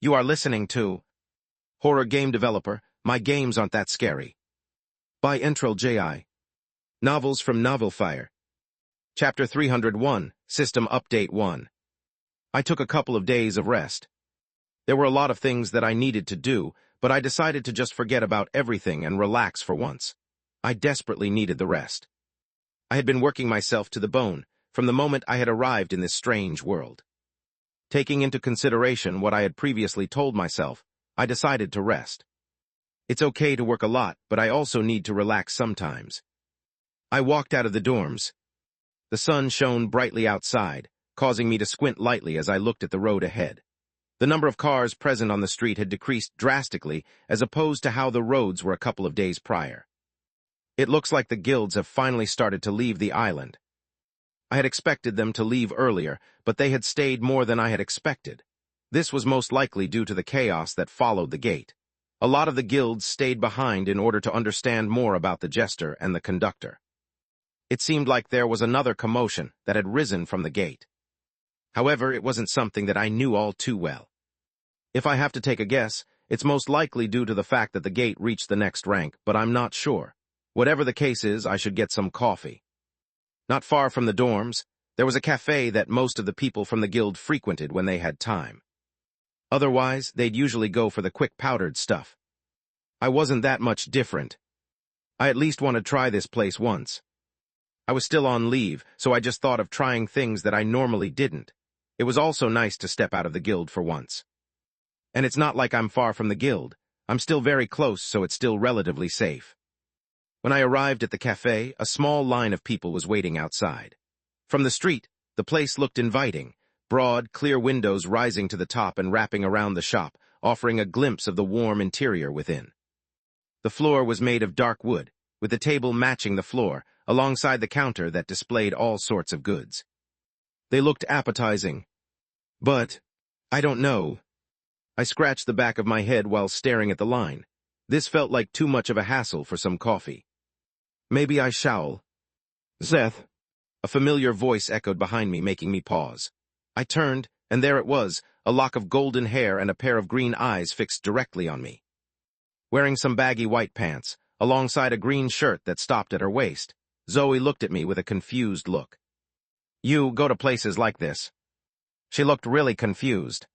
You are listening to Horror Game Developer. My games aren't that scary. By Entril J.I. Novels from Novelfire. Chapter 301, System Update 1. I took a couple of days of rest. There were a lot of things that I needed to do, but I decided to just forget about everything and relax for once. I desperately needed the rest. I had been working myself to the bone from the moment I had arrived in this strange world. Taking into consideration what I had previously told myself, I decided to rest. It's okay to work a lot, but I also need to relax sometimes. I walked out of the dorms. The sun shone brightly outside, causing me to squint lightly as I looked at the road ahead. The number of cars present on the street had decreased drastically as opposed to how the roads were a couple of days prior. It looks like the guilds have finally started to leave the island. I had expected them to leave earlier, but they had stayed more than I had expected. This was most likely due to the chaos that followed the gate. A lot of the guilds stayed behind in order to understand more about the jester and the conductor. It seemed like there was another commotion that had risen from the gate. However, it wasn't something that I knew all too well. If I have to take a guess, it's most likely due to the fact that the gate reached the next rank, but I'm not sure. Whatever the case is, I should get some coffee. Not far from the dorms, there was a cafe that most of the people from the guild frequented when they had time. Otherwise, they'd usually go for the quick powdered stuff. I wasn't that much different. I at least want to try this place once. I was still on leave, so I just thought of trying things that I normally didn't. It was also nice to step out of the guild for once. And it's not like I'm far from the guild. I'm still very close, so it's still relatively safe. When I arrived at the cafe, a small line of people was waiting outside. From the street, the place looked inviting, broad, clear windows rising to the top and wrapping around the shop, offering a glimpse of the warm interior within. The floor was made of dark wood, with the table matching the floor, alongside the counter that displayed all sorts of goods. They looked appetizing. But, I don't know. I scratched the back of my head while staring at the line. This felt like too much of a hassle for some coffee. Maybe I shall. Zeth. A familiar voice echoed behind me, making me pause. I turned, and there it was, a lock of golden hair and a pair of green eyes fixed directly on me. Wearing some baggy white pants, alongside a green shirt that stopped at her waist, Zoe looked at me with a confused look. You go to places like this. She looked really confused.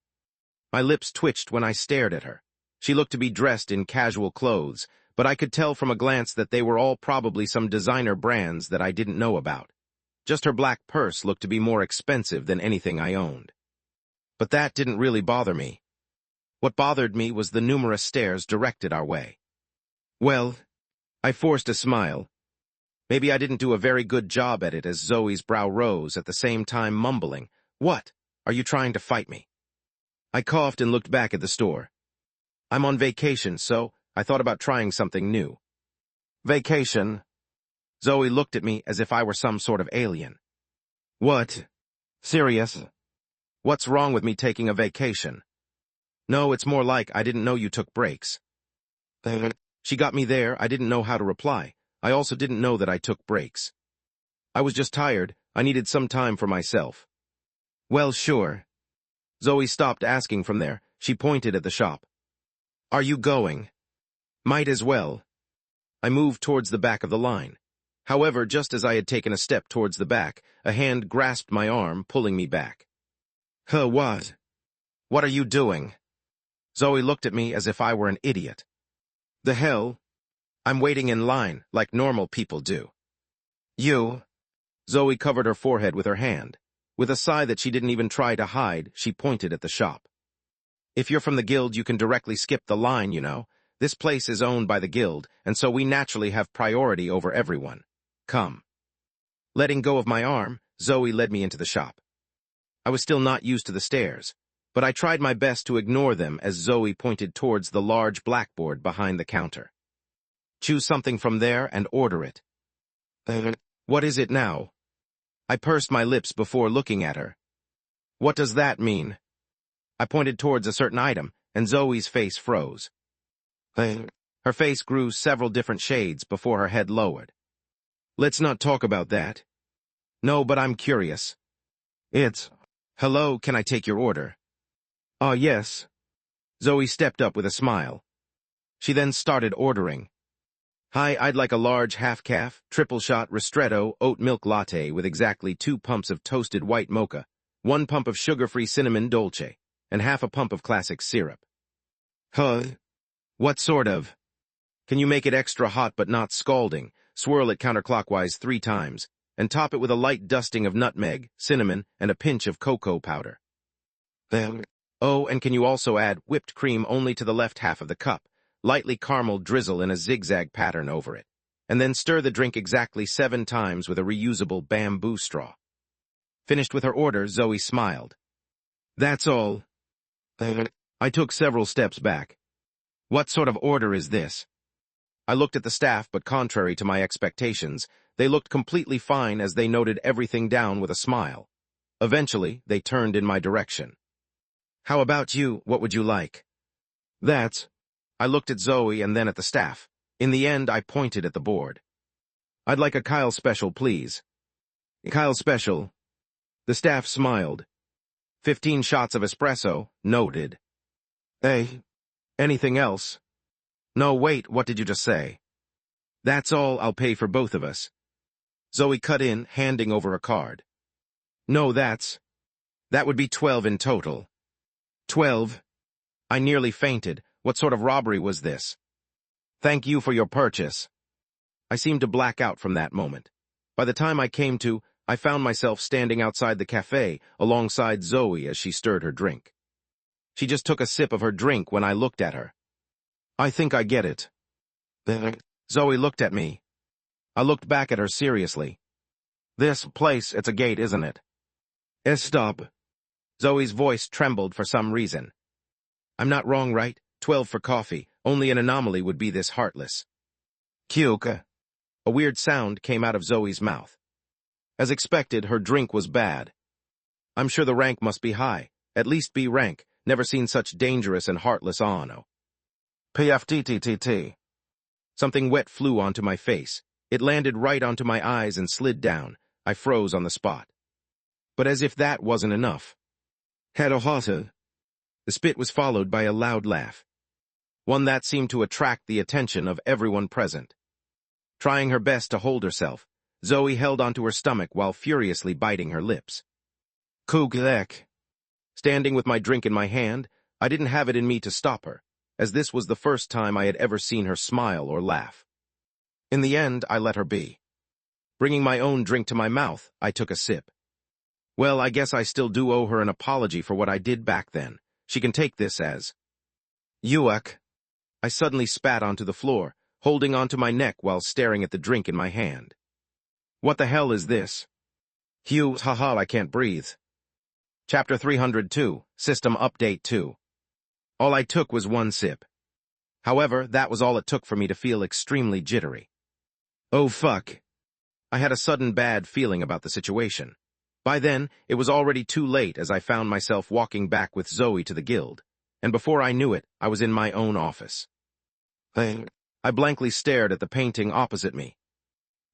My lips twitched when I stared at her. She looked to be dressed in casual clothes, but I could tell from a glance that they were all probably some designer brands that I didn't know about. Just her black purse looked to be more expensive than anything I owned. But that didn't really bother me. What bothered me was the numerous stares directed our way. Well, I forced a smile. Maybe I didn't do a very good job at it as Zoe's brow rose, at the same time mumbling, "What? Are you trying to fight me?" I coughed and looked back at the store. I'm on vacation, so I thought about trying something new. Vacation? Zoe looked at me as if I were some sort of alien. What? Serious? What's wrong with me taking a vacation? No, it's more like I didn't know you took breaks. She got me there. I didn't know how to reply. I also didn't know that I took breaks. I was just tired. I needed some time for myself. Well, sure. Zoe stopped asking from there. She pointed at the shop. Are you going? Might as well. I moved towards the back of the line. However, just as I had taken a step towards the back, a hand grasped my arm, pulling me back. What? What are you doing? Zoe looked at me as if I were an idiot. The hell? I'm waiting in line, like normal people do. You? Zoe covered her forehead with her hand. With a sigh that she didn't even try to hide, she pointed at the shop. If you're from the guild, you can directly skip the line, you know. This place is owned by the guild, and so we naturally have priority over everyone. Come. Letting go of my arm, Zoe led me into the shop. I was still not used to the stairs, but I tried my best to ignore them as Zoe pointed towards the large blackboard behind the counter. Choose something from there and order it. What is it now? I pursed my lips before looking at her. What does that mean? I pointed towards a certain item, and Zoe's face froze. Her face grew several different shades before her head lowered. Let's not talk about that. No, but I'm curious. Hello, can I take your order? Yes. Zoe stepped up with a smile. She then started ordering. Hi, I'd like a large half-calf, triple-shot ristretto oat milk latte with exactly 2 pumps of toasted white mocha, 1 pump of sugar-free cinnamon dolce, and half a pump of classic syrup. Huh? What sort of? Can you make it extra hot but not scalding, swirl it counterclockwise 3 times, and top it with a light dusting of nutmeg, cinnamon, and a pinch of cocoa powder. Oh, and can you also add whipped cream only to the left half of the cup, lightly caramel drizzle in a zigzag pattern over it, and then stir the drink exactly 7 times with a reusable bamboo straw. Finished with her order, Zoe smiled. That's all. I took several steps back. What sort of order is this? I looked at the staff, but contrary to my expectations, they looked completely fine as they noted everything down with a smile. Eventually, they turned in my direction. How about you? What would you like? That's... I looked at Zoe and then at the staff. In the end, I pointed at the board. I'd like a Kyle special, please. Kyle special. The staff smiled. 15 shots of espresso, noted. Hey, anything else? No, wait, what did you just say? That's all, I'll pay for both of us. Zoe cut in, handing over a card. No, that would be 12 in total. 12? I nearly fainted. What sort of robbery was this? Thank you for your purchase. I seemed to black out from that moment. By the time I came to, I found myself standing outside the cafe alongside Zoe as she stirred her drink. She just took a sip of her drink when I looked at her. I think I get it. Zoe looked at me. I looked back at her seriously. This place, it's a gate, isn't it? Stop. Zoe's voice trembled for some reason. I'm not wrong, right? 12 for coffee. Only an anomaly would be this heartless. Kyuka. A weird sound came out of Zoe's mouth. As expected, her drink was bad. I'm sure the rank must be high. At least B rank. Never seen such dangerous and heartless ano. PFTTTT. Something wet flew onto my face. It landed right onto my eyes and slid down. I froze on the spot. But as if that wasn't enough. Hadohata. The spit was followed by a loud laugh. One that seemed to attract the attention of everyone present. Trying her best to hold herself, Zoe held onto her stomach while furiously biting her lips. Kuglek. Standing with my drink in my hand, I didn't have it in me to stop her, as this was the first time I had ever seen her smile or laugh. In the end, I let her be. Bringing my own drink to my mouth, I took a sip. Well, I guess I still do owe her an apology for what I did back then. She can take this as... Yuck. I suddenly spat onto the floor, holding onto my neck while staring at the drink in my hand. What the hell is this? Hugh, haha, I can't breathe. Chapter 302, System Update 2. All I took was 1 sip. However, that was all it took for me to feel extremely jittery. Oh fuck. I had a sudden bad feeling about the situation. By then, it was already too late as I found myself walking back with Zoe to the guild, and before I knew it, I was in my own office. I blankly stared at the painting opposite me.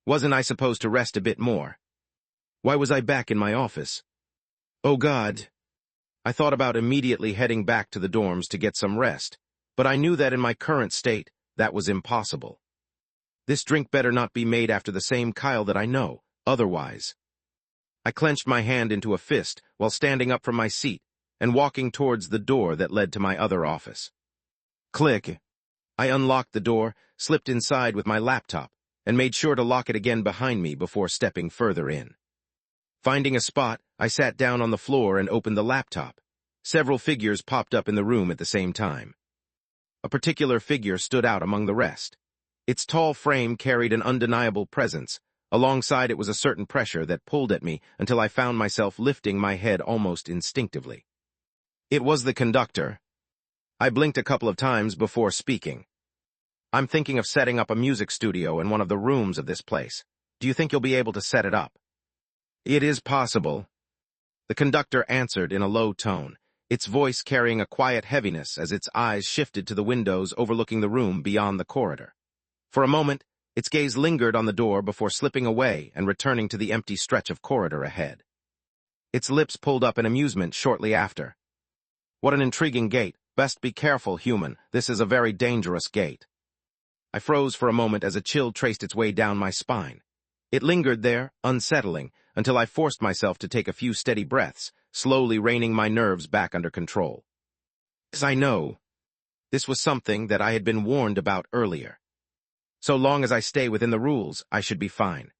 Wasn't I supposed to rest a bit more? Why was I back in my office? Oh God. I thought about immediately heading back to the dorms to get some rest, but I knew that in my current state, that was impossible. This drink better not be made after the same Kyle that I know, otherwise. I clenched my hand into a fist while standing up from my seat and walking towards the door that led to my other office. Click. I unlocked the door, slipped inside with my laptop, and made sure to lock it again behind me before stepping further in. Finding a spot, I sat down on the floor and opened the laptop. Several figures popped up in the room at the same time. A particular figure stood out among the rest. Its tall frame carried an undeniable presence. Alongside it was a certain pressure that pulled at me until I found myself lifting my head almost instinctively. It was the conductor. I blinked a couple of times before speaking. I'm thinking of setting up a music studio in one of the rooms of this place. Do you think you'll be able to set it up? It is possible. The conductor answered in a low tone, its voice carrying a quiet heaviness as its eyes shifted to the windows overlooking the room beyond the corridor. For a moment, its gaze lingered on the door before slipping away and returning to the empty stretch of corridor ahead. Its lips pulled up in amusement shortly after. What an intriguing gate. Best be careful, human. This is a very dangerous gate. I froze for a moment as a chill traced its way down my spine. It lingered there, unsettling, until I forced myself to take a few steady breaths, slowly reining my nerves back under control. As I know, this was something that I had been warned about earlier. So long as I stay within the rules, I should be fine.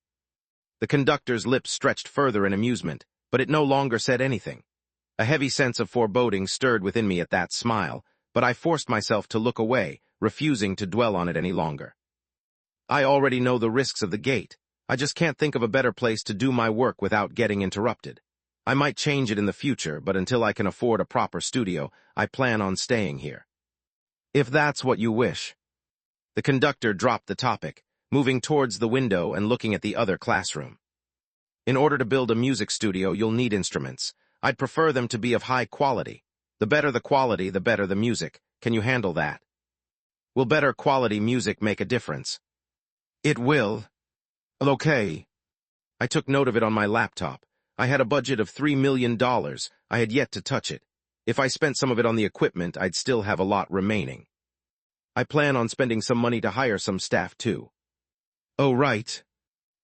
The conductor's lips stretched further in amusement, but it no longer said anything. A heavy sense of foreboding stirred within me at that smile, but I forced myself to look away, refusing to dwell on it any longer. I already know the risks of the gate. I just can't think of a better place to do my work without getting interrupted. I might change it in the future, but until I can afford a proper studio, I plan on staying here. If that's what you wish. The conductor dropped the topic, moving towards the window and looking at the other classroom. In order to build a music studio, you'll need instruments. I'd prefer them to be of high quality. The better the quality, the better the music. Can you handle that? Will better quality music make a difference? It will. Okay. I took note of it on my laptop. I had a budget of $3 million. I had yet to touch it. If I spent some of it on the equipment, I'd still have a lot remaining. I plan on spending some money to hire some staff too. Oh, right.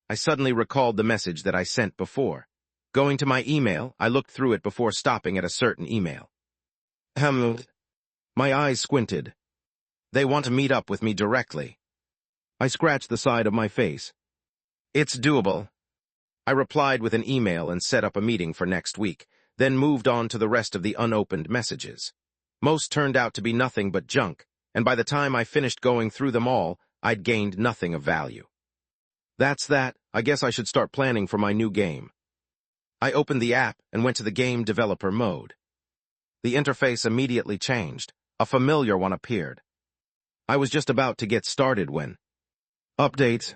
I suddenly recalled the message that I sent before. Going to my email, I looked through it before stopping at a certain email. My eyes squinted. They want to meet up with me directly. I scratched the side of my face. It's doable. I replied with an email and set up a meeting for next week, then moved on to the rest of the unopened messages. Most turned out to be nothing but junk, and by the time I finished going through them all, I'd gained nothing of value. That's that. I guess I should start planning for my new game. I opened the app and went to the game developer mode. The interface immediately changed. A familiar one appeared. I was just about to get started when... Update.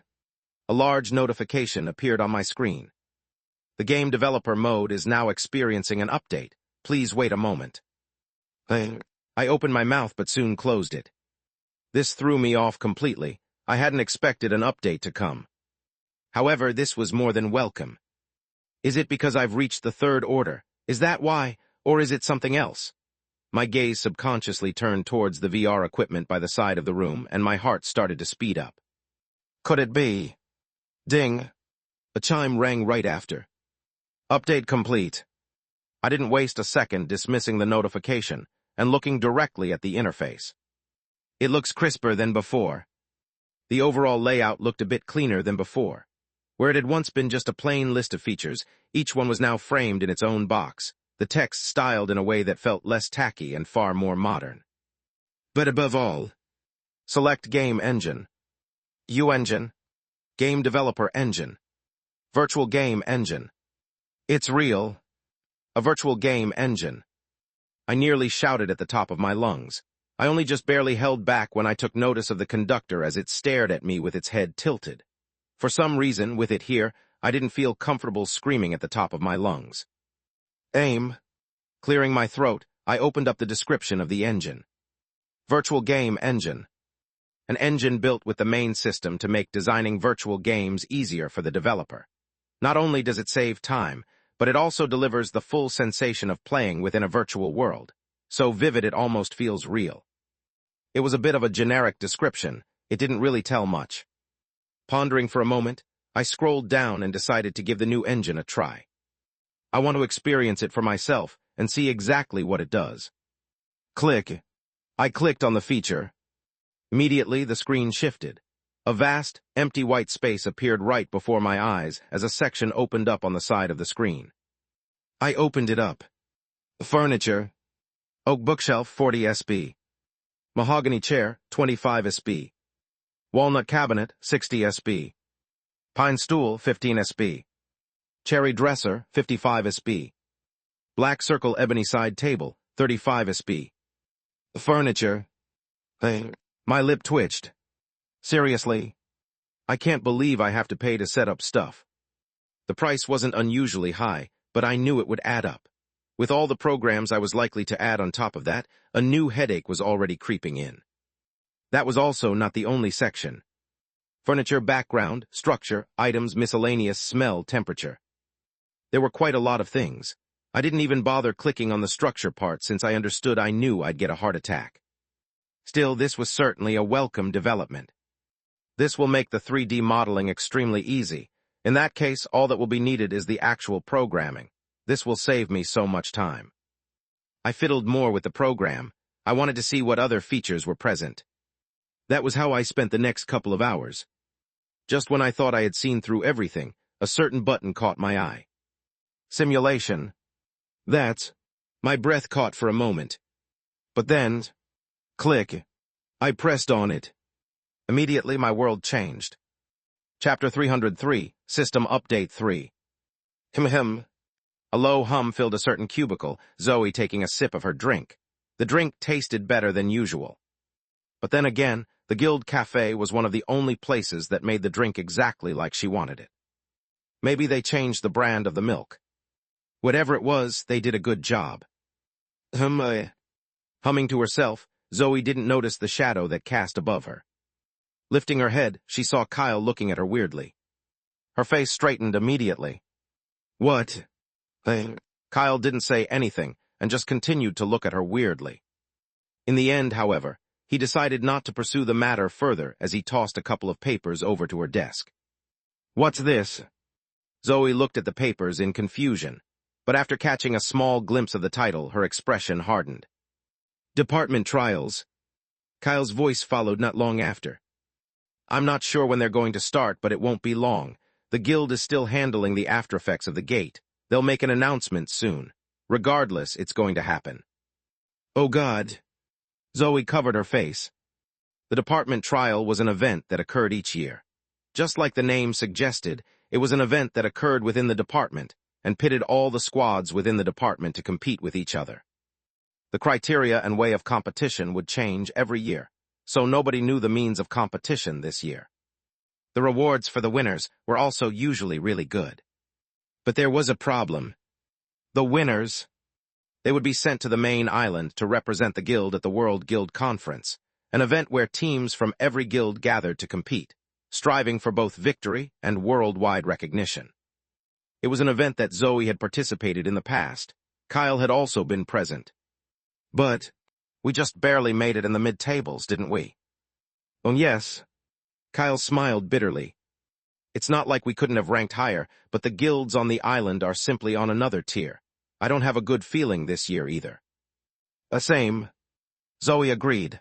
A large notification appeared on my screen. The game developer mode is now experiencing an update. Please wait a moment. I opened my mouth but soon closed it. This threw me off completely. I hadn't expected an update to come. However, this was more than welcome. Is it because I've reached the third order? Is that why? Or is it something else? My gaze subconsciously turned towards the VR equipment by the side of the room, and my heart started to speed up. Could it be? Ding. A chime rang right after. Update complete. I didn't waste a second dismissing the notification and looking directly at the interface. It looks crisper than before. The overall layout looked a bit cleaner than before. Where it had once been just a plain list of features, each one was now framed in its own box, the text styled in a way that felt less tacky and far more modern. But above all, select Game Engine. U-Engine. Game Developer Engine. Virtual Game Engine. It's real. A virtual game engine. I nearly shouted at the top of my lungs. I only just barely held back when I took notice of the conductor as it stared at me with its head tilted. For some reason, with it here, I didn't feel comfortable screaming at the top of my lungs. Aim. Clearing my throat, I opened up the description of the engine. Virtual Game Engine. An engine built with the main system to make designing virtual games easier for the developer. Not only does it save time, but it also delivers the full sensation of playing within a virtual world, so vivid it almost feels real. It was a bit of a generic description. It didn't really tell much. Pondering for a moment, I scrolled down and decided to give the new engine a try. I want to experience it for myself and see exactly what it does. Click. I clicked on the feature. Immediately, the screen shifted. A vast, empty white space appeared right before my eyes as a section opened up on the side of the screen. I opened it up. Furniture. Oak bookshelf, 40 SB. Mahogany chair, 25 SB. Walnut cabinet, 60 SB. Pine stool, 15 SB. Cherry dresser, 55 SB. Black circle ebony side table, 35 SB. Furniture. My lip twitched. Seriously? I can't believe I have to pay to set up stuff. The price wasn't unusually high, but I knew it would add up. With all the programs I was likely to add on top of that, a new headache was already creeping in. That was also not the only section. Furniture, background, structure, items, miscellaneous, smell, temperature. There were quite a lot of things. I didn't even bother clicking on the structure part since I understood I knew I'd get a heart attack. Still, this was certainly a welcome development. This will make the 3D modeling extremely easy. In that case, all that will be needed is the actual programming. This will save me so much time. I fiddled more with the program. I wanted to see what other features were present. That was how I spent the next couple of hours. Just when I thought I had seen through everything, a certain button caught my eye. Simulation. That's. My breath caught for a moment. But then, click. I pressed on it. Immediately, my world changed. Chapter 303, System Update 3. Him. A low hum filled a certain cubicle, Zoe taking a sip of her drink. The drink tasted better than usual. But then again, the Guild Cafe was one of the only places that made the drink exactly like she wanted it. Maybe they changed the brand of the milk. Whatever it was, they did a good job. Humming to herself, Zoe didn't notice the shadow that cast above her. Lifting her head, she saw Kyle looking at her weirdly. Her face straightened immediately. What? Kyle didn't say anything and just continued to look at her weirdly. In the end, however, he decided not to pursue the matter further as he tossed a couple of papers over to her desk. What's this? Zoe looked at the papers in confusion, but after catching a small glimpse of the title, her expression hardened. Department Trials. Kyle's voice followed not long after. I'm not sure when they're going to start, but it won't be long. The guild is still handling the aftereffects of the gate. They'll make an announcement soon. Regardless, it's going to happen. Oh God. Zoe covered her face. The department trial was an event that occurred each year. Just like the name suggested, it was an event that occurred within the department and pitted all the squads within the department to compete with each other. The criteria and way of competition would change every year, so nobody knew the means of competition this year. The rewards for the winners were also usually really good. But there was a problem. The winners, they would be sent to the main island to represent the guild at the World Guild Conference, an event where teams from every guild gathered to compete, striving for both victory and worldwide recognition. It was an event that Zoe had participated in the past. Kyle had also been present. But we just barely made it in the mid-tables, didn't we? Oh, yes. Kyle smiled bitterly. It's not like we couldn't have ranked higher, but the guilds on the island are simply on another tier. I don't have a good feeling this year either. Same. Zoe agreed.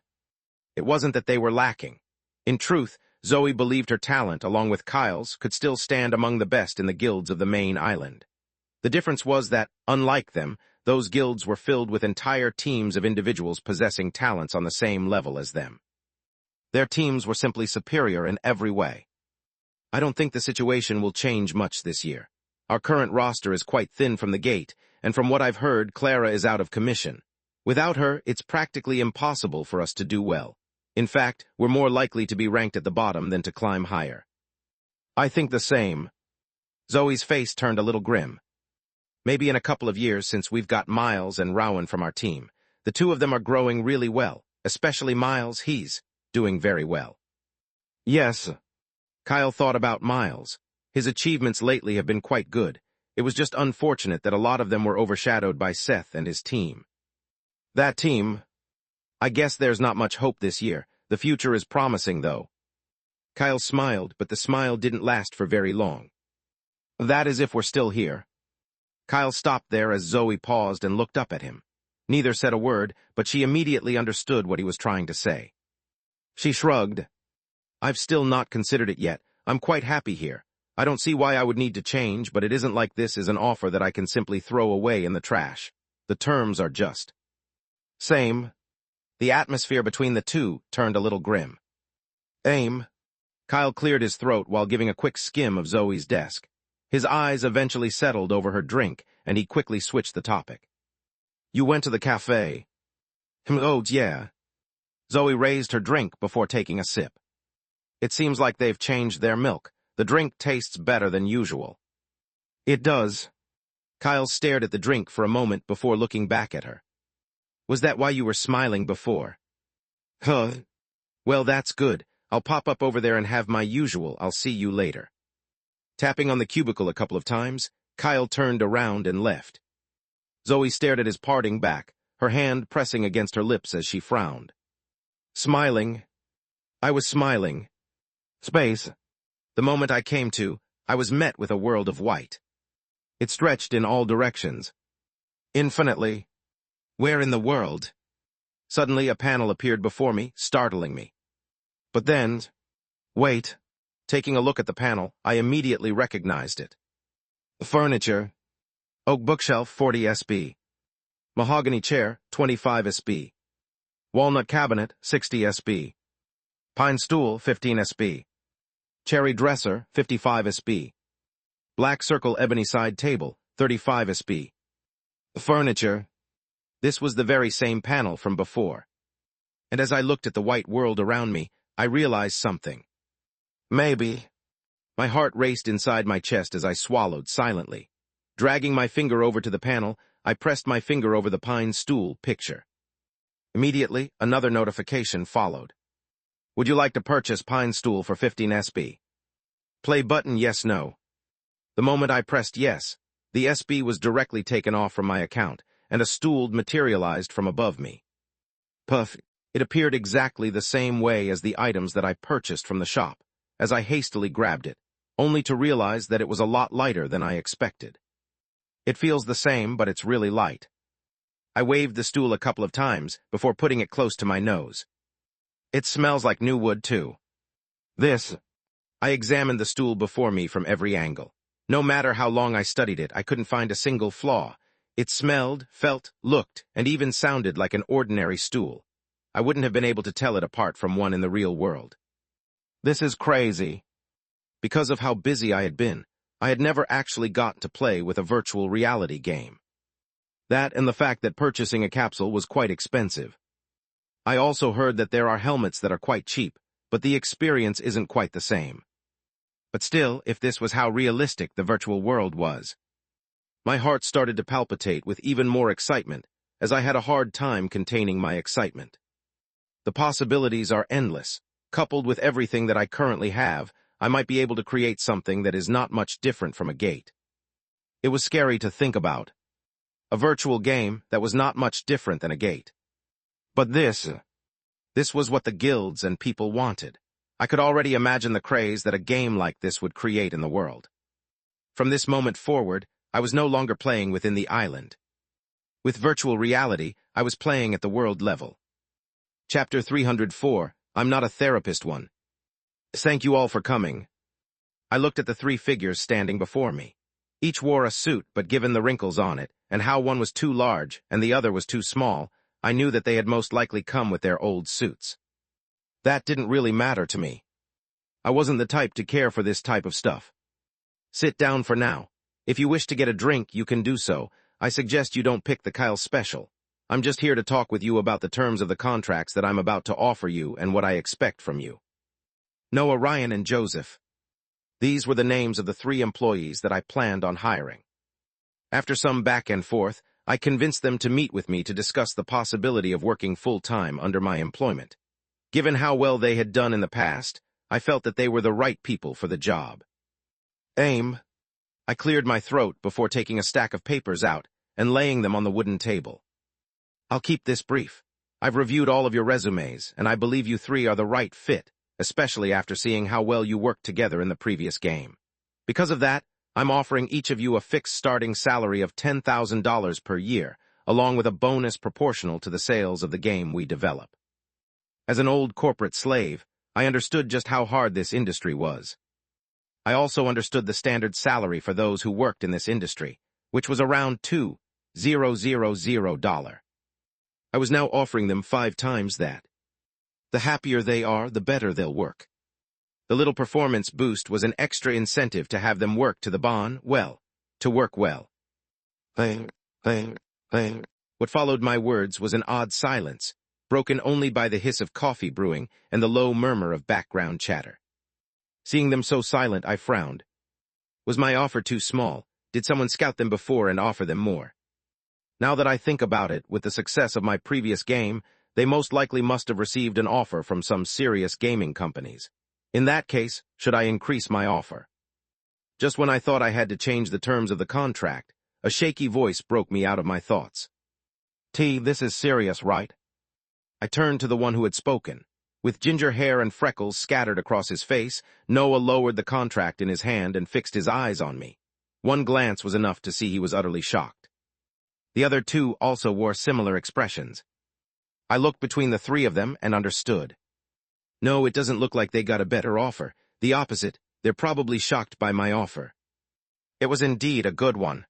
It wasn't that they were lacking. In truth, Zoe believed her talent, along with Kyle's, could still stand among the best in the guilds of the main island. The difference was that, unlike them, those guilds were filled with entire teams of individuals possessing talents on the same level as them. Their teams were simply superior in every way. I don't think the situation will change much this year. Our current roster is quite thin from the gate, and from what I've heard, Clara is out of commission. Without her, it's practically impossible for us to do well. In fact, we're more likely to be ranked at the bottom than to climb higher. I think the same. Zoe's face turned a little grim. Maybe in a couple of years, since we've got Miles and Rowan from our team. The two of them are growing really well, especially Miles. He's doing very well. Yes. Kyle thought about Miles. His achievements lately have been quite good. It was just unfortunate that a lot of them were overshadowed by Seth and his team. That team... I guess there's not much hope this year. The future is promising, though. Kyle smiled, but the smile didn't last for very long. That is if we're still here. Kyle stopped there as Zoe paused and looked up at him. Neither said a word, but she immediately understood what he was trying to say. She shrugged. I've still not considered it yet. I'm quite happy here. I don't see why I would need to change, but it isn't like this is an offer that I can simply throw away in the trash. The terms are just. Same. The atmosphere between the two turned a little grim. Aim. Kyle cleared his throat while giving a quick skim of Zoe's desk. His eyes eventually settled over her drink, and he quickly switched the topic. You went to the cafe. Oh, yeah. Zoe raised her drink before taking a sip. It seems like they've changed their milk. The drink tastes better than usual. It does. Kyle stared at the drink for a moment before looking back at her. Was that why you were smiling before? Huh. Well, that's good. I'll pop up over there and have my usual. I'll see you later. Tapping on the cubicle a couple of times, Kyle turned around and left. Zoe stared at his parting back, her hand pressing against her lips as she frowned. Smiling. I was smiling. Space. The moment I came to, I was met with a world of white. It stretched in all directions. Infinitely. Where in the world? Suddenly a panel appeared before me, startling me. But then... Wait. Taking a look at the panel, I immediately recognized it. Furniture. Oak bookshelf, 40 SB. Mahogany chair, 25 SB. Walnut cabinet, 60 SB. Pine stool, 15 SB. Cherry dresser, 55 SB. Black circle ebony side table, 35 SB. Furniture. This was the very same panel from before. And as I looked at the white world around me, I realized something. Maybe. My heart raced inside my chest as I swallowed silently. Dragging my finger over to the panel, I pressed my finger over the pine stool picture. Immediately, another notification followed. Would you like to purchase pine stool for 15 SB? Play button yes no. The moment I pressed yes, the SB was directly taken off from my account, and a stool materialized from above me. Puff, it appeared exactly the same way as the items that I purchased from the shop, as I hastily grabbed it, only to realize that it was a lot lighter than I expected. It feels the same, but it's really light. I waved the stool a couple of times before putting it close to my nose. It smells like new wood, too. I examined the stool before me from every angle. No matter how long I studied it, I couldn't find a single flaw. It smelled, felt, looked, and even sounded like an ordinary stool. I wouldn't have been able to tell it apart from one in the real world. This is crazy. Because of how busy I had been, I had never actually gotten to play with a virtual reality game. That and the fact that purchasing a capsule was quite expensive. I also heard that there are helmets that are quite cheap, but the experience isn't quite the same. But still, if this was how realistic the virtual world was. My heart started to palpitate with even more excitement, as I had a hard time containing my excitement. The possibilities are endless. Coupled with everything that I currently have, I might be able to create something that is not much different from a gate. It was scary to think about. A virtual game that was not much different than a gate. But this was what the guilds and people wanted. I could already imagine the craze that a game like this would create in the world. From this moment forward, I was no longer playing within the island. With virtual reality, I was playing at the world level. Chapter 304, I'm not a therapist one. Thank you all for coming. I looked at the three figures standing before me. Each wore a suit, but given the wrinkles on it, and how one was too large and the other was too small, I knew that they had most likely come with their old suits. That didn't really matter to me. I wasn't the type to care for this type of stuff. Sit down for now. If you wish to get a drink, you can do so. I suggest you don't pick the Kyle Special. I'm just here to talk with you about the terms of the contracts that I'm about to offer you and what I expect from you. Noah, Ryan, and Joseph. These were the names of the 3 employees that I planned on hiring. After some back and forth, I convinced them to meet with me to discuss the possibility of working full-time under my employment. Given how well they had done in the past, I felt that they were the right people for the job. Aim. I cleared my throat before taking a stack of papers out and laying them on the wooden table. I'll keep this brief. I've reviewed all of your resumes, and I believe you 3 are the right fit, especially after seeing how well you worked together in the previous game. Because of that, I'm offering each of you a fixed starting salary of $10,000 per year, along with a bonus proportional to the sales of the game we develop. As an old corporate slave, I understood just how hard this industry was. I also understood the standard salary for those who worked in this industry, which was around $2,000. I was now offering them 5 times that. The happier they are, the better they'll work. The little performance boost was an extra incentive to have them work to the bone, to work well. What followed my words was an odd silence, broken only by the hiss of coffee brewing and the low murmur of background chatter. Seeing them so silent, I frowned. Was my offer too small? Did someone scout them before and offer them more? Now that I think about it, with the success of my previous game, they most likely must have received an offer from some serious gaming companies. In that case, should I increase my offer? Just when I thought I had to change the terms of the contract, A shaky voice broke me out of my thoughts. T, this is serious, right? I turned to the one who had spoken. With ginger hair and freckles scattered across his face, Noah lowered the contract in his hand and fixed his eyes on me. One glance was enough to see he was utterly shocked. The other two also wore similar expressions. I looked between the three of them and understood. No, it doesn't look like they got a better offer. The opposite, they're probably shocked by my offer. It was indeed a good one.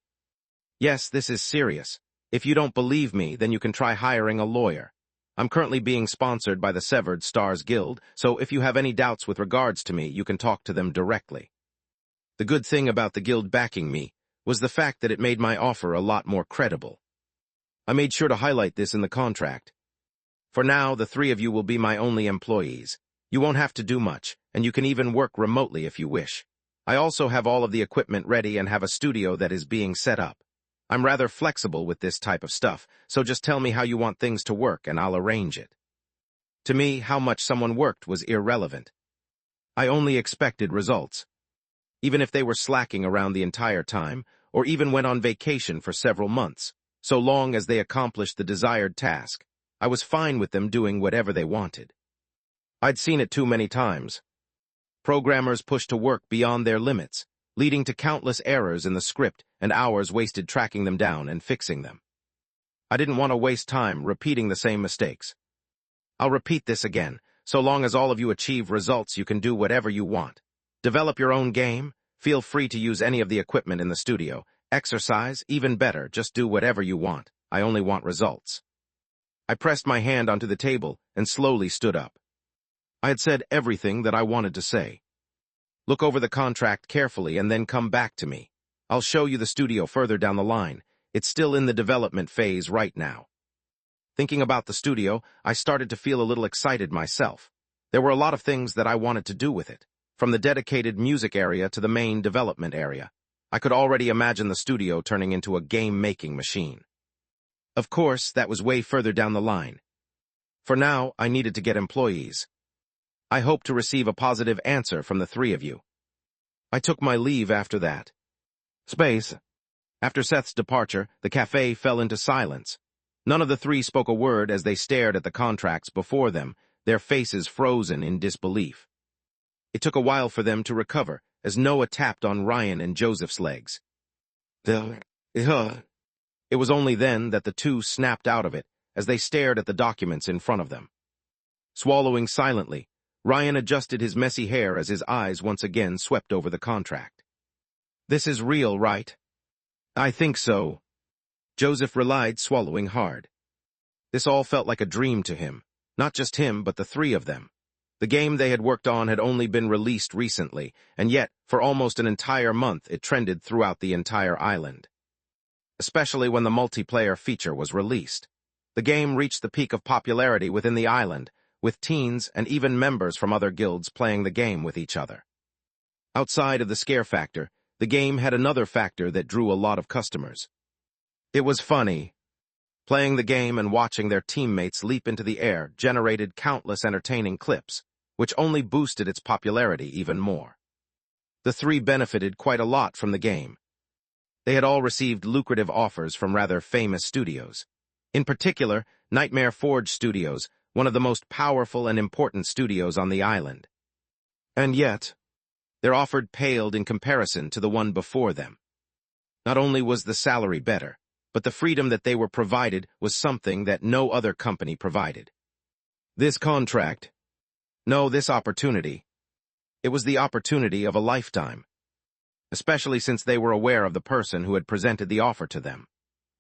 Yes, this is serious. If you don't believe me, then you can try hiring a lawyer. I'm currently being sponsored by the Severed Stars Guild, so if you have any doubts with regards to me, you can talk to them directly. The good thing about the guild backing me was the fact that it made my offer a lot more credible. I made sure to highlight this in the contract. For now, the three of you will be my only employees. You won't have to do much, and you can even work remotely if you wish. I also have all of the equipment ready and have a studio that is being set up. I'm rather flexible with this type of stuff, so just tell me how you want things to work and I'll arrange it. To me, how much someone worked was irrelevant. I only expected results. Even if they were slacking around the entire time, or even went on vacation for several months, so long as they accomplished the desired task, I was fine with them doing whatever they wanted. I'd seen it too many times. Programmers pushed to work beyond their limits, leading to countless errors in the script and hours wasted tracking them down and fixing them. I didn't want to waste time repeating the same mistakes. I'll repeat this again. So long as all of you achieve results, you can do whatever you want. Develop your own game, feel free to use any of the equipment in the studio. Exercise, even better, just do whatever you want. I only want results. I pressed my hand onto the table and slowly stood up. I had said everything that I wanted to say. Look over the contract carefully and then come back to me. I'll show you the studio further down the line. It's still in the development phase right now. Thinking about the studio, I started to feel a little excited myself. There were a lot of things that I wanted to do with it, from the dedicated music area to the main development area. I could already imagine the studio turning into a game-making machine. Of course, that was way further down the line. For now, I needed to get employees. I hoped to receive a positive answer from the three of you. I took my leave after that. After Seth's departure, the cafe fell into silence. None of the three spoke a word as they stared at the contracts before them, their faces frozen in disbelief. It took a while for them to recover, as Noah tapped on Ryan and Joseph's legs. It was only then that the two snapped out of it, as they stared at the documents in front of them. Swallowing silently, Ryan adjusted his messy hair as his eyes once again swept over the contract. This is real, right? I think so. Joseph relied, swallowing hard. This all felt like a dream to him. Not just him, but the three of them. The game they had worked on had only been released recently, and yet, for almost an entire month, it trended throughout the entire island. Especially when the multiplayer feature was released. The game reached the peak of popularity within the island, with teens and even members from other guilds playing the game with each other. Outside of the scare factor, the game had another factor that drew a lot of customers. It was funny. Playing the game and watching their teammates leap into the air generated countless entertaining clips, which only boosted its popularity even more. The three benefited quite a lot from the game. They had all received lucrative offers from rather famous studios. In particular, Nightmare Forge Studios, one of the most powerful and important studios on the island. And yet, their offer paled in comparison to the one before them. Not only was the salary better, but the freedom that they were provided was something that no other company provided. This contract, no, this opportunity, it was the opportunity of a lifetime. Especially since they were aware of the person who had presented the offer to them.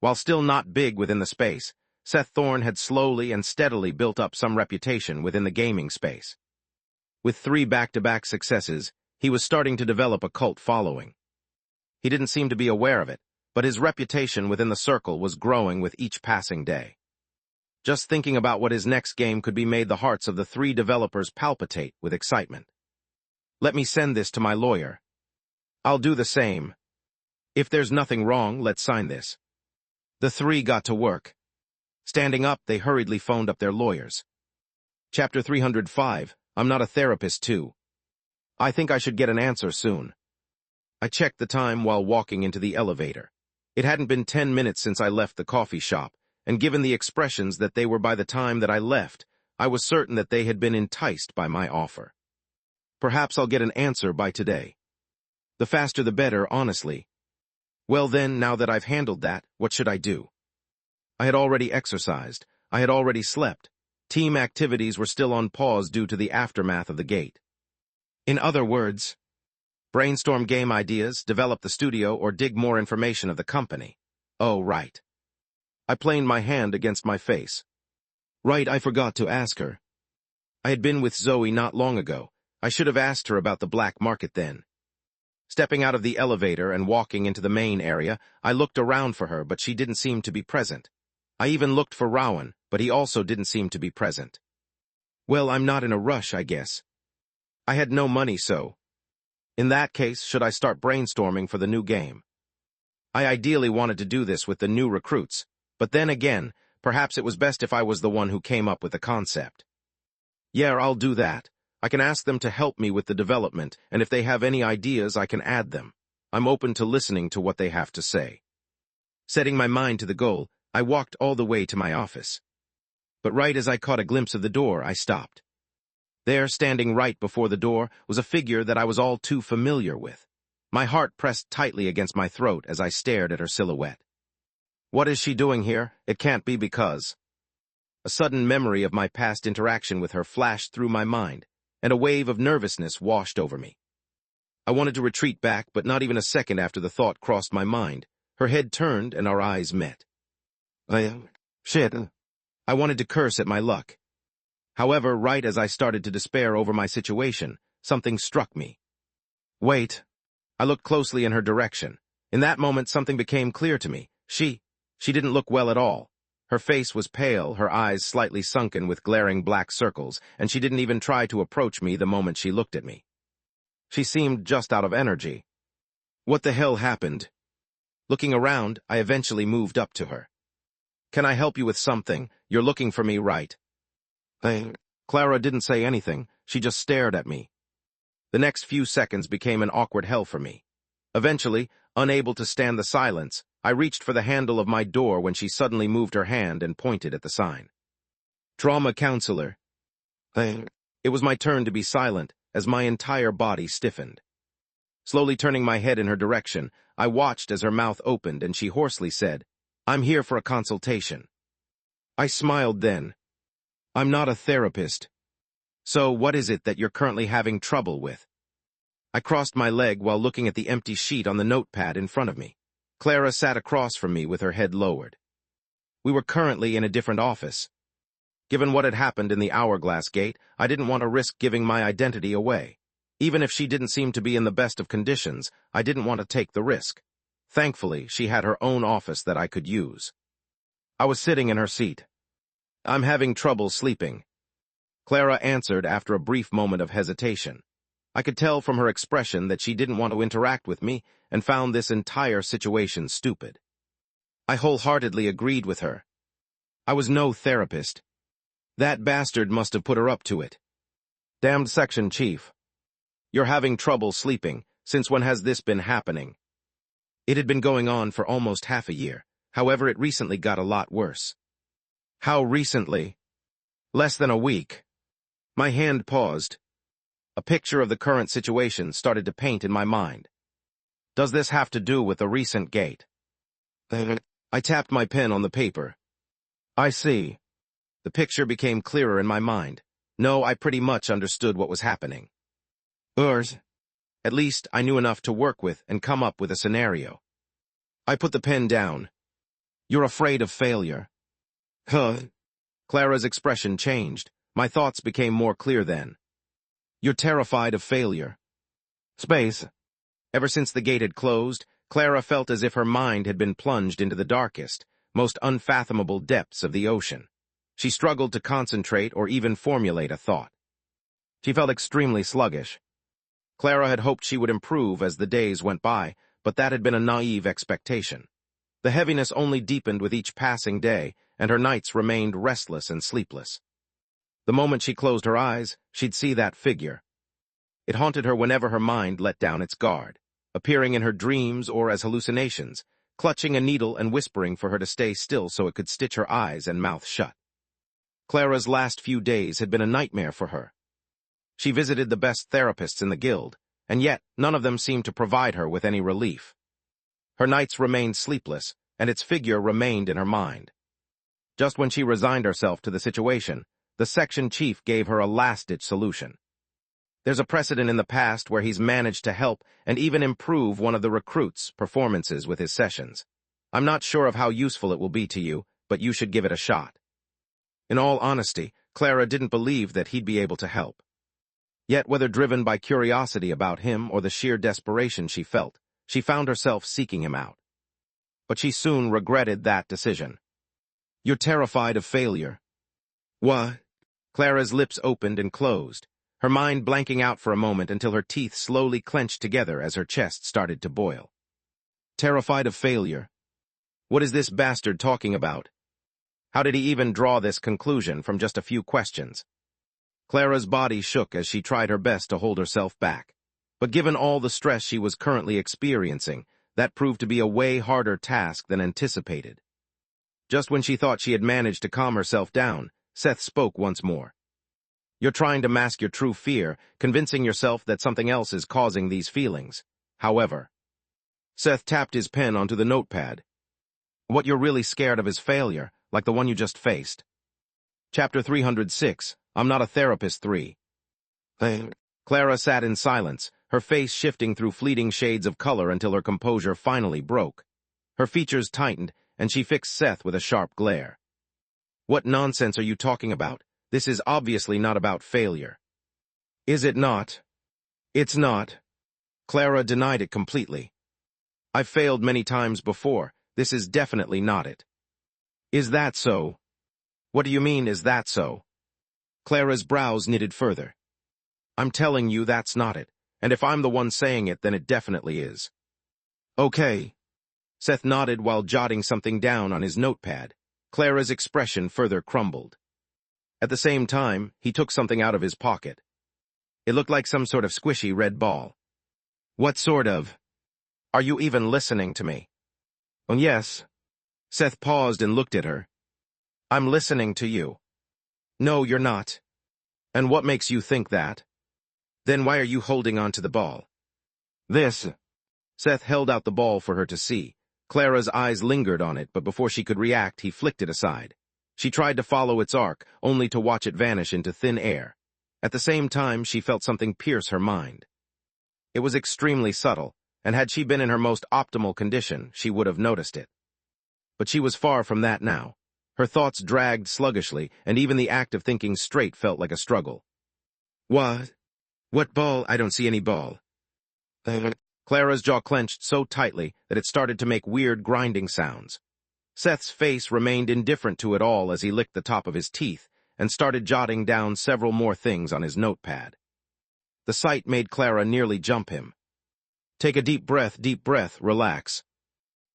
While still not big within the space, Seth Thorne had slowly and steadily built up some reputation within the gaming space. With 3 back-to-back successes, he was starting to develop a cult following. He didn't seem to be aware of it, but his reputation within the circle was growing with each passing day. Just thinking about what his next game could be made the hearts of the 3 developers palpitate with excitement. Let me send this to my lawyer. I'll do the same. If there's nothing wrong, let's sign this. The 3 got to work. Standing up, they hurriedly phoned up their lawyers. Chapter 305, I'm not a therapist too. I think I should get an answer soon. I checked the time while walking into the elevator. It hadn't been 10 minutes since I left the coffee shop, and given the expressions that they were by the time that I left, I was certain that they had been enticed by my offer. Perhaps I'll get an answer by today. The faster the better, honestly. Well then, now that I've handled that, what should I do? I had already exercised. I had already slept. Team activities were still on pause due to the aftermath of the gate. In other words, brainstorm game ideas, develop the studio, or dig more information of the company. Oh, right. I planed my hand against my face. Right, I forgot to ask her. I had been with Zoe not long ago. I should have asked her about the black market then. Stepping out of the elevator and walking into the main area, I looked around for her, but she didn't seem to be present. I even looked for Rowan, but he also didn't seem to be present. Well, I'm not in a rush, I guess. I had no money, so. In that case, should I start brainstorming for the new game? I ideally wanted to do this with the new recruits, but then again, perhaps it was best if I was the one who came up with the concept. Yeah, I'll do that. I can ask them to help me with the development, and if they have any ideas, I can add them. I'm open to listening to what they have to say. Setting my mind to the goal, I walked all the way to my office. But right as I caught a glimpse of the door, I stopped. There, standing right before the door, was a figure that I was all too familiar with. My heart pressed tightly against my throat as I stared at her silhouette. What is she doing here? It can't be because. A sudden memory of my past interaction with her flashed through my mind, and a wave of nervousness washed over me. I wanted to retreat back, but not even a second after the thought crossed my mind, her head turned and our eyes met. Shit. I wanted to curse at my luck. However, right as I started to despair over my situation, something struck me. Wait. I looked closely in her direction. In that moment, something became clear to me. She didn't look well at all. Her face was pale, her eyes slightly sunken with glaring black circles, and she didn't even try to approach me the moment she looked at me. She seemed just out of energy. What the hell happened? Looking around, I eventually moved up to her. Can I help you with something? You're looking for me, right? Clara didn't say anything. She just stared at me. The next few seconds became an awkward hell for me. Eventually, unable to stand the silence, I reached for the handle of my door when she suddenly moved her hand and pointed at the sign. Trauma counselor. It was my turn to be silent, as my entire body stiffened. Slowly turning my head in her direction, I watched as her mouth opened and she hoarsely said, "I'm here for a consultation." I smiled then. I'm not a therapist. So what is it that you're currently having trouble with? I crossed my leg while looking at the empty sheet on the notepad in front of me. Clara sat across from me with her head lowered. We were currently in a different office. Given what had happened in the Hourglass Gate, I didn't want to risk giving my identity away. Even if she didn't seem to be in the best of conditions, I didn't want to take the risk. Thankfully, she had her own office that I could use. I was sitting in her seat. I'm having trouble sleeping. Clara answered after a brief moment of hesitation. I could tell from her expression that she didn't want to interact with me and found this entire situation stupid. I wholeheartedly agreed with her. I was no therapist. That bastard must have put her up to it. Damned section chief. You're having trouble sleeping. Since when has this been happening? It had been going on for almost half a year. However, it recently got a lot worse. How recently? Less than a week. My hand paused. A picture of the current situation started to paint in my mind. Does this have to do with the recent gate? I tapped my pen on the paper. I see. The picture became clearer in my mind. No, I pretty much understood what was happening. At least I knew enough to work with and come up with a scenario. I put the pen down. You're afraid of failure. Clara's expression changed. My thoughts became more clear then. You're terrified of failure. Ever since the gate had closed, Clara felt as if her mind had been plunged into the darkest, most unfathomable depths of the ocean. She struggled to concentrate or even formulate a thought. She felt extremely sluggish. Clara had hoped she would improve as the days went by, but that had been a naive expectation. The heaviness only deepened with each passing day, and her nights remained restless and sleepless. The moment she closed her eyes, she'd see that figure. It haunted her whenever her mind let down its guard, appearing in her dreams or as hallucinations, clutching a needle and whispering for her to stay still so it could stitch her eyes and mouth shut. Clara's last few days had been a nightmare for her. She visited the best therapists in the guild, and yet none of them seemed to provide her with any relief. Her nights remained sleepless, and its figure remained in her mind. Just when she resigned herself to the situation, the section chief gave her a last-ditch solution. There's a precedent in the past where he's managed to help and even improve one of the recruits' performances with his sessions. I'm not sure of how useful it will be to you, but you should give it a shot. In all honesty, Clara didn't believe that he'd be able to help. Yet, whether driven by curiosity about him or the sheer desperation she felt, she found herself seeking him out. But she soon regretted that decision. You're terrified of failure. What? Clara's lips opened and closed, her mind blanking out for a moment until her teeth slowly clenched together as her chest started to boil. Terrified of failure? What is this bastard talking about? How did he even draw this conclusion from just a few questions? Clara's body shook as she tried her best to hold herself back. But given all the stress she was currently experiencing, that proved to be a way harder task than anticipated. Just when she thought she had managed to calm herself down, Seth spoke once more. You're trying to mask your true fear, convincing yourself that something else is causing these feelings. However, Seth tapped his pen onto the notepad. What you're really scared of is failure, like the one you just faced. Chapter 306, I'm Not a Therapist 3. Clara sat in silence, her face shifting through fleeting shades of color until her composure finally broke. Her features tightened, and she fixed Seth with a sharp glare. What nonsense are you talking about? This is obviously not about failure. Is it not? It's not. Clara denied it completely. I've failed many times before. This is definitely not it. Is that so? What do you mean, is that so? Clara's brows knitted further. I'm telling you that's not it, and if I'm the one saying it, then it definitely is. Okay. Seth nodded while jotting something down on his notepad. Clara's expression further crumbled. At the same time, he took something out of his pocket. It looked like some sort of squishy red ball. What sort of? Are you even listening to me? Oh, yes. Seth paused and looked at her. I'm listening to you. No, you're not. And what makes you think that? Then why are you holding on to the ball? This. Seth held out the ball for her to see. Clara's eyes lingered on it, but before she could react, he flicked it aside. She tried to follow its arc, only to watch it vanish into thin air. At the same time, she felt something pierce her mind. It was extremely subtle, and had she been in her most optimal condition, she would have noticed it. But she was far from that now. Her thoughts dragged sluggishly, and even the act of thinking straight felt like a struggle. What? What ball? I don't see any ball. Clara's jaw clenched so tightly that it started to make weird grinding sounds. Seth's face remained indifferent to it all as he licked the top of his teeth and started jotting down several more things on his notepad. The sight made Clara nearly jump him. Take a deep breath, relax.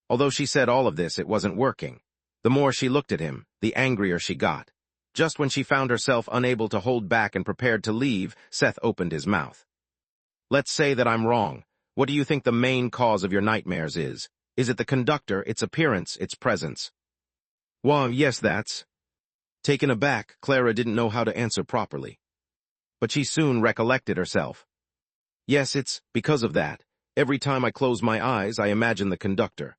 Although she said all of this, it wasn't working. The more she looked at him, the angrier she got. Just when she found herself unable to hold back and prepared to leave, Seth opened his mouth. Let's say that I'm wrong. What do you think the main cause of your nightmares is? Is it the conductor, its appearance, its presence? Well, yes, that's... Taken aback, Clara didn't know how to answer properly. But she soon recollected herself. Yes, it's because of that. Every time I close my eyes, I imagine the conductor.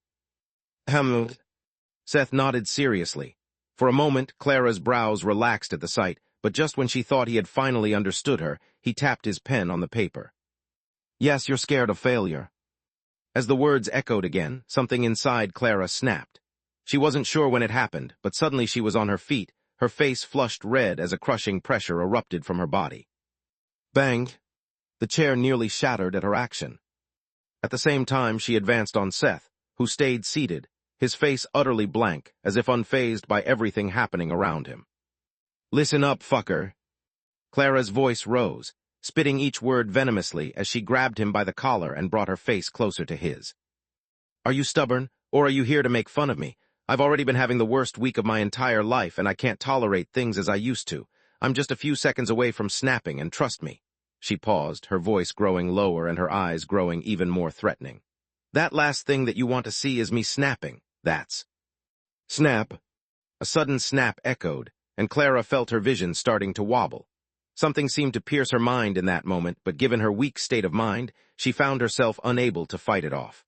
Seth nodded seriously. For a moment, Clara's brows relaxed at the sight, but just when she thought he had finally understood her, he tapped his pen on the paper. Yes, you're scared of failure. As the words echoed again, something inside Clara snapped. She wasn't sure when it happened, but suddenly she was on her feet, her face flushed red as a crushing pressure erupted from her body. Bang! The chair nearly shattered at her action. At the same time, she advanced on Seth, who stayed seated, his face utterly blank, as if unfazed by everything happening around him. Listen up, fucker. Clara's voice rose, spitting each word venomously as she grabbed him by the collar and brought her face closer to his. Are you stubborn, or are you here to make fun of me? I've already been having the worst week of my entire life, and I can't tolerate things as I used to. I'm just a few seconds away from snapping, and trust me. She paused, her voice growing lower and her eyes growing even more threatening. That last thing that you want to see is me snapping, that's. Snap. A sudden snap echoed, and Clara felt her vision starting to wobble. Something seemed to pierce her mind in that moment, but given her weak state of mind, she found herself unable to fight it off.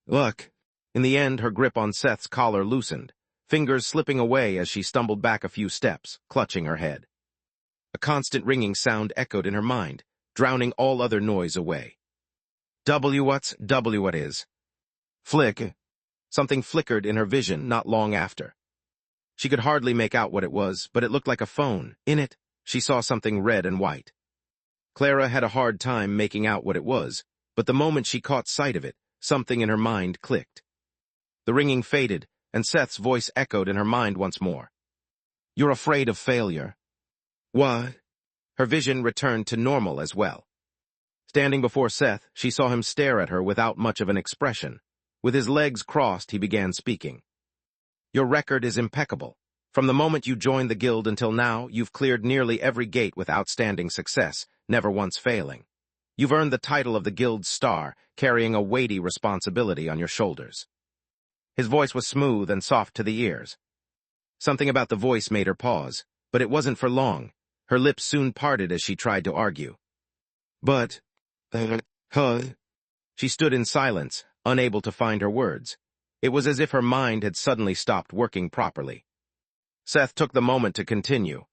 Look. In the end, her grip on Seth's collar loosened, fingers slipping away as she stumbled back a few steps, clutching her head. A constant ringing sound echoed in her mind, drowning all other noise away. What's what is? Flick. Something flickered in her vision not long after. She could hardly make out what it was, but it looked like a phone. In it, she saw something red and white. Clara had a hard time making out what it was, but the moment she caught sight of it, something in her mind clicked. The ringing faded, and Seth's voice echoed in her mind once more. You're afraid of failure. What? Her vision returned to normal as well. Standing before Seth, she saw him stare at her without much of an expression. With his legs crossed, he began speaking. Your record is impeccable. From the moment you joined the guild until now, you've cleared nearly every gate with outstanding success, never once failing. You've earned the title of the guild's star, carrying a weighty responsibility on your shoulders. His voice was smooth and soft to the ears. Something about the voice made her pause, but it wasn't for long. Her lips soon parted as she tried to argue. But, She stood in silence, unable to find her words. It was as if her mind had suddenly stopped working properly. Seth took the moment to continue.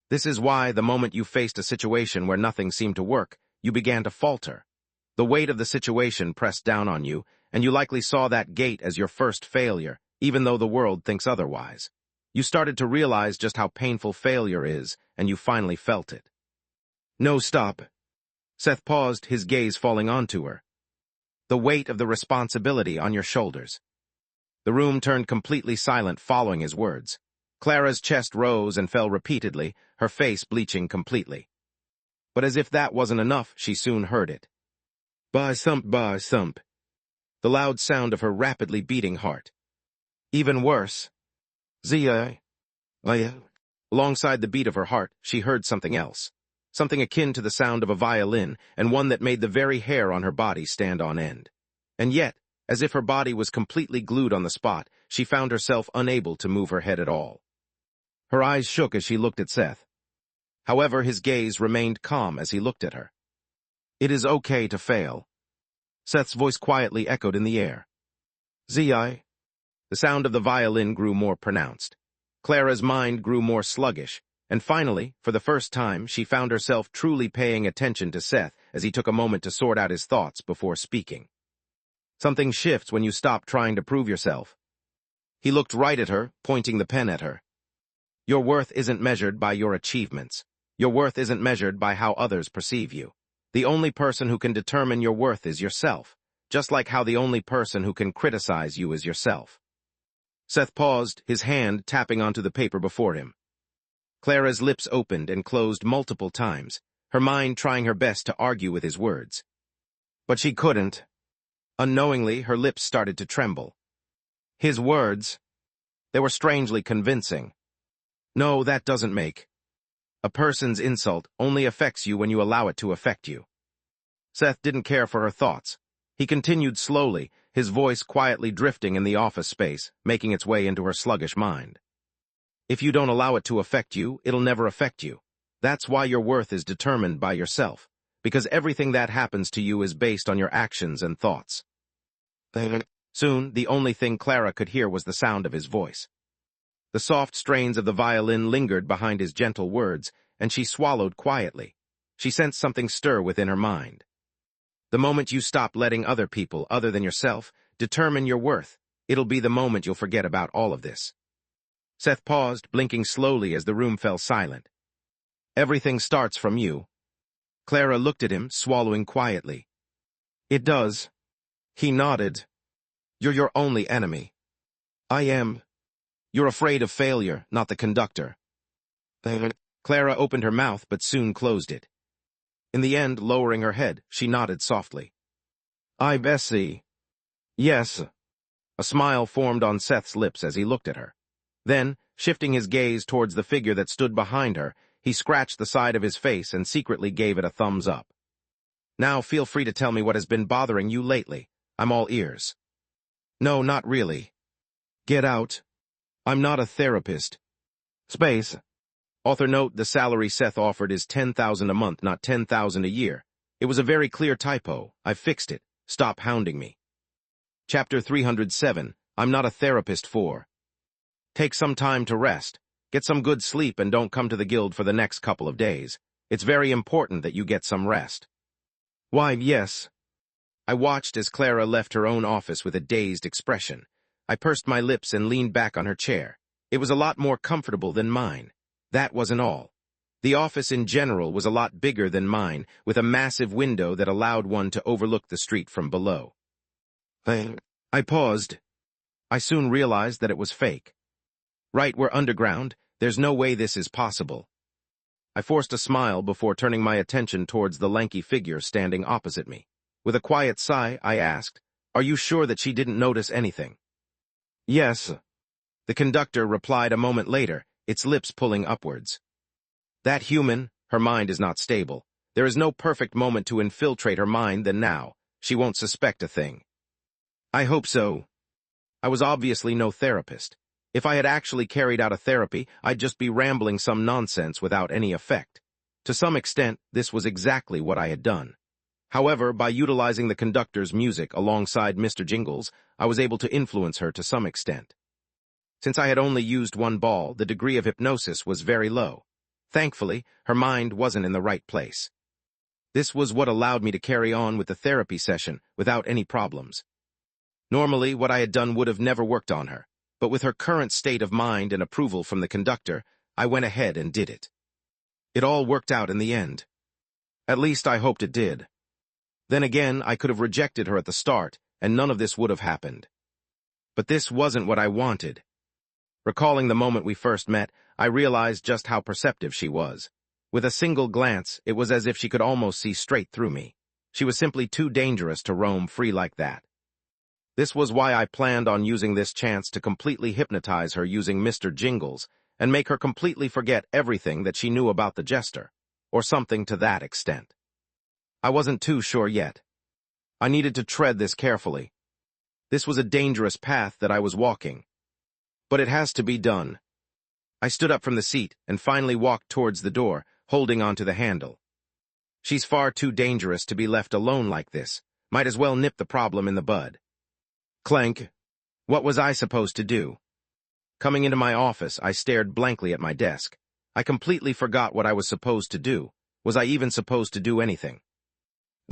This is why, the moment you faced a situation where nothing seemed to work, you began to falter. The weight of the situation pressed down on you, and you likely saw that gate as your first failure, even though the world thinks otherwise. You started to realize just how painful failure is, and you finally felt it. No, stop. Seth paused, his gaze falling onto her. The weight of the responsibility on your shoulders. The room turned completely silent following his words. Clara's chest rose and fell repeatedly, her face bleaching completely. But as if that wasn't enough, she soon heard it. Bar thump, bar thump. The loud sound of her rapidly beating heart. Even worse. Zia. Alongside the beat of her heart, she heard something else. Something akin to the sound of a violin, and one that made the very hair on her body stand on end. And yet, as if her body was completely glued on the spot, she found herself unable to move her head at all. Her eyes shook as she looked at Seth. However, his gaze remained calm as he looked at her. It is okay to fail. Seth's voice quietly echoed in the air. Zi. The sound of the violin grew more pronounced. Clara's mind grew more sluggish, and finally, for the first time, she found herself truly paying attention to Seth as he took a moment to sort out his thoughts before speaking. Something shifts when you stop trying to prove yourself. He looked right at her, pointing the pen at her. Your worth isn't measured by your achievements. Your worth isn't measured by how others perceive you. The only person who can determine your worth is yourself, just like how the only person who can criticize you is yourself. Seth paused, his hand tapping onto the paper before him. Clara's lips opened and closed multiple times, her mind trying her best to argue with his words. But she couldn't. Unknowingly, her lips started to tremble. His words, they were strangely convincing. No, that doesn't make. A person's insult only affects you when you allow it to affect you. Seth didn't care for her thoughts. He continued slowly, his voice quietly drifting in the office space, making its way into her sluggish mind. If you don't allow it to affect you, it'll never affect you. That's why your worth is determined by yourself, because everything that happens to you is based on your actions and thoughts. Soon, the only thing Clara could hear was the sound of his voice. The soft strains of the violin lingered behind his gentle words, and she swallowed quietly. She sensed something stir within her mind. The moment you stop letting other people, other than yourself, determine your worth, it'll be the moment you'll forget about all of this. Seth paused, blinking slowly as the room fell silent. Everything starts from you. Clara looked at him, swallowing quietly. It does. He nodded. You're your only enemy. I am. You're afraid of failure, not the conductor. Clara opened her mouth but soon closed it. In the end, lowering her head, she nodded softly. I Bessie. Yes. A smile formed on Seth's lips as he looked at her. Then, shifting his gaze towards the figure that stood behind her, he scratched the side of his face and secretly gave it a thumbs up. Now feel free to tell me what has been bothering you lately. I'm all ears. No, not really. Get out. I'm not a therapist. Space. Author note, the salary Seth offered is $10,000 a month, not $10,000 a year. It was a very clear typo. I fixed it. Stop hounding me. Chapter 307. I'm not a therapist for. Take some time to rest. Get some good sleep and don't come to the guild for the next couple of days. It's very important that you get some rest. Why, yes. I watched as Clara left her own office with a dazed expression. I pursed my lips and leaned back on her chair. It was a lot more comfortable than mine. That wasn't all. The office in general was a lot bigger than mine, with a massive window that allowed one to overlook the street from below. I paused. I soon realized that it was fake. Right, we're underground. There's no way this is possible. I forced a smile before turning my attention towards the lanky figure standing opposite me. With a quiet sigh, I asked, "Are you sure that she didn't notice anything?" "Yes." The conductor replied a moment later, its lips pulling upwards. "That human, her mind is not stable. There is no perfect moment to infiltrate her mind than now. She won't suspect a thing." I hope so. I was obviously no therapist. If I had actually carried out a therapy, I'd just be rambling some nonsense without any effect. To some extent, this was exactly what I had done. However, by utilizing the conductor's music alongside Mr. Jingles, I was able to influence her to some extent. Since I had only used one ball, the degree of hypnosis was very low. Thankfully, her mind wasn't in the right place. This was what allowed me to carry on with the therapy session without any problems. Normally, what I had done would have never worked on her, but with her current state of mind and approval from the conductor, I went ahead and did it. It all worked out in the end. At least I hoped it did. Then again, I could have rejected her at the start, and none of this would have happened. But this wasn't what I wanted. Recalling the moment we first met, I realized just how perceptive she was. With a single glance, it was as if she could almost see straight through me. She was simply too dangerous to roam free like that. This was why I planned on using this chance to completely hypnotize her using Mr. Jingles and make her completely forget everything that she knew about the jester, or something to that extent. I wasn't too sure yet. I needed to tread this carefully. This was a dangerous path that I was walking. But it has to be done. I stood up from the seat and finally walked towards the door, holding onto the handle. She's far too dangerous to be left alone like this. Might as well nip the problem in the bud. Clank. What was I supposed to do? Coming into my office, I stared blankly at my desk. I completely forgot what I was supposed to do. Was I even supposed to do anything?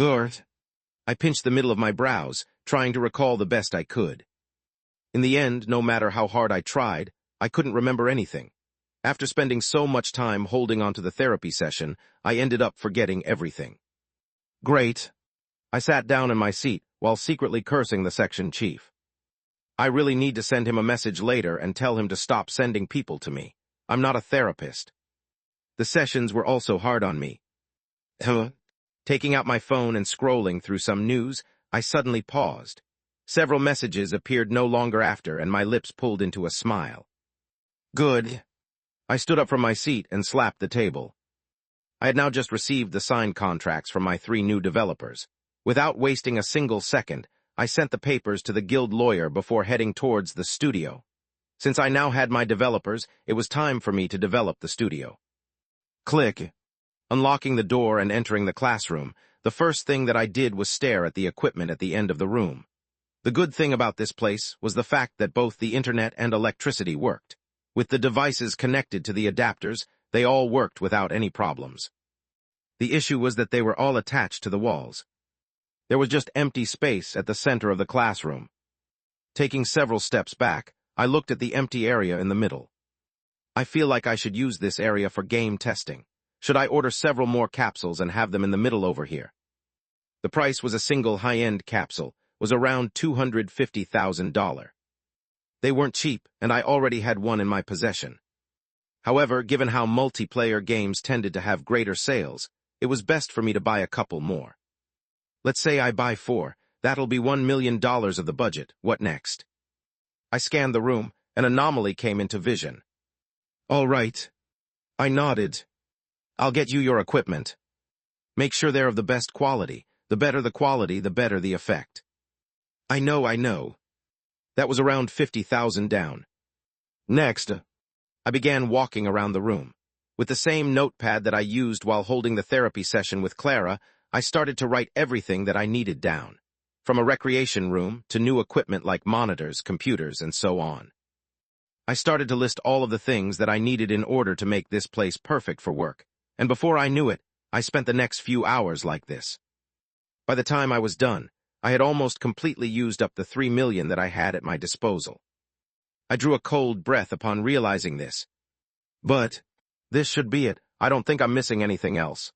I pinched the middle of my brows, trying to recall the best I could. In the end, no matter how hard I tried, I couldn't remember anything. After spending so much time holding onto the therapy session, I ended up forgetting everything. Great. I sat down in my seat while secretly cursing the section chief. I really need to send him a message later and tell him to stop sending people to me. I'm not a therapist. The sessions were also hard on me. Taking out my phone and scrolling through some news, I suddenly paused. Several messages appeared no longer after, and my lips pulled into a smile. Good. I stood up from my seat and slapped the table. I had now just received the signed contracts from my 3 new developers. Without wasting a single second, I sent the papers to the guild lawyer before heading towards the studio. Since I now had my developers, it was time for me to develop the studio. Click. Unlocking the door and entering the classroom, the first thing that I did was stare at the equipment at the end of the room. The good thing about this place was the fact that both the internet and electricity worked. With the devices connected to the adapters, they all worked without any problems. The issue was that they were all attached to the walls. There was just empty space at the center of the classroom. Taking several steps back, I looked at the empty area in the middle. I feel like I should use this area for game testing. Should I order several more capsules and have them in the middle over here? The price was a single high-end capsule, was around $250,000. They weren't cheap, and I already had one in my possession. However, given how multiplayer games tended to have greater sales, it was best for me to buy a couple more. Let's say I buy 4. That'll be $1 million of the budget. What next? I scanned the room. An anomaly came into vision. All right. I nodded. I'll get you your equipment. Make sure they're of the best quality. The better the quality, the better the effect. I know. That was around 50,000 down. Next, I began walking around the room. With the same notepad that I used while holding the therapy session with Clara, I started to write everything that I needed down, from a recreation room to new equipment like monitors, computers, and so on. I started to list all of the things that I needed in order to make this place perfect for work, and before I knew it, I spent the next few hours like this. By the time I was done, I had almost completely used up the 3 million that I had at my disposal. I drew a cold breath upon realizing this. But this should be it. I don't think I'm missing anything else.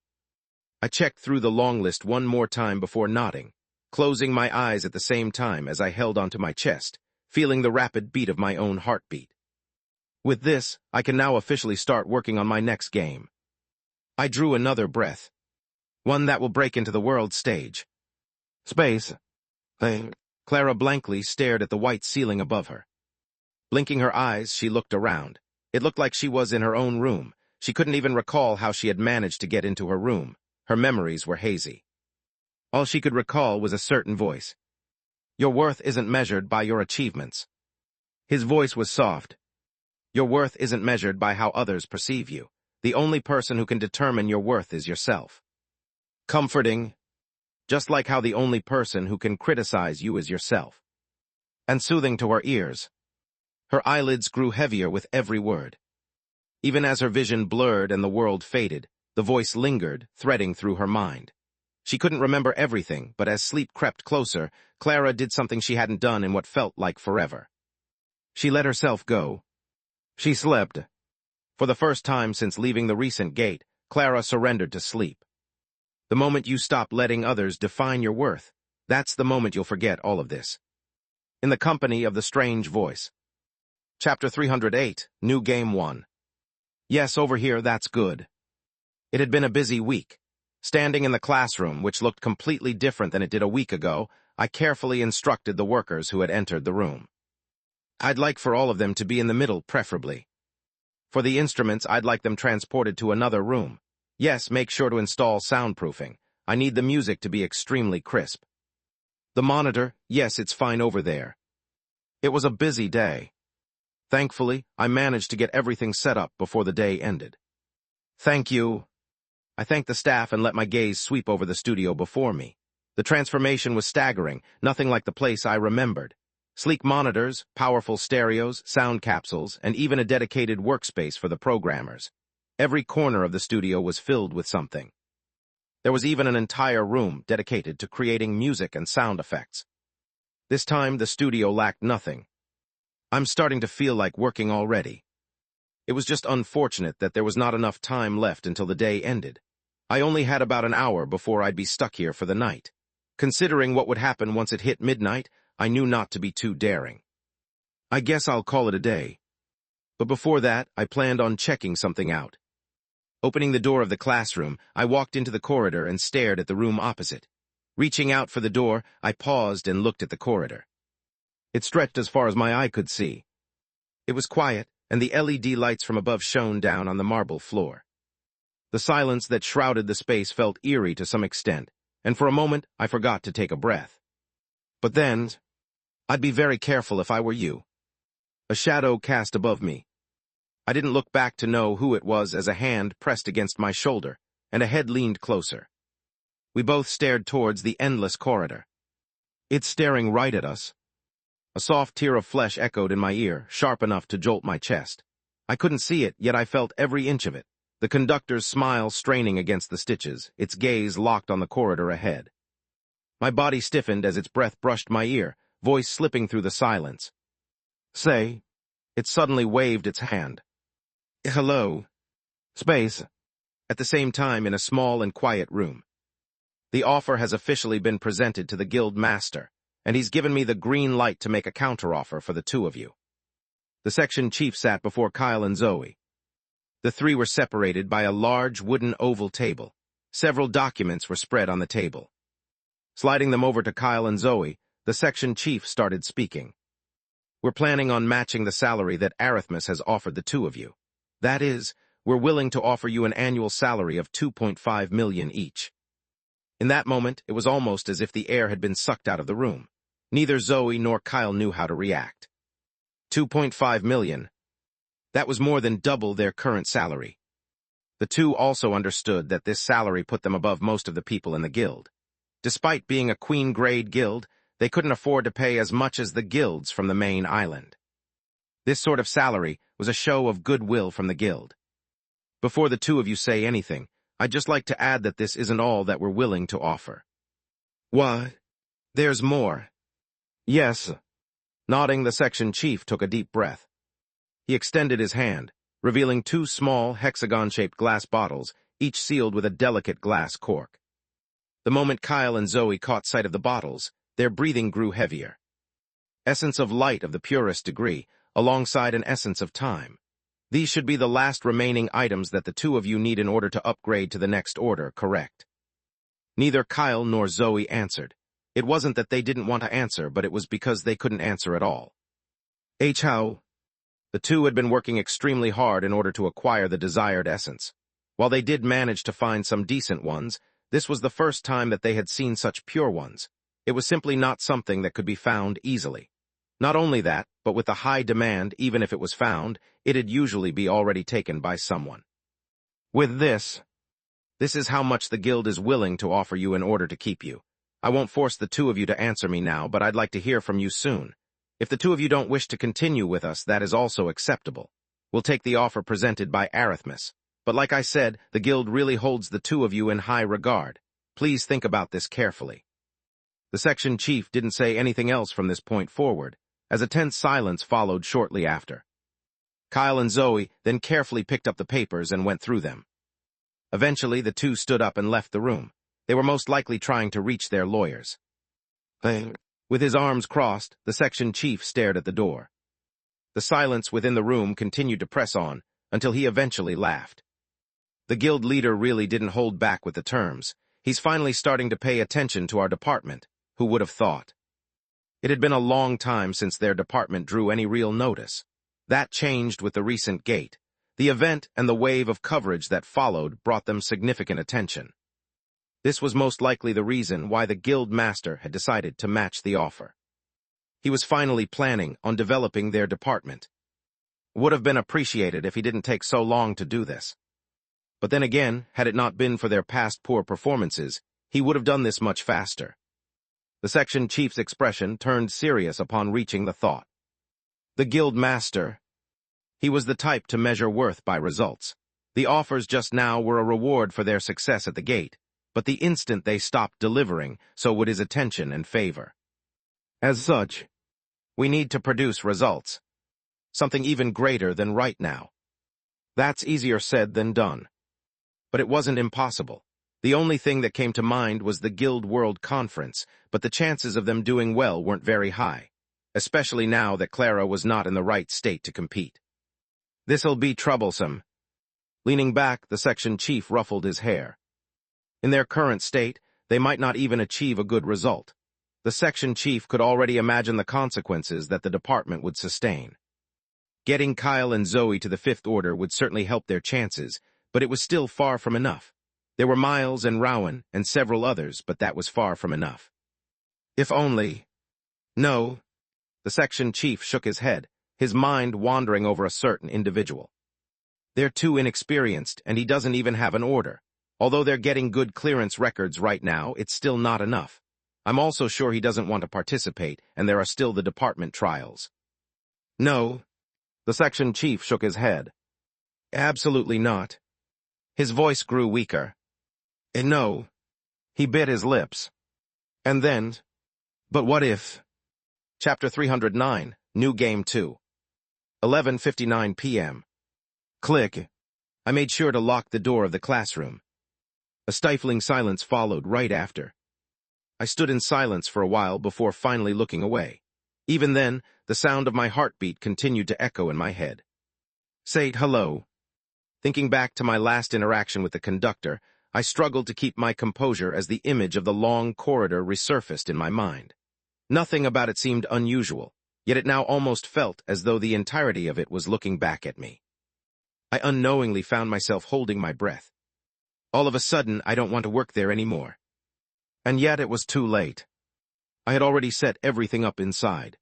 I checked through the long list one more time before nodding, closing my eyes at the same time as I held onto my chest, feeling the rapid beat of my own heartbeat. With this, I can now officially start working on my next game. I drew another breath, one that will break into the world stage. Space. Clara blankly stared at the white ceiling above her. Blinking her eyes, she looked around. It looked like she was in her own room. She couldn't even recall how she had managed to get into her room. Her memories were hazy. All she could recall was a certain voice. Your worth isn't measured by your achievements. His voice was soft. Your worth isn't measured by how others perceive you. The only person who can determine your worth is yourself. Comforting, just like how the only person who can criticize you is yourself. And soothing to her ears. Her eyelids grew heavier with every word. Even as her vision blurred and the world faded, the voice lingered, threading through her mind. She couldn't remember everything, but as sleep crept closer, Clara did something she hadn't done in what felt like forever. She let herself go. She slept. For the first time since leaving the recent gate, Clara surrendered to sleep. The moment you stop letting others define your worth, that's the moment you'll forget all of this. In the company of the strange voice. Chapter 308, New Game 1. Yes, over here, that's good. It had been a busy week. Standing in the classroom, which looked completely different than it did a week ago, I carefully instructed the workers who had entered the room. I'd like for all of them to be in the middle, preferably. For the instruments, I'd like them transported to another room. Yes, make sure to install soundproofing. I need the music to be extremely crisp. The monitor, yes, it's fine over there. It was a busy day. Thankfully, I managed to get everything set up before the day ended. Thank you. I thanked the staff and let my gaze sweep over the studio before me. The transformation was staggering, nothing like the place I remembered. Sleek monitors, powerful stereos, sound capsules, and even a dedicated workspace for the programmers. Every corner of the studio was filled with something. There was even an entire room dedicated to creating music and sound effects. This time, the studio lacked nothing. I'm starting to feel like working already. It was just unfortunate that there was not enough time left until the day ended. I only had about an hour before I'd be stuck here for the night. Considering what would happen once it hit midnight, I knew not to be too daring. I guess I'll call it a day. But before that, I planned on checking something out. Opening the door of the classroom, I walked into the corridor and stared at the room opposite. Reaching out for the door, I paused and looked at the corridor. It stretched as far as my eye could see. It was quiet, and the LED lights from above shone down on the marble floor. The silence that shrouded the space felt eerie to some extent, and for a moment I forgot to take a breath. But then, I'd be very careful if I were you. A shadow cast above me. I didn't look back to know who it was as a hand pressed against my shoulder, and a head leaned closer. We both stared towards the endless corridor. It's staring right at us. A soft tear of flesh echoed in my ear, sharp enough to jolt my chest. I couldn't see it, yet I felt every inch of it. The conductor's smile straining against the stitches, its gaze locked on the corridor ahead. My body stiffened as its breath brushed my ear, voice slipping through the silence. Say. It suddenly waved its hand. Hello. Space. At the same time in a small and quiet room. The offer has officially been presented to the guild master, and he's given me the green light to make a counteroffer for the two of you. The section chief sat before Kyle and Zoe. The three were separated by a large wooden oval table. Several documents were spread on the table. Sliding them over to Kyle and Zoe, the section chief started speaking. We're planning on matching the salary that Arithmus has offered the two of you. That is, we're willing to offer you an annual salary of 2.5 million each. In that moment, it was almost as if the air had been sucked out of the room. Neither Zoe nor Kyle knew how to react. 2.5 million. That was more than double their current salary. The two also understood that this salary put them above most of the people in the guild. Despite being a queen-grade guild, they couldn't afford to pay as much as the guilds from the main island. This sort of salary was a show of goodwill from the guild. Before the two of you say anything, I'd just like to add that this isn't all that we're willing to offer. What? There's more. Yes. Nodding, the section chief took a deep breath. He extended his hand, revealing two small, hexagon-shaped glass bottles, each sealed with a delicate glass cork. The moment Kyle and Zoe caught sight of the bottles, their breathing grew heavier. Essence of light of the purest degree, alongside an essence of time. These should be the last remaining items that the two of you need in order to upgrade to the next order, correct? Neither Kyle nor Zoe answered. It wasn't that they didn't want to answer, but it was because they couldn't answer at all. How? The two had been working extremely hard in order to acquire the desired essence. While they did manage to find some decent ones, this was the first time that they had seen such pure ones. It was simply not something that could be found easily. Not only that, but with the high demand, even if it was found, it'd usually be already taken by someone. With this is how much the guild is willing to offer you in order to keep you. I won't force the two of you to answer me now, but I'd like to hear from you soon. If the two of you don't wish to continue with us, that is also acceptable. We'll take the offer presented by Arithmus. But like I said, the guild really holds the two of you in high regard. Please think about this carefully. The section chief didn't say anything else from this point forward, as a tense silence followed shortly after. Kyle and Zoe then carefully picked up the papers and went through them. Eventually, the two stood up and left the room. They were most likely trying to reach their lawyers. With his arms crossed, the section chief stared at the door. The silence within the room continued to press on, until he eventually laughed. The guild leader really didn't hold back with the terms. He's finally starting to pay attention to our department. Who would have thought? It had been a long time since their department drew any real notice. That changed with the recent gate. The event and the wave of coverage that followed brought them significant attention. This was most likely the reason why the guild master had decided to match the offer. He was finally planning on developing their department. Would have been appreciated if he didn't take so long to do this. But then again, had it not been for their past poor performances, he would have done this much faster. The section chief's expression turned serious upon reaching the thought. The guild master. He was the type to measure worth by results. The offers just now were a reward for their success at the gate, but the instant they stopped delivering, so would his attention and favor. As such, we need to produce results. Something even greater than right now. That's easier said than done. But it wasn't impossible. The only thing that came to mind was the Guild World Conference, but the chances of them doing well weren't very high, especially now that Clara was not in the right state to compete. This'll be troublesome. Leaning back, the section chief ruffled his hair. In their current state, they might not even achieve a good result. The section chief could already imagine the consequences that the department would sustain. Getting Kyle and Zoe to the Fifth Order would certainly help their chances, but it was still far from enough. There were Miles and Rowan and several others, but that was far from enough. If only... No. The section chief shook his head, his mind wandering over a certain individual. They're too inexperienced, and he doesn't even have an order. Although they're getting good clearance records right now, it's still not enough. I'm also sure he doesn't want to participate, and there are still the department trials. No. The section chief shook his head. Absolutely not. His voice grew weaker. No. He bit his lips. And then... But what if... Chapter 309, New Game 2. 11:59 p.m. Click. I made sure to lock the door of the classroom. A stifling silence followed right after. I stood in silence for a while before finally looking away. Even then, the sound of my heartbeat continued to echo in my head. Say hello. Thinking back to my last interaction with the conductor, I struggled to keep my composure as the image of the long corridor resurfaced in my mind. Nothing about it seemed unusual, yet it now almost felt as though the entirety of it was looking back at me. I unknowingly found myself holding my breath. All of a sudden, I don't want to work there anymore. And yet it was too late. I had already set everything up inside.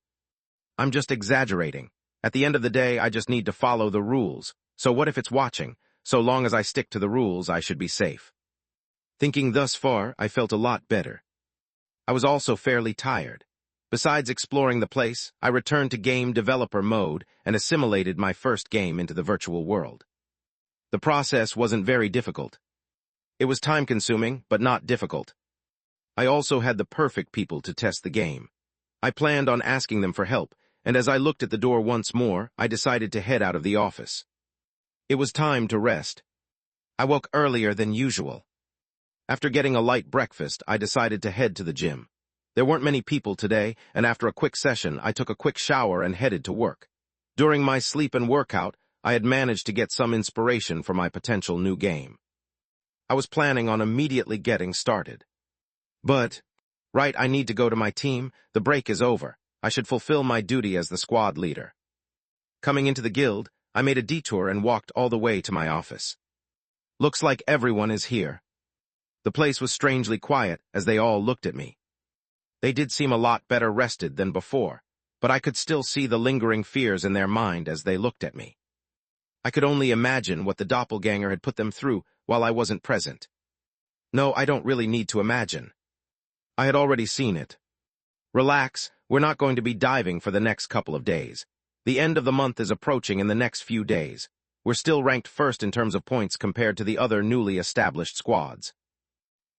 I'm just exaggerating. At the end of the day, I just need to follow the rules. So what if it's watching? So long as I stick to the rules, I should be safe. Thinking thus far, I felt a lot better. I was also fairly tired. Besides exploring the place, I returned to game developer mode and assimilated my first game into the virtual world. The process wasn't very difficult. It was time-consuming, but not difficult. I also had the perfect people to test the game. I planned on asking them for help, and as I looked at the door once more, I decided to head out of the office. It was time to rest. I woke earlier than usual. After getting a light breakfast, I decided to head to the gym. There weren't many people today, and after a quick session, I took a quick shower and headed to work. During my sleep and workout, I had managed to get some inspiration for my potential new game. I was planning on immediately getting started. But, right, I need to go to my team. The break is over. I should fulfill my duty as the squad leader. Coming into the guild, I made a detour and walked all the way to my office. Looks like everyone is here. The place was strangely quiet as they all looked at me. They did seem a lot better rested than before, but I could still see the lingering fears in their mind as they looked at me. I could only imagine what the doppelganger had put them through while I wasn't present. No, I don't really need to imagine. I had already seen it. Relax, we're not going to be diving for the next couple of days. The end of the month is approaching in the next few days. We're still ranked first in terms of points compared to the other newly established squads.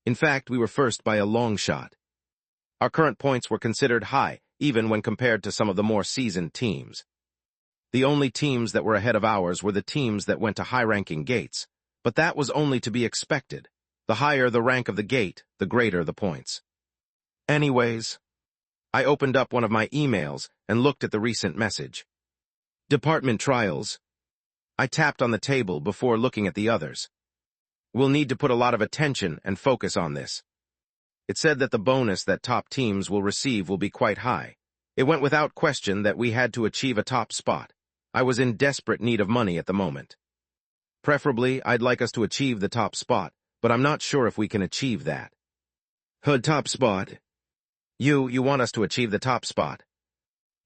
In fact, we were first by a long shot. Our current points were considered high, even when compared to some of the more seasoned teams. The only teams that were ahead of ours were the teams that went to high-ranking gates, but that was only to be expected. The higher the rank of the gate, the greater the points. Anyways, I opened up one of my emails and looked at the recent message. Department trials. I tapped on the table before looking at the others. We'll need to put a lot of attention and focus on this. It said that the bonus that top teams will receive will be quite high. It went without question that we had to achieve a top spot. I was in desperate need of money at the moment. Preferably, I'd like us to achieve the top spot, but I'm not sure if we can achieve that. Top spot. You want us to achieve the top spot.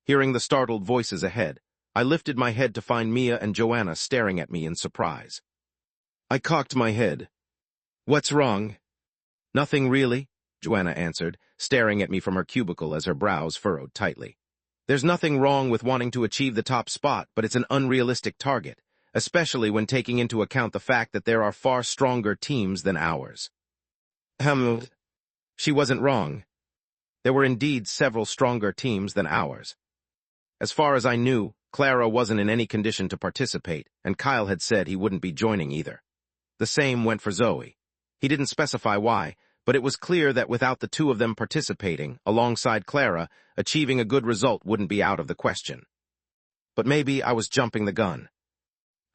Hearing the startled voices ahead, I lifted my head to find Mia and Joanna staring at me in surprise. I cocked my head. What's wrong? Nothing really, Joanna answered, staring at me from her cubicle as her brows furrowed tightly. There's nothing wrong with wanting to achieve the top spot, but it's an unrealistic target, especially when taking into account the fact that there are far stronger teams than ours. She wasn't wrong. There were indeed several stronger teams than ours. As far as I knew, Clara wasn't in any condition to participate, and Kyle had said he wouldn't be joining either. The same went for Zoe. He didn't specify why, but it was clear that without the two of them participating, alongside Clara, achieving a good result wouldn't be out of the question. But maybe I was jumping the gun.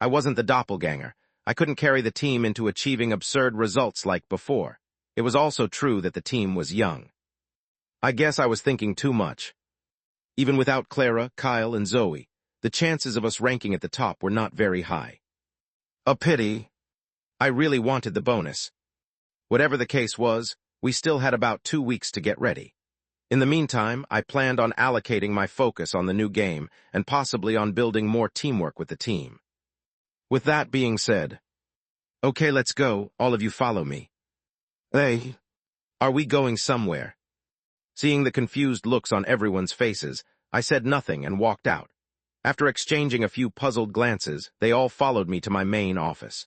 I wasn't the doppelganger. I couldn't carry the team into achieving absurd results like before. It was also true that the team was young. I guess I was thinking too much. Even without Clara, Kyle, and Zoe, the chances of us ranking at the top were not very high. A pity. I really wanted the bonus. Whatever the case was, we still had about 2 weeks to get ready. In the meantime, I planned on allocating my focus on the new game and possibly on building more teamwork with the team. With that being said, okay, let's go, all of you follow me. Hey, are we going somewhere? Seeing the confused looks on everyone's faces, I said nothing and walked out. After exchanging a few puzzled glances, they all followed me to my main office.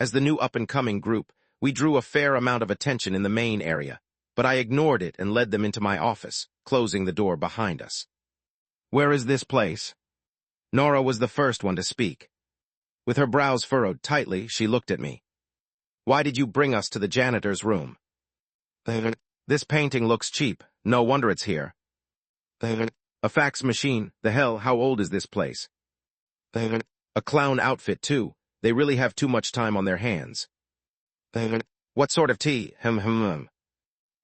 As the new up-and-coming group, we drew a fair amount of attention in the main area, but I ignored it and led them into my office, closing the door behind us. Where is this place? Nora was the first one to speak. With her brows furrowed tightly, she looked at me. Why did you bring us to the janitor's room? This painting looks cheap. No wonder it's here. A fax machine. The hell, how old is this place? A clown outfit, too. They really have too much time on their hands. What sort of tea?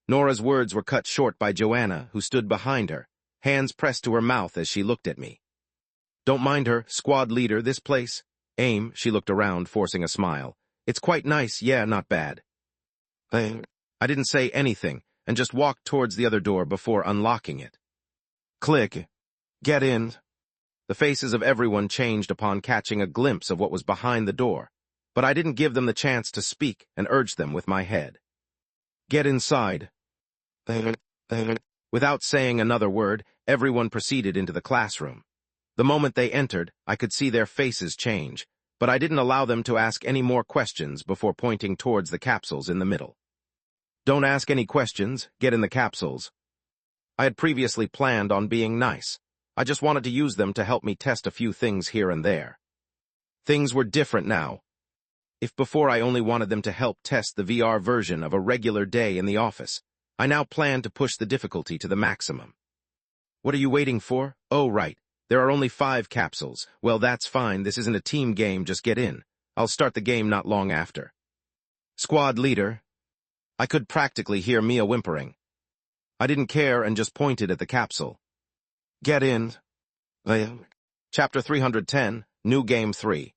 Nora's words were cut short by Joanna, who stood behind her, hands pressed to her mouth as she looked at me. Don't mind her, squad leader, this place. Aim, she looked around, forcing a smile. It's quite nice, yeah, not bad. I didn't say anything. and just walked towards the other door before unlocking it. Click. Get in. The faces of everyone changed upon catching a glimpse of what was behind the door, but I didn't give them the chance to speak and urged them with my head. Get inside. Without saying another word, everyone proceeded into the classroom. The moment they entered, I could see their faces change, but I didn't allow them to ask any more questions before pointing towards the capsules in the middle. Don't ask any questions, get in the capsules. I had previously planned on being nice. I just wanted to use them to help me test a few things here and there. Things were different now. If before I only wanted them to help test the VR version of a regular day in the office, I now planned to push the difficulty to the maximum. What are you waiting for? Oh, right. There are only 5 capsules. Well, that's fine. This isn't a team game. Just get in. I'll start the game not long after. Squad leader. I could practically hear Mia whimpering. I didn't care and just pointed at the capsule. Get in. Chapter 310, New Game 3.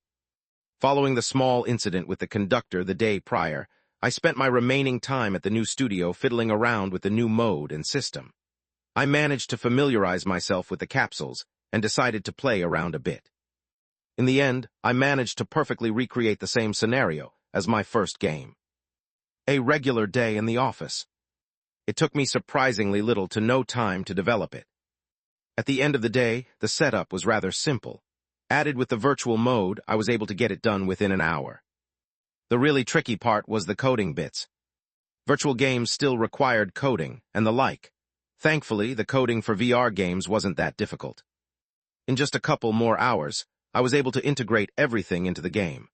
Following the small incident with the conductor the day prior, I spent my remaining time at the new studio fiddling around with the new mode and system. I managed to familiarize myself with the capsules and decided to play around a bit. In the end, I managed to perfectly recreate the same scenario as my first game. A regular day in the office. It took me surprisingly little to no time to develop it. At the end of the day, the setup was rather simple. Added with the virtual mode, I was able to get it done within an hour. The really tricky part was the coding bits. Virtual games still required coding and the like. Thankfully, the coding for VR games wasn't that difficult. In just a couple more hours, I was able to integrate everything into the game.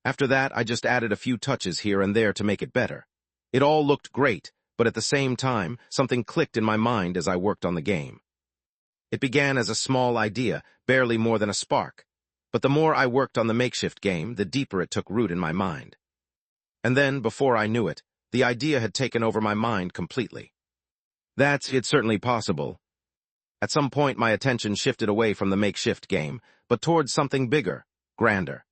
After that, I just added a few touches here and there to make it better. It all looked great, but at the same time, something clicked in my mind as I worked on the game. It began as a small idea, barely more than a spark. But the more I worked on the makeshift game, the deeper it took root in my mind. And then, before I knew it, the idea had taken over my mind completely. It's certainly possible. At some point, my attention shifted away from the makeshift game, but towards something bigger, grander.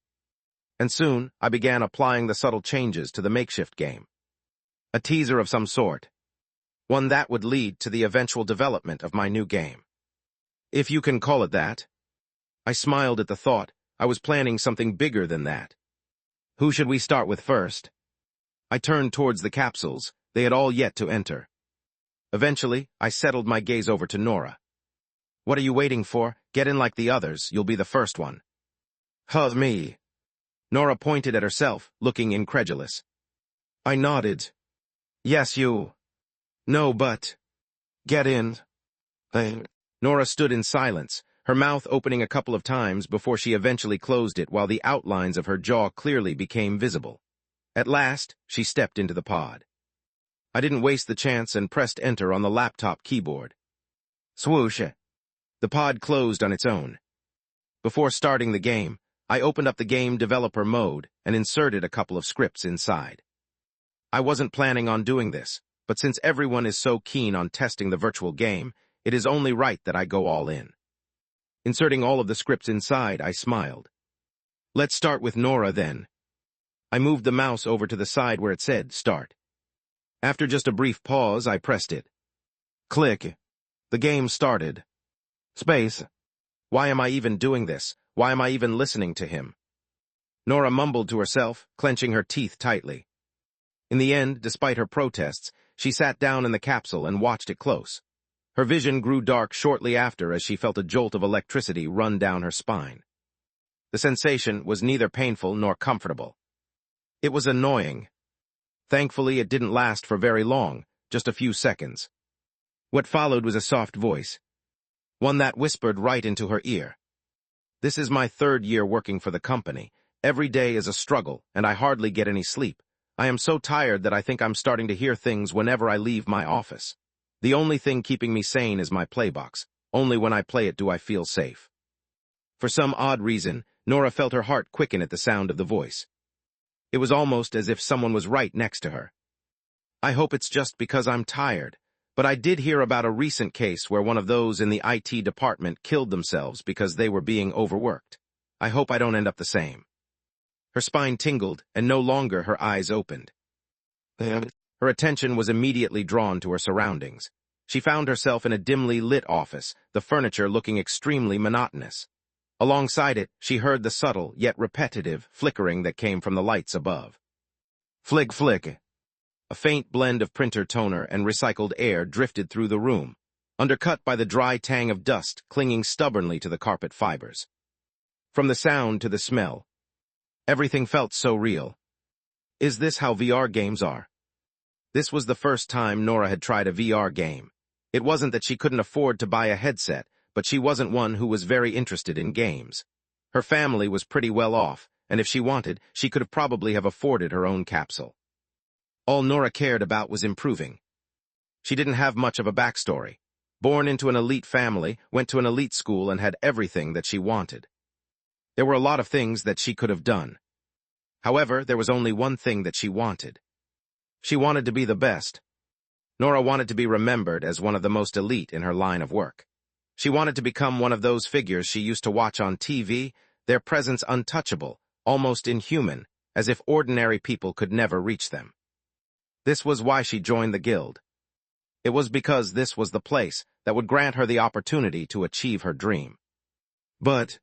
And soon, I began applying the subtle changes to the makeshift game. A teaser of some sort. One that would lead to the eventual development of my new game. If you can call it that. I smiled at the thought. I was planning something bigger than that. Who should we start with first? I turned towards the capsules. They had all yet to enter. Eventually, I settled my gaze over to Nora. What are you waiting for? Get in like the others. You'll be the first one. Me. Nora pointed at herself, looking incredulous. I nodded. Yes, you. No, but. Get in. Nora stood in silence, her mouth opening a couple of times before she eventually closed it while the outlines of her jaw clearly became visible. At last, she stepped into the pod. I didn't waste the chance and pressed enter on the laptop keyboard. Swoosh. The pod closed on its own. Before starting the game, I opened up the game developer mode and inserted a couple of scripts inside. I wasn't planning on doing this, but since everyone is so keen on testing the virtual game, it is only right that I go all in. Inserting all of the scripts inside, I smiled. Let's start with Nora then. I moved the mouse over to the side where it said Start. After just a brief pause, I pressed it. Click. The game started. Space. Why am I even doing this? Why am I even listening to him? Nora mumbled to herself, clenching her teeth tightly. In the end, despite her protests, she sat down in the capsule and watched it close. Her vision grew dark shortly after as she felt a jolt of electricity run down her spine. The sensation was neither painful nor comfortable. It was annoying. Thankfully, it didn't last for very long, just a few seconds. What followed was a soft voice, one that whispered right into her ear. This is my 3rd year working for the company. Every day is a struggle, and I hardly get any sleep. I am so tired that I think I'm starting to hear things whenever I leave my office. The only thing keeping me sane is my playbox. Only when I play it do I feel safe. For some odd reason, Nora felt her heart quicken at the sound of the voice. It was almost as if someone was right next to her. I hope it's just because I'm tired, but I did hear about a recent case where one of those in the IT department killed themselves because they were being overworked. I hope I don't end up the same. Her spine tingled, and no longer her eyes opened. Her attention was immediately drawn to her surroundings. She found herself in a dimly lit office, the furniture looking extremely monotonous. Alongside it, she heard the subtle, yet repetitive, flickering that came from the lights above. Flick, flick. A faint blend of printer toner and recycled air drifted through the room, undercut by the dry tang of dust clinging stubbornly to the carpet fibers. From the sound to the smell, everything felt so real. Is this how VR games are? This was the first time Nora had tried a VR game. It wasn't that she couldn't afford to buy a headset, but she wasn't one who was very interested in games. Her family was pretty well off, and if she wanted, she could have probably afforded her own capsule. All Nora cared about was improving. She didn't have much of a backstory. Born into an elite family, went to an elite school and had everything that she wanted. There were a lot of things that she could have done. However, there was only one thing that she wanted. She wanted to be the best. Nora wanted to be remembered as one of the most elite in her line of work. She wanted to become one of those figures she used to watch on TV, their presence untouchable, almost inhuman, as if ordinary people could never reach them. This was why she joined the guild. It was because this was the place that would grant her the opportunity to achieve her dream. But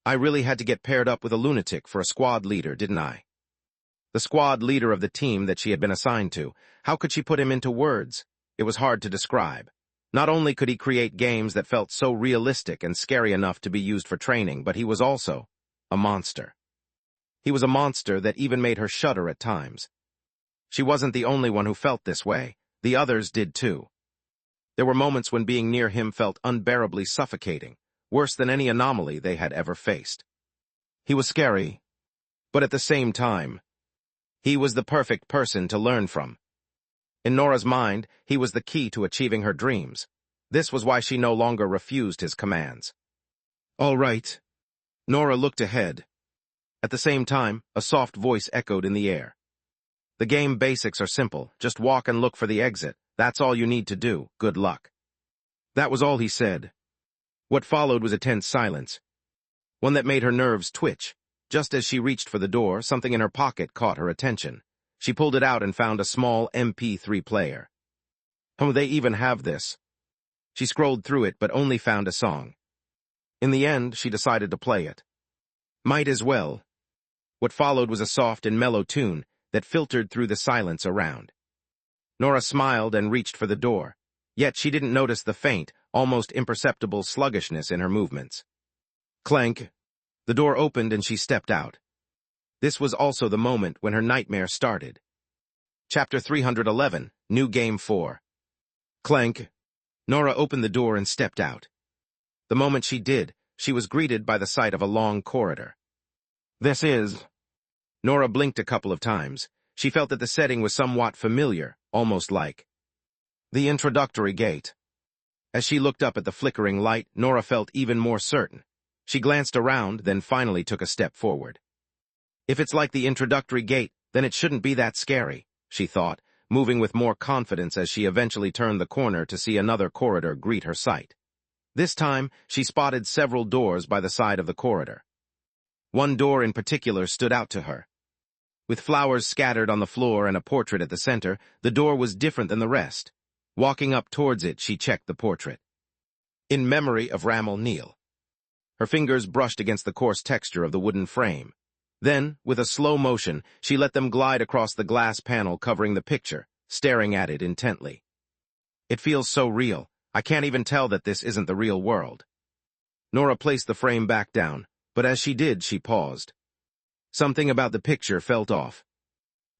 I really had to get paired up with a lunatic for a squad leader, didn't I? The squad leader of the team that she had been assigned to, how could she put him into words? It was hard to describe. Not only could he create games that felt so realistic and scary enough to be used for training, but he was also a monster. He was a monster that even made her shudder at times. She wasn't the only one who felt this way. The others did too. There were moments when being near him felt unbearably suffocating, worse than any anomaly they had ever faced. He was scary, but at the same time, he was the perfect person to learn from. In Nora's mind, he was the key to achieving her dreams. This was why she no longer refused his commands. All right. Nora looked ahead. At the same time, a soft voice echoed in the air. The game basics are simple. Just walk and look for the exit. That's all you need to do. Good luck. That was all he said. What followed was a tense silence, one that made her nerves twitch. Just as she reached for the door, something in her pocket caught her attention. She pulled it out and found a small MP3 player. Oh, they even have this. She scrolled through it but only found a song. In the end, she decided to play it. Might as well. What followed was a soft and mellow tune that filtered through the silence around. Nora smiled and reached for the door, yet she didn't notice the faint, almost imperceptible sluggishness in her movements. Clank. The door opened and she stepped out. This was also the moment when her nightmare started. Chapter 311, New Game 4. Clank. Nora opened the door and stepped out. The moment she did, she was greeted by the sight of a long corridor. This is... Nora blinked a couple of times. She felt that the setting was somewhat familiar, almost like the introductory gate. As she looked up at the flickering light, Nora felt even more certain. She glanced around, then finally took a step forward. If it's like the introductory gate, then it shouldn't be that scary, she thought, moving with more confidence as she eventually turned the corner to see another corridor greet her sight. This time, she spotted several doors by the side of the corridor. One door in particular stood out to her. With flowers scattered on the floor and a portrait at the center, the door was different than the rest. Walking up towards it, she checked the portrait. In memory of Ramal Neal. Her fingers brushed against the coarse texture of the wooden frame. Then, with a slow motion, she let them glide across the glass panel covering the picture, staring at it intently. It feels so real. I can't even tell that this isn't the real world. Nora placed the frame back down, but as she did, she paused. Something about the picture felt off.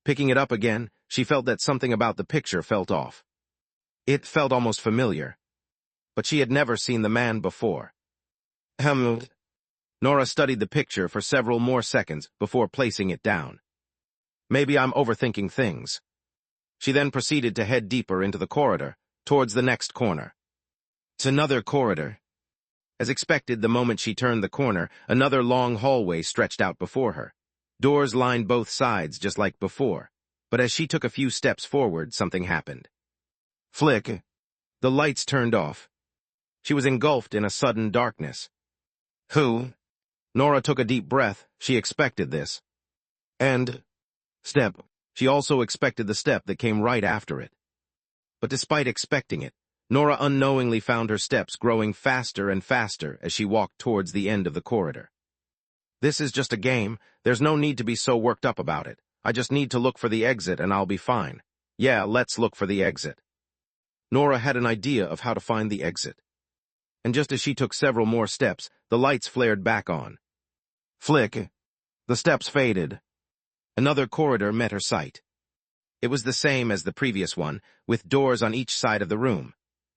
Picking it up again, she felt that something about the picture felt off. It felt almost familiar. But she had never seen the man before. Nora studied the picture for several more seconds before placing it down. Maybe I'm overthinking things. She then proceeded to head deeper into the corridor, towards the next corner. It's another corridor. As expected, the moment she turned the corner, another long hallway stretched out before her. Doors lined both sides just like before, but as she took a few steps forward, something happened. Flick. The lights turned off. She was engulfed in a sudden darkness. Who? Nora took a deep breath. She expected this. And... Step. She also expected the step that came right after it. But despite expecting it, Nora unknowingly found her steps growing faster and faster as she walked towards the end of the corridor. This is just a game. There's no need to be so worked up about it. I just need to look for the exit and I'll be fine. Yeah, let's look for the exit. Nora had an idea of how to find the exit. And just as she took several more steps, the lights flared back on. Flick. The steps faded. Another corridor met her sight. It was the same as the previous one, with doors on each side of the room.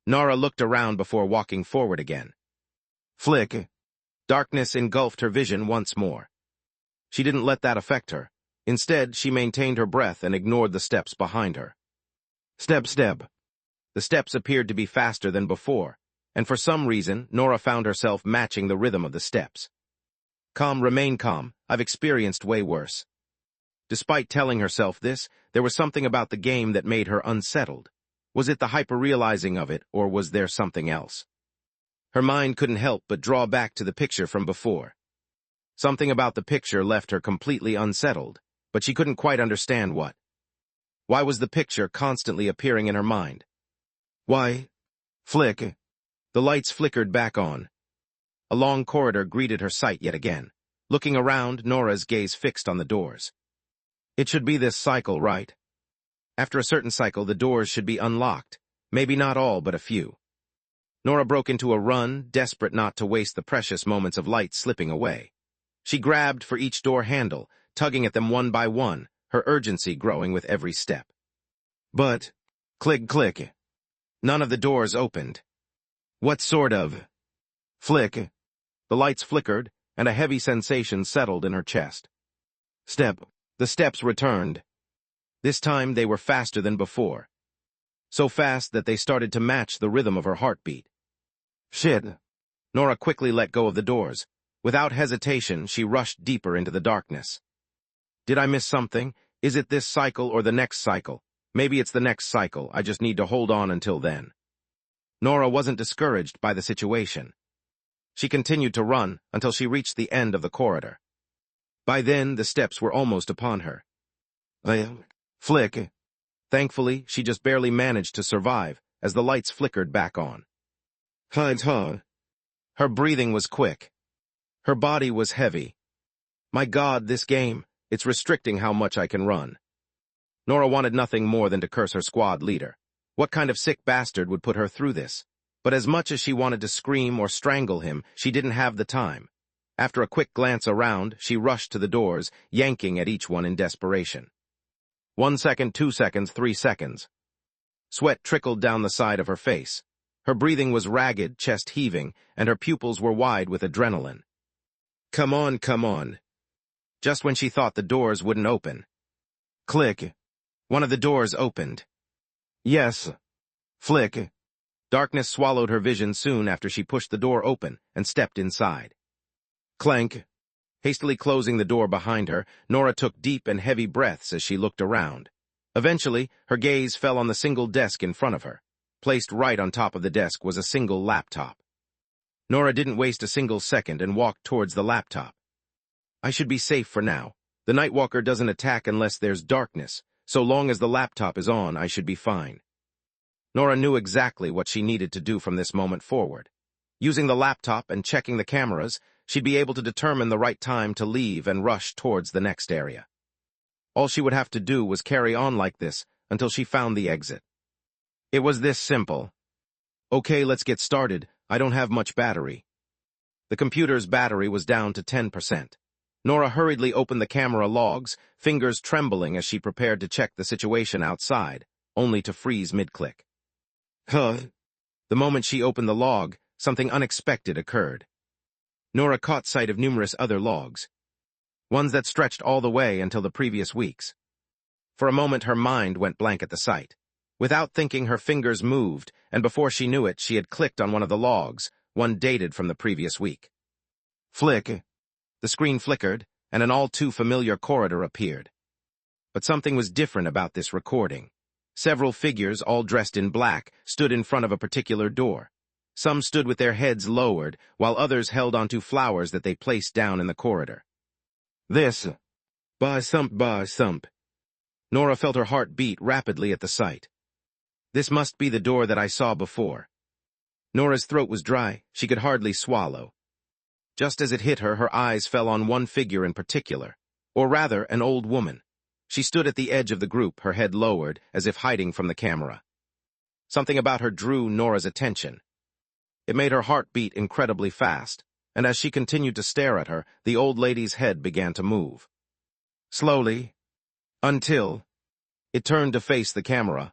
Nora looked around before walking forward again. Flick. Darkness engulfed her vision once more. She didn't let that affect her. Instead, she maintained her breath and ignored the steps behind her. Step, step. The steps appeared to be faster than before, and for some reason, Nora found herself matching the rhythm of the steps. Calm, remain calm. I've experienced way worse. Despite telling herself this, there was something about the game that made her unsettled. Was it the hyper-realizing of it, or was there something else? Her mind couldn't help but draw back to the picture from before. Something about the picture left her completely unsettled, but she couldn't quite understand what. Why was the picture constantly appearing in her mind? Why? Flick. The lights flickered back on. A long corridor greeted her sight yet again. Looking around, Nora's gaze fixed on the doors. It should be this cycle, right? After a certain cycle, the doors should be unlocked. Maybe not all, but a few. Nora broke into a run, desperate not to waste the precious moments of light slipping away. She grabbed for each door handle, tugging at them one by one, her urgency growing with every step. But, click, click. None of the doors opened. What sort of? Flick. The lights flickered, and a heavy sensation settled in her chest. Step. The steps returned. This time they were faster than before. So fast that they started to match the rhythm of her heartbeat. Shit. Nora quickly let go of the doors. Without hesitation, she rushed deeper into the darkness. Did I miss something? Is it this cycle or the next cycle? Maybe it's the next cycle. I just need to hold on until then. Nora wasn't discouraged by the situation. She continued to run until she reached the end of the corridor. By then, the steps were almost upon her. Flick. Thankfully, she just barely managed to survive as the lights flickered back on. Her breathing was quick. Her body was heavy. My God, this game, it's restricting how much I can run. Nora wanted nothing more than to curse her squad leader. What kind of sick bastard would put her through this? But as much as she wanted to scream or strangle him, she didn't have the time. After a quick glance around, she rushed to the doors, yanking at each one in desperation. 1 second, 2 seconds, 3 seconds. Sweat trickled down the side of her face. Her breathing was ragged, chest heaving, and her pupils were wide with adrenaline. Come on, come on. Just when she thought the doors wouldn't open. Click. One of the doors opened. Yes. Flick. Darkness swallowed her vision soon after she pushed the door open and stepped inside. Clank. Hastily closing the door behind her, Nora took deep and heavy breaths as she looked around. Eventually, her gaze fell on the single desk in front of her. Placed right on top of the desk was a single laptop. Nora didn't waste a single second and walked towards the laptop. I should be safe for now. The Nightwalker doesn't attack unless there's darkness. So long as the laptop is on, I should be fine. Nora knew exactly what she needed to do from this moment forward. Using the laptop and checking the cameras, she'd be able to determine the right time to leave and rush towards the next area. All she would have to do was carry on like this until she found the exit. It was this simple. Okay, let's get started. I don't have much battery. The computer's battery was down to 10%. Nora hurriedly opened the camera logs, fingers trembling as she prepared to check the situation outside, only to freeze mid-click. The moment she opened the log, something unexpected occurred. Nora caught sight of numerous other logs, ones that stretched all the way until the previous weeks. For a moment, her mind went blank at the sight. Without thinking, her fingers moved, and before she knew it, she had clicked on one of the logs, one dated from the previous week. Flick. The screen flickered, and an all-too-familiar corridor appeared. But something was different about this recording. Several figures, all dressed in black, stood in front of a particular door. Some stood with their heads lowered, while others held onto flowers that they placed down in the corridor. This. By sump. Nora felt her heart beat rapidly at the sight. This must be the door that I saw before. Nora's throat was dry, she could hardly swallow. Just as it hit her, her eyes fell on one figure in particular, or rather, an old woman. She stood at the edge of the group, her head lowered, as if hiding from the camera. Something about her drew Nora's attention. It made her heart beat incredibly fast, and as she continued to stare at her, the old lady's head began to move. Slowly, until it turned to face the camera.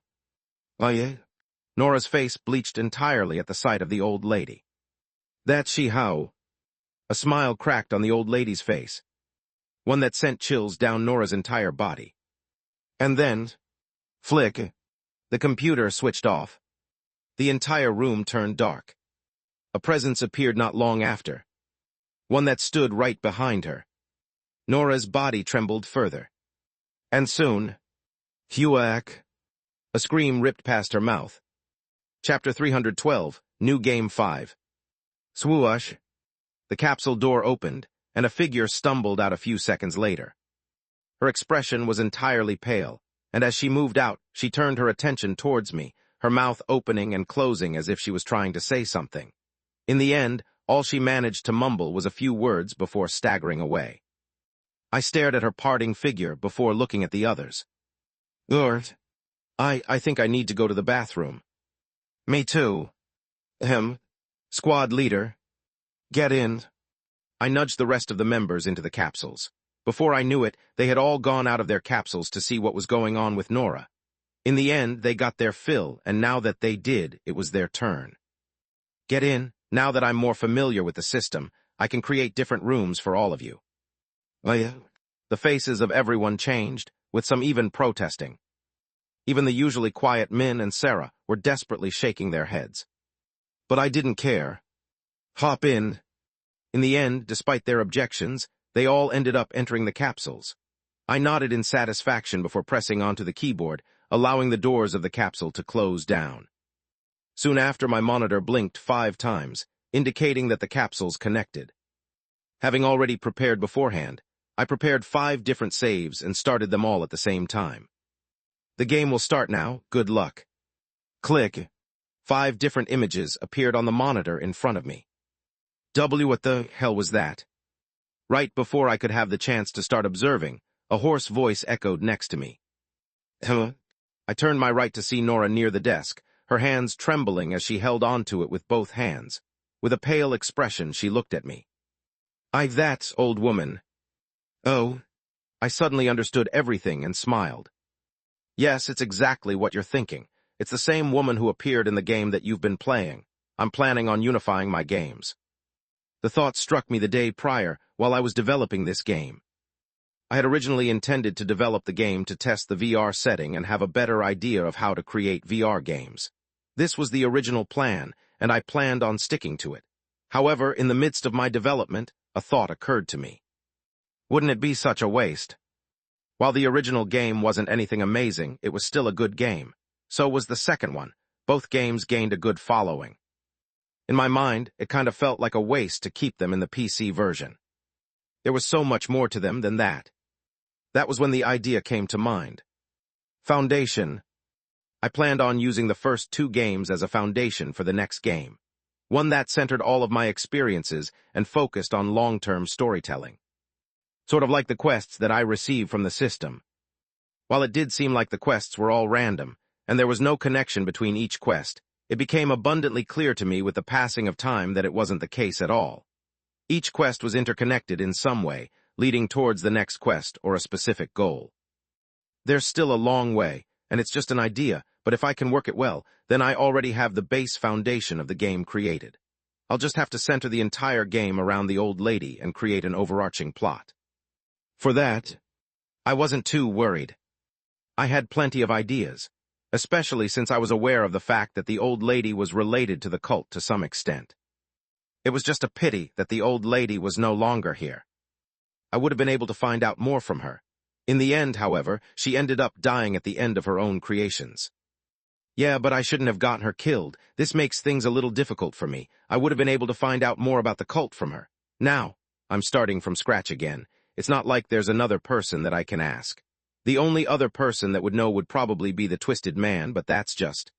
Aye? Nora's face bleached entirely at the sight of the old lady. That's she how? A smile cracked on the old lady's face, one that sent chills down Nora's entire body. And then, flick, the computer switched off. The entire room turned dark. A presence appeared not long after, one that stood right behind her. Nora's body trembled further. And soon, Huack! A scream ripped past her mouth. Chapter 312, New Game 5. Swoosh! The capsule door opened, and a figure stumbled out a few seconds later. Her expression was entirely pale, and as she moved out, she turned her attention towards me, her mouth opening and closing as if she was trying to say something. In the end, all she managed to mumble was a few words before staggering away. I stared at her parting figure before looking at the others. Lord, I think I need to go to the bathroom. Me too. Squad leader. Get in. I nudged the rest of the members into the capsules. Before I knew it, they had all gone out of their capsules to see what was going on with Nora. In the end, they got their fill, and now that they did, it was their turn. Get in. Now that I'm more familiar with the system, I can create different rooms for all of you. The faces of everyone changed, with some even protesting. Even the usually quiet Min and Sarah were desperately shaking their heads. But I didn't care. Hop in. In the end, despite their objections, they all ended up entering the capsules. I nodded in satisfaction before pressing onto the keyboard, allowing the doors of the capsule to close down. Soon after, my monitor blinked 5 times, indicating that the capsules connected. Having already prepared beforehand, I prepared 5 different saves and started them all at the same time. The game will start now, good luck. Click. 5 different images appeared on the monitor in front of me. What the hell was that? Right before I could have the chance to start observing, a hoarse voice echoed next to me. I turned my right to see Nora near the desk, her hands trembling as she held onto it with both hands. With a pale expression, she looked at me. That, old woman. Oh. I suddenly understood everything and smiled. Yes, it's exactly what you're thinking. It's the same woman who appeared in the game that you've been playing. I'm planning on unifying my games. The thought struck me the day prior while I was developing this game. I had originally intended to develop the game to test the VR setting and have a better idea of how to create VR games. This was the original plan, and I planned on sticking to it. However, in the midst of my development, a thought occurred to me. Wouldn't it be such a waste? While the original game wasn't anything amazing, it was still a good game. So was the second one. Both games gained a good following. In my mind, it kind of felt like a waste to keep them in the PC version. There was so much more to them than that. That was when the idea came to mind. Foundation. I planned on using the first 2 games as a foundation for the next game. One that centered all of my experiences and focused on long-term storytelling. Sort of like the quests that I received from the system. While it did seem like the quests were all random, and there was no connection between each quest, it became abundantly clear to me with the passing of time that it wasn't the case at all. Each quest was interconnected in some way, leading towards the next quest or a specific goal. There's still a long way, and it's just an idea, but if I can work it well, then I already have the base foundation of the game created. I'll just have to center the entire game around the old lady and create an overarching plot. For that, I wasn't too worried. I had plenty of ideas, especially since I was aware of the fact that the old lady was related to the cult to some extent. It was just a pity that the old lady was no longer here. I would have been able to find out more from her. In the end, however, she ended up dying at the end of her own creations. Yeah, but I shouldn't have gotten her killed. This makes things a little difficult for me. I would have been able to find out more about the cult from her. Now, I'm starting from scratch again. It's not like there's another person that I can ask. The only other person that would know would probably be the Twisted Man, but that's just...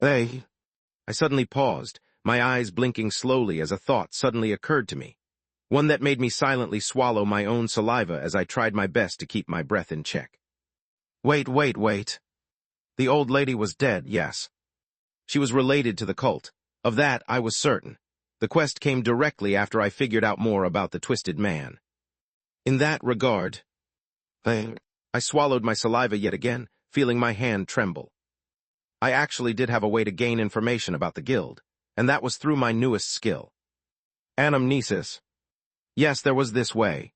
Hey. I suddenly paused, my eyes blinking slowly as a thought suddenly occurred to me. One that made me silently swallow my own saliva as I tried my best to keep my breath in check. Wait. The old lady was dead, yes. She was related to the cult. Of that, I was certain. The quest came directly after I figured out more about the Twisted Man. In that regard, I swallowed my saliva yet again, feeling my hand tremble. I actually did have a way to gain information about the guild, and that was through my newest skill. Anamnesis. Yes, there was this way.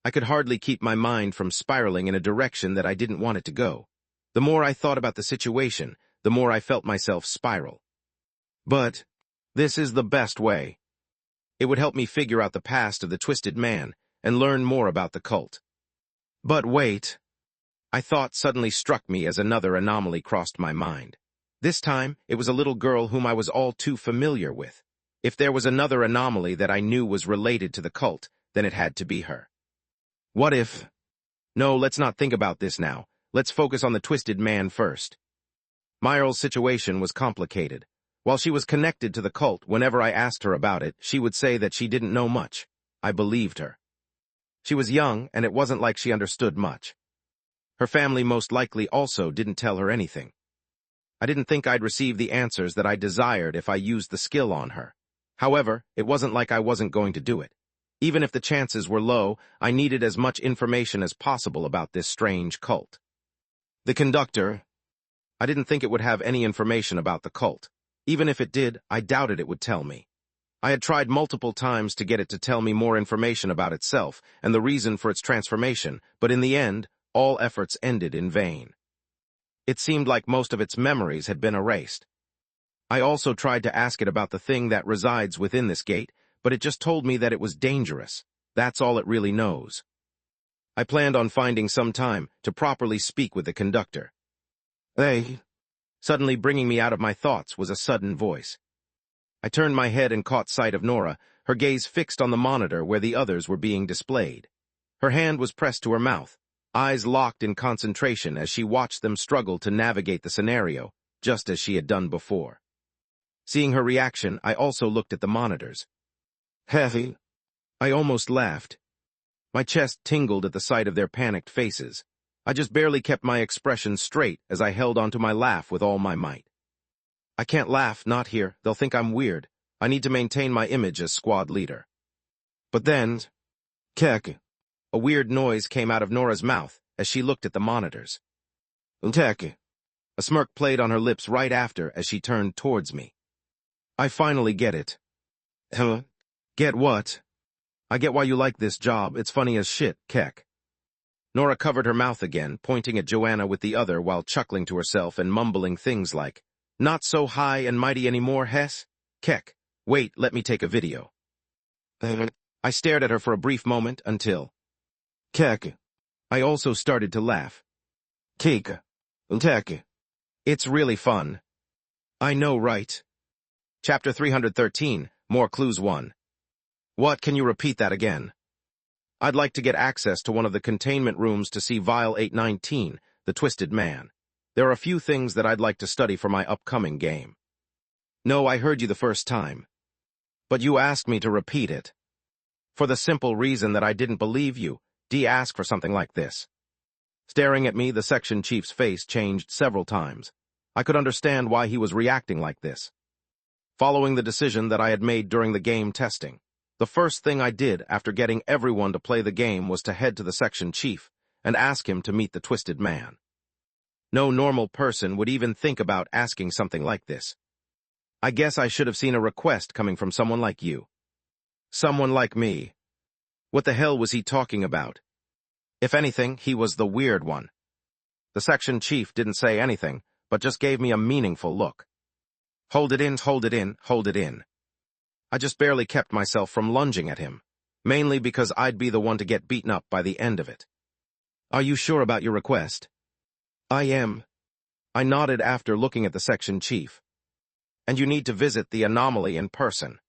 I could hardly keep my mind from spiraling in a direction that I didn't want it to go. The more I thought about the situation, the more I felt myself spiral. But this is the best way. It would help me figure out the past of the Twisted Man and learn more about the cult. But wait. A thought suddenly struck me as another anomaly crossed my mind. This time, it was a little girl whom I was all too familiar with. If there was another anomaly that I knew was related to the cult, then it had to be her. What if... No, let's not think about this now. Let's focus on the Twisted Man first. Myrle's situation was complicated. While she was connected to the cult, whenever I asked her about it, she would say that she didn't know much. I believed her. She was young, and it wasn't like she understood much. Her family most likely also didn't tell her anything. I didn't think I'd receive the answers that I desired if I used the skill on her. However, it wasn't like I wasn't going to do it. Even if the chances were low, I needed as much information as possible about this strange cult. The conductor... I didn't think it would have any information about the cult. Even if it did, I doubted it would tell me. I had tried multiple times to get it to tell me more information about itself and the reason for its transformation, but in the end, all efforts ended in vain. It seemed like most of its memories had been erased. I also tried to ask it about the thing that resides within this gate, but it just told me that it was dangerous. That's all it really knows. I planned on finding some time to properly speak with the conductor. Hey. Suddenly bringing me out of my thoughts was a sudden voice. I turned my head and caught sight of Nora, her gaze fixed on the monitor where the others were being displayed. Her hand was pressed to her mouth, eyes locked in concentration as she watched them struggle to navigate the scenario, just as she had done before. Seeing her reaction, I also looked at the monitors. Heavy. I almost laughed. My chest tingled at the sight of their panicked faces. I just barely kept my expression straight as I held onto my laugh with all my might. I can't laugh, not here. They'll think I'm weird. I need to maintain my image as squad leader. But then... Kek. A weird noise came out of Nora's mouth as she looked at the monitors. Kek. A smirk played on her lips right after as she turned towards me. I finally get it. Huh? Get what? I get why you like this job. It's funny as shit, Kek. Nora covered her mouth again, pointing at Joanna with the other while chuckling to herself and mumbling things like, "Not so high and mighty anymore, Hess? Kek, wait, let me take a video." I stared at her for a brief moment until... Kek. I also started to laugh. Kek. Kek. It's really fun. I know, right? Chapter 313, More Clues 1. What, can you repeat that again? I'd like to get access to one of the containment rooms to see Vial 819, the Twisted Man. There are a few things that I'd like to study for my upcoming game. No, I heard you the first time. But you asked me to repeat it. For the simple reason that I didn't believe you. Ask for something like this. Staring at me, the section chief's face changed several times. I could understand why he was reacting like this. Following the decision that I had made during the game testing, the first thing I did after getting everyone to play the game was to head to the section chief and ask him to meet the Twisted Man. No normal person would even think about asking something like this. I guess I should have seen a request coming from someone like you. Someone like me. What the hell was he talking about? If anything, he was the weird one. The section chief didn't say anything, but just gave me a meaningful look. Hold it in, hold it in, hold it in. I just barely kept myself from lunging at him, mainly because I'd be the one to get beaten up by the end of it. Are you sure about your request? I am. I nodded after looking at the section chief. And you need to visit the anomaly in person.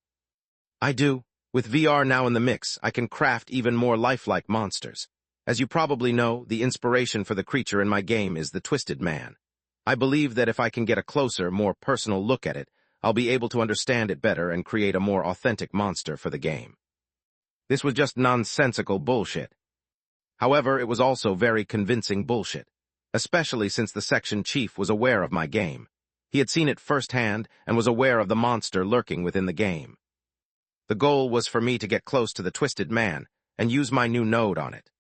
I do. With VR now in the mix, I can craft even more lifelike monsters. As you probably know, the inspiration for the creature in my game is the Twisted Man. I believe that if I can get a closer, more personal look at it, I'll be able to understand it better and create a more authentic monster for the game. This was just nonsensical bullshit. However, it was also very convincing bullshit, especially since the section chief was aware of my game. He had seen it firsthand and was aware of the monster lurking within the game. The goal was for me to get close to the Twisted Man and use my new node on it.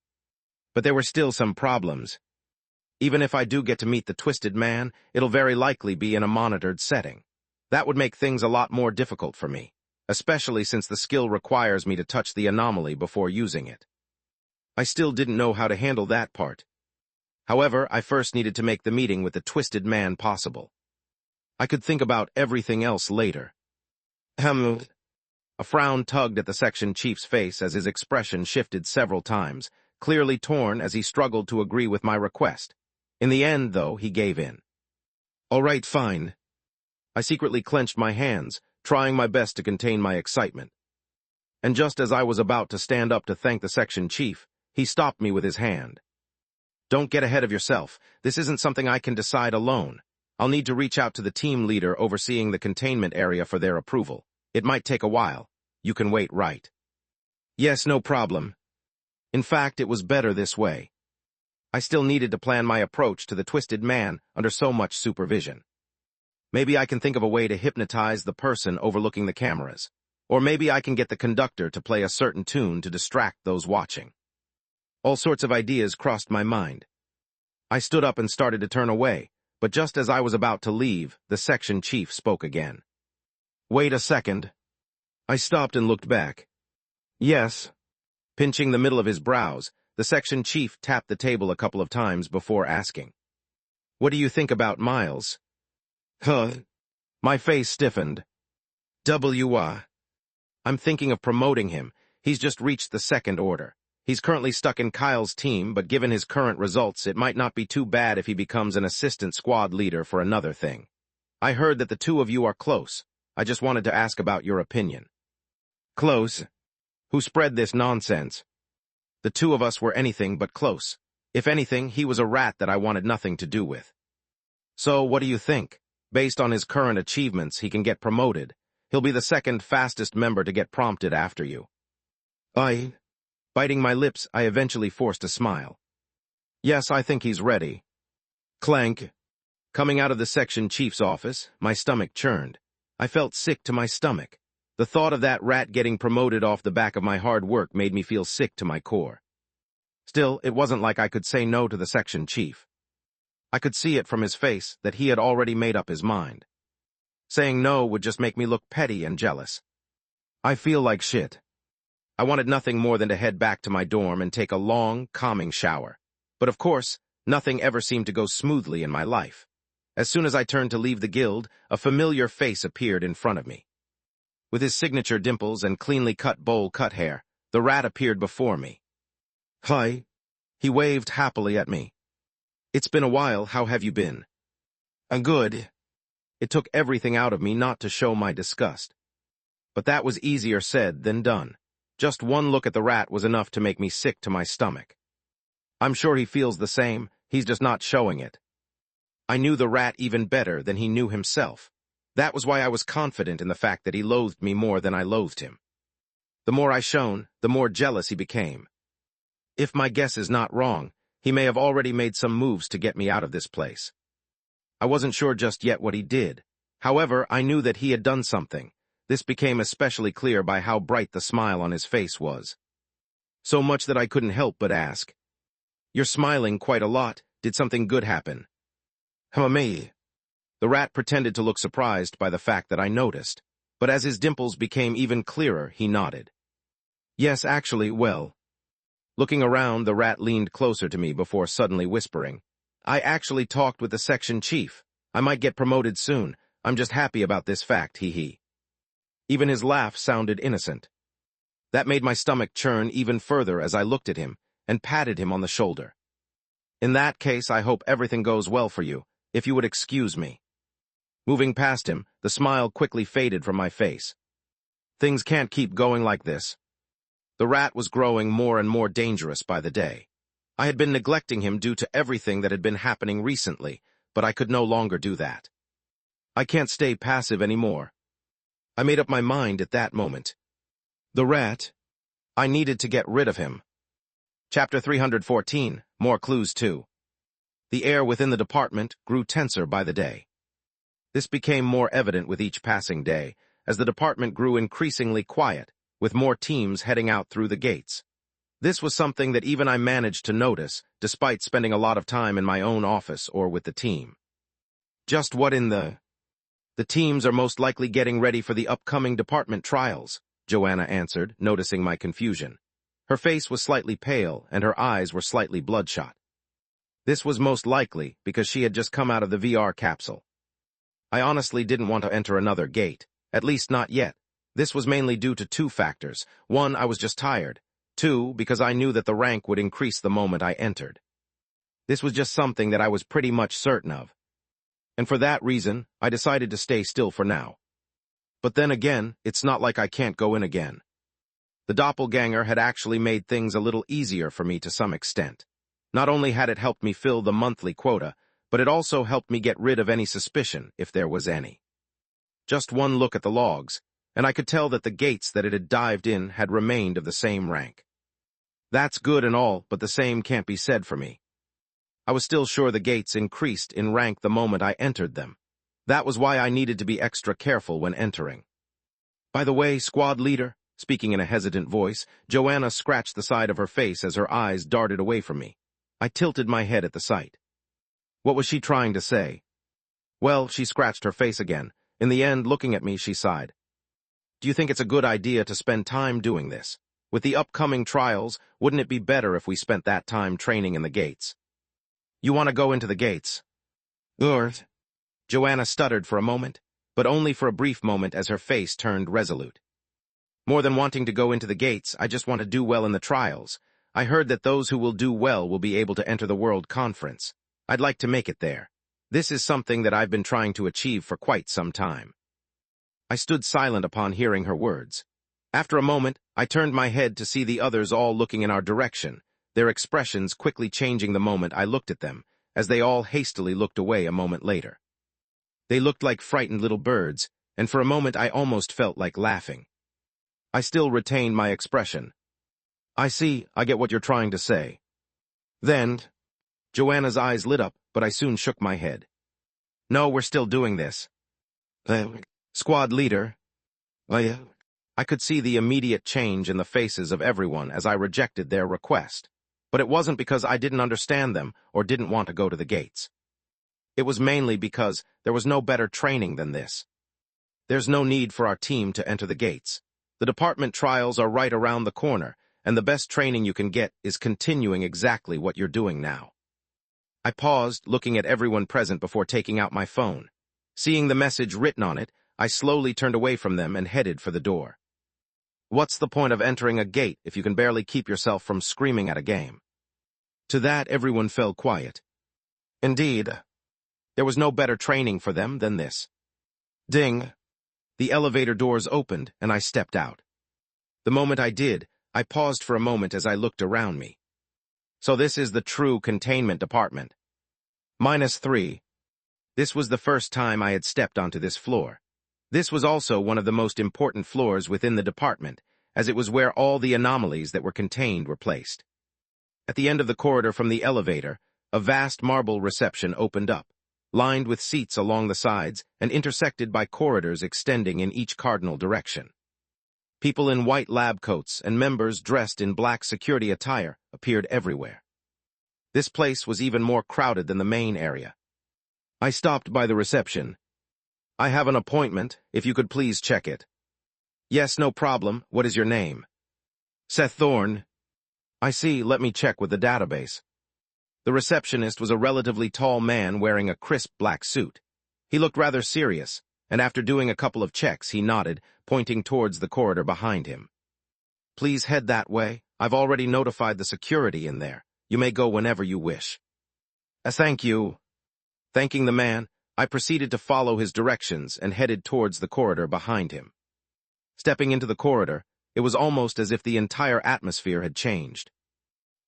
But there were still some problems. Even if I do get to meet the Twisted Man, it'll very likely be in a monitored setting. That would make things a lot more difficult for me, especially since the skill requires me to touch the anomaly before using it. I still didn't know how to handle that part. However, I first needed to make the meeting with the Twisted Man possible. I could think about everything else later. A frown tugged at the section chief's face as his expression shifted several times, clearly torn as he struggled to agree with my request. In the end, though, he gave in. All right, fine. I secretly clenched my hands, trying my best to contain my excitement. And just as I was about to stand up to thank the section chief, he stopped me with his hand. Don't get ahead of yourself. This isn't something I can decide alone. I'll need to reach out to the team leader overseeing the containment area for their approval. It might take a while. You can wait, right? Yes, no problem. In fact, it was better this way. I still needed to plan my approach to the Twisted Man under so much supervision. Maybe I can think of a way to hypnotize the person overlooking the cameras. Or maybe I can get the conductor to play a certain tune to distract those watching. All sorts of ideas crossed my mind. I stood up and started to turn away, but just as I was about to leave, the section chief spoke again. Wait a second. I stopped and looked back. Yes. Pinching the middle of his brows, the section chief tapped the table a couple of times before asking. What do you think about Miles? My face stiffened. I'm thinking of promoting him. He's just reached the second order. He's currently stuck in Kyle's team, but given his current results, it might not be too bad if he becomes an assistant squad leader for another thing. I heard that the two of you are close. I just wanted to ask about your opinion. Close? Who spread this nonsense? The two of us were anything but close. If anything, he was a rat that I wanted nothing to do with. So, what do you think? Based on his current achievements, he can get promoted. He'll be the second fastest member to get prompted after you. Biting my lips, I eventually forced a smile. Yes, I think he's ready. Clank. Coming out of the section chief's office, my stomach churned. I felt sick to my stomach. The thought of that rat getting promoted off the back of my hard work made me feel sick to my core. Still, it wasn't like I could say no to the section chief. I could see it from his face that he had already made up his mind. Saying no would just make me look petty and jealous. I feel like shit. I wanted nothing more than to head back to my dorm and take a long, calming shower. But of course, nothing ever seemed to go smoothly in my life. As soon as I turned to leave the guild, a familiar face appeared in front of me. With his signature dimples and cleanly cut bowl-cut hair, the rat appeared before me. Hi. He waved happily at me. It's been a while, how have you been? Good. It took everything out of me not to show my disgust. But that was easier said than done. Just one look at the rat was enough to make me sick to my stomach. I'm sure he feels the same, he's just not showing it. I knew the rat even better than he knew himself. That was why I was confident in the fact that he loathed me more than I loathed him. The more I shone, the more jealous he became. If my guess is not wrong, he may have already made some moves to get me out of this place. I wasn't sure just yet what he did. However, I knew that he had done something. This became especially clear by how bright the smile on his face was. So much that I couldn't help but ask. You're smiling quite a lot. Did something good happen? Me. The rat pretended to look surprised by the fact that I noticed, but as his dimples became even clearer, he nodded. Yes, actually, well. Looking around, the rat leaned closer to me before suddenly whispering. I actually talked with the section chief. I might get promoted soon. I'm just happy about this fact, hee. Even his laugh sounded innocent. That made my stomach churn even further as I looked at him and patted him on the shoulder. In that case, I hope everything goes well for you, if you would excuse me. Moving past him, the smile quickly faded from my face. Things can't keep going like this. The rat was growing more and more dangerous by the day. I had been neglecting him due to everything that had been happening recently, but I could no longer do that. I can't stay passive anymore. I made up my mind at that moment. The rat. I needed to get rid of him. Chapter 314, More Clues 2. The air within the department grew tenser by the day. This became more evident with each passing day, as the department grew increasingly quiet, with more teams heading out through the gates. This was something that even I managed to notice, despite spending a lot of time in my own office or with the team. Just what in the... The teams are most likely getting ready for the upcoming department trials, Joanna answered, noticing my confusion. Her face was slightly pale, and her eyes were slightly bloodshot. This was most likely because she had just come out of the VR capsule. I honestly didn't want to enter another gate, at least not yet. This was mainly due to two factors. One, I was just tired. Two, because I knew that the rank would increase the moment I entered. This was just something that I was pretty much certain of. And for that reason, I decided to stay still for now. But then again, it's not like I can't go in again. The doppelganger had actually made things a little easier for me to some extent. Not only had it helped me fill the monthly quota, but it also helped me get rid of any suspicion, if there was any. Just one look at the logs, and I could tell that the gates that it had dived in had remained of the same rank. That's good and all, but the same can't be said for me. I was still sure the gates increased in rank the moment I entered them. That was why I needed to be extra careful when entering. By the way, squad leader, speaking in a hesitant voice, Joanna scratched the side of her face as her eyes darted away from me. I tilted my head at the sight. What was she trying to say? Well, she scratched her face again. In the end, looking at me, she sighed. Do you think it's a good idea to spend time doing this? With the upcoming trials, wouldn't it be better if we spent that time training in the gates? You want to go into the gates? Joanna stuttered for a moment, but only for a brief moment as her face turned resolute. More than wanting to go into the gates, I just want to do well in the trials. I heard that those who will do well will be able to enter the World Conference. I'd like to make it there. This is something that I've been trying to achieve for quite some time. I stood silent upon hearing her words. After a moment, I turned my head to see the others all looking in our direction, their expressions quickly changing the moment I looked at them, as they all hastily looked away a moment later. They looked like frightened little birds, and for a moment I almost felt like laughing. I still retained my expression. I see, I get what you're trying to say. Then, Joanna's eyes lit up, but I soon shook my head. No, we're still doing this. Squad leader. I could see the immediate change in the faces of everyone as I rejected their request. But it wasn't because I didn't understand them or didn't want to go to the gates. It was mainly because there was no better training than this. There's no need for our team to enter the gates. The department trials are right around the corner, and the best training you can get is continuing exactly what you're doing now. I paused, looking at everyone present before taking out my phone. Seeing the message written on it, I slowly turned away from them and headed for the door. What's the point of entering a gate if you can barely keep yourself from screaming at a game? To that, everyone fell quiet. Indeed, there was no better training for them than this. Ding! The elevator doors opened, and I stepped out. The moment I did, I paused for a moment as I looked around me. So this is the true containment department. -3. This was the first time I had stepped onto this floor. This was also one of the most important floors within the department, as it was where all the anomalies that were contained were placed. At the end of the corridor from the elevator, a vast marble reception opened up, lined with seats along the sides and intersected by corridors extending in each cardinal direction. People in white lab coats and members dressed in black security attire appeared everywhere. This place was even more crowded than the main area. I stopped by the reception. I have an appointment, if you could please check it. Yes, no problem. What is your name? Seth Thorne. I see, let me check with the database. The receptionist was a relatively tall man wearing a crisp black suit. He looked rather serious, and after doing a couple of checks, he nodded, pointing towards the corridor behind him. Please head that way. I've already notified the security in there. You may go whenever you wish. Thank you. Thanking the man, I proceeded to follow his directions and headed towards the corridor behind him. Stepping into the corridor, it was almost as if the entire atmosphere had changed.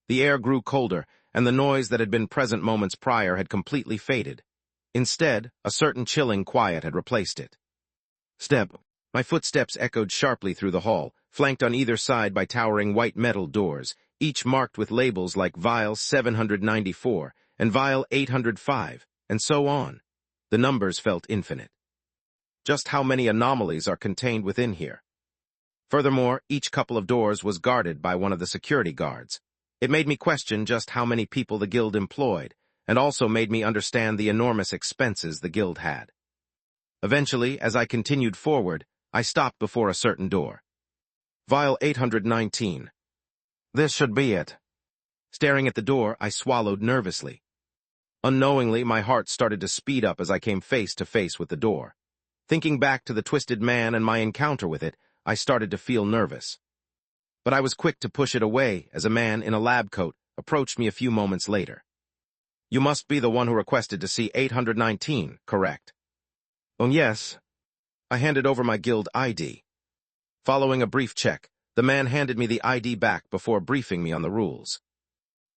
The air grew colder, and the noise that had been present moments prior had completely faded. Instead, a certain chilling quiet had replaced it. Step. My footsteps echoed sharply through the hall, flanked on either side by towering white metal doors, each marked with labels like Vial 794 and Vial 805, and so on. The numbers felt infinite. Just how many anomalies are contained within here? Furthermore, each couple of doors was guarded by one of the security guards. It made me question just how many people the guild employed, and also made me understand the enormous expenses the guild had. Eventually, as I continued forward, I stopped before a certain door. Vial 819. This should be it. Staring at the door, I swallowed nervously. Unknowingly, my heart started to speed up as I came face to face with the door. Thinking back to the twisted man and my encounter with it, I started to feel nervous. But I was quick to push it away as a man in a lab coat approached me a few moments later. You must be the one who requested to see 819, correct? Oh, yes. I handed over my guild ID. Following a brief check, the man handed me the ID back before briefing me on the rules.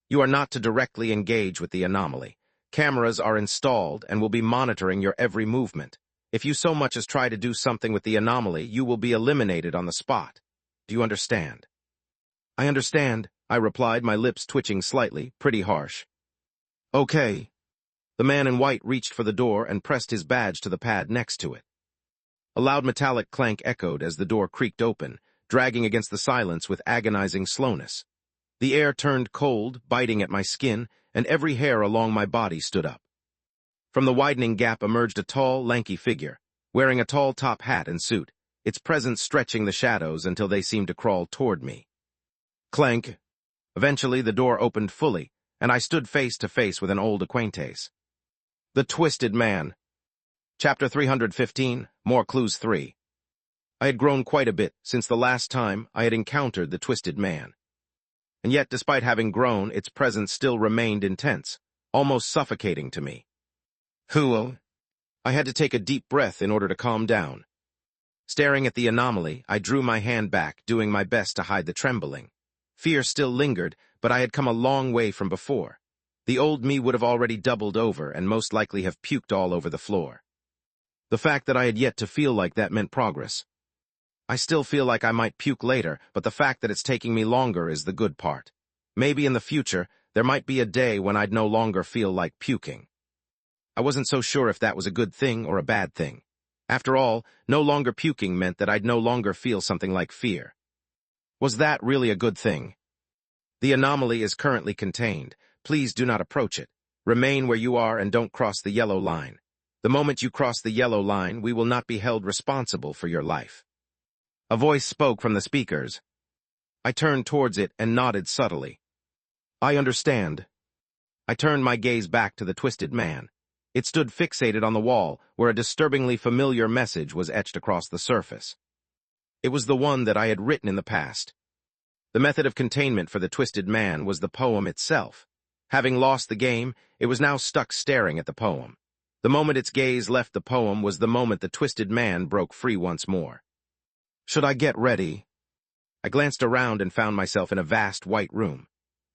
You are not to directly engage with the anomaly. Cameras are installed and will be monitoring your every movement. If you so much as try to do something with the anomaly, you will be eliminated on the spot. Do you understand? I understand, I replied, my lips twitching slightly, pretty harsh. Okay. The man in white reached for the door and pressed his badge to the pad next to it. A loud metallic clank echoed as the door creaked open, dragging against the silence with agonizing slowness. The air turned cold, biting at my skin, and every hair along my body stood up. From the widening gap emerged a tall, lanky figure, wearing a tall top hat and suit, its presence stretching the shadows until they seemed to crawl toward me. Clank. Eventually, the door opened fully, and I stood face to face with an old acquaintance. The Twisted Man. Chapter 315, More Clues 3. I had grown quite a bit since the last time I had encountered the Twisted Man. And yet, despite having grown, its presence still remained intense, almost suffocating to me. Who? I had to take a deep breath in order to calm down. Staring at the anomaly, I drew my hand back, doing my best to hide the trembling. Fear still lingered, but I had come a long way from before. The old me would have already doubled over and most likely have puked all over the floor. The fact that I had yet to feel like that meant progress. I still feel like I might puke later, but the fact that it's taking me longer is the good part. Maybe in the future, there might be a day when I'd no longer feel like puking. I wasn't so sure if that was a good thing or a bad thing. After all, no longer puking meant that I'd no longer feel something like fear. Was that really a good thing? The anomaly is currently contained. Please do not approach it. Remain where you are and don't cross the yellow line. The moment you cross the yellow line, we will not be held responsible for your life. A voice spoke from the speakers. I turned towards it and nodded subtly. I understand. I turned my gaze back to the Twisted Man. It stood fixated on the wall, where a disturbingly familiar message was etched across the surface. It was the one that I had written in the past. The method of containment for the Twisted Man was the poem itself. Having lost the game, it was now stuck staring at the poem. The moment its gaze left the poem was the moment the Twisted Man broke free once more. Should I get ready? I glanced around and found myself in a vast white room.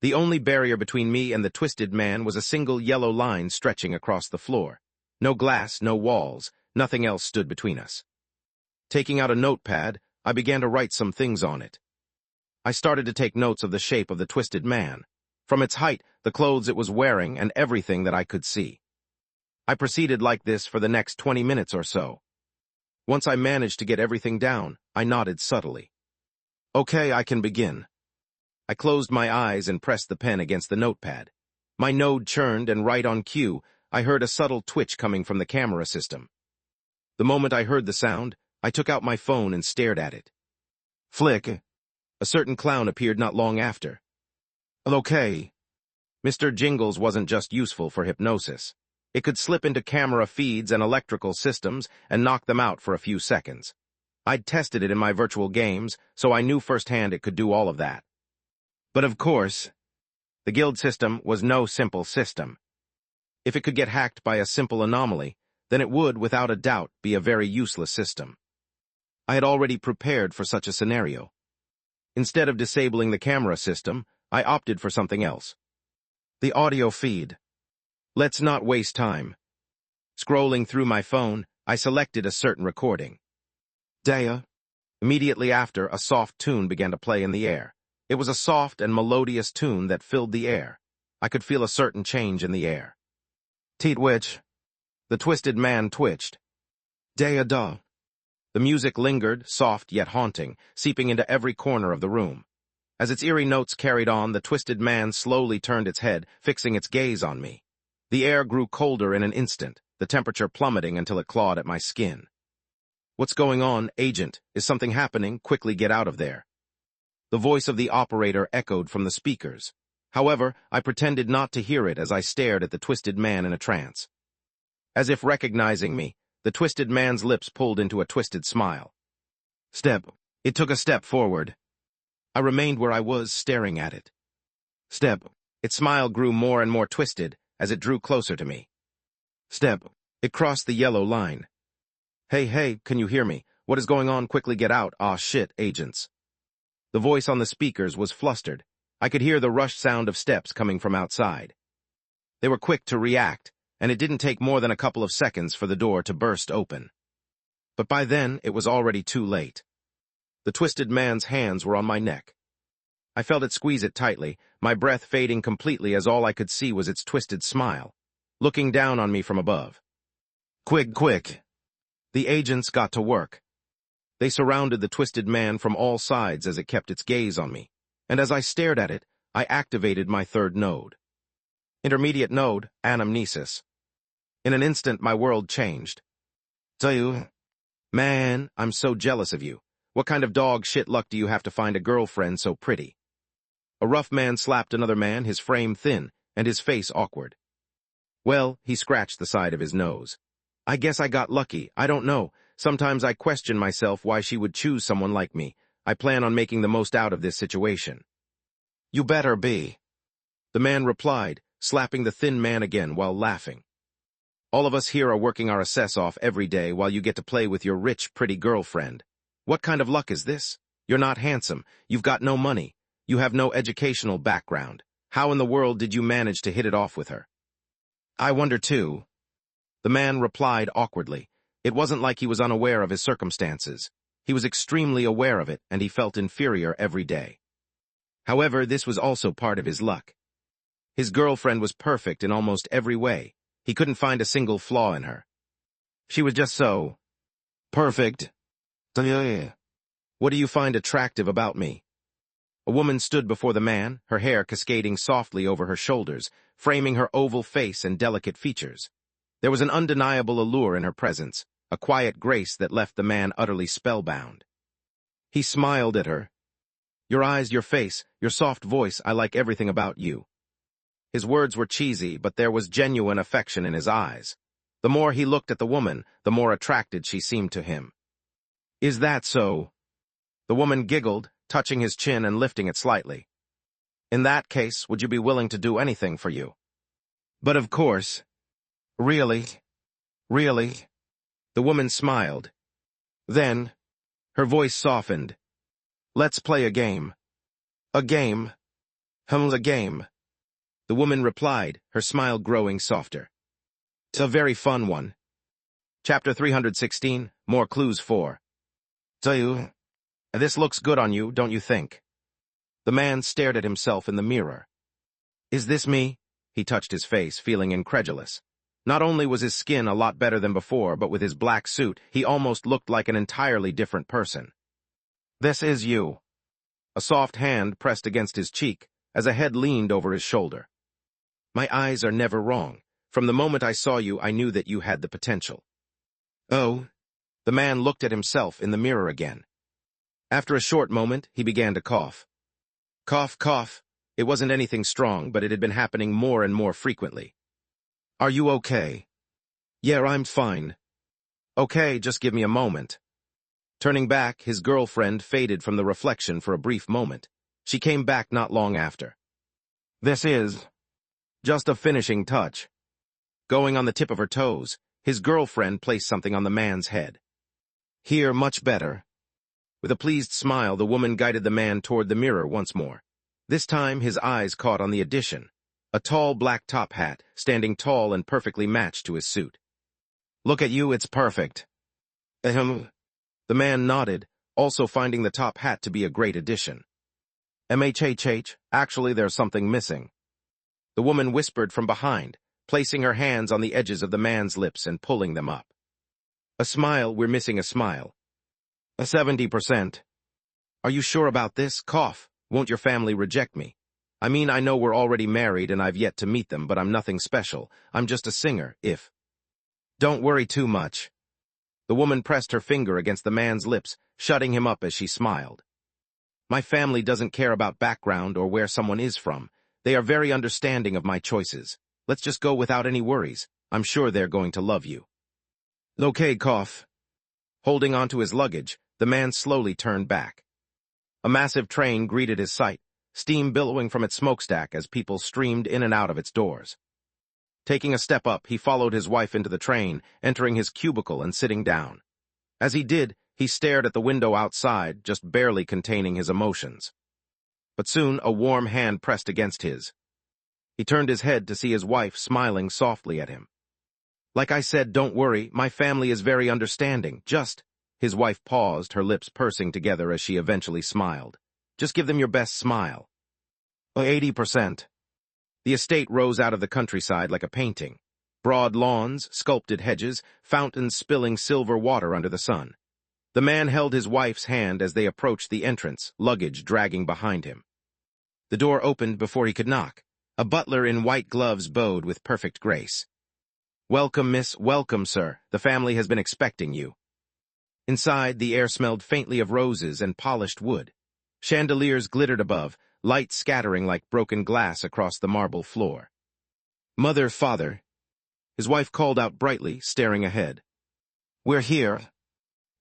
The only barrier between me and the Twisted Man was a single yellow line stretching across the floor. No glass, no walls, nothing else stood between us. Taking out a notepad, I began to write some things on it. I started to take notes of the shape of the Twisted Man, from its height, the clothes it was wearing, and everything that I could see. I proceeded like this for the next 20 minutes or so. Once I managed to get everything down, I nodded subtly. Okay, I can begin. I closed my eyes and pressed the pen against the notepad. My node churned, and right on cue, I heard a subtle twitch coming from the camera system. The moment I heard the sound, I took out my phone and stared at it. Flick. A certain clown appeared not long after. Okay. Mr. Jingles wasn't just useful for hypnosis. It could slip into camera feeds and electrical systems and knock them out for a few seconds. I'd tested it in my virtual games, so I knew firsthand it could do all of that. But of course, the guild system was no simple system. If it could get hacked by a simple anomaly, then it would, without a doubt, be a very useless system. I had already prepared for such a scenario. Instead of disabling the camera system, I opted for something else. The audio feed. Let's not waste time. Scrolling through my phone, I selected a certain recording. Daya. Immediately after, a soft tune began to play in the air. It was a soft and melodious tune that filled the air. I could feel a certain change in the air. Teat witch. The twisted man twitched. Daya da. The music lingered, soft yet haunting, seeping into every corner of the room. As its eerie notes carried on, the twisted man slowly turned its head, fixing its gaze on me. The air grew colder in an instant, the temperature plummeting until it clawed at my skin. What's going on, Agent? Is something happening? Quickly get out of there. The voice of the operator echoed from the speakers. However, I pretended not to hear it as I stared at the twisted man in a trance. As if recognizing me, the twisted man's lips pulled into a twisted smile. Step. It took a step forward. I remained where I was, staring at it. Step. Its smile grew more and more twisted as it drew closer to me. Step. It crossed the yellow line. Hey, can you hear me? What is going on? Quickly get out. Ah, shit, agents. The voice on the speakers was flustered. I could hear the rushed sound of steps coming from outside. They were quick to react, and it didn't take more than a couple of seconds for the door to burst open. But by then, it was already too late. The twisted man's hands were on my neck. I felt it squeeze it tightly, my breath fading completely as all I could see was its twisted smile, looking down on me from above. Quick. The agents got to work. They surrounded the twisted man from all sides as it kept its gaze on me, and as I stared at it, I activated my third node. Intermediate node, anamnesis. In an instant, my world changed. Man, I'm so jealous of you. What kind of dog shit luck do you have to find a girlfriend so pretty? A rough man slapped another man, his frame thin, and his face awkward. Well, he scratched the side of his nose. I guess I got lucky, I don't know. Sometimes I question myself why she would choose someone like me. I plan on making the most out of this situation. You better be. The man replied, slapping the thin man again while laughing. All of us here are working our ass off every day while you get to play with your rich, pretty girlfriend. What kind of luck is this? You're not handsome, you've got no money, you have no educational background. How in the world did you manage to hit it off with her? I wonder too. The man replied awkwardly. It wasn't like he was unaware of his circumstances. He was extremely aware of it, and he felt inferior every day. However, this was also part of his luck. His girlfriend was perfect in almost every way. He couldn't find a single flaw in her. She was just so perfect. What do you find attractive about me? A woman stood before the man, her hair cascading softly over her shoulders, framing her oval face and delicate features. There was an undeniable allure in her presence, a quiet grace that left the man utterly spellbound. He smiled at her. Your eyes, your face, your soft voice, I like everything about you. His words were cheesy, but there was genuine affection in his eyes. The more he looked at the woman, the more attracted she seemed to him. Is that so? The woman giggled, touching his chin and lifting it slightly. In that case, would you be willing to do anything for you? But of course. Really? The woman smiled. Then, her voice softened. Let's play a game. A game? A game. The woman replied, her smile growing softer. It's a very fun one. Chapter 316, More Clues 4. This looks good on you, don't you think? The man stared at himself in the mirror. Is this me? He touched his face, feeling incredulous. Not only was his skin a lot better than before, but with his black suit, he almost looked like an entirely different person. This is you. A soft hand pressed against his cheek, as a head leaned over his shoulder. My eyes are never wrong. From the moment I saw you, I knew that you had the potential. Oh. The man looked at himself in the mirror again. After a short moment, he began to cough. Cough. It wasn't anything strong, but it had been happening more and more frequently. Are you okay? Yeah, I'm fine. Okay, just give me a moment. Turning back, his girlfriend faded from the reflection for a brief moment. She came back not long after. This is just a finishing touch. Going on the tip of her toes, his girlfriend placed something on the man's head. Here, much better. With a pleased smile, the woman guided the man toward the mirror once more. This time his eyes caught on the addition, a tall black top hat, standing tall and perfectly matched to his suit. "Look at you, it's perfect." Ahem. The man nodded, also finding the top hat to be a great addition. "MHHH, actually there's something missing." The woman whispered from behind, placing her hands on the edges of the man's lips and pulling them up. "A smile, we're missing a smile." "A 70%. "Are you sure about this? Cough. Won't your family reject me? I mean, I know we're already married and I've yet to meet them, but I'm nothing special. I'm just a singer, if—" "Don't worry too much." The woman pressed her finger against the man's lips, shutting him up as she smiled. "My family doesn't care about background or where someone is from. They are very understanding of my choices. Let's just go without any worries. I'm sure they're going to love you." "Okay, cough." Holding onto his luggage, the man slowly turned back. A massive train greeted his sight, steam billowing from its smokestack as people streamed in and out of its doors. Taking a step up, he followed his wife into the train, entering his cubicle and sitting down. As he did, he stared at the window outside, just barely containing his emotions. But soon a warm hand pressed against his. He turned his head to see his wife smiling softly at him. "Like I said, don't worry, my family is very understanding, just—" His wife paused, her lips pursing together as she eventually smiled. "Just give them your best smile." 80%. The estate rose out of the countryside like a painting. Broad lawns, sculpted hedges, fountains spilling silver water under the sun. The man held his wife's hand as they approached the entrance, luggage dragging behind him. The door opened before he could knock. A butler in white gloves bowed with perfect grace. "Welcome, miss, welcome, sir. The family has been expecting you." Inside, the air smelled faintly of roses and polished wood. Chandeliers glittered above, light scattering like broken glass across the marble floor. "Mother, father," his wife called out brightly, staring ahead. "We're here."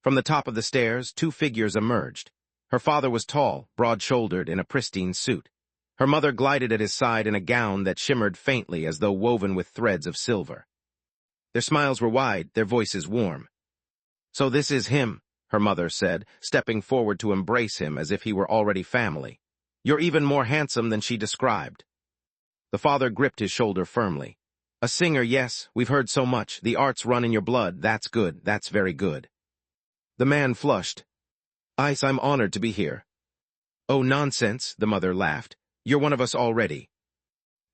From the top of the stairs, two figures emerged. Her father was tall, broad-shouldered, in a pristine suit. Her mother glided at his side in a gown that shimmered faintly as though woven with threads of silver. Their smiles were wide, their voices warm. "So this is him," her mother said, stepping forward to embrace him as if he were already family. "You're even more handsome than she described." The father gripped his shoulder firmly. "A singer, yes, we've heard so much. The arts run in your blood. That's good, that's very good." The man flushed. "Ice, I'm honored to be here." "Oh, nonsense," the mother laughed. "You're one of us already."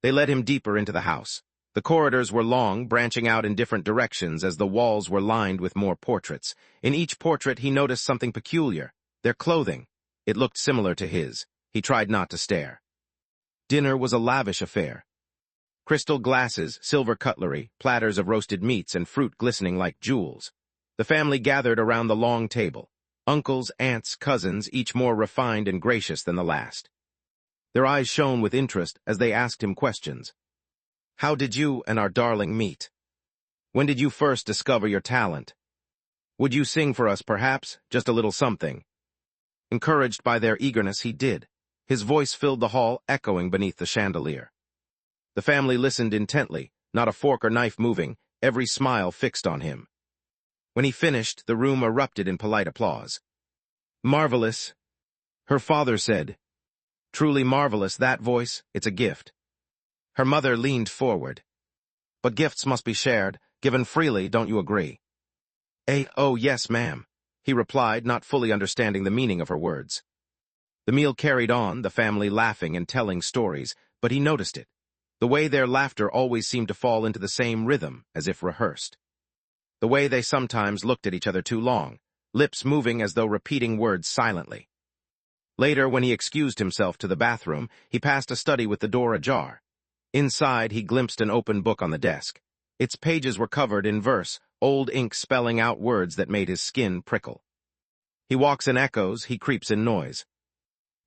They led him deeper into the house. The corridors were long, branching out in different directions as the walls were lined with more portraits. In each portrait he noticed something peculiar. Their clothing. It looked similar to his. He tried not to stare. Dinner was a lavish affair. Crystal glasses, silver cutlery, platters of roasted meats, and fruit glistening like jewels. The family gathered around the long table. Uncles, aunts, cousins, each more refined and gracious than the last. Their eyes shone with interest as they asked him questions. "How did you and our darling meet? When did you first discover your talent? Would you sing for us, perhaps? Just a little something." Encouraged by their eagerness, he did. His voice filled the hall, echoing beneath the chandelier. The family listened intently, not a fork or knife moving, every smile fixed on him. When he finished, the room erupted in polite applause. "Marvelous," her father said. "Truly marvelous, that voice, it's a gift." Her mother leaned forward. "But gifts must be shared, given freely, don't you agree?" Oh, yes, ma'am," he replied, not fully understanding the meaning of her words. The meal carried on, the family laughing and telling stories, but he noticed it. The way their laughter always seemed to fall into the same rhythm, as if rehearsed. The way they sometimes looked at each other too long, lips moving as though repeating words silently. Later, when he excused himself to the bathroom, he passed a study with the door ajar. Inside, he glimpsed an open book on the desk. Its pages were covered in verse, old ink spelling out words that made his skin prickle. He walks in echoes, he creeps in noise.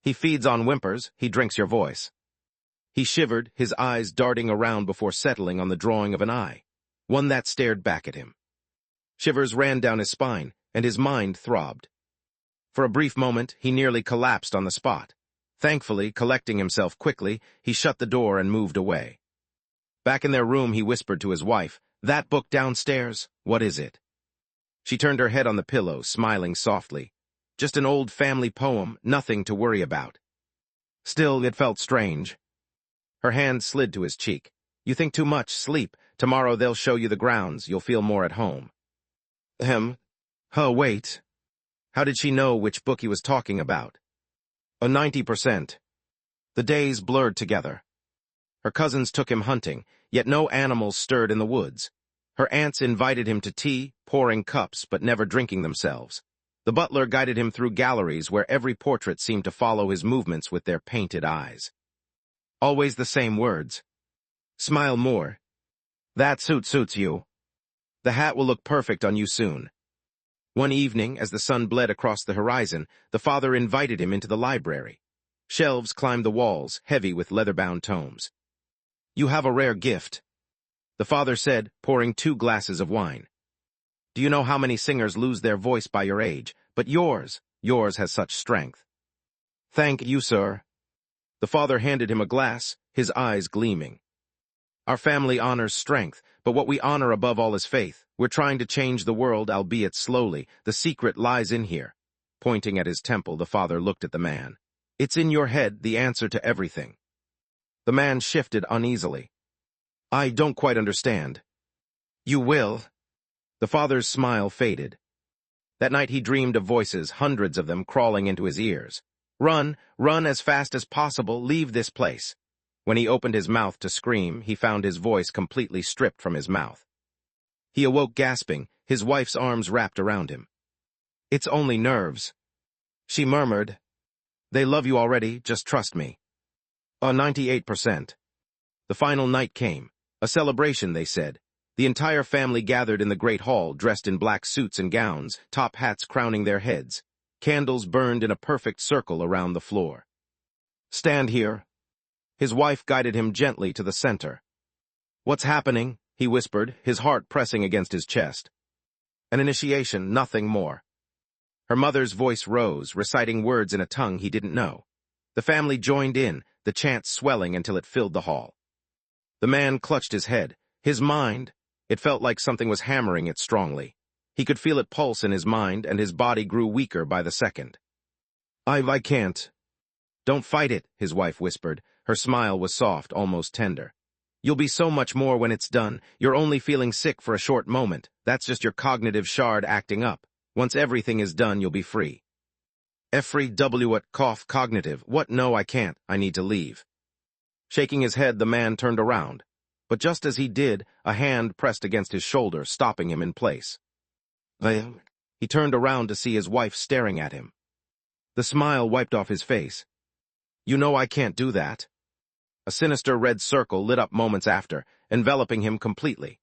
He feeds on whimpers, he drinks your voice. He shivered, his eyes darting around before settling on the drawing of an eye, one that stared back at him. Shivers ran down his spine, and his mind throbbed. For a brief moment, he nearly collapsed on the spot. Thankfully, collecting himself quickly, he shut the door and moved away. Back in their room, he whispered to his wife, "That book downstairs, what is it?" She turned her head on the pillow, smiling softly. "Just an old family poem, nothing to worry about." Still, it felt strange. Her hand slid to his cheek. You think too much, sleep. Tomorrow they'll show you the grounds, you'll feel more at home. Wait. How did she know which book he was talking about? 90%. The days blurred together. Her cousins took him hunting, yet no animals stirred in the woods. Her aunts invited him to tea, pouring cups but never drinking themselves. The butler guided him through galleries where every portrait seemed to follow his movements with their painted eyes. Always the same words. Smile more. That suits you. The hat will look perfect on you soon. One evening, as the sun bled across the horizon, the father invited him into the library. Shelves climbed the walls, heavy with leather-bound tomes. You have a rare gift, the father said, pouring 2 glasses of wine. Do you know how many singers lose their voice by your age? But yours has such strength. Thank you, sir. The father handed him a glass, his eyes gleaming. Our family honors strength, but what we honor above all is faith. We're trying to change the world, albeit slowly. The secret lies in here. Pointing at his temple, the father looked at the man. It's in your head, the answer to everything. The man shifted uneasily. I don't quite understand. You will. The father's smile faded. That night he dreamed of voices, hundreds of them crawling into his ears. Run as fast as possible, leave this place. When he opened his mouth to scream, he found his voice completely stripped from his mouth. He awoke gasping, his wife's arms wrapped around him. It's only nerves, she murmured. They love you already, just trust me. 98%. The final night came. A celebration, they said. The entire family gathered in the great hall, dressed in black suits and gowns, top hats crowning their heads. Candles burned in a perfect circle around the floor. Stand here. His wife guided him gently to the center. What's happening? He whispered, his heart pressing against his chest. An initiation, nothing more. Her mother's voice rose, reciting words in a tongue he didn't know. The family joined in, the chant swelling until it filled the hall. The man clutched his head. His mind, it felt like something was hammering it strongly. He could feel it pulse in his mind, and his body grew weaker by the second. I can't. Don't fight it, his wife whispered. Her smile was soft, almost tender. You'll be so much more when it's done. You're only feeling sick for a short moment. That's just your cognitive shard acting up. Once everything is done, you'll be free. Cognitive. What? No, I can't. I need to leave. Shaking his head, the man turned around. But just as he did, a hand pressed against his shoulder, stopping him in place. He turned around to see his wife staring at him. The smile wiped off his face. You know I can't do that. A sinister red circle lit up moments after, enveloping him completely.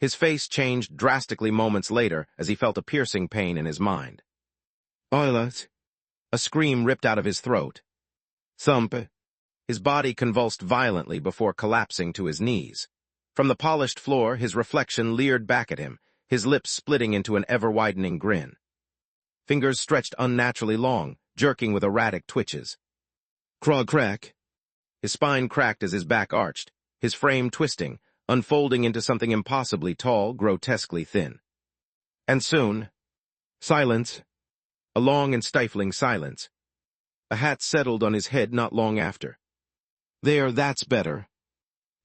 His face changed drastically moments later as he felt a piercing pain in his mind. Oilet! A scream ripped out of his throat. Thump! His body convulsed violently before collapsing to his knees. From the polished floor, his reflection leered back at him, his lips splitting into an ever-widening grin. Fingers stretched unnaturally long, jerking with erratic twitches. Crack! His spine cracked as his back arched, his frame twisting, unfolding into something impossibly tall, grotesquely thin. And soon, silence. A long and stifling silence. A hat settled on his head not long after. There, that's better.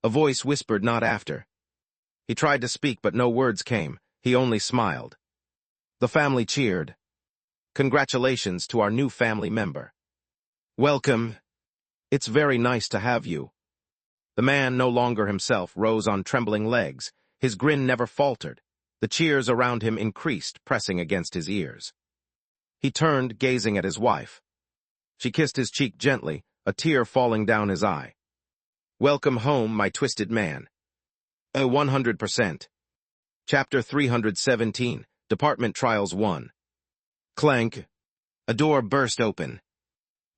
A voice whispered not after. He tried to speak, but no words came. He only smiled. The family cheered. Congratulations to our new family member. Welcome. It's very nice to have you. The man, no longer himself, rose on trembling legs. His grin never faltered. The cheers around him increased, pressing against his ears. He turned, gazing at his wife. She kissed his cheek gently, a tear falling down his eye. Welcome home, my twisted man. 100%. Chapter 317, Department Trials 1. Clank. A door burst open.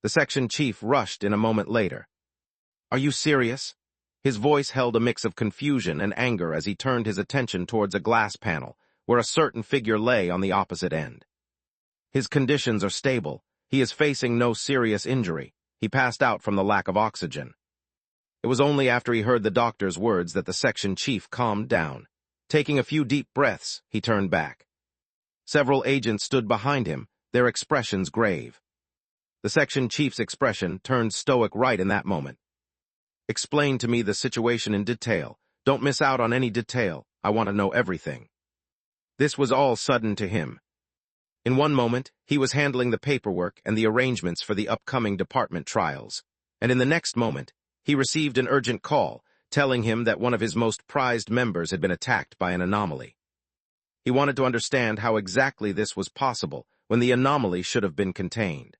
The section chief rushed in a moment later. Are you serious? His voice held a mix of confusion and anger as he turned his attention towards a glass panel, where a certain figure lay on the opposite end. His conditions are stable. He is facing no serious injury. He passed out from the lack of oxygen. It was only after he heard the doctor's words that the section chief calmed down. Taking a few deep breaths, he turned back. Several agents stood behind him, their expressions grave. The section chief's expression turned stoic right in that moment. Explain to me the situation in detail. Don't miss out on any detail. I want to know everything. This was all sudden to him. In one moment, he was handling the paperwork and the arrangements for the upcoming department trials, and in the next moment, he received an urgent call telling him that one of his most prized members had been attacked by an anomaly. He wanted to understand how exactly this was possible when the anomaly should have been contained.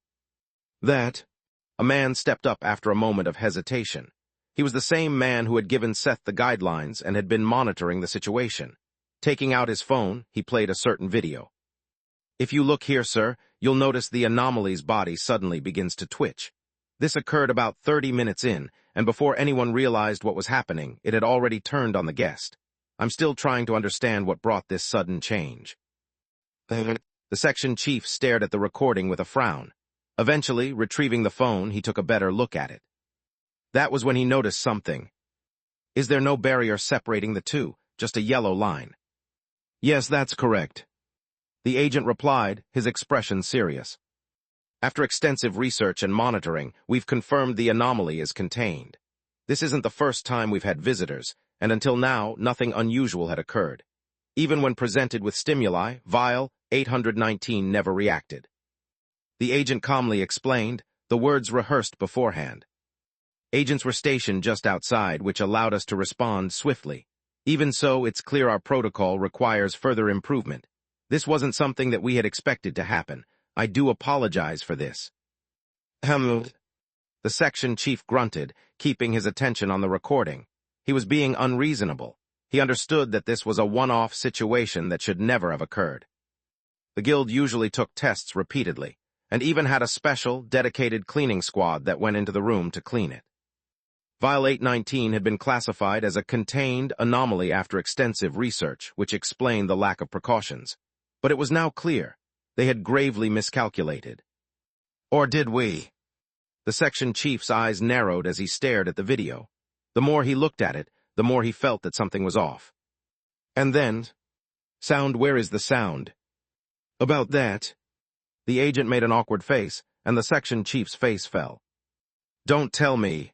A man stepped up after a moment of hesitation. He was the same man who had given Seth the guidelines and had been monitoring the situation. Taking out his phone, he played a certain video. If you look here, sir, you'll notice the anomaly's body suddenly begins to twitch. This occurred about 30 minutes in, and before anyone realized what was happening, it had already turned on the guest. I'm still trying to understand what brought this sudden change. The section chief stared at the recording with a frown. Eventually, retrieving the phone, he took a better look at it. That was when he noticed something. Is there no barrier separating the two, just a yellow line? Yes, that's correct. The agent replied, his expression serious. After extensive research and monitoring, we've confirmed the anomaly is contained. This isn't the first time we've had visitors, and until now, nothing unusual had occurred. Even when presented with stimuli, Vial 819 never reacted. The agent calmly explained, the words rehearsed beforehand. Agents were stationed just outside, which allowed us to respond swiftly. Even so, it's clear our protocol requires further improvement. This wasn't something that we had expected to happen. I do apologize for this. The section chief grunted, keeping his attention on the recording. He was being unreasonable. He understood that this was a one-off situation that should never have occurred. The guild usually took tests repeatedly, and even had a special, dedicated cleaning squad that went into the room to clean it. Vial 819 had been classified as a contained anomaly after extensive research, which explained the lack of precautions. But it was now clear. They had gravely miscalculated. Or did we? The section chief's eyes narrowed as he stared at the video. The more he looked at it, the more he felt that something was off. And then, sound, where is the sound? About that. The agent made an awkward face, and the section chief's face fell. Don't tell me.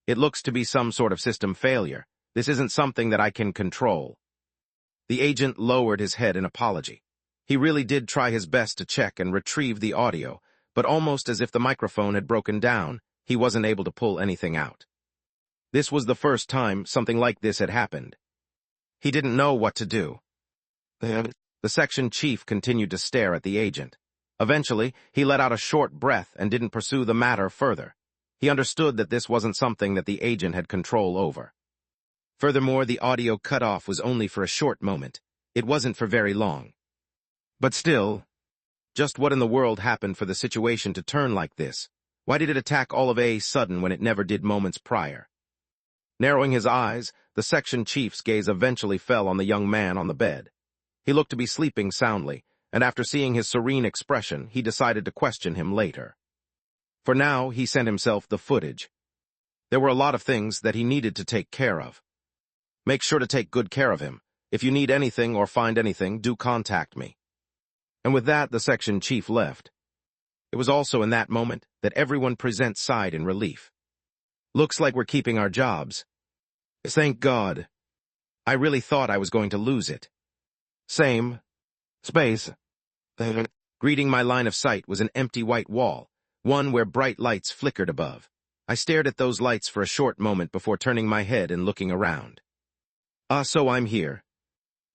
It looks to be some sort of system failure. This isn't something that I can control. The agent lowered his head in apology. He really did try his best to check and retrieve the audio, but almost as if the microphone had broken down, he wasn't able to pull anything out. This was the first time something like this had happened. He didn't know what to do. The section chief continued to stare at the agent. Eventually, he let out a short breath and didn't pursue the matter further. He understood that this wasn't something that the agent had control over. Furthermore, the audio cut-off was only for a short moment. It wasn't for very long. But still, just what in the world happened for the situation to turn like this? Why did it attack all of a sudden when it never did moments prior? Narrowing his eyes, the section chief's gaze eventually fell on the young man on the bed. He looked to be sleeping soundly, and after seeing his serene expression, he decided to question him later. For now, he sent himself the footage. There were a lot of things that he needed to take care of. Make sure to take good care of him. If you need anything or find anything, do contact me. And with that, the section chief left. It was also in that moment that everyone present sighed in relief. Looks like we're keeping our jobs. Thank God. I really thought I was going to lose it. Same. Space. Greeting my line of sight was an empty white wall, one where bright lights flickered above. I stared at those lights for a short moment before turning my head and looking around. So I'm here.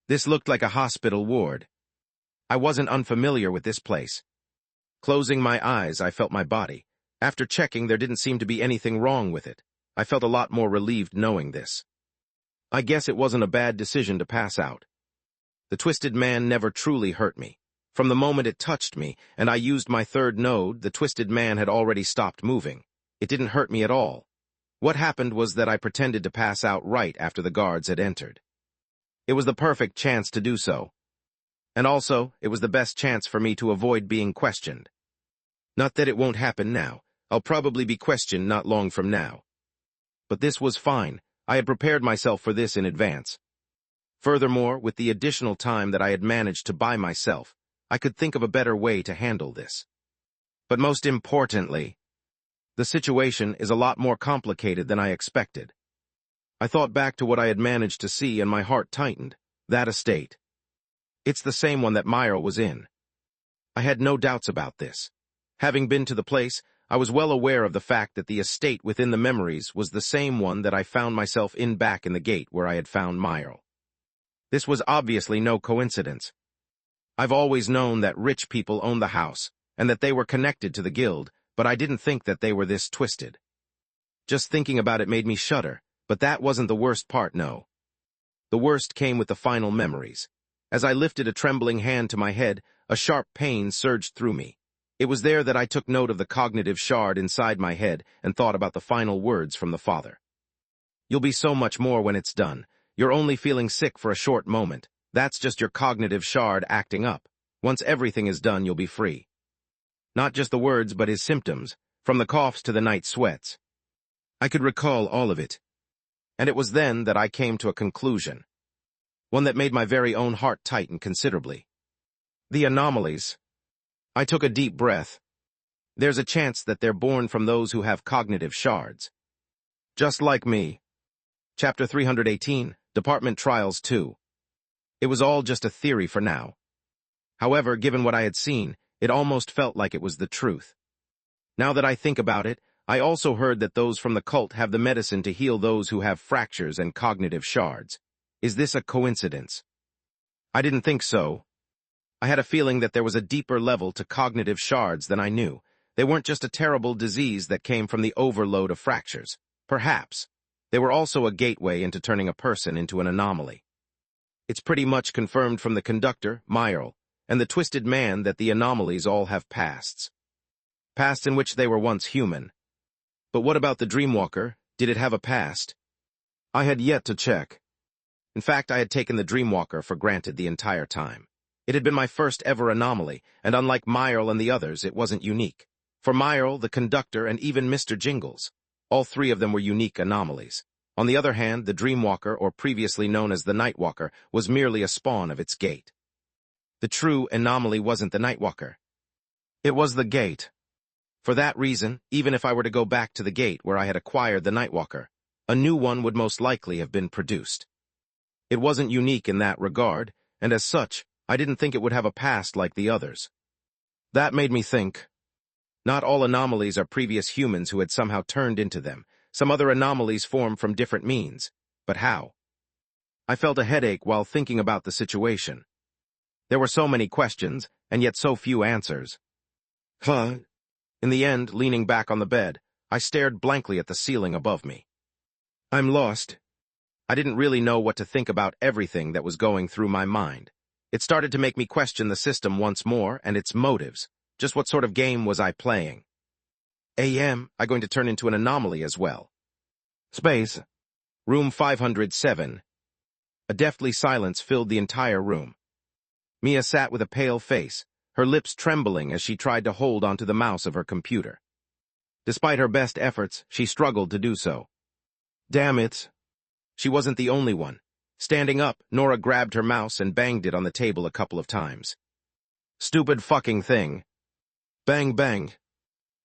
This looked like a hospital ward. I wasn't unfamiliar with this place. Closing my eyes, I felt my body. After checking, there didn't seem to be anything wrong with it. I felt a lot more relieved knowing this. I guess it wasn't a bad decision to pass out. The twisted man never truly hurt me. From the moment it touched me, and I used my third node, the twisted man had already stopped moving. It didn't hurt me at all. What happened was that I pretended to pass out right after the guards had entered. It was the perfect chance to do so. And also, it was the best chance for me to avoid being questioned. Not that it won't happen now. I'll probably be questioned not long from now. But this was fine. I had prepared myself for this in advance. Furthermore, with the additional time that I had managed to buy myself, I could think of a better way to handle this. But most importantly, the situation is a lot more complicated than I expected. I thought back to what I had managed to see and my heart tightened. That estate. It's the same one that Meyer was in. I had no doubts about this. Having been to the place, I was well aware of the fact that the estate within the memories was the same one that I found myself in back in the gate where I had found Meyer. This was obviously no coincidence. I've always known that rich people owned the house, and that they were connected to the guild, but I didn't think that they were this twisted. Just thinking about it made me shudder, but that wasn't the worst part, no. The worst came with the final memories. As I lifted a trembling hand to my head, a sharp pain surged through me. It was there that I took note of the cognitive shard inside my head and thought about the final words from the father. You'll be so much more when it's done. You're only feeling sick for a short moment. That's just your cognitive shard acting up. Once everything is done, you'll be free. Not just the words, but his symptoms, from the coughs to the night sweats. I could recall all of it. And it was then that I came to a conclusion. One that made my very own heart tighten considerably. The anomalies. I took a deep breath. There's a chance that they're born from those who have cognitive shards. Just like me. Chapter 318, Department Trials 2. It was all just a theory for now. However, given what I had seen, it almost felt like it was the truth. Now that I think about it, I also heard that those from the cult have the medicine to heal those who have fractures and cognitive shards. Is this a coincidence? I didn't think so. I had a feeling that there was a deeper level to cognitive shards than I knew. They weren't just a terrible disease that came from the overload of fractures. Perhaps. They were also a gateway into turning a person into an anomaly. It's pretty much confirmed from the conductor, Meyer, and the twisted man that the anomalies all have pasts. Pasts in which they were once human. But what about the Dreamwalker? Did it have a past? I had yet to check. In fact, I had taken the Dreamwalker for granted the entire time. It had been my first ever anomaly, and unlike Meyer and the others, it wasn't unique. For Meyer, the conductor, and even Mr. Jingles, all three of them were unique anomalies. On the other hand, the Dreamwalker, or previously known as the Nightwalker, was merely a spawn of its gate. The true anomaly wasn't the Nightwalker. It was the gate. For that reason, even if I were to go back to the gate where I had acquired the Nightwalker, a new one would most likely have been produced. It wasn't unique in that regard, and as such, I didn't think it would have a past like the others. That made me think. Not all anomalies are previous humans who had somehow turned into them. Some other anomalies form from different means. But how? I felt a headache while thinking about the situation. There were so many questions, and yet so few answers. In the end, leaning back on the bed, I stared blankly at the ceiling above me. I'm lost. I didn't really know what to think about everything that was going through my mind. It started to make me question the system once more and its motives. Just what sort of game was I playing? Am I going to turn into an anomaly as well? Space. Room 507. A deathly silence filled the entire room. Mia sat with a pale face, her lips trembling as she tried to hold onto the mouse of her computer. Despite her best efforts, she struggled to do so. Damn it. She wasn't the only one. Standing up, Nora grabbed her mouse and banged it on the table a couple of times. Stupid fucking thing. Bang bang.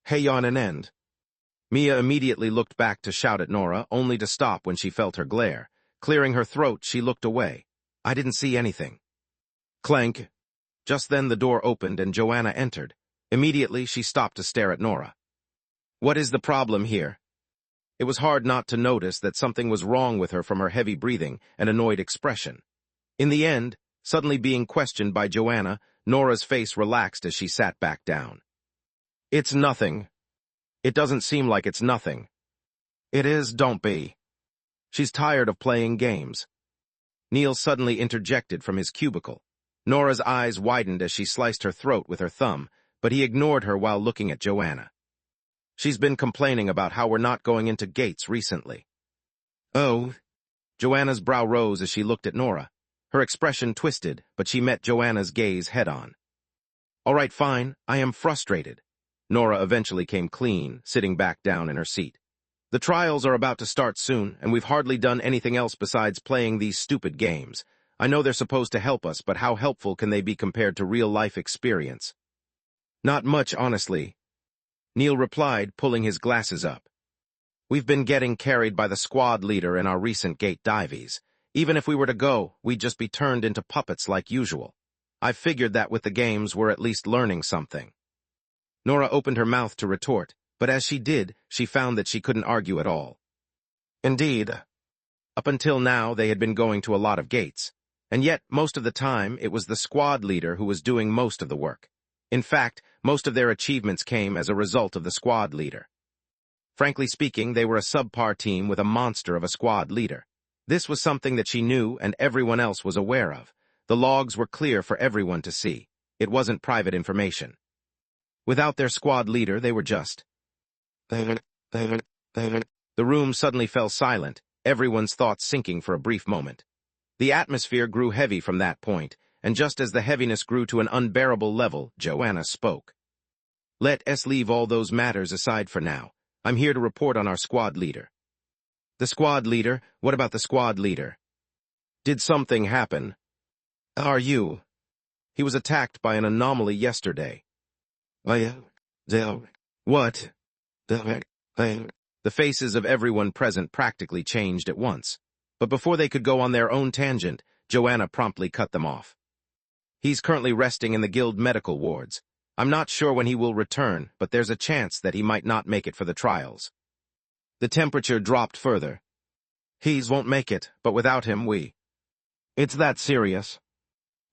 Hey on an end. Mia immediately looked back to shout at Nora, only to stop when she felt her glare. Clearing her throat, she looked away. I didn't see anything. Clank. Just then the door opened and Joanna entered. Immediately she stopped to stare at Nora. What is the problem here? It was hard not to notice that something was wrong with her from her heavy breathing and annoyed expression. In the end, suddenly being questioned by Joanna, Nora's face relaxed as she sat back down. It's nothing. It doesn't seem like it's nothing. It is, don't be. She's tired of playing games. Neil suddenly interjected from his cubicle. Nora's eyes widened as she sliced her throat with her thumb, but he ignored her while looking at Joanna. She's been complaining about how we're not going into gates recently. Oh. Joanna's brow rose as she looked at Nora. Her expression twisted, but she met Joanna's gaze head-on. All right, fine, I am frustrated. Nora eventually came clean, sitting back down in her seat. The trials are about to start soon, and we've hardly done anything else besides playing these stupid games. I know they're supposed to help us, but how helpful can they be compared to real-life experience? Not much, honestly. Neil replied, pulling his glasses up. We've been getting carried by the squad leader in our recent gate dives. Even if we were to go, we'd just be turned into puppets like usual. I figured that with the games we're at least learning something. Nora opened her mouth to retort, but as she did, she found that she couldn't argue at all. Indeed, up until now they had been going to a lot of gates, and yet most of the time it was the squad leader who was doing most of the work. In fact, most of their achievements came as a result of the squad leader. Frankly speaking, they were a subpar team with a monster of a squad leader. This was something that she knew and everyone else was aware of. The logs were clear for everyone to see. It wasn't private information. Without their squad leader, they were just... The room suddenly fell silent, everyone's thoughts sinking for a brief moment. The atmosphere grew heavy from that point, and just as the heaviness grew to an unbearable level, Joanna spoke. Let us leave all those matters aside for now. I'm here to report on our squad leader. The squad leader? What about the squad leader? Did something happen? Are you? He was attacked by an anomaly yesterday. What? The faces of everyone present practically changed at once. But before they could go on their own tangent, Joanna promptly cut them off. He's currently resting in the guild medical wards. I'm not sure when he will return, but there's a chance that he might not make it for the trials. The temperature dropped further. He won't make it, but without him, we... It's that serious?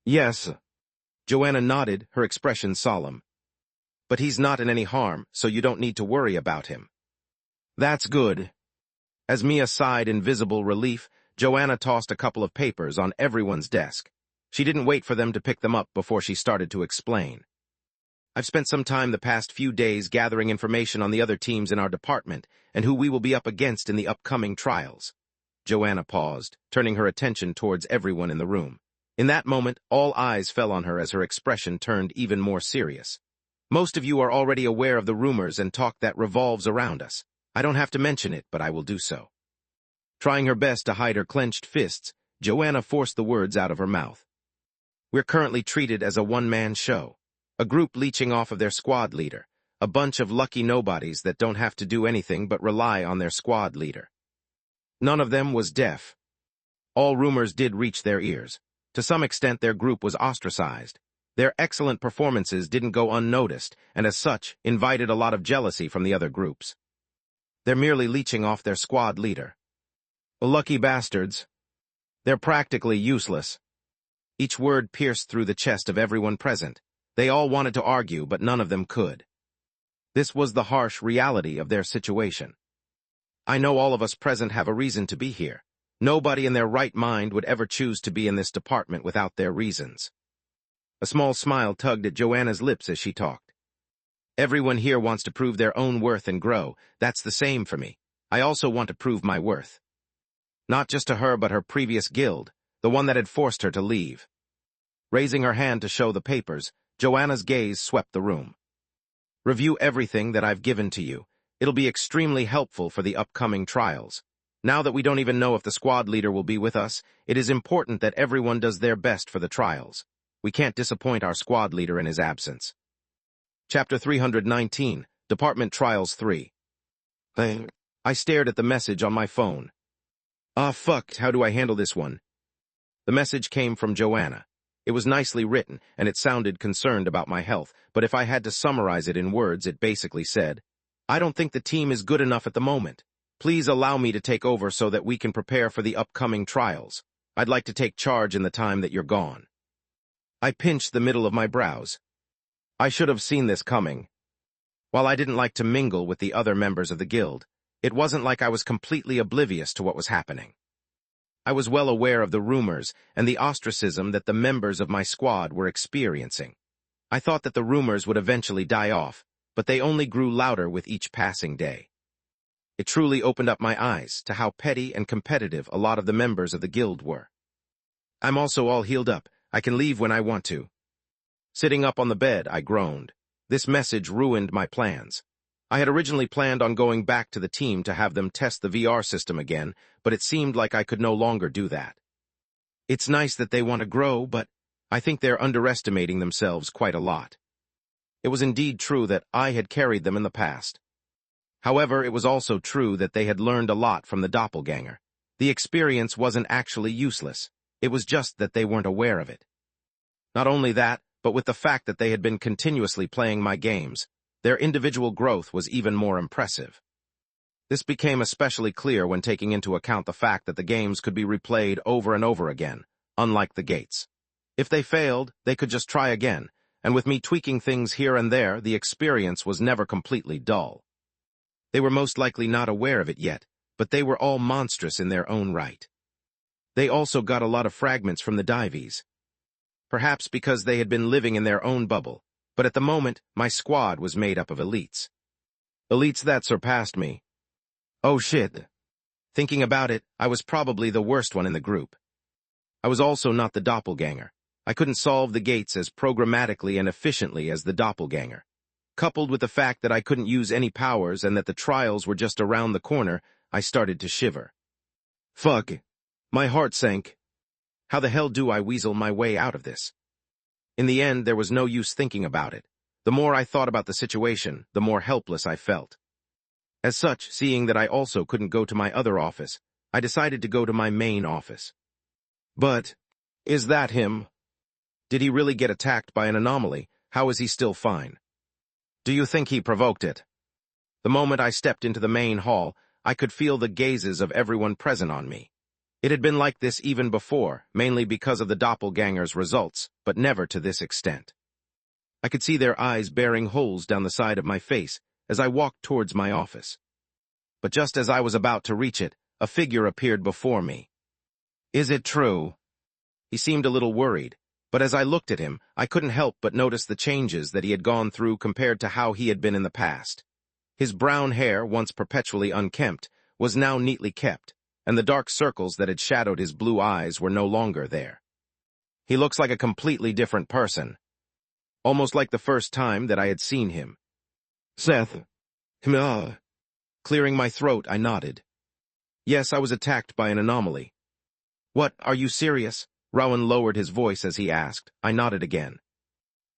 Yes. Joanna nodded, her expression solemn. But he's not in any harm, so you don't need to worry about him. That's good. As Mia sighed in visible relief, Joanna tossed a couple of papers on everyone's desk. She didn't wait for them to pick them up before she started to explain. I've spent some time the past few days gathering information on the other teams in our department and who we will be up against in the upcoming trials. Joanna paused, turning her attention towards everyone in the room. In that moment, all eyes fell on her as her expression turned even more serious. Most of you are already aware of the rumors and talk that revolves around us. I don't have to mention it, but I will do so. Trying her best to hide her clenched fists, Joanna forced the words out of her mouth. We're currently treated as a one-man show. A group leeching off of their squad leader, a bunch of lucky nobodies that don't have to do anything but rely on their squad leader. None of them was deaf. All rumors did reach their ears. To some extent, their group was ostracized. Their excellent performances didn't go unnoticed, and as such, invited a lot of jealousy from the other groups. They're merely leeching off their squad leader. Lucky bastards. They're practically useless. Each word pierced through the chest of everyone present. They all wanted to argue, but none of them could. This was the harsh reality of their situation. I know all of us present have a reason to be here. Nobody in their right mind would ever choose to be in this department without their reasons. A small smile tugged at Joanna's lips as she talked. Everyone here wants to prove their own worth and grow. That's the same for me. I also want to prove my worth. Not just to her, but her previous guild, the one that had forced her to leave. Raising her hand to show the papers, Joanna's gaze swept the room. Review everything that I've given to you. It'll be extremely helpful for the upcoming trials. Now that we don't even know if the squad leader will be with us, it is important that everyone does their best for the trials. We can't disappoint our squad leader in his absence. Chapter 319, Department Trials 3. I stared at the message on my phone. Fuck, how do I handle this one? The message came from Joanna. It was nicely written, and it sounded concerned about my health, but if I had to summarize it in words, it basically said, I don't think the team is good enough at the moment. Please allow me to take over so that we can prepare for the upcoming trials. I'd like to take charge in the time that you're gone. I pinched the middle of my brows. I should have seen this coming. While I didn't like to mingle with the other members of the guild, it wasn't like I was completely oblivious to what was happening. I was well aware of the rumors and the ostracism that the members of my squad were experiencing. I thought that the rumors would eventually die off, but they only grew louder with each passing day. It truly opened up my eyes to how petty and competitive a lot of the members of the guild were. I'm also all healed up. I can leave when I want to. Sitting up on the bed, I groaned. This message ruined my plans. I had originally planned on going back to the team to have them test the VR system again, but it seemed like I could no longer do that. It's nice that they want to grow, but I think they're underestimating themselves quite a lot. It was indeed true that I had carried them in the past. However, it was also true that they had learned a lot from the doppelganger. The experience wasn't actually useless. It was just that they weren't aware of it. Not only that, but with the fact that they had been continuously playing my games, their individual growth was even more impressive. This became especially clear when taking into account the fact that the games could be replayed over and over again, unlike the gates. If they failed, they could just try again, and with me tweaking things here and there, the experience was never completely dull. They were most likely not aware of it yet, but they were all monstrous in their own right. They also got a lot of fragments from the divies. Perhaps because they had been living in their own bubble, but at the moment, my squad was made up of elites. Elites that surpassed me. Oh shit. Thinking about it, I was probably the worst one in the group. I was also not the doppelganger. I couldn't solve the gates as programmatically and efficiently as the doppelganger. Coupled with the fact that I couldn't use any powers and that the trials were just around the corner, I started to shiver. Fuck. My heart sank. How the hell do I weasel my way out of this? In the end, there was no use thinking about it. The more I thought about the situation, the more helpless I felt. As such, seeing that I also couldn't go to my other office, I decided to go to my main office. But, is that him? Did he really get attacked by an anomaly? How is he still fine? Do you think he provoked it? The moment I stepped into the main hall, I could feel the gazes of everyone present on me. It had been like this even before, mainly because of the doppelganger's results, but never to this extent. I could see their eyes bearing holes down the side of my face as I walked towards my office. But just as I was about to reach it, a figure appeared before me. Is it true? He seemed a little worried, but as I looked at him, I couldn't help but notice the changes that he had gone through compared to how he had been in the past. His brown hair, once perpetually unkempt, was now neatly kept, and the dark circles that had shadowed his blue eyes were no longer there. He looks like a completely different person. Almost like the first time that I had seen him. Seth. Clearing my throat, I nodded. Yes, I was attacked by an anomaly. What, are you serious? Rowan lowered his voice as he asked. I nodded again.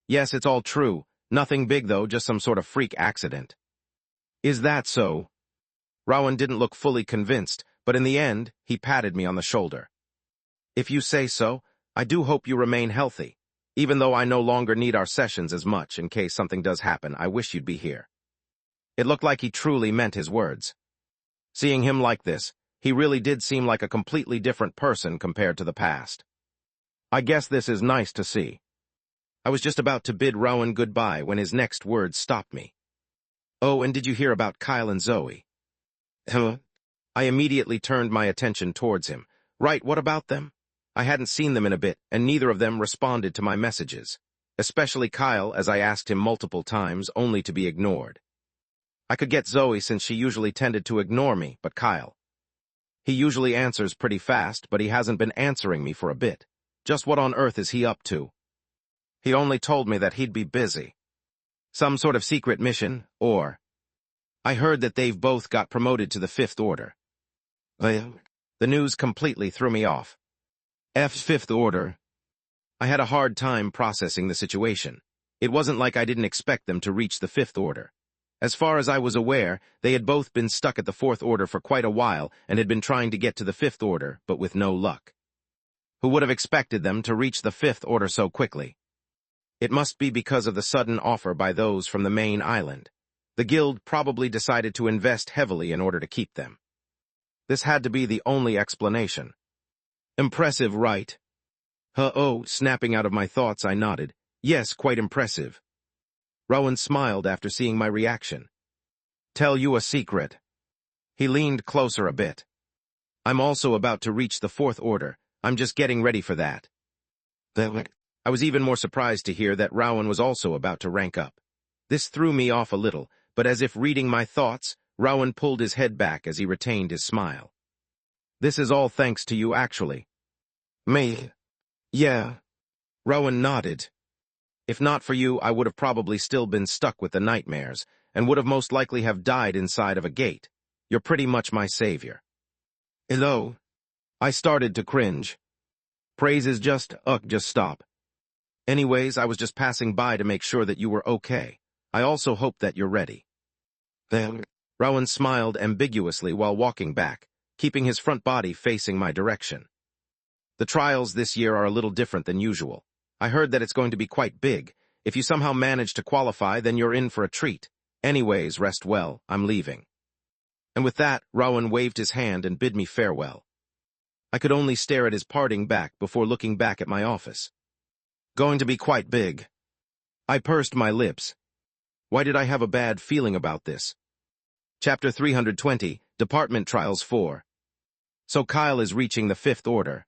Yes, it's all true. Nothing big though, just some sort of freak accident. Is that so? Rowan didn't look fully convinced, but in the end, he patted me on the shoulder. If you say so, I do hope you remain healthy. Even though I no longer need our sessions as much in case something does happen, I wish you'd be here. It looked like he truly meant his words. Seeing him like this, he really did seem like a completely different person compared to the past. I guess this is nice to see. I was just about to bid Rowan goodbye when his next words stopped me. Oh, and did you hear about Kyle and Zoe? I immediately turned my attention towards him. Right, what about them? I hadn't seen them in a bit, and neither of them responded to my messages. Especially Kyle, as I asked him multiple times, only to be ignored. I could get Zoe since she usually tended to ignore me, but Kyle. He usually answers pretty fast, but he hasn't been answering me for a bit. Just what on earth is he up to? He only told me that he'd be busy. Some sort of secret mission, or... I heard that they've both got promoted to the 5th Order. The news completely threw me off. F's 5th Order. I had a hard time processing the situation. It wasn't like I didn't expect them to reach the 5th Order. As far as I was aware, they had both been stuck at the 4th Order for quite a while and had been trying to get to the 5th Order, but with no luck. Who would have expected them to reach the 5th Order so quickly? It must be because of the sudden offer by those from the main island. The guild probably decided to invest heavily in order to keep them. This had to be the only explanation. Impressive, right? Snapping out of my thoughts, I nodded. Yes, quite impressive. Rowan smiled after seeing my reaction. Tell you a secret. He leaned closer a bit. I'm also about to reach the 4th Order. I'm just getting ready for that. I was even more surprised to hear that Rowan was also about to rank up. This threw me off a little, but as if reading my thoughts, Rowan pulled his head back as he retained his smile. This is all thanks to you, actually. Me? Yeah. Rowan nodded. If not for you, I would have probably still been stuck with the nightmares, and would have most likely have died inside of a gate. You're pretty much my savior. Hello? I started to cringe. Praise is just stop. Anyways, I was just passing by to make sure that you were okay. I also hope that you're ready. Then, Rowan smiled ambiguously while walking back, keeping his front body facing my direction. The trials this year are a little different than usual. I heard that it's going to be quite big. If you somehow manage to qualify, then you're in for a treat. Anyways, rest well, I'm leaving. And with that, Rowan waved his hand and bid me farewell. I could only stare at his parting back before looking back at my office. Going to be quite big. I pursed my lips. Why did I have a bad feeling about this? Chapter 320, Department Trials 4. So Kyle is reaching the 5th order.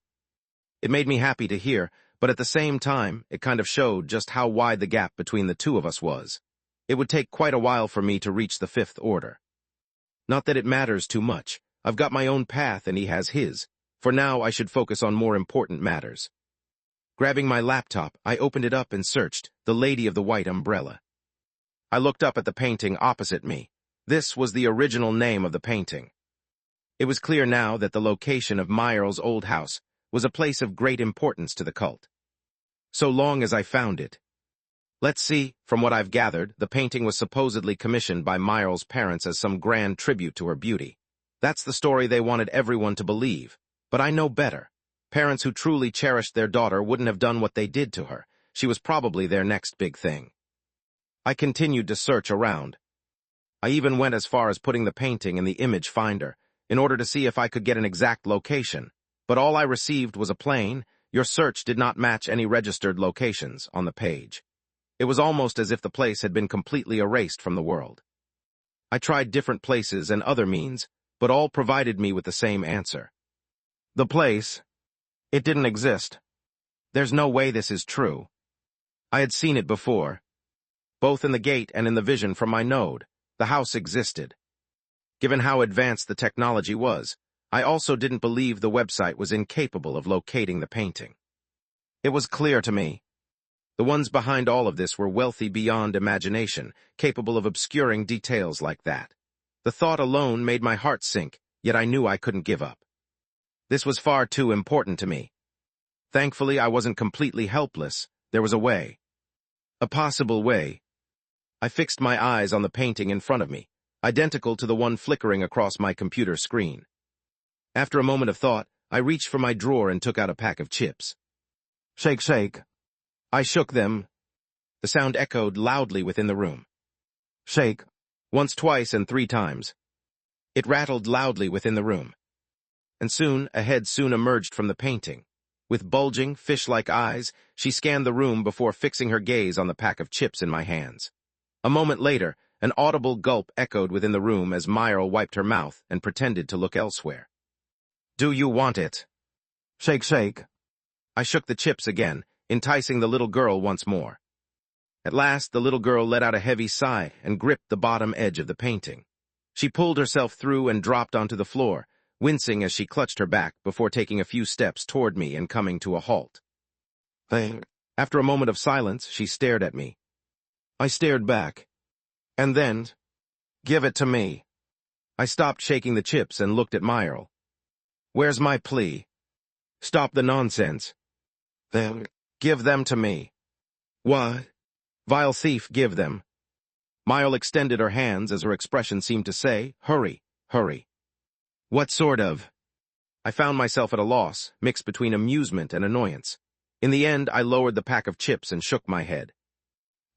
It made me happy to hear, but at the same time, it kind of showed just how wide the gap between the two of us was. It would take quite a while for me to reach the 5th order. Not that it matters too much. I've got my own path and he has his. For now, I should focus on more important matters. Grabbing my laptop, I opened it up and searched The Lady of the White Umbrella. I looked up at the painting opposite me. This was the original name of the painting. It was clear now that the location of Meyerl's old house was a place of great importance to the cult. So long as I found it. Let's see, from what I've gathered, the painting was supposedly commissioned by Meyerl's parents as some grand tribute to her beauty. That's the story they wanted everyone to believe. But I know better. Parents who truly cherished their daughter wouldn't have done what they did to her. She was probably their next big thing. I continued to search around. I even went as far as putting the painting in the image finder, in order to see if I could get an exact location. But all I received was a plain, "Your search did not match any registered locations," on the page. It was almost as if the place had been completely erased from the world. I tried different places and other means, but all provided me with the same answer. The place, it didn't exist. There's no way this is true. I had seen it before. Both in the gate and in the vision from my node, the house existed. Given how advanced the technology was, I also didn't believe the website was incapable of locating the painting. It was clear to me. The ones behind all of this were wealthy beyond imagination, capable of obscuring details like that. The thought alone made my heart sink, yet I knew I couldn't give up. This was far too important to me. Thankfully, I wasn't completely helpless. There was a way. A possible way. I fixed my eyes on the painting in front of me, identical to the one flickering across my computer screen. After a moment of thought, I reached for my drawer and took out a pack of chips. Shake, shake. I shook them. The sound echoed loudly within the room. Shake. Once, twice, and 3 times. It rattled loudly within the room. And soon, a head soon emerged from the painting. With bulging, fish-like eyes, she scanned the room before fixing her gaze on the pack of chips in my hands. A moment later, an audible gulp echoed within the room as Meyerl wiped her mouth and pretended to look elsewhere. Do you want it? Shake, shake. I shook the chips again, enticing the little girl once more. At last, the little girl let out a heavy sigh and gripped the bottom edge of the painting. She pulled herself through and dropped onto the floor, wincing as she clutched her back before taking a few steps toward me and coming to a halt. After a moment of silence, she stared at me. I stared back. And then, give it to me. I stopped shaking the chips and looked at Meyerl. Where's my plea? Stop the nonsense. Then, give them to me. What? Vile thief, give them. Meyerl extended her hands as her expression seemed to say, hurry, hurry. What sort of? I found myself at a loss, mixed between amusement and annoyance. In the end, I lowered the pack of chips and shook my head.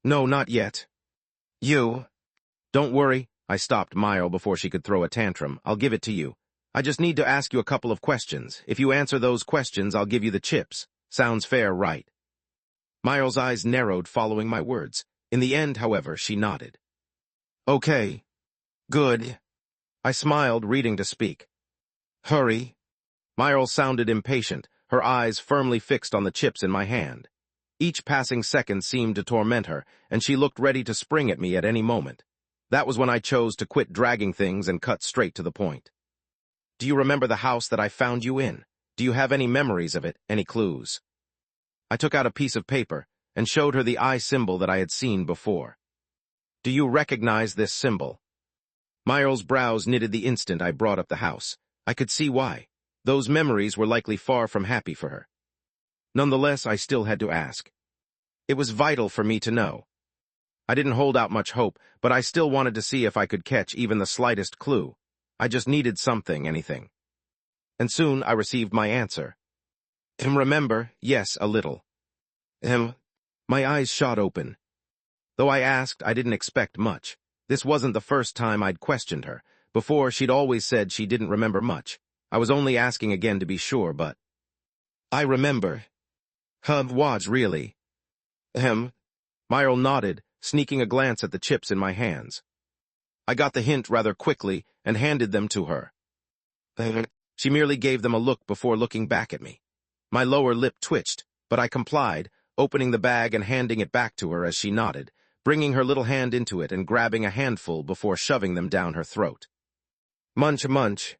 No, not yet. You? Don't worry. I stopped Meyerl before she could throw a tantrum. I'll give it to you. I just need to ask you a couple of questions. If you answer those questions, I'll give you the chips. Sounds fair, right? Meyerl's eyes narrowed following my words. In the end, however, she nodded. Okay. Good. I smiled, reading to speak. Hurry. Meyerl sounded impatient, her eyes firmly fixed on the chips in my hand. Each passing second seemed to torment her, and she looked ready to spring at me at any moment. That was when I chose to quit dragging things and cut straight to the point. Do you remember the house that I found you in? Do you have any memories of it, any clues? I took out a piece of paper and showed her the eye symbol that I had seen before. Do you recognize this symbol? Meyerl's brows knitted the instant I brought up the house. I could see why. Those memories were likely far from happy for her. Nonetheless, I still had to ask. It was vital for me to know. I didn't hold out much hope, but I still wanted to see if I could catch even the slightest clue. I just needed something, anything. And soon I received my answer. Remember, yes, a little. My eyes shot open. Though I asked, I didn't expect much. This wasn't the first time I'd questioned her. Before, she'd always said she didn't remember much. I was only asking again to be sure, but... I remember. Was really. Myrtle nodded, sneaking a glance at the chips in my hands. I got the hint rather quickly and handed them to her. She merely gave them a look before looking back at me. My lower lip twitched, but I complied, opening the bag and handing it back to her as she nodded, bringing her little hand into it and grabbing a handful before shoving them down her throat. Munch, munch.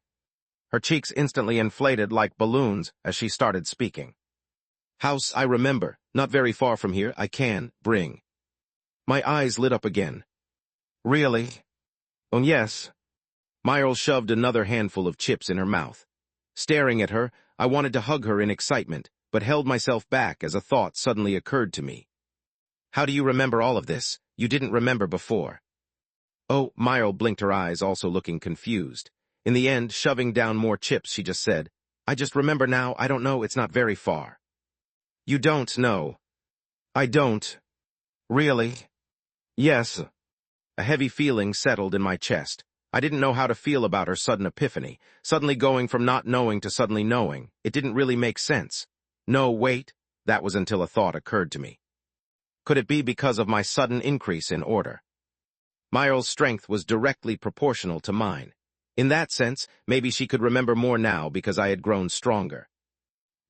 Her cheeks instantly inflated like balloons as she started speaking. House, I remember, not very far from here, I can bring. My eyes lit up again. Really? Oh, yes. Myrtle shoved another handful of chips in her mouth. Staring at her, I wanted to hug her in excitement, but held myself back as a thought suddenly occurred to me. How do you remember all of this? You didn't remember before. Oh, Myrtle blinked her eyes, also looking confused. In the end, shoving down more chips, she just said, I just remember now, I don't know, it's not very far. You don't know. I don't. Really? Yes. A heavy feeling settled in my chest. I didn't know how to feel about her sudden epiphany, suddenly going from not knowing to suddenly knowing. It didn't really make sense. No, wait, that was until a thought occurred to me. Could it be because of my sudden increase in order? Myrtle's strength was directly proportional to mine. In that sense, maybe she could remember more now because I had grown stronger.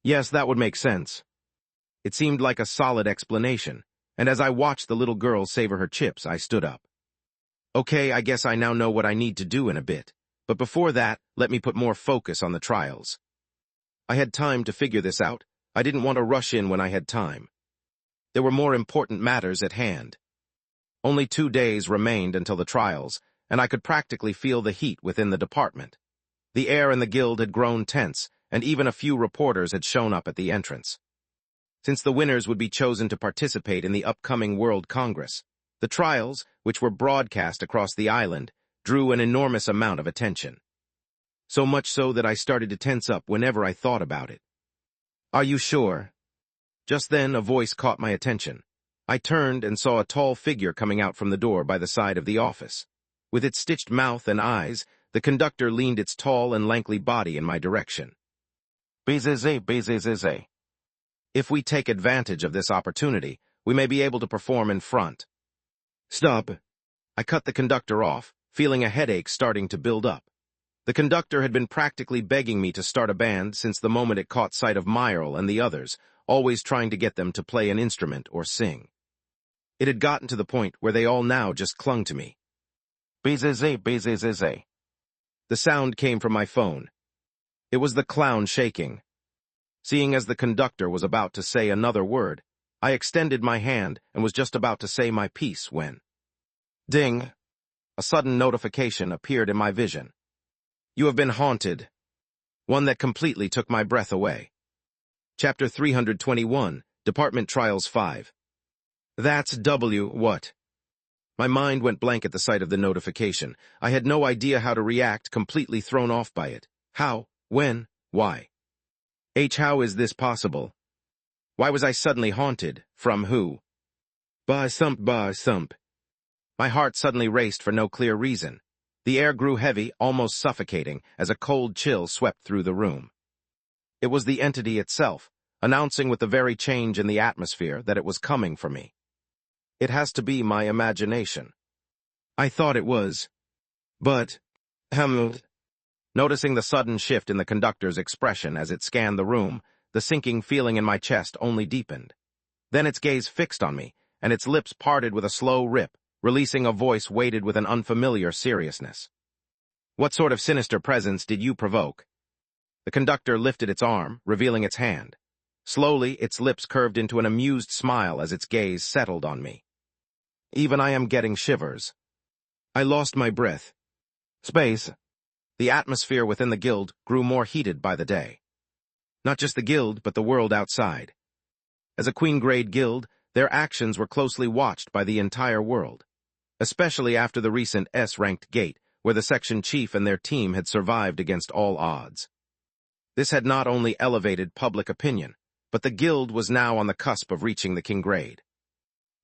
Yes, that would make sense. It seemed like a solid explanation, and as I watched the little girl savor her chips, I stood up. Okay, I guess I now know what I need to do in a bit, but before that, let me put more focus on the trials. I had time to figure this out. I didn't want to rush in when I had time. There were more important matters at hand. Only 2 days remained until the trials, and I could practically feel the heat within the department. The air in the guild had grown tense, and even a few reporters had shown up at the entrance. Since the winners would be chosen to participate in the upcoming World Congress, the trials, which were broadcast across the island, drew an enormous amount of attention. So much so that I started to tense up whenever I thought about it. Are you sure? Just then, a voice caught my attention. I turned and saw a tall figure coming out from the door by the side of the office. With its stitched mouth and eyes, the conductor leaned its tall and lanky body in my direction. Bzz. If we take advantage of this opportunity, we may be able to perform in front. Stop. I cut the conductor off, feeling a headache starting to build up. The conductor had been practically begging me to start a band since the moment it caught sight of Myrtle and the others, always trying to get them to play an instrument or sing. It had gotten to the point where they all now just clung to me. Bzz. The sound came from my phone. It was the clown shaking. Seeing as the conductor was about to say another word, I extended my hand and was just about to say my piece when... Ding! A sudden notification appeared in my vision. You have been haunted. One that completely took my breath away. Chapter 321, Department Trials 5. That's what? My mind went blank at the sight of the notification. I had no idea how to react, completely thrown off by it. How? When? Why? How is this possible? Why was I suddenly haunted? From who? Bah thump. My heart suddenly raced for no clear reason. The air grew heavy, almost suffocating, as a cold chill swept through the room. It was the entity itself, announcing with the very change in the atmosphere that it was coming for me. It has to be my imagination. I thought it was. But, Noticing the sudden shift in the conductor's expression as it scanned the room, the sinking feeling in my chest only deepened. Then its gaze fixed on me, and its lips parted with a slow rip, releasing a voice weighted with an unfamiliar seriousness. What sort of sinister presence did you provoke? The conductor lifted its arm, revealing its hand. Slowly, its lips curved into an amused smile as its gaze settled on me. Even I am getting shivers. I lost my breath. Space. The atmosphere within the guild grew more heated by the day. Not just the guild, but the world outside. As a queen-grade guild, Their actions were closely watched by the entire world, especially after the recent S-ranked gate, where the section chief and their team had survived against all odds. This had not only elevated public opinion, but the guild was now on the cusp of reaching the king grade.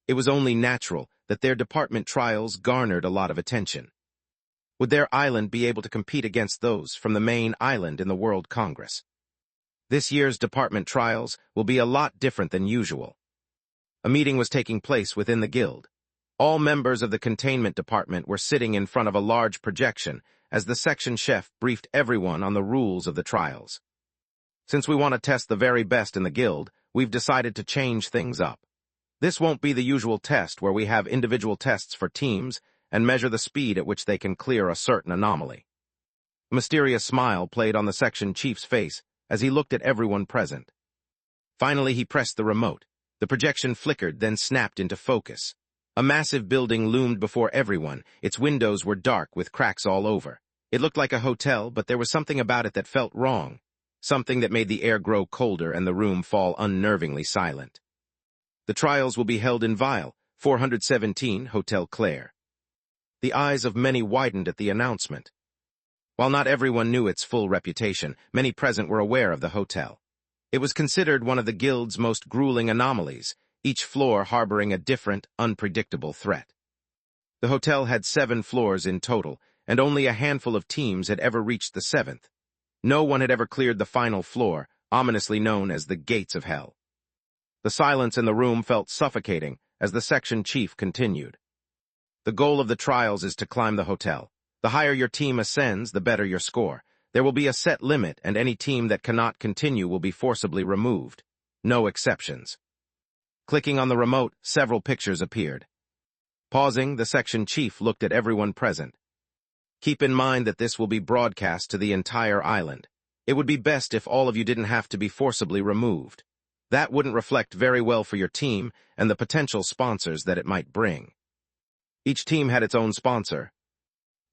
It was only natural that their department trials garnered a lot of attention. Would their island be able to compete against those from the main island in the World Congress? This year's department trials will be a lot different than usual. A meeting was taking place within the guild. All members of the containment department were sitting in front of a large projection as the section chef briefed everyone on the rules of the trials. Since we want to test the very best in the guild, we've decided to change things up. This won't be the usual test where we have individual tests for teams and measure the speed at which they can clear a certain anomaly. A mysterious smile played on the section chief's face as he looked at everyone present. Finally, he pressed the remote. The projection flickered, then snapped into focus. A massive building loomed before everyone. Its windows were dark with cracks all over. It looked like a hotel, but there was something about it that felt wrong. Something that made the air grow colder and the room fall unnervingly silent. The trials will be held in Vile, 417, Hotel Claire. The eyes of many widened at the announcement. While not everyone knew its full reputation, many present were aware of the hotel. It was considered one of the guild's most grueling anomalies, each floor harboring a different, unpredictable threat. The hotel had 7 floors in total, and only a handful of teams had ever reached the 7th. No one had ever cleared the final floor, ominously known as the Gates of Hell. The silence in the room felt suffocating as the section chief continued. The goal of the trials is to climb the hotel. The higher your team ascends, the better your score. There will be a set limit, and any team that cannot continue will be forcibly removed. No exceptions. Clicking on the remote, several pictures appeared. Pausing, the section chief looked at everyone present. Keep in mind that this will be broadcast to the entire island. It would be best if all of you didn't have to be forcibly removed. That wouldn't reflect very well for your team and the potential sponsors that it might bring. Each team had its own sponsor,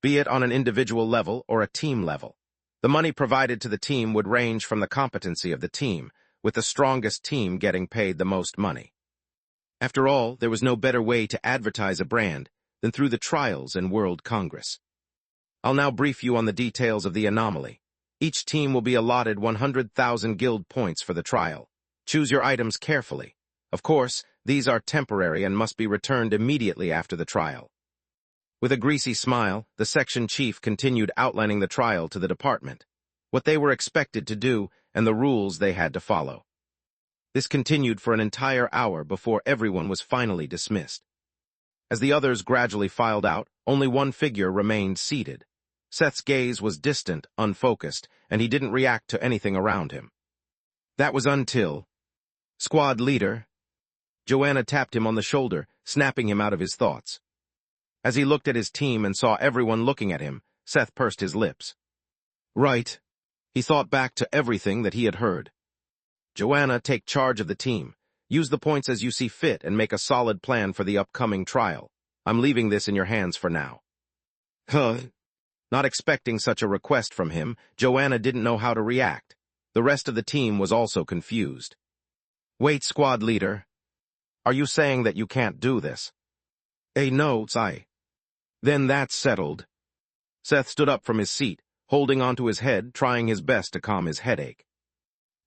be it on an individual level or a team level. The money provided to the team would range from the competency of the team, with the strongest team getting paid the most money. After all, there was no better way to advertise a brand than through the trials and World Congress. I'll now brief you on the details of the anomaly. Each team will be allotted 100,000 guild points for the trial. Choose your items carefully. Of course, these are temporary and must be returned immediately after the trial. With a greasy smile, the section chief continued outlining the trial to the department, what they were expected to do, and the rules they had to follow. This continued for an entire hour before everyone was finally dismissed. As the others gradually filed out, only one figure remained seated. Seth's gaze was distant, unfocused, and he didn't react to anything around him. That was until... Squad leader... Joanna tapped him on the shoulder, snapping him out of his thoughts. As he looked at his team and saw everyone looking at him, Seth pursed his lips. Right. He thought back to everything that he had heard. Joanna, take charge of the team. Use the points as you see fit and make a solid plan for the upcoming trial. I'm leaving this in your hands for now. Not expecting such a request from him, Joanna didn't know how to react. The rest of the team was also confused. Wait, squad leader. Are you saying that you can't do this? No, I. Then that's settled. Seth stood up from his seat, holding onto his head, trying his best to calm his headache.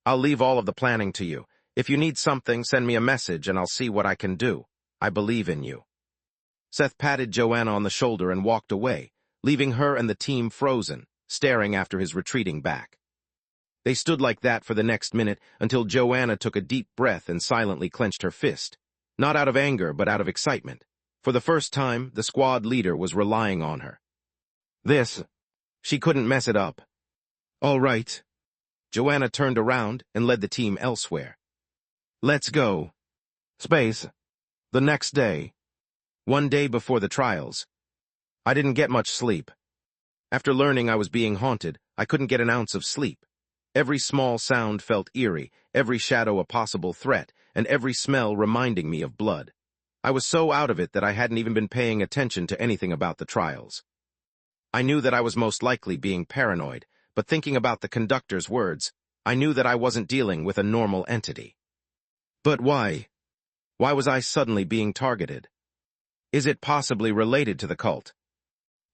I'll leave all of the planning to you. If you need something, send me a message and I'll see what I can do. I believe in you. Seth patted Joanna on the shoulder and walked away, leaving her and the team frozen, staring after his retreating back. They stood like that for the next minute until Joanna took a deep breath and silently clenched her fist, not out of anger but out of excitement. For the first time, the squad leader was relying on her. She couldn't mess it up. All right. Joanna turned around and led the team elsewhere. Let's go. Space. The next day. One day before the trials. I didn't get much sleep. After learning I was being haunted, I couldn't get an ounce of sleep. Every small sound felt eerie, every shadow a possible threat, and every smell reminding me of blood. I was so out of it that I hadn't even been paying attention to anything about the trials. I knew that I was most likely being paranoid, but thinking about the conductor's words, I knew that I wasn't dealing with a normal entity. But why? Why was I suddenly being targeted? Is it possibly related to the cult?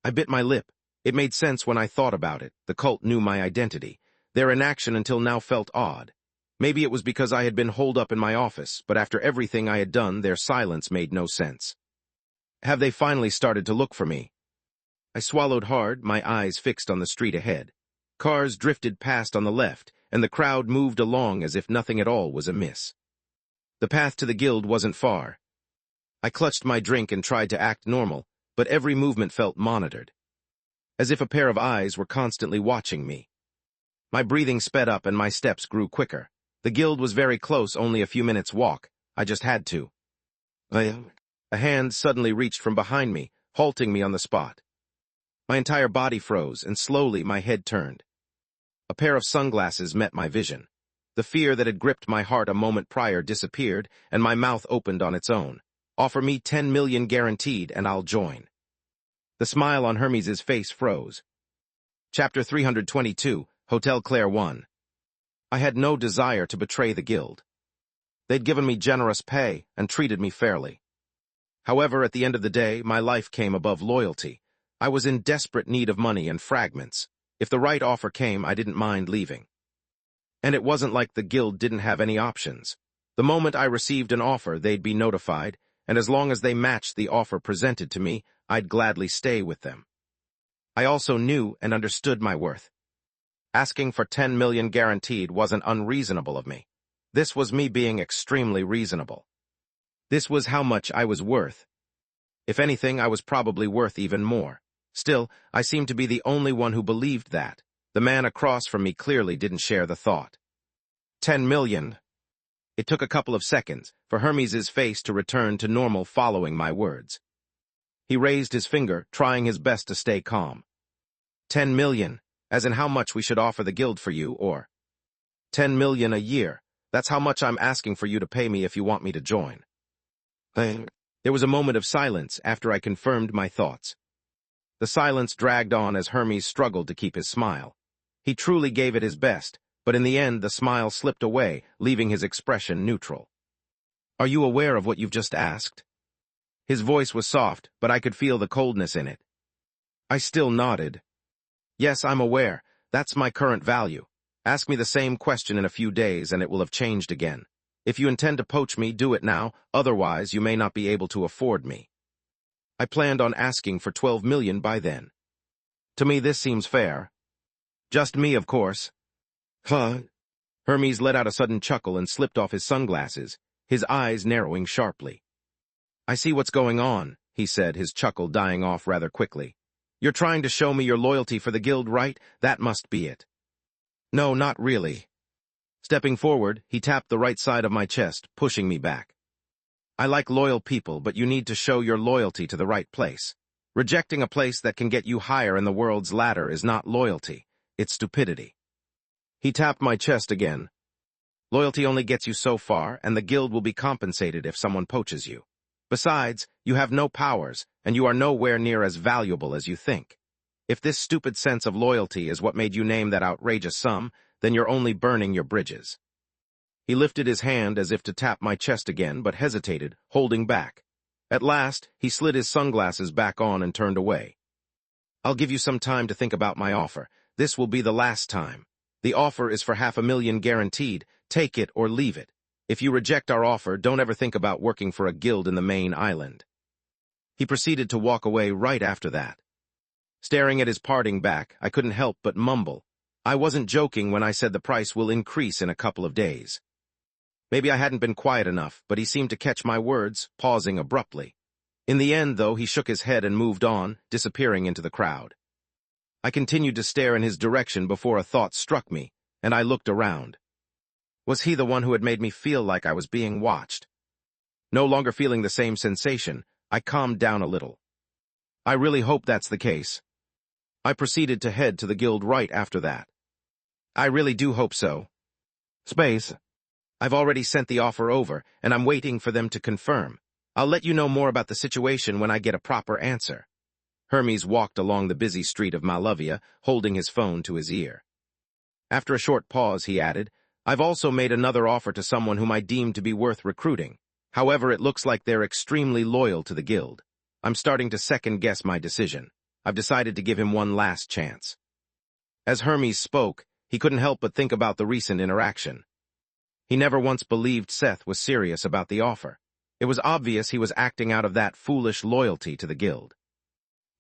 I bit my lip. It made sense when I thought about it. The cult knew my identity. Their inaction until now felt odd. Maybe it was because I had been holed up in my office, but after everything I had done, their silence made no sense. Have they finally started to look for me? I swallowed hard, my eyes fixed on the street ahead. Cars drifted past on the left, and the crowd moved along as if nothing at all was amiss. The path to the guild wasn't far. I clutched my drink and tried to act normal, but every movement felt monitored, as if a pair of eyes were constantly watching me. My breathing sped up and my steps grew quicker. The guild was very close, only a few minutes' walk. I just had to. A hand suddenly reached from behind me, halting me on the spot. My entire body froze, and slowly my head turned. A pair of sunglasses met my vision. The fear that had gripped my heart a moment prior disappeared, and my mouth opened on its own. Offer me 10 million guaranteed, and I'll join. The smile on Hermes's face froze. Chapter 322, Hotel Claire 1. I had no desire to betray the guild. They'd given me generous pay and treated me fairly. However, at the end of the day, my life came above loyalty. I was in desperate need of money and fragments. If the right offer came, I didn't mind leaving. And it wasn't like the guild didn't have any options. The moment I received an offer, they'd be notified, and as long as they matched the offer presented to me, I'd gladly stay with them. I also knew and understood my worth. Asking for 10 million guaranteed wasn't unreasonable of me. This was me being extremely reasonable. This was how much I was worth. If anything, I was probably worth even more. Still, I seemed to be the only one who believed that. The man across from me clearly didn't share the thought. 10 million. It took a couple of seconds for Hermes's face to return to normal following my words. He raised his finger, trying his best to stay calm. 10 million, as in how much we should offer the guild for you, or 10 million a year. That's how much I'm asking for you to pay me if you want me to join. There was a moment of silence after I confirmed my thoughts. The silence dragged on as Hermes struggled to keep his smile. He truly gave it his best, but in the end the smile slipped away, leaving his expression neutral. Are you aware of what you've just asked? His voice was soft, but I could feel the coldness in it. I still nodded. Yes, I'm aware. That's my current value. Ask me the same question in a few days and it will have changed again. If you intend to poach me, do it now, otherwise you may not be able to afford me. I planned on asking for 12 million by then. To me this seems fair. Just me, of course. Huh? Hermes let out a sudden chuckle and slipped off his sunglasses, his eyes narrowing sharply. I see what's going on, he said, his chuckle dying off rather quickly. You're trying to show me your loyalty for the guild, right? That must be it. No, not really. Stepping forward, he tapped the right side of my chest, pushing me back. I like loyal people, but you need to show your loyalty to the right place. Rejecting a place that can get you higher in the world's ladder is not loyalty, it's stupidity. He tapped my chest again. Loyalty only gets you so far, and the guild will be compensated if someone poaches you. Besides, you have no powers, and you are nowhere near as valuable as you think. If this stupid sense of loyalty is what made you name that outrageous sum, then you're only burning your bridges. He lifted his hand as if to tap my chest again, but hesitated, holding back. At last, he slid his sunglasses back on and turned away. I'll give you some time to think about my offer. This will be the last time. The offer is for 500,000 guaranteed. Take it or leave it. If you reject our offer, don't ever think about working for a guild in the main island. He proceeded to walk away right after that. Staring at his parting back, I couldn't help but mumble. I wasn't joking when I said the price will increase in a couple of days. Maybe I hadn't been quiet enough, but he seemed to catch my words, pausing abruptly. In the end, though, he shook his head and moved on, disappearing into the crowd. I continued to stare in his direction before a thought struck me, and I looked around. Was he the one who had made me feel like I was being watched? No longer feeling the same sensation, I calmed down a little. I really hope that's the case. I proceeded to head to the guild right after that. I really do hope so. Space. I've already sent the offer over, and I'm waiting for them to confirm. I'll let you know more about the situation when I get a proper answer. Hermes walked along the busy street of Malavia, holding his phone to his ear. After a short pause, he added, I've also made another offer to someone whom I deem to be worth recruiting. However, it looks like they're extremely loyal to the guild. I'm starting to second-guess my decision. I've decided to give him one last chance. As Hermes spoke, he couldn't help but think about the recent interaction. He never once believed Seth was serious about the offer. It was obvious he was acting out of that foolish loyalty to the guild.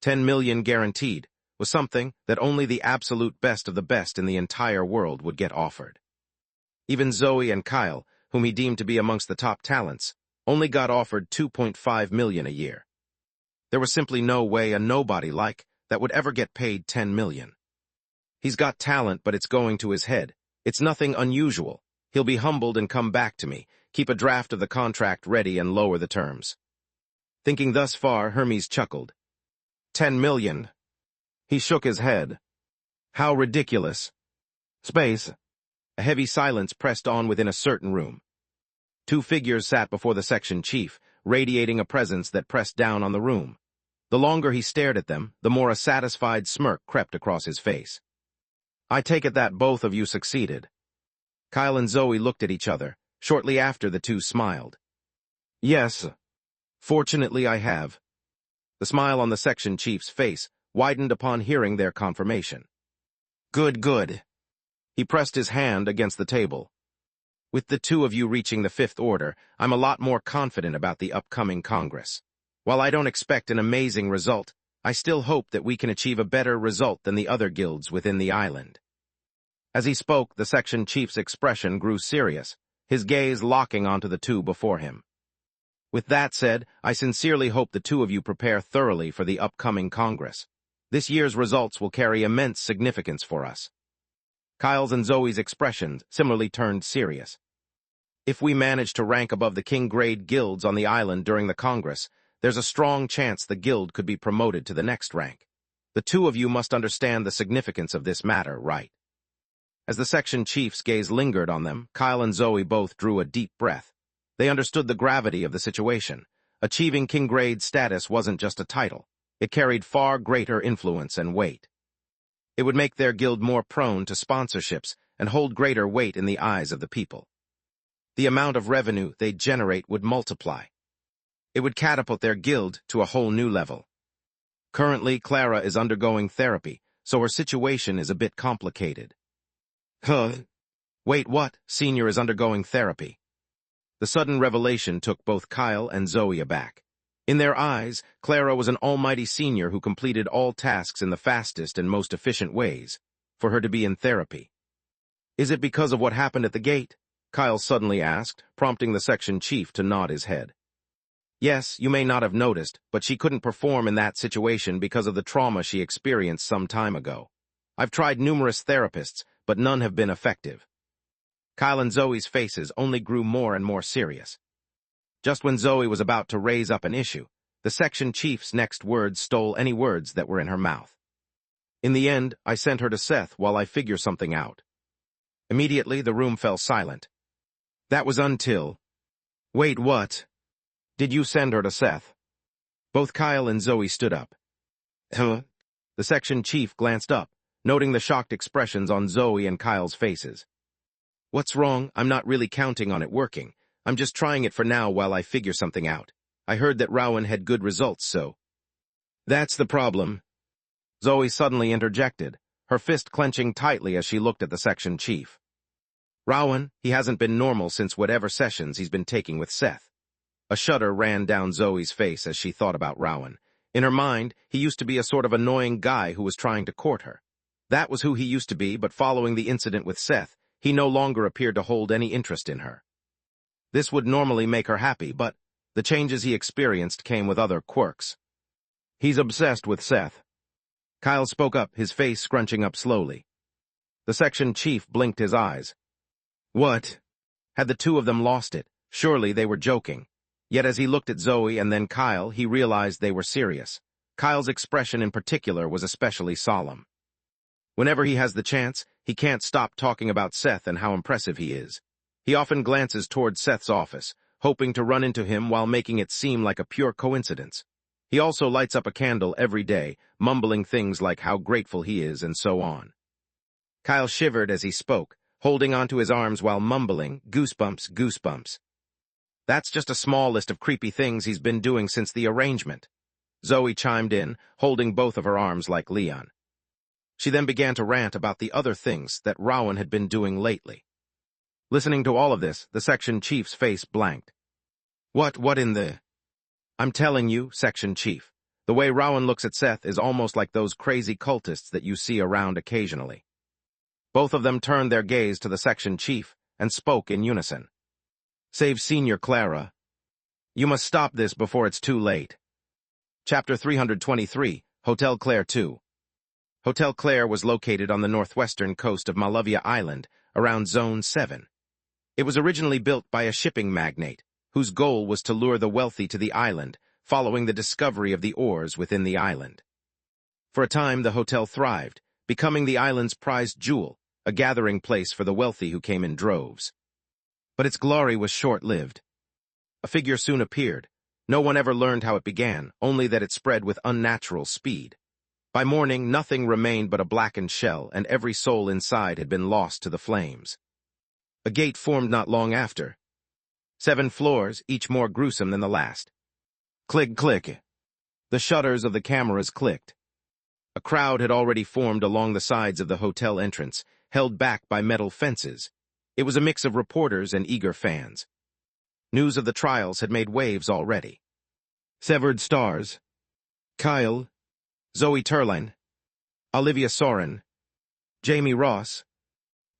10 million guaranteed was something that only the absolute best of the best in the entire world would get offered. Even Zoe and Kyle, whom he deemed to be amongst the top talents, only got offered 2.5 million a year. There was simply no way a nobody like that would ever get paid 10 million. He's got talent, but it's going to his head. It's nothing unusual. He'll be humbled and come back to me, keep a draft of the contract ready and lower the terms. Thinking thus far, Hermes chuckled. 10 million. He shook his head. How ridiculous. Space. A heavy silence pressed on within a certain room. Two figures sat before the section chief, radiating a presence that pressed down on the room. The longer he stared at them, the more a satisfied smirk crept across his face. I take it that both of you succeeded. Kyle and Zoe looked at each other. Shortly after, the two smiled. Yes. Fortunately, I have. The smile on the section chief's face widened upon hearing their confirmation. Good, good. He pressed his hand against the table. With the two of you reaching the fifth order, I'm a lot more confident about the upcoming Congress. While I don't expect an amazing result, I still hope that we can achieve a better result than the other guilds within the island. As he spoke, the section chief's expression grew serious, his gaze locking onto the two before him. With that said, I sincerely hope the two of you prepare thoroughly for the upcoming Congress. This year's results will carry immense significance for us. Kyle's and Zoe's expressions similarly turned serious. If we manage to rank above the king-grade guilds on the island during the Congress, there's a strong chance the guild could be promoted to the next rank. The two of you must understand the significance of this matter, right? As the section chief's gaze lingered on them, Kyle and Zoe both drew a deep breath. They understood the gravity of the situation. Achieving king-grade status wasn't just a title. It carried far greater influence and weight. It would make their guild more prone to sponsorships and hold greater weight in the eyes of the people. The amount of revenue they'd generate would multiply. It would catapult their guild to a whole new level. Currently, Clara is undergoing therapy, so her situation is a bit complicated. Wait, what? Senior is undergoing therapy. The sudden revelation took both Kyle and Zoe aback. In their eyes, Clara was an almighty senior who completed all tasks in the fastest and most efficient ways. For her to be in therapy. Is it because of what happened at the gate? Kyle suddenly asked, prompting the section chief to nod his head. Yes, you may not have noticed, but she couldn't perform in that situation because of the trauma she experienced some time ago. I've tried numerous therapists, but none have been effective. Kyle and Zoe's faces only grew more and more serious. Just when Zoe was about to raise up an issue, the section chief's next words stole any words that were in her mouth. In the end, I sent her to Seth while I figure something out. Immediately, the room fell silent. That was until... Wait, what? Did you send her to Seth? Both Kyle and Zoe stood up. Huh? The section chief glanced up, noting the shocked expressions on Zoe and Kyle's faces. What's wrong? I'm not really counting on it working. I'm just trying it for now while I figure something out. I heard that Rowan had good results, so... That's the problem. Zoe suddenly interjected, her fist clenching tightly as she looked at the section chief. Rowan, he hasn't been normal since whatever sessions he's been taking with Seth. A shudder ran down Zoe's face as she thought about Rowan. In her mind, he used to be a sort of annoying guy who was trying to court her. That was who he used to be, but following the incident with Seth, he no longer appeared to hold any interest in her. This would normally make her happy, but the changes he experienced came with other quirks. He's obsessed with Seth. Kyle spoke up, his face scrunching up slowly. The section chief blinked his eyes. What? Had the two of them lost it? Surely they were joking. Yet as he looked at Zoe and then Kyle, he realized they were serious. Kyle's expression in particular was especially solemn. Whenever he has the chance, he can't stop talking about Seth and how impressive he is. He often glances toward Seth's office, hoping to run into him while making it seem like a pure coincidence. He also lights up a candle every day, mumbling things like how grateful he is and so on. Kyle shivered as he spoke, holding onto his arms while mumbling, "Goosebumps, goosebumps." That's just a small list of creepy things he's been doing since the arrangement. Zoe chimed in, holding both of her arms like Leon. She then began to rant about the other things that Rowan had been doing lately. Listening to all of this, the section chief's face blanked. What in the... I'm telling you, section chief. The way Rowan looks at Seth is almost like those crazy cultists that you see around occasionally. Both of them turned their gaze to the section chief and spoke in unison. Save Senior Clara. You must stop this before it's too late. Chapter 323, Hotel Claire 2. Hotel Claire was located on the northwestern coast of Malavia Island, around Zone 7. It was originally built by a shipping magnate, whose goal was to lure the wealthy to the island, following the discovery of the ores within the island. For a time, the hotel thrived, becoming the island's prized jewel, a gathering place for the wealthy who came in droves. But its glory was short-lived. A figure soon appeared. No one ever learned how it began, only that it spread with unnatural speed. By morning, nothing remained but a blackened shell, and every soul inside had been lost to the flames. A gate formed not long after. 7 floors, each more gruesome than the last. Click, click. The shutters of the cameras clicked. A crowd had already formed along the sides of the hotel entrance, held back by metal fences. It was a mix of reporters and eager fans. News of the trials had made waves already. Severed Stars, Kyle, Zoe Turline, Olivia Soren, Jamie Ross.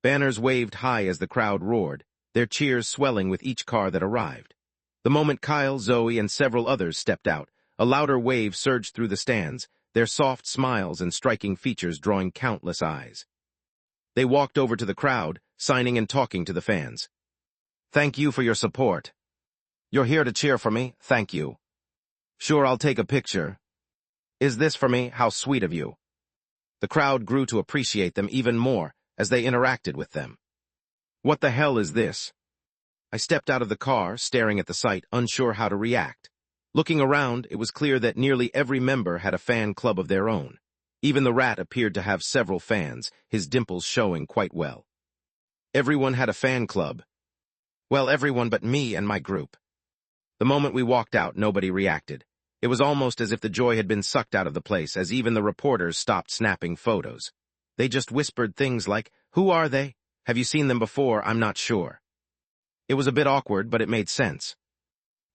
Banners waved high as the crowd roared, their cheers swelling with each car that arrived. The moment Kyle, Zoe, and several others stepped out, a louder wave surged through the stands, their soft smiles and striking features drawing countless eyes. They walked over to the crowd, signing and talking to the fans. Thank you for your support. You're here to cheer for me, thank you. Sure, I'll take a picture. Is this for me? How sweet of you. The crowd grew to appreciate them even more as they interacted with them. What the hell is this? I stepped out of the car, staring at the sight, unsure how to react. Looking around, it was clear that nearly every member had a fan club of their own. Even the rat appeared to have several fans, his dimples showing quite well. Everyone had a fan club. Well, everyone but me and my group. The moment we walked out, nobody reacted. It was almost as if the joy had been sucked out of the place, as even the reporters stopped snapping photos. They just whispered things like, "Who are they? Have you seen them before? I'm not sure." It was a bit awkward, but it made sense.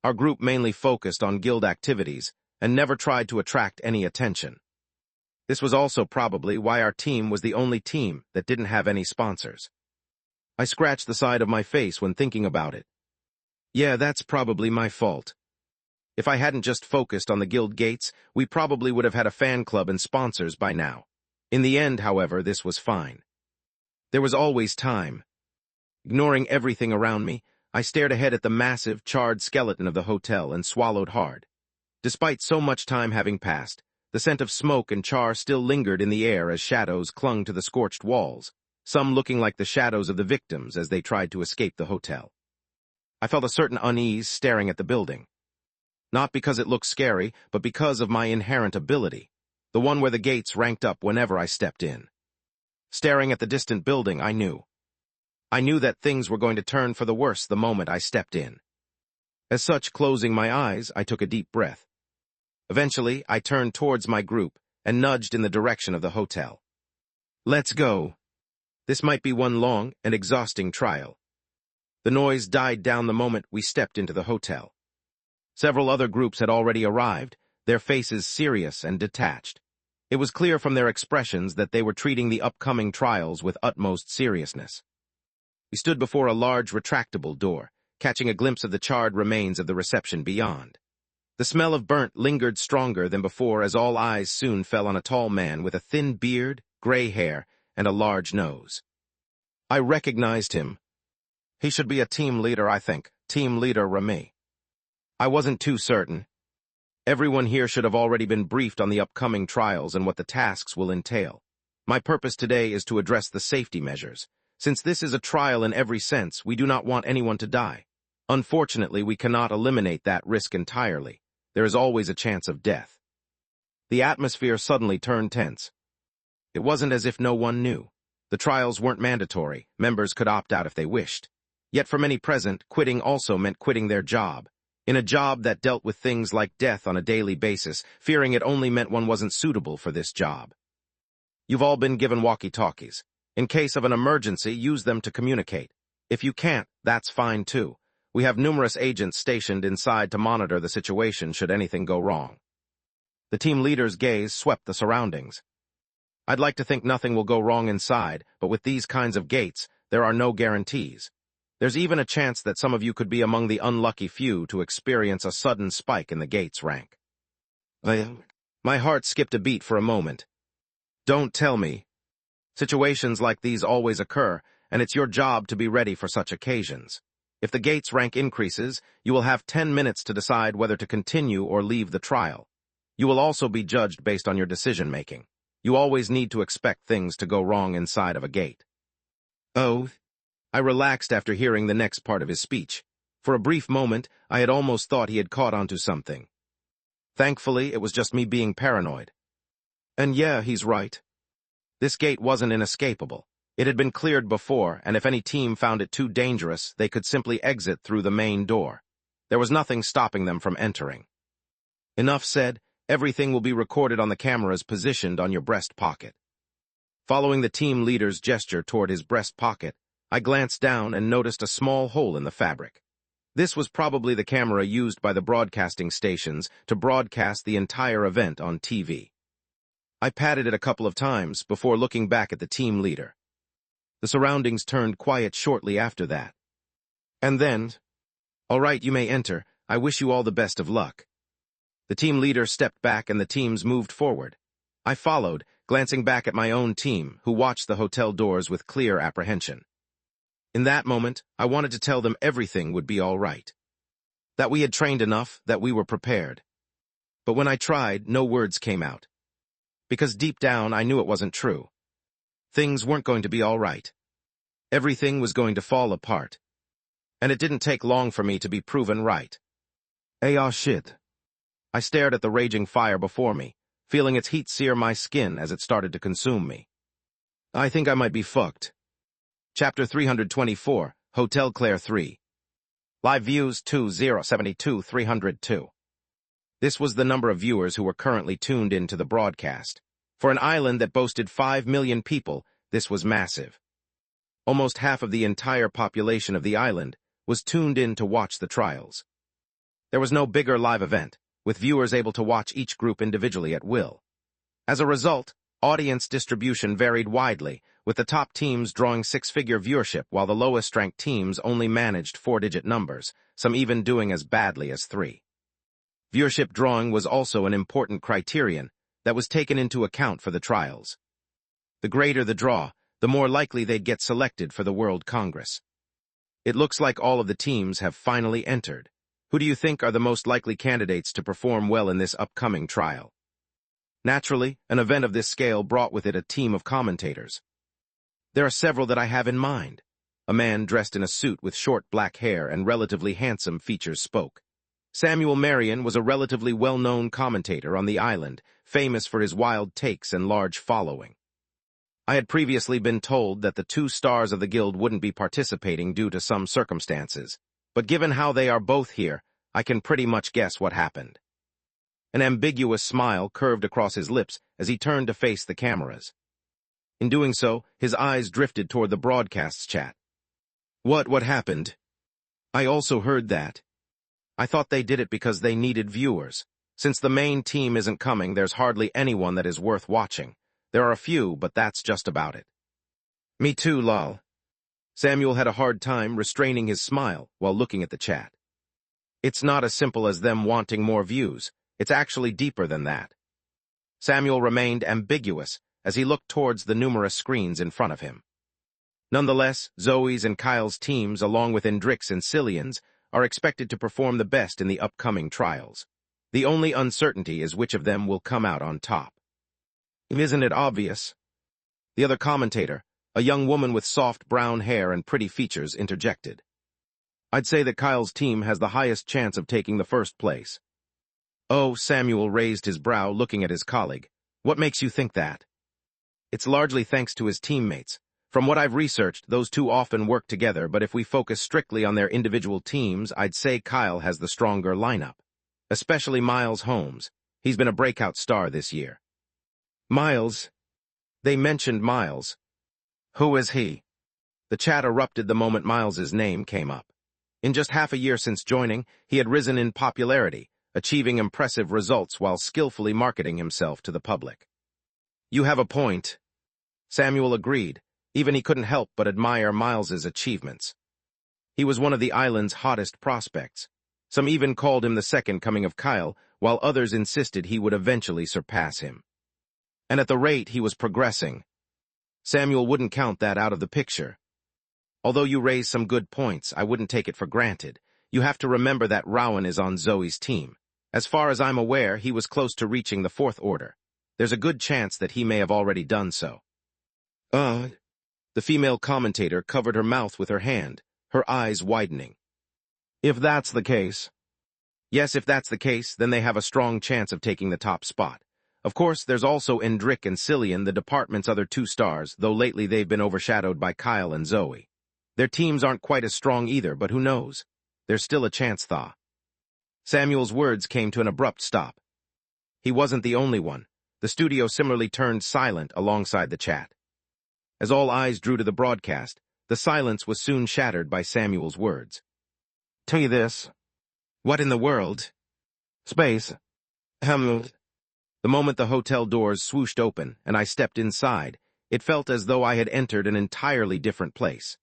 Our group mainly focused on guild activities and never tried to attract any attention. This was also probably why our team was the only team that didn't have any sponsors. I scratched the side of my face when thinking about it. Yeah, that's probably my fault. If I hadn't just focused on the guild gates, we probably would have had a fan club and sponsors by now. In the end, however, this was fine. There was always time. Ignoring everything around me, I stared ahead at the massive, charred skeleton of the hotel and swallowed hard. Despite so much time having passed, the scent of smoke and char still lingered in the air as shadows clung to the scorched walls, some looking like the shadows of the victims as they tried to escape the hotel. I felt a certain unease staring at the building. Not because it looked scary, but because of my inherent ability, the one where the gates ranked up whenever I stepped in. Staring at the distant building, I knew that things were going to turn for the worse the moment I stepped in. As such, closing my eyes, I took a deep breath. Eventually, I turned towards my group and nudged in the direction of the hotel. Let's go. This might be one long and exhausting trial. The noise died down the moment we stepped into the hotel. Several other groups had already arrived, their faces serious and detached. It was clear from their expressions that they were treating the upcoming trials with utmost seriousness. We stood before a large retractable door, catching a glimpse of the charred remains of the reception beyond. The smell of burnt lingered stronger than before as all eyes soon fell on a tall man with a thin beard, gray hair, and a large nose. I recognized him. He should be a team leader, I think. Team leader Remy. I wasn't too certain. Everyone here should have already been briefed on the upcoming trials and what the tasks will entail. My purpose today is to address the safety measures. Since this is a trial in every sense, we do not want anyone to die. Unfortunately, we cannot eliminate that risk entirely. There is always a chance of death. The atmosphere suddenly turned tense. It wasn't as if no one knew. The trials weren't mandatory. Members could opt out if they wished. Yet for many present, quitting also meant quitting their job. In a job that dealt with things like death on a daily basis, fearing it only meant one wasn't suitable for this job. You've all been given walkie-talkies. In case of an emergency, use them to communicate. If you can't, that's fine too. We have numerous agents stationed inside to monitor the situation should anything go wrong. The team leader's gaze swept the surroundings. I'd like to think nothing will go wrong inside, but with these kinds of gates, there are no guarantees. There's even a chance that some of you could be among the unlucky few to experience a sudden spike in the gate's rank. My heart skipped a beat for a moment. Don't tell me. Situations like these always occur, and it's your job to be ready for such occasions. If the gate's rank increases, you will have 10 minutes to decide whether to continue or leave the trial. You will also be judged based on your decision-making. You always need to expect things to go wrong inside of a gate. Oh, I relaxed after hearing the next part of his speech. For a brief moment, I had almost thought he had caught onto something. Thankfully, it was just me being paranoid. And yeah, he's right. This gate wasn't inescapable. It had been cleared before, and if any team found it too dangerous, they could simply exit through the main door. There was nothing stopping them from entering. Enough said, everything will be recorded on the cameras positioned on your breast pocket. Following the team leader's gesture toward his breast pocket, I glanced down and noticed a small hole in the fabric. This was probably the camera used by the broadcasting stations to broadcast the entire event on TV. I patted it a couple of times before looking back at the team leader. The surroundings turned quiet shortly after that. And then, "All right, you may enter. I wish you all the best of luck." The team leader stepped back and the teams moved forward. I followed, glancing back at my own team, who watched the hotel doors with clear apprehension. In that moment, I wanted to tell them everything would be all right. That we had trained enough, that we were prepared. But when I tried, no words came out. Because deep down, I knew it wasn't true. Things weren't going to be all right. Everything was going to fall apart. And it didn't take long for me to be proven right. Shit. I stared at the raging fire before me, feeling its heat sear my skin as it started to consume me. I think I might be fucked. Chapter 324, Hotel Claire 3. Live views 2072-302. This was the number of viewers who were currently tuned into the broadcast. For an island that boasted 5 million people, this was massive. Almost half of the entire population of the island was tuned in to watch the trials. There was no bigger live event, with viewers able to watch each group individually at will. As a result, audience distribution varied widely, with the top teams drawing 6-figure viewership while the lowest-ranked teams only managed 4-digit numbers, some even doing as badly as 3. Viewership drawing was also an important criterion that was taken into account for the trials. The greater the draw, the more likely they'd get selected for the World Congress. It looks like all of the teams have finally entered. Who do you think are the most likely candidates to perform well in this upcoming trial? Naturally, an event of this scale brought with it a team of commentators. There are several that I have in mind. A man dressed in a suit with short black hair and relatively handsome features spoke. Samuel Marion was a relatively well-known commentator on the island, famous for his wild takes and large following. I had previously been told that the 2 stars of the guild wouldn't be participating due to some circumstances, but given how they are both here, I can pretty much guess what happened. An ambiguous smile curved across his lips as he turned to face the cameras. In doing so, his eyes drifted toward the broadcast's chat. What happened? I also heard that. I thought they did it because they needed viewers. Since the main team isn't coming, there's hardly anyone that is worth watching. There are a few, but that's just about it. Me too, lol. Samuel had a hard time restraining his smile while looking at the chat. It's not as simple as them wanting more views. It's actually deeper than that. Samuel remained ambiguous as he looked towards the numerous screens in front of him. Nonetheless, Zoe's and Kyle's teams, along with Indrix and Cillian's, are expected to perform the best in the upcoming trials. The only uncertainty is which of them will come out on top. Isn't it obvious? The other commentator, a young woman with soft brown hair and pretty features, interjected. I'd say that Kyle's team has the highest chance of taking the first place. Oh, Samuel raised his brow looking at his colleague. What makes you think that? It's largely thanks to his teammates. From what I've researched, those two often work together, but if we focus strictly on their individual teams, I'd say Kyle has the stronger lineup. Especially Miles Holmes. He's been a breakout star this year. Miles? They mentioned Miles. Who is he? The chat erupted the moment Miles's name came up. In just half a year since joining, he had risen in popularity, achieving impressive results while skillfully marketing himself to the public. You have a point. Samuel agreed. Even he couldn't help but admire Miles's achievements. He was one of the island's hottest prospects. Some even called him the second coming of Kyle, while others insisted he would eventually surpass him. And at the rate he was progressing, Samuel wouldn't count that out of the picture. Although you raise some good points, I wouldn't take it for granted. You have to remember that Rowan is on Zoe's team. As far as I'm aware, he was close to reaching the fourth order. There's a good chance that he may have already done so. The female commentator covered her mouth with her hand, her eyes widening. If that's the case. Yes, if that's the case, then they have a strong chance of taking the top spot. Of course, there's also Endrick and Cillian, the department's other two stars, though lately they've been overshadowed by Kyle and Zoe. Their teams aren't quite as strong either, but who knows? There's still a chance, thaw. Samuel's words came to an abrupt stop. He wasn't the only one. The studio similarly turned silent alongside the chat. As all eyes drew to the broadcast, the silence was soon shattered by Samuel's words. Tell you this. What in the world? Space. The moment the hotel doors swooshed open and I stepped inside, it felt as though I had entered an entirely different place.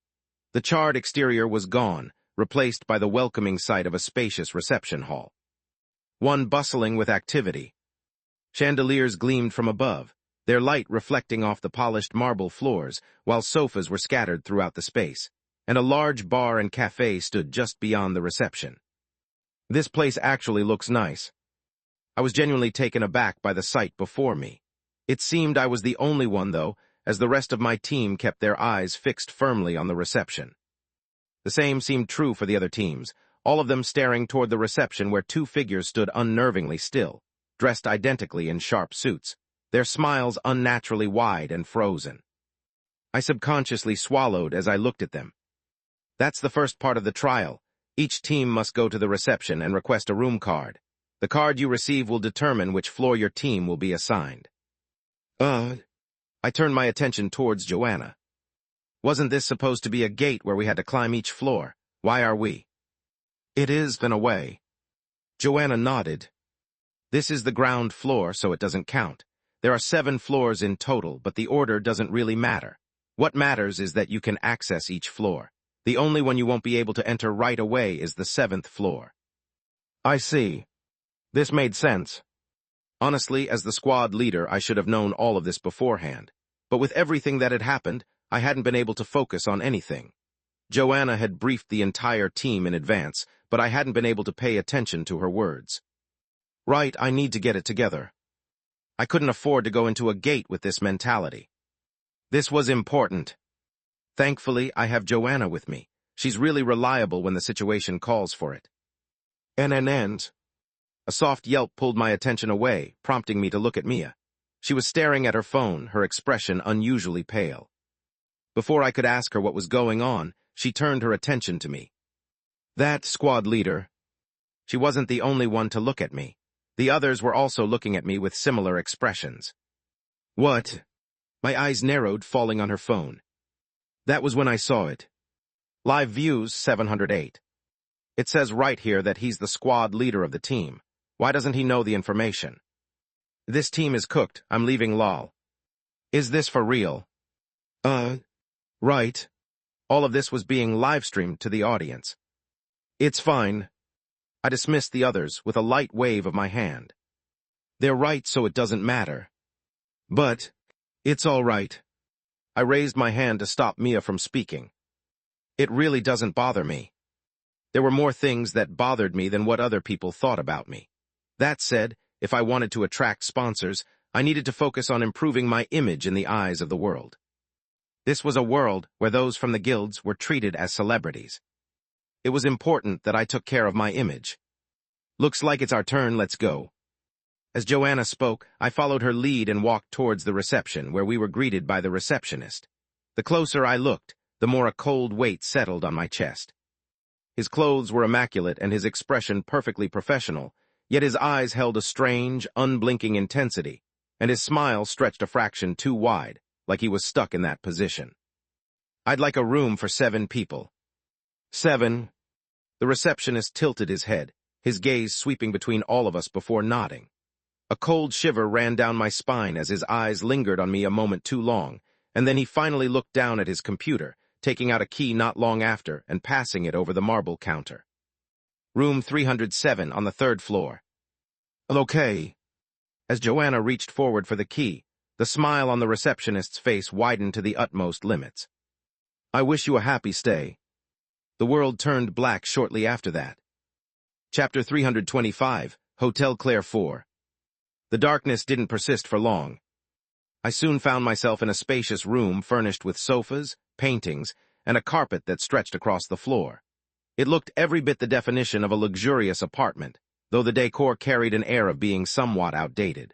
The charred exterior was gone, replaced by the welcoming sight of a spacious reception hall. One bustling with activity. Chandeliers gleamed from above, their light reflecting off the polished marble floors, while sofas were scattered throughout the space, and a large bar and cafe stood just beyond the reception. This place actually looks nice. I was genuinely taken aback by the sight before me. It seemed I was the only one, though, as the rest of my team kept their eyes fixed firmly on the reception. The same seemed true for the other teams, all of them staring toward the reception where two figures stood unnervingly still, dressed identically in sharp suits, their smiles unnaturally wide and frozen. I subconsciously swallowed as I looked at them. That's the first part of the trial. Each team must go to the reception and request a room card. The card you receive will determine which floor your team will be assigned. I turned my attention towards Joanna. Wasn't this supposed to be a gate where we had to climb each floor? Why are we? It is, in a way. Joanna nodded. This is the ground floor, so it doesn't count. There are 7 floors in total, but the order doesn't really matter. What matters is that you can access each floor. The only one you won't be able to enter right away is the 7th floor. I see. This made sense. Honestly, as the squad leader, I should have known all of this beforehand. But with everything that had happened, I hadn't been able to focus on anything. Joanna had briefed the entire team in advance, but I hadn't been able to pay attention to her words. Right, I need to get it together. I couldn't afford to go into a gate with this mentality. This was important. Thankfully, I have Joanna with me. She's really reliable when the situation calls for it. And. A soft yelp pulled my attention away, prompting me to look at Mia. She was staring at her phone, her expression unusually pale. Before I could ask her what was going on, she turned her attention to me. That squad leader. She wasn't the only one to look at me. The others were also looking at me with similar expressions. What? My eyes narrowed, falling on her phone. That was when I saw it. Live views 708. It says right here that he's the squad leader of the team. Why doesn't he know the information? This team is cooked. I'm leaving lol. Is this for real? Right. All of this was being live-streamed to the audience. It's fine. I dismissed the others with a light wave of my hand. They're right, so it doesn't matter. But it's all right. I raised my hand to stop Mia from speaking. It really doesn't bother me. There were more things that bothered me than what other people thought about me. That said, if I wanted to attract sponsors, I needed to focus on improving my image in the eyes of the world. This was a world where those from the guilds were treated as celebrities. It was important that I took care of my image. Looks like it's our turn, let's go. As Joanna spoke, I followed her lead and walked towards the reception, where we were greeted by the receptionist. The closer I looked, the more a cold weight settled on my chest. His clothes were immaculate and his expression perfectly professional, yet his eyes held a strange, unblinking intensity, and his smile stretched a fraction too wide, like he was stuck in that position. "I'd like a room for 7 people. 7. The receptionist tilted his head, his gaze sweeping between all of us before nodding. A cold shiver ran down my spine as his eyes lingered on me a moment too long, and then he finally looked down at his computer, taking out a key not long after and passing it over the marble counter. "Room 307 on the 3rd floor. "Okay." As Joanna reached forward for the key, the smile on the receptionist's face widened to the utmost limits. "I wish you a happy stay." The world turned black shortly after that. Chapter 325, Hotel Claire 4. The darkness didn't persist for long. I soon found myself in a spacious room furnished with sofas, paintings, and a carpet that stretched across the floor. It looked every bit the definition of a luxurious apartment, though the decor carried an air of being somewhat outdated.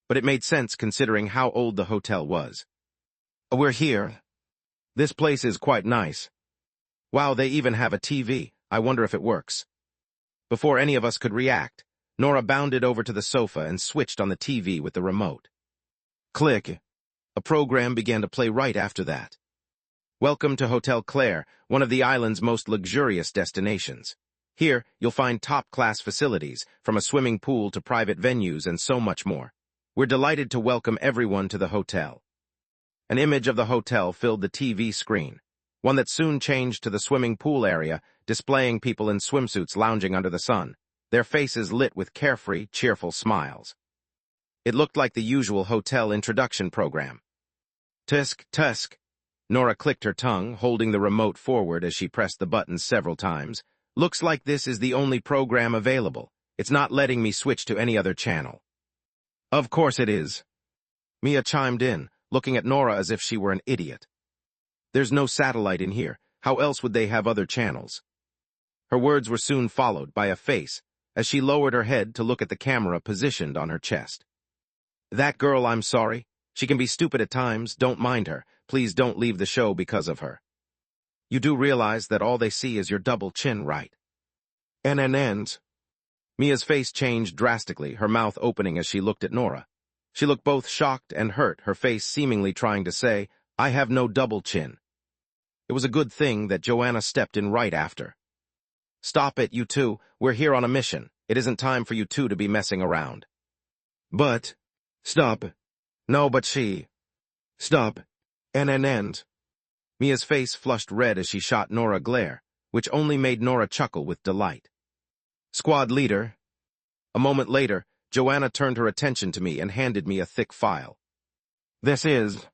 But it made sense considering how old the hotel was. "We're here. This place is quite nice. Wow, they even have a TV. I wonder if it works." Before any of us could react, Nora bounded over to the sofa and switched on the TV with the remote. Click. A program began to play right after that. "Welcome to Hotel Claire, one of the island's most luxurious destinations. Here, you'll find top-class facilities, from a swimming pool to private venues and so much more. We're delighted to welcome everyone to the hotel." An image of the hotel filled the TV screen, one that soon changed to the swimming pool area, displaying people in swimsuits lounging under the sun, their faces lit with carefree, cheerful smiles. It looked like the usual hotel introduction program. "Tusk, tusk." Nora clicked her tongue, holding the remote forward as she pressed the buttons several times. "Looks like this is the only program available. It's not letting me switch to any other channel." "Of course it is." Mia chimed in, looking at Nora as if she were an idiot. "There's no satellite in here. How else would they have other channels?" Her words were soon followed by a face, as she lowered her head to look at the camera positioned on her chest. "That girl, I'm sorry. She can be stupid at times, don't mind her. Please don't leave the show because of her. You do realize that all they see is your double chin, right?" "And. Mia's face changed drastically, her mouth opening as she looked at Nora. She looked both shocked and hurt, her face seemingly trying to say, "I have no double chin." It was a good thing that Joanna stepped in right after. "Stop it, you two. We're here on a mission. It isn't time for you two to be messing around." "But..." "Stop." "No, but she..." "Stop." And. Mia's face flushed red as she shot Nora a glare, which only made Nora chuckle with delight. "Squad leader." A moment later, Joanna turned her attention to me and handed me a thick file. "This is..."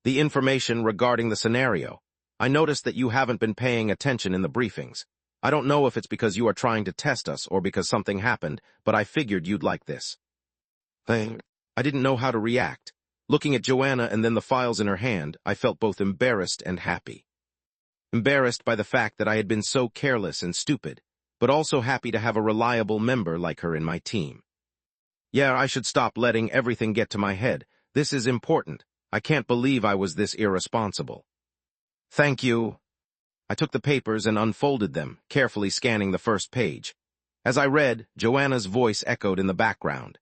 "The information regarding the scenario. I noticed that you haven't been paying attention in the briefings. I don't know if it's because you are trying to test us or because something happened, but I figured you'd like this." I didn't know how to react. Looking at Joanna and then the files in her hand, I felt both embarrassed and happy. Embarrassed by the fact that I had been so careless and stupid, but also happy to have a reliable member like her in my team. Yeah, I should stop letting everything get to my head. This is important. I can't believe I was this irresponsible. "Thank you." I took the papers and unfolded them, carefully scanning the first page. As I read, Joanna's voice echoed in the background.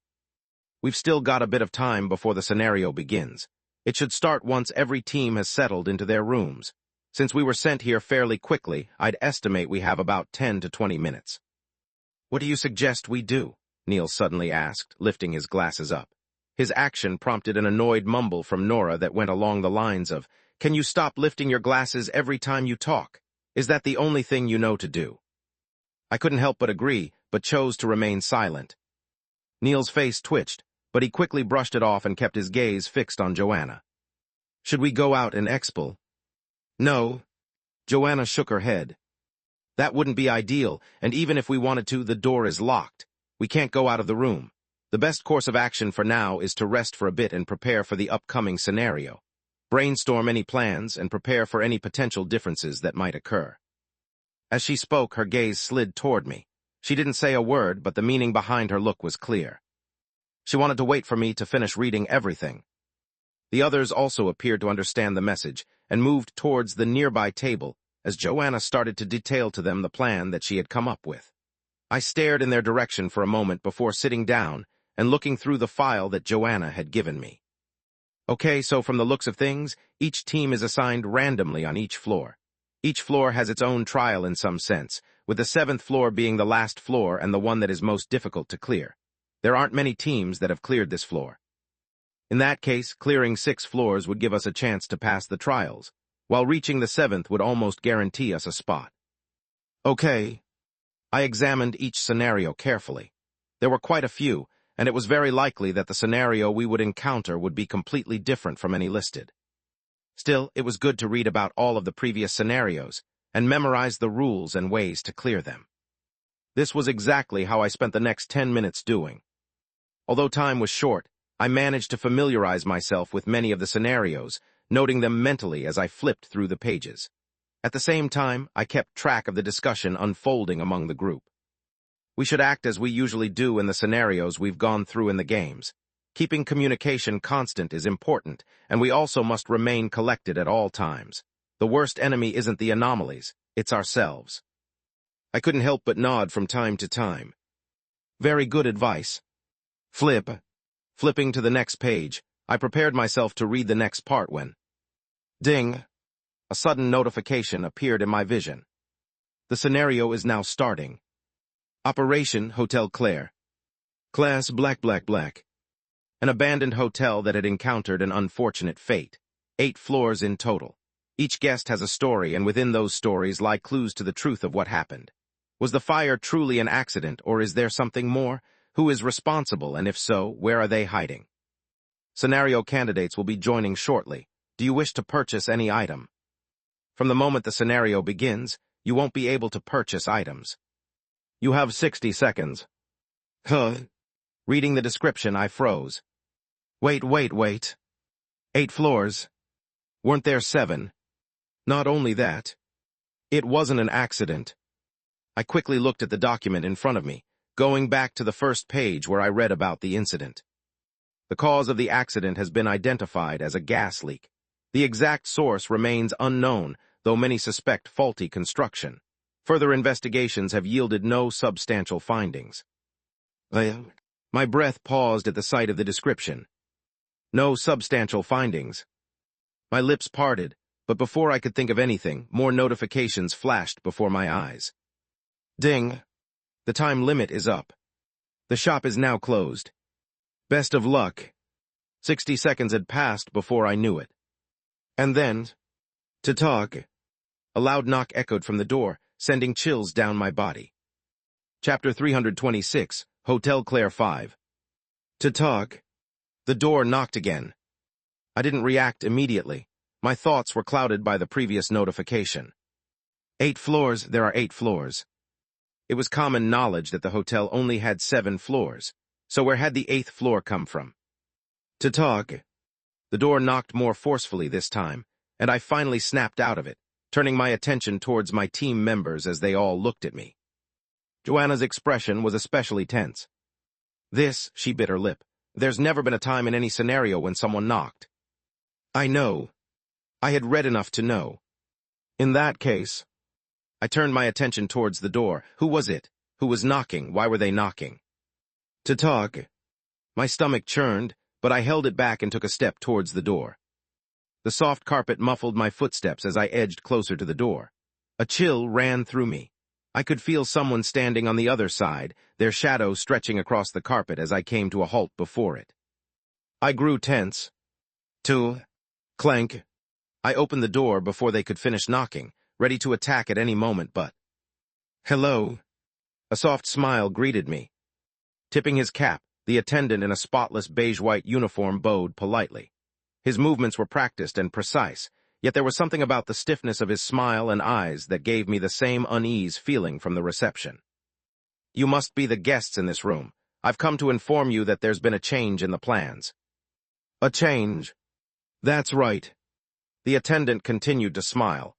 "We've still got a bit of time before the scenario begins. It should start once every team has settled into their rooms. Since we were sent here fairly quickly, I'd estimate we have about 10 to 20 minutes. "What do you suggest we do?" Neil suddenly asked, lifting his glasses up. His action prompted an annoyed mumble from Nora that went along the lines of, "Can you stop lifting your glasses every time you talk? Is that the only thing you know to do?" I couldn't help but agree, but chose to remain silent. Neil's face twitched, but he quickly brushed it off and kept his gaze fixed on Joanna. "Should we go out and expel?" "No." Joanna shook her head. "That wouldn't be ideal, and even if we wanted to, the door is locked. We can't go out of the room. The best course of action for now is to rest for a bit and prepare for the upcoming scenario. Brainstorm any plans and prepare for any potential differences that might occur." As she spoke, her gaze slid toward me. She didn't say a word, but the meaning behind her look was clear. She wanted to wait for me to finish reading everything. The others also appeared to understand the message and moved towards the nearby table as Joanna started to detail to them the plan that she had come up with. I stared in their direction for a moment before sitting down and looking through the file that Joanna had given me. Okay, so from the looks of things, each team is assigned randomly on each floor. Each floor has its own trial in some sense, with the 7th floor being the last floor and the one that is most difficult to clear. There aren't many teams that have cleared this floor. In that case, clearing 6 floors would give us a chance to pass the trials, while reaching the 7th would almost guarantee us a spot. Okay. I examined each scenario carefully. There were quite a few, and it was very likely that the scenario we would encounter would be completely different from any listed. Still, it was good to read about all of the previous scenarios and memorize the rules and ways to clear them. This was exactly how I spent the next 10 minutes doing. Although time was short, I managed to familiarize myself with many of the scenarios, noting them mentally as I flipped through the pages. At the same time, I kept track of the discussion unfolding among the group. We should act as we usually do in the scenarios we've gone through in the games. Keeping communication constant is important, and we also must remain collected at all times. The worst enemy isn't the anomalies, it's ourselves. I couldn't help but nod from time to time. Very good advice. Flipping to the next page, I prepared myself to read the next part when... Ding! A sudden notification appeared in my vision. The scenario is now starting. Operation Hotel Claire. Class Black. An abandoned hotel that had encountered an unfortunate fate. 8 floors in total. Each guest has a story, and within those stories lie clues to the truth of what happened. Was the fire truly an accident, or is there something more? Who is responsible, and if so, where are they hiding? Scenario candidates will be joining shortly. Do you wish to purchase any item? From the moment the scenario begins, you won't be able to purchase items. You have 60 seconds. Reading the description, I froze. Wait. 8 floors. Weren't there 7? Not only that, it wasn't an accident. I quickly looked at the document in front of me, going back to the first page where I read about the incident. The cause of the accident has been identified as a gas leak. The exact source remains unknown, though many suspect faulty construction. Further investigations have yielded no substantial findings. My breath paused at the sight of the description. No substantial findings. My lips parted, but before I could think of anything, more notifications flashed before my eyes. Ding! The time limit is up. The shop is now closed. Best of luck. 60 seconds had passed before I knew it. And then, to talk. A loud knock echoed from the door, sending chills down my body. Chapter 326, Hotel Claire 5. To talk. The door knocked again. I didn't react immediately. My thoughts were clouded by the previous notification. 8 floors, there are 8 floors. It was common knowledge that the hotel only had 7 floors, so where had the 8th floor come from? To talk. The door knocked more forcefully this time, and I finally snapped out of it, turning my attention towards my team members as they all looked at me. Joanna's expression was especially tense. She bit her lip. There's never been a time in any scenario when someone knocked. I know. I had read enough to know. In that case, I turned my attention towards the door. Who was it? Who was knocking? Why were they knocking? To talk. My stomach churned, but I held it back and took a step towards the door. The soft carpet muffled my footsteps as I edged closer to the door. A chill ran through me. I could feel someone standing on the other side, their shadow stretching across the carpet as I came to a halt before it. I grew tense. Clank. I opened the door before they could finish knocking, ready to attack at any moment, but... Hello. A soft smile greeted me. Tipping his cap, the attendant in a spotless beige-white uniform bowed politely. His movements were practiced and precise, yet there was something about the stiffness of his smile and eyes that gave me the same unease feeling from the reception. You must be the guests in this room. I've come to inform you that there's been a change in the plans. A change? That's right. The attendant continued to smile.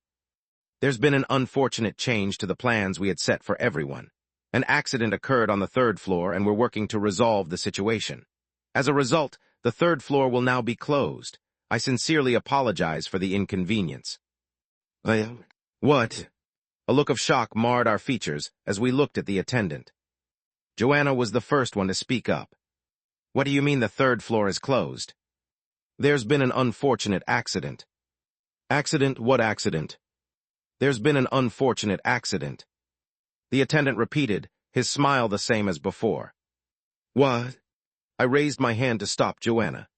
There's been an unfortunate change to the plans we had set for everyone. An accident occurred on the 3rd floor and we're working to resolve the situation. As a result, the 3rd floor will now be closed. I sincerely apologize for the inconvenience. What? A look of shock marred our features as we looked at the attendant. Joanna was the first one to speak up. What do you mean the third floor is closed? There's been an unfortunate accident. Accident? What accident? There's been an unfortunate accident. The attendant repeated, his smile the same as before. What? I raised my hand to stop Joanna.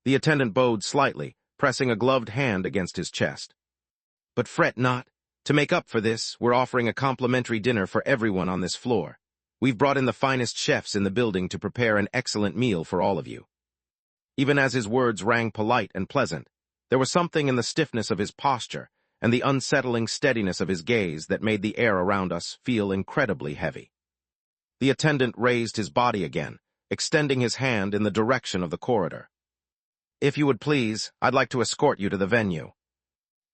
The attendant bowed slightly, pressing a gloved hand against his chest. But fret not. To make up for this, we're offering a complimentary dinner for everyone on this floor. We've brought in the finest chefs in the building to prepare an excellent meal for all of you. Even as his words rang polite and pleasant, there was something in the stiffness of his posture and the unsettling steadiness of his gaze that made the air around us feel incredibly heavy. The attendant raised his body again, extending his hand in the direction of the corridor. If you would please, I'd like to escort you to the venue.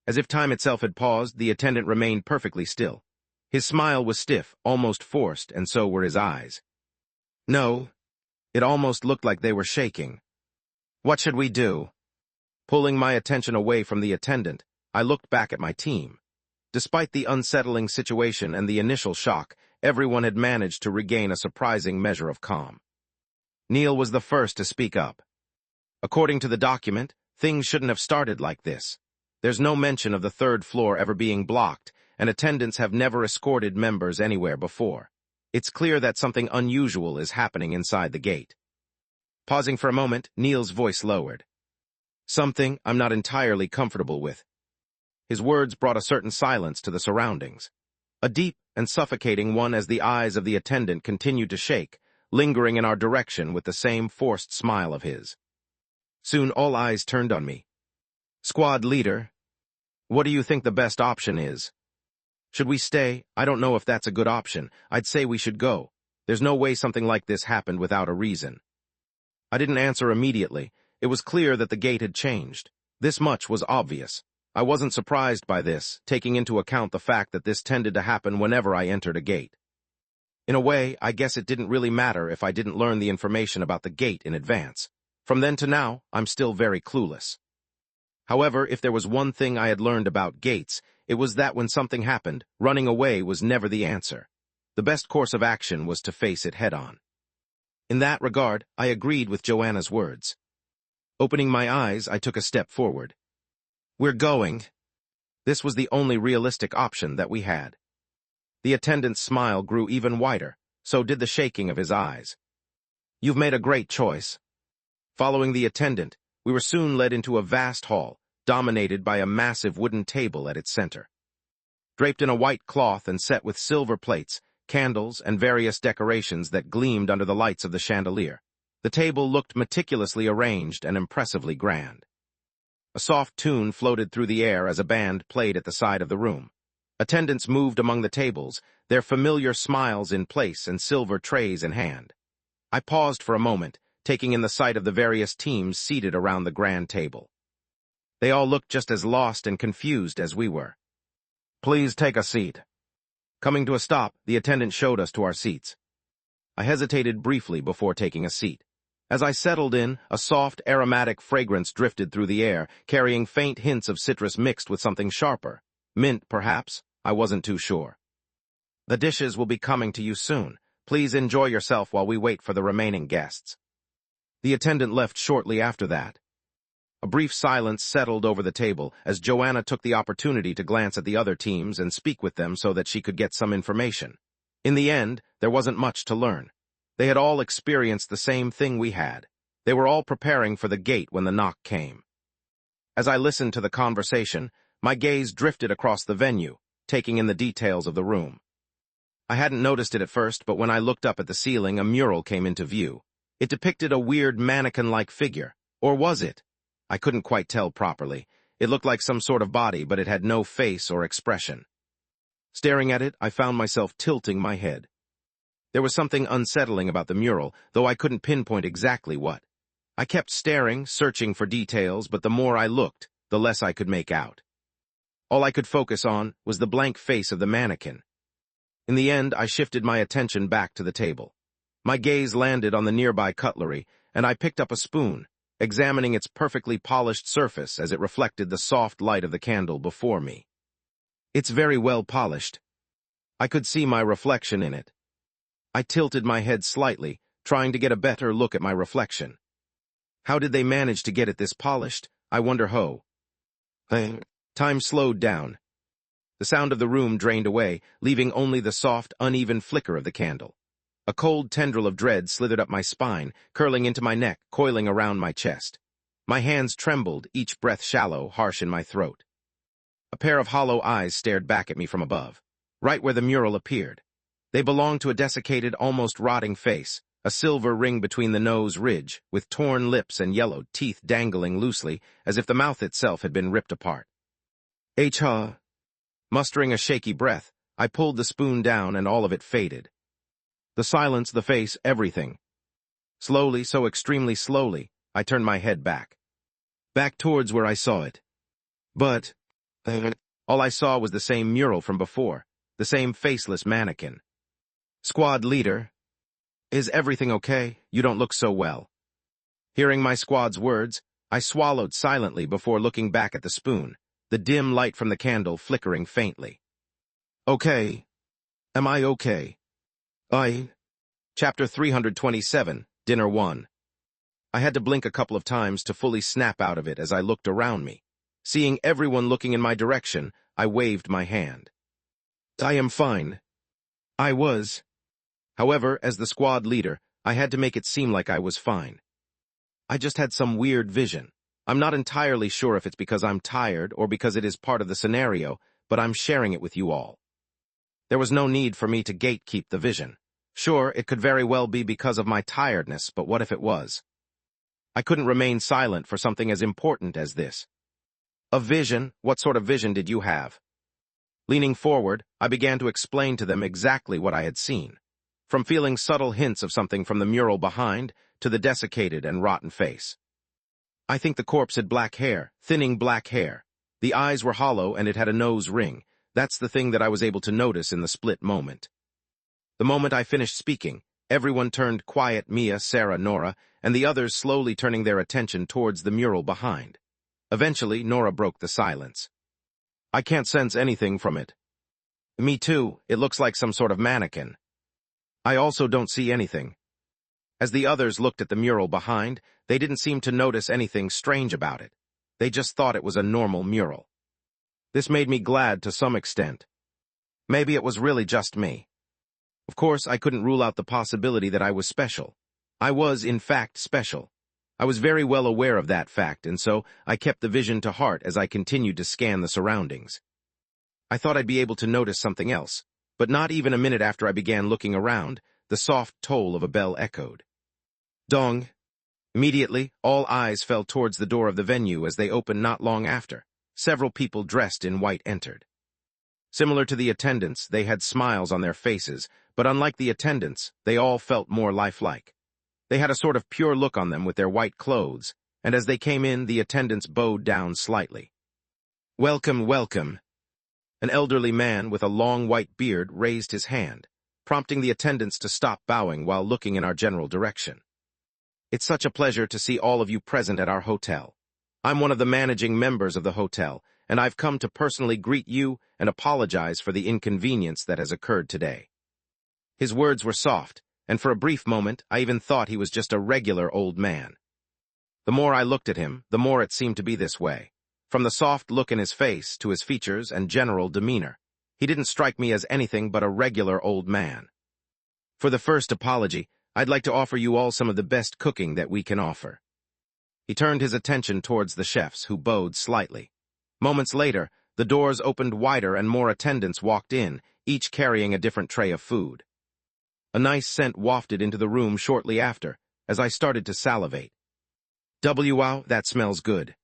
As if time itself had paused, the attendant remained perfectly still. His smile was stiff, almost forced, and so were his eyes. No. It almost looked like they were shaking. What should we do? Pulling my attention away from the attendant, I looked back at my team. Despite the unsettling situation and the initial shock, everyone had managed to regain a surprising measure of calm. Neil was the first to speak up. According to the document, things shouldn't have started like this. There's no mention of the third floor ever being blocked, and attendants have never escorted members anywhere before. It's clear that something unusual is happening inside the gate. Pausing for a moment, Neil's voice lowered. Something I'm not entirely comfortable with. His words brought a certain silence to the surroundings. A deep and suffocating one as the eyes of the attendant continued to shake, lingering in our direction with the same forced smile of his. Soon all eyes turned on me. Squad leader, what do you think the best option is? Should we stay? I don't know if that's a good option. I'd say we should go. There's no way something like this happened without a reason. I didn't answer immediately. It was clear that the gate had changed. This much was obvious. I wasn't surprised by this, taking into account the fact that this tended to happen whenever I entered a gate. In a way, I guess it didn't really matter if I didn't learn the information about the gate in advance. From then to now, I'm still very clueless. However, if there was one thing I had learned about gates, it was that when something happened, running away was never the answer. The best course of action was to face it head-on. In that regard, I agreed with Joanna's words. Opening my eyes, I took a step forward. We're going. This was the only realistic option that we had. The attendant's smile grew even wider, so did the shaking of his eyes. You've made a great choice. Following the attendant, we were soon led into a vast hall, dominated by a massive wooden table at its center. Draped in a white cloth and set with silver plates, candles, and various decorations that gleamed under the lights of the chandelier, the table looked meticulously arranged and impressively grand. A soft tune floated through the air as a band played at the side of the room. Attendants moved among the tables, their familiar smiles in place and silver trays in hand. I paused for a moment, taking in the sight of the various teams seated around the grand table. They all looked just as lost and confused as we were. Please take a seat. Coming to a stop, the attendant showed us to our seats. I hesitated briefly before taking a seat. As I settled in, a soft, aromatic fragrance drifted through the air, carrying faint hints of citrus mixed with something sharper. Mint, perhaps? I wasn't too sure. The dishes will be coming to you soon. Please enjoy yourself while we wait for the remaining guests. The attendant left shortly after that. A brief silence settled over the table as Joanna took the opportunity to glance at the other teams and speak with them so that she could get some information. In the end, there wasn't much to learn. They had all experienced the same thing we had. They were all preparing for the gate when the knock came. As I listened to the conversation, my gaze drifted across the venue, taking in the details of the room. I hadn't noticed it at first, but when I looked up at the ceiling, a mural came into view. It depicted a weird mannequin-like figure. Or was it? I couldn't quite tell properly. It looked like some sort of body, but it had no face or expression. Staring at it, I found myself tilting my head. There was something unsettling about the mural, though I couldn't pinpoint exactly what. I kept staring, searching for details, but the more I looked, the less I could make out. All I could focus on was the blank face of the mannequin. In the end, I shifted my attention back to the table. My gaze landed on the nearby cutlery, and I picked up a spoon. examining its perfectly polished surface as it reflected the soft light of the candle before me. It's very well polished. I could see my reflection in it. I tilted my head slightly, trying to get a better look at my reflection. How did they manage to get it this polished? I wonder ho. Time slowed down. The sound of the room drained away, leaving only the soft, uneven flicker of the candle. A cold tendril of dread slithered up my spine, curling into my neck, coiling around my chest. My hands trembled, each breath shallow, harsh in my throat. A pair of hollow eyes stared back at me from above, right where the mural appeared. They belonged to a desiccated, almost rotting face, a silver ring between the nose ridge, with torn lips and yellowed teeth dangling loosely, as if the mouth itself had been ripped apart. H-ha. Mustering a shaky breath, I pulled the spoon down and all of it faded. The silence, the face, everything. Slowly, so extremely slowly, I turned my head back. Back towards where I saw it. But all I saw was the same mural from before, the same faceless mannequin. Squad leader, is everything okay? You don't look so well. Hearing my squad's words, I swallowed silently before looking back at the spoon, the dim light from the candle flickering faintly. Okay. Am I okay? Chapter 327, Dinner 1. I had to blink a couple of times to fully snap out of it as I looked around me. Seeing everyone looking in my direction, I waved my hand. I am fine. I was. However, as the squad leader, I had to make it seem like I was fine. I just had some weird vision. I'm not entirely sure if it's because I'm tired or because it is part of the scenario, but I'm sharing it with you all. There was no need for me to gatekeep the vision. Sure, it could very well be because of my tiredness, but what if it was? I couldn't remain silent for something as important as this. A vision? What sort of vision did you have? Leaning forward, I began to explain to them exactly what I had seen. From feeling subtle hints of something from the mural behind, to the desiccated and rotten face. I think the corpse had black hair, thinning black hair. The eyes were hollow and it had a nose ring. That's the thing that I was able to notice in the split moment. The moment I finished speaking, everyone turned quiet, Mia, Sarah, Nora, and the others slowly turning their attention towards the mural behind. Eventually, Nora broke the silence. I can't sense anything from it. Me too, it looks like some sort of mannequin. I also don't see anything. As the others looked at the mural behind, they didn't seem to notice anything strange about it. They just thought it was a normal mural. This made me glad to some extent. Maybe it was really just me. Of course, I couldn't rule out the possibility that I was special. I was, in fact, special. I was very well aware of that fact, and so I kept the vision to heart as I continued to scan the surroundings. I thought I'd be able to notice something else, but not even a minute after I began looking around, the soft toll of a bell echoed. Dong. Immediately, all eyes fell towards the door of the venue as they opened not long after. Several people dressed in white entered. Similar to the attendants, they had smiles on their faces, but unlike the attendants, they all felt more lifelike. They had a sort of pure look on them with their white clothes, and as they came in, the attendants bowed down slightly. Welcome, welcome. An elderly man with a long white beard raised his hand, prompting the attendants to stop bowing while looking in our general direction. It's such a pleasure to see all of you present at our hotel. I'm one of the managing members of the hotel, and I've come to personally greet you and apologize for the inconvenience that has occurred today. His words were soft, and for a brief moment, I even thought he was just a regular old man. The more I looked at him, the more it seemed to be this way. From the soft look in his face to his features and general demeanor, he didn't strike me as anything but a regular old man. For the first apology, I'd like to offer you all some of the best cooking that we can offer. He turned his attention towards the chefs, who bowed slightly. Moments later, the doors opened wider and more attendants walked in, each carrying a different tray of food. A nice scent wafted into the room shortly after, as I started to salivate. Wow, that smells good.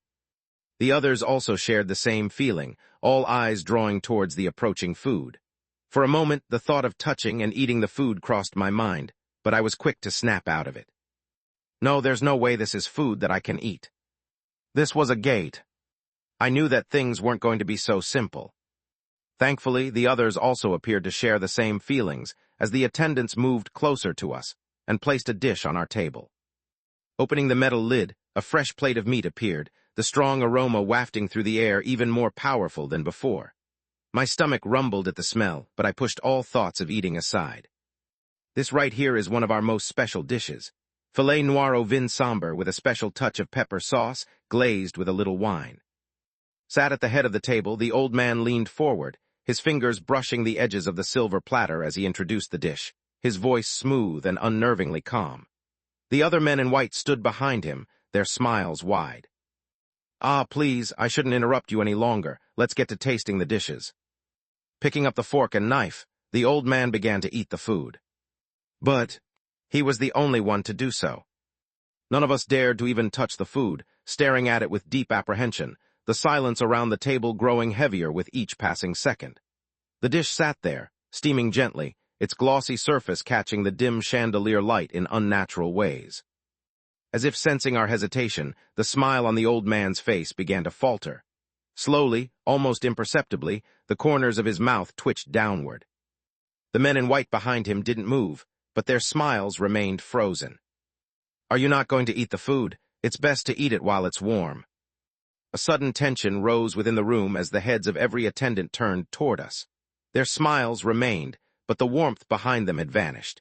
The others also shared the same feeling, all eyes drawing towards the approaching food. For a moment, the thought of touching and eating the food crossed my mind, but I was quick to snap out of it. No, there's no way this is food that I can eat. This was a gate. I knew that things weren't going to be so simple. Thankfully, the others also appeared to share the same feelings as the attendants moved closer to us and placed a dish on our table. Opening the metal lid, a fresh plate of meat appeared, the strong aroma wafting through the air even more powerful than before. My stomach rumbled at the smell, but I pushed all thoughts of eating aside. This right here is one of our most special dishes. Filet noir au vin sombre with a special touch of pepper sauce, glazed with a little wine. Sat at the head of the table, the old man leaned forward, his fingers brushing the edges of the silver platter as he introduced the dish, his voice smooth and unnervingly calm. The other men in white stood behind him, their smiles wide. "Ah, please, I shouldn't interrupt you any longer. Let's get to tasting the dishes." Picking up the fork and knife, the old man began to eat the food. But he was the only one to do so. None of us dared to even touch the food, staring at it with deep apprehension, the silence around the table growing heavier with each passing second. The dish sat there, steaming gently, its glossy surface catching the dim chandelier light in unnatural ways. As if sensing our hesitation, the smile on the old man's face began to falter. Slowly, almost imperceptibly, the corners of his mouth twitched downward. The men in white behind him didn't move, but their smiles remained frozen. "Are you not going to eat the food? It's best to eat it while it's warm." A sudden tension rose within the room as the heads of every attendant turned toward us. Their smiles remained, but the warmth behind them had vanished.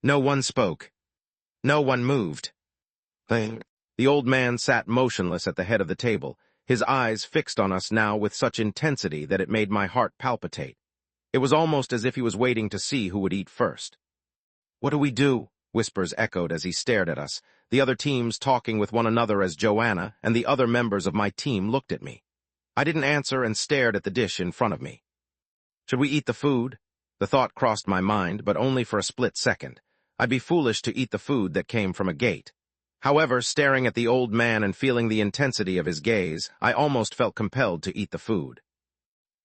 No one spoke. No one moved. The old man sat motionless at the head of the table, his eyes fixed on us now with such intensity that it made my heart palpitate. It was almost as if he was waiting to see who would eat first. "What do we do?" whispers echoed as he stared at us, the other teams talking with one another as Joanna and the other members of my team looked at me. I didn't answer and stared at the dish in front of me. Should we eat the food? The thought crossed my mind, but only for a split second. I'd be foolish to eat the food that came from a gate. However, staring at the old man and feeling the intensity of his gaze, I almost felt compelled to eat the food.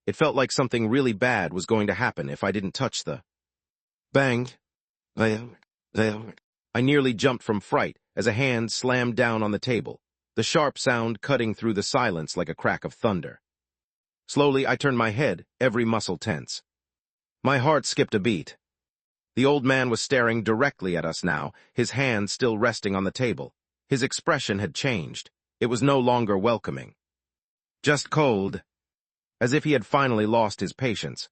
It felt like something really bad was going to happen if I didn't touch the... Bang! I nearly jumped from fright as a hand slammed down on the table, the sharp sound cutting through the silence like a crack of thunder. Slowly, I turned my head, every muscle tense. My heart skipped a beat. The old man was staring directly at us now, his hand still resting on the table. His expression had changed. It was no longer welcoming. Just cold. As if he had finally lost his patience.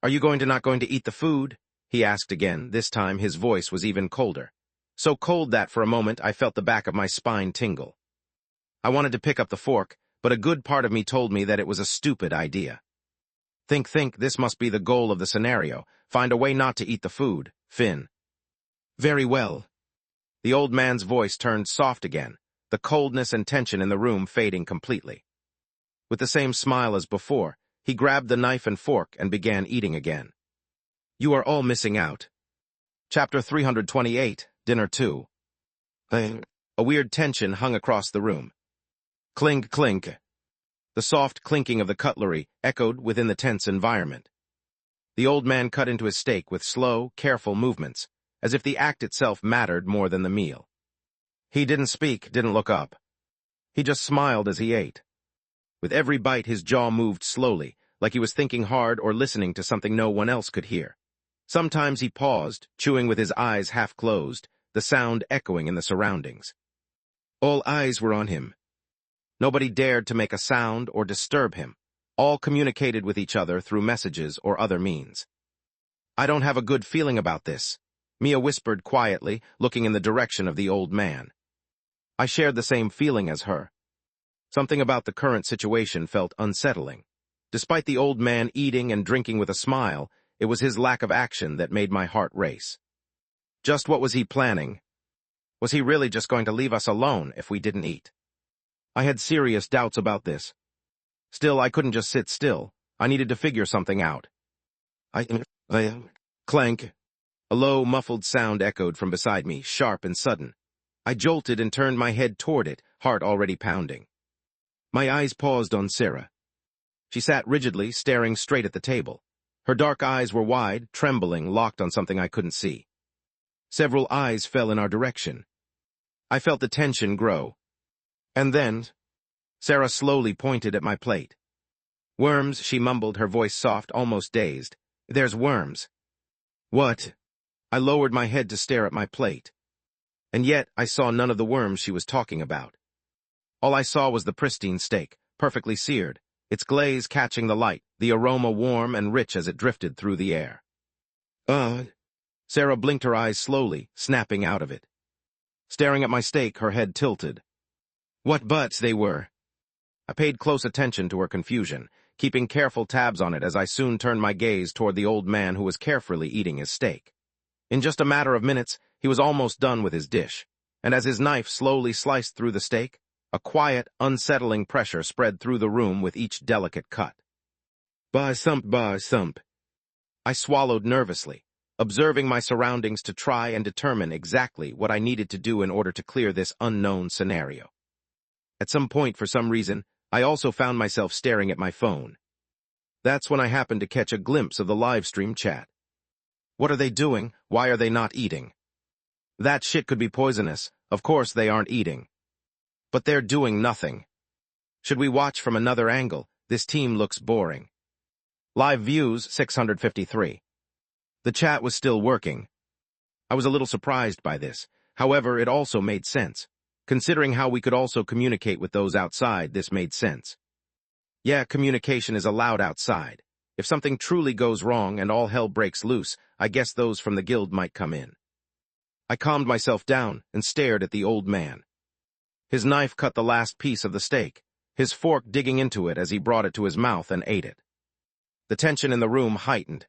"Are you not going to eat the food?" he asked again. This time his voice was even colder. So cold that for a moment I felt the back of my spine tingle. I wanted to pick up the fork, but a good part of me told me that it was a stupid idea. Think, this must be the goal of the scenario. Find a way not to eat the food, Finn. "Very well." The old man's voice turned soft again, the coldness and tension in the room fading completely. With the same smile as before, he grabbed the knife and fork and began eating again. "You are all missing out." Chapter 328, Dinner 2. A weird tension hung across the room. Clink, clink. The soft clinking of the cutlery echoed within the tense environment. The old man cut into his steak with slow, careful movements, as if the act itself mattered more than the meal. He didn't speak, didn't look up. He just smiled as he ate. With every bite, his jaw moved slowly, like he was thinking hard or listening to something no one else could hear. Sometimes he paused, chewing with his eyes half closed, the sound echoing in the surroundings. All eyes were on him. Nobody dared to make a sound or disturb him. All communicated with each other through messages or other means. "I don't have a good feeling about this," Mia whispered quietly, looking in the direction of the old man. I shared the same feeling as her. Something about the current situation felt unsettling. Despite the old man eating and drinking with a smile, it was his lack of action that made my heart race. Just what was he planning? Was he really just going to leave us alone if we didn't eat? I had serious doubts about this. Still, I couldn't just sit still. I needed to figure something out. Clank. A low, muffled sound echoed from beside me, sharp and sudden. I jolted and turned my head toward it, heart already pounding. My eyes paused on Sarah. She sat rigidly, staring straight at the table. Her dark eyes were wide, trembling, locked on something I couldn't see. Several eyes fell in our direction. I felt the tension grow. And then, Sarah slowly pointed at my plate. "Worms," she mumbled, her voice soft, almost dazed. "There's worms." "What?" I lowered my head to stare at my plate. And yet I saw none of the worms she was talking about. All I saw was the pristine steak, perfectly seared, its glaze catching the light, the aroma warm and rich as it drifted through the air. Sarah blinked her eyes slowly, snapping out of it. Staring at my steak, her head tilted. What butts they were! I paid close attention to her confusion, keeping careful tabs on it as I soon turned my gaze toward the old man who was carefully eating his steak. In just a matter of minutes, he was almost done with his dish, and as his knife slowly sliced through the steak, a quiet, unsettling pressure spread through the room with each delicate cut. Bah thump. I swallowed nervously, observing my surroundings to try and determine exactly what I needed to do in order to clear this unknown scenario. At some point, for some reason, I also found myself staring at my phone. That's when I happened to catch a glimpse of the live stream chat. What are they doing? Why are they not eating? That shit could be poisonous. Of course they aren't eating. But they're doing nothing. Should we watch from another angle? This team looks boring. Live views, 653. The chat was still working. I was a little surprised by this. However, it also made sense. Considering how we could also communicate with those outside, this made sense. Yeah, communication is allowed outside. If something truly goes wrong and all hell breaks loose, I guess those from the guild might come in. I calmed myself down and stared at the old man. His knife cut the last piece of the steak, his fork digging into it as he brought it to his mouth and ate it. The tension in the room heightened.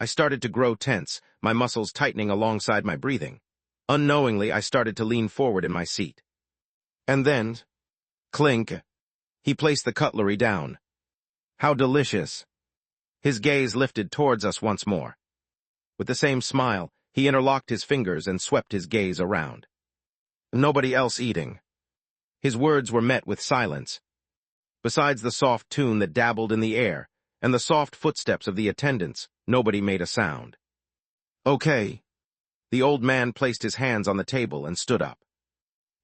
I started to grow tense, my muscles tightening alongside my breathing. Unknowingly, I started to lean forward in my seat. And then, clink, he placed the cutlery down. How delicious. His gaze lifted towards us once more. With the same smile, he interlocked his fingers and swept his gaze around. Nobody else eating. His words were met with silence. Besides the soft tune that dabbled in the air, and the soft footsteps of the attendants, nobody made a sound. Okay. The old man placed his hands on the table and stood up.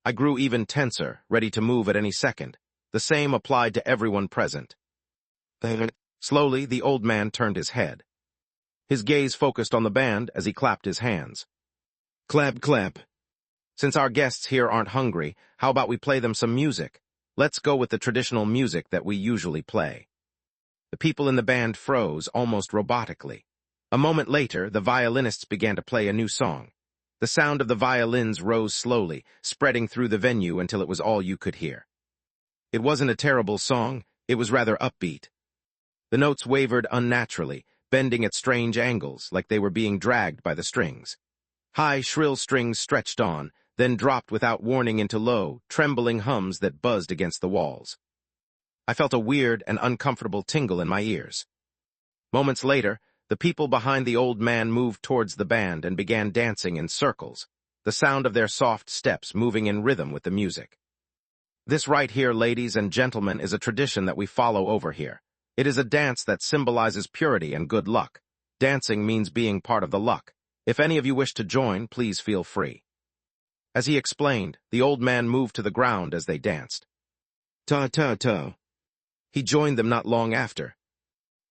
I grew even tenser, ready to move at any second. The same applied to everyone present. Slowly, the old man turned his head. His gaze focused on the band as he clapped his hands. Clap, clap. Since our guests here aren't hungry, how about we play them some music? Let's go with the traditional music that we usually play. The people in the band froze almost robotically. A moment later, the violinists began to play a new song. The sound of the violins rose slowly, spreading through the venue until it was all you could hear. It wasn't a terrible song, it was rather upbeat. The notes wavered unnaturally, bending at strange angles, like they were being dragged by the strings. High, shrill strings stretched on, then dropped without warning into low, trembling hums that buzzed against the walls. I felt a weird and uncomfortable tingle in my ears. Moments later, the people behind the old man moved towards the band and began dancing in circles, the sound of their soft steps moving in rhythm with the music. This right here, ladies and gentlemen, is a tradition that we follow over here. It is a dance that symbolizes purity and good luck. Dancing means being part of the luck. If any of you wish to join, please feel free. As he explained, the old man moved to the ground as they danced. Ta-ta-ta. He joined them not long after.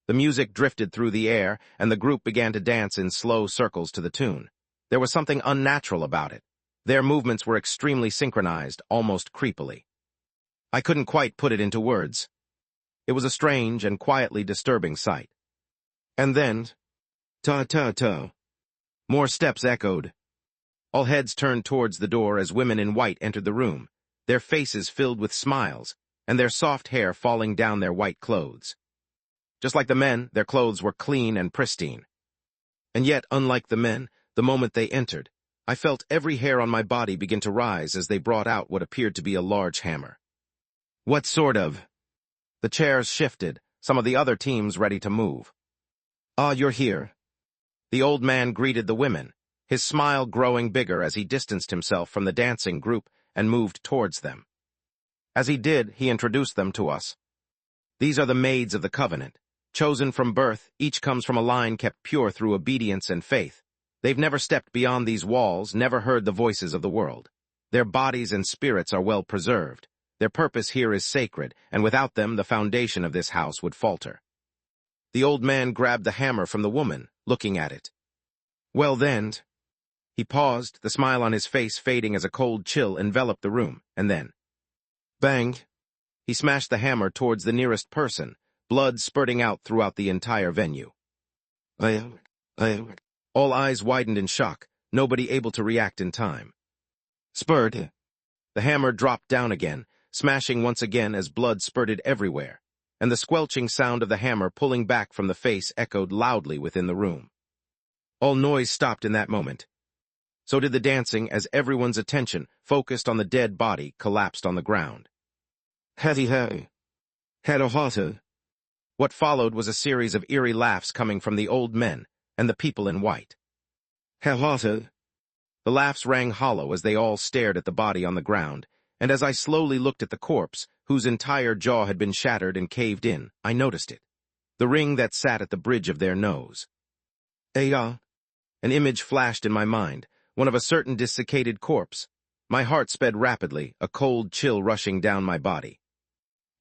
The music drifted through the air, and the group began to dance in slow circles to the tune. There was something unnatural about it. Their movements were extremely synchronized, almost creepily. I couldn't quite put it into words. It was a strange and quietly disturbing sight. And then, ta-ta-ta. More steps echoed. All heads turned towards the door as women in white entered the room, their faces filled with smiles, and their soft hair falling down their white clothes. Just like the men, their clothes were clean and pristine. And yet, unlike the men, the moment they entered, I felt every hair on my body begin to rise as they brought out what appeared to be a large hammer. What sort of? The chairs shifted, some of the other teams ready to move. Ah, you're here. The old man greeted the women, his smile growing bigger as he distanced himself from the dancing group and moved towards them. As he did, he introduced them to us. These are the maids of the covenant. Chosen from birth, each comes from a line kept pure through obedience and faith. They've never stepped beyond these walls, never heard the voices of the world. Their bodies and spirits are well preserved. Their purpose here is sacred, and without them the foundation of this house would falter. The old man grabbed the hammer from the woman, looking at it. Well then, He paused, the smile on his face fading as a cold chill enveloped the room, and then, bang! He smashed the hammer towards the nearest person, blood spurting out throughout the entire venue. All eyes widened in shock, nobody able to react in time. Spurt! The hammer dropped down again, smashing once again as blood spurted everywhere, and the squelching sound of the hammer pulling back from the face echoed loudly within the room. All noise stopped in that moment. So did the dancing as everyone's attention, focused on the dead body, collapsed on the ground. Hey. What followed was a series of eerie laughs coming from the old men and the people in white. The laughs rang hollow as they all stared at the body on the ground, and as I slowly looked at the corpse, whose entire jaw had been shattered and caved in, I noticed it. The ring that sat at the bridge of their nose. An image flashed in my mind, one of a certain desiccated corpse. My heart sped rapidly, a cold chill rushing down my body.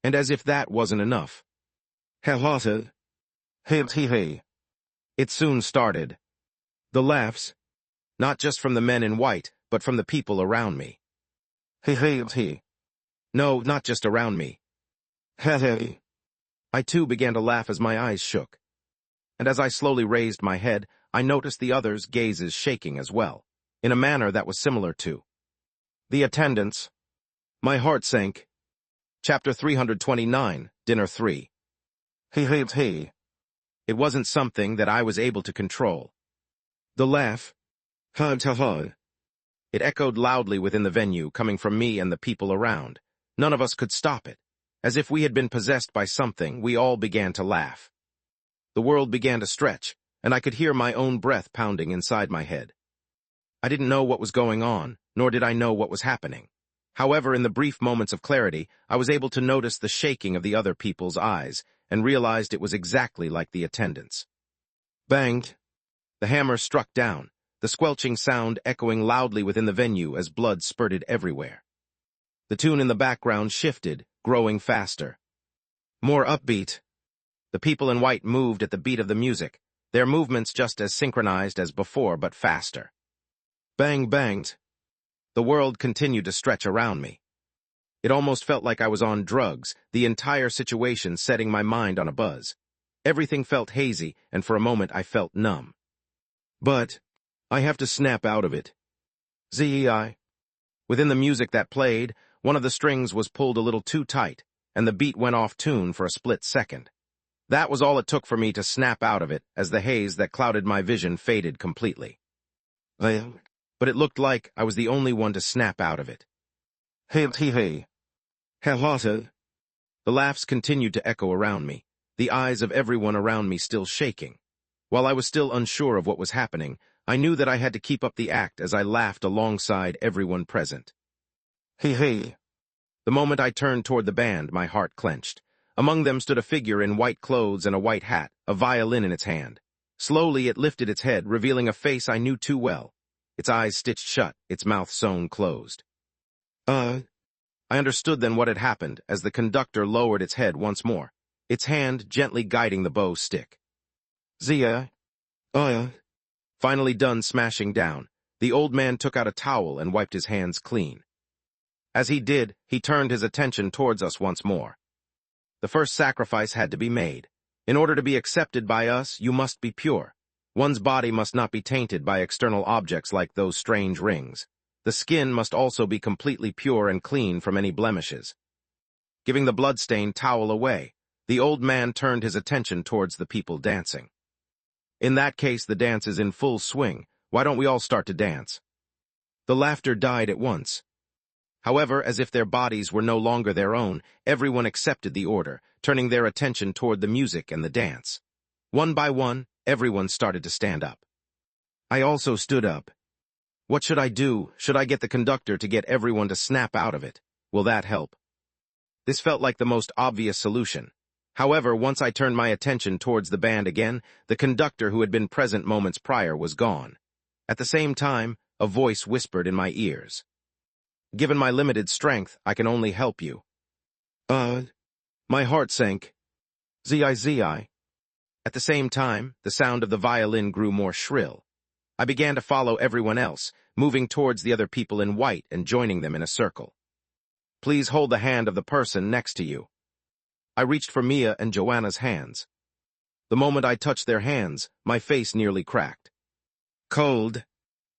And as if that wasn't enough. It soon started. The laughs, not just from the men in white, but from the people around me. No, not just around me. I too began to laugh as my eyes shook. And as I slowly raised my head, I noticed the others' gazes shaking as well, in a manner that was similar to the attendants. My heart sank. Chapter 329, Dinner 3. It wasn't something that I was able to control. The laugh, it echoed loudly within the venue, coming from me and the people around. None of us could stop it. As if we had been possessed by something, we all began to laugh. The world began to stretch, and I could hear my own breath pounding inside my head. I didn't know what was going on, nor did I know what was happening. However, in the brief moments of clarity, I was able to notice the shaking of the other people's eyes, and realized it was exactly like the attendants. Banged. The hammer struck down, the squelching sound echoing loudly within the venue as blood spurted everywhere. The tune in the background shifted, growing faster. More upbeat. The people in white moved at the beat of the music, their movements just as synchronized as before but faster. Bang banged. The world continued to stretch around me. It almost felt like I was on drugs, the entire situation setting my mind on a buzz. Everything felt hazy, and for a moment I felt numb. But I have to snap out of it. Zei. Within the music that played, one of the strings was pulled a little too tight, and the beat went off tune for a split second. That was all it took for me to snap out of it, as the haze that clouded my vision faded completely. But it looked like I was the only one to snap out of it. The laughs continued to echo around me, the eyes of everyone around me still shaking. While I was still unsure of what was happening, I knew that I had to keep up the act as I laughed alongside everyone present. The moment I turned toward the band, my heart clenched. Among them stood a figure in white clothes and a white hat, a violin in its hand. Slowly it lifted its head, revealing a face I knew too well. Its eyes stitched shut, its mouth sewn closed. I understood then what had happened as the conductor lowered its head once more, its hand gently guiding the bow stick. Zia. Finally done smashing down, the old man took out a towel and wiped his hands clean. As he did, he turned his attention towards us once more. The first sacrifice had to be made. In order to be accepted by us, you must be pure. One's body must not be tainted by external objects like those strange rings. The skin must also be completely pure and clean from any blemishes. Giving the blood-stained towel away, the old man turned his attention towards the people dancing. In that case, the dance is in full swing. Why don't we all start to dance? The laughter died at once. However, as if their bodies were no longer their own, everyone accepted the order, turning their attention toward the music and the dance. One by one, everyone started to stand up. I also stood up. What should I do? Should I get the conductor to get everyone to snap out of it? Will that help? This felt like the most obvious solution. However, once I turned my attention towards the band again, the conductor who had been present moments prior was gone. At the same time, a voice whispered in my ears. Given my limited strength, I can only help you. My heart sank. Zi. At the same time, the sound of the violin grew more shrill. I began to follow everyone else, moving towards the other people in white and joining them in a circle. Please hold the hand of the person next to you. I reached for Mia and Joanna's hands. The moment I touched their hands, my face nearly cracked. Cold.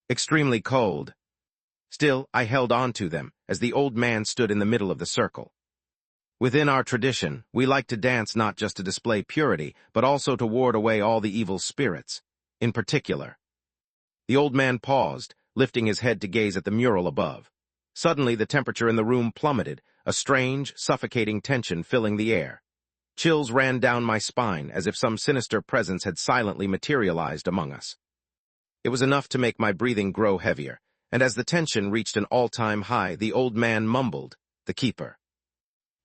Extremely cold. Still, I held on to them, as the old man stood in the middle of the circle. Within our tradition, we like to dance not just to display purity, but also to ward away all the evil spirits. In particular. The old man paused, lifting his head to gaze at the mural above. Suddenly, the temperature in the room plummeted, a strange, suffocating tension filling the air. Chills ran down my spine as if some sinister presence had silently materialized among us. It was enough to make my breathing grow heavier, and as the tension reached an all-time high, the old man mumbled, "The keeper."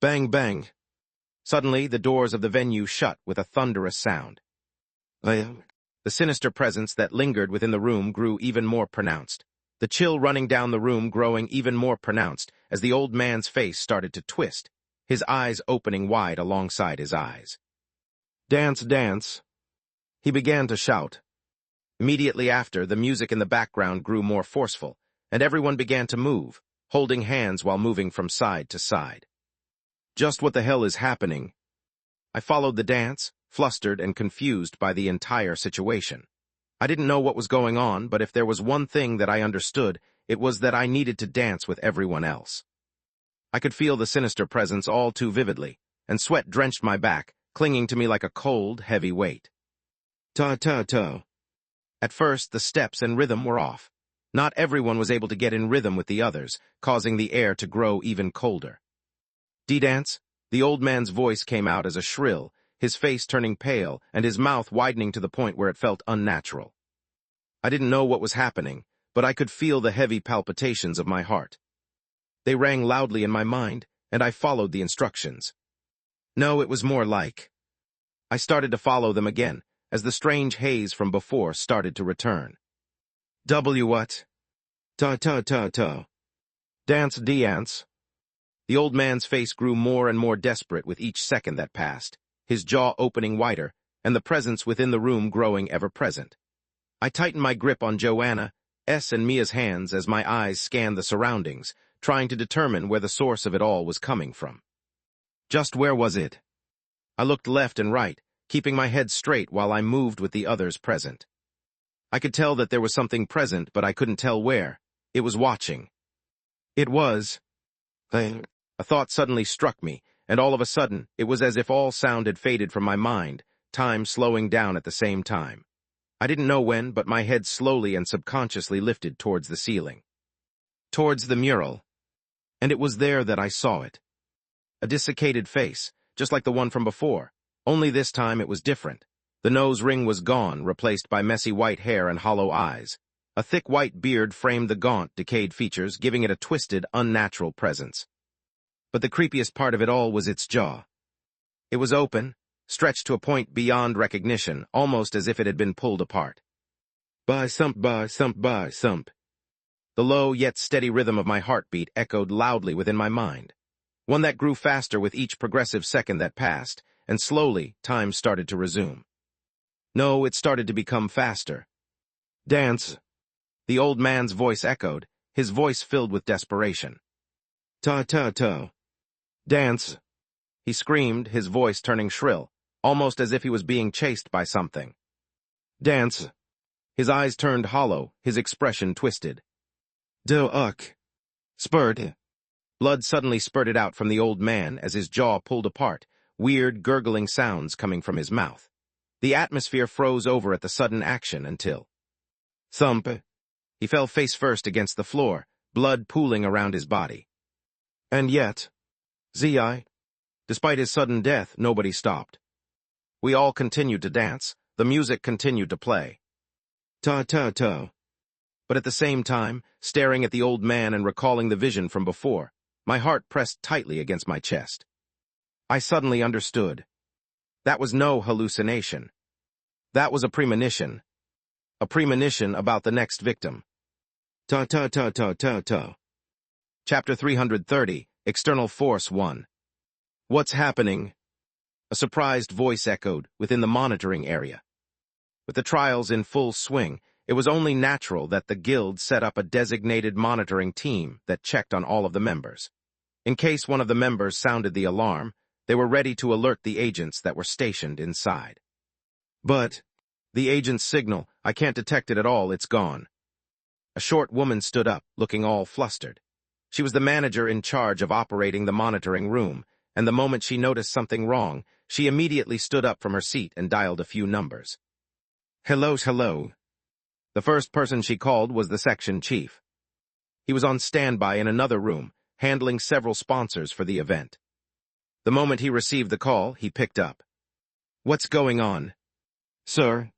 Bang, bang. Suddenly, the doors of the venue shut with a thunderous sound. The sinister presence that lingered within the room grew even more pronounced, the chill running down the room growing even more pronounced as the old man's face started to twist, his eyes opening wide alongside his eyes. "Dance, dance." He began to shout. Immediately after, the music in the background grew more forceful, and everyone began to move, holding hands while moving from side to side. Just what the hell is happening? I followed the dance, flustered and confused by the entire situation. I didn't know what was going on, but if there was one thing that I understood, it was that I needed to dance with everyone else. I could feel the sinister presence all too vividly, and sweat drenched my back, clinging to me like a cold, heavy weight. Ta-ta-ta. At first, the steps and rhythm were off. Not everyone was able to get in rhythm with the others, causing the air to grow even colder. D-dance? The old man's voice came out as a shrill, his face turning pale and his mouth widening to the point where it felt unnatural. I didn't know what was happening, but I could feel the heavy palpitations of my heart. They rang loudly in my mind, and I followed the instructions. No, it was more like. I started to follow them again, as the strange haze from before started to return. W what? Ta-ta-ta-ta. Dance, dance. The old man's face grew more and more desperate with each second that passed, his jaw opening wider, and the presence within the room growing ever-present. I tightened my grip on Joanna's and Mia's hands as my eyes scanned the surroundings, trying to determine where the source of it all was coming from. Just where was it? I looked left and right, keeping my head straight while I moved with the others present. I could tell that there was something present, but I couldn't tell where. It was watching. It was... A thought suddenly struck me, and all of a sudden, it was as if all sound had faded from my mind, time slowing down at the same time. I didn't know when, but my head slowly and subconsciously lifted towards the ceiling. Towards the mural. And it was there that I saw it. A desiccated face, just like the one from before, only this time it was different. The nose ring was gone, replaced by messy white hair and hollow eyes. A thick white beard framed the gaunt, decayed features, giving it a twisted, unnatural presence. But the creepiest part of it all was its jaw. It was open, stretched to a point beyond recognition, almost as if it had been pulled apart. By sump, by sump, by sump. The low yet steady rhythm of my heartbeat echoed loudly within my mind, one that grew faster with each progressive second that passed, and slowly time started to resume. No, it started to become faster. Dance. The old man's voice echoed, his voice filled with desperation. Ta-ta-ta. Dance. He screamed, his voice turning shrill, almost as if he was being chased by something. Dance. His eyes turned hollow, his expression twisted. Do-uck. Spurt. Blood suddenly spurted out from the old man as his jaw pulled apart, weird, gurgling sounds coming from his mouth. The atmosphere froze over at the sudden action until... Thump. He fell face first against the floor, blood pooling around his body. And yet... Despite his sudden death, nobody stopped. We all continued to dance, the music continued to play. Ta-ta-ta. But at the same time, staring at the old man and recalling the vision from before, my heart pressed tightly against my chest. I suddenly understood. That was no hallucination. That was a premonition. A premonition about the next victim. Ta-ta-ta-ta-ta-ta. Chapter 330, External Force 1. What's happening? A surprised voice echoed within the monitoring area. With the trials in full swing, it was only natural that the guild set up a designated monitoring team that checked on all of the members. In case one of the members sounded the alarm, they were ready to alert the agents that were stationed inside. But the agent's signal, I can't detect it at all, it's gone. A short woman stood up, looking all flustered. She was the manager in charge of operating the monitoring room, and the moment she noticed something wrong, she immediately stood up from her seat and dialed a few numbers. Hello. The first person she called was the section chief. He was on standby in another room, handling several sponsors for the event. The moment he received the call, he picked up. What's going on? Sir?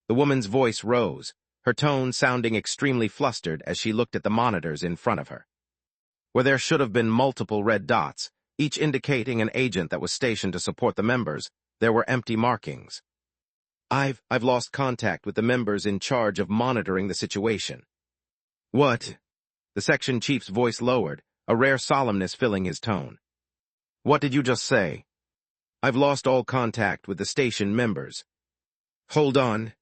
The woman's voice rose, her tone sounding extremely flustered as she looked at the monitors in front of her. Where there should have been multiple red dots, each indicating an agent that was stationed to support the members, there were empty markings. I've lost contact with the members in charge of monitoring the situation. What? The section chief's voice lowered, a rare solemnness filling his tone. What did you just say? I've lost all contact with the station members. Hold on.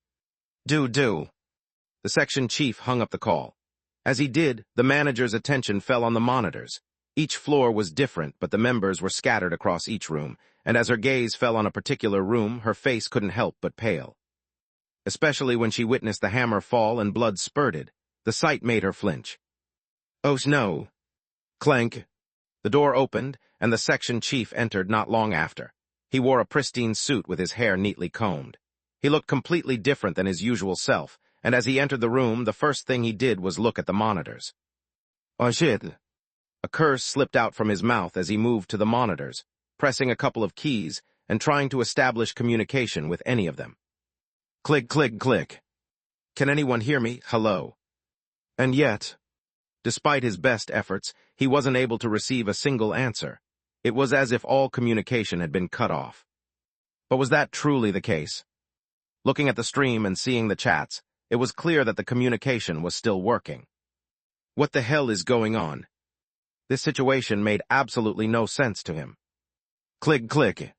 Do. The section chief hung up the call. As he did, the manager's attention fell on the monitors. Each floor was different, but the members were scattered across each room, and as her gaze fell on a particular room, her face couldn't help but pale. Especially when she witnessed the hammer fall and blood spurted, the sight made her flinch. Oh no. Clank. The door opened, and the section chief entered not long after. He wore a pristine suit with his hair neatly combed. He looked completely different than his usual self, and as he entered the room, the first thing he did was look at the monitors. Oh shit. A curse slipped out from his mouth as he moved to the monitors, pressing a couple of keys and trying to establish communication with any of them. Click. Can anyone hear me? Hello. And yet, despite his best efforts, he wasn't able to receive a single answer. It was as if all communication had been cut off. But was that truly the case? Looking at the stream and seeing the chats, it was clear that the communication was still working. What the hell is going on? This situation made absolutely no sense to him. Click.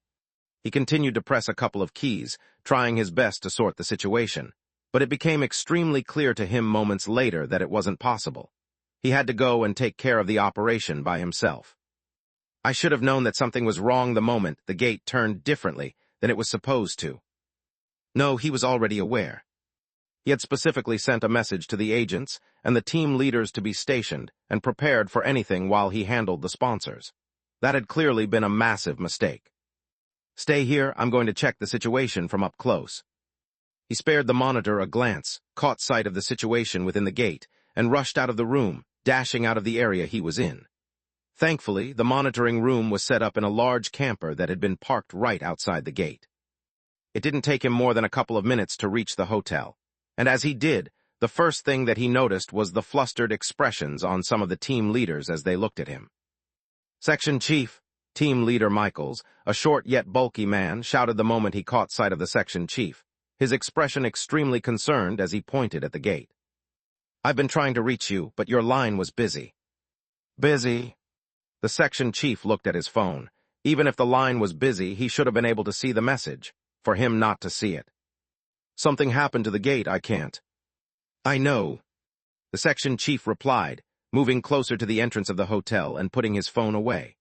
He continued to press a couple of keys, trying his best to sort the situation, but it became extremely clear to him moments later that it wasn't possible. He had to go and take care of the operation by himself. I should have known that something was wrong the moment the gate turned differently than it was supposed to. No, he was already aware. He had specifically sent a message to the agents and the team leaders to be stationed and prepared for anything while he handled the sponsors. That had clearly been a massive mistake. Stay here, I'm going to check the situation from up close. He spared the monitor a glance, caught sight of the situation within the gate, and rushed out of the room, dashing out of the area he was in. Thankfully, the monitoring room was set up in a large camper that had been parked right outside the gate. It didn't take him more than a couple of minutes to reach the hotel, and as he did, the first thing that he noticed was the flustered expressions on some of the team leaders as they looked at him. Section Chief, Team Leader Michaels, a short yet bulky man, shouted the moment he caught sight of the section chief, his expression extremely concerned as he pointed at the gate. I've been trying to reach you, but your line was busy. Busy? The section chief looked at his phone. Even if the line was busy, he should have been able to see the message, for him not to see it. Something happened to the gate, I can't. I know. The section chief replied, moving closer to the entrance of the hotel and putting his phone away.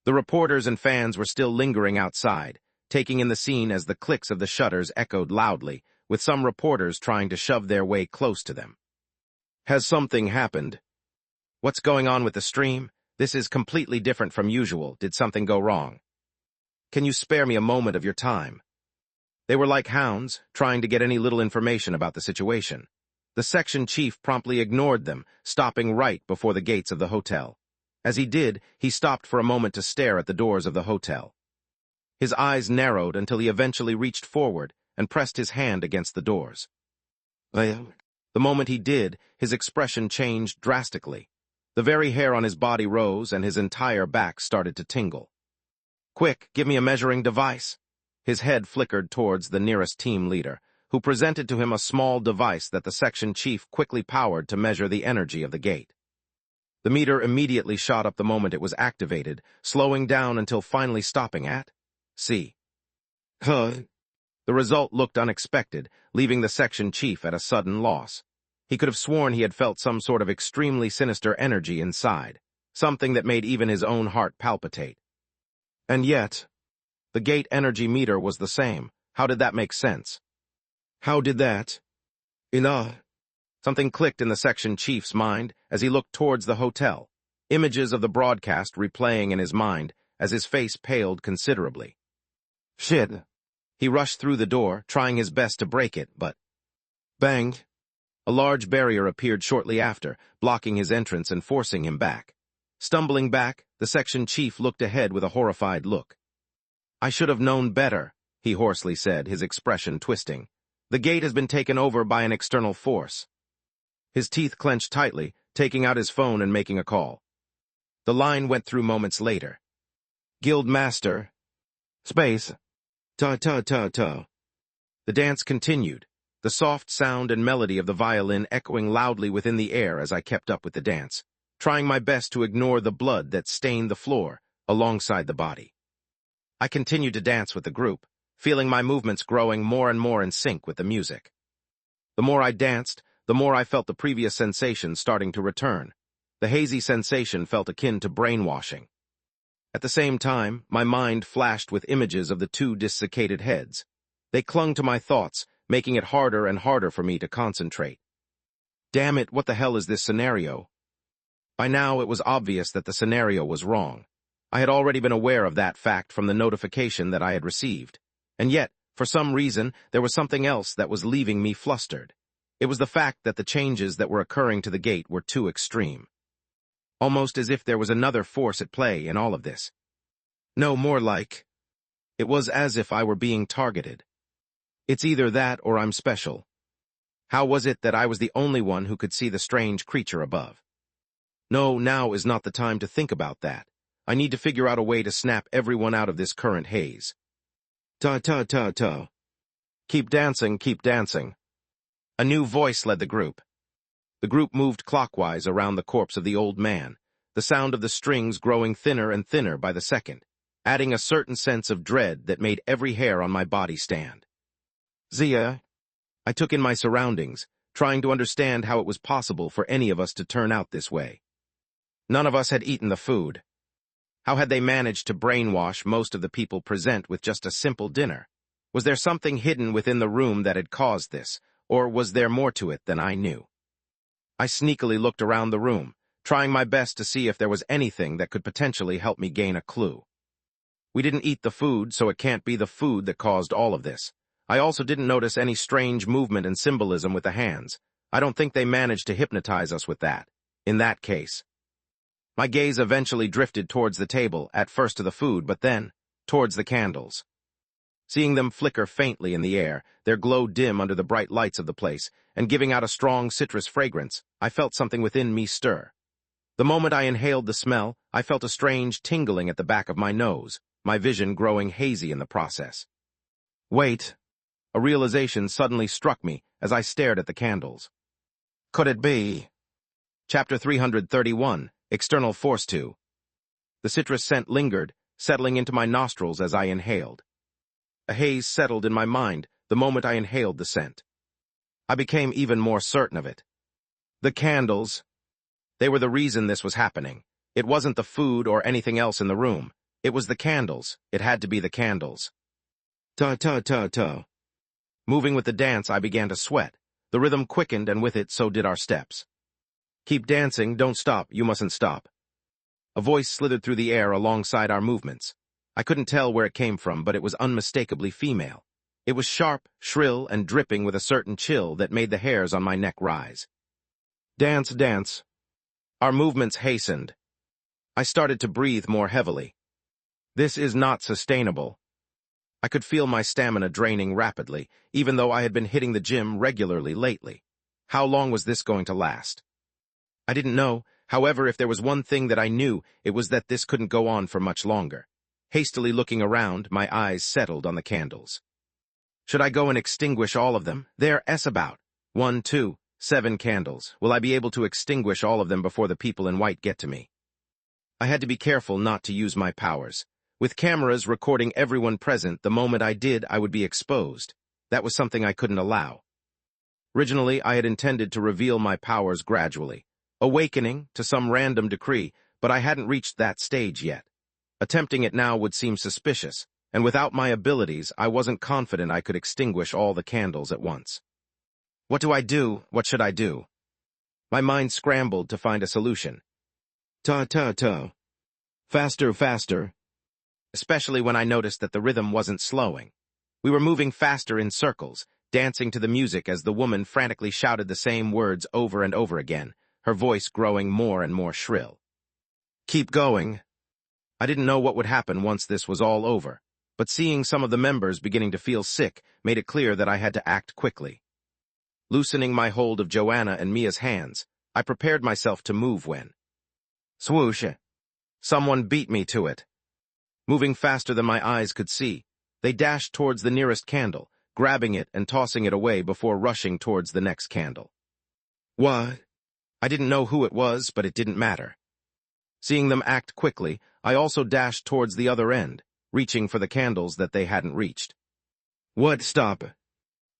The reporters and fans were still lingering outside, taking in the scene as the clicks of the shutters echoed loudly, with some reporters trying to shove their way close to them. Has something happened? What's going on with the stream? This is completely different from usual. Did something go wrong? Can you spare me a moment of your time? They were like hounds, trying to get any little information about the situation. The section chief promptly ignored them, stopping right before the gates of the hotel. As he did, he stopped for a moment to stare at the doors of the hotel. His eyes narrowed until he eventually reached forward and pressed his hand against the doors. The moment he did, his expression changed drastically. The very hair on his body rose and his entire back started to tingle. Quick, give me a measuring device. His head flickered towards the nearest team leader, who presented to him a small device that the section chief quickly powered to measure the energy of the gate. The meter immediately shot up the moment it was activated, slowing down until finally stopping at C. The The result looked unexpected, leaving the section chief at a sudden loss. He could have sworn he had felt some sort of extremely sinister energy inside, something that made even his own heart palpitate. And yet, the gate energy meter was the same. How did that make sense? How did that? Something clicked in the section chief's mind as he looked towards the hotel, images of the broadcast replaying in his mind as his face paled considerably. Shit. He rushed through the door, trying his best to break it, but... Bang! A large barrier appeared shortly after, blocking his entrance and forcing him back. Stumbling back, the section chief looked ahead with a horrified look. I should have known better, he hoarsely said, his expression twisting. The gate has been taken over by an external force. His teeth clenched tightly, taking out his phone and making a call. The line went through moments later. Guild Master. Space. Ta-ta-ta-ta. The dance continued, the soft sound and melody of the violin echoing loudly within the air as I kept up with the dance, trying my best to ignore the blood that stained the floor alongside the body. I continued to dance with the group, feeling my movements growing more and more in sync with the music. The more I danced, the more I felt the previous sensation starting to return. The hazy sensation felt akin to brainwashing. At the same time, my mind flashed with images of the two desiccated heads. They clung to my thoughts, making it harder and harder for me to concentrate. Damn it, what the hell is this scenario? By now, it was obvious that the scenario was wrong. I had already been aware of that fact from the notification that I had received. And yet, for some reason, there was something else that was leaving me flustered. It was the fact that the changes that were occurring to the gate were too extreme. Almost as if there was another force at play in all of this. No, more like, it was as if I were being targeted. It's either that or I'm special. How was it that I was the only one who could see the strange creature above? No, now is not the time to think about that. I need to figure out a way to snap everyone out of this current haze. Ta-ta-ta-ta. Keep dancing, keep dancing. A new voice led the group. The group moved clockwise around the corpse of the old man, the sound of the strings growing thinner and thinner by the second, adding a certain sense of dread that made every hair on my body stand. Zia, I took in my surroundings, trying to understand how it was possible for any of us to turn out this way. None of us had eaten the food. How had they managed to brainwash most of the people present with just a simple dinner? Was there something hidden within the room that had caused this, or was there more to it than I knew? I sneakily looked around the room, trying my best to see if there was anything that could potentially help me gain a clue. We didn't eat the food, so it can't be the food that caused all of this. I also didn't notice any strange movement and symbolism with the hands. I don't think they managed to hypnotize us with that. In that case. My gaze eventually drifted towards the table, at first to the food, but then towards the candles. Seeing them flicker faintly in the air, their glow dim under the bright lights of the place, and giving out a strong citrus fragrance, I felt something within me stir. The moment I inhaled the smell, I felt a strange tingling at the back of my nose, my vision growing hazy in the process. Wait! A realization suddenly struck me as I stared at the candles. Could it be? Chapter 331, External Force 2. The citrus scent lingered, settling into my nostrils as I inhaled. A haze settled in my mind the moment I inhaled the scent. I became even more certain of it. The candles. They were the reason this was happening. It wasn't the food or anything else in the room. It was the candles. It had to be the candles. Ta-ta-ta-ta. Moving with the dance, I began to sweat. The rhythm quickened, and with it, so did our steps. Keep dancing, don't stop, you mustn't stop. A voice slithered through the air alongside our movements. I couldn't tell where it came from, but it was unmistakably female. It was sharp, shrill, and dripping with a certain chill that made the hairs on my neck rise. Dance, dance. Our movements hastened. I started to breathe more heavily. This is not sustainable. I could feel my stamina draining rapidly, even though I had been hitting the gym regularly lately. How long was this going to last? I didn't know. However, if there was one thing that I knew, it was that this couldn't go on for much longer. Hastily looking around, my eyes settled on the candles. Should I go and extinguish all of them? There, about 1, 2, 7 candles. Will I be able to extinguish all of them before the people in white get to me? I had to be careful not to use my powers. With cameras recording everyone present, the moment I did, I would be exposed. That was something I couldn't allow. Originally, I had intended to reveal my powers gradually, awakening to some random decree, but I hadn't reached that stage yet. Attempting it now would seem suspicious, and without my abilities, I wasn't confident I could extinguish all the candles at once. What do I do? What should I do? My mind scrambled to find a solution. Ta-ta-ta. Faster, faster. Especially when I noticed that the rhythm wasn't slowing. We were moving faster in circles, dancing to the music as the woman frantically shouted the same words over and over again, her voice growing more and more shrill. Keep going. I didn't know what would happen once this was all over, but seeing some of the members beginning to feel sick made it clear that I had to act quickly. Loosening my hold of Joanna and Mia's hands, I prepared myself to move when... Swoosh! Someone beat me to it. Moving faster than my eyes could see, they dashed towards the nearest candle, grabbing it and tossing it away before rushing towards the next candle. What? I didn't know who it was, but it didn't matter. Seeing them act quickly, I also dashed towards the other end, reaching for the candles that they hadn't reached. What? Stop!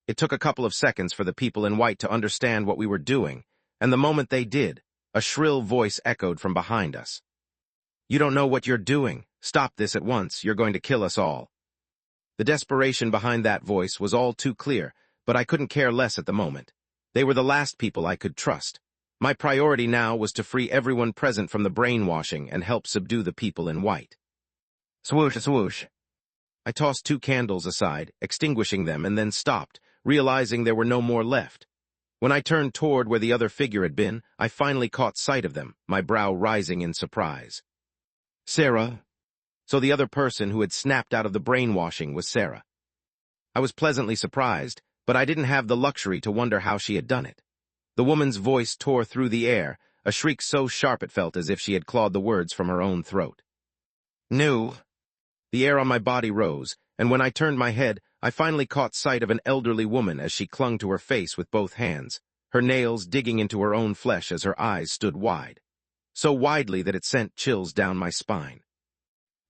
It took a couple of seconds for the people in white to understand what we were doing, and the moment they did, a shrill voice echoed from behind us. You don't know what you're doing. Stop this at once. You're going to kill us all. The desperation behind that voice was all too clear, but I couldn't care less at the moment. They were the last people I could trust. My priority now was to free everyone present from the brainwashing and help subdue the people in white. Swoosh, swoosh. I tossed 2 candles aside, extinguishing them, and then stopped, realizing there were no more left. When I turned toward where the other figure had been, I finally caught sight of them, my brow rising in surprise. Sarah. So the other person who had snapped out of the brainwashing was Sarah. I was pleasantly surprised, but I didn't have the luxury to wonder how she had done it. The woman's voice tore through the air, a shriek so sharp it felt as if she had clawed the words from her own throat. No. The air on my body rose, and when I turned my head, I finally caught sight of an elderly woman as she clung to her face with both hands, her nails digging into her own flesh as her eyes stood wide. So widely that it sent chills down my spine.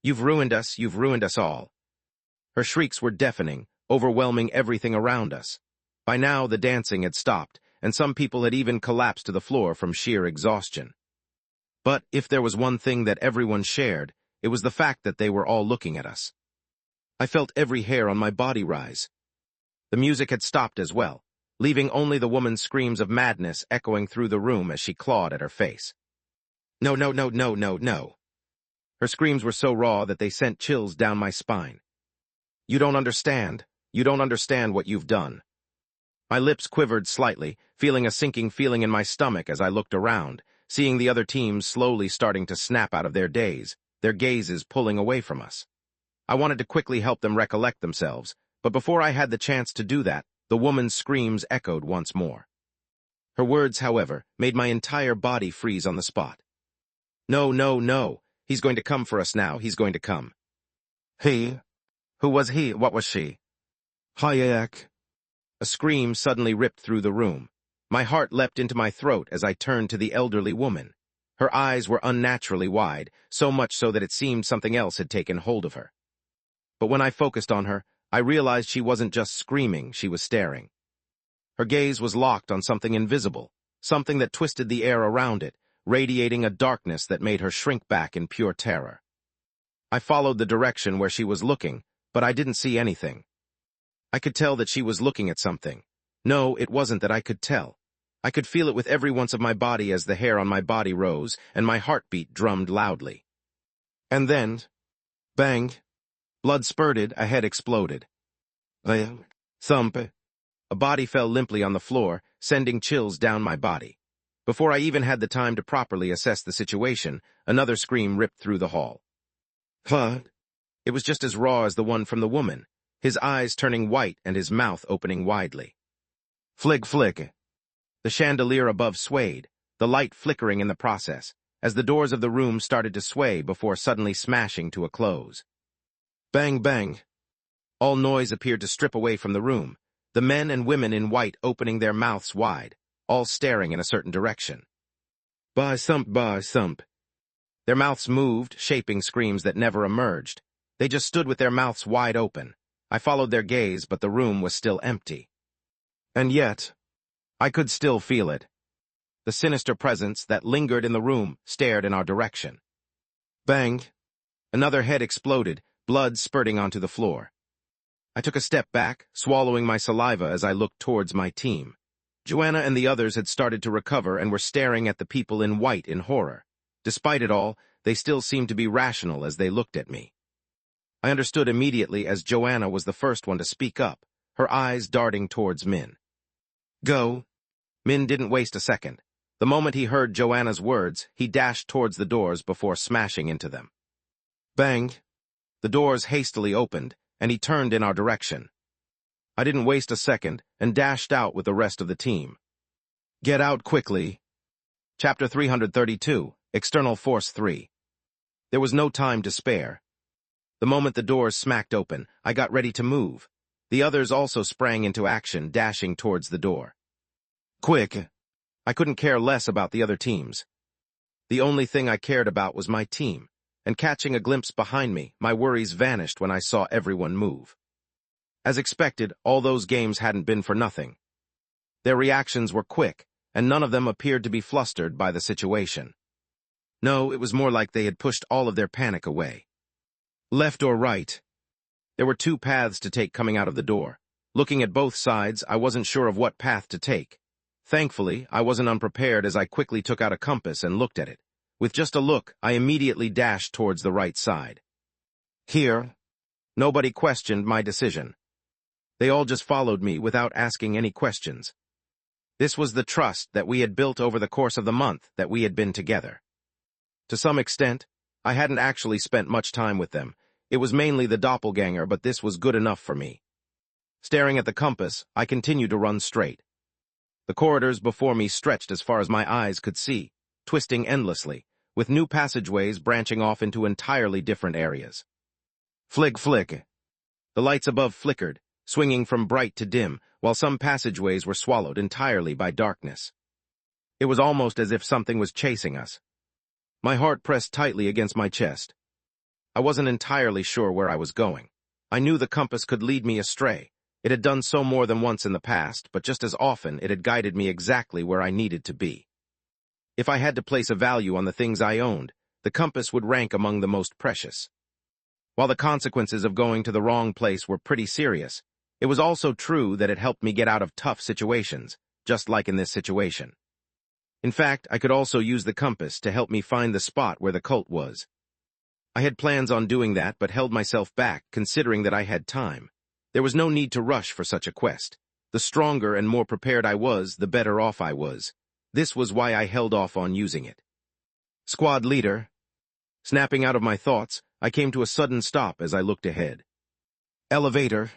You've ruined us all. Her shrieks were deafening, overwhelming everything around us. By now the dancing had stopped, and some people had even collapsed to the floor from sheer exhaustion. But if there was one thing that everyone shared, it was the fact that they were all looking at us. I felt every hair on my body rise. The music had stopped as well, leaving only the woman's screams of madness echoing through the room as she clawed at her face. No, no, no, no, no, no. Her screams were so raw that they sent chills down my spine. You don't understand. You don't understand what you've done. My lips quivered slightly, feeling a sinking feeling in my stomach as I looked around, seeing the other teams slowly starting to snap out of their daze, their gazes pulling away from us. I wanted to quickly help them recollect themselves, but before I had the chance to do that, the woman's screams echoed once more. Her words, however, made my entire body freeze on the spot. No, no, no. He's going to come for us now. He's going to come. He? Who was he? What was she? Hayek. A scream suddenly ripped through the room. My heart leapt into my throat as I turned to the elderly woman. Her eyes were unnaturally wide, so much so that it seemed something else had taken hold of her. But when I focused on her, I realized she wasn't just screaming, she was staring. Her gaze was locked on something invisible, something that twisted the air around it, radiating a darkness that made her shrink back in pure terror. I followed the direction where she was looking, but I didn't see anything. I could tell that she was looking at something. No, it wasn't that I could tell. I could feel it with every once of my body as the hair on my body rose, and my heartbeat drummed loudly. And then, bang! Blood spurted, a head exploded. Thump! A body fell limply on the floor, sending chills down my body. Before I even had the time to properly assess the situation, another scream ripped through the hall. Huh? It was just as raw as the one from the woman, his eyes turning white and his mouth opening widely. Flick, flick. The chandelier above swayed, the light flickering in the process, as the doors of the room started to sway before suddenly smashing to a close. Bang, bang. All noise appeared to strip away from the room, the men and women in white opening their mouths wide, all staring in a certain direction. Bah thump, bah thump. Their mouths moved, shaping screams that never emerged. They just stood with their mouths wide open. I followed their gaze, but the room was still empty. And yet, I could still feel it. The sinister presence that lingered in the room stared in our direction. Bang! Another head exploded, blood spurting onto the floor. I took a step back, swallowing my saliva as I looked towards my team. Joanna and the others had started to recover and were staring at the people in white in horror. Despite it all, they still seemed to be rational as they looked at me. I understood immediately as Joanna was the first one to speak up, her eyes darting towards Min. Go. Min didn't waste a second. The moment he heard Joanna's words, he dashed towards the doors before smashing into them. Bang! The doors hastily opened, and he turned in our direction. I didn't waste a second and dashed out with the rest of the team. Get out quickly. Chapter 332, External Force 3. There was no time to spare. The moment the doors smacked open, I got ready to move. The others also sprang into action, dashing towards the door. Quick! I couldn't care less about the other teams. The only thing I cared about was my team, and catching a glimpse behind me, my worries vanished when I saw everyone move. As expected, all those games hadn't been for nothing. Their reactions were quick, and none of them appeared to be flustered by the situation. No, it was more like they had pushed all of their panic away. Left or right? There were two paths to take coming out of the door. Looking at both sides, I wasn't sure of what path to take. Thankfully, I wasn't unprepared as I quickly took out a compass and looked at it. With just a look, I immediately dashed towards the right side. Here, nobody questioned my decision. They all just followed me without asking any questions. This was the trust that we had built over the course of the month that we had been together. To some extent, I hadn't actually spent much time with them. It was mainly the doppelganger, but this was good enough for me. Staring at the compass, I continued to run straight. The corridors before me stretched as far as my eyes could see, twisting endlessly, with new passageways branching off into entirely different areas. Flick, flick. The lights above flickered, swinging from bright to dim, while some passageways were swallowed entirely by darkness. It was almost as if something was chasing us. My heart pressed tightly against my chest. I wasn't entirely sure where I was going. I knew the compass could lead me astray. It had done so more than once in the past, but just as often it had guided me exactly where I needed to be. If I had to place a value on the things I owned, the compass would rank among the most precious. While the consequences of going to the wrong place were pretty serious, it was also true that it helped me get out of tough situations, just like in this situation. In fact, I could also use the compass to help me find the spot where the cult was. I had plans on doing that, but held myself back, considering that I had time. There was no need to rush for such a quest. The stronger and more prepared I was, the better off I was. This was why I held off on using it. Squad leader. Snapping out of my thoughts, I came to a sudden stop as I looked ahead. Elevator.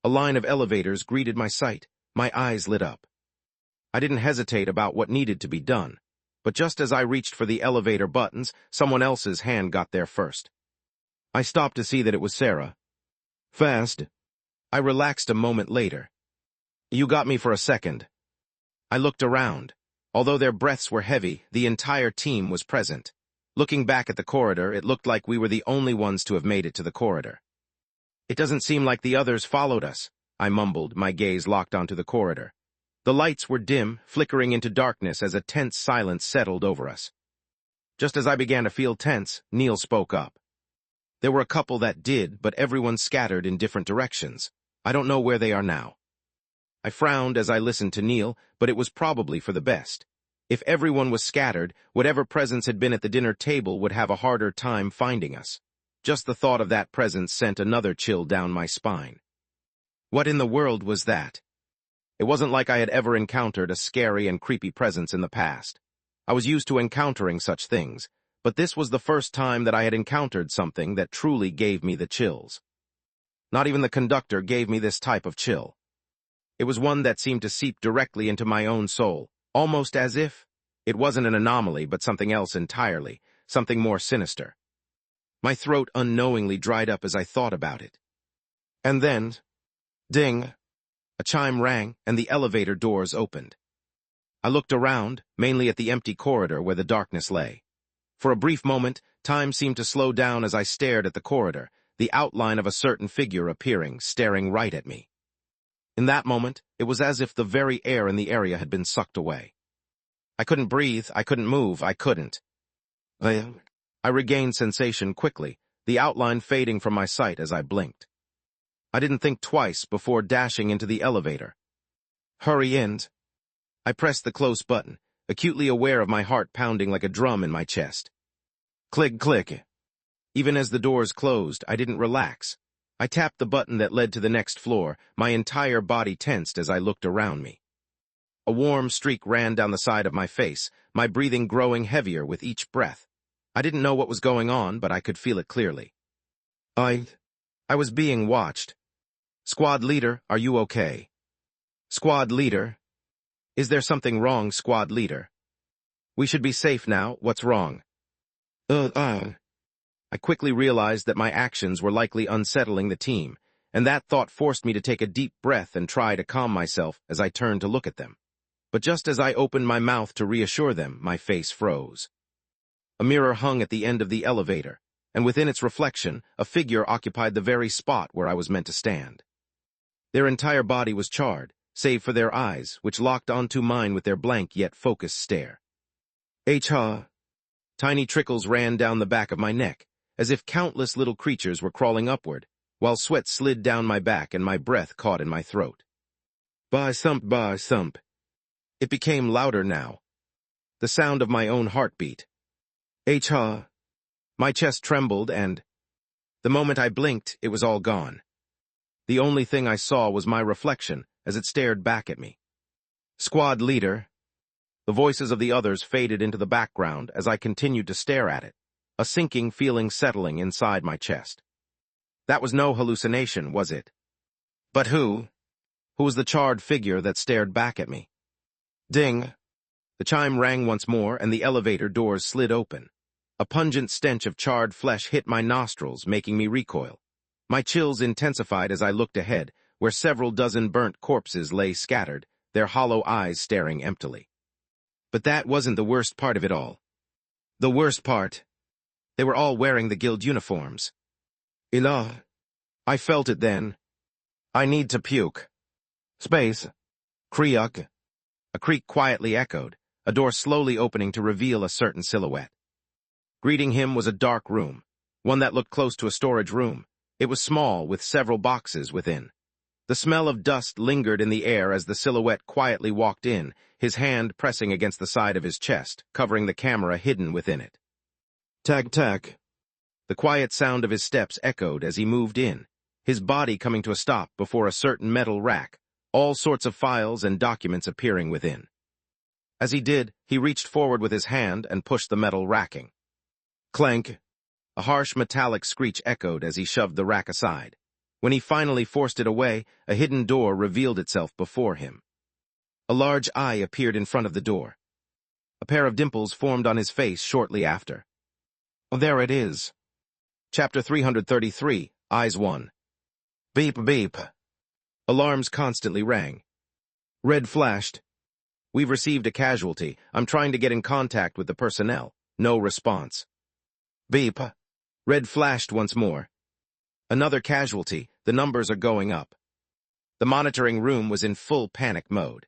A line of elevators greeted my sight. My eyes lit up. I didn't hesitate about what needed to be done, but just as I reached for the elevator buttons, someone else's hand got there first. I stopped to see that it was Sarah. Fast. I relaxed a moment later. You got me for a second. I looked around. Although their breaths were heavy, the entire team was present. Looking back at the corridor, it looked like we were the only ones to have made it to the corridor. It doesn't seem like the others followed us, I mumbled, my gaze locked onto the corridor. The lights were dim, flickering into darkness as a tense silence settled over us. Just as I began to feel tense, Neil spoke up. There were a couple that did, but everyone scattered in different directions. I don't know where they are now. I frowned as I listened to Neil, but it was probably for the best. If everyone was scattered, whatever presence had been at the dinner table would have a harder time finding us. Just the thought of that presence sent another chill down my spine. What in the world was that? It wasn't like I had ever encountered a scary and creepy presence in the past. I was used to encountering such things, but this was the first time that I had encountered something that truly gave me the chills. Not even the conductor gave me this type of chill. It was one that seemed to seep directly into my own soul, almost as if it wasn't an anomaly but something else entirely, something more sinister. My throat unknowingly dried up as I thought about it. And then, ding, a chime rang and the elevator doors opened. I looked around, mainly at the empty corridor where the darkness lay. For a brief moment, time seemed to slow down as I stared at the corridor. the outline of a certain figure appearing, staring right at me. In that moment, it was as if the very air in the area had been sucked away. I couldn't breathe, I couldn't move, I couldn't. I regained sensation quickly, the outline fading from my sight as I blinked. I didn't think twice before dashing into the elevator. Hurry in. I pressed the close button, acutely aware of my heart pounding like a drum in my chest. Click, click. Even as the doors closed, I didn't relax. I tapped the button that led to the next floor, my entire body tensed as I looked around me. A warm streak ran down the side of my face, my breathing growing heavier with each breath. I didn't know what was going on, but I could feel it clearly. I was being watched. Squad leader, are you okay? Squad leader? Is there something wrong, squad leader? We should be safe now, what's wrong? I quickly realized that my actions were likely unsettling the team, and that thought forced me to take a deep breath and try to calm myself as I turned to look at them. But just as I opened my mouth to reassure them, my face froze. A mirror hung at the end of the elevator, and within its reflection, a figure occupied the very spot where I was meant to stand. Their entire body was charred, save for their eyes, which locked onto mine with their blank yet focused stare. Tiny trickles ran down the back of my neck, as if countless little creatures were crawling upward, while sweat slid down my back and my breath caught in my throat. Bah thump. It became louder now. The sound of my own heartbeat. My chest trembled and, the moment I blinked, it was all gone. The only thing I saw was my reflection as it stared back at me. Squad leader. The voices of the others faded into the background as I continued to stare at it, a sinking feeling settling inside my chest. That was no hallucination, was it? But who? Who was the charred figure that stared back at me? Ding! The chime rang once more, and the elevator doors slid open. A pungent stench of charred flesh hit my nostrils, making me recoil. My chills intensified as I looked ahead, where several dozen burnt corpses lay scattered, their hollow eyes staring emptily. But that wasn't the worst part of it all. The worst part? They were all wearing the guild uniforms. I felt it then. I need to puke. Space. Kriuk. A creak quietly echoed, a door slowly opening to reveal a certain silhouette. Greeting him was a dark room, one that looked close to a storage room. It was small, with several boxes within. The smell of dust lingered in the air as the silhouette quietly walked in, his hand pressing against the side of his chest, covering the camera hidden within it. Tag. The quiet sound of his steps echoed as he moved in, his body coming to a stop before a certain metal rack, all sorts of files and documents appearing within. As he did, he reached forward with his hand and pushed the metal racking. Clank! A harsh metallic screech echoed as he shoved the rack aside. When he finally forced it away, a hidden door revealed itself before him. A large eye appeared in front of the door. A pair of dimples formed on his face shortly after. There it is. Chapter 333, Eyes 1. Beep, beep. Alarms constantly rang. Red flashed. We've received a casualty. I'm trying to get in contact with the personnel. No response. Beep. Red flashed once more. Another casualty. The numbers are going up. The monitoring room was in full panic mode.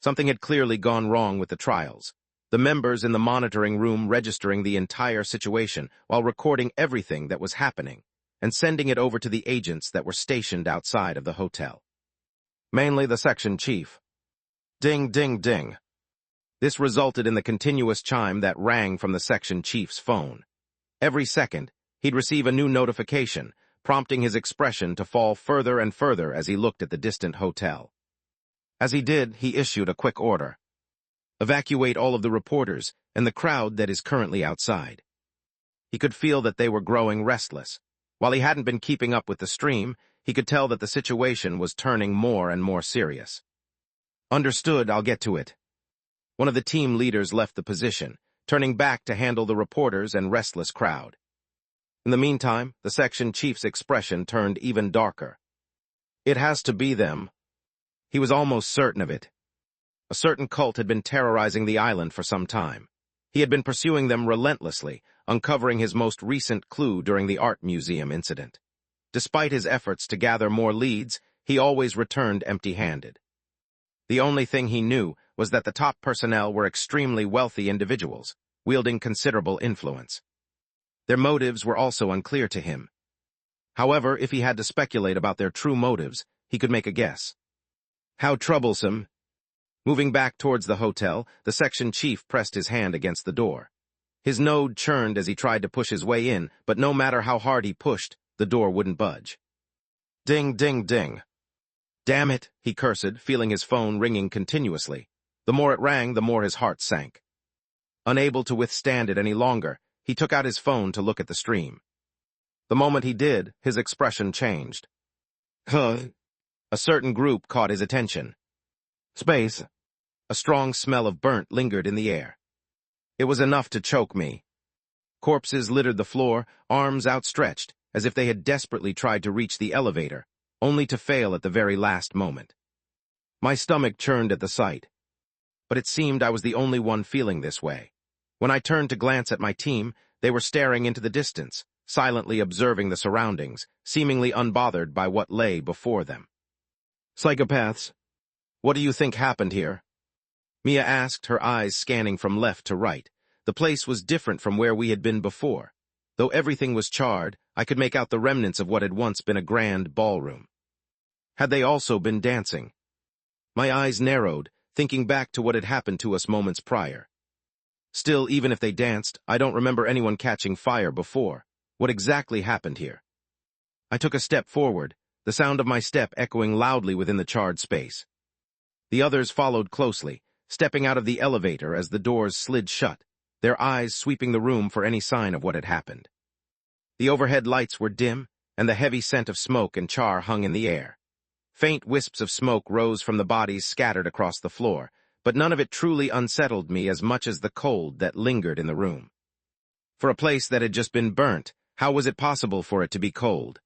Something had clearly gone wrong with the trials. The members in the monitoring room registering the entire situation while recording everything that was happening and sending it over to the agents that were stationed outside of the hotel. Mainly the section chief. Ding, ding, ding. This resulted in the continuous chime that rang from the section chief's phone. Every second, he'd receive a new notification, prompting his expression to fall further and further as he looked at the distant hotel. As he did, he issued a quick order. Evacuate all of the reporters and the crowd that is currently outside. He could feel that they were growing restless. While he hadn't been keeping up with the stream, he could tell that the situation was turning more and more serious. Understood, I'll get to it. One of the team leaders left the position, turning back to handle the reporters and restless crowd. In the meantime, the section chief's expression turned even darker. It has to be them. He was almost certain of it. A certain cult had been terrorizing the island for some time. He had been pursuing them relentlessly, uncovering his most recent clue during the art museum incident. Despite his efforts to gather more leads, he always returned empty-handed. The only thing he knew was that the top personnel were extremely wealthy individuals, wielding considerable influence. Their motives were also unclear to him. However, if he had to speculate about their true motives, he could make a guess. How troublesome. Moving back towards the hotel, the section chief pressed his hand against the door. His node churned as he tried to push his way in, but no matter how hard he pushed, the door wouldn't budge. Ding, ding, ding. Damn it, he cursed, feeling his phone ringing continuously. The more it rang, the more his heart sank. Unable to withstand it any longer, he took out his phone to look at the stream. The moment he did, his expression changed. A certain group caught his attention. Space. A strong smell of burnt lingered in the air. It was enough to choke me. Corpses littered the floor, arms outstretched, as if they had desperately tried to reach the elevator, only to fail at the very last moment. My stomach churned at the sight. But it seemed I was the only one feeling this way. When I turned to glance at my team, they were staring into the distance, silently observing the surroundings, seemingly unbothered by what lay before them. Psychopaths. What do you think happened here? Mia asked, her eyes scanning from left to right. The place was different from where we had been before. Though everything was charred, I could make out the remnants of what had once been a grand ballroom. Had they also been dancing? My eyes narrowed, thinking back to what had happened to us moments prior. Still, even if they danced, I don't remember anyone catching fire before. What exactly happened here? I took a step forward, the sound of my step echoing loudly within the charred space. The others followed closely, stepping out of the elevator as the doors slid shut, their eyes sweeping the room for any sign of what had happened. The overhead lights were dim, and the heavy scent of smoke and char hung in the air. Faint wisps of smoke rose from the bodies scattered across the floor, but none of it truly unsettled me as much as the cold that lingered in the room. For a place that had just been burnt, how was it possible for it to be cold?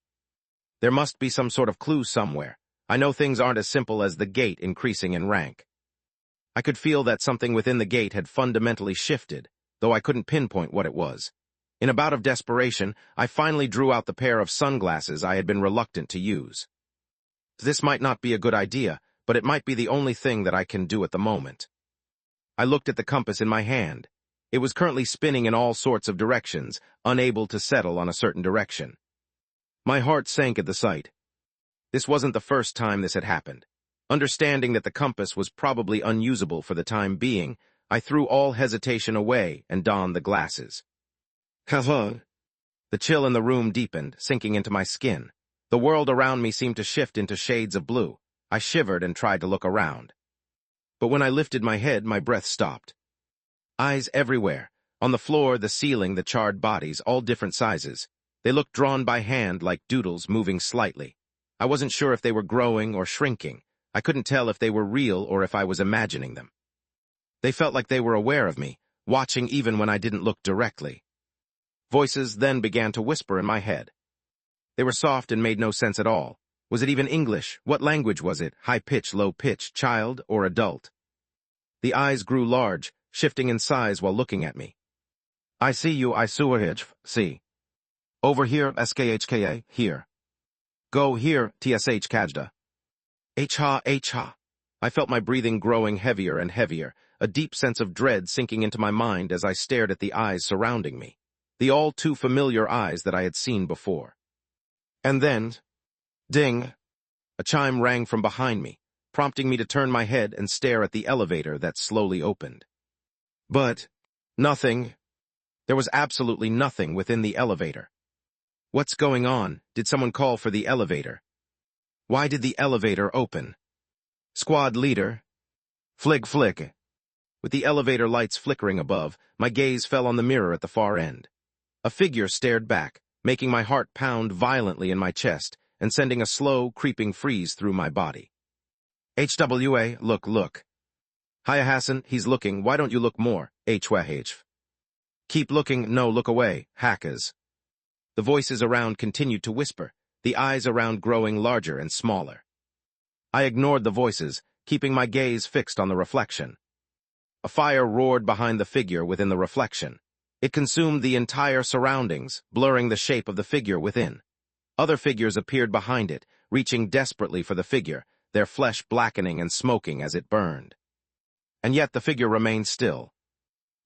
There must be some sort of clue somewhere. I know things aren't as simple as the gate increasing in rank. I could feel that something within the gate had fundamentally shifted, though I couldn't pinpoint what it was. In a bout of desperation, I finally drew out the pair of sunglasses I had been reluctant to use. This might not be a good idea, but it might be the only thing that I can do at the moment. I looked at the compass in my hand. It was currently spinning in all sorts of directions, unable to settle on a certain direction. My heart sank at the sight. This wasn't the first time this had happened. Understanding that the compass was probably unusable for the time being, I threw all hesitation away and donned the glasses. The chill in the room deepened, sinking into my skin. The world around me seemed to shift into shades of blue. I shivered and tried to look around. But when I lifted my head, my breath stopped. Eyes everywhere. On the floor, the ceiling, the charred bodies, all different sizes. They looked drawn by hand like doodles moving slightly. I wasn't sure if they were growing or shrinking. I couldn't tell if they were real or if I was imagining them. They felt like they were aware of me, watching even when I didn't look directly. Voices then began to whisper in my head. They were soft and made no sense at all. Was it even English? What language was it? High-pitch, low-pitch, child, or adult? The eyes grew large, shifting in size while looking at me. I see you, I see. Over here, SKHKA, here. Go here, TSH Kajda. H-ha. I felt my breathing growing heavier and heavier, a deep sense of dread sinking into my mind as I stared at the eyes surrounding me, the all-too-familiar eyes that I had seen before. And then, ding, a chime rang from behind me, prompting me to turn my head and stare at the elevator that slowly opened. But nothing. There was absolutely nothing within the elevator. What's going on? Did someone call for the elevator? Why did the elevator open? Squad leader. Flick. With the elevator lights flickering above, my gaze fell on the mirror at the far end. A figure stared back, making my heart pound violently in my chest and sending a slow, creeping freeze through my body. HWA, look. Hiya Hassan, he's looking, why don't you look more? HWH. Keep looking, no, look away, hackers. The voices around continued to whisper, the eyes around growing larger and smaller. I ignored the voices, keeping my gaze fixed on the reflection. A fire roared behind the figure within the reflection. It consumed the entire surroundings, blurring the shape of the figure within. Other figures appeared behind it, reaching desperately for the figure, their flesh blackening and smoking as it burned. And yet the figure remained still,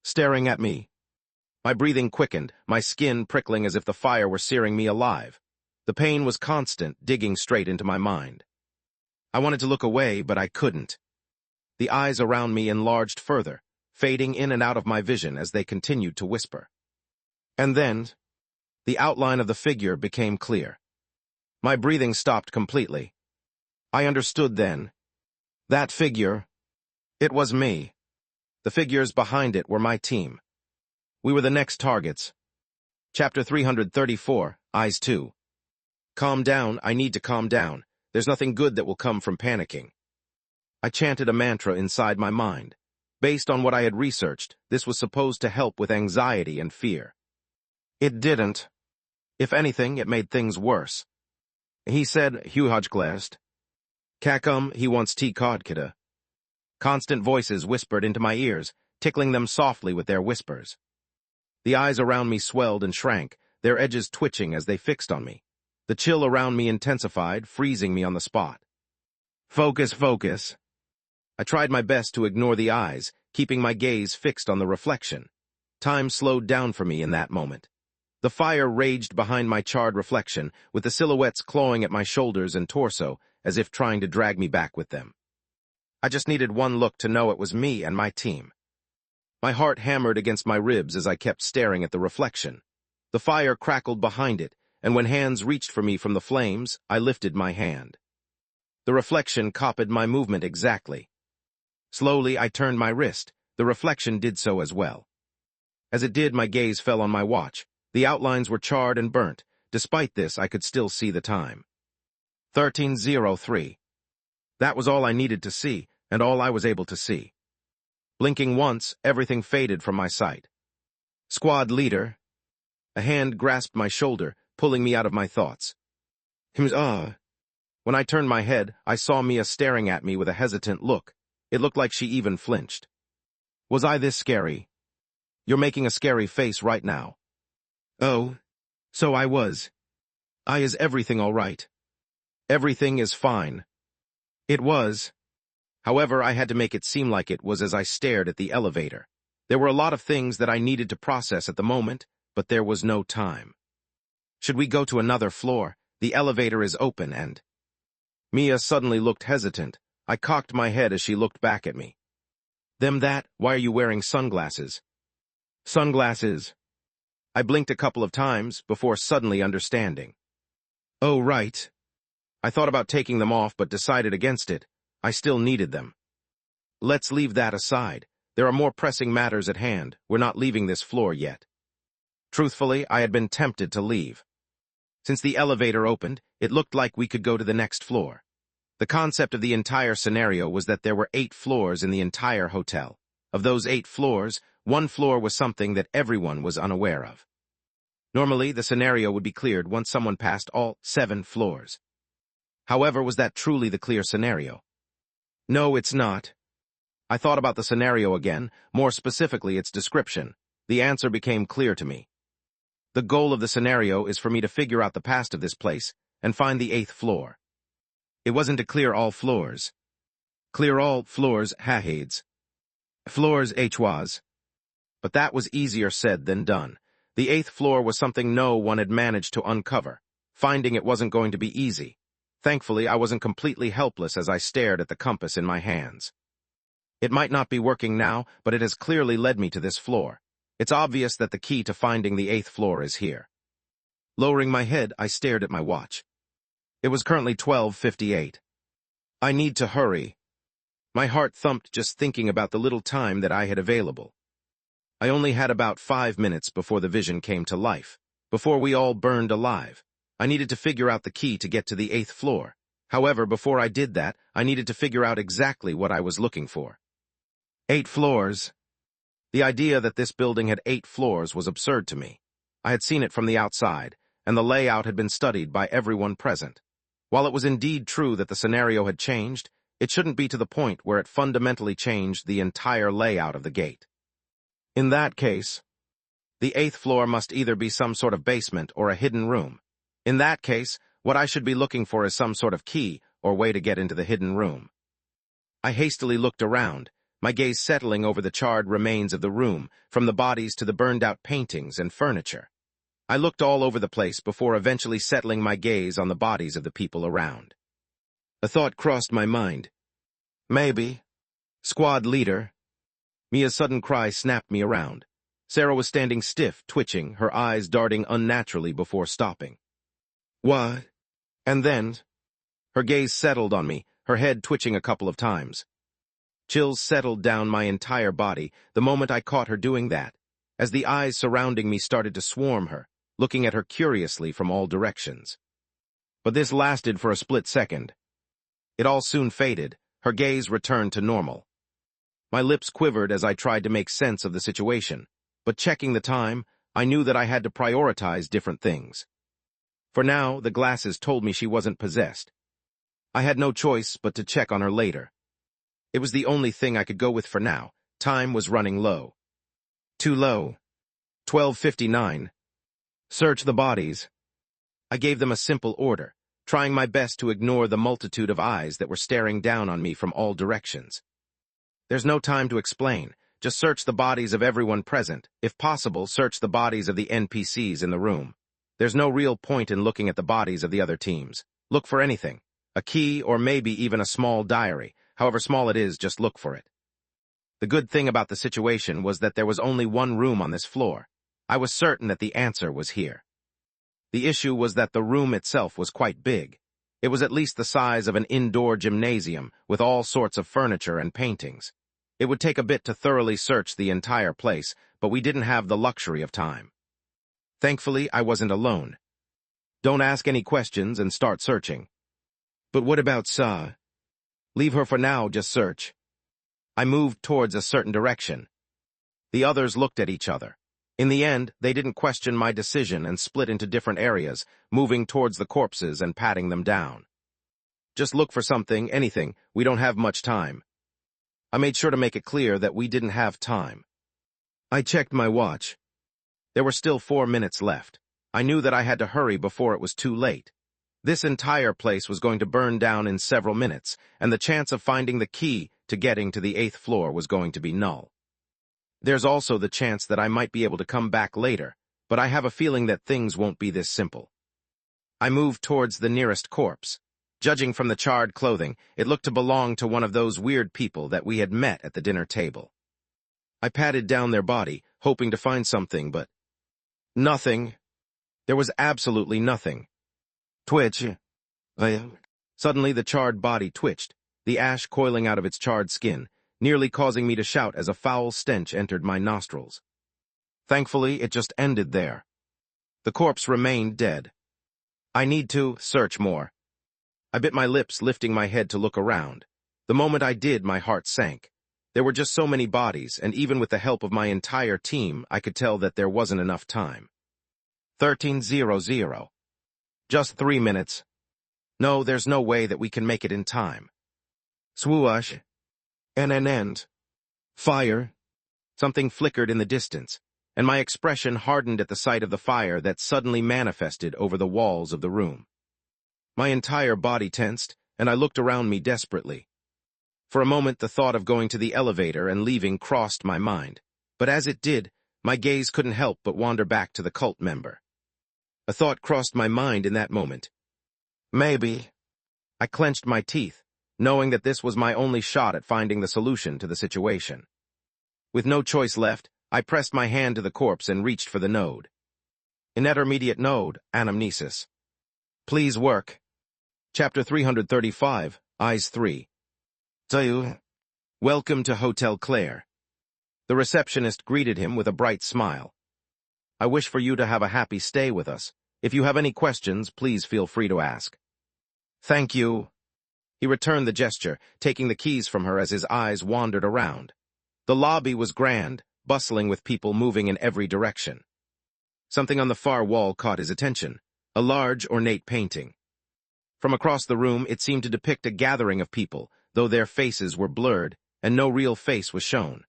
staring at me. My breathing quickened, my skin prickling as if the fire were searing me alive. The pain was constant, digging straight into my mind. I wanted to look away, but I couldn't. The eyes around me enlarged further, fading in and out of my vision as they continued to whisper. And then, the outline of the figure became clear. My breathing stopped completely. I understood then. That figure, it was me. The figures behind it were my team. We were the next targets. Chapter 334, Eyes 2. Calm down, I need to calm down. There's nothing good that will come from panicking. I chanted a mantra inside my mind. Based on what I had researched, this was supposed to help with anxiety and fear. It didn't. If anything, it made things worse. He said, Huhajglast. Kakum, he wants tea kodkida. Constant voices whispered into my ears, tickling them softly with their whispers. The eyes around me swelled and shrank, their edges twitching as they fixed on me. The chill around me intensified, freezing me on the spot. Focus, focus. I tried my best to ignore the eyes, keeping my gaze fixed on the reflection. Time slowed down for me in that moment. The fire raged behind my charred reflection, with the silhouettes clawing at my shoulders and torso, as if trying to drag me back with them. I just needed one look to know it was me and my team. My heart hammered against my ribs as I kept staring at the reflection. The fire crackled behind it, and when hands reached for me from the flames, I lifted my hand. The reflection copied my movement exactly. Slowly, I turned my wrist. The reflection did so as well. As it did, my gaze fell on my watch. The outlines were charred and burnt. Despite this, I could still see the time. 13:03. That was all I needed to see, and all I was able to see. Blinking once, everything faded from my sight. Squad leader. A hand grasped my shoulder, pulling me out of my thoughts. When I turned my head, I saw Mia staring at me with a hesitant look. It looked like she even flinched. Was I this scary? You're making a scary face right now. Oh, so I was. Is everything all right? Everything is fine. It was. However, I had to make it seem like it was as I stared at the elevator. There were a lot of things that I needed to process at the moment, but there was no time. Should we go to another floor? The elevator is open and... Mia suddenly looked hesitant. I cocked my head as she looked back at me. Why are you wearing sunglasses? Sunglasses. I blinked a couple of times before suddenly understanding. Oh, right. I thought about taking them off but decided against it. I still needed them. Let's leave that aside. There are more pressing matters at hand. We're not leaving this floor yet. Truthfully, I had been tempted to leave. Since the elevator opened, it looked like we could go to the next floor. The concept of the entire scenario was that there were 8 floors in the entire hotel. Of those 8 floors, 1 floor was something that everyone was unaware of. Normally, the scenario would be cleared once someone passed all 7 floors. However, was that truly the clear scenario? No, it's not. I thought about the scenario again, more specifically its description. The answer became clear to me. The goal of the scenario is for me to figure out the past of this place and find the 8th floor. It wasn't to clear all floors. Clear all floors, hahades. Floors, hwas. But that was easier said than done. The 8th floor was something no one had managed to uncover. Finding it wasn't going to be easy. Thankfully, I wasn't completely helpless as I stared at the compass in my hands. It might not be working now, but it has clearly led me to this floor. It's obvious that the key to finding the 8th floor is here. Lowering my head, I stared at my watch. It was currently 12:58. I need to hurry. My heart thumped just thinking about the little time that I had available. I only had about 5 minutes before the vision came to life, before we all burned alive. I needed to figure out the key to get to the 8th floor. However, before I did that, I needed to figure out exactly what I was looking for. 8 floors. The idea that this building had 8 floors was absurd to me. I had seen it from the outside, and the layout had been studied by everyone present. While it was indeed true that the scenario had changed, It shouldn't be to the point where it fundamentally changed the entire layout of the gate. In that case, the 8th floor must either be some sort of basement or a hidden room. In that case, what I should be looking for is some sort of key or way to get into the hidden room. I hastily looked around, my gaze settling over the charred remains of the room, from the bodies to the burned-out paintings and furniture. I looked all over the place before eventually settling my gaze on the bodies of the people around. A thought crossed my mind. Maybe. Squad leader. Mia's sudden cry snapped me around. Sarah was standing stiff, twitching, her eyes darting unnaturally before stopping. What? And then? Her gaze settled on me, her head twitching a couple of times. Chills settled down my entire body the moment I caught her doing that, as the eyes surrounding me started to swarm her, looking at her curiously from all directions. But this lasted for a split second. It all soon faded, her gaze returned to normal. My lips quivered as I tried to make sense of the situation, but checking the time, I knew that I had to prioritize different things. For now, the glasses told me she wasn't possessed. I had no choice but to check on her later. It was the only thing I could go with for now. Time was running low. Too low. 12:59. Search the bodies. I gave them a simple order, trying my best to ignore the multitude of eyes that were staring down on me from all directions. There's no time to explain. Just search the bodies of everyone present. If possible, search the bodies of the NPCs in the room. There's no real point in looking at the bodies of the other teams. Look for anything. A key or maybe even a small diary. However small it is, just look for it. The good thing about the situation was that there was only one room on this floor. I was certain that the answer was here. The issue was that the room itself was quite big. It was at least the size of an indoor gymnasium with all sorts of furniture and paintings. It would take a bit to thoroughly search the entire place, but we didn't have the luxury of time. Thankfully, I wasn't alone. Don't ask any questions and start searching. But what about Sa? Leave her for now, just search. I moved towards a certain direction. The others looked at each other. In the end, they didn't question my decision and split into different areas, moving towards the corpses and patting them down. Just look for something, anything. We don't have much time. I made sure to make it clear that we didn't have time. I checked my watch. There were still 4 minutes left. I knew that I had to hurry before it was too late. This entire place was going to burn down in several minutes, and the chance of finding the key to getting to the 8th floor was going to be null. There's also the chance that I might be able to come back later, but I have a feeling that things won't be this simple. I moved towards the nearest corpse. Judging from the charred clothing, it looked to belong to one of those weird people that we had met at the dinner table. I patted down their body, hoping to find something, but nothing. There was absolutely nothing. Twitch. Suddenly the charred body twitched, the ash coiling out of its charred skin, nearly causing me to shout as a foul stench entered my nostrils. Thankfully, it just ended there. The corpse remained dead. I need to search more. I bit my lips, lifting my head to look around. The moment I did, my heart sank. There were just so many bodies, and even with the help of my entire team, I could tell that there wasn't enough time. 13:00. Just 3 minutes. No, there's no way that we can make it in time. Swoosh. End. Fire. Something flickered in the distance, and my expression hardened at the sight of the fire that suddenly manifested over the walls of the room. My entire body tensed, and I looked around me desperately. For a moment, the thought of going to the elevator and leaving crossed my mind, but as it did, my gaze couldn't help but wander back to the cult member. A thought crossed my mind in that moment. Maybe. I clenched my teeth, knowing that this was my only shot at finding the solution to the situation. With no choice left, I pressed my hand to the corpse and reached for the node. Intermediate node, anamnesis. Please work. Chapter 335, Eyes 3. Welcome to Hotel Claire. The receptionist greeted him with a bright smile. I wish for you to have a happy stay with us. If you have any questions, please feel free to ask. Thank you. He returned the gesture, taking the keys from her as his eyes wandered around. The lobby was grand, bustling with people moving in every direction. Something on the far wall caught his attention, a large, ornate painting. From across the room, it seemed to depict a gathering of people, though their faces were blurred, and no real face was shown.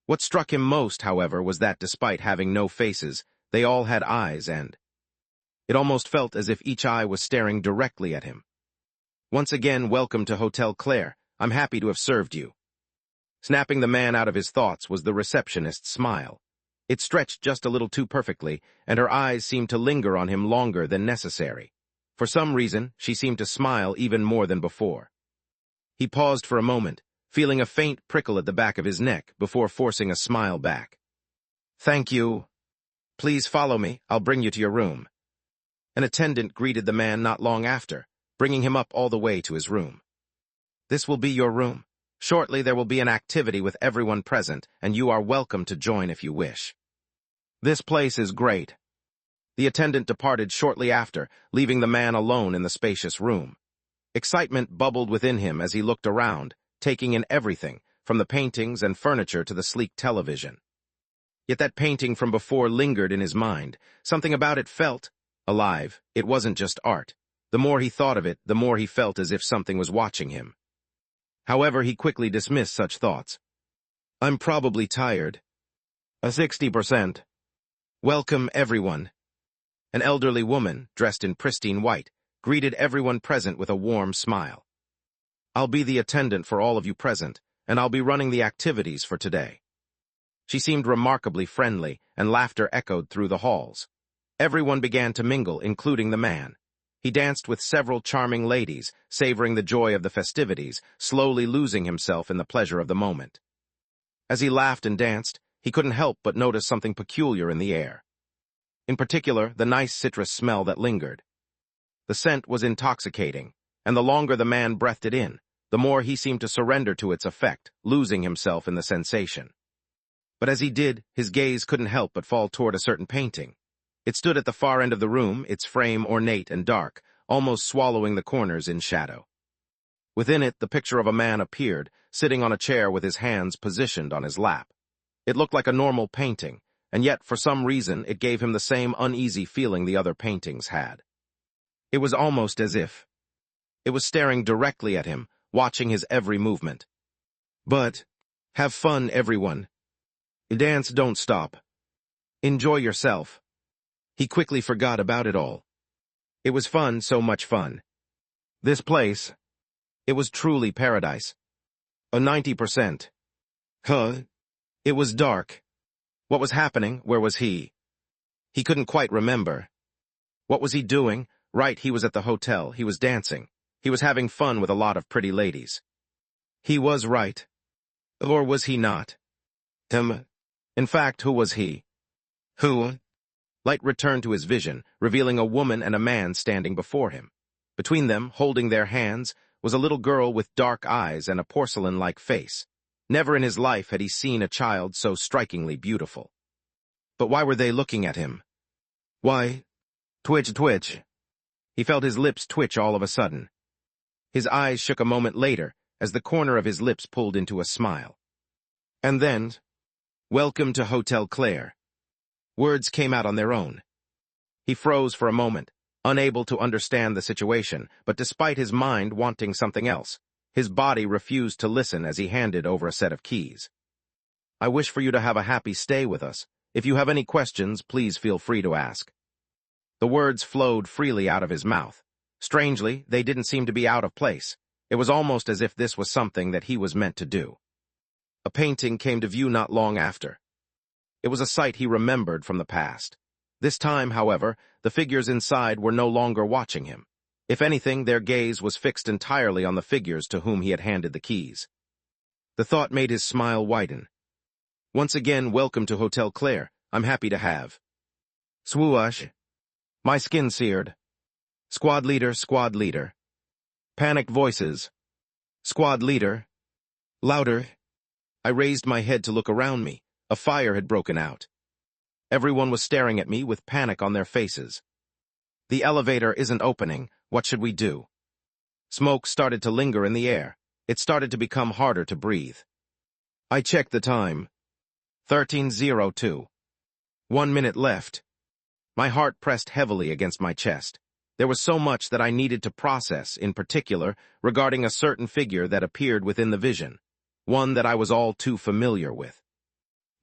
What struck him most, however, was that despite having no faces, they all had eyes, and it almost felt as if each eye was staring directly at him. "Once again, welcome to Hotel Claire. I'm happy to have served you." Snapping the man out of his thoughts was the receptionist's smile. It stretched just a little too perfectly, and her eyes seemed to linger on him longer than necessary. For some reason, she seemed to smile even more than before. He paused for a moment, feeling a faint prickle at the back of his neck before forcing a smile back. "Thank you. Please follow me. I'll bring you to your room." An attendant greeted the man not long after, bringing him up all the way to his room. "This will be your room. Shortly there will be an activity with everyone present, and you are welcome to join if you wish. This place is great." The attendant departed shortly after, leaving the man alone in the spacious room. Excitement bubbled within him as he looked around, taking in everything, from the paintings and furniture to the sleek television. Yet that painting from before lingered in his mind. Something about it felt alive. It wasn't just art. The more he thought of it, the more he felt as if something was watching him. However, he quickly dismissed such thoughts. "I'm probably tired." "A 60%. Welcome, everyone." An elderly woman, dressed in pristine white, greeted everyone present with a warm smile. "I'll be the attendant for all of you present, and I'll be running the activities for today." She seemed remarkably friendly, and laughter echoed through the halls. Everyone began to mingle, including the man. He danced with several charming ladies, savoring the joy of the festivities, slowly losing himself in the pleasure of the moment. As he laughed and danced, he couldn't help but notice something peculiar in the air. In particular, the nice citrus smell that lingered. The scent was intoxicating, and the longer the man breathed it in, the more he seemed to surrender to its effect, losing himself in the sensation. But as he did, his gaze couldn't help but fall toward a certain painting. It stood at the far end of the room, its frame ornate and dark, almost swallowing the corners in shadow. Within it, the picture of a man appeared, sitting on a chair with his hands positioned on his lap. It looked like a normal painting, and yet, for some reason, it gave him the same uneasy feeling the other paintings had. It was almost as if it was staring directly at him, watching his every movement. "But, have fun, everyone. Dance, don't stop. Enjoy yourself." He quickly forgot about it all. It was fun, so much fun. This place, it was truly paradise. A 90%. It was dark. What was happening? Where was he? He couldn't quite remember. What was he doing? Right, he was at the hotel. He was dancing. He was having fun with a lot of pretty ladies. He was right. Or was he not? In fact, who was he? Who? Light returned to his vision, revealing a woman and a man standing before him. Between them, holding their hands, was a little girl with dark eyes and a porcelain-like face. Never in his life had he seen a child so strikingly beautiful. But why were they looking at him? Why? Twitch. He felt his lips twitch all of a sudden. His eyes shook a moment later, as the corner of his lips pulled into a smile. And then, "Welcome to Hotel Claire." Words came out on their own. He froze for a moment, unable to understand the situation, but despite his mind wanting something else, his body refused to listen as he handed over a set of keys. "I wish for you to have a happy stay with us. If you have any questions, please feel free to ask." The words flowed freely out of his mouth. Strangely, they didn't seem to be out of place. It was almost as if this was something that he was meant to do. A painting came to view not long after. It was a sight he remembered from the past. This time, however, the figures inside were no longer watching him. If anything, their gaze was fixed entirely on the figures to whom he had handed the keys. The thought made his smile widen. "Once again, welcome to Hotel Claire. I'm happy to have." Swoosh. My skin seared. Squad leader. Panicked voices. Squad leader. Louder. I raised my head to look around me. A fire had broken out. Everyone was staring at me with panic on their faces. "The elevator isn't opening. What should we do?" Smoke started to linger in the air. It started to become harder to breathe. I checked the time. 13:02. 1 minute left. My heart pressed heavily against my chest. There was so much that I needed to process, in particular, regarding a certain figure that appeared within the vision, one that I was all too familiar with.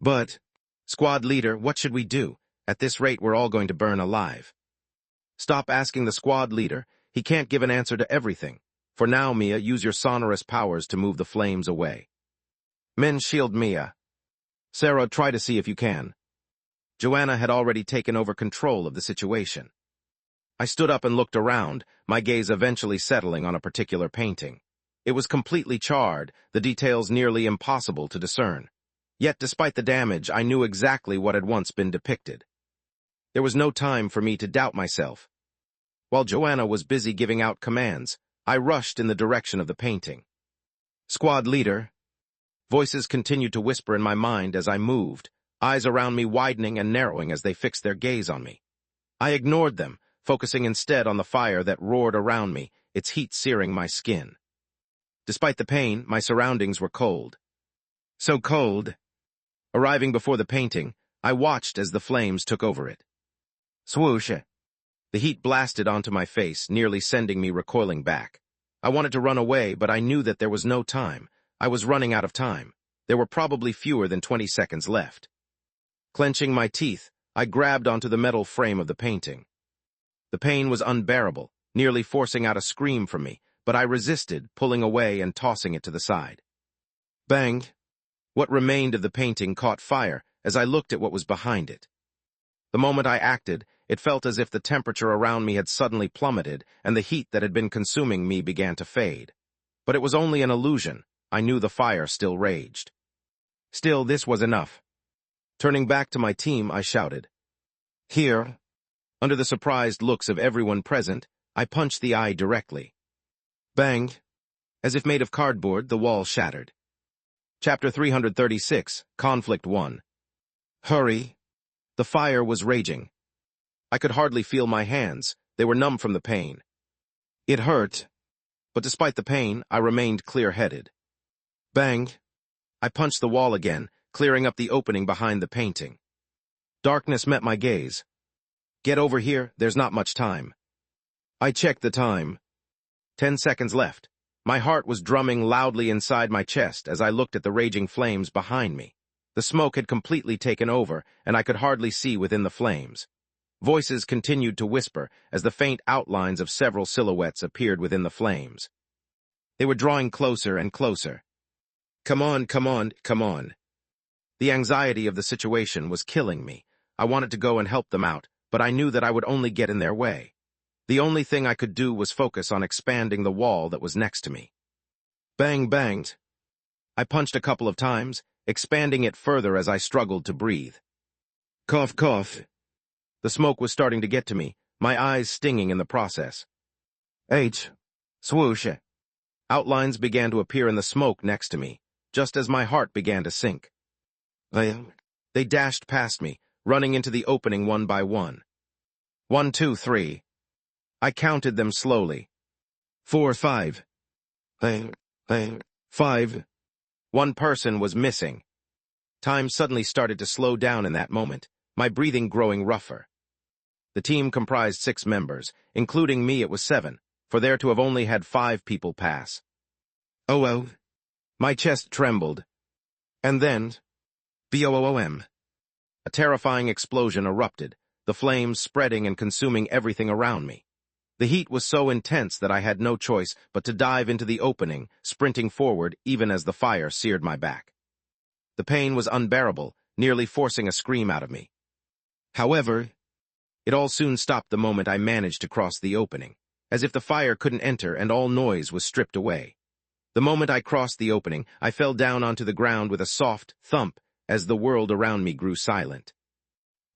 But, squad leader, what should we do? At this rate, we're all going to burn alive. Stop asking the squad leader. He can't give an answer to everything. For now, Mia, use your sonorous powers to move the flames away. Men, shield Mia. Sarah, try to see if you can. Joanna had already taken over control of the situation. I stood up and looked around, my gaze eventually settling on a particular painting. It was completely charred, the details nearly impossible to discern. Yet, despite the damage, I knew exactly what had once been depicted. There was no time for me to doubt myself. While Joanna was busy giving out commands, I rushed in the direction of the painting. Squad leader. Voices continued to whisper in my mind as I moved, eyes around me widening and narrowing as they fixed their gaze on me. I ignored them, focusing instead on the fire that roared around me, its heat searing my skin. Despite the pain, my surroundings were cold. So cold. Arriving before the painting, I watched as the flames took over it. Swoosh! The heat blasted onto my face, nearly sending me recoiling back. I wanted to run away, but I knew that there was no time. I was running out of time. There were probably fewer than 20 seconds left. Clenching my teeth, I grabbed onto the metal frame of the painting. The pain was unbearable, nearly forcing out a scream from me, but I resisted, pulling away and tossing it to the side. Bang! What remained of the painting caught fire as I looked at what was behind it. The moment I acted, it felt as if the temperature around me had suddenly plummeted and the heat that had been consuming me began to fade. But it was only an illusion. I knew the fire still raged. Still, this was enough. Turning back to my team, I shouted, "Here!" Under the surprised looks of everyone present, I punched the eye directly. Bang! As if made of cardboard, the wall shattered. Chapter 336, Conflict 1. Hurry! The fire was raging. I could hardly feel my hands. They were numb from the pain. It hurt, but despite the pain, I remained clear-headed. Bang! I punched the wall again, clearing up the opening behind the painting. Darkness met my gaze. Get over here, there's not much time. I checked the time. 10 seconds left. My heart was drumming loudly inside my chest as I looked at the raging flames behind me. The smoke had completely taken over, and I could hardly see within the flames. Voices continued to whisper as the faint outlines of several silhouettes appeared within the flames. They were drawing closer and closer. Come on, come on, come on. The anxiety of the situation was killing me. I wanted to go and help them out, but I knew that I would only get in their way. The only thing I could do was focus on expanding the wall that was next to me. Bang, banged. I punched a couple of times, expanding it further as I struggled to breathe. Cough, cough. The smoke was starting to get to me, my eyes stinging in the process. Swoosh. Outlines began to appear in the smoke next to me, just as my heart began to sink. They dashed past me, running into the opening one by one. 1, 2, 3. I counted them slowly. 4, 5. 5. One person was missing. Time suddenly started to slow down in that moment, my breathing growing rougher. The team comprised 6 members, including me it was 7, for there to have only had 5 people pass. Oh. My chest trembled. And then, boom. A terrifying explosion erupted, the flames spreading and consuming everything around me. The heat was so intense that I had no choice but to dive into the opening, sprinting forward even as the fire seared my back. The pain was unbearable, nearly forcing a scream out of me. However, it all soon stopped the moment I managed to cross the opening, as if the fire couldn't enter and all noise was stripped away. The moment I crossed the opening, I fell down onto the ground with a soft thump as the world around me grew silent.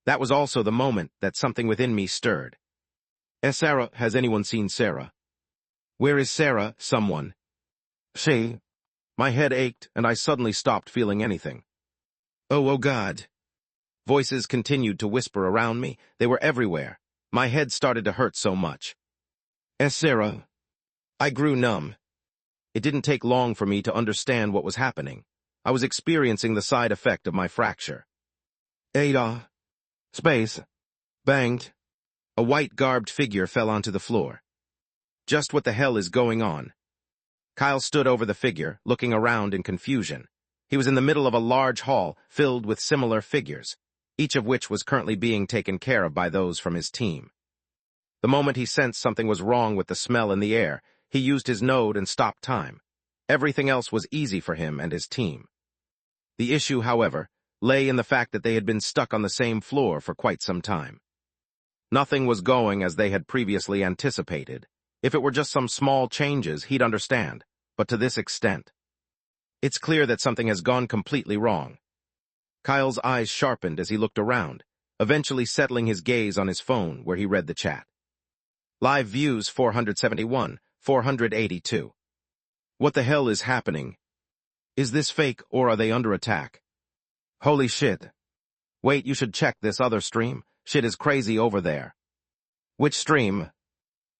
That was also the moment that something within me stirred. Sarah, has anyone seen Sarah? Where is Sarah, someone? She. My head ached, and I suddenly stopped feeling anything. Oh God. Voices continued to whisper around me. They were everywhere. My head started to hurt so much. Sarah. I grew numb. It didn't take long for me to understand what was happening. I was experiencing the side effect of my fracture. Ada. Space. Banged. A white-garbed figure fell onto the floor. Just what the hell is going on? Kyle stood over the figure, looking around in confusion. He was in the middle of a large hall filled with similar figures, each of which was currently being taken care of by those from his team. The moment he sensed something was wrong with the smell in the air, he used his node and stopped time. Everything else was easy for him and his team. The issue, however, lay in the fact that they had been stuck on the same floor for quite some time. Nothing was going as they had previously anticipated. If it were just some small changes, he'd understand, but to this extent. It's clear that something has gone completely wrong. Kyle's eyes sharpened as he looked around, eventually settling his gaze on his phone where he read the chat. Live views 471, 482. What the hell is happening? Is this fake or are they under attack? Holy shit. Wait, you should check this other stream. Shit is crazy over there. Which stream?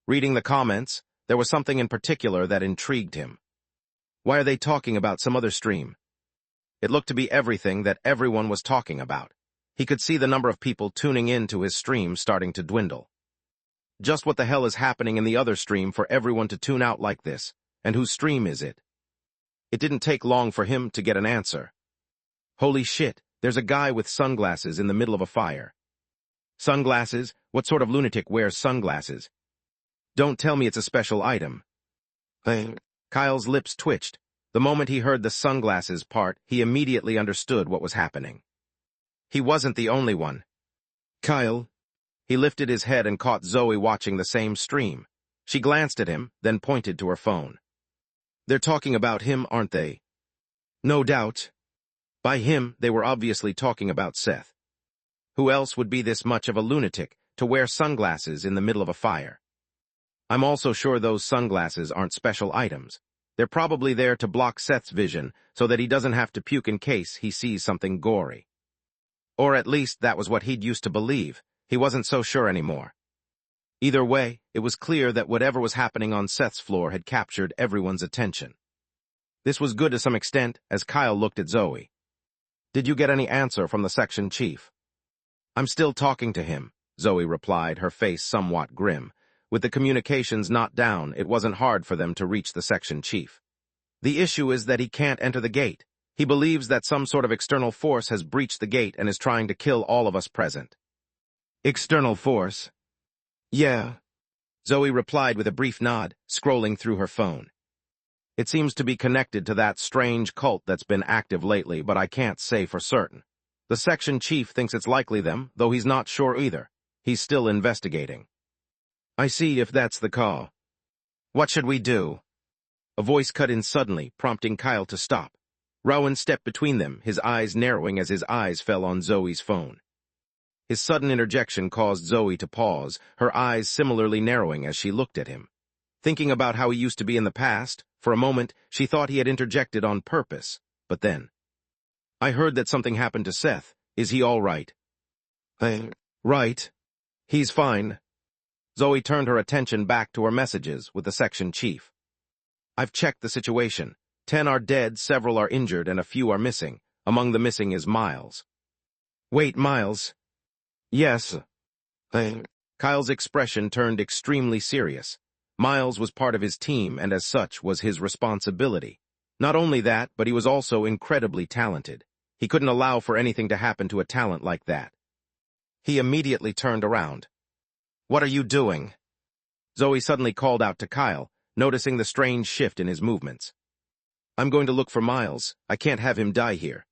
Reading the comments, there was something in particular that intrigued him. Why are they talking about some other stream? It looked to be everything that everyone was talking about. He could see the number of people tuning in to his stream starting to dwindle. Just what the hell is happening in the other stream for everyone to tune out like this, and whose stream is it? It didn't take long for him to get an answer. Holy shit, there's a guy with sunglasses in the middle of a fire. Sunglasses? What sort of lunatic wears sunglasses? Don't tell me it's a special item. Kyle's lips twitched. The moment he heard the sunglasses part, he immediately understood what was happening. He wasn't the only one. Kyle? He lifted his head and caught Zoe watching the same stream. She glanced at him, then pointed to her phone. They're talking about him, aren't they? No doubt. By him, they were obviously talking about Seth. Who else would be this much of a lunatic to wear sunglasses in the middle of a fire? I'm also sure those sunglasses aren't special items. They're probably there to block Seth's vision so that he doesn't have to puke in case he sees something gory. Or at least that was what he'd used to believe. He wasn't so sure anymore. Either way, it was clear that whatever was happening on Seth's floor had captured everyone's attention. This was good to some extent as Kyle looked at Zoe. Did you get any answer from the section chief? I'm still talking to him, Zoe replied, her face somewhat grim. With the communications not down, it wasn't hard for them to reach the section chief. The issue is that he can't enter the gate. He believes that some sort of external force has breached the gate and is trying to kill all of us present. External force? Yeah. Zoe replied with a brief nod, scrolling through her phone. It seems to be connected to that strange cult that's been active lately, but I can't say for certain. The section chief thinks it's likely them, though he's not sure either. He's still investigating. I see if that's the call. What should we do? A voice cut in suddenly, prompting Kyle to stop. Rowan stepped between them, his eyes narrowing as his eyes fell on Zoe's phone. His sudden interjection caused Zoe to pause, her eyes similarly narrowing as she looked at him. Thinking about how he used to be in the past, for a moment she thought he had interjected on purpose, but then. I heard that something happened to Seth. Is he all right? Right. He's fine. Zoe turned her attention back to her messages with the section chief. I've checked the situation. 10 are dead, several are injured, and a few are missing. Among the missing is Miles. Wait, Miles? Yes. Kyle's expression turned extremely serious. Miles was part of his team, and as such was his responsibility. Not only that, but he was also incredibly talented. He couldn't allow for anything to happen to a talent like that. He immediately turned around. What are you doing? Zoe suddenly called out to Kyle, noticing the strange shift in his movements. I'm going to look for Miles. I can't have him die here.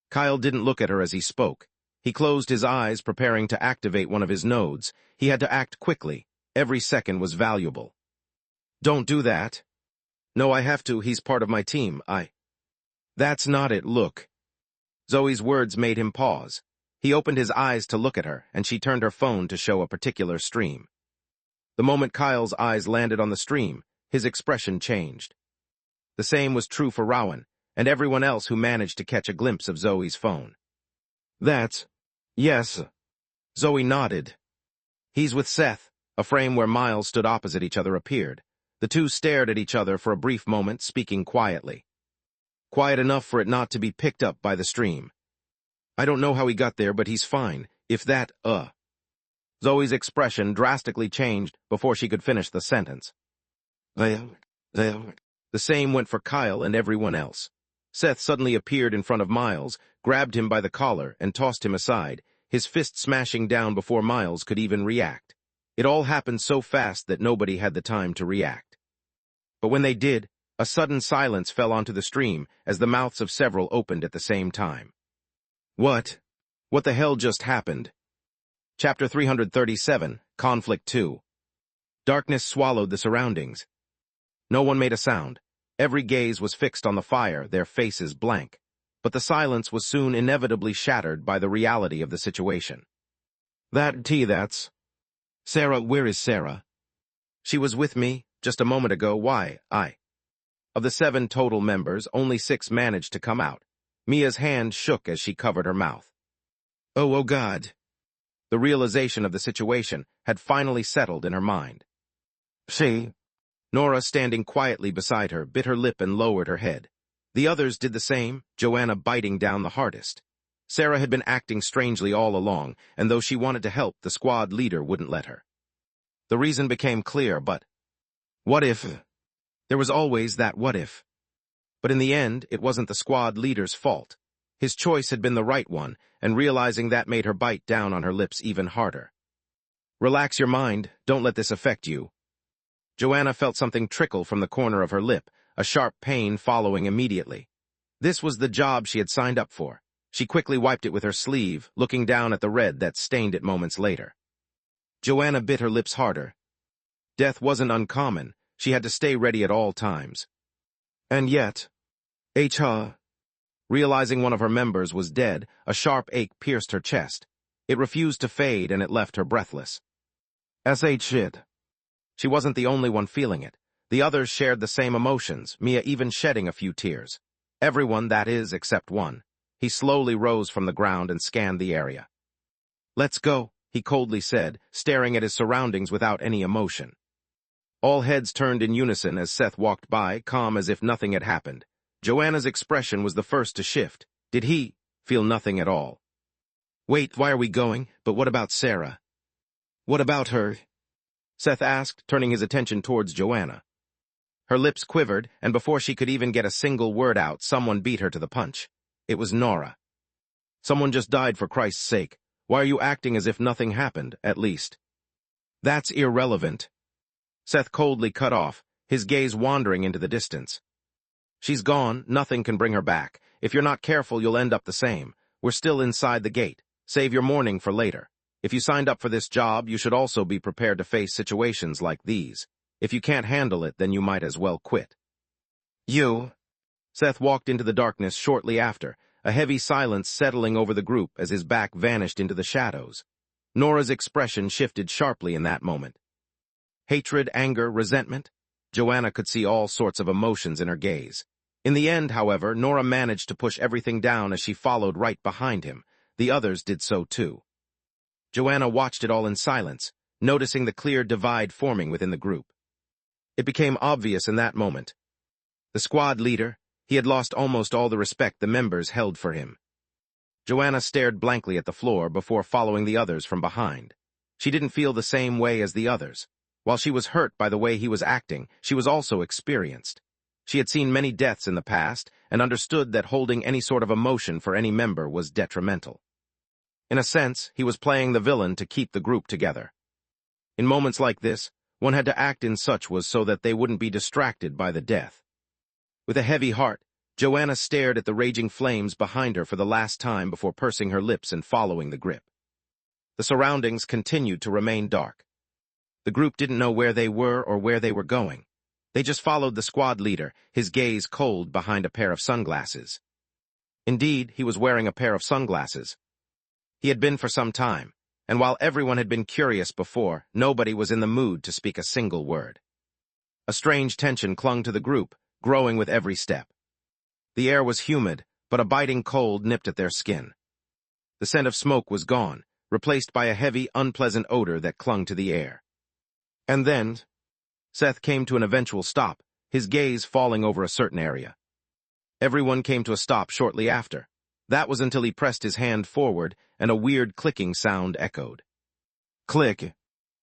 Kyle didn't look at her as he spoke. He closed his eyes, preparing to activate one of his nodes. He had to act quickly. Every second was valuable. Don't do that. No, I have to. He's part of my team. That's not it. Look. Zoe's words made him pause. He opened his eyes to look at her, and she turned her phone to show a particular stream. The moment Kyle's eyes landed on the stream, his expression changed. The same was true for Rowan, and everyone else who managed to catch a glimpse of Zoe's phone. Yes. Zoe nodded. He's with Seth. A frame where Miles stood opposite each other appeared. The two stared at each other for a brief moment, speaking quietly. Quiet enough for it not to be picked up by the stream. I don't know how he got there, but he's fine. If that, Zoe's expression drastically changed before she could finish the sentence. The same went for Kyle and everyone else. Seth suddenly appeared in front of Miles, grabbed him by the collar, and tossed him aside, his fist smashing down before Miles could even react. It all happened so fast that nobody had the time to react. But when they did, a sudden silence fell onto the stream as the mouths of several opened at the same time. What? What the hell just happened? Chapter 337, Conflict 2. Darkness swallowed the surroundings. No one made a sound. Every gaze was fixed on the fire, their faces blank. But the silence was soon inevitably shattered by the reality of the situation. That's... Sarah, where is Sarah? She was with me just a moment ago. Why, Of the 7 total members, only 6 managed to come out. Mia's hand shook as she covered her mouth. Oh God. The realization of the situation had finally settled in her mind. Nora, standing quietly beside her, bit her lip and lowered her head. The others did the same, Joanna biting down the hardest. Sarah had been acting strangely all along, and though she wanted to help, the squad leader wouldn't let her. The reason became clear, but what if? There was always that what if. But in the end, it wasn't the squad leader's fault. His choice had been the right one, and realizing that made her bite down on her lips even harder. Relax your mind, don't let this affect you. Joanna felt something trickle from the corner of her lip, a sharp pain following immediately. This was the job she had signed up for. She quickly wiped it with her sleeve, looking down at the red that stained it moments later. Joanna bit her lips harder. Death wasn't uncommon. She had to stay ready at all times. And yet, realizing one of her members was dead, a sharp ache pierced her chest. It refused to fade, and it left her breathless. Shit. She wasn't the only one feeling it. The others shared the same emotions, Mia even shedding a few tears. Everyone, that is, except one. He slowly rose from the ground and scanned the area. Let's go, he coldly said, staring at his surroundings without any emotion. All heads turned in unison as Seth walked by, calm as if nothing had happened. Joanna's expression was the first to shift. Did he feel nothing at all? Wait, why are we going? But what about Sarah? What about her? Seth asked, turning his attention towards Joanna. Her lips quivered, and before she could even get a single word out, someone beat her to the punch. It was Nora. Someone just died, for Christ's sake. Why are you acting as if nothing happened, at least? That's irrelevant. Seth coldly cut off, his gaze wandering into the distance. She's gone, nothing can bring her back. If you're not careful, you'll end up the same. We're still inside the gate. Save your mourning for later. If you signed up for this job, you should also be prepared to face situations like these. If you can't handle it, then you might as well quit. You? Seth walked into the darkness shortly after, a heavy silence settling over the group as his back vanished into the shadows. Nora's expression shifted sharply in that moment. Hatred, anger, resentment? Joanna could see all sorts of emotions in her gaze. In the end, however, Nora managed to push everything down as she followed right behind him. The others did so too. Joanna watched it all in silence, noticing the clear divide forming within the group. It became obvious in that moment. The squad leader, he had lost almost all the respect the members held for him. Joanna stared blankly at the floor before following the others from behind. She didn't feel the same way as the others. While she was hurt by the way he was acting, she was also experienced. She had seen many deaths in the past and understood that holding any sort of emotion for any member was detrimental. In a sense, he was playing the villain to keep the group together. In moments like this, one had to act in such was so that they wouldn't be distracted by the death. With a heavy heart, Joanna stared at the raging flames behind her for the last time before pursing her lips and following the grip. The surroundings continued to remain dark. The group didn't know where they were or where they were going. They just followed the squad leader, his gaze cold behind a pair of sunglasses. Indeed, he was wearing a pair of sunglasses. He had been for some time, and while everyone had been curious before, nobody was in the mood to speak a single word. A strange tension clung to the group, growing with every step. The air was humid, but a biting cold nipped at their skin. The scent of smoke was gone, replaced by a heavy, unpleasant odor that clung to the air. And then, Seth came to an eventual stop, his gaze falling over a certain area. Everyone came to a stop shortly after. That was until he pressed his hand forward and a weird clicking sound echoed. Click.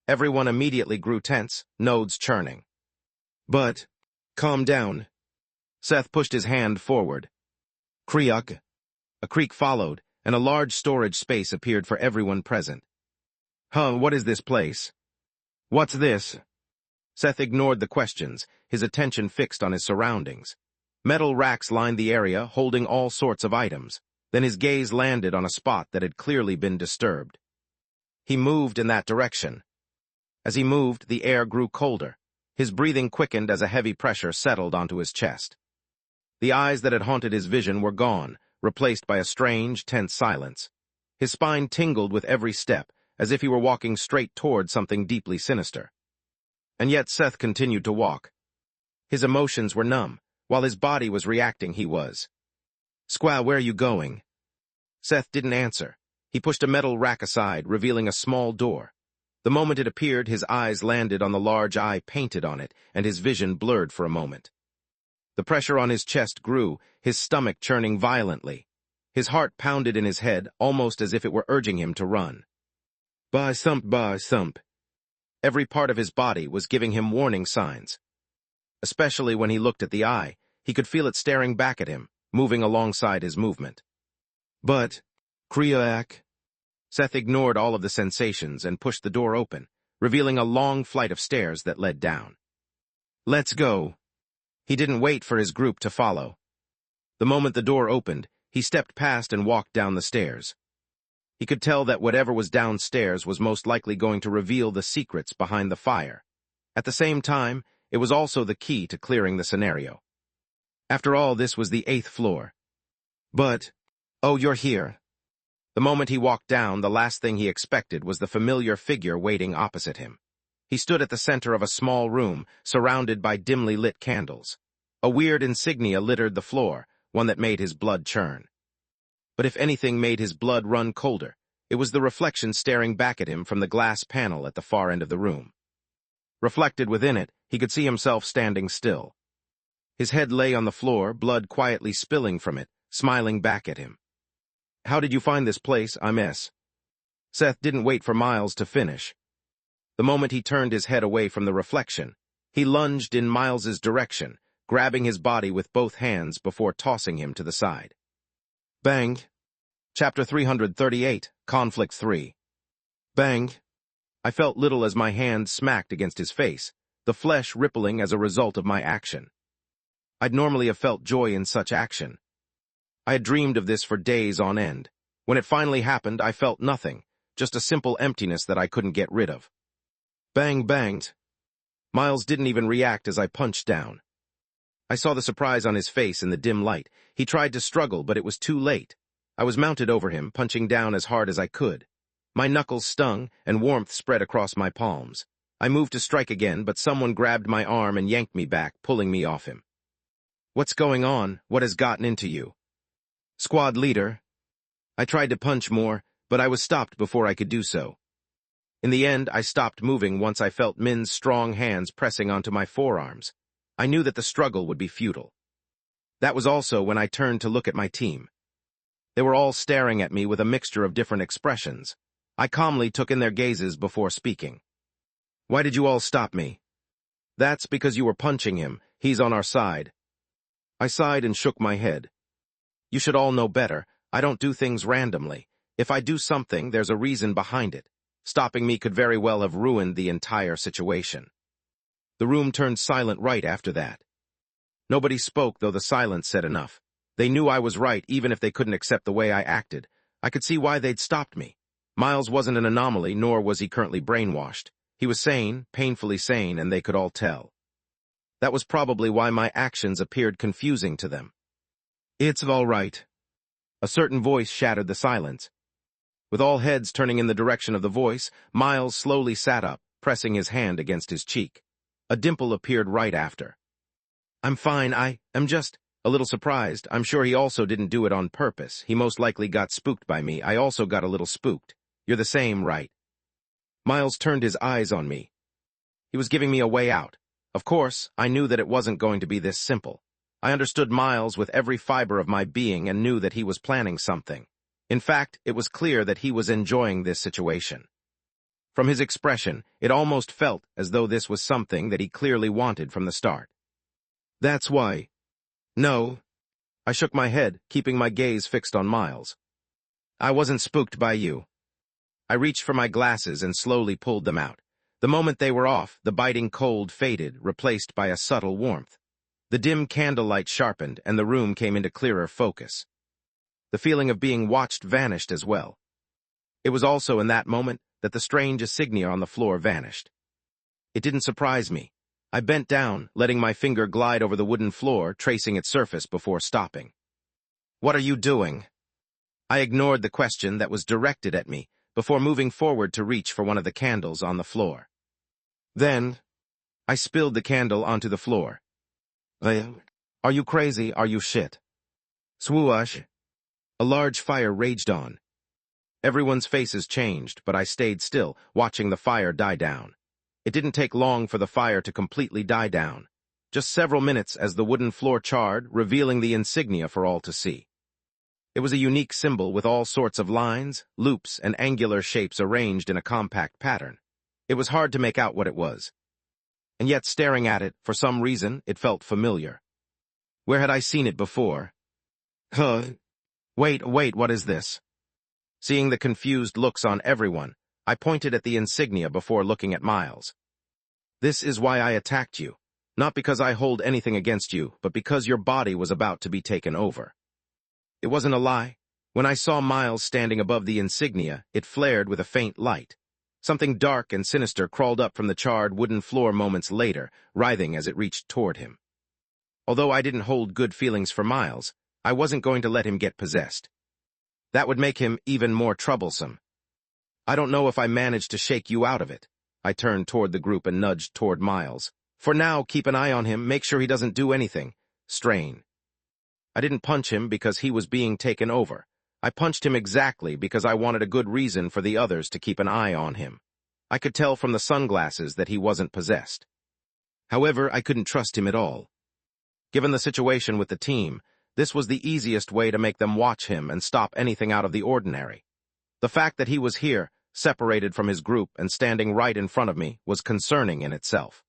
Everyone immediately grew tense, nodes churning. But, calm down. Seth pushed his hand forward. Kriuk. A creak followed, and a large storage space appeared for everyone present. What is this place? What's this? Seth ignored the questions, his attention fixed on his surroundings. Metal racks lined the area, holding all sorts of items. Then his gaze landed on a spot that had clearly been disturbed. He moved in that direction. As he moved, the air grew colder. His breathing quickened as a heavy pressure settled onto his chest. The eyes that had haunted his vision were gone, replaced by a strange, tense silence. His spine tingled with every step, as if he were walking straight toward something deeply sinister. And yet Seth continued to walk. His emotions were numb. While his body was reacting, he was. Squaw, where are you going? Seth didn't answer. He pushed a metal rack aside, revealing a small door. The moment it appeared, his eyes landed on the large eye painted on it, and his vision blurred for a moment. The pressure on his chest grew, his stomach churning violently. His heart pounded in his head, almost as if it were urging him to run. Bah thump, bah thump. Every part of his body was giving him warning signs. Especially when he looked at the eye, he could feel it staring back at him, moving alongside his movement. But, Kriak. Seth ignored all of the sensations and pushed the door open, revealing a long flight of stairs that led down. Let's go. He didn't wait for his group to follow. The moment the door opened, he stepped past and walked down the stairs. He could tell that whatever was downstairs was most likely going to reveal the secrets behind the fire. At the same time, it was also the key to clearing the scenario. After all, this was the 8th floor. But, oh, you're here. The moment he walked down, the last thing he expected was the familiar figure waiting opposite him. He stood at the center of a small room, surrounded by dimly lit candles. A weird insignia littered the floor, one that made his blood churn. But if anything made his blood run colder, it was the reflection staring back at him from the glass panel at the far end of the room. Reflected within it, he could see himself standing still. His head lay on the floor, blood quietly spilling from it, smiling back at him. How did you find this place, Miss? Seth didn't wait for Miles to finish. The moment he turned his head away from the reflection, he lunged in Miles's direction, grabbing his body with both hands before tossing him to the side. Bang. Chapter 338, Conflict 3. Bang. I felt little as my hand smacked against his face, the flesh rippling as a result of my action. I'd normally have felt joy in such action. I had dreamed of this for days on end. When it finally happened, I felt nothing, just a simple emptiness that I couldn't get rid of. Bang banged. Miles didn't even react as I punched down. I saw the surprise on his face in the dim light. He tried to struggle, but it was too late. I was mounted over him, punching down as hard as I could. My knuckles stung, and warmth spread across my palms. I moved to strike again, but someone grabbed my arm and yanked me back, pulling me off him. What's going on? What has gotten into you? Squad leader. I tried to punch more, but I was stopped before I could do so. In the end, I stopped moving once I felt Min's strong hands pressing onto my forearms. I knew that the struggle would be futile. That was also when I turned to look at my team. They were all staring at me with a mixture of different expressions. I calmly took in their gazes before speaking. Why did you all stop me? That's because you were punching him. He's on our side. I sighed and shook my head. You should all know better. I don't do things randomly. If I do something, there's a reason behind it. Stopping me could very well have ruined the entire situation. The room turned silent right after that. Nobody spoke, though the silence said enough. They knew I was right, even if they couldn't accept the way I acted. I could see why they'd stopped me. Miles wasn't an anomaly, nor was he currently brainwashed. He was sane, painfully sane, and they could all tell. That was probably why my actions appeared confusing to them. It's all right. A certain voice shattered the silence. With all heads turning in the direction of the voice, Miles slowly sat up, pressing his hand against his cheek. A dimple appeared right after. I'm fine, I am just a little surprised. I'm sure he also didn't do it on purpose. He most likely got spooked by me. I also got a little spooked. You're the same, right? Miles turned his eyes on me. He was giving me a way out. Of course, I knew that it wasn't going to be this simple. I understood Miles with every fiber of my being and knew that he was planning something. In fact, it was clear that he was enjoying this situation. From his expression, it almost felt as though this was something that he clearly wanted from the start. That's why. No. I shook my head, keeping my gaze fixed on Miles. I wasn't spooked by you. I reached for my glasses and slowly pulled them out. The moment they were off, the biting cold faded, replaced by a subtle warmth. The dim candlelight sharpened, and the room came into clearer focus. The feeling of being watched vanished as well. It was also in that moment that the strange insignia on the floor vanished. It didn't surprise me. I bent down, letting my finger glide over the wooden floor, tracing its surface before stopping. What are you doing? I ignored the question that was directed at me before moving forward to reach for one of the candles on the floor. Then, I spilled the candle onto the floor. Are you crazy? Are you shit? Swoosh. A large fire raged on. Everyone's faces changed, but I stayed still, watching the fire die down. It didn't take long for the fire to completely die down. Just several minutes as the wooden floor charred, revealing the insignia for all to see. It was a unique symbol with all sorts of lines, loops, and angular shapes arranged in a compact pattern. It was hard to make out what it was. And yet, staring at it, for some reason, it felt familiar. Where had I seen it before? Wait, what is this? Seeing the confused looks on everyone, I pointed at the insignia before looking at Miles. This is why I attacked you. Not because I hold anything against you, but because your body was about to be taken over. It wasn't a lie. When I saw Miles standing above the insignia, it flared with a faint light. Something dark and sinister crawled up from the charred wooden floor moments later, writhing as it reached toward him. Although I didn't hold good feelings for Miles, I wasn't going to let him get possessed. That would make him even more troublesome. I don't know if I managed to shake you out of it. I turned toward the group and nudged toward Miles. For now, keep an eye on him, make sure he doesn't do anything. Strain. I didn't punch him because he was being taken over. I punched him exactly because I wanted a good reason for the others to keep an eye on him. I could tell from the sunglasses that he wasn't possessed. However, I couldn't trust him at all. Given the situation with the team, this was the easiest way to make them watch him and stop anything out of the ordinary. The fact that he was here, separated from his group and standing right in front of me, was concerning in itself.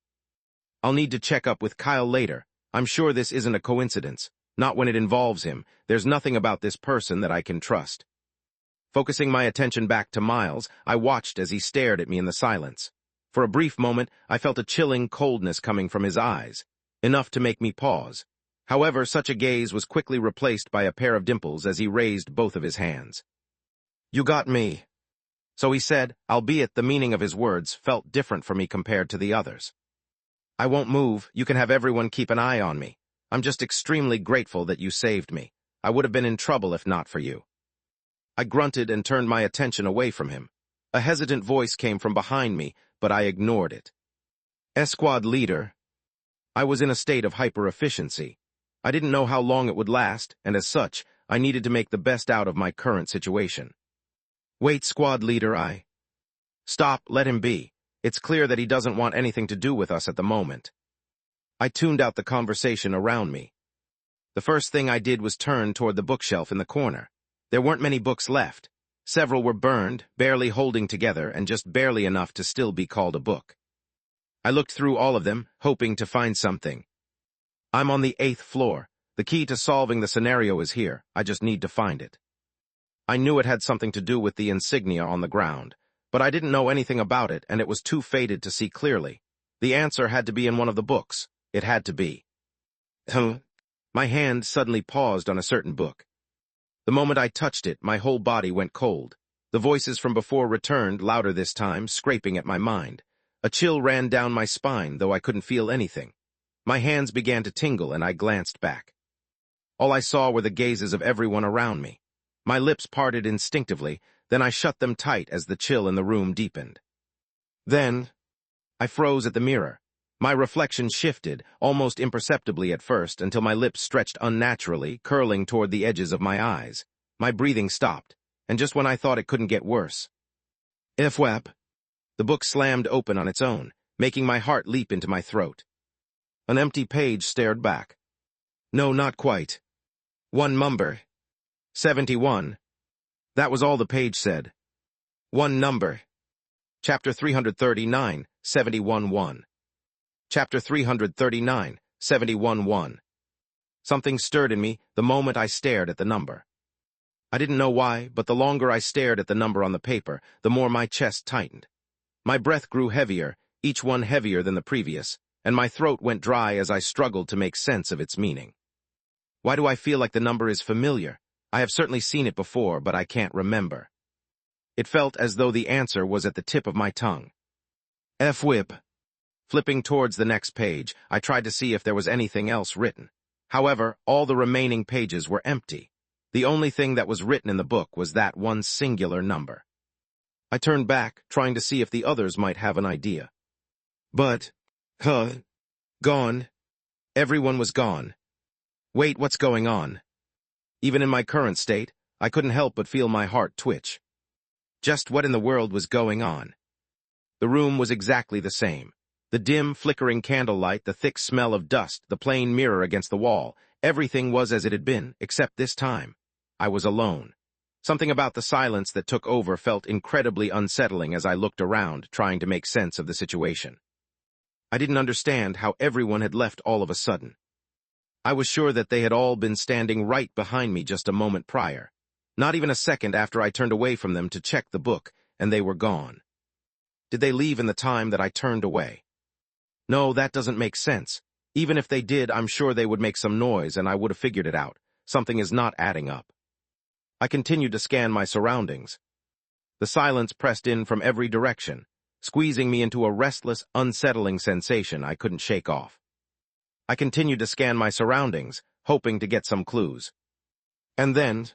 I'll need to check up with Kyle later. I'm sure this isn't a coincidence. Not when it involves him. There's nothing about this person that I can trust. Focusing my attention back to Miles, I watched as he stared at me in the silence. For a brief moment, I felt a chilling coldness coming from his eyes, enough to make me pause. However, such a gaze was quickly replaced by a pair of dimples as he raised both of his hands. You got me. So he said, albeit the meaning of his words felt different for me compared to the others. I won't move. You can have everyone keep an eye on me. I'm just extremely grateful that you saved me. I would have been in trouble if not for you. I grunted and turned my attention away from him. A hesitant voice came from behind me, but I ignored it. Squad leader. I was in a state of hyper-efficiency. I didn't know how long it would last, and as such, I needed to make the best out of my current situation. Wait, squad leader, Stop, let him be. It's clear that he doesn't want anything to do with us at the moment. I tuned out the conversation around me. The first thing I did was turn toward the bookshelf in the corner. There weren't many books left. Several were burned, barely holding together, and just barely enough to still be called a book. I looked through all of them, hoping to find something. I'm on the 8th floor. The key to solving the scenario is here. I just need to find it. I knew it had something to do with the insignia on the ground, but I didn't know anything about it, and it was too faded to see clearly. The answer had to be in one of the books. It had to be. My hand suddenly paused on a certain book. The moment I touched it, my whole body went cold. The voices from before returned, louder this time, scraping at my mind. A chill ran down my spine, though I couldn't feel anything. My hands began to tingle, and I glanced back. All I saw were the gazes of everyone around me. My lips parted instinctively, then I shut them tight as the chill in the room deepened. Then, I froze at the mirror. My reflection shifted, almost imperceptibly at first, until my lips stretched unnaturally, curling toward the edges of my eyes. My breathing stopped, and just when I thought it couldn't get worse. Ifwep. The book slammed open on its own, making my heart leap into my throat. An empty page stared back. No, not quite. One number. 71. That was all the page said. One number. Chapter 339, 71-1. Chapter 339, 71-1. Something stirred in me the moment I stared at the number. I didn't know why, but the longer I stared at the number on the paper, the more my chest tightened. My breath grew heavier, each one heavier than the previous, and my throat went dry as I struggled to make sense of its meaning. Why do I feel like the number is familiar? I have certainly seen it before, but I can't remember. It felt as though the answer was at the tip of my tongue. F-whip. Flipping towards the next page, I tried to see if there was anything else written. However, all the remaining pages were empty. The only thing that was written in the book was that one singular number. I turned back, trying to see if the others might have an idea. But, gone. Everyone was gone. Wait, what's going on? Even in my current state, I couldn't help but feel my heart twitch. Just what in the world was going on? The room was exactly the same. The dim, flickering candlelight, the thick smell of dust, the plain mirror against the wall, everything was as it had been, except this time. I was alone. Something about the silence that took over felt incredibly unsettling as I looked around, trying to make sense of the situation. I didn't understand how everyone had left all of a sudden. I was sure that they had all been standing right behind me just a moment prior. Not even a second after I turned away from them to check the book, and they were gone. Did they leave in the time that I turned away? No, that doesn't make sense. Even if they did, I'm sure they would make some noise and I would have figured it out. Something is not adding up. I continued to scan my surroundings. The silence pressed in from every direction, squeezing me into a restless, unsettling sensation I couldn't shake off. I continued to scan my surroundings, hoping to get some clues. And then,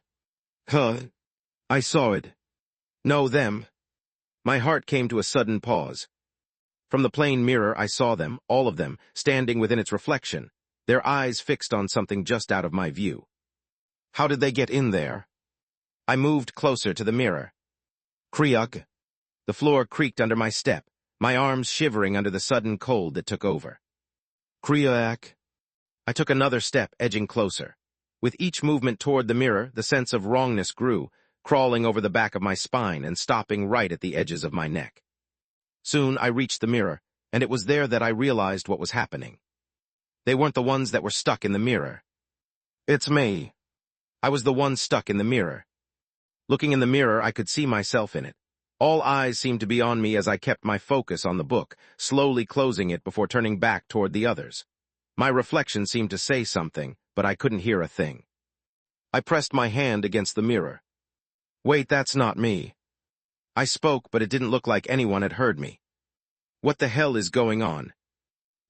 I saw it. No, them. My heart came to a sudden pause. From the plain mirror, I saw them, all of them, standing within its reflection, their eyes fixed on something just out of my view. How did they get in there? I moved closer to the mirror. Kriuk. The floor creaked under my step, my arms shivering under the sudden cold that took over. Kriuk. I took another step, edging closer. With each movement toward the mirror, the sense of wrongness grew, crawling over the back of my spine and stopping right at the edges of my neck. Soon I reached the mirror, and it was there that I realized what was happening. They weren't the ones that were stuck in the mirror. It's me. I was the one stuck in the mirror. Looking in the mirror, I could see myself in it. All eyes seemed to be on me as I kept my focus on the book, slowly closing it before turning back toward the others. My reflection seemed to say something, but I couldn't hear a thing. I pressed my hand against the mirror. Wait, that's not me. I spoke, but it didn't look like anyone had heard me. What the hell is going on?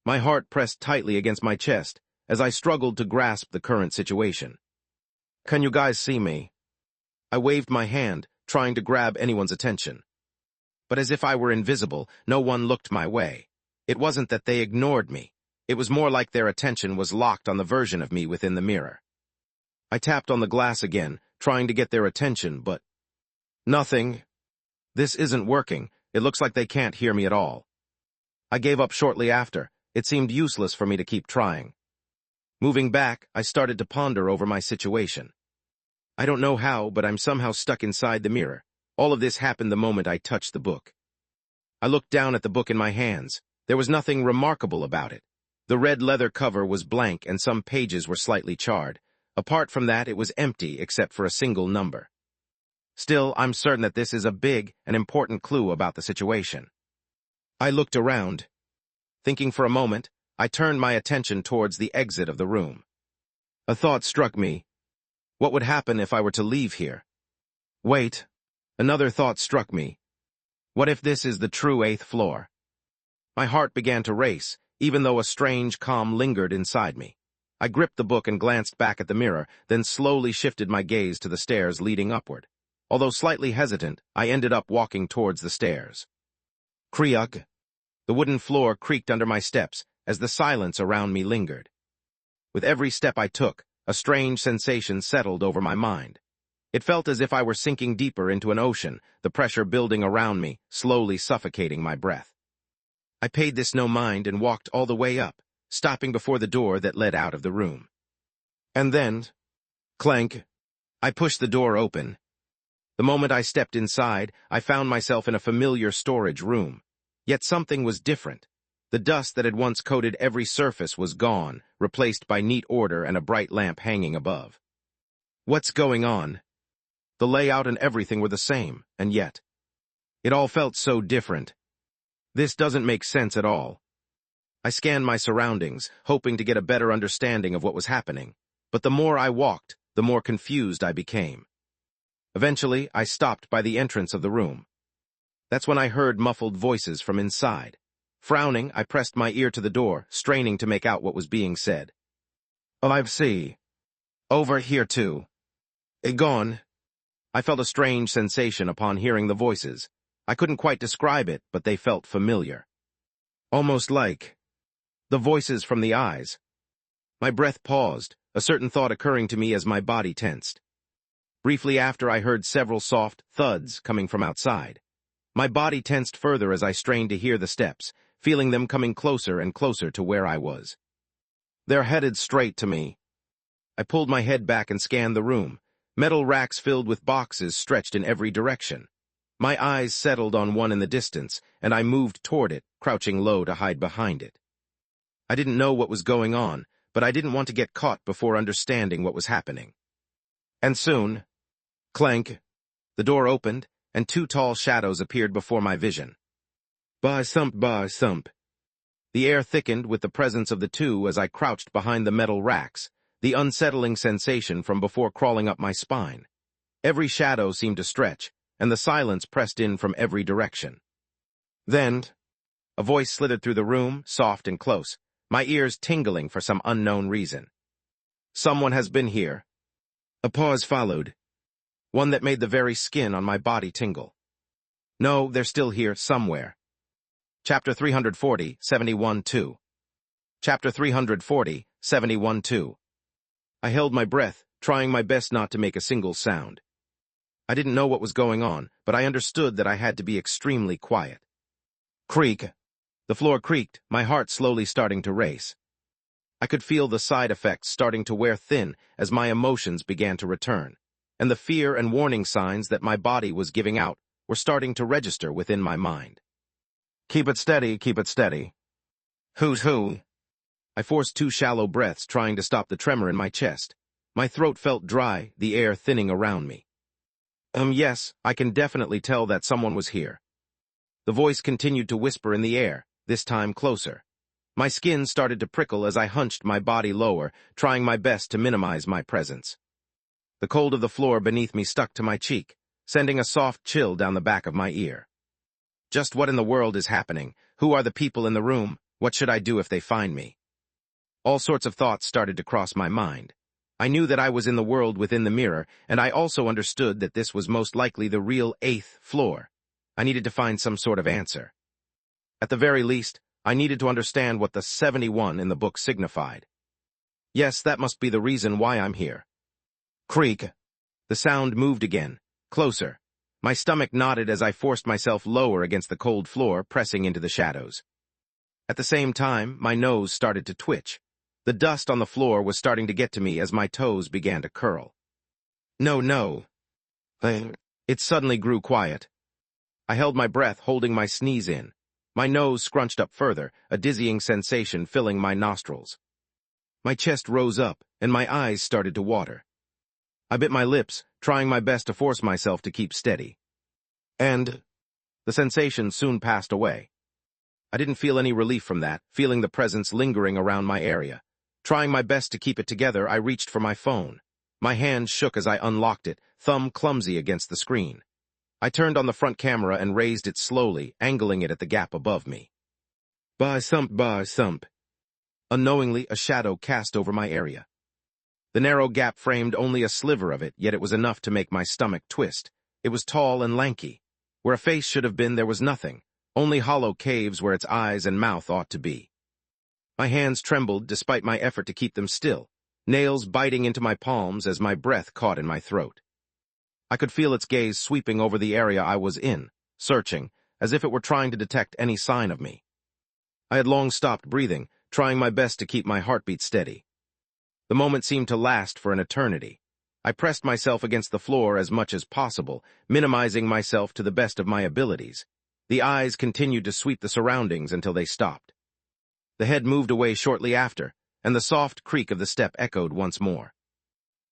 My heart pressed tightly against my chest as I struggled to grasp the current situation. Can you guys see me? I waved my hand, trying to grab anyone's attention. But as if I were invisible, no one looked my way. It wasn't that they ignored me. It was more like their attention was locked on the version of me within the mirror. I tapped on the glass again, trying to get their attention, but nothing. This isn't working. It looks like they can't hear me at all. I gave up shortly after. It seemed useless for me to keep trying. Moving back, I started to ponder over my situation. I don't know how, but I'm somehow stuck inside the mirror. All of this happened the moment I touched the book. I looked down at the book in my hands. There was nothing remarkable about it. The red leather cover was blank and some pages were slightly charred. Apart from that, it was empty except for a single number. Still, I'm certain that this is a big and important clue about the situation. I looked around. Thinking for a moment, I turned my attention towards the exit of the room. A thought struck me. What would happen if I were to leave here? Wait, another thought struck me. What if this is the true 8th floor? My heart began to race, even though a strange calm lingered inside me. I gripped the book and glanced back at the mirror, then slowly shifted my gaze to the stairs leading upward. Although slightly hesitant, I ended up walking towards the stairs. Kriuk. The wooden floor creaked under my steps as the silence around me lingered. With every step I took, a strange sensation settled over my mind. It felt as if I were sinking deeper into an ocean, the pressure building around me, slowly suffocating my breath. I paid this no mind and walked all the way up, stopping before the door that led out of the room. And then, clank, I pushed the door open. The moment I stepped inside, I found myself in a familiar storage room. Yet something was different. The dust that had once coated every surface was gone, replaced by neat order and a bright lamp hanging above. What's going on? The layout and everything were the same, and yet it all felt so different. This doesn't make sense at all. I scanned my surroundings, hoping to get a better understanding of what was happening, but the more I walked, the more confused I became. Eventually, I stopped by the entrance of the room. That's when I heard muffled voices from inside. Frowning, I pressed my ear to the door, straining to make out what was being said. "I've see. Over here too. Gone." I felt a strange sensation upon hearing the voices. I couldn't quite describe it, but they felt familiar. Almost like the voices from the eyes. My breath paused, a certain thought occurring to me as my body tensed. Briefly after, I heard several soft thuds coming from outside. My body tensed further as I strained to hear the steps, feeling them coming closer and closer to where I was. They're headed straight to me. I pulled my head back and scanned the room. Metal racks filled with boxes stretched in every direction. My eyes settled on one in the distance, and I moved toward it, crouching low to hide behind it. I didn't know what was going on, but I didn't want to get caught before understanding what was happening. And soon, clank, the door opened, and two tall shadows appeared before my vision. Bah thump, bah thump. The air thickened with the presence of the two as I crouched behind the metal racks, the unsettling sensation from before crawling up my spine. Every shadow seemed to stretch, and the silence pressed in from every direction. Then, a voice slithered through the room, soft and close, my ears tingling for some unknown reason. "Someone has been here." A pause followed, one that made the very skin on my body tingle. "No, they're still here, somewhere." Chapter 340, 71-2. Chapter 340, 71-2. I held my breath, trying my best not to make a single sound. I didn't know what was going on, but I understood that I had to be extremely quiet. Creak. The floor creaked, my heart slowly starting to race. I could feel the side effects starting to wear thin as my emotions began to return, and the fear and warning signs that my body was giving out were starting to register within my mind. Keep it steady, keep it steady. Who's who? I forced two shallow breaths, trying to stop the tremor in my chest. My throat felt dry, the air thinning around me. Yes, I can definitely tell that someone was here. The voice continued to whisper in the air, this time closer. My skin started to prickle as I hunched my body lower, trying my best to minimize my presence. The cold of the floor beneath me stuck to my cheek, sending a soft chill down the back of my ear. Just what in the world is happening? Who are the people in the room? What should I do if they find me? All sorts of thoughts started to cross my mind. I knew that I was in the world within the mirror, and I also understood that this was most likely the real 8th floor. I needed to find some sort of answer. At the very least, I needed to understand what the 71 in the book signified. Yes, that must be the reason why I'm here. Creak. The sound moved again, closer. My stomach knotted as I forced myself lower against the cold floor, pressing into the shadows. At the same time, my nose started to twitch. The dust on the floor was starting to get to me as my toes began to curl. No. It suddenly grew quiet. I held my breath, holding my sneeze in. My nose scrunched up further, a dizzying sensation filling my nostrils. My chest rose up, and my eyes started to water. I bit my lips, trying my best to force myself to keep steady. And the sensation soon passed away. I didn't feel any relief from that, feeling the presence lingering around my area. Trying my best to keep it together, I reached for my phone. My hand shook as I unlocked it, thumb clumsy against the screen. I turned on the front camera and raised it slowly, angling it at the gap above me. Bah thump. Unknowingly, a shadow cast over my area. The narrow gap framed only a sliver of it, yet it was enough to make my stomach twist. It was tall and lanky. Where a face should have been, there was nothing, only hollow caves where its eyes and mouth ought to be. My hands trembled despite my effort to keep them still, nails biting into my palms as my breath caught in my throat. I could feel its gaze sweeping over the area I was in, searching, as if it were trying to detect any sign of me. I had long stopped breathing, trying my best to keep my heartbeat steady. The moment seemed to last for an eternity. I pressed myself against the floor as much as possible, minimizing myself to the best of my abilities. The eyes continued to sweep the surroundings until they stopped. The head moved away shortly after, and the soft creak of the step echoed once more.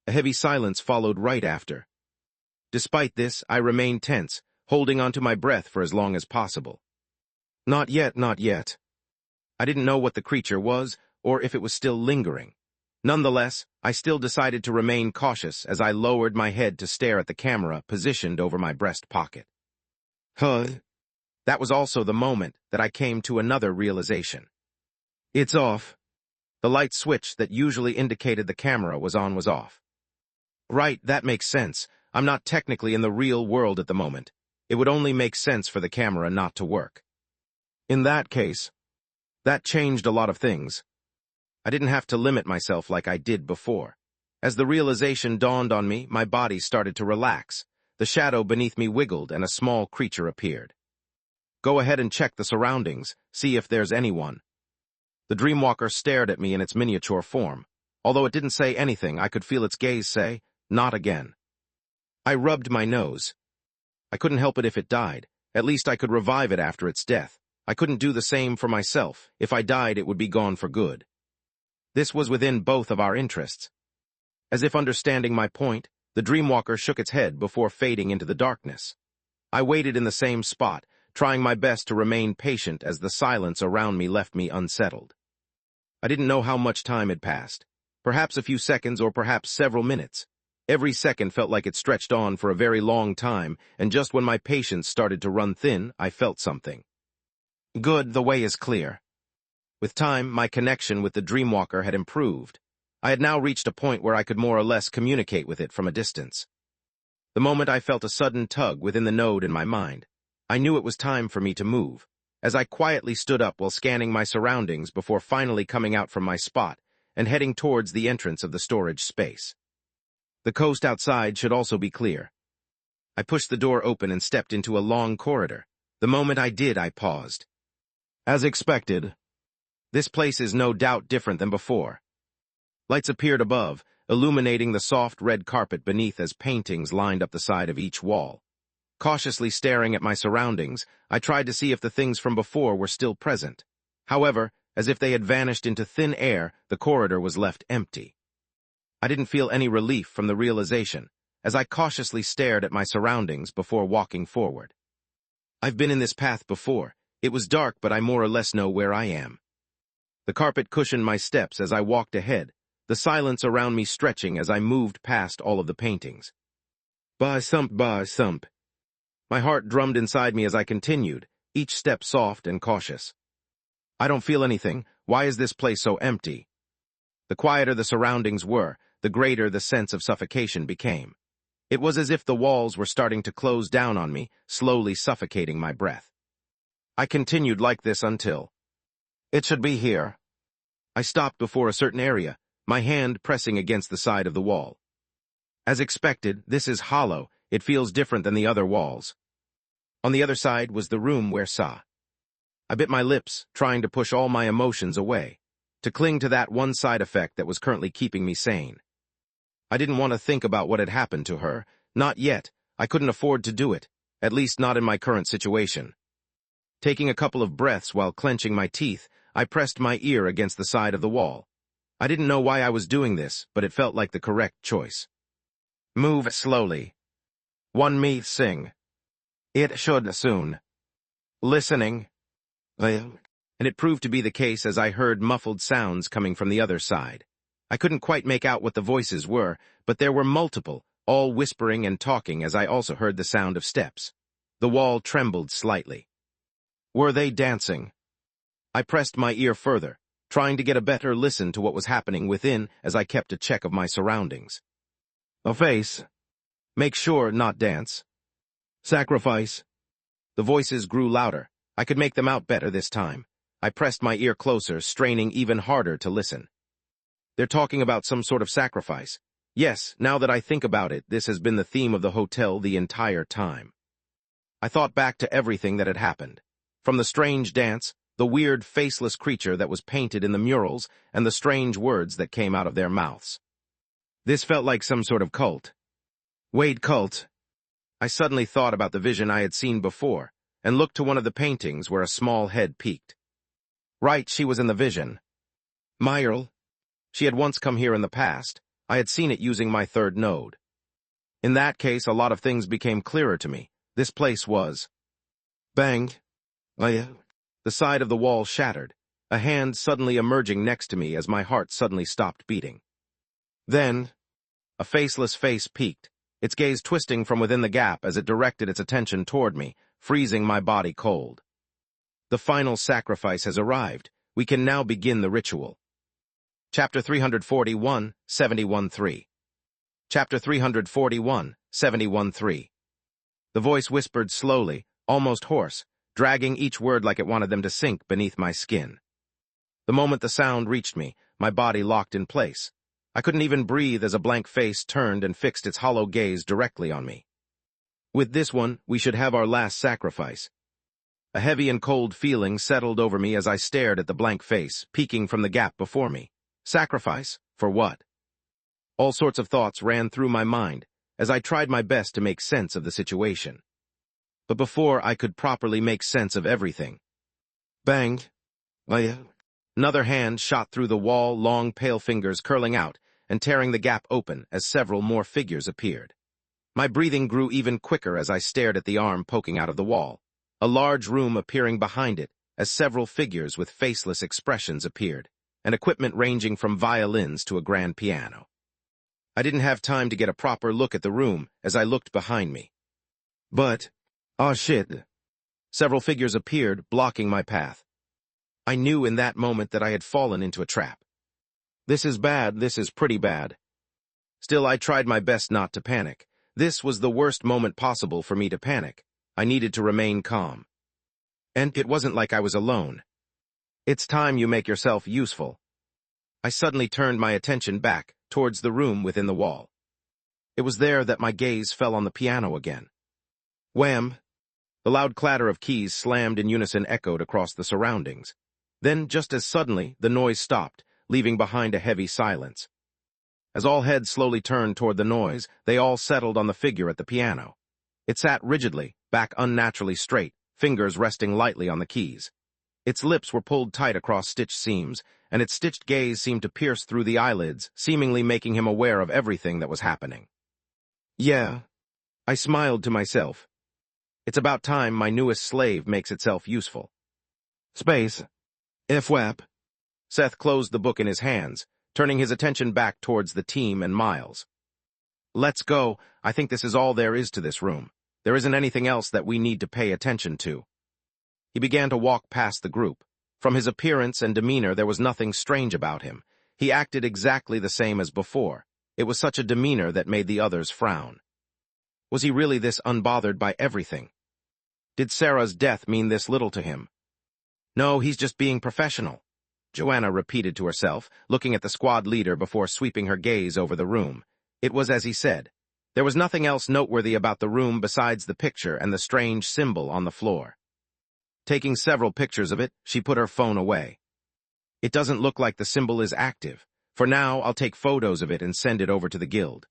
A heavy silence followed right after. Despite this, I remained tense, holding onto my breath for as long as possible. Not yet, not yet. I didn't know what the creature was, or if it was still lingering. Nonetheless, I still decided to remain cautious as I lowered my head to stare at the camera positioned over my breast pocket. That was also the moment that I came to another realization. It's off. The light switch that usually indicated the camera was on was off. Right, that makes sense. I'm not technically in the real world at the moment. It would only make sense for the camera not to work. In that case, that changed a lot of things. I didn't have to limit myself like I did before. As the realization dawned on me, my body started to relax. The shadow beneath me wiggled and a small creature appeared. Go ahead and check the surroundings, see if there's anyone. The Dreamwalker stared at me in its miniature form. Although it didn't say anything, I could feel its gaze say, "Not again." I rubbed my nose. I couldn't help it if it died. At least I could revive it after its death. I couldn't do the same for myself. If I died, it would be gone for good. This was within both of our interests. As if understanding my point, the Dreamwalker shook its head before fading into the darkness. I waited in the same spot, trying my best to remain patient as the silence around me left me unsettled. I didn't know how much time had passed. Perhaps a few seconds or perhaps several minutes. Every second felt like it stretched on for a very long time, and just when my patience started to run thin, I felt something. Good, the way is clear. With time, my connection with the Dreamwalker had improved. I had now reached a point where I could more or less communicate with it from a distance. The moment I felt a sudden tug within the node in my mind, I knew it was time for me to move, as I quietly stood up while scanning my surroundings before finally coming out from my spot and heading towards the entrance of the storage space. The coast outside should also be clear. I pushed the door open and stepped into a long corridor. The moment I did, I paused. As expected, this place is no doubt different than before. Lights appeared above, illuminating the soft red carpet beneath as paintings lined up the side of each wall. Cautiously staring at my surroundings, I tried to see if the things from before were still present. However, as if they had vanished into thin air, the corridor was left empty. I didn't feel any relief from the realization, as I cautiously stared at my surroundings before walking forward. I've been in this path before. It was dark, but I more or less know where I am. The carpet cushioned my steps as I walked ahead, the silence around me stretching as I moved past all of the paintings. Bah thump, bah thump. My heart drummed inside me as I continued, each step soft and cautious. I don't feel anything. Why is this place so empty? The quieter the surroundings were, the greater the sense of suffocation became. It was as if the walls were starting to close down on me, slowly suffocating my breath. I continued like this until... It should be here. I stopped before a certain area, my hand pressing against the side of the wall. As expected, this is hollow. It feels different than the other walls. On the other side was the room where Sa. I bit my lips, trying to push all my emotions away, to cling to that one side effect that was currently keeping me sane. I didn't want to think about what had happened to her. Not yet. I couldn't afford to do it, at least not in my current situation. Taking a couple of breaths while clenching my teeth, I pressed my ear against the side of the wall. I didn't know why I was doing this, but it felt like the correct choice. Move slowly. One me sing. It should soon. Listening. And it proved to be the case as I heard muffled sounds coming from the other side. I couldn't quite make out what the voices were, but there were multiple, all whispering and talking as I also heard the sound of steps. The wall trembled slightly. Were they dancing? I pressed my ear further, trying to get a better listen to what was happening within as I kept a check of my surroundings. A face. Make sure not dance. Sacrifice. The voices grew louder. I could make them out better this time. I pressed my ear closer, straining even harder to listen. They're talking about some sort of sacrifice. Yes, now that I think about it, this has been the theme of the hotel the entire time. I thought back to everything that had happened. From the strange dance, the weird faceless creature that was painted in the murals, and the strange words that came out of their mouths. This felt like some sort of cult. Wait, cult? I suddenly thought about the vision I had seen before, and looked to one of the paintings where a small head peeked. Right, she was in the vision. Myrle. She had once come here in the past. I had seen it using my third node. In that case, a lot of things became clearer to me. This place was... Bang! The side of the wall shattered, a hand suddenly emerging next to me as my heart suddenly stopped beating. Then, a faceless face peeked, its gaze twisting from within the gap as it directed its attention toward me, freezing my body cold. The final sacrifice has arrived. We can now begin the ritual. Chapter 341, 71-3. Chapter 341, 71-3. The voice whispered slowly, almost hoarse, dragging each word like it wanted them to sink beneath my skin. The moment the sound reached me, my body locked in place. I couldn't even breathe as a blank face turned and fixed its hollow gaze directly on me. With this one, we should have our last sacrifice. A heavy and cold feeling settled over me as I stared at the blank face, peeking from the gap before me. Sacrifice? For what? All sorts of thoughts ran through my mind as I tried my best to make sense of the situation. But before I could properly make sense of everything... Bang! Another hand shot through the wall, long pale fingers curling out and tearing the gap open as several more figures appeared. My breathing grew even quicker as I stared at the arm poking out of the wall, a large room appearing behind it as several figures with faceless expressions appeared, and equipment ranging from violins to a grand piano. I didn't have time to get a proper look at the room as I looked behind me. But, oh shit! Several figures appeared, blocking my path. I knew in that moment that I had fallen into a trap. This is bad, this is pretty bad. Still, I tried my best not to panic. This was the worst moment possible for me to panic. I needed to remain calm. And it wasn't like I was alone. It's time you make yourself useful. I suddenly turned my attention back towards the room within the wall. It was there that my gaze fell on the piano again. Wham! The loud clatter of keys slammed in unison echoed across the surroundings. Then, just as suddenly, the noise stopped, leaving behind a heavy silence. As all heads slowly turned toward the noise, they all settled on the figure at the piano. It sat rigidly, back unnaturally straight, fingers resting lightly on the keys. Its lips were pulled tight across stitched seams, and its stitched gaze seemed to pierce through the eyelids, seemingly making him aware of everything that was happening. Yeah. I smiled to myself. It's about time my newest slave makes itself useful. Space. FWAP. Seth closed the book in his hands, turning his attention back towards the team and Miles. Let's go. I think this is all there is to this room. There isn't anything else that we need to pay attention to. He began to walk past the group. From his appearance and demeanor, there was nothing strange about him. He acted exactly the same as before. It was such a demeanor that made the others frown. Was he really this unbothered by everything? Did Sarah's death mean this little to him? No, he's just being professional, Joanna repeated to herself, looking at the squad leader before sweeping her gaze over the room. It was as he said. There was nothing else noteworthy about the room besides the picture and the strange symbol on the floor. Taking several pictures of it, she put her phone away. It doesn't look like the symbol is active. For now, I'll take photos of it and send it over to the guild.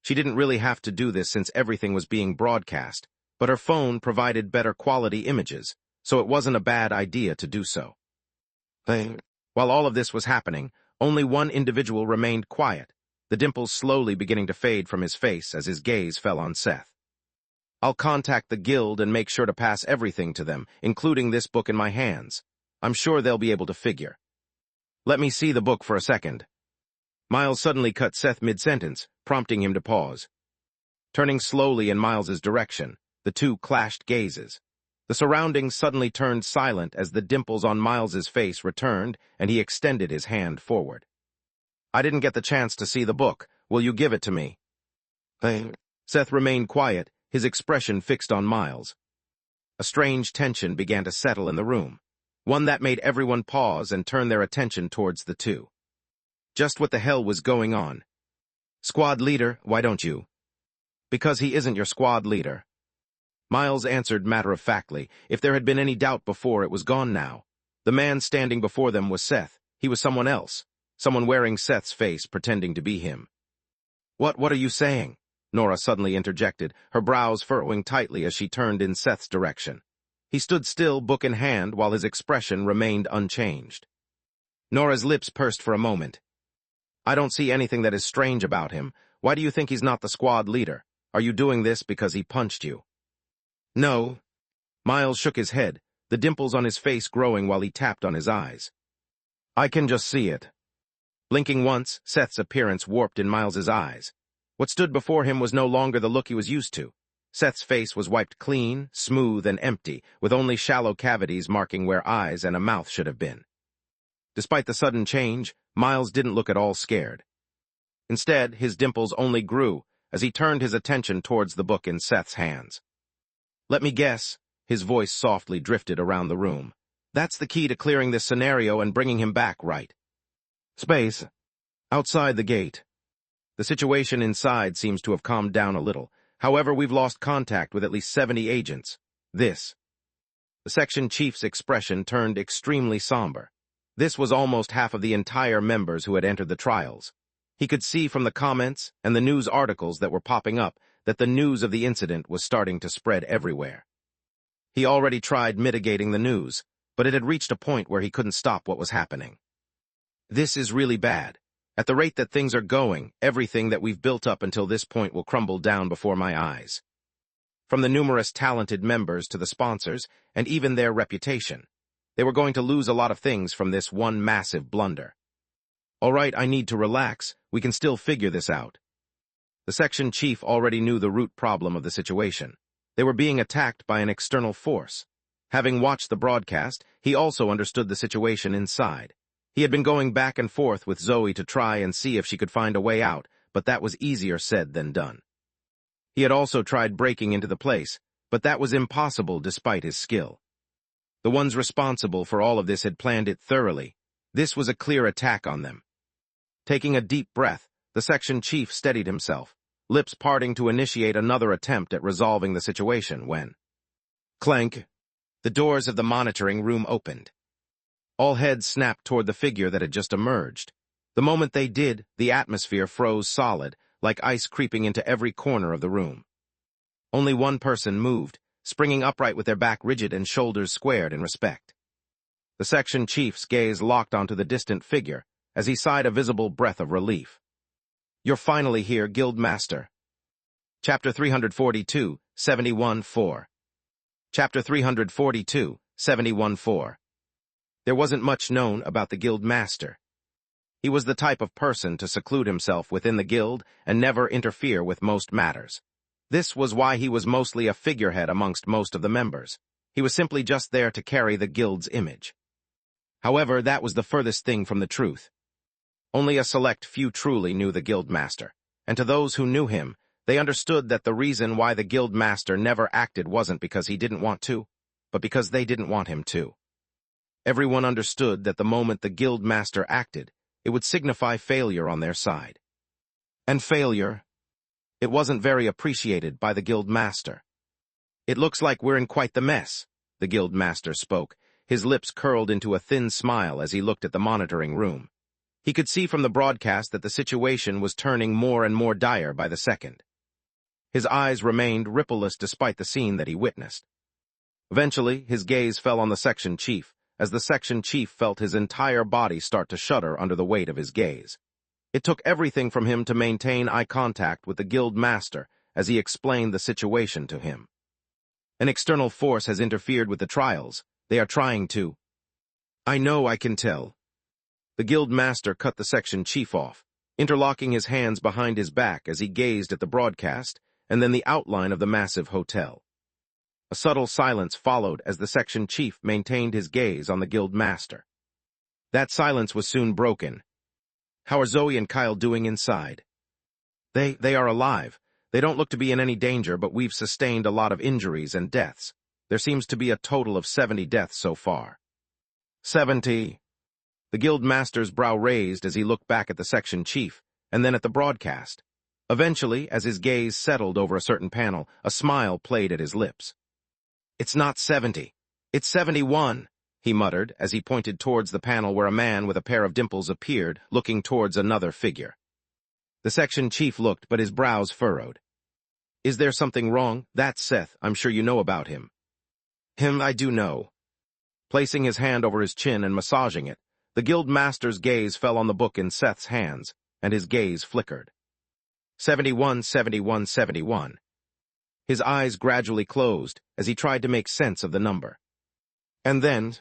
She didn't really have to do this since everything was being broadcast, but her phone provided better quality images, so it wasn't a bad idea to do so. While all of this was happening, only one individual remained quiet, the dimples slowly beginning to fade from his face as his gaze fell on Seth. I'll contact the guild and make sure to pass everything to them, including this book in my hands. I'm sure they'll be able to figure. Let me see the book for a second. Miles suddenly cut Seth mid-sentence, prompting him to pause. Turning slowly in Miles's direction, the two clashed gazes. The surroundings suddenly turned silent as the dimples on Miles's face returned and he extended his hand forward. I didn't get the chance to see the book. Will you give it to me? Seth remained quiet, his expression fixed on Miles. A strange tension began to settle in the room, one that made everyone pause and turn their attention towards the two. Just what the hell was going on? Squad leader, why don't you? Because he isn't your squad leader. Miles answered matter-of-factly. If there had been any doubt before, it was gone now. The man standing before them was Seth. He was someone else. Someone wearing Seth's face, pretending to be him. What are you saying? Nora suddenly interjected, her brows furrowing tightly as she turned in Seth's direction. He stood still, book in hand, while his expression remained unchanged. Nora's lips pursed for a moment. I don't see anything that is strange about him. Why do you think he's not the squad leader? Are you doing this because he punched you? No. Miles shook his head, the dimples on his face growing while he tapped on his eyes. I can just see it. Blinking once, Seth's appearance warped in Miles's eyes. What stood before him was no longer the look he was used to. Seth's face was wiped clean, smooth, and empty, with only shallow cavities marking where eyes and a mouth should have been. Despite the sudden change, Miles didn't look at all scared. Instead, his dimples only grew as he turned his attention towards the book in Seth's hands. Let me guess, his voice softly drifted around the room. That's the key to clearing this scenario and bringing him back, right? Space. Outside the gate. The situation inside seems to have calmed down a little. However, we've lost contact with at least 70 agents. The section chief's expression turned extremely somber. This was almost half of the entire members who had entered the trials. He could see from the comments and the news articles that were popping up that the news of the incident was starting to spread everywhere. He already tried mitigating the news, but it had reached a point where he couldn't stop what was happening. This is really bad. At the rate that things are going, everything that we've built up until this point will crumble down before my eyes. From the numerous talented members to the sponsors, and even their reputation. They were going to lose a lot of things from this one massive blunder. All right, I need to relax. We can still figure this out. The section chief already knew the root problem of the situation. They were being attacked by an external force. Having watched the broadcast, he also understood the situation inside. He had been going back and forth with Zoe to try and see if she could find a way out, but that was easier said than done. He had also tried breaking into the place, but that was impossible despite his skill. The ones responsible for all of this had planned it thoroughly. This was a clear attack on them. Taking a deep breath, the section chief steadied himself, lips parting to initiate another attempt at resolving the situation when... Clank! The doors of the monitoring room opened. All heads snapped toward the figure that had just emerged. The moment they did, the atmosphere froze solid, like ice creeping into every corner of the room. Only one person moved, springing upright with their back rigid and shoulders squared in respect. The section chief's gaze locked onto the distant figure as he sighed a visible breath of relief. You're finally here, Guildmaster. Chapter 342, 71-4. Chapter 342, 71-4. There wasn't much known about the Guildmaster. He was the type of person to seclude himself within the guild and never interfere with most matters. This was why he was mostly a figurehead amongst most of the members. He was simply just there to carry the guild's image. However, that was the furthest thing from the truth. Only a select few truly knew the Guildmaster, and to those who knew him, they understood that the reason why the Guildmaster never acted wasn't because he didn't want to, but because they didn't want him to. Everyone understood that the moment the Guildmaster acted, it would signify failure on their side. And failure, it wasn't very appreciated by the Guildmaster. It looks like we're in quite the mess, the Guildmaster spoke, his lips curled into a thin smile as he looked at the monitoring room. He could see from the broadcast that the situation was turning more and more dire by the second. His eyes remained rippleless despite the scene that he witnessed. Eventually, his gaze fell on the section chief, as the section chief felt his entire body start to shudder under the weight of his gaze. It took everything from him to maintain eye contact with the guild master as he explained the situation to him. An external force has interfered with the trials. They are trying to... I know, I can tell. The guild master cut the section chief off, interlocking his hands behind his back as he gazed at the broadcast and then the outline of the massive hotel. A subtle silence followed as the section chief maintained his gaze on the guild master. That silence was soon broken. How are Zoe and Kyle doing inside? They are alive. They don't look to be in any danger, but we've sustained a lot of injuries and deaths. There seems to be a total of 70 deaths so far. 70. The guild master's brow raised as he looked back at the section chief, and then at the broadcast. Eventually, as his gaze settled over a certain panel, a smile played at his lips. It's not 70. It's 71, he muttered as he pointed towards the panel where a man with a pair of dimples appeared, looking towards another figure. The section chief looked, but his brows furrowed. Is there something wrong? That's Seth. I'm sure you know about him. Him, I do know. Placing his hand over his chin and massaging it, the guild master's gaze fell on the book in Seth's hands, and his gaze flickered. 71, 71, 71. His eyes gradually closed as he tried to make sense of the number. And then,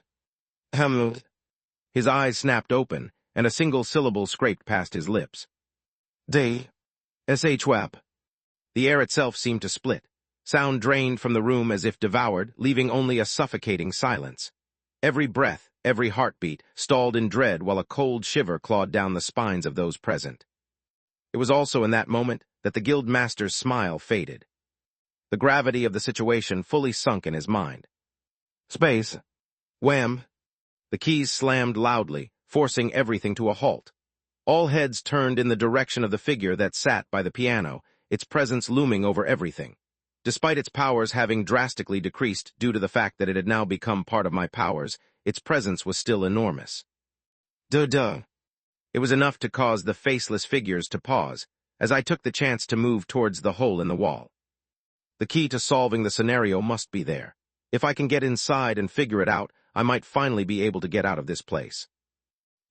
his eyes snapped open, and a single syllable scraped past his lips. Shwap. The air itself seemed to split. Sound drained from the room as if devoured, leaving only a suffocating silence. Every breath, every heartbeat, stalled in dread while a cold shiver clawed down the spines of those present. It was also in that moment that the guild master's smile faded. The gravity of the situation fully sunk in his mind. Space. Wham! The keys slammed loudly, forcing everything to a halt. All heads turned in the direction of the figure that sat by the piano, its presence looming over everything. Despite its powers having drastically decreased due to the fact that it had now become part of my powers, its presence was still enormous. Duh. It was enough to cause the faceless figures to pause, as I took the chance to move towards the hole in the wall. The key to solving the scenario must be there. If I can get inside and figure it out, I might finally be able to get out of this place.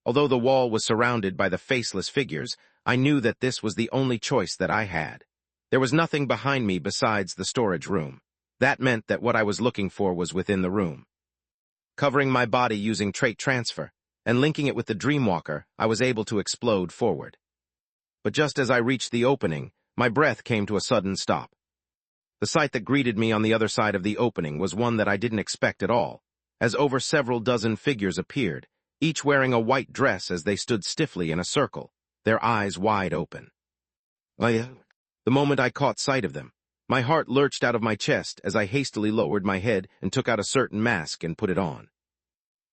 Although the wall was surrounded by the faceless figures, I knew that this was the only choice that I had. There was nothing behind me besides the storage room. That meant that what I was looking for was within the room. Covering my body using trait transfer, and linking it with the Dreamwalker, I was able to explode forward. But just as I reached the opening, my breath came to a sudden stop. The sight that greeted me on the other side of the opening was one that I didn't expect at all, as over several dozen figures appeared, each wearing a white dress as they stood stiffly in a circle, their eyes wide open. The moment I caught sight of them, my heart lurched out of my chest as I hastily lowered my head and took out a certain mask and put it on.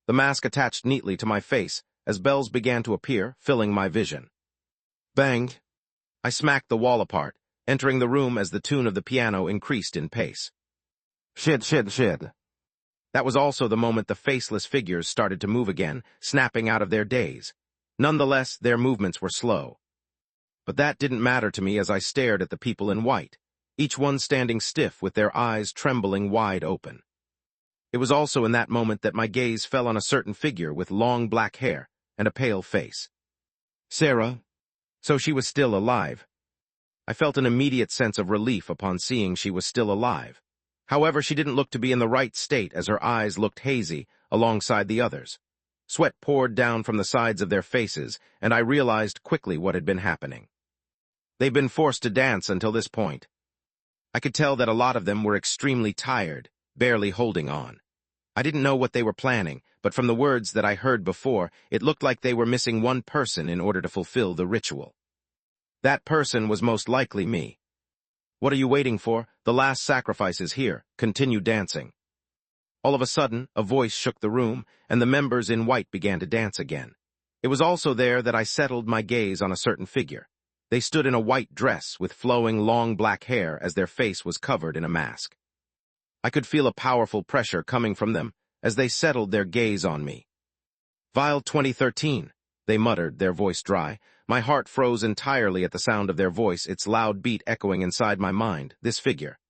The mask attached neatly to my face as bells began to appear, filling my vision. Bang! I smacked the wall apart, entering the room as the tune of the piano increased in pace. Shit. That was also the moment the faceless figures started to move again, snapping out of their daze. Nonetheless, their movements were slow. But that didn't matter to me as I stared at the people in white, each one standing stiff with their eyes trembling wide open. It was also in that moment that my gaze fell on a certain figure with long black hair and a pale face. Sarah. So she was still alive. I felt an immediate sense of relief upon seeing she was still alive. However, she didn't look to be in the right state as her eyes looked hazy alongside the others. Sweat poured down from the sides of their faces, and I realized quickly what had been happening. They'd been forced to dance until this point. I could tell that a lot of them were extremely tired, barely holding on. I didn't know what they were planning, but from the words that I heard before, it looked like they were missing one person in order to fulfill the ritual. That person was most likely me. What are you waiting for? The last sacrifice is here. Continue dancing. All of a sudden, a voice shook the room, and the members in white began to dance again. It was also there that I settled my gaze on a certain figure. They stood in a white dress with flowing long black hair as their face was covered in a mask. I could feel a powerful pressure coming from them as they settled their gaze on me. Vile 2013, they muttered, their voice dry. My heart froze entirely at the sound of their voice, its loud beat echoing inside my mind. This figure.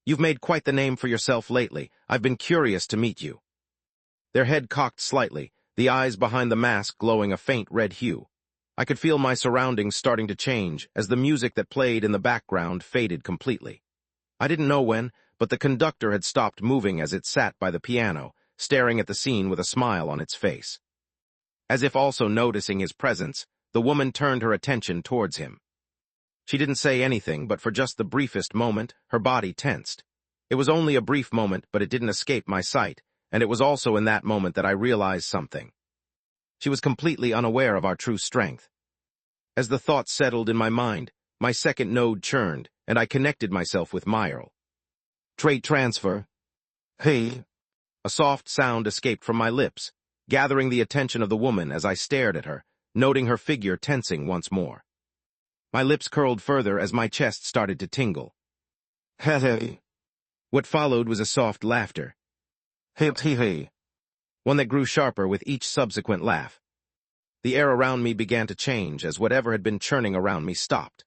You've made quite the name for yourself lately. I've been curious to meet you. Their head cocked slightly, the eyes behind the mask glowing a faint red hue. I could feel my surroundings starting to change as the music that played in the background faded completely. I didn't know when, but the conductor had stopped moving as it sat by the piano, staring at the scene with a smile on its face. As if also noticing his presence, the woman turned her attention towards him. She didn't say anything, but for just the briefest moment, her body tensed. It was only a brief moment, but it didn't escape my sight, and it was also in that moment that I realized something. She was completely unaware of our true strength. As the thought settled in my mind, my second node churned, and I connected myself with Myrle. Trait transfer. Hey. A soft sound escaped from my lips, gathering the attention of the woman as I stared at her, noting her figure tensing once more. My lips curled further as my chest started to tingle. Hey. What followed was a soft laughter. Hey. One that grew sharper with each subsequent laugh. The air around me began to change as whatever had been churning around me stopped.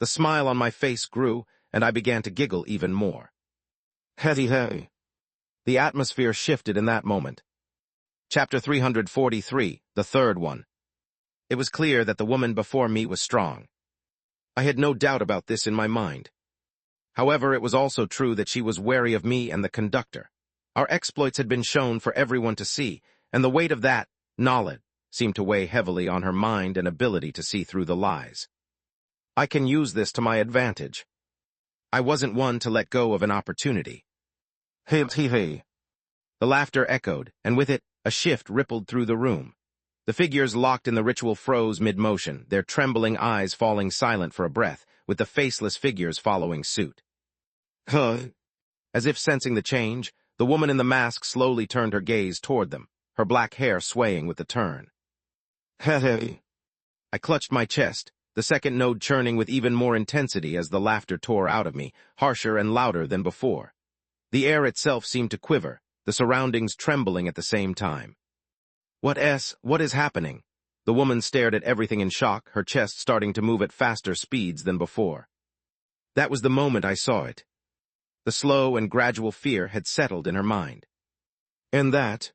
The smile on my face grew, and I began to giggle even more. Hey. The atmosphere shifted in that moment. Chapter 343, the third one. It was clear that the woman before me was strong. I had no doubt about this in my mind. However, it was also true that she was wary of me and the conductor. Our exploits had been shown for everyone to see, and the weight of that knowledge seemed to weigh heavily on her mind and ability to see through the lies. I can use this to my advantage. I wasn't one to let go of an opportunity. Hey. The laughter echoed, and with it, a shift rippled through the room. The figures locked in the ritual froze mid-motion, their trembling eyes falling silent for a breath, with the faceless figures following suit. As if sensing the change, the woman in the mask slowly turned her gaze toward them, her black hair swaying with the turn. I clutched my chest, the second node churning with even more intensity as the laughter tore out of me, harsher and louder than before. The air itself seemed to quiver, the surroundings trembling at the same time. What is happening? The woman stared at everything in shock, her chest starting to move at faster speeds than before. That was the moment I saw it. The slow and gradual fear had settled in her mind. And that,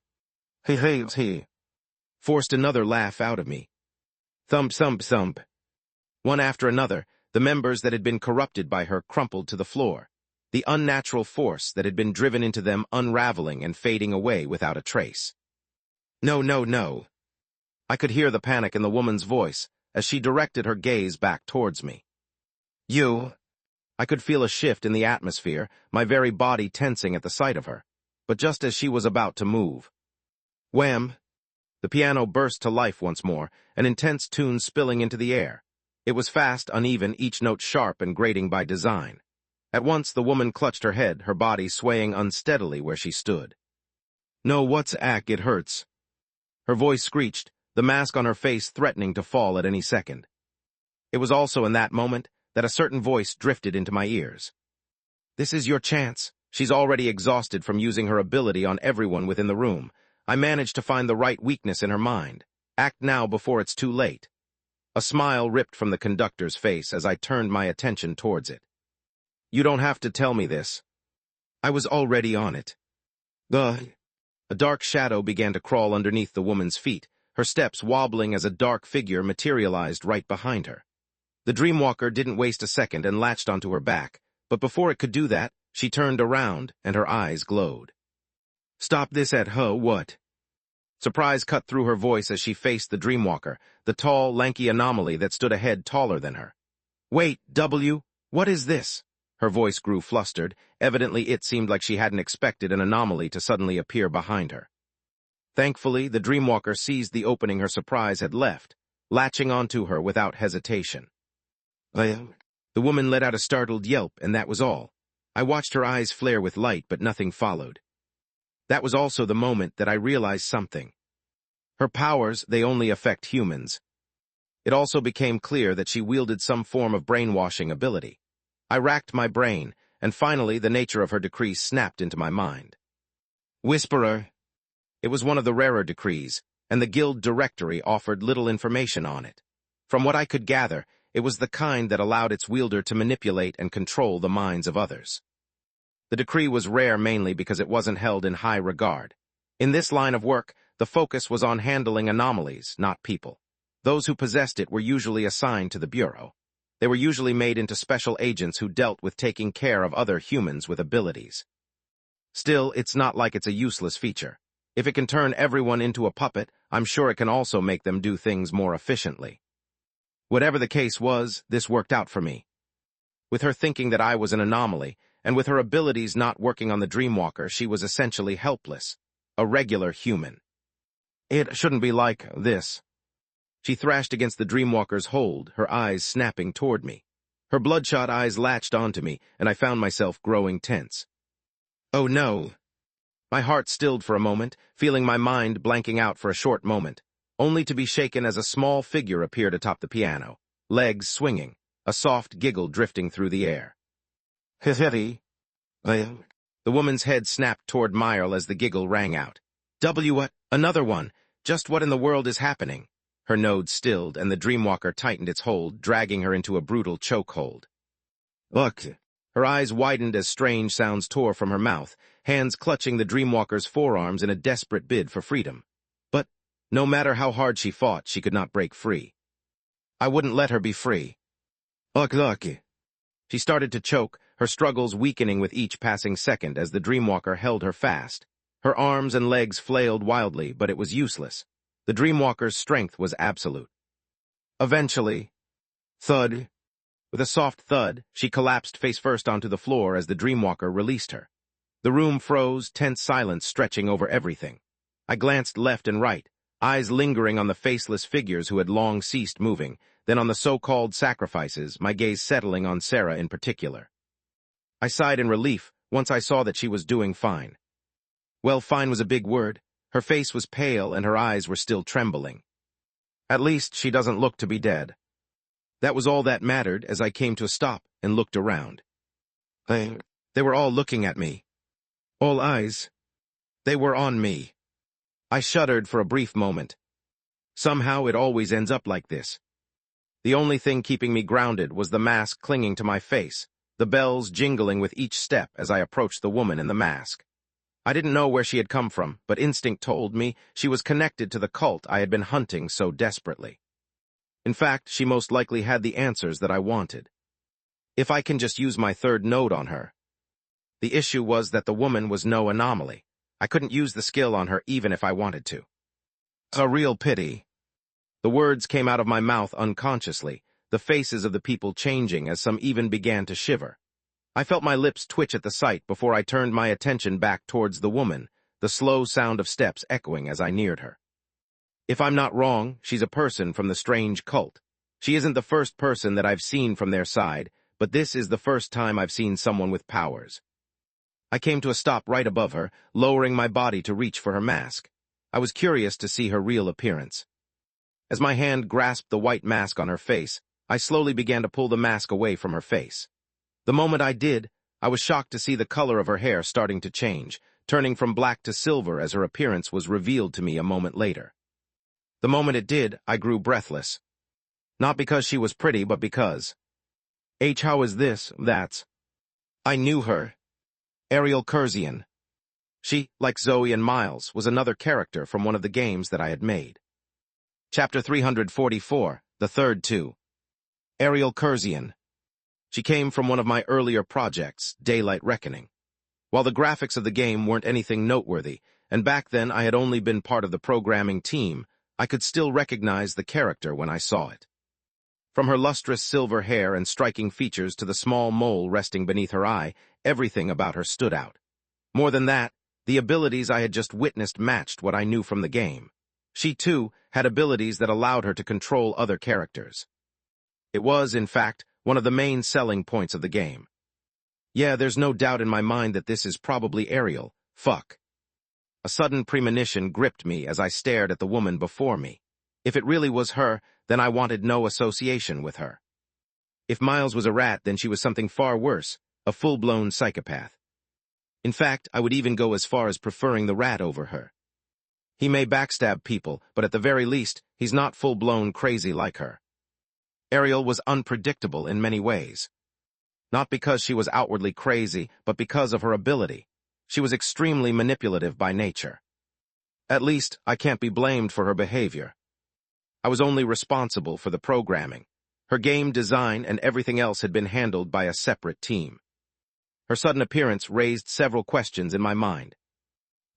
he, forced another laugh out of me. Thump, thump, thump. One after another, the members that had been corrupted by her crumpled to the floor, the unnatural force that had been driven into them unraveling and fading away without a trace. No. I could hear the panic in the woman's voice as she directed her gaze back towards me. You. I could feel a shift in the atmosphere, my very body tensing at the sight of her. But just as she was about to move. Wham! The piano burst to life once more, an intense tune spilling into the air. It was fast, uneven, each note sharp and grating by design. At once the woman clutched her head, her body swaying unsteadily where she stood. No, what's ack, it hurts. Her voice screeched, the mask on her face threatening to fall at any second. It was also in that moment that a certain voice drifted into my ears. This is your chance. She's already exhausted from using her ability on everyone within the room. I managed to find the right weakness in her mind. Act now before it's too late. A smile ripped from the conductor's face as I turned my attention towards it. You don't have to tell me this. I was already on it. A dark shadow began to crawl underneath the woman's feet, her steps wobbling as a dark figure materialized right behind her. The dreamwalker didn't waste a second and latched onto her back, but before it could do that, she turned around and her eyes glowed. Stop this at what? Surprise cut through her voice as she faced the dreamwalker, the tall, lanky anomaly that stood a head taller than her. Wait, what is this? Her voice grew flustered. Evidently it seemed like she hadn't expected an anomaly to suddenly appear behind her. Thankfully, the dreamwalker seized the opening her surprise had left, latching onto her without hesitation. The woman let out a startled yelp, and that was all. I watched her eyes flare with light, but nothing followed. That was also the moment that I realized something. Her powers, they only affect humans. It also became clear that she wielded some form of brainwashing ability. I racked my brain, and finally the nature of her decree snapped into my mind. Whisperer. It was one of the rarer decrees, and the guild directory offered little information on it. From what I could gather, it was the kind that allowed its wielder to manipulate and control the minds of others. The decree was rare mainly because it wasn't held in high regard. In this line of work, the focus was on handling anomalies, not people. Those who possessed it were usually assigned to the Bureau. They were usually made into special agents who dealt with taking care of other humans with abilities. Still, it's not like it's a useless feature. If it can turn everyone into a puppet, I'm sure it can also make them do things more efficiently. Whatever the case was, this worked out for me. With her thinking that I was an anomaly, and with her abilities not working on the Dreamwalker, she was essentially helpless, a regular human. It shouldn't be like this. She thrashed against the Dreamwalker's hold, her eyes snapping toward me. Her bloodshot eyes latched onto me, and I found myself growing tense. Oh no! My heart stilled for a moment, feeling my mind blanking out for a short moment, only to be shaken as a small figure appeared atop the piano, legs swinging, a soft giggle drifting through the air. The woman's head snapped toward Myrle as the giggle rang out. What? Another one! Just what in the world is happening? Her node stilled, and the dreamwalker tightened its hold, dragging her into a brutal chokehold. Look! Her eyes widened as strange sounds tore from her mouth, hands clutching the dreamwalker's forearms in a desperate bid for freedom. But, no matter how hard she fought, she could not break free. I wouldn't let her be free. Look. She started to choke, her struggles weakening with each passing second as the dreamwalker held her fast. Her arms and legs flailed wildly, but it was useless. The dreamwalker's strength was absolute. Eventually, thud. With a soft thud, she collapsed face-first onto the floor as the dreamwalker released her. The room froze, tense silence stretching over everything. I glanced left and right, eyes lingering on the faceless figures who had long ceased moving, then on the so-called sacrifices, my gaze settling on Sarah in particular. I sighed in relief once I saw that she was doing fine. Well, fine was a big word. Her face was pale and her eyes were still trembling. At least she doesn't look to be dead. That was all that mattered as I came to a stop and looked around. They were all looking at me. All eyes. They were on me. I shuddered for a brief moment. Somehow it always ends up like this. The only thing keeping me grounded was the mask clinging to my face, the bells jingling with each step as I approached the woman in the mask. I didn't know where she had come from, but instinct told me she was connected to the cult I had been hunting so desperately. In fact, she most likely had the answers that I wanted. If I can just use my third node on her. The issue was that the woman was no anomaly. I couldn't use the skill on her even if I wanted to. A real pity. The words came out of my mouth unconsciously, the faces of the people changing as some even began to shiver. I felt my lips twitch at the sight before I turned my attention back towards the woman, the slow sound of steps echoing as I neared her. If I'm not wrong, she's a person from the strange cult. She isn't the first person that I've seen from their side, but this is the first time I've seen someone with powers. I came to a stop right above her, lowering my body to reach for her mask. I was curious to see her real appearance. As my hand grasped the white mask on her face, I slowly began to pull the mask away from her face. The moment I did, I was shocked to see the color of her hair starting to change, turning from black to silver as her appearance was revealed to me a moment later. The moment it did, I grew breathless. Not because she was pretty, but because... How is this, that's... I knew her. Ariel Curzian. She, like Zoe and Miles, was another character from one of the games that I had made. Chapter 344, the third two. Ariel Curzian. She came from one of my earlier projects, Daylight Reckoning. While the graphics of the game weren't anything noteworthy, and back then I had only been part of the programming team, I could still recognize the character when I saw it. From her lustrous silver hair and striking features to the small mole resting beneath her eye, everything about her stood out. More than that, the abilities I had just witnessed matched what I knew from the game. She, too, had abilities that allowed her to control other characters. It was, in fact, one of the main selling points of the game. Yeah, there's no doubt in my mind that this is probably Ariel. Fuck. A sudden premonition gripped me as I stared at the woman before me. If it really was her, then I wanted no association with her. If Miles was a rat, then she was something far worse, a full-blown psychopath. In fact, I would even go as far as preferring the rat over her. He may backstab people, but at the very least, he's not full-blown crazy like her. Ariel was unpredictable in many ways. Not because she was outwardly crazy, but because of her ability. She was extremely manipulative by nature. At least, I can't be blamed for her behavior. I was only responsible for the programming. Her game design and everything else had been handled by a separate team. Her sudden appearance raised several questions in my mind.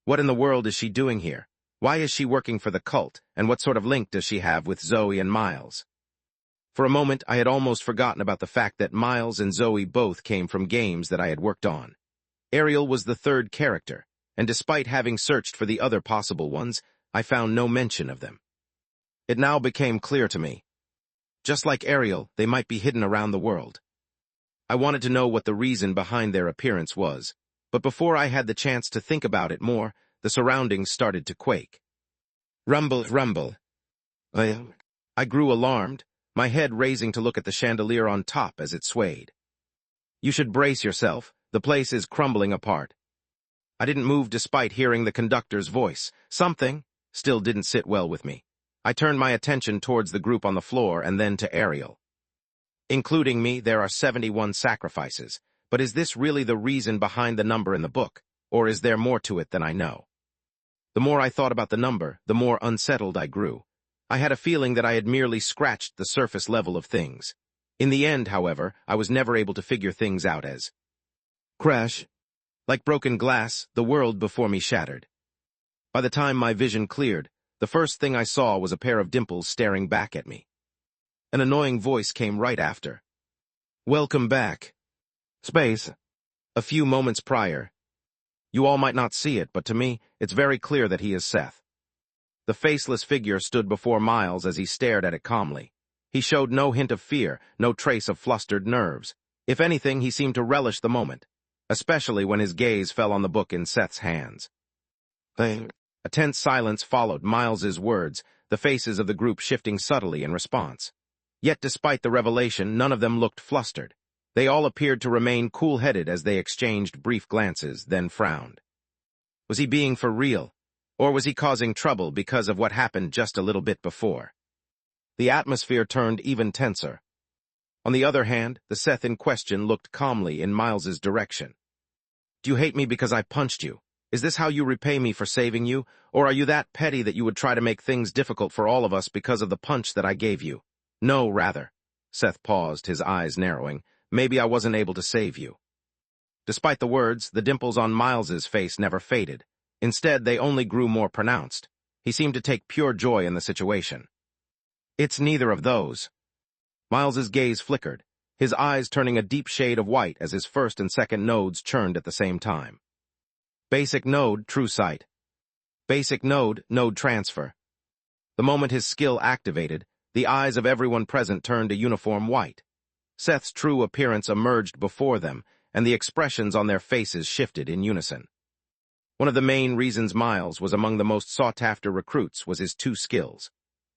What in the world is she doing here? Why is she working for the cult, and what sort of link does she have with Zoe and Miles? For a moment, I had almost forgotten about the fact that Miles and Zoe both came from games that I had worked on. Ariel was the third character, and despite having searched for the other possible ones, I found no mention of them. It now became clear to me. Just like Ariel, they might be hidden around the world. I wanted to know what the reason behind their appearance was, but before I had the chance to think about it more, the surroundings started to quake. Rumble, rumble. I grew alarmed, my head raising to look at the chandelier on top as it swayed. You should brace yourself, the place is crumbling apart. I didn't move despite hearing the conductor's voice. Something still didn't sit well with me. I turned my attention towards the group on the floor and then to Ariel. Including me, there are 71 sacrifices, but is this really the reason behind the number in the book, or is there more to it than I know? The more I thought about the number, the more unsettled I grew. I had a feeling that I had merely scratched the surface level of things. In the end, however, I was never able to figure things out as crash. Like broken glass, the world before me shattered. By the time my vision cleared, the first thing I saw was a pair of dimples staring back at me. An annoying voice came right after. Welcome back. Space. A few moments prior. You all might not see it, but to me, it's very clear that he is Seth. The faceless figure stood before Miles as he stared at it calmly. He showed no hint of fear, no trace of flustered nerves. If anything, he seemed to relish the moment, especially when his gaze fell on the book in Seth's hands. A tense silence followed Miles's words, the faces of the group shifting subtly in response. Yet despite the revelation, none of them looked flustered. They all appeared to remain cool-headed as they exchanged brief glances, then frowned. Was he being for real? Or was he causing trouble because of what happened just a little bit before? The atmosphere turned even tenser. On the other hand, the Seth in question looked calmly in Miles's direction. Do you hate me because I punched you? Is this how you repay me for saving you? Or are you that petty that you would try to make things difficult for all of us because of the punch that I gave you? No, rather. Seth paused, his eyes narrowing. Maybe I wasn't able to save you. Despite the words, the dimples on Miles's face never faded. Instead, they only grew more pronounced. He seemed to take pure joy in the situation. It's neither of those. Miles's gaze flickered, his eyes turning a deep shade of white as his first and second nodes churned at the same time. Basic node, true sight. Basic node, node transfer. The moment his skill activated, the eyes of everyone present turned a uniform white. Seth's true appearance emerged before them, and the expressions on their faces shifted in unison. One of the main reasons Miles was among the most sought-after recruits was his two skills.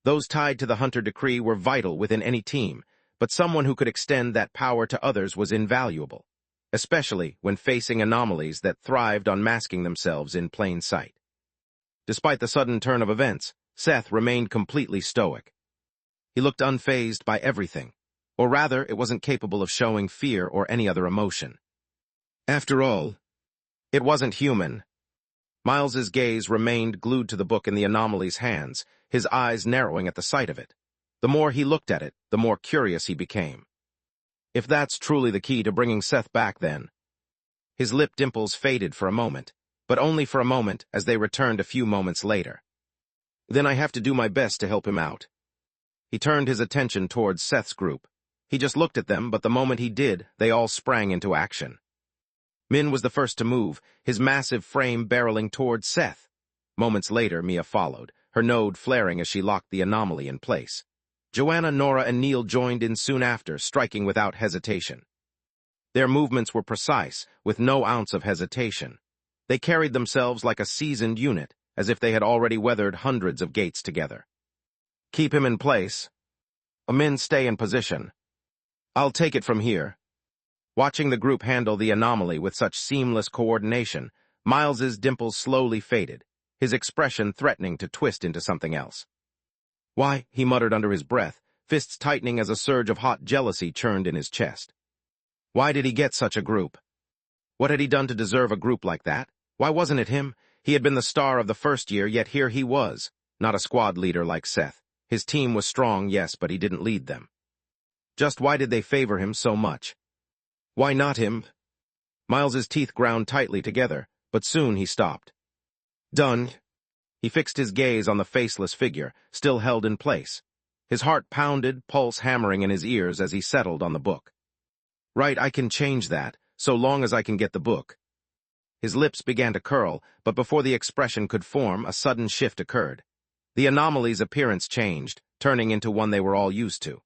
Those tied to the Hunter Decree were vital within any team, but someone who could extend that power to others was invaluable, especially when facing anomalies that thrived on masking themselves in plain sight. Despite the sudden turn of events, Seth remained completely stoic. He looked unfazed by everything, or rather, it wasn't capable of showing fear or any other emotion. After all, it wasn't human. Miles's gaze remained glued to the book in the anomaly's hands, his eyes narrowing at the sight of it. The more he looked at it, the more curious he became. If that's truly the key to bringing Seth back, then. His lip dimples faded for a moment, but only for a moment as they returned a few moments later. Then I have to do my best to help him out. He turned his attention towards Seth's group. He just looked at them, but the moment he did, they all sprang into action. Min was the first to move, his massive frame barreling towards Seth. Moments later, Mia followed, her node flaring as she locked the anomaly in place. Joanna, Nora, and Neil joined in soon after, striking without hesitation. Their movements were precise, with no ounce of hesitation. They carried themselves like a seasoned unit, as if they had already weathered hundreds of gates together. Keep him in place. Min, stay in position. I'll take it from here. Watching the group handle the anomaly with such seamless coordination, Miles's dimples slowly faded, his expression threatening to twist into something else. Why, he muttered under his breath, fists tightening as a surge of hot jealousy churned in his chest. Why did he get such a group? What had he done to deserve a group like that? Why wasn't it him? He had been the star of the first year, yet here he was, not a squad leader like Seth. His team was strong, yes, but he didn't lead them. Just why did they favor him so much? Why not him? Miles's teeth ground tightly together, but soon he stopped. Done. He fixed his gaze on the faceless figure, still held in place. His heart pounded, pulse hammering in his ears as he settled on the book. Right, I can change that, so long as I can get the book. His lips began to curl, but before the expression could form, a sudden shift occurred. The anomaly's appearance changed, turning into one they were all used to.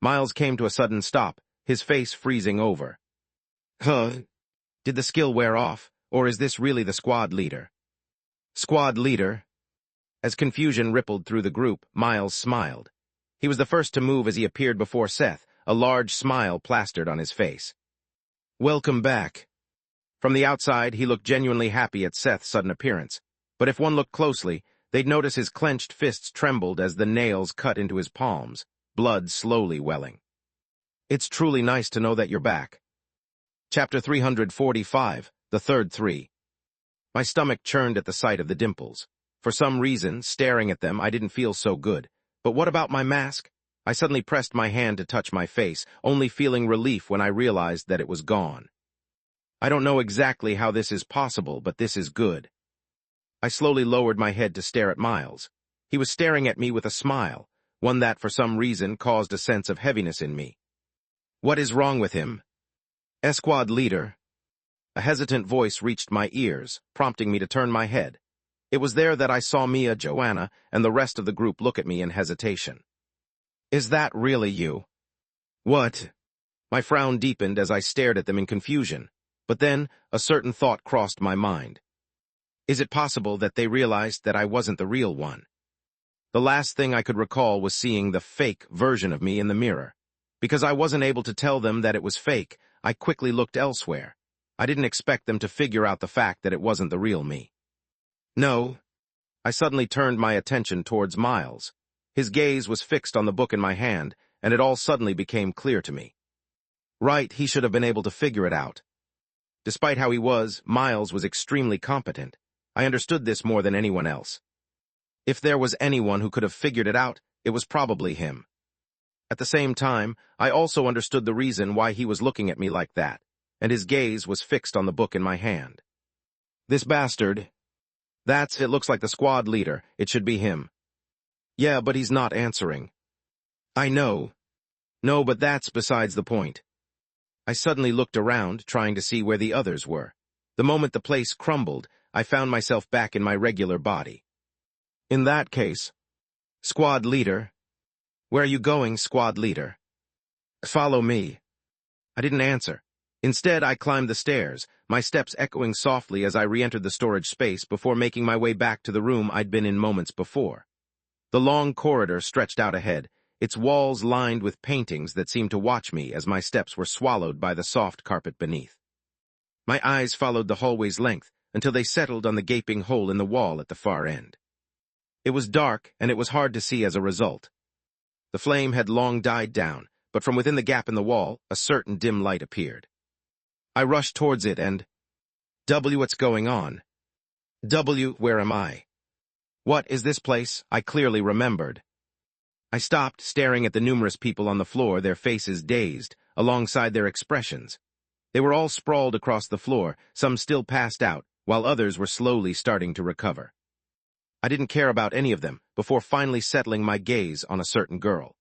Miles came to a sudden stop, his face freezing over. Did the skill wear off, or is this really the squad leader? Squad leader? As confusion rippled through the group, Miles smiled. He was the first to move as he appeared before Seth, a large smile plastered on his face. Welcome back. From the outside, he looked genuinely happy at Seth's sudden appearance, but if one looked closely, they'd notice his clenched fists trembled as the nails cut into his palms, blood slowly welling. It's truly nice to know that you're back. Chapter 345, The Third Three. My stomach churned at the sight of the dimples. For some reason, staring at them, I didn't feel so good. But what about my mask? I suddenly pressed my hand to touch my face, only feeling relief when I realized that it was gone. I don't know exactly how this is possible, but this is good. I slowly lowered my head to stare at Miles. He was staring at me with a smile, one that for some reason caused a sense of heaviness in me. What is wrong with him? Squad leader. A hesitant voice reached my ears, prompting me to turn my head. It was there that I saw Mia, Joanna, and the rest of the group look at me in hesitation. Is that really you? What? My frown deepened as I stared at them in confusion, but then a certain thought crossed my mind. Is it possible that they realized that I wasn't the real one? The last thing I could recall was seeing the fake version of me in the mirror. Because I wasn't able to tell them that it was fake, I quickly looked elsewhere. I didn't expect them to figure out the fact that it wasn't the real me. No. I suddenly turned my attention towards Miles. His gaze was fixed on the book in my hand, and it all suddenly became clear to me. Right, he should have been able to figure it out. Despite how he was, Miles was extremely competent. I understood this more than anyone else. If there was anyone who could have figured it out, it was probably him. At the same time, I also understood the reason why he was looking at me like that, and his gaze was fixed on the book in my hand. This bastard. It looks like the squad leader. It should be him. Yeah, but he's not answering. I know. No, but that's besides the point. I suddenly looked around, trying to see where the others were. The moment the place crumbled, I found myself back in my regular body. In that case, squad leader. Where are you going, squad leader? Follow me. I didn't answer. Instead, I climbed the stairs, my steps echoing softly as I re-entered the storage space before making my way back to the room I'd been in moments before. The long corridor stretched out ahead, its walls lined with paintings that seemed to watch me as my steps were swallowed by the soft carpet beneath. My eyes followed the hallway's length until they settled on the gaping hole in the wall at the far end. It was dark, and it was hard to see as a result. The flame had long died down, but from within the gap in the wall, a certain dim light appeared. I rushed towards it and... What's going on? Where am I? What is this place? I clearly remembered. I stopped, staring at the numerous people on the floor, their faces dazed, alongside their expressions. They were all sprawled across the floor, some still passed out, while others were slowly starting to recover. I didn't care about any of them, before finally settling my gaze on a certain girl.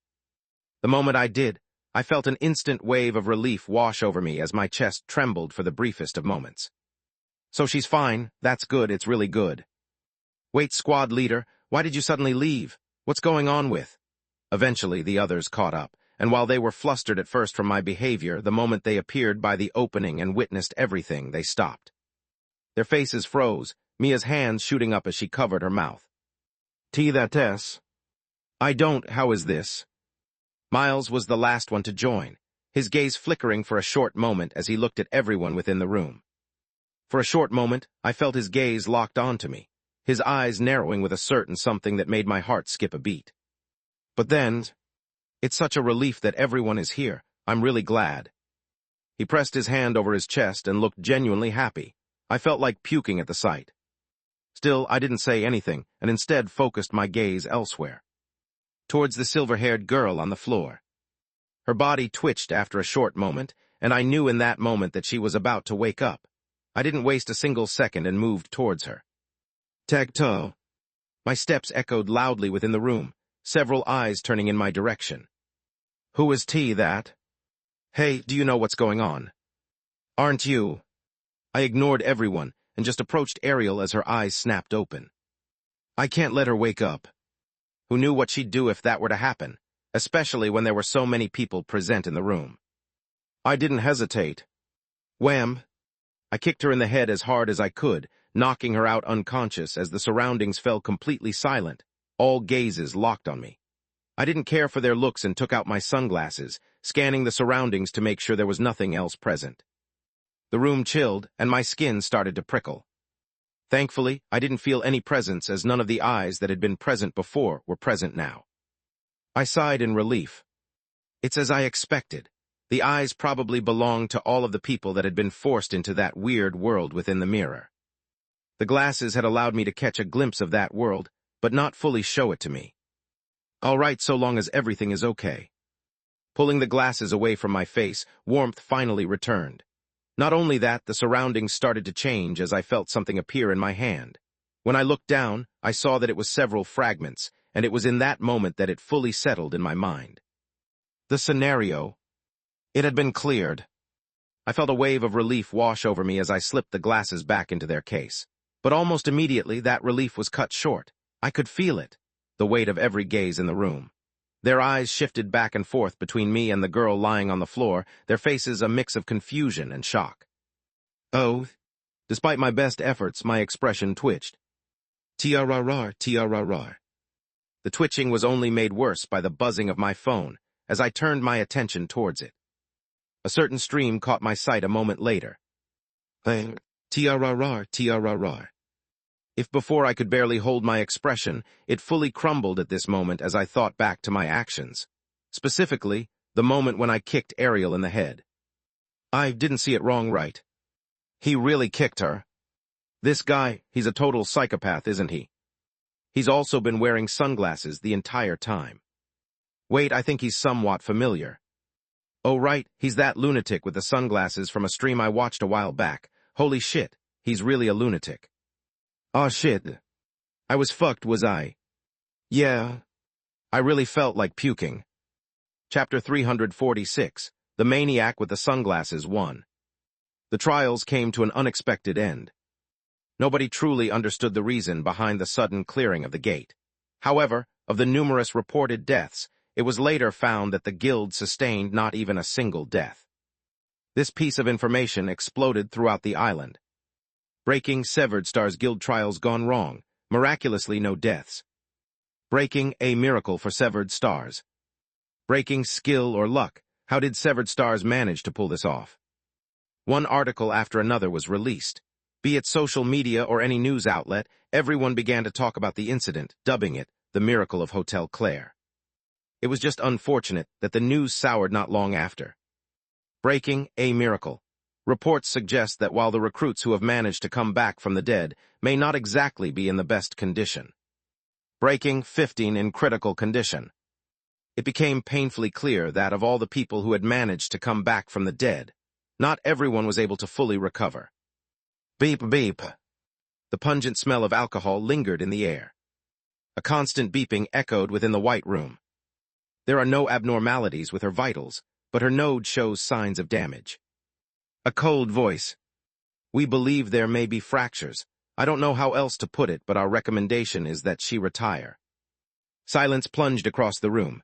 The moment I did, I felt an instant wave of relief wash over me as my chest trembled for the briefest of moments. So she's fine, that's good, it's really good. Wait, squad leader, why did you suddenly leave? What's going on with? Eventually, the others caught up, and while they were flustered at first from my behavior, the moment they appeared by the opening and witnessed everything, they stopped. Their faces froze, Mia's hands shooting up as she covered her mouth. I don't, how is this? Miles was the last one to join, his gaze flickering for a short moment as he looked at everyone within the room. For a short moment, I felt his gaze locked onto me, his eyes narrowing with a certain something that made my heart skip a beat. But then, it's such a relief that everyone is here. I'm really glad. He pressed his hand over his chest and looked genuinely happy. I felt like puking at the sight. Still, I didn't say anything, and instead focused my gaze elsewhere. Towards the silver-haired girl on the floor. Her body twitched after a short moment, and I knew in that moment that she was about to wake up. I didn't waste a single second and moved towards her. Tag-toe. My steps echoed loudly within the room, several eyes turning in my direction. Who is that? Hey, do you know what's going on? Aren't you? I ignored everyone and just approached Ariel as her eyes snapped open. I can't let her wake up. Who knew what she'd do if that were to happen, especially when there were so many people present in the room. I didn't hesitate. Wham! I kicked her in the head as hard as I could, knocking her out unconscious as the surroundings fell completely silent, all gazes locked on me. I didn't care for their looks and took out my sunglasses, scanning the surroundings to make sure there was nothing else present. The room chilled, and my skin started to prickle. Thankfully, I didn't feel any presence as none of the eyes that had been present before were present now. I sighed in relief. It's as I expected. The eyes probably belonged to all of the people that had been forced into that weird world within the mirror. The glasses had allowed me to catch a glimpse of that world, but not fully show it to me. All right, so long as everything is okay. Pulling the glasses away from my face, warmth finally returned. Not only that, the surroundings started to change as I felt something appear in my hand. When I looked down, I saw that it was several fragments, and it was in that moment that it fully settled in my mind. The scenario. It had been cleared. I felt a wave of relief wash over me as I slipped the glasses back into their case. But almost immediately, that relief was cut short. I could feel it, the weight of every gaze in the room. Their eyes shifted back and forth between me and the girl lying on the floor, their faces a mix of confusion and shock. Oh, despite my best efforts, my expression twitched. T-R-R-R, T-R-R-R. The twitching was only made worse by the buzzing of my phone as I turned my attention towards it. A certain stream caught my sight a moment later. T-R-R-R, T-R-R-R. If before I could barely hold my expression, it fully crumbled at this moment as I thought back to my actions. Specifically, the moment when I kicked Ariel in the head. I didn't see it wrong, right? He really kicked her. This guy, he's a total psychopath, isn't he? He's also been wearing sunglasses the entire time. Wait, I think he's somewhat familiar. Oh right, he's that lunatic with the sunglasses from a stream I watched a while back. Holy shit, he's really a lunatic. Aw shit. I was fucked, was I? Yeah. I really felt like puking. Chapter 346, The Maniac with the Sunglasses 1. The trials came to an unexpected end. Nobody truly understood the reason behind the sudden clearing of the gate. However, of the numerous reported deaths, it was later found that the guild sustained not even a single death. This piece of information exploded throughout the island. Breaking Severed Stars Guild trials gone wrong. Miraculously no deaths. Breaking a miracle for Severed Stars. Breaking skill or luck. How did Severed Stars manage to pull this off? One article after another was released. Be it social media or any news outlet, everyone began to talk about the incident, dubbing it the miracle of Hotel Claire. It was just unfortunate that the news soured not long after. Breaking a miracle. Reports suggest that while the recruits who have managed to come back from the dead may not exactly be in the best condition. Breaking 15 in critical condition. It became painfully clear that of all the people who had managed to come back from the dead, not everyone was able to fully recover. Beep beep. The pungent smell of alcohol lingered in the air. A constant beeping echoed within the white room. There are no abnormalities with her vitals, but her node shows signs of damage. A cold voice. We believe there may be fractures. I don't know how else to put it, but our recommendation is that she retire. Silence plunged across the room.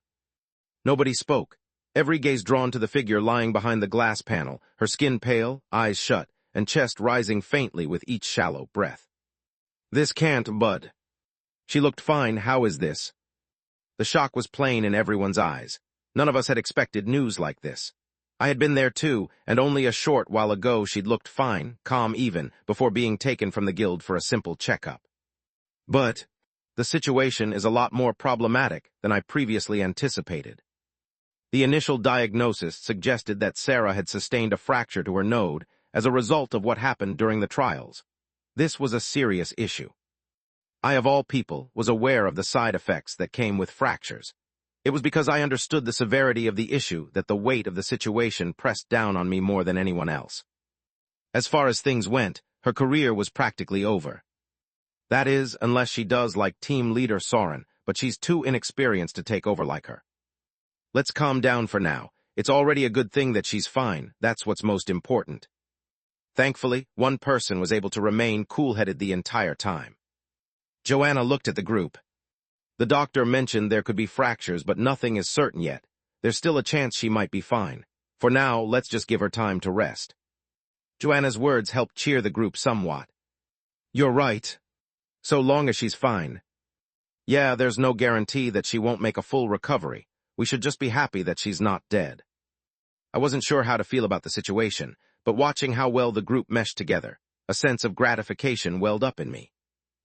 Nobody spoke, every gaze drawn to the figure lying behind the glass panel, her skin pale, eyes shut, and chest rising faintly with each shallow breath. This can't, bud. She looked fine, how is this? The shock was plain in everyone's eyes. None of us had expected news like this. I had been there too, and only a short while ago she'd looked fine, calm even, before being taken from the guild for a simple checkup. But the situation is a lot more problematic than I previously anticipated. The initial diagnosis suggested that Sarah had sustained a fracture to her node as a result of what happened during the trials. This was a serious issue. I, of all people, was aware of the side effects that came with fractures. It was because I understood the severity of the issue that the weight of the situation pressed down on me more than anyone else. As far as things went, her career was practically over. That is, unless she does like team leader Soren, but she's too inexperienced to take over like her. Let's calm down for now. It's already a good thing that she's fine. That's what's most important. Thankfully, one person was able to remain cool-headed the entire time. Joanna looked at the group. The doctor mentioned there could be fractures, but nothing is certain yet. There's still a chance she might be fine. For now, let's just give her time to rest. Joanna's words helped cheer the group somewhat. You're right. So long as she's fine. Yeah, there's no guarantee that she won't make a full recovery. We should just be happy that she's not dead. I wasn't sure how to feel about the situation, but watching how well the group meshed together, A sense of gratification welled up in me.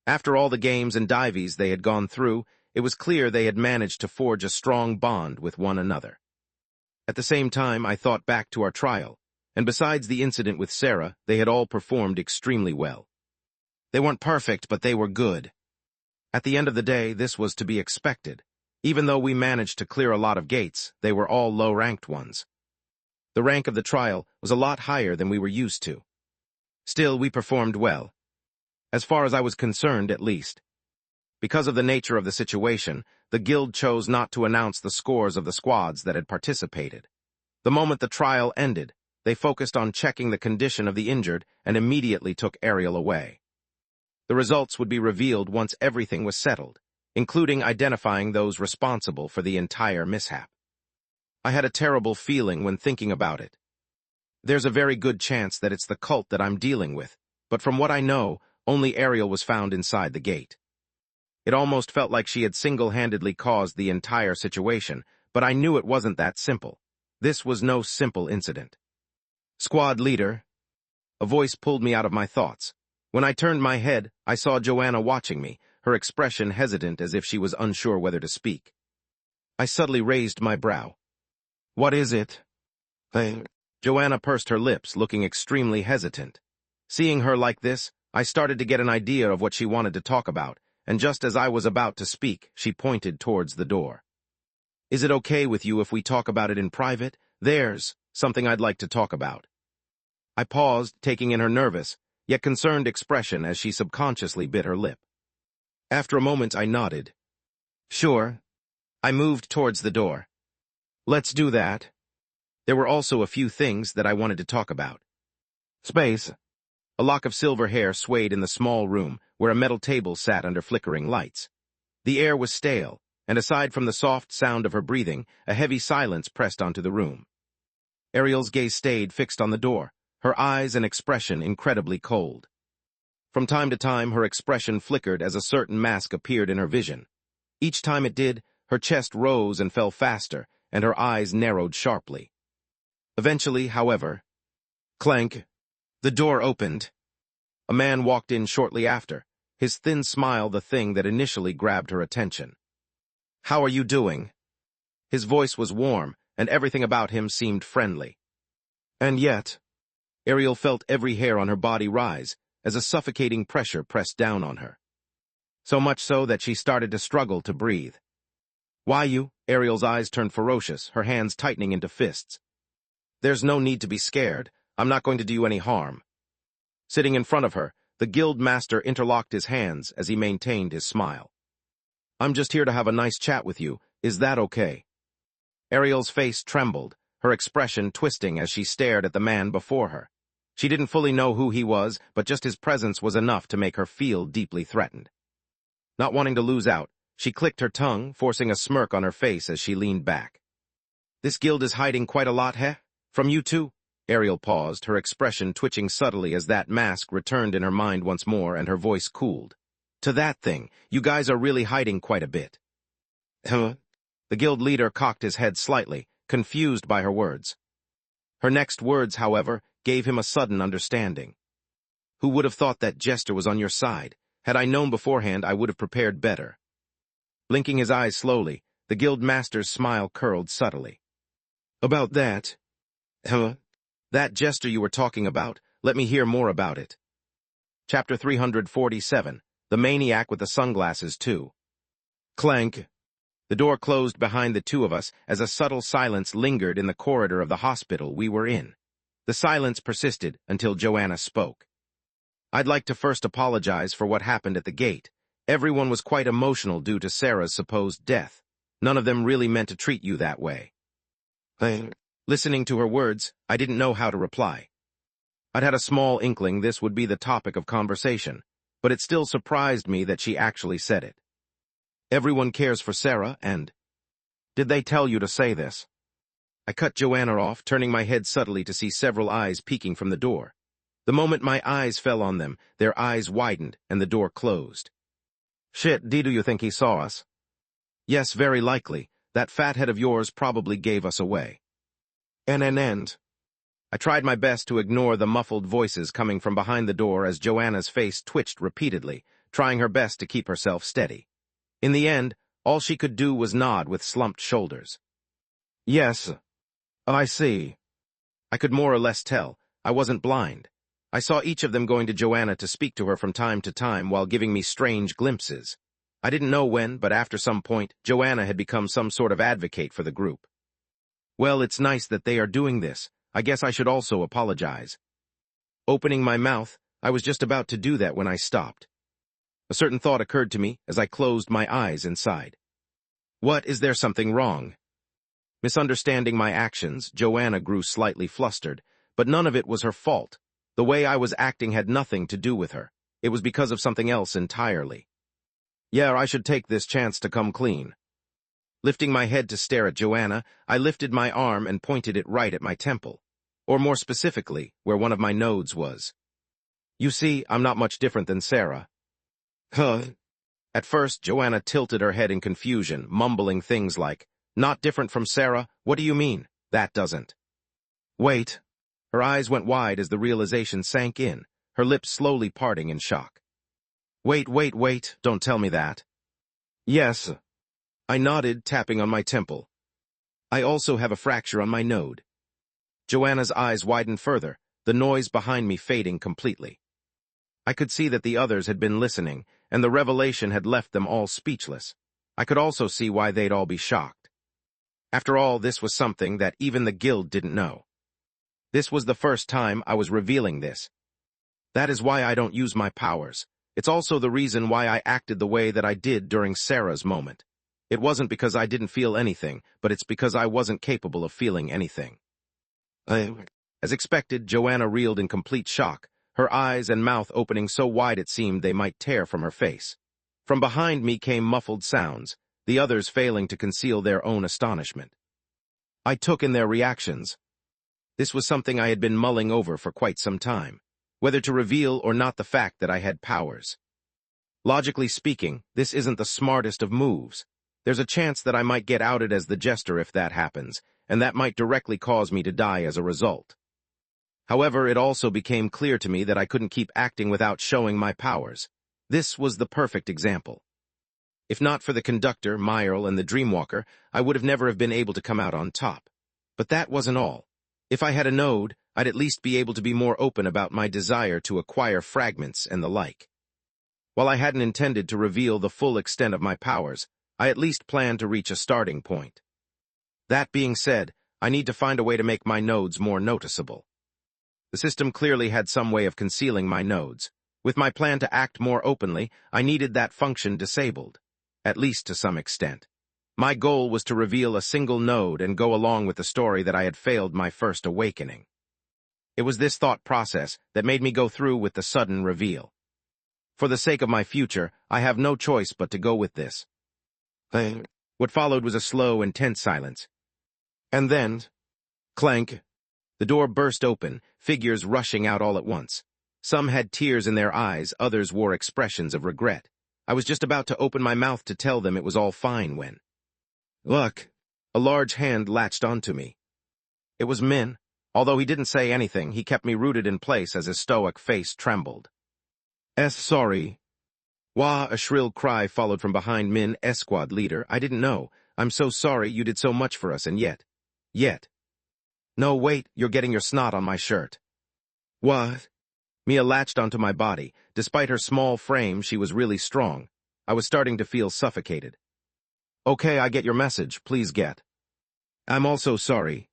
After all the games and dives they had gone through, it was clear they had managed to forge a strong bond with one another. At the same time, I thought back to our trial, and besides the incident with Sarah, they had all performed extremely well. They weren't perfect, but they were good. At the end of the day, this was to be expected. Even though we managed to clear a lot of gates, they were all low-ranked ones. The rank of the trial was a lot higher than we were used to. Still, we performed well. As far as I was concerned, at least. Because of the nature of the situation, the guild chose not to announce the scores of the squads that had participated. The moment the trial ended, they focused on checking the condition of the injured and immediately took Ariel away. The results would be revealed once everything was settled, including identifying those responsible for the entire mishap. I had a terrible feeling when thinking about it. There's a very good chance that it's the cult that I'm dealing with, but from what I know, only Ariel was found inside the gate. It almost felt like she had single-handedly caused the entire situation, but I knew it wasn't that simple. This was no simple incident. Squad leader. A voice pulled me out of my thoughts. When I turned my head, I saw Joanna watching me, her expression hesitant as if she was unsure whether to speak. I suddenly raised my brow. What is it? Joanna pursed her lips, looking extremely hesitant. Seeing her like this, I started to get an idea of what she wanted to talk about, and just as I was about to speak, she pointed towards the door. Is it okay with you if we talk about it in private? There's something I'd like to talk about. I paused, taking in her nervous, yet concerned expression as she subconsciously bit her lip. After a moment, I nodded. Sure. I moved towards the door. Let's do that. There were also a few things that I wanted to talk about. Space. A lock of silver hair swayed in the small room where a metal table sat under flickering lights. The air was stale, and aside from the soft sound of her breathing, a heavy silence pressed onto the room. Ariel's gaze stayed fixed on the door, her eyes and expression incredibly cold. From time to time, her expression flickered as a certain mask appeared in her vision. Each time it did, her chest rose and fell faster, and her eyes narrowed sharply. Eventually, however, clank, the door opened. A man walked in shortly after, his thin smile the thing that initially grabbed her attention. How are you doing? His voice was warm, and everything about him seemed friendly. And yet, Ariel felt every hair on her body rise as a suffocating pressure pressed down on her. So much so that she started to struggle to breathe. Why you? Ariel's eyes turned ferocious, her hands tightening into fists. There's no need to be scared. I'm not going to do you any harm. Sitting in front of her, the guild master interlocked his hands as he maintained his smile. I'm just here to have a nice chat with you. Is that okay? Ariel's face trembled, her expression twisting as she stared at the man before her. She didn't fully know who he was, but just his presence was enough to make her feel deeply threatened. Not wanting to lose out, she clicked her tongue, forcing a smirk on her face as she leaned back. This guild is hiding quite a lot, heh? From you two? Ariel paused, her expression twitching subtly as that mask returned in her mind once more and her voice cooled. To that thing, you guys are really hiding quite a bit. Huh? The guild leader cocked his head slightly, confused by her words. Her next words, however, gave him a sudden understanding. Who would have thought that Jester was on your side? Had I known beforehand, I would have prepared better. Blinking his eyes slowly, the guild master's smile curled subtly. About that? Huh? That Jester you were talking about, let me hear more about it. Chapter 347, The Maniac with the Sunglasses too. Clank. The door closed behind the two of us as a subtle silence lingered in the corridor of the hospital we were in. The silence persisted until Joanna spoke. I'd like to first apologize for what happened at the gate. Everyone was quite emotional due to Sarah's supposed death. None of them really meant to treat you that way. Listening to her words, I didn't know how to reply. I'd had a small inkling this would be the topic of conversation, but it still surprised me that she actually said it. Everyone cares for Sarah, and... Did they tell you to say this? I cut Joanna off, turning my head subtly to see several eyes peeking from the door. The moment my eyes fell on them, their eyes widened and the door closed. Shit, do you think he saw us? Yes, very likely. That fat head of yours probably gave us away. And. I tried my best to ignore the muffled voices coming from behind the door as Joanna's face twitched repeatedly, trying her best to keep herself steady. In the end, all she could do was nod with slumped shoulders. Yes, I see. I could more or less tell. I wasn't blind. I saw each of them going to Joanna to speak to her from time to time while giving me strange glimpses. I didn't know when, but after some point, Joanna had become some sort of advocate for the group. Well, it's nice that they are doing this. I guess I should also apologize. Opening my mouth, I was just about to do that when I stopped. A certain thought occurred to me as I closed my eyes inside. What, is there something wrong? Misunderstanding my actions, Joanna grew slightly flustered, but none of it was her fault. The way I was acting had nothing to do with her. It was because of something else entirely. Yeah, I should take this chance to come clean. Lifting my head to stare at Joanna, I lifted my arm and pointed it right at my temple, or more specifically, where one of my nodes was. You see, I'm not much different than Sarah. Huh? At first, Joanna tilted her head in confusion, mumbling things like, "Not different from Sarah? What do you mean? That doesn't." Wait. Her eyes went wide as the realization sank in, her lips slowly parting in shock. Wait, don't tell me that. Yes. I nodded, tapping on my temple. I also have a fracture on my node. Joanna's eyes widened further, the noise behind me fading completely. I could see that the others had been listening, and the revelation had left them all speechless. I could also see why they'd all be shocked. After all, this was something that even the guild didn't know. This was the first time I was revealing this. That is why I don't use my powers. It's also the reason why I acted the way that I did during Sarah's moment. It wasn't because I didn't feel anything, but it's because I wasn't capable of feeling anything. As expected, Joanna reeled in complete shock, her eyes and mouth opening so wide it seemed they might tear from her face. From behind me came muffled sounds, the others failing to conceal their own astonishment. I took in their reactions. This was something I had been mulling over for quite some time, whether to reveal or not the fact that I had powers. Logically speaking, this isn't the smartest of moves. There's a chance that I might get outed as the jester if that happens, and that might directly cause me to die as a result. However, it also became clear to me that I couldn't keep acting without showing my powers. This was the perfect example. If not for the conductor, Myrle, and the Dreamwalker, I would have never have been able to come out on top. But that wasn't all. If I had a node, I'd at least be able to be more open about my desire to acquire fragments and the like. While I hadn't intended to reveal the full extent of my powers, I at least planned to reach a starting point. That being said, I need to find a way to make my nodes more noticeable. The system clearly had some way of concealing my nodes. With my plan to act more openly, I needed that function disabled, at least to some extent. My goal was to reveal a single node and go along with the story that I had failed my first awakening. It was this thought process that made me go through with the sudden reveal. For the sake of my future, I have no choice but to go with this. What followed was a slow and tense silence. And then, clank, the door burst open, figures rushing out all at once. Some had tears in their eyes, others wore expressions of regret. I was just about to open my mouth to tell them it was all fine when... Look, a large hand latched onto me. It was Min. Although he didn't say anything, he kept me rooted in place as his stoic face trembled. Sorry. Wah, a shrill cry followed from behind Min, Squad leader. I didn't know. I'm so sorry, you did so much for us, and yet. No, wait, you're getting your snot on my shirt. What? Mia latched onto my body. Despite her small frame, she was really strong. I was starting to feel suffocated. Okay, I get your message. Please get. I'm also sorry.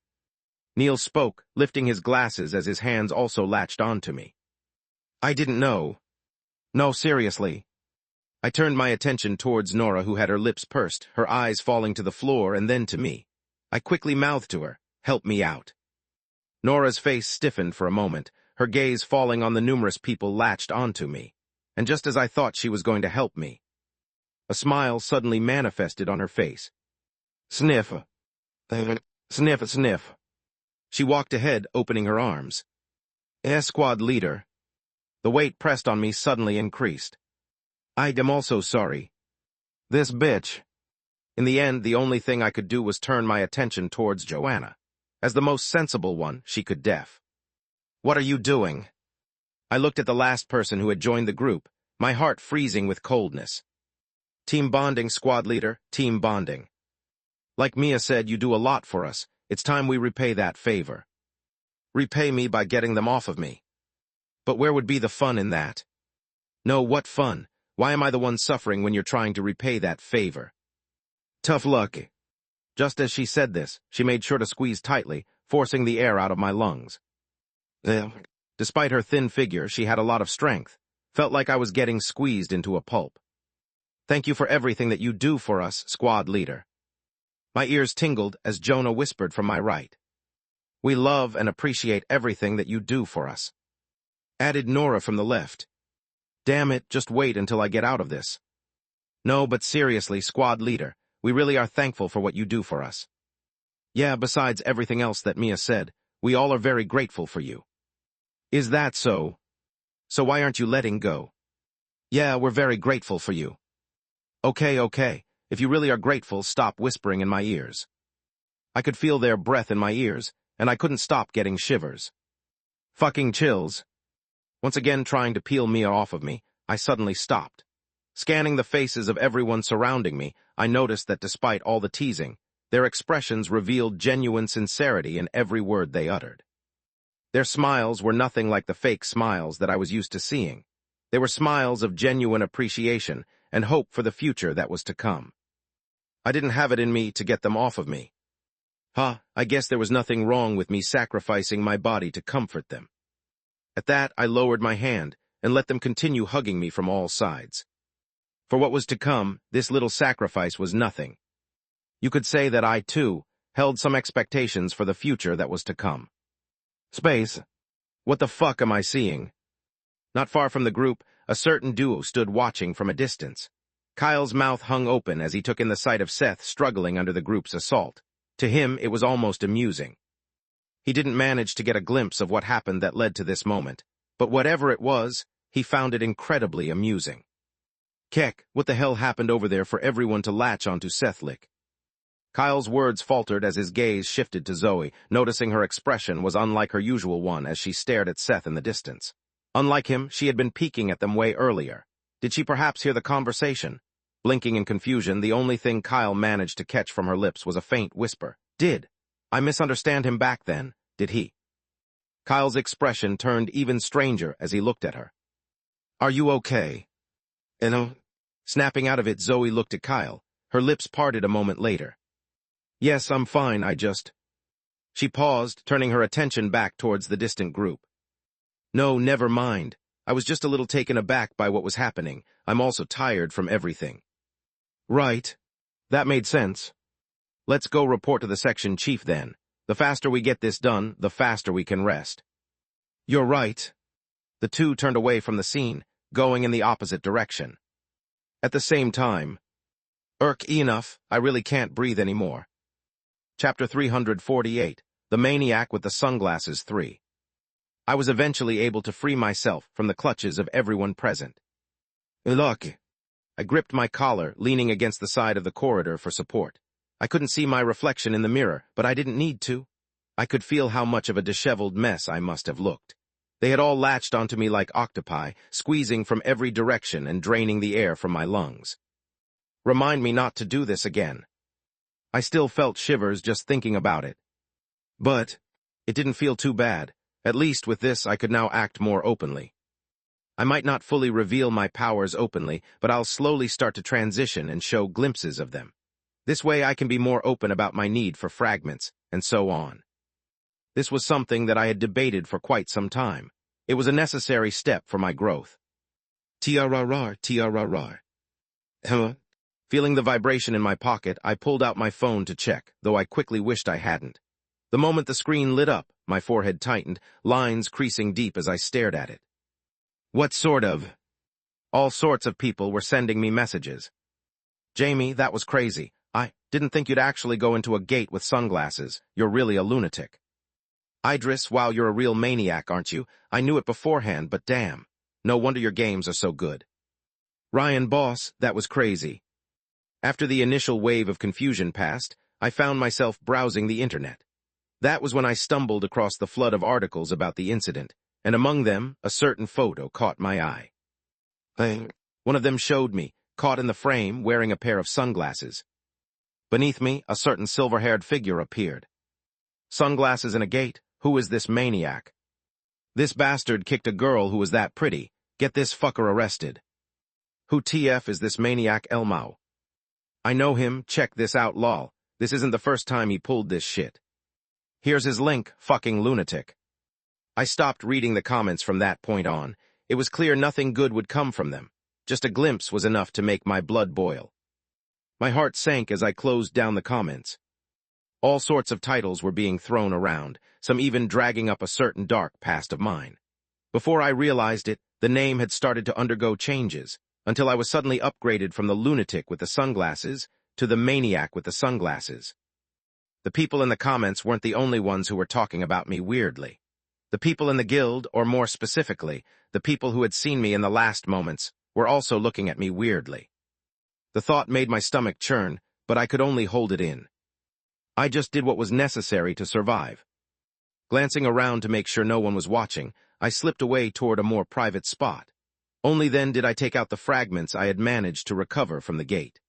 Neil spoke, lifting his glasses as his hands also latched onto me. I didn't know. No, seriously. I turned my attention towards Nora, who had her lips pursed, her eyes falling to the floor and then to me. I quickly mouthed to her, "Help me out." Nora's face stiffened for a moment, her gaze falling on the numerous people latched onto me. And just as I thought she was going to help me, a smile suddenly manifested on her face. Sniff. Sniff, sniff. She walked ahead, opening her arms. Squad leader. The weight pressed on me suddenly increased. I am also sorry. This bitch. In the end, the only thing I could do was turn my attention towards Joanna. As the most sensible one, she could deaf. What are you doing? I looked at the last person who had joined the group, my heart freezing with coldness. Team bonding, squad leader, team bonding. Like Mia said, you do a lot for us. It's time we repay that favor. Repay me by getting them off of me. But where would be the fun in that? No, what fun? Why am I the one suffering when you're trying to repay that favor? Tough luck. Just as she said this, she made sure to squeeze tightly, forcing the air out of my lungs. Despite her thin figure, she had a lot of strength. Felt like I was getting squeezed into a pulp. Thank you for everything that you do for us, squad leader. My ears tingled as Jonah whispered from my right. We love and appreciate everything that you do for us. Added Nora from the left. Damn it, just wait until I get out of this. No, but seriously, squad leader, we really are thankful for what you do for us. Yeah, besides everything else that Mia said, we all are very grateful for you. Is that so? So why aren't you letting go? Yeah, we're very grateful for you. Okay. If you really are grateful, stop whispering in my ears. I could feel their breath in my ears, and I couldn't stop getting shivers. Fucking chills. Once again trying to peel Mia off of me, I suddenly stopped. Scanning the faces of everyone surrounding me, I noticed that despite all the teasing, their expressions revealed genuine sincerity in every word they uttered. Their smiles were nothing like the fake smiles that I was used to seeing. They were smiles of genuine appreciation and hope for the future that was to come. I didn't have it in me to get them off of me. I guess there was nothing wrong with me sacrificing my body to comfort them. At that, I lowered my hand and let them continue hugging me from all sides. For what was to come, this little sacrifice was nothing. You could say that I, too, held some expectations for the future that was to come. Space. What the fuck am I seeing? Not far from the group, a certain duo stood watching from a distance. Kyle's mouth hung open as he took in the sight of Seth struggling under the group's assault. To him, it was almost amusing. He didn't manage to get a glimpse of what happened that led to this moment, but whatever it was, he found it incredibly amusing. Keck, what the hell happened over there for everyone to latch onto Sethlick? Kyle's words faltered as his gaze shifted to Zoe, noticing her expression was unlike her usual one as she stared at Seth in the distance. Unlike him, she had been peeking at them way earlier. Did she perhaps hear the conversation? Blinking in confusion, the only thing Kyle managed to catch from her lips was a faint whisper. Did I misunderstand him back then? Did he? Kyle's expression turned even stranger as he looked at her. Are you okay? Snapping out of it, Zoe looked at Kyle. Her lips parted a moment later. Yes, I'm fine, She paused, turning her attention back towards the distant group. No, never mind. I was just a little taken aback by what was happening. I'm also tired from everything. Right. That made sense. Let's go report to the section chief then. The faster we get this done, the faster we can rest. You're right. The two turned away from the scene, going in the opposite direction. At the same time, enough, I really can't breathe anymore. Chapter 348, The Maniac with the Sunglasses 3. I was eventually able to free myself from the clutches of everyone present. Look. I gripped my collar, leaning against the side of the corridor for support. I couldn't see my reflection in the mirror, but I didn't need to. I could feel how much of a disheveled mess I must have looked. They had all latched onto me like octopi, squeezing from every direction and draining the air from my lungs. Remind me not to do this again. I still felt shivers just thinking about it. But it didn't feel too bad. At least with this I could now act more openly. I might not fully reveal my powers openly, but I'll slowly start to transition and show glimpses of them. This way I can be more open about my need for fragments, and so on. This was something that I had debated for quite some time. It was a necessary step for my growth. Tiararar. Feeling the vibration in my pocket, I pulled out my phone to check, though I quickly wished I hadn't. The moment the screen lit up, my forehead tightened, lines creasing deep as I stared at it. What sort of? All sorts of people were sending me messages. Jamie, that was crazy. I didn't think you'd actually go into a gate with sunglasses. You're really a lunatic. Idris, wow, you're a real maniac, aren't you? I knew it beforehand, but damn. No wonder your games are so good. Ryan, boss, that was crazy. After the initial wave of confusion passed, I found myself browsing the internet. That was when I stumbled across the flood of articles about the incident, and among them, a certain photo caught my eye. One of them showed me, caught in the frame, wearing a pair of sunglasses. Beneath me, a certain silver-haired figure appeared. Sunglasses and a gate? Who is this maniac? This bastard kicked a girl who was that pretty. Get this fucker arrested. Who TF is this maniac Elmau? I know him, check this out lol. This isn't the first time he pulled this shit. Here's his link, fucking lunatic. I stopped reading the comments from that point on. It was clear nothing good would come from them. Just a glimpse was enough to make my blood boil. My heart sank as I closed down the comments. All sorts of titles were being thrown around, some even dragging up a certain dark past of mine. Before I realized it, the name had started to undergo changes, until I was suddenly upgraded from the lunatic with the sunglasses to the maniac with the sunglasses. The people in the comments weren't the only ones who were talking about me weirdly. The people in the guild, or more specifically, the people who had seen me in the last moments, were also looking at me weirdly. The thought made my stomach churn, but I could only hold it in. I just did what was necessary to survive. Glancing around to make sure no one was watching, I slipped away toward a more private spot. Only then did I take out the fragments I had managed to recover from the gate.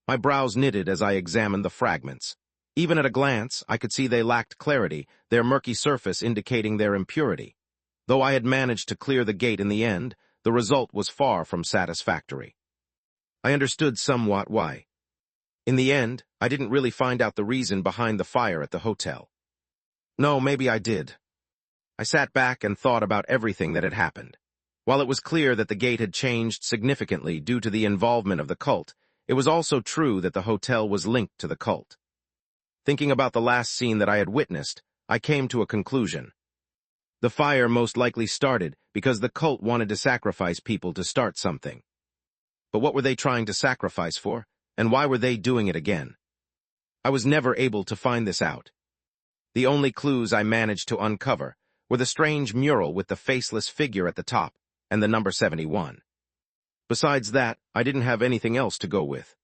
My brows knitted as I examined the fragments. Even at a glance, I could see they lacked clarity, their murky surface indicating their impurity. Though I had managed to clear the gate in the end, the result was far from satisfactory. I understood somewhat why. In the end, I didn't really find out the reason behind the fire at the hotel. No, maybe I did. I sat back and thought about everything that had happened. While it was clear that the gate had changed significantly due to the involvement of the cult, it was also true that the hotel was linked to the cult. Thinking about the last scene that I had witnessed, I came to a conclusion. The fire most likely started because the cult wanted to sacrifice people to start something. But what were they trying to sacrifice for, and why were they doing it again? I was never able to find this out. The only clues I managed to uncover were the strange mural with the faceless figure at the top and the number 71. Besides that, I didn't have anything else to go with.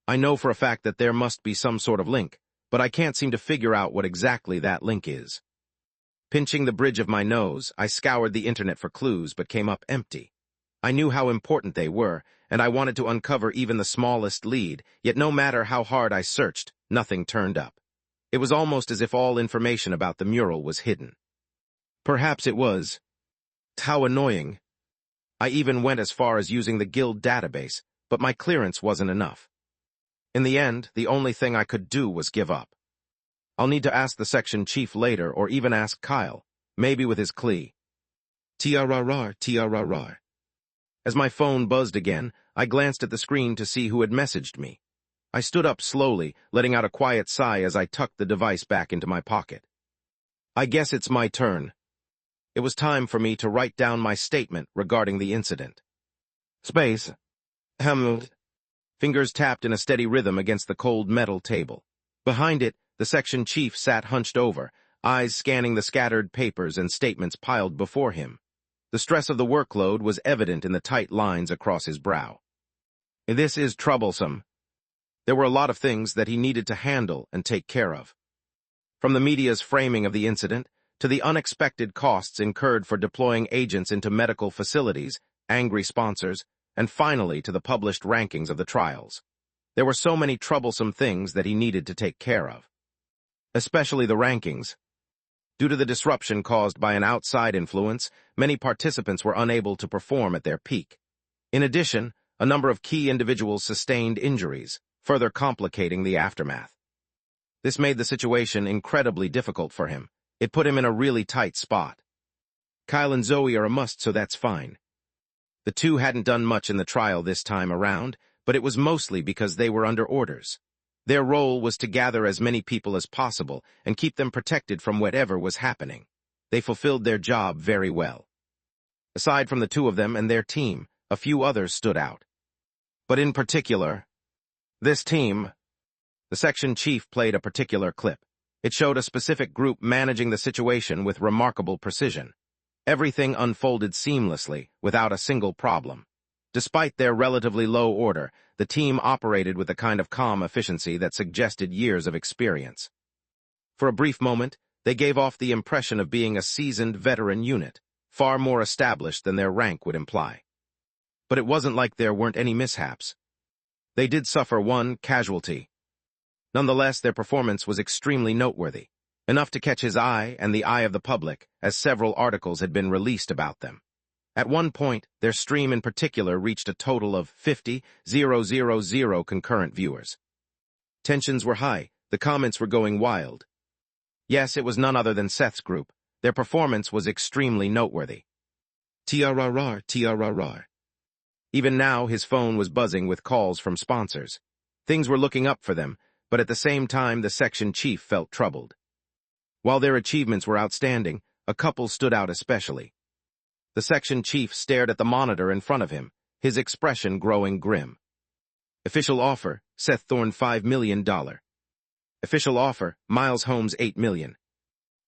I know for a fact that there must be some sort of link, but I can't seem to figure out what exactly that link is. Pinching the bridge of my nose, I scoured the internet for clues but came up empty. I knew how important they were, and I wanted to uncover even the smallest lead, yet no matter how hard I searched, nothing turned up. It was almost as if all information about the mural was hidden. Perhaps it was. How annoying. I even went as far as using the guild database, but my clearance wasn't enough. In the end, the only thing I could do was give up. I'll need to ask the section chief later or even ask Kyle, maybe with his Klee. Tirarar, tirarar. As my phone buzzed again, I glanced at the screen to see who had messaged me. I stood up slowly, letting out a quiet sigh as I tucked the device back into my pocket. I guess it's my turn. It was time for me to write down my statement regarding the incident. Space. Fingers tapped in a steady rhythm against the cold metal table. Behind it, the section chief sat hunched over, eyes scanning the scattered papers and statements piled before him. The stress of the workload was evident in the tight lines across his brow. This is troublesome. There were a lot of things that he needed to handle and take care of. From the media's framing of the incident, to the unexpected costs incurred for deploying agents into medical facilities, angry sponsors, and finally to the published rankings of the trials. There were so many troublesome things that he needed to take care of. Especially the rankings. Due to the disruption caused by an outside influence, many participants were unable to perform at their peak. In addition, a number of key individuals sustained injuries, further complicating the aftermath. This made the situation incredibly difficult for him. It put him in a really tight spot. Kyle and Zoe are a must, so that's fine. The two hadn't done much in the trial this time around, but it was mostly because they were under orders. Their role was to gather as many people as possible and keep them protected from whatever was happening. They fulfilled their job very well. Aside from the two of them and their team, a few others stood out. But in particular, this team. The section chief played a particular clip. It showed a specific group managing the situation with remarkable precision. Everything unfolded seamlessly, without a single problem. Despite their relatively low order, the team operated with a kind of calm efficiency that suggested years of experience. For a brief moment, they gave off the impression of being a seasoned veteran unit, far more established than their rank would imply. But it wasn't like there weren't any mishaps. They did suffer one casualty. Nonetheless, their performance was extremely noteworthy, enough to catch his eye and the eye of the public, as several articles had been released about them. At one point, their stream in particular reached a total of 50,000 concurrent viewers. Tensions were high, the comments were going wild. Yes, it was none other than Seth's group. Their performance was extremely noteworthy. TRRR, TRRR. Even now, his phone was buzzing with calls from sponsors. Things were looking up for them, but at the same time, the section chief felt troubled. While their achievements were outstanding, a couple stood out especially. The section chief stared at the monitor in front of him, his expression growing grim. Official offer, Seth Thorne $5 million. Official offer, Miles Holmes $8 million.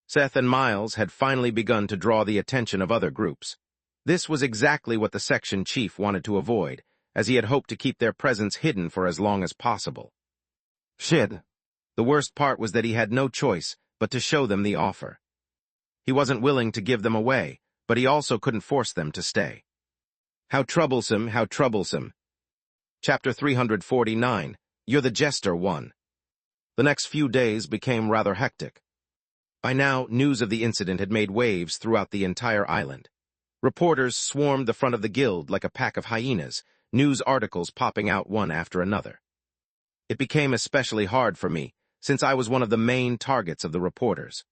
Seth and Miles had finally begun to draw the attention of other groups. This was exactly what the section chief wanted to avoid, as he had hoped to keep their presence hidden for as long as possible. Shit. The worst part was that he had no choice but to show them the offer. He wasn't willing to give them away, but he also couldn't force them to stay. How troublesome, how troublesome. Chapter 349, You're the Jester 1. The next few days became rather hectic. By now, news of the incident had made waves throughout the entire island. Reporters swarmed the front of the guild like a pack of hyenas, news articles popping out one after another. It became especially hard for me, since I was one of the main targets of the reporters.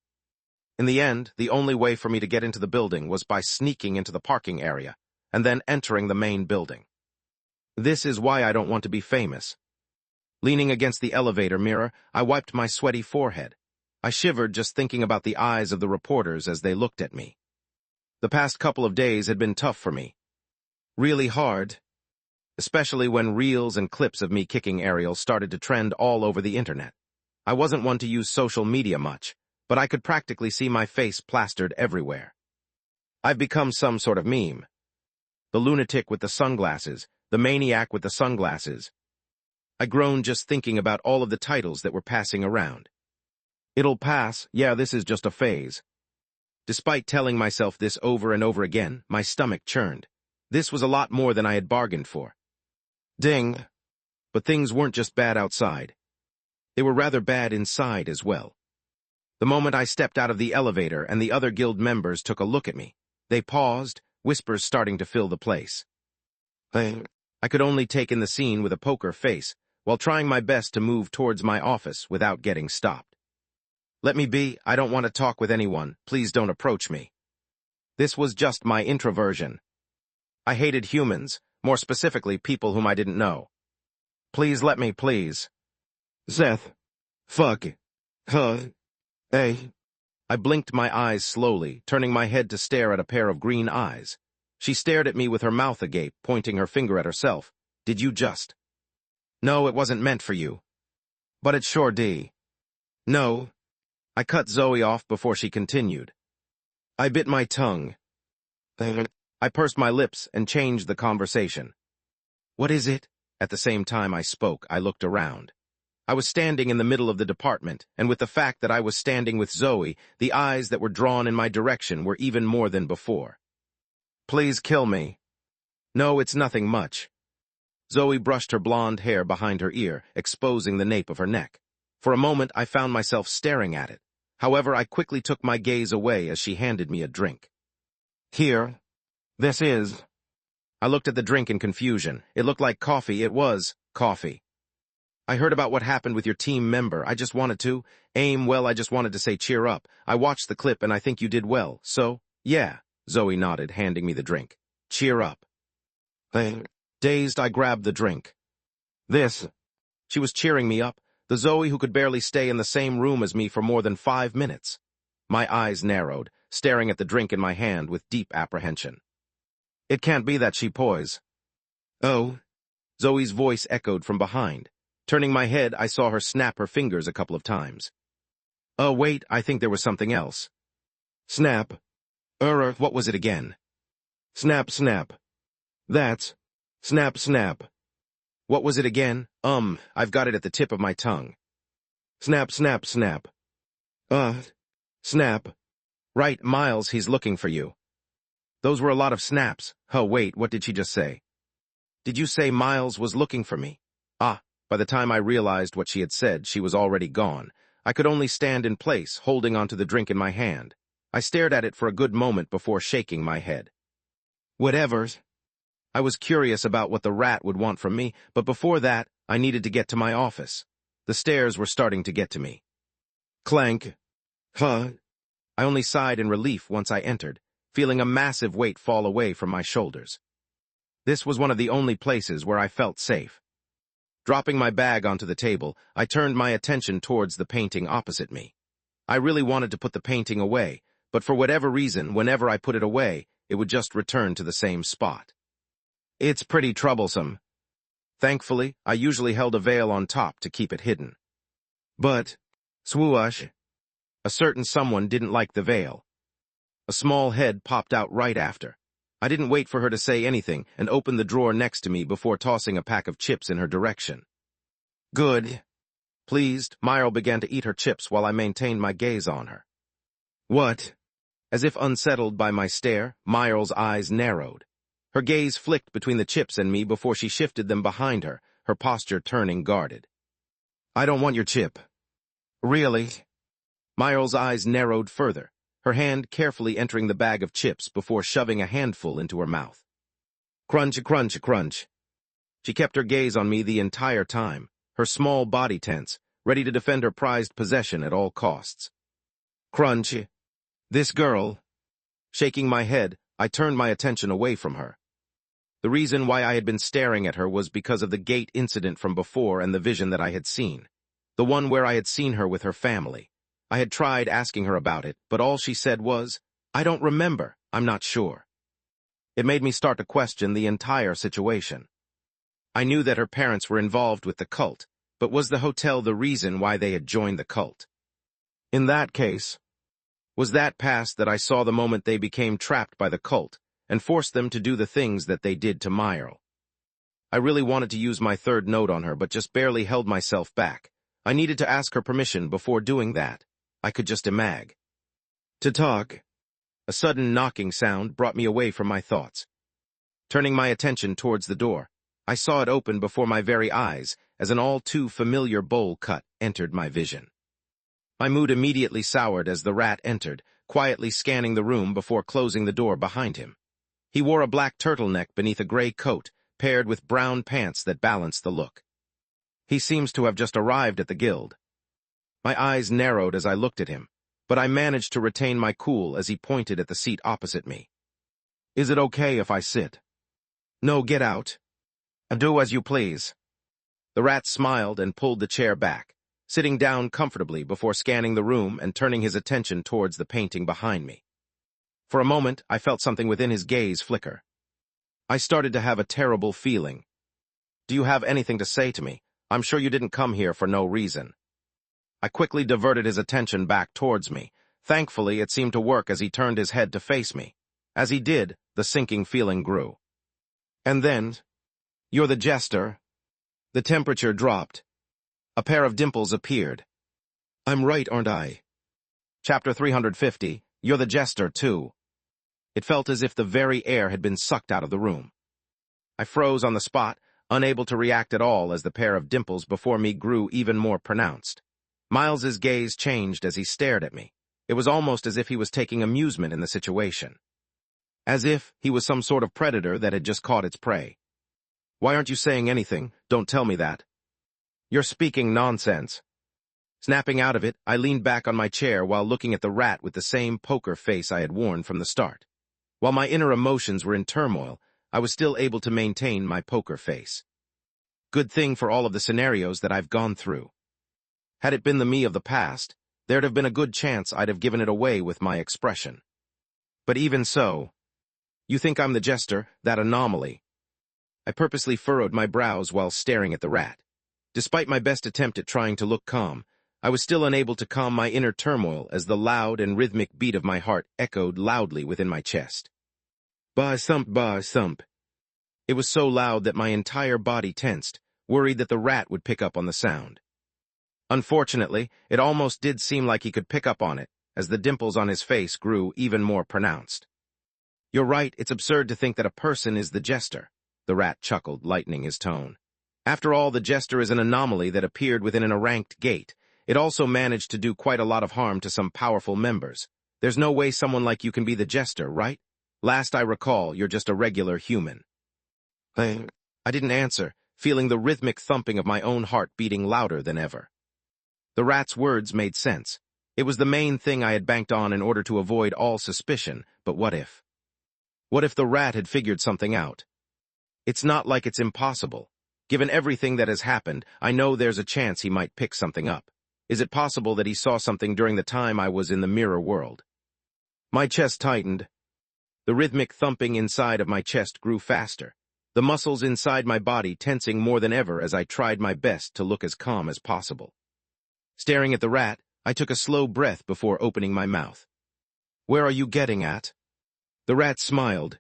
In the end, the only way for me to get into the building was by sneaking into the parking area, and then entering the main building. This is why I don't want to be famous. Leaning against the elevator mirror, I wiped my sweaty forehead. I shivered just thinking about the eyes of the reporters as they looked at me. The past couple of days had been tough for me. Really hard. Especially when reels and clips of me kicking Ariel started to trend all over the internet. I wasn't one to use social media much, but I could practically see my face plastered everywhere. I've become some sort of meme. The lunatic with the sunglasses, the maniac with the sunglasses. I groaned just thinking about all of the titles that were passing around. It'll pass, yeah, this is just a phase. Despite telling myself this over and over again, my stomach churned. This was a lot more than I had bargained for. Ding! But things weren't just bad outside. They were rather bad inside as well. The moment I stepped out of the elevator and the other guild members took a look at me, they paused, whispers starting to fill the place. I could only take in the scene with a poker face, while trying my best to move towards my office without getting stopped. Let me be, I don't want to talk with anyone, please don't approach me. This was just my introversion. I hated humans, more specifically people whom I didn't know. Please let me, please. Seth. Fuck. Huh. Hey. I blinked my eyes slowly, turning my head to stare at a pair of green eyes. She stared at me with her mouth agape, pointing her finger at herself. Did you just? No, it wasn't meant for you. But it sure did. No. I cut Zoe off before she continued. I bit my tongue. I pursed my lips and changed the conversation. What is it? At the same time I spoke, I looked around. I was standing in the middle of the department, and with the fact that I was standing with Zoe, the eyes that were drawn in my direction were even more than before. Please kill me. No, it's nothing much. Zoe brushed her blonde hair behind her ear, exposing the nape of her neck. For a moment, I found myself staring at it. However, I quickly took my gaze away as she handed me a drink. Here. This is. I looked at the drink in confusion. It looked like coffee. It was coffee. I heard about what happened with your team member. I just wanted to I just wanted to say cheer up. I watched the clip and I think you did well. So, yeah, Zoe nodded, handing me the drink. Cheer up. Dazed, I grabbed the drink. This. She was cheering me up, the Zoe who could barely stay in the same room as me for more than 5 minutes. My eyes narrowed, staring at the drink in my hand with deep apprehension. It can't be that she poise. Oh. Zoe's voice echoed from behind. Turning my head, I saw her snap her fingers a couple of times. Oh, wait, I think there was something else. Snap. What was it again? Snap, snap. That's. Snap, snap. What was it again? I've got it at the tip of my tongue. Snap, snap, snap. Uh, snap. Right, Miles, he's looking for you. Those were a lot of snaps. Oh, wait, what did she just say? Did you say Miles was looking for me? Ah, by the time I realized what she had said, she was already gone. I could only stand in place, holding onto the drink in my hand. I stared at it for a good moment before shaking my head. Whatever. I was curious about what the rat would want from me, but before that, I needed to get to my office. The stairs were starting to get to me. Clank. Huh? I only sighed in relief once I entered, feeling a massive weight fall away from my shoulders. This was one of the only places where I felt safe. Dropping my bag onto the table, I turned my attention towards the painting opposite me. I really wanted to put the painting away, but for whatever reason, whenever I put it away, it would just return to the same spot. It's pretty troublesome. Thankfully, I usually held a veil on top to keep it hidden. But, swoosh, a certain someone didn't like the veil. A small head popped out right after. I didn't wait for her to say anything and opened the drawer next to me before tossing a pack of chips in her direction. Good. Pleased, Myral began to eat her chips while I maintained my gaze on her. What? As if unsettled by my stare, Myral's eyes narrowed. Her gaze flicked between the chips and me before she shifted them behind her, her posture turning guarded. I don't want your chip. Really? Myral's eyes narrowed further, her hand carefully entering the bag of chips before shoving a handful into her mouth. Crunch, crunch, crunch. She kept her gaze on me the entire time, her small body tense, ready to defend her prized possession at all costs. Crunch. This girl. Shaking my head, I turned my attention away from her. The reason why I had been staring at her was because of the gate incident from before and the vision that I had seen. The one where I had seen her with her family. I had tried asking her about it, but all she said was, I don't remember, I'm not sure. It made me start to question the entire situation. I knew that her parents were involved with the cult, but was the hotel the reason why they had joined the cult? In that case, was that past that I saw the moment they became trapped by the cult and forced them to do the things that they did to Myral? I really wanted to use my third note on her, but just barely held myself back. I needed to ask her permission before doing that. I could just imagine. To talk. A sudden knocking sound brought me away from my thoughts. Turning my attention towards the door, I saw it open before my very eyes as an all-too-familiar bowl cut entered my vision. My mood immediately soured as the rat entered, quietly scanning the room before closing the door behind him. He wore a black turtleneck beneath a gray coat, paired with brown pants that balanced the look. He seems to have just arrived at the guild. My eyes narrowed as I looked at him, but I managed to retain my cool as he pointed at the seat opposite me. Is it okay if I sit? No, get out. Do as you please. The rat smiled and pulled the chair back, sitting down comfortably before scanning the room and turning his attention towards the painting behind me. For a moment, I felt something within his gaze flicker. I started to have a terrible feeling. Do you have anything to say to me? I'm sure you didn't come here for no reason. I quickly diverted his attention back towards me. Thankfully, it seemed to work as he turned his head to face me. As he did, the sinking feeling grew. And then, you're the jester. The temperature dropped. A pair of dimples appeared. I'm right, aren't I? Chapter 350, You're the jester, too. It felt as if the very air had been sucked out of the room. I froze on the spot, unable to react at all as the pair of dimples before me grew even more pronounced. Miles's gaze changed as he stared at me. It was almost as if he was taking amusement in the situation. As if he was some sort of predator that had just caught its prey. Why aren't you saying anything? Don't tell me that. You're speaking nonsense. Snapping out of it, I leaned back on my chair while looking at the rat with the same poker face I had worn from the start. While my inner emotions were in turmoil, I was still able to maintain my poker face. Good thing for all of the scenarios that I've gone through. Had it been the me of the past, there'd have been a good chance I'd have given it away with my expression. But even so, you think I'm the jester, that anomaly? I purposely furrowed my brows while staring at the rat. Despite my best attempt at trying to look calm, I was still unable to calm my inner turmoil as the loud and rhythmic beat of my heart echoed loudly within my chest. Bah thump, bah thump. It was so loud that my entire body tensed, worried that the rat would pick up on the sound. Unfortunately, it almost did seem like he could pick up on it, as the dimples on his face grew even more pronounced. You're right, it's absurd to think that a person is the jester, the rat chuckled, lightening his tone. After all, the jester is an anomaly that appeared within an ranked gate. It also managed to do quite a lot of harm to some powerful members. There's no way someone like you can be the jester, right? Last I recall, you're just a regular human. I didn't answer, feeling the rhythmic thumping of my own heart beating louder than ever. The rat's words made sense. It was the main thing I had banked on in order to avoid all suspicion, but what if? What if the rat had figured something out? It's not like it's impossible. Given everything that has happened, I know there's a chance he might pick something up. Is it possible that he saw something during the time I was in the mirror world? My chest tightened. The rhythmic thumping inside of my chest grew faster, the muscles inside my body tensing more than ever as I tried my best to look as calm as possible. Staring at the rat, I took a slow breath before opening my mouth. Where are you getting at? The rat smiled.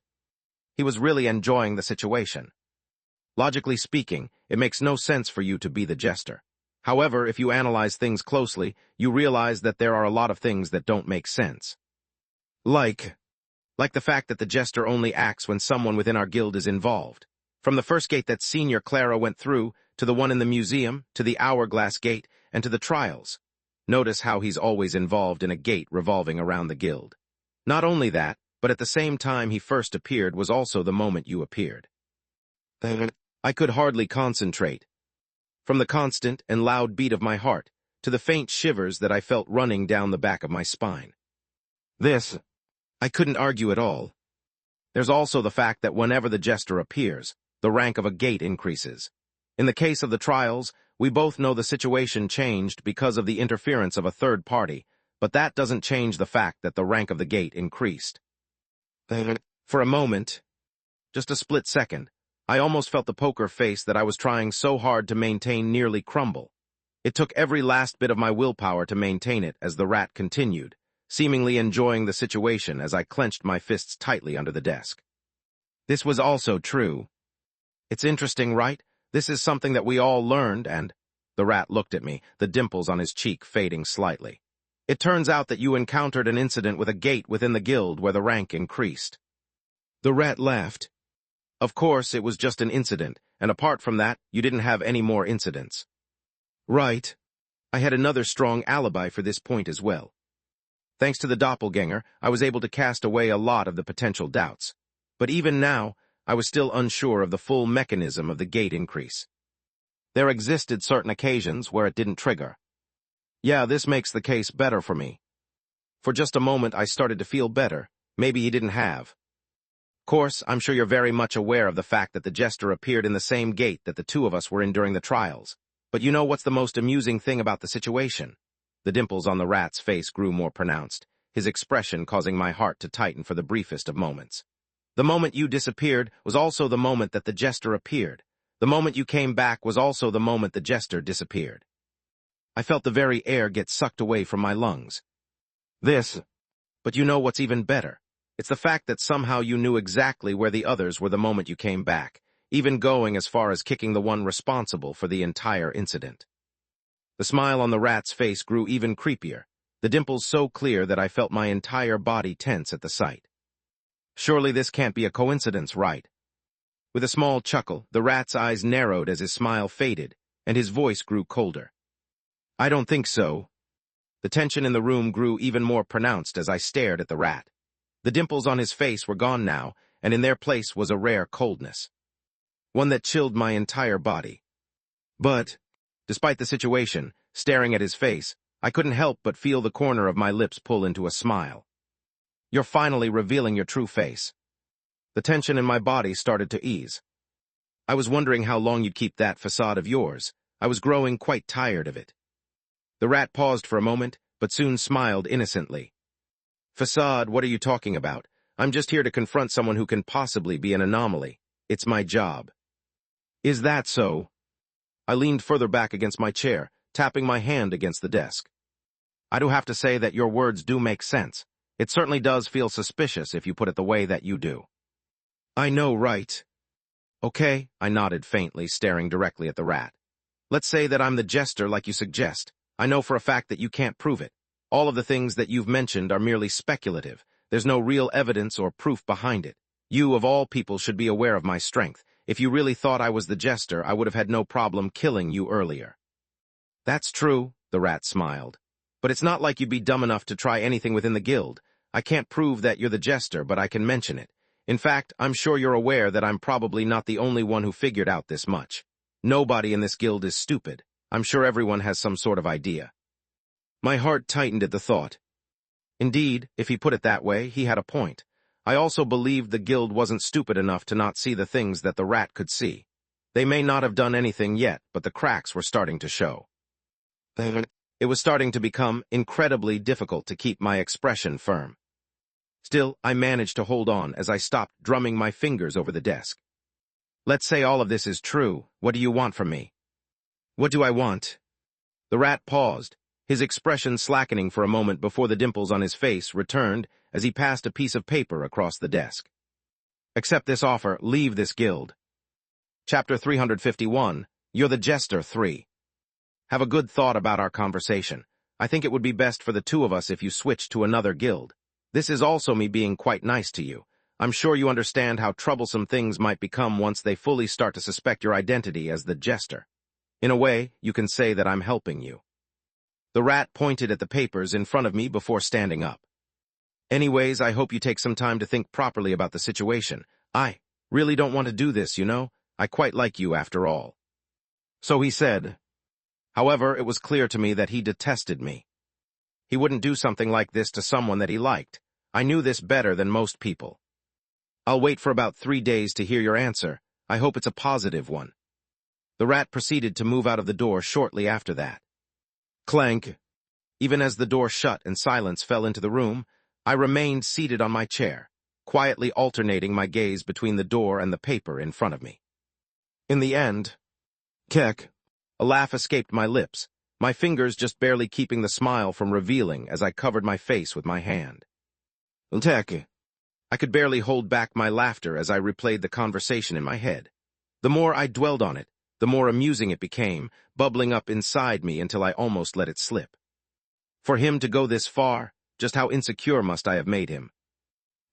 He was really enjoying the situation. Logically speaking, it makes no sense for you to be the jester. However, if you analyze things closely, you realize that there are a lot of things that don't make sense. Like the fact that the jester only acts when someone within our guild is involved. From the first gate that Senior Clara went through, to the one in the museum, to the hourglass gate, and to the trials. Notice how he's always involved in a gate revolving around the guild. Not only that, but at the same time he first appeared was also the moment you appeared. I could hardly concentrate. From the constant and loud beat of my heart, to the faint shivers that I felt running down the back of my spine. I couldn't argue at all. There's also the fact that whenever the jester appears, the rank of a gate increases. In the case of the trials, we both know the situation changed because of the interference of a third party, but that doesn't change the fact that the rank of the gate increased. For a moment, just a split second, I almost felt the poker face that I was trying so hard to maintain nearly crumble. It took every last bit of my willpower to maintain it as the rat continued, seemingly enjoying the situation as I clenched my fists tightly under the desk. This was also true. It's interesting, right? This is something that we all learned, and the rat looked at me, the dimples on his cheek fading slightly. It turns out that you encountered an incident with a gate within the guild where the rank increased. The rat laughed. Of course, it was just an incident, and apart from that, you didn't have any more incidents. Right. I had another strong alibi for this point as well. Thanks to the doppelganger, I was able to cast away a lot of the potential doubts. But even now, I was still unsure of the full mechanism of the gate increase. There existed certain occasions where it didn't trigger. Yeah, this makes the case better for me. For just a moment, I started to feel better. Maybe he didn't have. Of course, I'm sure you're very much aware of the fact that the jester appeared in the same gate that the two of us were in during the trials. But you know what's the most amusing thing about the situation? The dimples on the rat's face grew more pronounced, his expression causing my heart to tighten for the briefest of moments. The moment you disappeared was also the moment that the jester appeared. The moment you came back was also the moment the jester disappeared. I felt the very air get sucked away from my lungs. But you know what's even better? It's the fact that somehow you knew exactly where the others were the moment you came back, even going as far as kicking the one responsible for the entire incident. The smile on the rat's face grew even creepier, the dimples so clear that I felt my entire body tense at the sight. Surely this can't be a coincidence, right? With a small chuckle, the rat's eyes narrowed as his smile faded, and his voice grew colder. I don't think so. The tension in the room grew even more pronounced as I stared at the rat. The dimples on his face were gone now, and in their place was a rare coldness. One that chilled my entire body. But, despite the situation, staring at his face, I couldn't help but feel the corner of my lips pull into a smile. You're finally revealing your true face. The tension in my body started to ease. I was wondering how long you'd keep that facade of yours. I was growing quite tired of it. The rat paused for a moment, but soon smiled innocently. Facade, what are you talking about? I'm just here to confront someone who can possibly be an anomaly. It's my job. Is that so? I leaned further back against my chair, tapping my hand against the desk. I do have to say that your words do make sense. It certainly does feel suspicious if you put it the way that you do. I know, right? Okay, I nodded faintly, staring directly at the rat. Let's say that I'm the jester like you suggest. I know for a fact that you can't prove it. All of the things that you've mentioned are merely speculative. There's no real evidence or proof behind it. You, of all people, should be aware of my strength. If you really thought I was the jester, I would have had no problem killing you earlier." "That's true," the rat smiled. "But it's not like you'd be dumb enough to try anything within the guild. I can't prove that you're the jester, but I can mention it. In fact, I'm sure you're aware that I'm probably not the only one who figured out this much. Nobody in this guild is stupid. I'm sure everyone has some sort of idea." My heart tightened at the thought. Indeed, if he put it that way, he had a point. I also believed the guild wasn't stupid enough to not see the things that the rat could see. They may not have done anything yet, but the cracks were starting to show. It was starting to become incredibly difficult to keep my expression firm. Still, I managed to hold on as I stopped drumming my fingers over the desk. "Let's say all of this is true. What do you want from me?" "What do I want?" The rat paused, his expression slackening for a moment before the dimples on his face returned as he passed a piece of paper across the desk. "Accept this offer, leave this guild." Chapter 351, You're the Jester 3. Have a good thought about our conversation. I think it would be best for the two of us if you switched to another guild. This is also me being quite nice to you. I'm sure you understand how troublesome things might become once they fully start to suspect your identity as the jester. In a way, you can say that I'm helping you. The rat pointed at the papers in front of me before standing up. "Anyways, I hope you take some time to think properly about the situation. I really don't want to do this, you know. I quite like you after all." So he said. However, it was clear to me that he detested me. He wouldn't do something like this to someone that he liked. I knew this better than most people. "I'll wait for about 3 days to hear your answer. I hope it's a positive one." The rat proceeded to move out of the door shortly after that. Clank. Even as the door shut and silence fell into the room, I remained seated on my chair, quietly alternating my gaze between the door and the paper in front of me. In the end, Keck, a laugh escaped my lips, my fingers just barely keeping the smile from revealing as I covered my face with my hand. Keck. I could barely hold back my laughter as I replayed the conversation in my head. The more I dwelled on it, the more amusing it became, bubbling up inside me until I almost let it slip. For him to go this far, just how insecure must I have made him?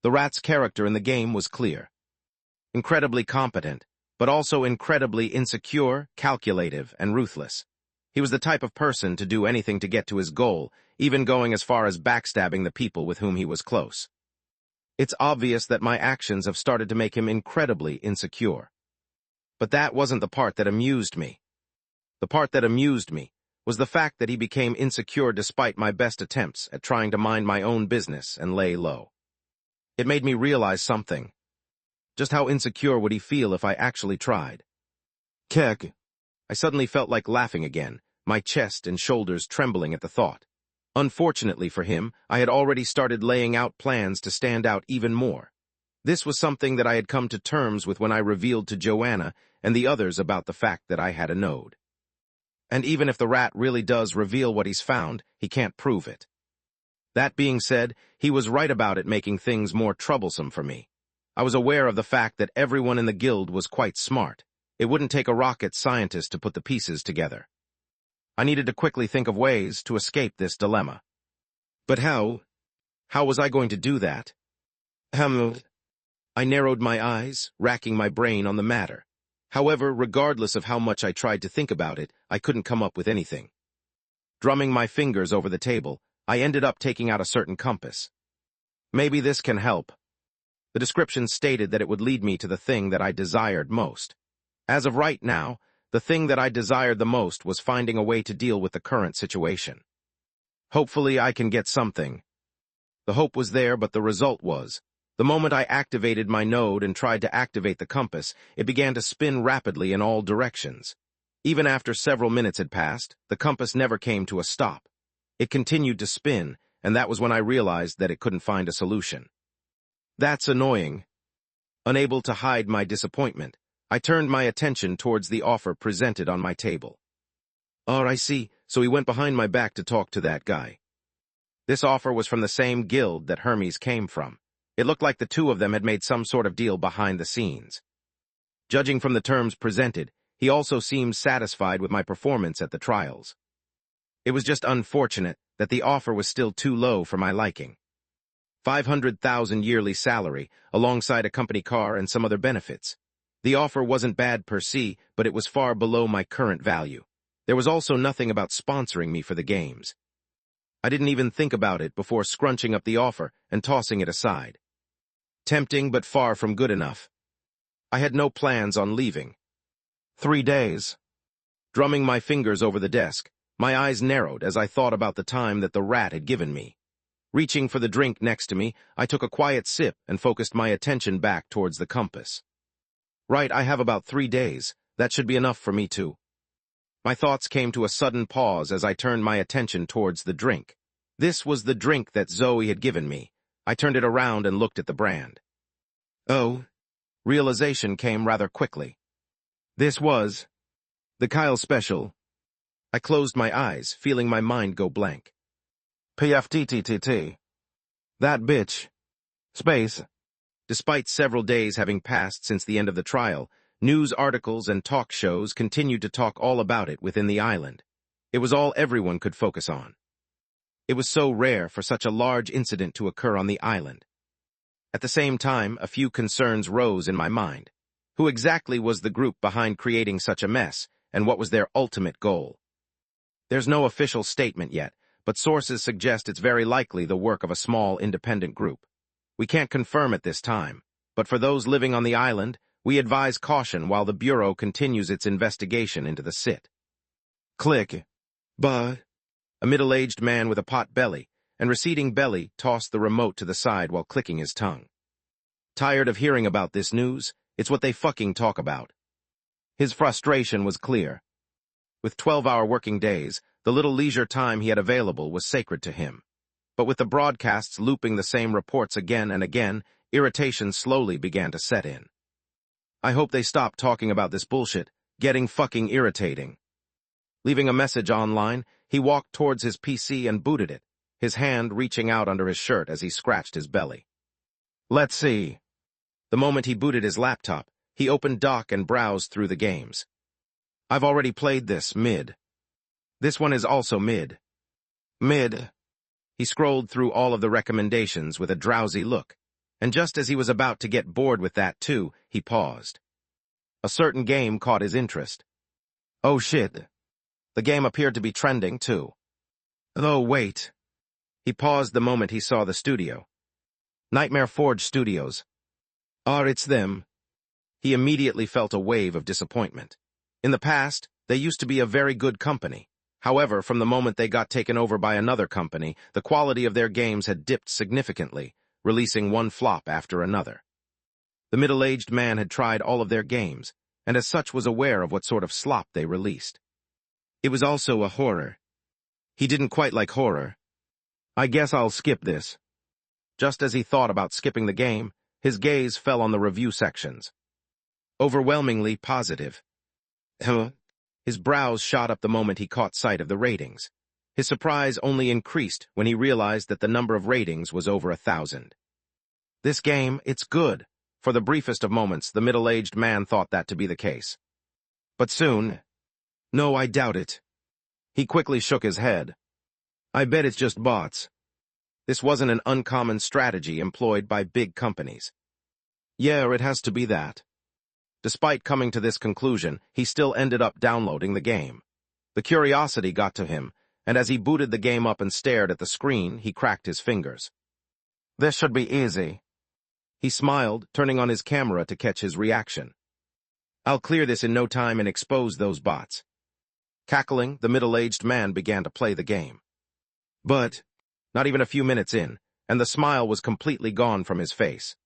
The rat's character in the game was clear. Incredibly competent, but also incredibly insecure, calculative, and ruthless. He was the type of person to do anything to get to his goal, even going as far as backstabbing the people with whom he was close. It's obvious that my actions have started to make him incredibly insecure. But that wasn't the part that amused me. The part that amused me was the fact that he became insecure despite my best attempts at trying to mind my own business and lay low. It made me realize something. Just how insecure would he feel if I actually tried? Keck. I suddenly felt like laughing again, my chest and shoulders trembling at the thought. Unfortunately for him, I had already started laying out plans to stand out even more. This was something that I had come to terms with when I revealed to Joanna and the others about the fact that I had a node. And even if the rat really does reveal what he's found, he can't prove it. That being said, he was right about it making things more troublesome for me. I was aware of the fact that everyone in the guild was quite smart. It wouldn't take a rocket scientist to put the pieces together. I needed to quickly think of ways to escape this dilemma. But how? How was I going to do that? I narrowed my eyes, racking my brain on the matter. However, regardless of how much I tried to think about it, I couldn't come up with anything. Drumming my fingers over the table, I ended up taking out a certain compass. Maybe this can help. The description stated that it would lead me to the thing that I desired most. As of right now, the thing that I desired the most was finding a way to deal with the current situation. Hopefully I can get something. The hope was there, but the result was, the moment I activated my node and tried to activate the compass, it began to spin rapidly in all directions. Even after several minutes had passed, the compass never came to a stop. It continued to spin, and that was when I realized that it couldn't find a solution. That's annoying. Unable to hide my disappointment, I turned my attention towards the offer presented on my table. Oh, I see, so he went behind my back to talk to that guy. This offer was from the same guild that Hermes came from. It looked like the two of them had made some sort of deal behind the scenes. Judging from the terms presented, he also seemed satisfied with my performance at the trials. It was just unfortunate that the offer was still too low for my liking. 500,000 yearly salary, alongside a company car and some other benefits. The offer wasn't bad per se, but it was far below my current value. There was also nothing about sponsoring me for the games. I didn't even think about it before scrunching up the offer and tossing it aside. Tempting, but far from good enough. I had no plans on leaving. 3 days. Drumming my fingers over the desk, my eyes narrowed as I thought about the time that the rat had given me. Reaching for the drink next to me, I took a quiet sip and focused my attention back towards the compass. Right, I have about 3 days. That should be enough for me too. My thoughts came to a sudden pause as I turned my attention towards the drink. This was the drink that Zoe had given me. I turned it around and looked at the brand. Oh, realization came rather quickly. This was the Kyle Special. I closed my eyes, feeling my mind go blank. PFTTTT. That bitch. Space. Despite several days having passed since the end of the trial, news articles and talk shows continued to talk all about it within the island. It was all everyone could focus on. It was so rare for such a large incident to occur on the island. At the same time, a few concerns rose in my mind. Who exactly was the group behind creating such a mess, and what was their ultimate goal? There's no official statement yet, but sources suggest it's very likely the work of a small, independent group. We can't confirm at this time, but for those living on the island, we advise caution while the Bureau continues its investigation into the sit. Click. But a middle-aged man with a pot belly and receding belly tossed the remote to the side while clicking his tongue. Tired of hearing about this news? It's what they fucking talk about. His frustration was clear. With 12-hour working days, the little leisure time he had available was sacred to him. But with the broadcasts looping the same reports again and again, irritation slowly began to set in. I hope they stop talking about this bullshit. Getting fucking irritating. Leaving a message online, he walked towards his PC and booted it, his hand reaching out under his shirt as he scratched his belly. Let's see. The moment he booted his laptop, he opened Dock and browsed through the games. I've already played this, mid. This one is also mid. Mid. He scrolled through all of the recommendations with a drowsy look, and just as he was about to get bored with that too, he paused. A certain game caught his interest. Oh shit. The game appeared to be trending too. Oh wait. He paused the moment he saw the studio. Nightmare Forge Studios. It's them. He immediately felt a wave of disappointment. In the past, they used to be a very good company. However, from the moment they got taken over by another company, the quality of their games had dipped significantly, releasing one flop after another. The middle-aged man had tried all of their games, and as such was aware of what sort of slop they released. It was also a horror. He didn't quite like horror. I guess I'll skip this. Just as he thought about skipping the game, his gaze fell on the review sections. Overwhelmingly positive. His brows shot up the moment he caught sight of the ratings. His surprise only increased when he realized that the number of ratings was over 1,000. This game, it's good. For the briefest of moments, the middle-aged man thought that to be the case. But soon, no, I doubt it. He quickly shook his head. I bet it's just bots. This wasn't an uncommon strategy employed by big companies. Yeah, it has to be that. Despite coming to this conclusion, he still ended up downloading the game. The curiosity got to him, and as he booted the game up and stared at the screen, he cracked his fingers. This should be easy. He smiled, turning on his camera to catch his reaction. I'll clear this in no time and expose those bots. Cackling, the middle-aged man began to play the game. But, not even a few minutes in, and the smile was completely gone from his face.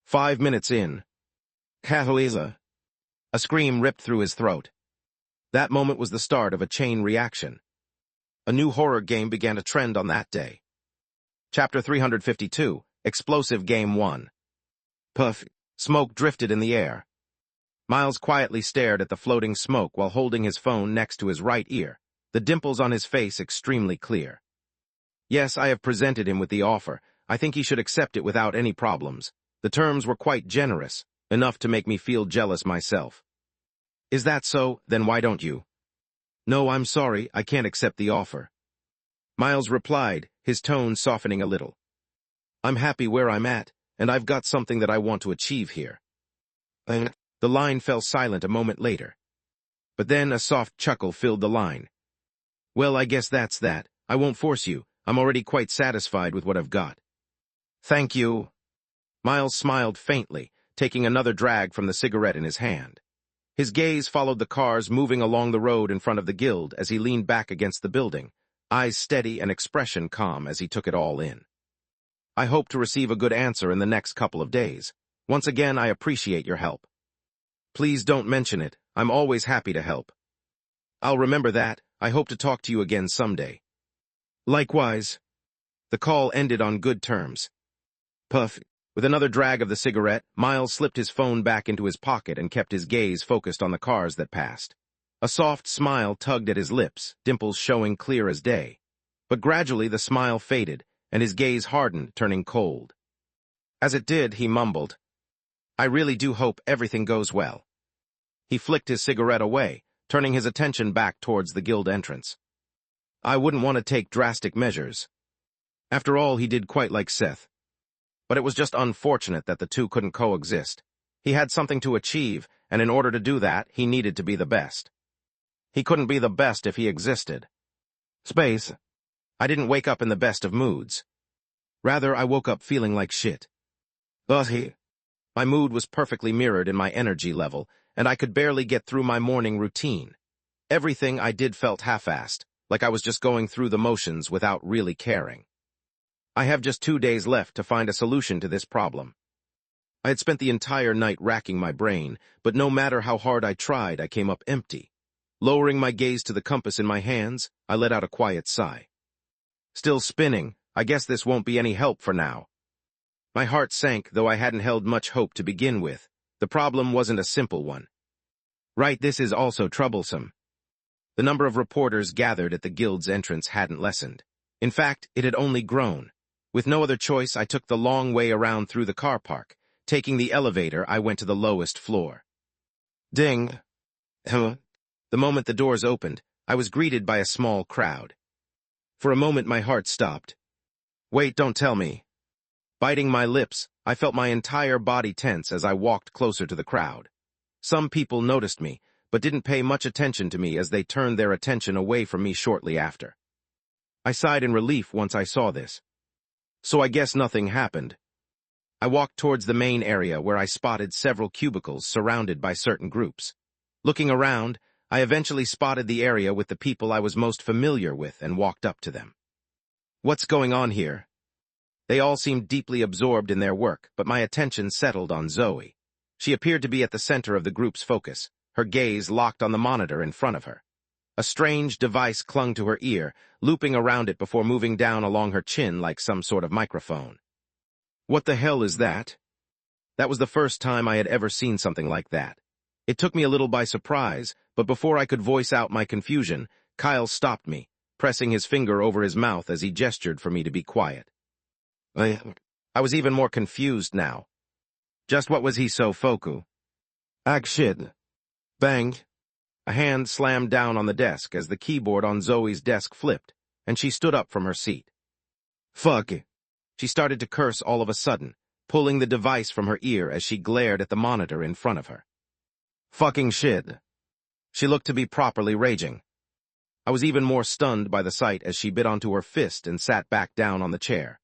5 minutes in. Kahuiza. A scream ripped through his throat. That moment was the start of a chain reaction. A new horror game began to trend on that day. Chapter 352, Explosive Game 1. Puff. Smoke drifted in the air. Miles quietly stared at the floating smoke while holding his phone next to his right ear, the dimples on his face extremely clear. Yes, I have presented him with the offer. I think he should accept it without any problems. The terms were quite generous, enough to make me feel jealous myself. Is that so? Then why don't you? No, I'm sorry, I can't accept the offer. Miles replied, his tone softening a little. I'm happy where I'm at, and I've got something that I want to achieve here. The line fell silent a moment later. But then a soft chuckle filled the line. Well, I guess that's that. I won't force you. I'm already quite satisfied with what I've got. Thank you. Miles smiled faintly, taking another drag from the cigarette in his hand. His gaze followed the cars moving along the road in front of the guild as he leaned back against the building, eyes steady and expression calm as he took it all in. I hope to receive a good answer in the next couple of days. Once again, I appreciate your help. Please don't mention it. I'm always happy to help. I'll remember that. I hope to talk to you again someday. Likewise. The call ended on good terms. Puff. With another drag of the cigarette, Miles slipped his phone back into his pocket and kept his gaze focused on the cars that passed. A soft smile tugged at his lips, dimples showing clear as day. But gradually the smile faded, and his gaze hardened, turning cold. As it did, he mumbled, I really do hope everything goes well. He flicked his cigarette away, turning his attention back towards the guild entrance. I wouldn't want to take drastic measures. After all, he did quite like Seth. But it was just unfortunate that the two couldn't coexist. He had something to achieve, and in order to do that, he needed to be the best. He couldn't be the best if he existed. Space. I didn't wake up in the best of moods. Rather, I woke up feeling like shit. My mood was perfectly mirrored in my energy level, and I could barely get through my morning routine. Everything I did felt half-assed, like I was just going through the motions without really caring. I have just 2 days left to find a solution to this problem. I had spent the entire night racking my brain, but no matter how hard I tried, I came up empty. Lowering my gaze to the compass in my hands, I let out a quiet sigh. Still spinning, I guess this won't be any help for now. My heart sank, though I hadn't held much hope to begin with. The problem wasn't a simple one. Right, this is also troublesome. The number of reporters gathered at the guild's entrance hadn't lessened. In fact, it had only grown. With no other choice, I took the long way around through the car park. Taking the elevator, I went to the lowest floor. Ding! The moment the doors opened, I was greeted by a small crowd. For a moment, my heart stopped. Wait, don't tell me. Biting my lips, I felt my entire body tense as I walked closer to the crowd. Some people noticed me, but didn't pay much attention to me as they turned their attention away from me shortly after. I sighed in relief once I saw this. So I guess nothing happened. I walked towards the main area where I spotted several cubicles surrounded by certain groups. Looking around, I eventually spotted the area with the people I was most familiar with and walked up to them. What's going on here? They all seemed deeply absorbed in their work, but my attention settled on Zoe. She appeared to be at the center of the group's focus, her gaze locked on the monitor in front of her. A strange device clung to her ear, looping around it before moving down along her chin like some sort of microphone. What the hell is that? That was the first time I had ever seen something like that. It took me a little by surprise, but before I could voice out my confusion, Kyle stopped me, pressing his finger over his mouth as he gestured for me to be quiet. I was even more confused now. Just what was he so foku? Shit. Bang. A hand slammed down on the desk as the keyboard on Zoe's desk flipped, and she stood up from her seat. Fuck. She started to curse all of a sudden, pulling the device from her ear as she glared at the monitor in front of her. Fucking shit. She looked to be properly raging. I was even more stunned by the sight as she bit onto her fist and sat back down on the chair.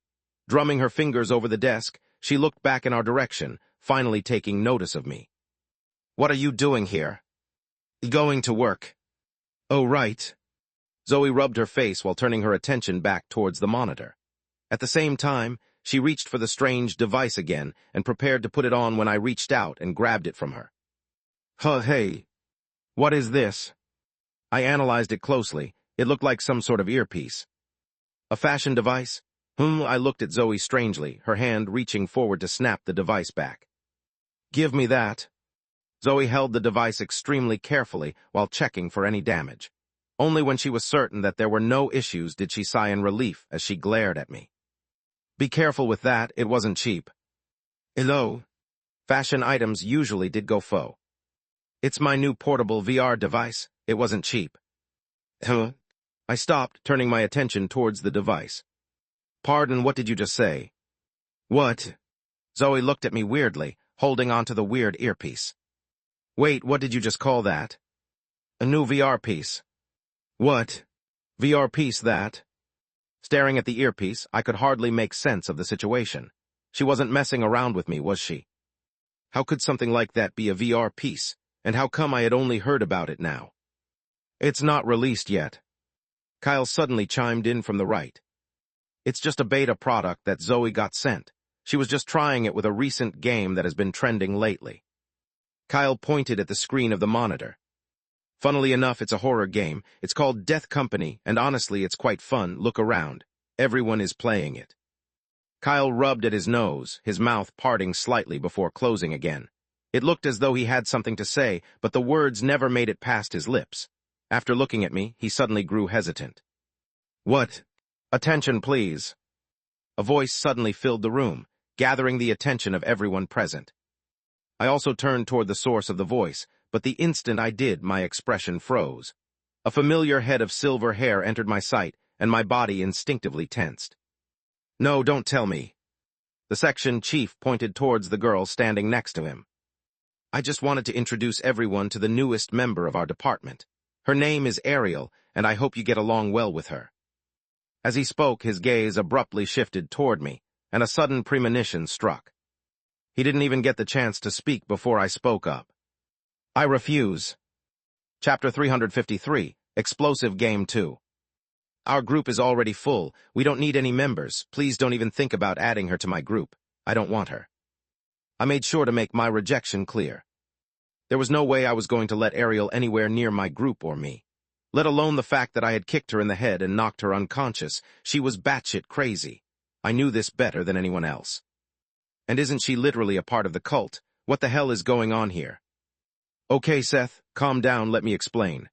Drumming her fingers over the desk, she looked back in our direction, finally taking notice of me. What are you doing here? Going to work. Oh, right. Zoe rubbed her face while turning her attention back towards the monitor. At the same time, she reached for the strange device again and prepared to put it on when I reached out and grabbed it from her. Hey. What is this? I analyzed it closely. It looked like some sort of earpiece. A fashion device? I looked at Zoe strangely, her hand reaching forward to snap the device back. Give me that. Zoe held the device extremely carefully while checking for any damage. Only when she was certain that there were no issues did she sigh in relief as she glared at me. Be careful with that, it wasn't cheap. Hello. Fashion items usually did go faux. It's my new portable VR device, it wasn't cheap. Huh? I stopped, turning my attention towards the device. Pardon, what did you just say? What? Zoe looked at me weirdly, holding onto the weird earpiece. Wait, what did you just call that? A new VR piece. What? VR piece that? Staring at the earpiece, I could hardly make sense of the situation. She wasn't messing around with me, was she? How could something like that be a VR piece, and how come I had only heard about it now? It's not released yet. Kyle suddenly chimed in from the right. It's just a beta product that Zoe got sent. She was just trying it with a recent game that has been trending lately. Kyle pointed at the screen of the monitor. Funnily enough, it's a horror game. It's called Death Company, and honestly, it's quite fun. Look around. Everyone is playing it. Kyle rubbed at his nose, his mouth parting slightly before closing again. It looked as though he had something to say, but the words never made it past his lips. After looking at me, he suddenly grew hesitant. What? Attention, please. A voice suddenly filled the room, gathering the attention of everyone present. I also turned toward the source of the voice, but the instant I did, my expression froze. A familiar head of silver hair entered my sight, and my body instinctively tensed. No, don't tell me. The section chief pointed towards the girl standing next to him. I just wanted to introduce everyone to the newest member of our department. Her name is Ariel, and I hope you get along well with her. As he spoke, his gaze abruptly shifted toward me, and a sudden premonition struck. He didn't even get the chance to speak before I spoke up. I refuse. Chapter 353, Explosive Game 2. Our group is already full. We don't need any members. Please don't even think about adding her to my group. I don't want her. I made sure to make my rejection clear. There was no way I was going to let Ariel anywhere near my group or me. Let alone the fact that I had kicked her in the head and knocked her unconscious. She was batshit crazy. I knew this better than anyone else. And isn't she literally a part of the cult? What the hell is going on here? Okay, Seth, calm down, let me explain.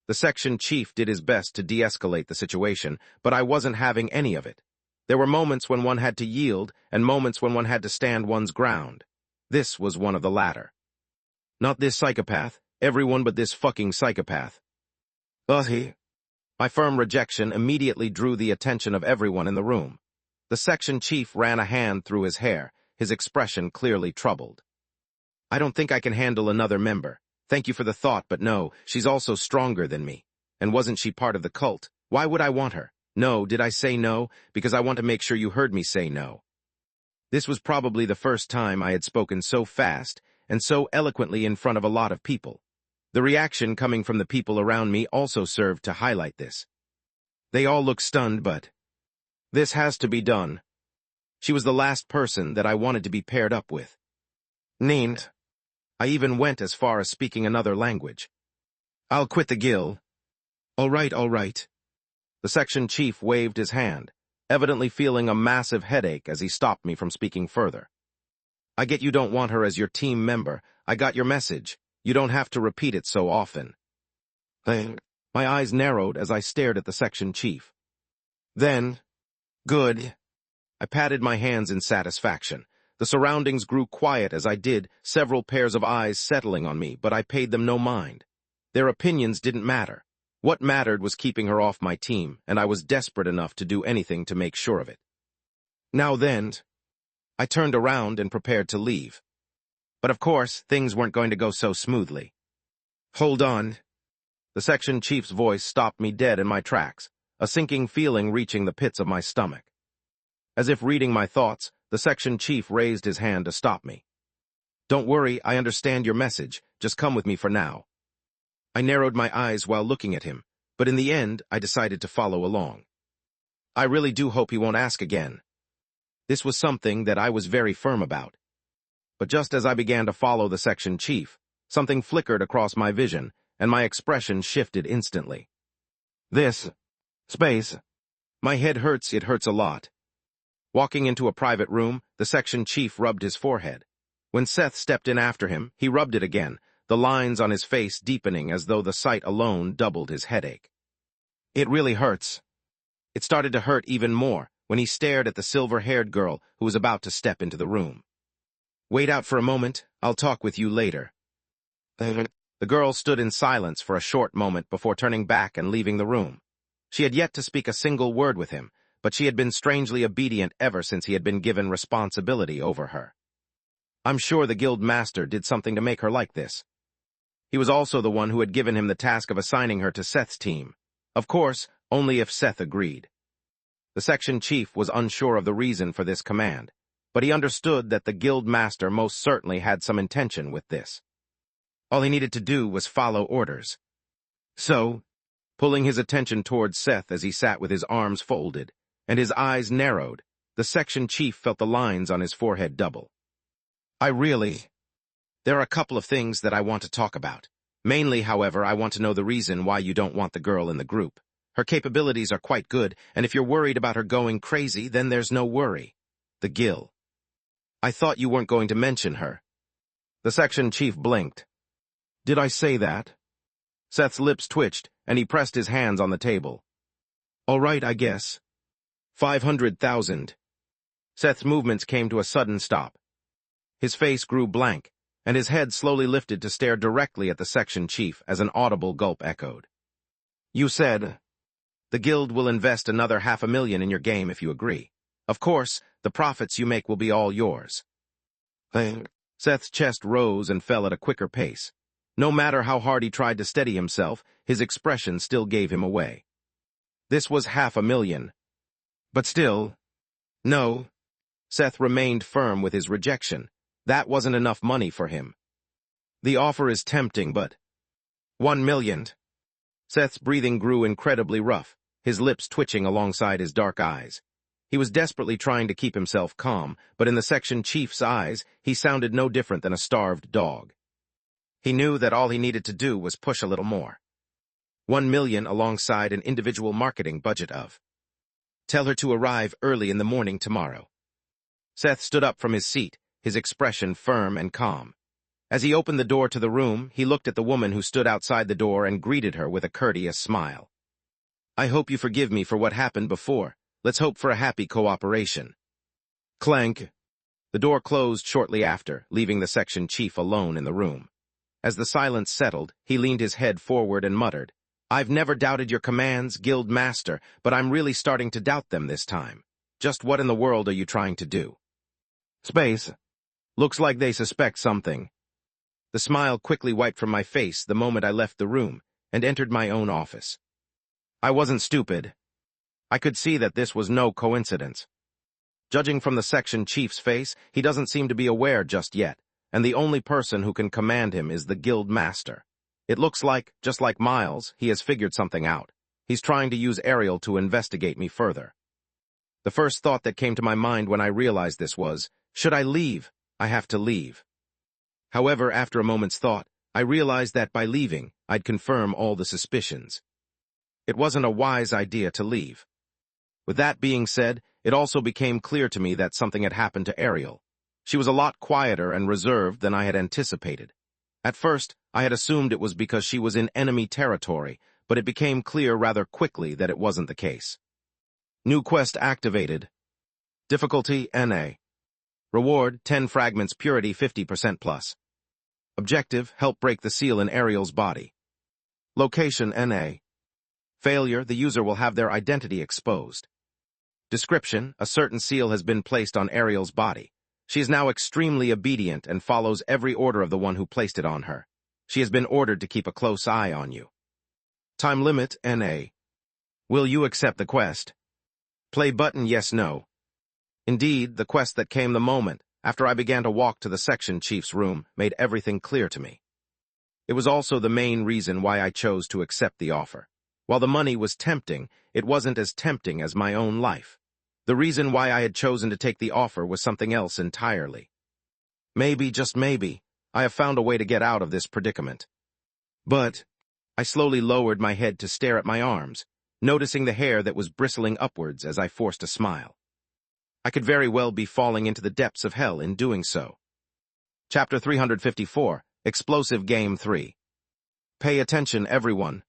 The section chief did his best to de-escalate the situation, but I wasn't having any of it. There were moments when one had to yield, and moments when one had to stand one's ground. This was one of the latter. Not this psychopath, everyone but this fucking psychopath. My firm rejection immediately drew the attention of everyone in the room. The section chief ran a hand through his hair, his expression clearly troubled. I don't think I can handle another member. Thank you for the thought, but no, she's also stronger than me. And wasn't she part of the cult? Why would I want her? No, did I say no? Because I want to make sure you heard me say no. This was probably the first time I had spoken so fast and so eloquently in front of a lot of people. The reaction coming from the people around me also served to highlight this. They all looked stunned, but this has to be done. She was the last person that I wanted to be paired up with. Neent. I even went as far as speaking another language. I'll quit the guild. All right. The section chief waved his hand, evidently feeling a massive headache as he stopped me from speaking further. I get you don't want her as your team member. I got your message. You don't have to repeat it so often. My eyes narrowed as I stared at the section chief. Then, good. I patted my hands in satisfaction. The surroundings grew quiet as I did, several pairs of eyes settling on me, but I paid them no mind. Their opinions didn't matter. What mattered was keeping her off my team, and I was desperate enough to do anything to make sure of it. Now then, I turned around and prepared to leave. But of course, things weren't going to go so smoothly. Hold on. The section chief's voice stopped me dead in my tracks, a sinking feeling reaching the pits of my stomach. As if reading my thoughts, the section chief raised his hand to stop me. Don't worry, I understand your message. Just come with me for now. I narrowed my eyes while looking at him, but in the end, I decided to follow along. I really do hope he won't ask again. This was something that I was very firm about. But just as I began to follow the section chief, something flickered across my vision, and my expression shifted instantly. This space. My head hurts, it hurts a lot. Walking into a private room, the section chief rubbed his forehead. When Seth stepped in after him, he rubbed it again, the lines on his face deepening as though the sight alone doubled his headache. It really hurts. It started to hurt even more when he stared at the silver-haired girl who was about to step into the room. Wait out for a moment, I'll talk with you later. The girl stood in silence for a short moment before turning back and leaving the room. She had yet to speak a single word with him, but she had been strangely obedient ever since he had been given responsibility over her. I'm sure the guild master did something to make her like this. He was also the one who had given him the task of assigning her to Seth's team. Of course, only if Seth agreed. The section chief was unsure of the reason for this command, but he understood that the guild master most certainly had some intention with this. All he needed to do was follow orders. So, pulling his attention towards Seth as he sat with his arms folded, and his eyes narrowed, the section chief felt the lines on his forehead double. There are a couple of things that I want to talk about. Mainly, however, I want to know the reason why you don't want the girl in the group. Her capabilities are quite good, and if you're worried about her going crazy, then there's no worry. The Gill. I thought you weren't going to mention her. The section chief blinked. Did I say that? Seth's lips twitched, and he pressed his hands on the table. All right, I guess. 500,000. Seth's movements came to a sudden stop. His face grew blank, and his head slowly lifted to stare directly at the section chief as an audible gulp echoed. You said, the guild will invest another 500,000 in your game if you agree. Of course, the profits you make will be all yours. Seth's chest rose and fell at a quicker pace. No matter how hard he tried to steady himself, his expression still gave him away. This was 500,000. But still, no. Seth remained firm with his rejection. That wasn't enough money for him. The offer is tempting, but 1 million. Seth's breathing grew incredibly rough, his lips twitching alongside his dark eyes. He was desperately trying to keep himself calm, but in the section chief's eyes, he sounded no different than a starved dog. He knew that all he needed to do was push a little more. 1 million alongside an individual marketing budget of. Tell her to arrive early in the morning tomorrow. Seth stood up from his seat, his expression firm and calm. As he opened the door to the room, he looked at the woman who stood outside the door and greeted her with a courteous smile. I hope you forgive me for what happened before. Let's hope for a happy cooperation. Clank. The door closed shortly after, leaving the section chief alone in the room. As the silence settled, he leaned his head forward and muttered, I've never doubted your commands, guild master, but I'm really starting to doubt them this time. Just what in the world are you trying to do? Space. Looks like they suspect something. The smile quickly wiped from my face the moment I left the room and entered my own office. I wasn't stupid. I could see that this was no coincidence. Judging from the section chief's face, he doesn't seem to be aware just yet, and the only person who can command him is the guild master. It looks like, just like Miles, he has figured something out. He's trying to use Ariel to investigate me further. The first thought that came to my mind when I realized this was, should I leave? I have to leave. However, after a moment's thought, I realized that by leaving, I'd confirm all the suspicions. It wasn't a wise idea to leave. With that being said, it also became clear to me that something had happened to Ariel. She was a lot quieter and reserved than I had anticipated. At first, I had assumed it was because she was in enemy territory, but it became clear rather quickly that it wasn't the case. New quest activated. Difficulty NA. Reward 10 fragments purity 50% plus. Objective help break the seal in Ariel's body. Location NA. Failure, the user will have their identity exposed. Description, a certain seal has been placed on Ariel's body. She is now extremely obedient and follows every order of the one who placed it on her. She has been ordered to keep a close eye on you. Time limit NA. Will you accept the quest? Play button yes no. Indeed, the quest that came the moment, after I began to walk to the section chief's room, made everything clear to me. It was also the main reason why I chose to accept the offer. While the money was tempting, it wasn't as tempting as my own life. The reason why I had chosen to take the offer was something else entirely. Maybe, just maybe, I have found a way to get out of this predicament. But I slowly lowered my head to stare at my arms, noticing the hair that was bristling upwards as I forced a smile. I could very well be falling into the depths of hell in doing so. Chapter 354, Explosive Game 3. Pay attention, everyone.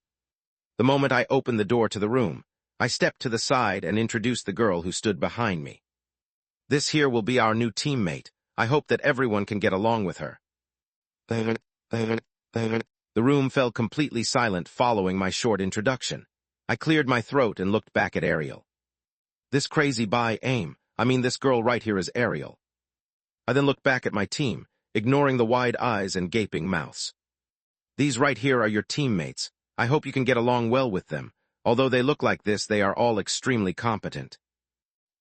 The moment I opened the door to the room, I stepped to the side and introduced the girl who stood behind me. This here will be our new teammate. I hope that everyone can get along with her. The room fell completely silent following my short introduction. I cleared my throat and looked back at Ariel. This crazy this girl right here is Ariel. I then looked back at my team, ignoring the wide eyes and gaping mouths. These right here are your teammates. I hope you can get along well with them. Although they look like this, they are all extremely competent.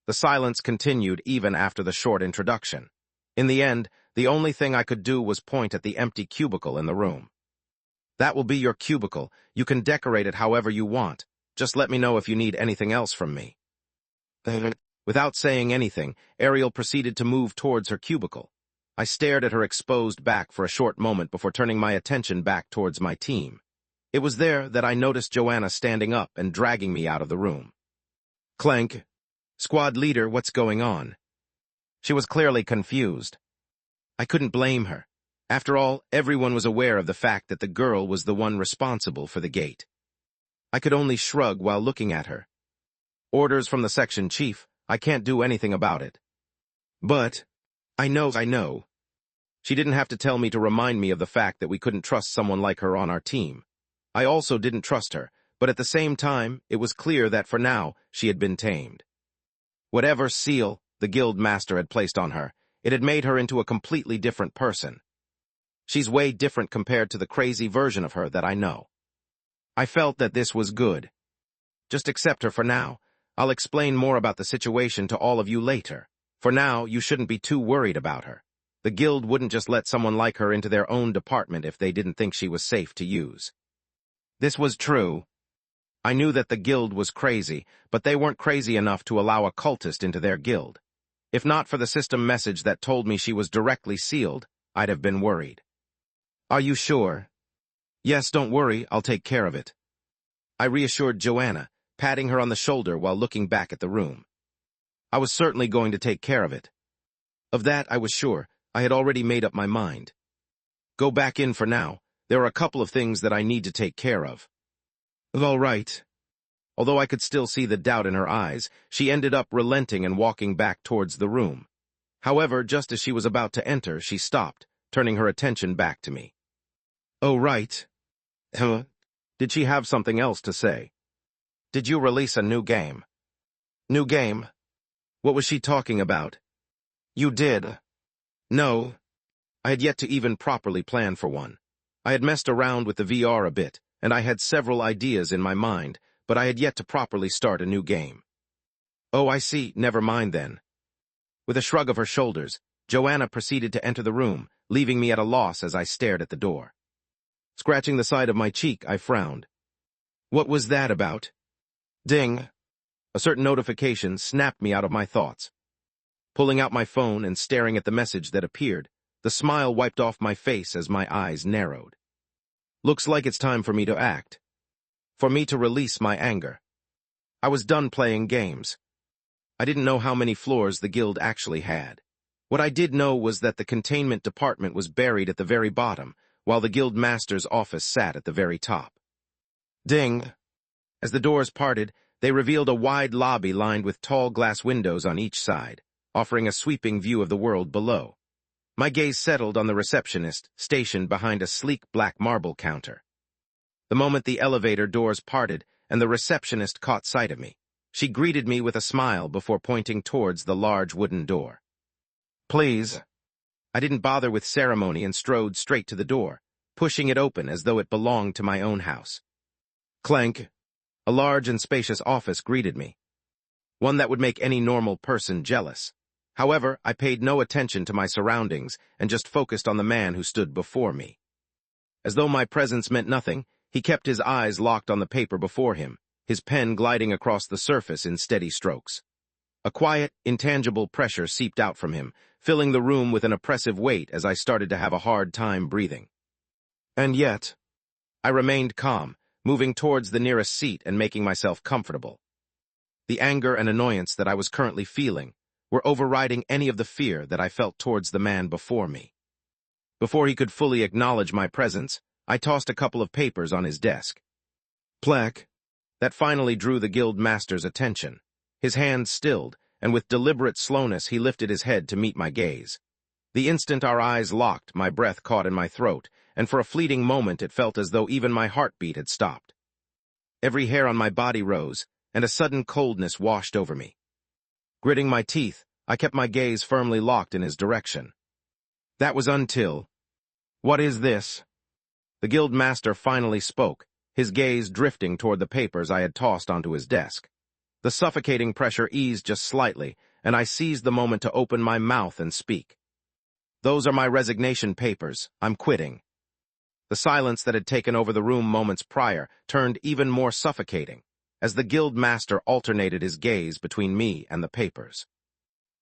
The silence continued even after the short introduction. In the end, the only thing I could do was point at the empty cubicle in the room. That will be your cubicle. You can decorate it however you want. Just let me know if you need anything else from me. Without saying anything, Ariel proceeded to move towards her cubicle. I stared at her exposed back for a short moment before turning my attention back towards my team. It was there that I noticed Joanna standing up and dragging me out of the room. Clank. Squad leader, what's going on? She was clearly confused. I couldn't blame her. After all, everyone was aware of the fact that the girl was the one responsible for the gate. I could only shrug while looking at her. Orders from the section chief. I can't do anything about it. But, I know. She didn't have to tell me to remind me of the fact that we couldn't trust someone like her on our team. I also didn't trust her, but at the same time, it was clear that for now, she had been tamed. Whatever seal the guild master had placed on her, it had made her into a completely different person. She's way different compared to the crazy version of her that I know. I felt that this was good. Just accept her for now. I'll explain more about the situation to all of you later. For now, you shouldn't be too worried about her. The guild wouldn't just let someone like her into their own department if they didn't think she was safe to use. This was true. I knew that the guild was crazy, but they weren't crazy enough to allow a cultist into their guild. If not for the system message that told me she was directly sealed, I'd have been worried. Are you sure? Yes, don't worry, I'll take care of it. I reassured Joanna, patting her on the shoulder while looking back at the room. I was certainly going to take care of it. Of that I was sure. I had already made up my mind. Go back in for now. There are a couple of things that I need to take care of. All right. Although I could still see the doubt in her eyes, she ended up relenting and walking back towards the room. However, just as she was about to enter, she stopped, turning her attention back to me. Oh, right. Did she have something else to say? Did you release a new game? New game? What was she talking about? You did. No. I had yet to even properly plan for one. I had messed around with the VR a bit, and I had several ideas in my mind, but I had yet to properly start a new game. Oh, I see. Never mind then. With a shrug of her shoulders, Joanna proceeded to enter the room, leaving me at a loss as I stared at the door. Scratching the side of my cheek, I frowned. What was that about? Ding. A certain notification snapped me out of my thoughts. Pulling out my phone and staring at the message that appeared, the smile wiped off my face as my eyes narrowed. Looks like it's time for me to act. For me to release my anger. I was done playing games. I didn't know how many floors the guild actually had. What I did know was that the containment department was buried at the very bottom, while the guild master's office sat at the very top. Ding! As the doors parted, they revealed a wide lobby lined with tall glass windows on each side, offering a sweeping view of the world below. My gaze settled on the receptionist, stationed behind a sleek black marble counter. The moment the elevator doors parted and the receptionist caught sight of me, she greeted me with a smile before pointing towards the large wooden door. Please. I didn't bother with ceremony and strode straight to the door, pushing it open as though it belonged to my own house. Clank. A large and spacious office greeted me. One that would make any normal person jealous. However, I paid no attention to my surroundings and just focused on the man who stood before me. As though my presence meant nothing, he kept his eyes locked on the paper before him, his pen gliding across the surface in steady strokes. A quiet, intangible pressure seeped out from him, filling the room with an oppressive weight as I started to have a hard time breathing. And yet, I remained calm, moving towards the nearest seat and making myself comfortable. The anger and annoyance that I was currently feeling were overriding any of the fear that I felt towards the man before me. Before he could fully acknowledge my presence, I tossed a couple of papers on his desk. Plaque. That finally drew the guild master's attention. His hand stilled, and with deliberate slowness he lifted his head to meet my gaze. The instant our eyes locked, my breath caught in my throat, and for a fleeting moment it felt as though even my heartbeat had stopped. Every hair on my body rose, and a sudden coldness washed over me. Gritting my teeth, I kept my gaze firmly locked in his direction. That was until... "What is this?" The guild master finally spoke, his gaze drifting toward the papers I had tossed onto his desk. The suffocating pressure eased just slightly, and I seized the moment to open my mouth and speak. "Those are my resignation papers. I'm quitting." The silence that had taken over the room moments prior turned even more suffocating, as the guild master alternated his gaze between me and the papers.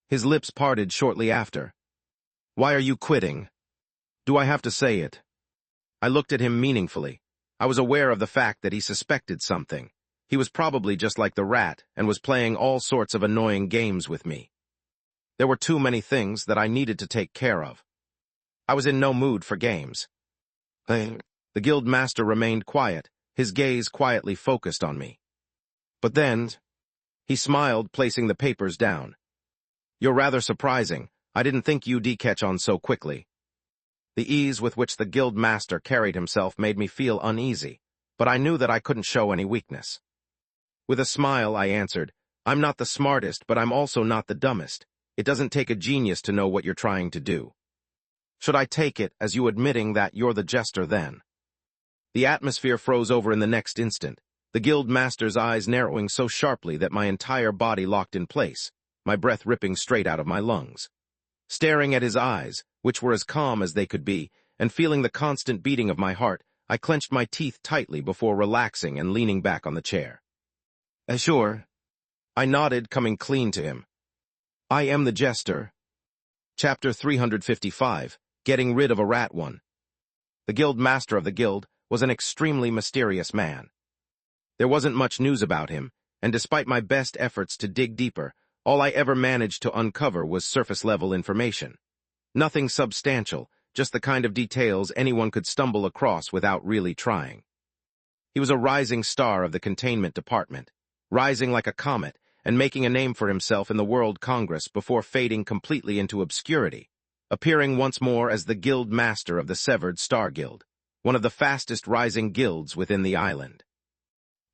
His lips parted shortly after. "Why are you quitting? Do I have to say it?" I looked at him meaningfully. I was aware of the fact that he suspected something. He was probably just like the rat and was playing all sorts of annoying games with me. There were too many things that I needed to take care of. I was in no mood for games. The guild master remained quiet, his gaze quietly focused on me. But then, he smiled, placing the papers down. "You're rather surprising. I didn't think you'd catch on so quickly." The ease with which the guild master carried himself made me feel uneasy, but I knew that I couldn't show any weakness. With a smile, I answered, "I'm not the smartest, but I'm also not the dumbest. It doesn't take a genius to know what you're trying to do." "Should I take it as you admitting that you're the jester then?" The atmosphere froze over in the next instant, the guild master's eyes narrowing so sharply that my entire body locked in place, my breath ripping straight out of my lungs. Staring at his eyes, which were as calm as they could be, and feeling the constant beating of my heart, I clenched my teeth tightly before relaxing and leaning back on the chair. "Sure." I nodded, coming clean to him. "I am the jester." Chapter 355, Getting Rid of a Rat One. The guild master of the guild was an extremely mysterious man. There wasn't much news about him, and despite my best efforts to dig deeper, all I ever managed to uncover was surface-level information. Nothing substantial, just the kind of details anyone could stumble across without really trying. He was a rising star of the containment department, rising like a comet and making a name for himself in the World Congress before fading completely into obscurity, appearing once more as the guild master of the Severed Star Guild, one of the fastest rising guilds within the island.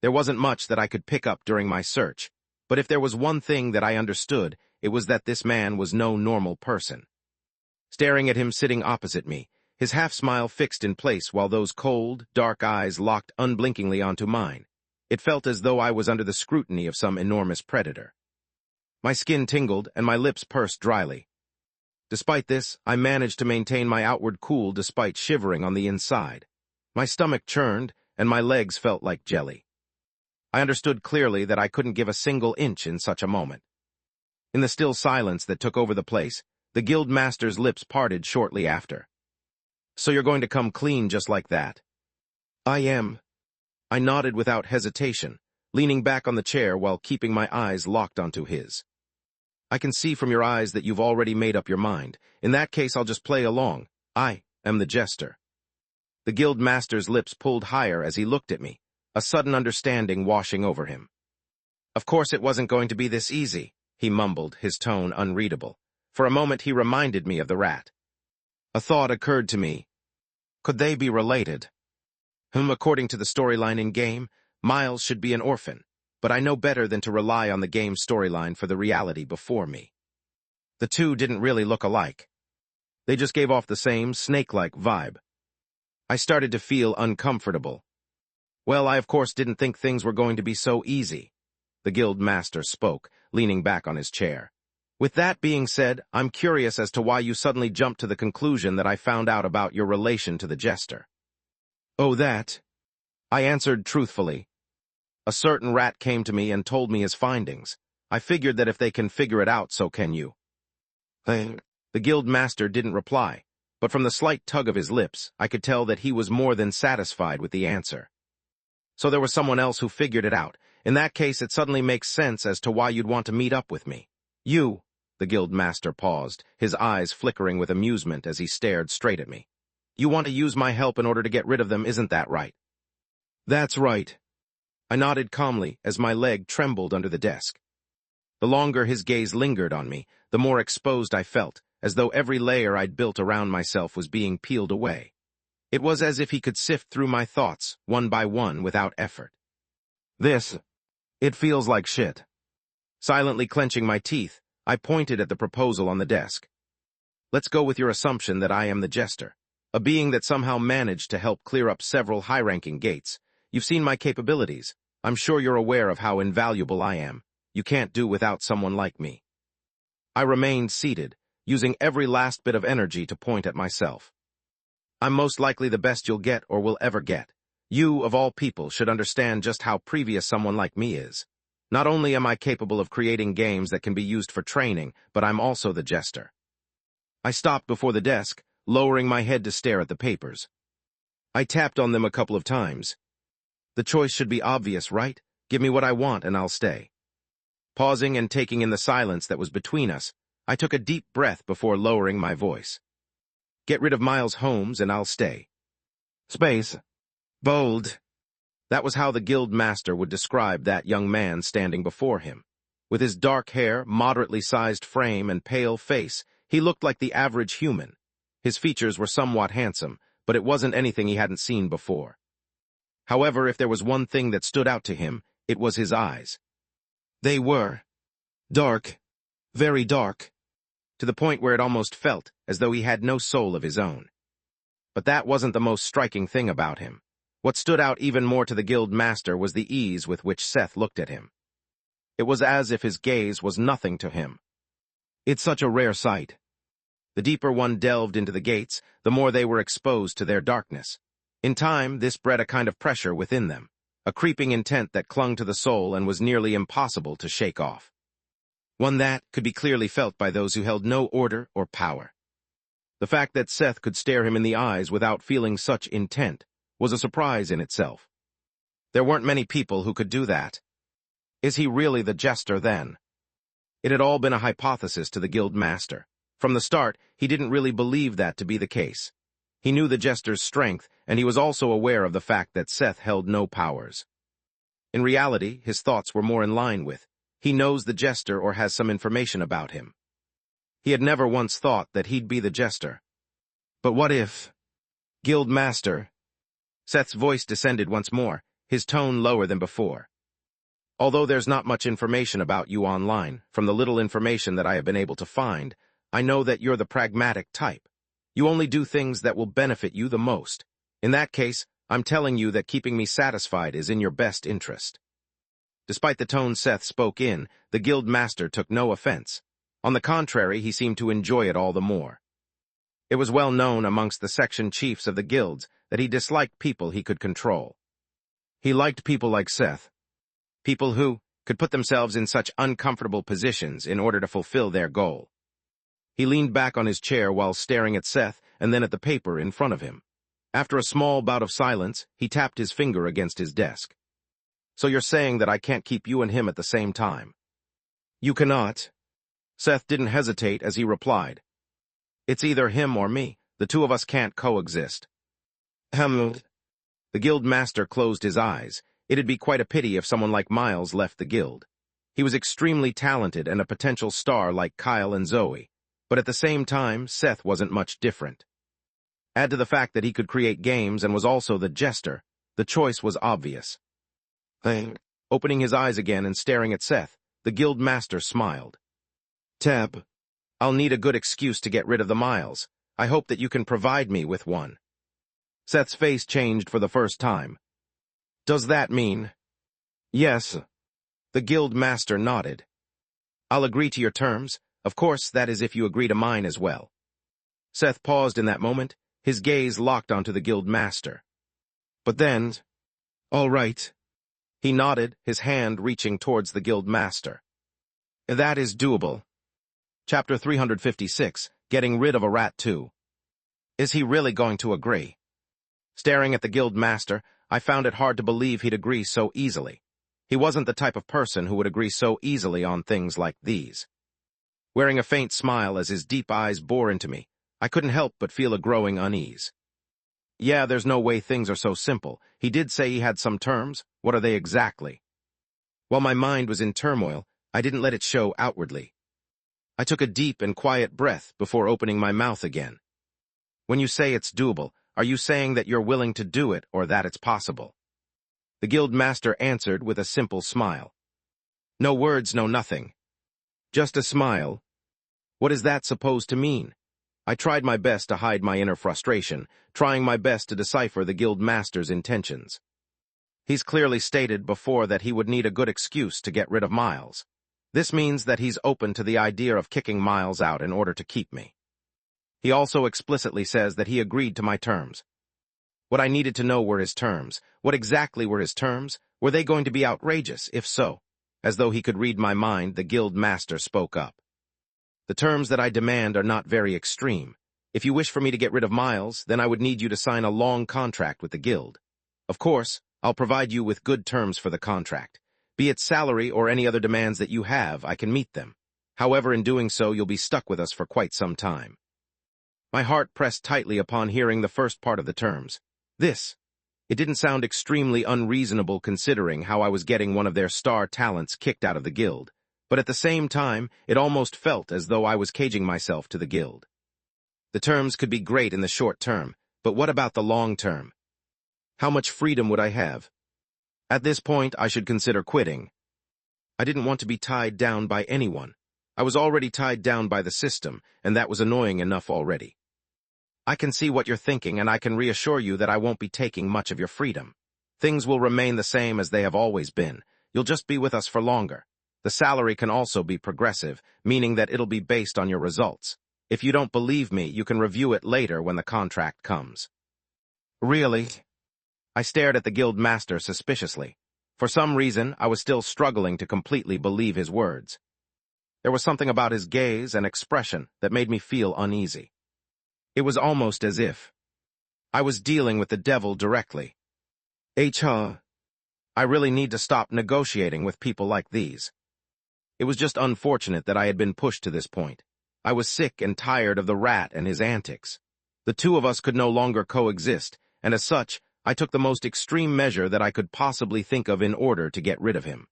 There wasn't much that I could pick up during my search, but if there was one thing that I understood, it was that this man was no normal person. Staring at him sitting opposite me, his half-smile fixed in place while those cold, dark eyes locked unblinkingly onto mine, it felt as though I was under the scrutiny of some enormous predator. My skin tingled and my lips pursed dryly. Despite this, I managed to maintain my outward cool despite shivering on the inside. My stomach churned, and my legs felt like jelly. I understood clearly that I couldn't give a single inch in such a moment. In the still silence that took over the place, the guild master's lips parted shortly after. "So you're going to come clean just like that?" "I am." I nodded without hesitation, leaning back on the chair while keeping my eyes locked onto his. "I can see from your eyes that you've already made up your mind. In that case, I'll just play along. I am the jester." The guild master's lips pulled higher as he looked at me, a sudden understanding washing over him. "Of course it wasn't going to be this easy," he mumbled, his tone unreadable. For a moment he reminded me of the rat. A thought occurred to me. Could they be related? According to the storyline in-game, Miles should be an orphan, but I know better than to rely on the game storyline for the reality before me. The two didn't really look alike. They just gave off the same snake-like vibe. I started to feel uncomfortable. "Well, I of course didn't think things were going to be so easy," the guild master spoke, leaning back on his chair. "With that being said, I'm curious as to why you suddenly jumped to the conclusion that I found out about your relation to the jester." "Oh, that?" I answered truthfully. "A certain rat came to me and told me his findings. I figured that if they can figure it out, so can you." The guild master didn't reply, but from the slight tug of his lips, I could tell that he was more than satisfied with the answer. "So there was someone else who figured it out. In that case, it suddenly makes sense as to why you'd want to meet up with me. You," the guild master paused, his eyes flickering with amusement as he stared straight at me. "You want to use my help in order to get rid of them, isn't that right?" "That's right." I nodded calmly as my leg trembled under the desk. The longer his gaze lingered on me, the more exposed I felt, as though every layer I'd built around myself was being peeled away. It was as if he could sift through my thoughts, one by one, without effort. It feels like shit. Silently clenching my teeth, I pointed at the proposal on the desk. Let's go with your assumption that I am the jester, a being that somehow managed to help clear up several high-ranking gates. You've seen my capabilities. I'm sure you're aware of how invaluable I am. You can't do without someone like me. I remained seated, using every last bit of energy to point at myself. I'm most likely the best you'll get or will ever get. You, of all people, should understand just how previous someone like me is. Not only am I capable of creating games that can be used for training, but I'm also the jester. I stopped before the desk, lowering my head to stare at the papers. I tapped on them a couple of times. The choice should be obvious, right? Give me what I want and I'll stay. Pausing and taking in the silence that was between us, I took a deep breath before lowering my voice. Get rid of Miles Holmes and I'll stay. Space. Bold. That was how the guild master would describe that young man standing before him. With his dark hair, moderately sized frame, and pale face, he looked like the average human. His features were somewhat handsome, but it wasn't anything he hadn't seen before. However, if there was one thing that stood out to him, it was his eyes. They were dark, very dark, to the point where it almost felt as though he had no soul of his own. But that wasn't the most striking thing about him. What stood out even more to the guild master was the ease with which Seth looked at him. It was as if his gaze was nothing to him. It's such a rare sight. The deeper one delved into the gates, the more they were exposed to their darkness. In time, this bred a kind of pressure within them, a creeping intent that clung to the soul and was nearly impossible to shake off. One that could be clearly felt by those who held no order or power. The fact that Seth could stare him in the eyes without feeling such intent was a surprise in itself. There weren't many people who could do that. Is he really the jester then? It had all been a hypothesis to the guild master. From the start, he didn't really believe that to be the case. He knew the jester's strength, and he was also aware of the fact that Seth held no powers. In reality, his thoughts were more in line with, he knows the jester or has some information about him. He had never once thought that he'd be the jester. But what if? Guild master. Seth's voice descended once more, his tone lower than before. Although there's not much information about you online, from the little information that I have been able to find, I know that you're the pragmatic type. You only do things that will benefit you the most. In that case, I'm telling you that keeping me satisfied is in your best interest. Despite the tone Seth spoke in, the guild master took no offense. On the contrary, he seemed to enjoy it all the more. It was well known amongst the section chiefs of the guilds that he disliked people he could control. He liked people like Seth. People who could put themselves in such uncomfortable positions in order to fulfill their goal. He leaned back on his chair while staring at Seth and then at the paper in front of him. After a small bout of silence, he tapped his finger against his desk. So you're saying that I can't keep you and him at the same time? You cannot. Seth didn't hesitate as he replied. It's either him or me. The two of us can't coexist. The guild master closed his eyes. It'd be quite a pity if someone like Miles left the guild. He was extremely talented and a potential star like Kyle and Zoe. But at the same time, Seth wasn't much different. Add to the fact that he could create games and was also the jester, the choice was obvious. Opening his eyes again and staring at Seth, the guild master smiled. Teb, I'll need a good excuse to get rid of the Miles. I hope that you can provide me with one. Seth's face changed for the first time. Does that mean? Yes. The guild master nodded. I'll agree to your terms. Of course, that is if you agree to mine as well. Seth paused in that moment, his gaze locked onto the guild master. But then, all right. He nodded, his hand reaching towards the guild master. That is doable. Chapter 356, Getting Rid of a Rat Too. Is he really going to agree? Staring at the guild master, I found it hard to believe he'd agree so easily. He wasn't the type of person who would agree so easily on things like these. Wearing a faint smile as his deep eyes bore into me, I couldn't help but feel a growing unease. Yeah, there's no way things are so simple. He did say he had some terms. What are they exactly? While my mind was in turmoil, I didn't let it show outwardly. I took a deep and quiet breath before opening my mouth again. When you say it's doable, Are you saying that you're willing to do it or that it's possible? The guild master answered with a simple smile. No words, no nothing. Just a smile. What is that supposed to mean? I tried my best to hide my inner frustration, trying my best to decipher the guild master's intentions. He's clearly stated before that he would need a good excuse to get rid of Miles. This means that he's open to the idea of kicking Miles out in order to keep me. He also explicitly says that he agreed to my terms. What I needed to know were his terms. What exactly were his terms? Were they going to be outrageous, if so? As though he could read my mind, the guild master spoke up. The terms that I demand are not very extreme. If you wish for me to get rid of Miles, then I would need you to sign a long contract with the guild. Of course, I'll provide you with good terms for the contract. Be it salary or any other demands that you have, I can meet them. However, in doing so, you'll be stuck with us for quite some time. My heart pressed tightly upon hearing the first part of the terms. It didn't sound extremely unreasonable considering how I was getting one of their star talents kicked out of the guild, but at the same time, it almost felt as though I was caging myself to the guild. The terms could be great in the short term, but what about the long term? How much freedom would I have? At this point, I should consider quitting. I didn't want to be tied down by anyone. I was already tied down by the system, and that was annoying enough already. I can see what you're thinking, and I can reassure you that I won't be taking much of your freedom. Things will remain the same as they have always been. You'll just be with us for longer. The salary can also be progressive, meaning that it'll be based on your results. If you don't believe me, you can review it later when the contract comes. Really? I stared at the guild master suspiciously. For some reason, I was still struggling to completely believe his words. There was something about his gaze and expression that made me feel uneasy. It was almost as if I was dealing with the devil directly. I really need to stop negotiating with people like these. It was just unfortunate that I had been pushed to this point. I was sick and tired of the rat and his antics. The two of us could no longer coexist, and as such, I took the most extreme measure that I could possibly think of in order to get rid of him.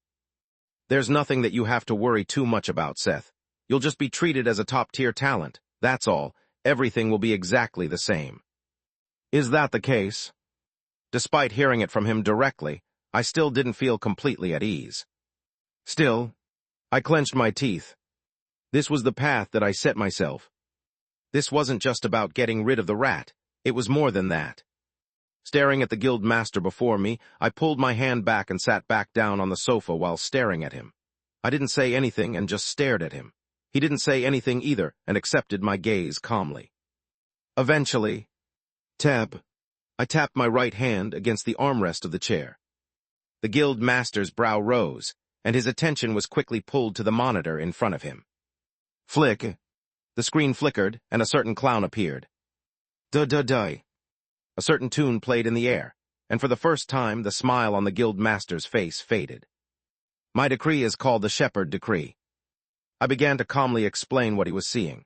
There's nothing that you have to worry too much about, Seth. You'll just be treated as a top-tier talent, that's all. Everything will be exactly the same. Is that the case? Despite hearing it from him directly, I still didn't feel completely at ease. Still, I clenched my teeth. This was the path that I set myself. This wasn't just about getting rid of the rat, it was more than that. Staring at the guild master before me, I pulled my hand back and sat back down on the sofa while staring at him. I didn't say anything and just stared at him. He didn't say anything either and accepted my gaze calmly. Eventually, I tapped my right hand against the armrest of the chair. The guild master's brow rose, and his attention was quickly pulled to the monitor in front of him. Flick. The screen flickered, and a certain clown appeared. Duh. A certain tune played in the air, and for the first time, the smile on the guild master's face faded. My decree is called the Shepherd Decree. I began to calmly explain what he was seeing.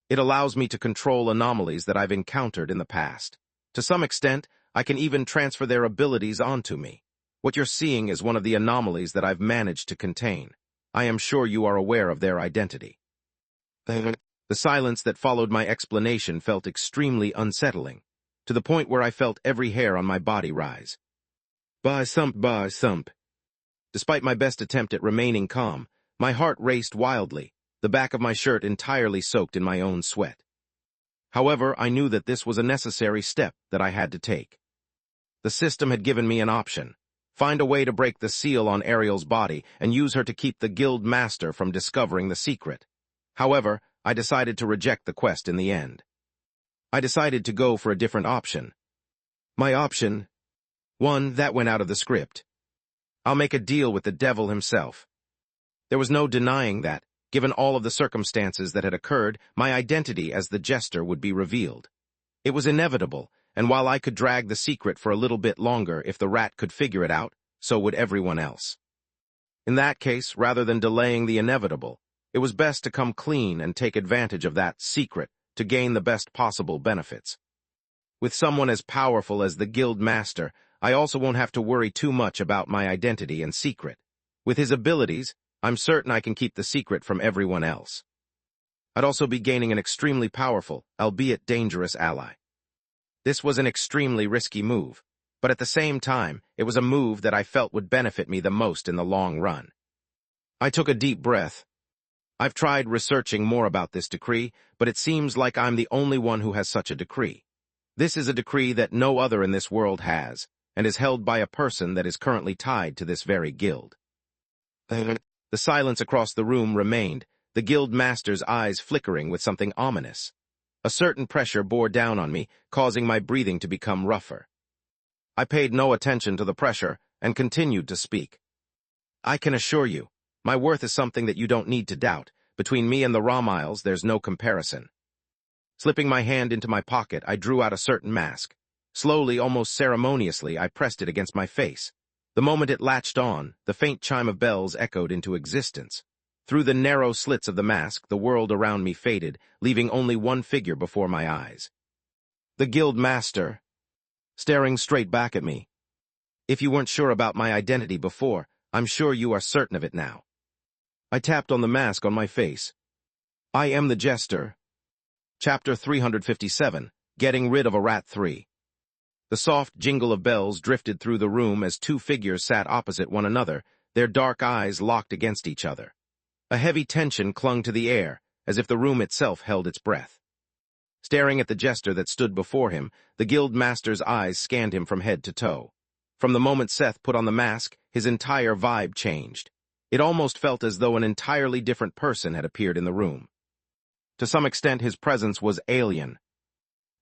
It allows me to control anomalies that I've encountered in the past. To some extent, I can even transfer their abilities onto me. What you're seeing is one of the anomalies that I've managed to contain. I am sure you are aware of their identity. The silence that followed my explanation felt extremely unsettling, to the point where I felt every hair on my body rise. Bah thump. Despite my best attempt at remaining calm, my heart raced wildly, the back of my shirt entirely soaked in my own sweat. However, I knew that this was a necessary step that I had to take. The system had given me an option. Find a way to break the seal on Ariel's body and use her to keep the guild master from discovering the secret. However, I decided to reject the quest in the end. I decided to go for a different option. My option? One that went out of the script. I'll make a deal with the devil himself. There was no denying that, given all of the circumstances that had occurred, my identity as the jester would be revealed. It was inevitable, and while I could drag the secret for a little bit longer if the rat could figure it out, so would everyone else. In that case, rather than delaying the inevitable, it was best to come clean and take advantage of that secret to gain the best possible benefits. With someone as powerful as the guild master, I also won't have to worry too much about my identity and secret. With his abilities, I'm certain I can keep the secret from everyone else. I'd also be gaining an extremely powerful, albeit dangerous ally. This was an extremely risky move, but at the same time, it was a move that I felt would benefit me the most in the long run. I took a deep breath. I've tried researching more about this decree, but it seems like I'm the only one who has such a decree. This is a decree that no other in this world has, and is held by a person that is currently tied to this very guild. The silence across the room remained, the guild master's eyes flickering with something ominous. A certain pressure bore down on me, causing my breathing to become rougher. I paid no attention to the pressure and continued to speak. I can assure you, my worth is something that you don't need to doubt. Between me and the Romiles, there's no comparison. Slipping my hand into my pocket, I drew out a certain mask. Slowly, almost ceremoniously, I pressed it against my face. The moment it latched on, the faint chime of bells echoed into existence. Through the narrow slits of the mask, the world around me faded, leaving only one figure before my eyes. The guild master, staring straight back at me. If you weren't sure about my identity before, I'm sure you are certain of it now. I tapped on the mask on my face. I am the jester. Chapter 357, Getting Rid of a Rat 3. The soft jingle of bells drifted through the room as two figures sat opposite one another, their dark eyes locked against each other. A heavy tension clung to the air, as if the room itself held its breath. Staring at the jester that stood before him, the guild master's eyes scanned him from head to toe. From the moment Seth put on the mask, his entire vibe changed. It almost felt as though an entirely different person had appeared in the room. To some extent, his presence was alien.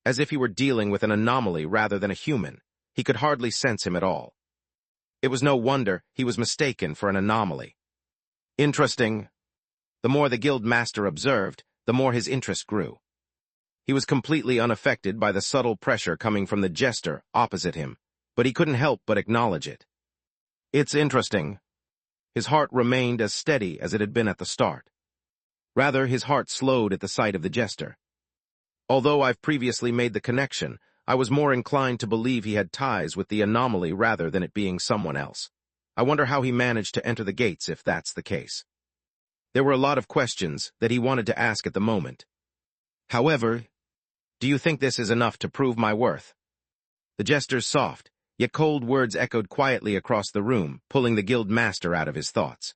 As if he were dealing with an anomaly rather than a human, he could hardly sense him at all. It was no wonder he was mistaken for an anomaly. Interesting. The more the guild master observed, the more his interest grew. He was completely unaffected by the subtle pressure coming from the jester opposite him, but he couldn't help but acknowledge it. It's interesting. His heart remained as steady as it had been at the start. Rather, his heart slowed at the sight of the jester. Although I've previously made the connection, I was more inclined to believe he had ties with the anomaly rather than it being someone else. I wonder how he managed to enter the gates if that's the case. There were a lot of questions that he wanted to ask at the moment. However, do you think this is enough to prove my worth? The jester's soft, yet cold words echoed quietly across the room, pulling the guild master out of his thoughts.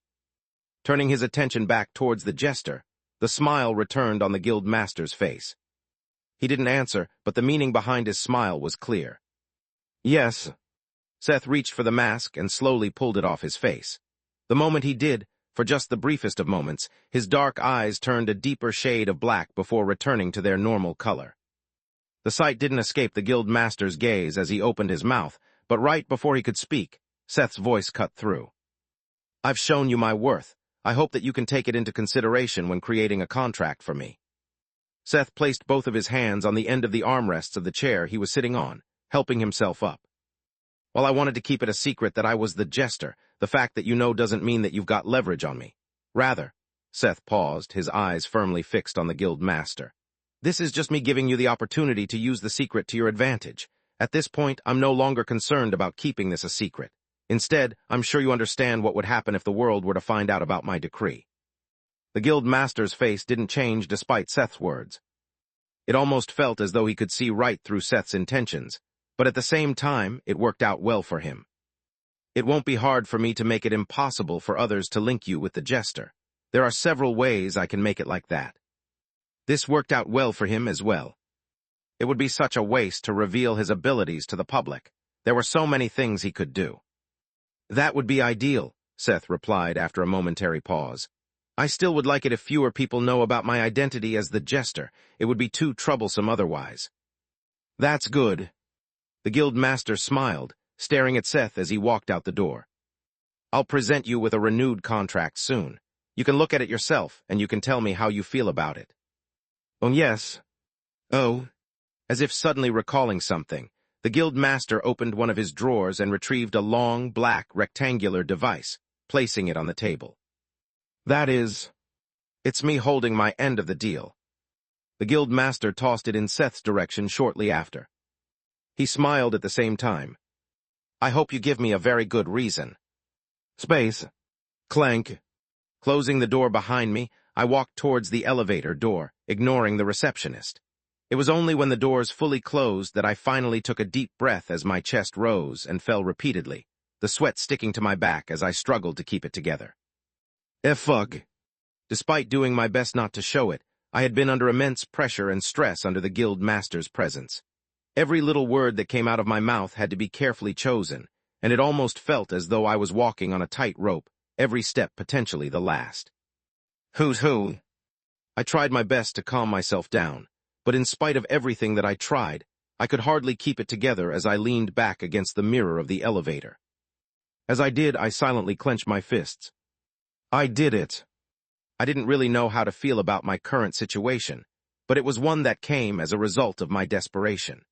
Turning his attention back towards the jester, the smile returned on the guild master's face. He didn't answer, but the meaning behind his smile was clear. Yes. Seth reached for the mask and slowly pulled it off his face. The moment he did, for just the briefest of moments, his dark eyes turned a deeper shade of black before returning to their normal color. The sight didn't escape the guild master's gaze as he opened his mouth, but right before he could speak, Seth's voice cut through. I've shown you my worth. I hope that you can take it into consideration when creating a contract for me. Seth placed both of his hands on the end of the armrests of the chair he was sitting on, helping himself up. While I wanted to keep it a secret that I was the jester, the fact that you know doesn't mean that you've got leverage on me. Rather, Seth paused, his eyes firmly fixed on the guild master. This is just me giving you the opportunity to use the secret to your advantage. At this point, I'm no longer concerned about keeping this a secret. Instead, I'm sure you understand what would happen if the world were to find out about my decree. The guild master's face didn't change despite Seth's words. It almost felt as though he could see right through Seth's intentions, but at the same time, it worked out well for him. It won't be hard for me to make it impossible for others to link you with the jester. There are several ways I can make it like that. This worked out well for him as well. It would be such a waste to reveal his abilities to the public. There were so many things he could do. That would be ideal, Seth replied after a momentary pause. I still would like it if fewer people know about my identity as the jester. It would be too troublesome otherwise. That's good. The guild master smiled, staring at Seth as he walked out the door. I'll present you with a renewed contract soon. You can look at it yourself, and you can tell me how you feel about it. Oh, yes. Oh. As if suddenly recalling something, the guild master opened one of his drawers and retrieved a long, black, rectangular device, placing it on the table. That is, it's me holding my end of the deal. The guild master tossed it in Seth's direction shortly after. He smiled at the same time. I hope you give me a very good reason. Space. Clank. Closing the door behind me, I walked towards the elevator door, ignoring the receptionist. It was only when the doors fully closed that I finally took a deep breath as my chest rose and fell repeatedly, the sweat sticking to my back as I struggled to keep it together. Fuck. Despite doing my best not to show it, I had been under immense pressure and stress under the guild master's presence. Every little word that came out of my mouth had to be carefully chosen, and it almost felt as though I was walking on a tight rope, every step potentially the last. Who's who? I tried my best to calm myself down, but in spite of everything that I tried, I could hardly keep it together as I leaned back against the mirror of the elevator. As I did, I silently clenched my fists. I did it. I didn't really know how to feel about my current situation, but it was one that came as a result of my desperation.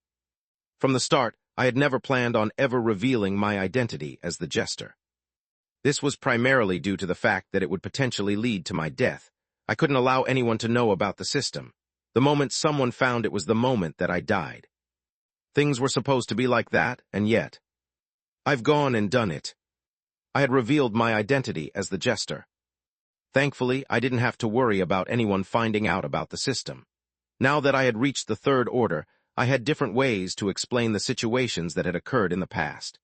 From the start, I had never planned on ever revealing my identity as the Jester. This was primarily due to the fact that it would potentially lead to my death. I couldn't allow anyone to know about the system. The moment someone found it was the moment that I died. Things were supposed to be like that, and yet, I've gone and done it. I had revealed my identity as the Jester. Thankfully, I didn't have to worry about anyone finding out about the system. Now that I had reached the Third Order, I had different ways to explain the situations that had occurred in the past.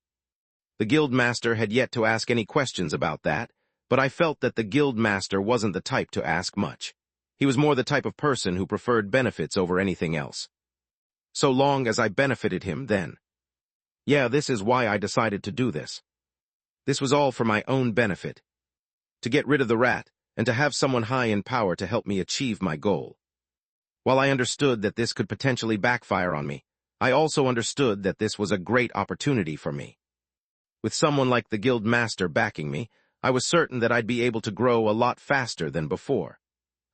The guild master had yet to ask any questions about that, but I felt that the guild master wasn't the type to ask much. He was more the type of person who preferred benefits over anything else. So long as I benefited him, then. Yeah, this is why I decided to do this. This was all for my own benefit. To get rid of the rat, and to have someone high in power to help me achieve my goal. While I understood that this could potentially backfire on me, I also understood that this was a great opportunity for me. With someone like the guild master backing me, I was certain that I'd be able to grow a lot faster than before.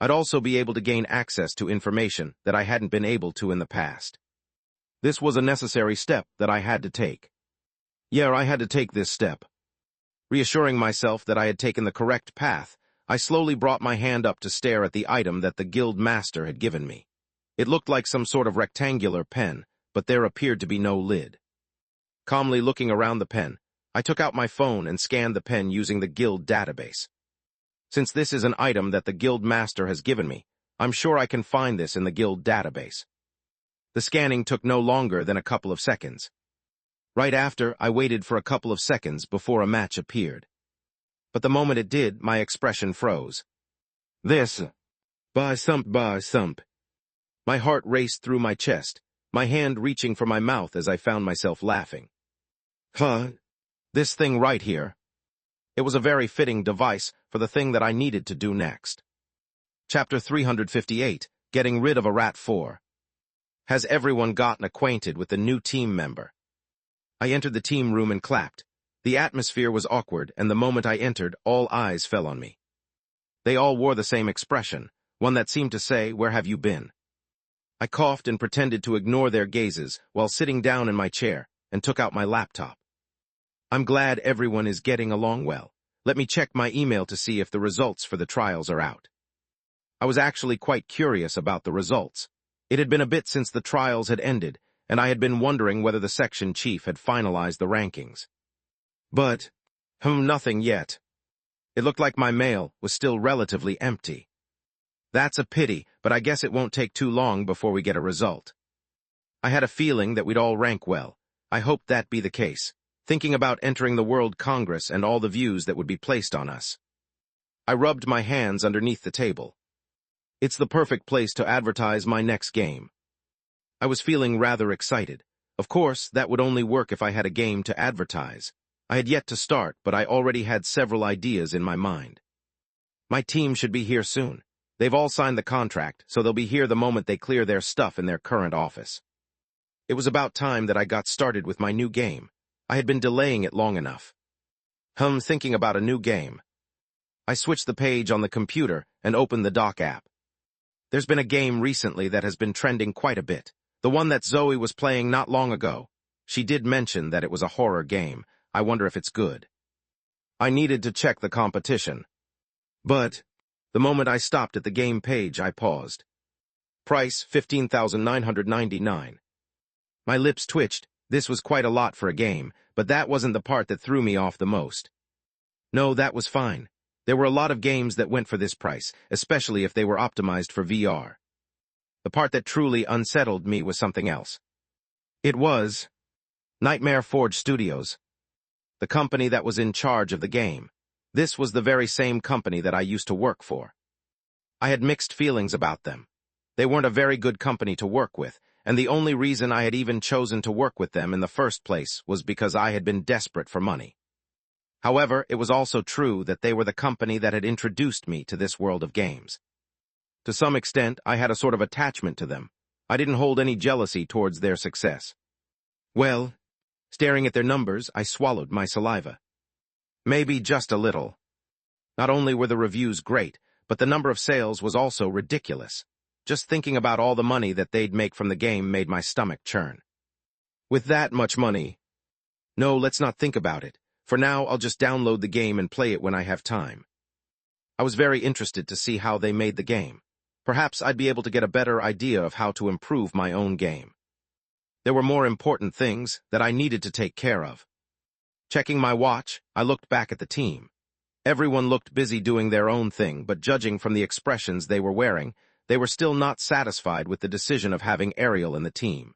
I'd also be able to gain access to information that I hadn't been able to in the past. This was a necessary step that I had to take. Yeah, I had to take this step. Reassuring myself that I had taken the correct path, I slowly brought my hand up to stare at the item that the guild master had given me. It looked like some sort of rectangular pen, but there appeared to be no lid. Calmly looking around the pen, I took out my phone and scanned the pen using the guild database. Since this is an item that the guild master has given me, I'm sure I can find this in the guild database. The scanning took no longer than a couple of seconds. Right after, I waited for a couple of seconds before a match appeared. But the moment it did, my expression froze. This. Bah thump. My heart raced through my chest, my hand reaching for my mouth as I found myself laughing. Huh? This thing right here. It was a very fitting device for the thing that I needed to do next. Chapter 358, Getting Rid of a Rat 4. Has everyone gotten acquainted with the new team member? I entered the team room and clapped. The atmosphere was awkward, and the moment I entered, all eyes fell on me. They all wore the same expression, one that seemed to say, "Where have you been?" I coughed and pretended to ignore their gazes while sitting down in my chair and took out my laptop. I'm glad everyone is getting along well. Let me check my email to see if the results for the trials are out. I was actually quite curious about the results. It had been a bit since the trials had ended, and I had been wondering whether the section chief had finalized the rankings. But, nothing yet. It looked like my mail was still relatively empty. That's a pity, but I guess it won't take too long before we get a result. I had a feeling that we'd all rank well. I hoped that be the case, thinking about entering the World Congress and all the views that would be placed on us. I rubbed my hands underneath the table. It's the perfect place to advertise my next game. I was feeling rather excited. Of course, that would only work if I had a game to advertise. I had yet to start, but I already had several ideas in my mind. My team should be here soon. They've all signed the contract, so they'll be here the moment they clear their stuff in their current office. It was about time that I got started with my new game. I had been delaying it long enough. Thinking about a new game. I switched the page on the computer and opened the dock app. There's been a game recently that has been trending quite a bit. The one that Zoe was playing not long ago. She did mention that it was a horror game. I wonder if it's good. I needed to check the competition. But, the moment I stopped at the game page, I paused. Price, $15,999. My lips twitched. This was quite a lot for a game, but that wasn't the part that threw me off the most. No, that was fine. There were a lot of games that went for this price, especially if they were optimized for VR. The part that truly unsettled me was something else. It was Nightmare Forge Studios, the company that was in charge of the game. This was the very same company that I used to work for. I had mixed feelings about them. They weren't a very good company to work with, and the only reason I had even chosen to work with them in the first place was because I had been desperate for money. However, it was also true that they were the company that had introduced me to this world of games. To some extent, I had a sort of attachment to them. I didn't hold any jealousy towards their success. Well, staring at their numbers, I swallowed my saliva. Maybe just a little. Not only were the reviews great, but the number of sales was also ridiculous. Just thinking about all the money that they'd make from the game made my stomach churn. With that much money? No, let's not think about it. For now, I'll just download the game and play it when I have time. I was very interested to see how they made the game. Perhaps I'd be able to get a better idea of how to improve my own game. There were more important things that I needed to take care of. Checking my watch, I looked back at the team. Everyone looked busy doing their own thing, but judging from the expressions they were wearing, they were still not satisfied with the decision of having Ariel in the team.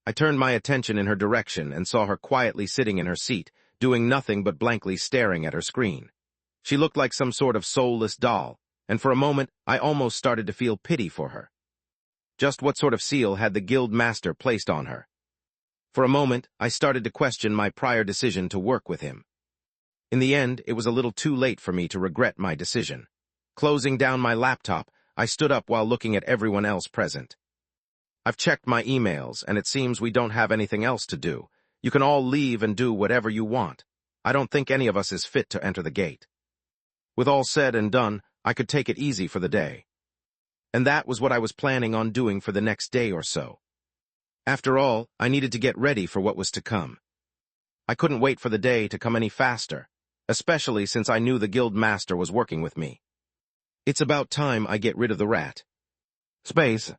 I turned my attention in her direction and saw her quietly sitting in her seat, doing nothing but blankly staring at her screen. She looked like some sort of soulless doll, and for a moment I almost started to feel pity for her. Just what sort of seal had the guild master placed on her? For a moment, I started to question my prior decision to work with him. In the end, it was a little too late for me to regret my decision. Closing down my laptop, I stood up while looking at everyone else present. I've checked my emails, and it seems we don't have anything else to do. You can all leave and do whatever you want. I don't think any of us is fit to enter the gate. With all said and done, I could take it easy for the day. And that was what I was planning on doing for the next day or so. After all, I needed to get ready for what was to come. I couldn't wait for the day to come any faster, especially since I knew the guild master was working with me. It's about time I get rid of the rat. Space.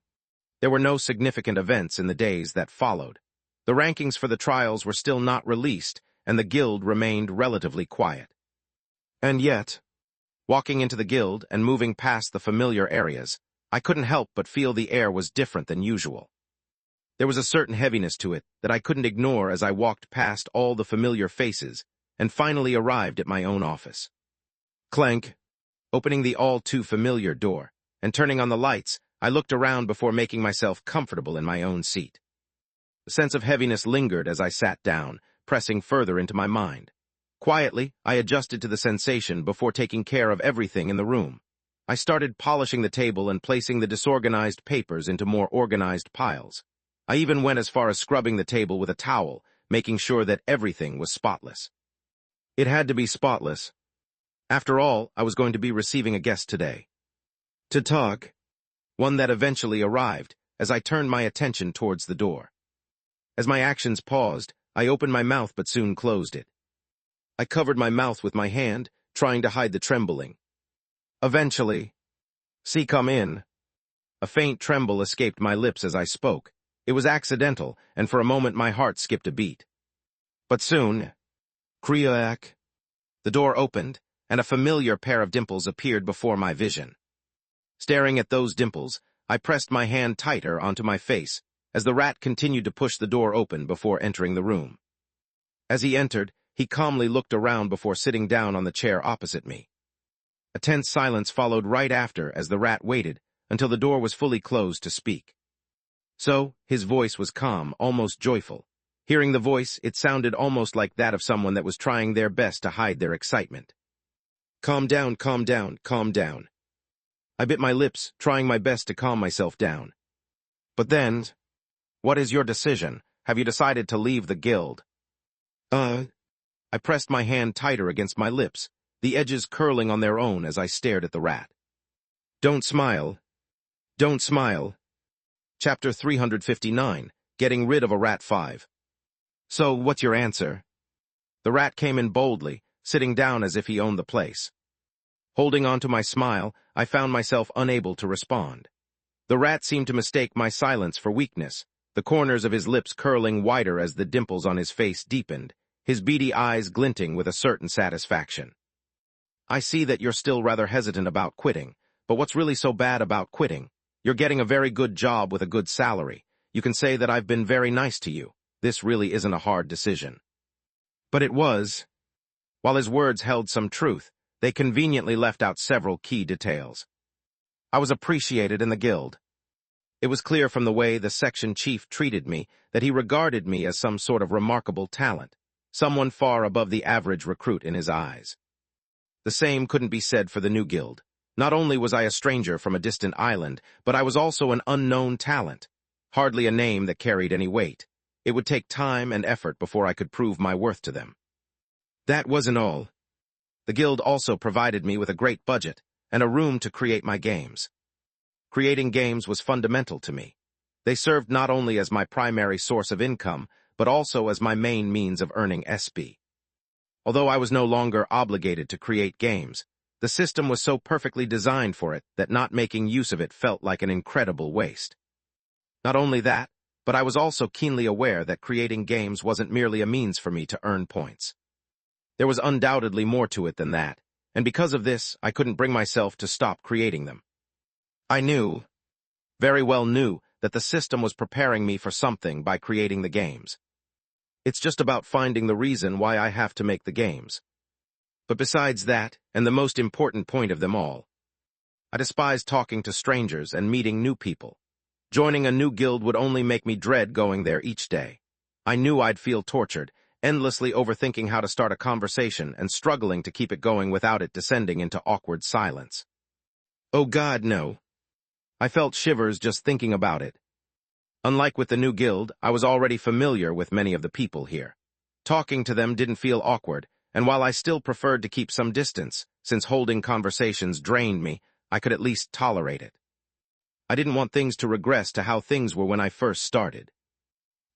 There were no significant events in the days that followed. The rankings for the trials were still not released, and the guild remained relatively quiet. And yet, walking into the guild and moving past the familiar areas, I couldn't help but feel the air was different than usual. There was a certain heaviness to it that I couldn't ignore as I walked past all the familiar faces and finally arrived at my own office. Clank. Opening the all-too-familiar door and turning on the lights, I looked around before making myself comfortable in my own seat. A sense of heaviness lingered as I sat down, pressing further into my mind. Quietly, I adjusted to the sensation before taking care of everything in the room. I started polishing the table and placing the disorganized papers into more organized piles. I even went as far as scrubbing the table with a towel, making sure that everything was spotless. It had to be spotless. After all, I was going to be receiving a guest today. To talk. One that eventually arrived, as I turned my attention towards the door. As my actions paused, I opened my mouth but soon closed it. I covered my mouth with my hand, trying to hide the trembling. Eventually, "See, come in." A faint tremble escaped my lips as I spoke. It was accidental, and for a moment my heart skipped a beat. But soon, Kriak. The door opened, and a familiar pair of dimples appeared before my vision. Staring at those dimples, I pressed my hand tighter onto my face, as the rat continued to push the door open before entering the room. As he entered, he calmly looked around before sitting down on the chair opposite me. A tense silence followed right after as the rat waited until the door was fully closed to speak. So, his voice was calm, almost joyful. Hearing the voice, it sounded almost like that of someone that was trying their best to hide their excitement. Calm down, calm down, calm down. I bit my lips, trying my best to calm myself down. But then, what is your decision? Have you decided to leave the guild? I pressed my hand tighter against my lips, the edges curling on their own as I stared at the rat. Don't smile. Don't smile. Chapter 359, Getting Rid of a Rat 5. So, what's your answer? The rat came in boldly, sitting down as if he owned the place. Holding on to my smile, I found myself unable to respond. The rat seemed to mistake my silence for weakness, the corners of his lips curling wider as the dimples on his face deepened, his beady eyes glinting with a certain satisfaction. I see that you're still rather hesitant about quitting, but what's really so bad about quitting? You're getting a very good job with a good salary. You can say that I've been very nice to you. This really isn't a hard decision." But it was. While his words held some truth, they conveniently left out several key details. I was appreciated in the guild. It was clear from the way the section chief treated me that he regarded me as some sort of remarkable talent, someone far above the average recruit in his eyes. The same couldn't be said for the new guild. Not only was I a stranger from a distant island, but I was also an unknown talent, hardly a name that carried any weight. It would take time and effort before I could prove my worth to them. That wasn't all. The guild also provided me with a great budget and a room to create my games. Creating games was fundamental to me. They served not only as my primary source of income, but also as my main means of earning SP. Although I was no longer obligated to create games, the system was so perfectly designed for it that not making use of it felt like an incredible waste. Not only that, but I was also keenly aware that creating games wasn't merely a means for me to earn points. There was undoubtedly more to it than that, and because of this, I couldn't bring myself to stop creating them. I knew, very well knew, that the system was preparing me for something by creating the games. It's just about finding the reason why I have to make the games. But besides that, and the most important point of them all, I despise talking to strangers and meeting new people. Joining a new guild would only make me dread going there each day. I knew I'd feel tortured, endlessly overthinking how to start a conversation and struggling to keep it going without it descending into awkward silence. Oh God, no. I felt shivers just thinking about it. Unlike with the new guild, I was already familiar with many of the people here. Talking to them didn't feel awkward, and while I still preferred to keep some distance, since holding conversations drained me, I could at least tolerate it. I didn't want things to regress to how things were when I first started.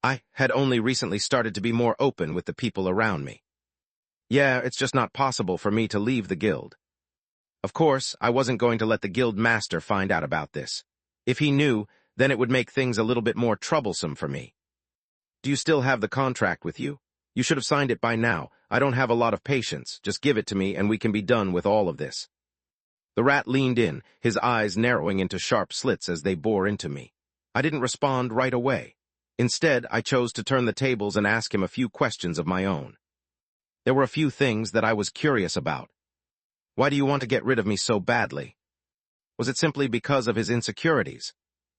I had only recently started to be more open with the people around me. Yeah, it's just not possible for me to leave the guild. Of course, I wasn't going to let the guild master find out about this. If he knew, then it would make things a little bit more troublesome for me. Do you still have the contract with you? You should have signed it by now. I don't have a lot of patience. Just give it to me and we can be done with all of this. The rat leaned in, his eyes narrowing into sharp slits as they bore into me. I didn't respond right away. Instead, I chose to turn the tables and ask him a few questions of my own. There were a few things that I was curious about. Why do you want to get rid of me so badly? Was it simply because of his insecurities?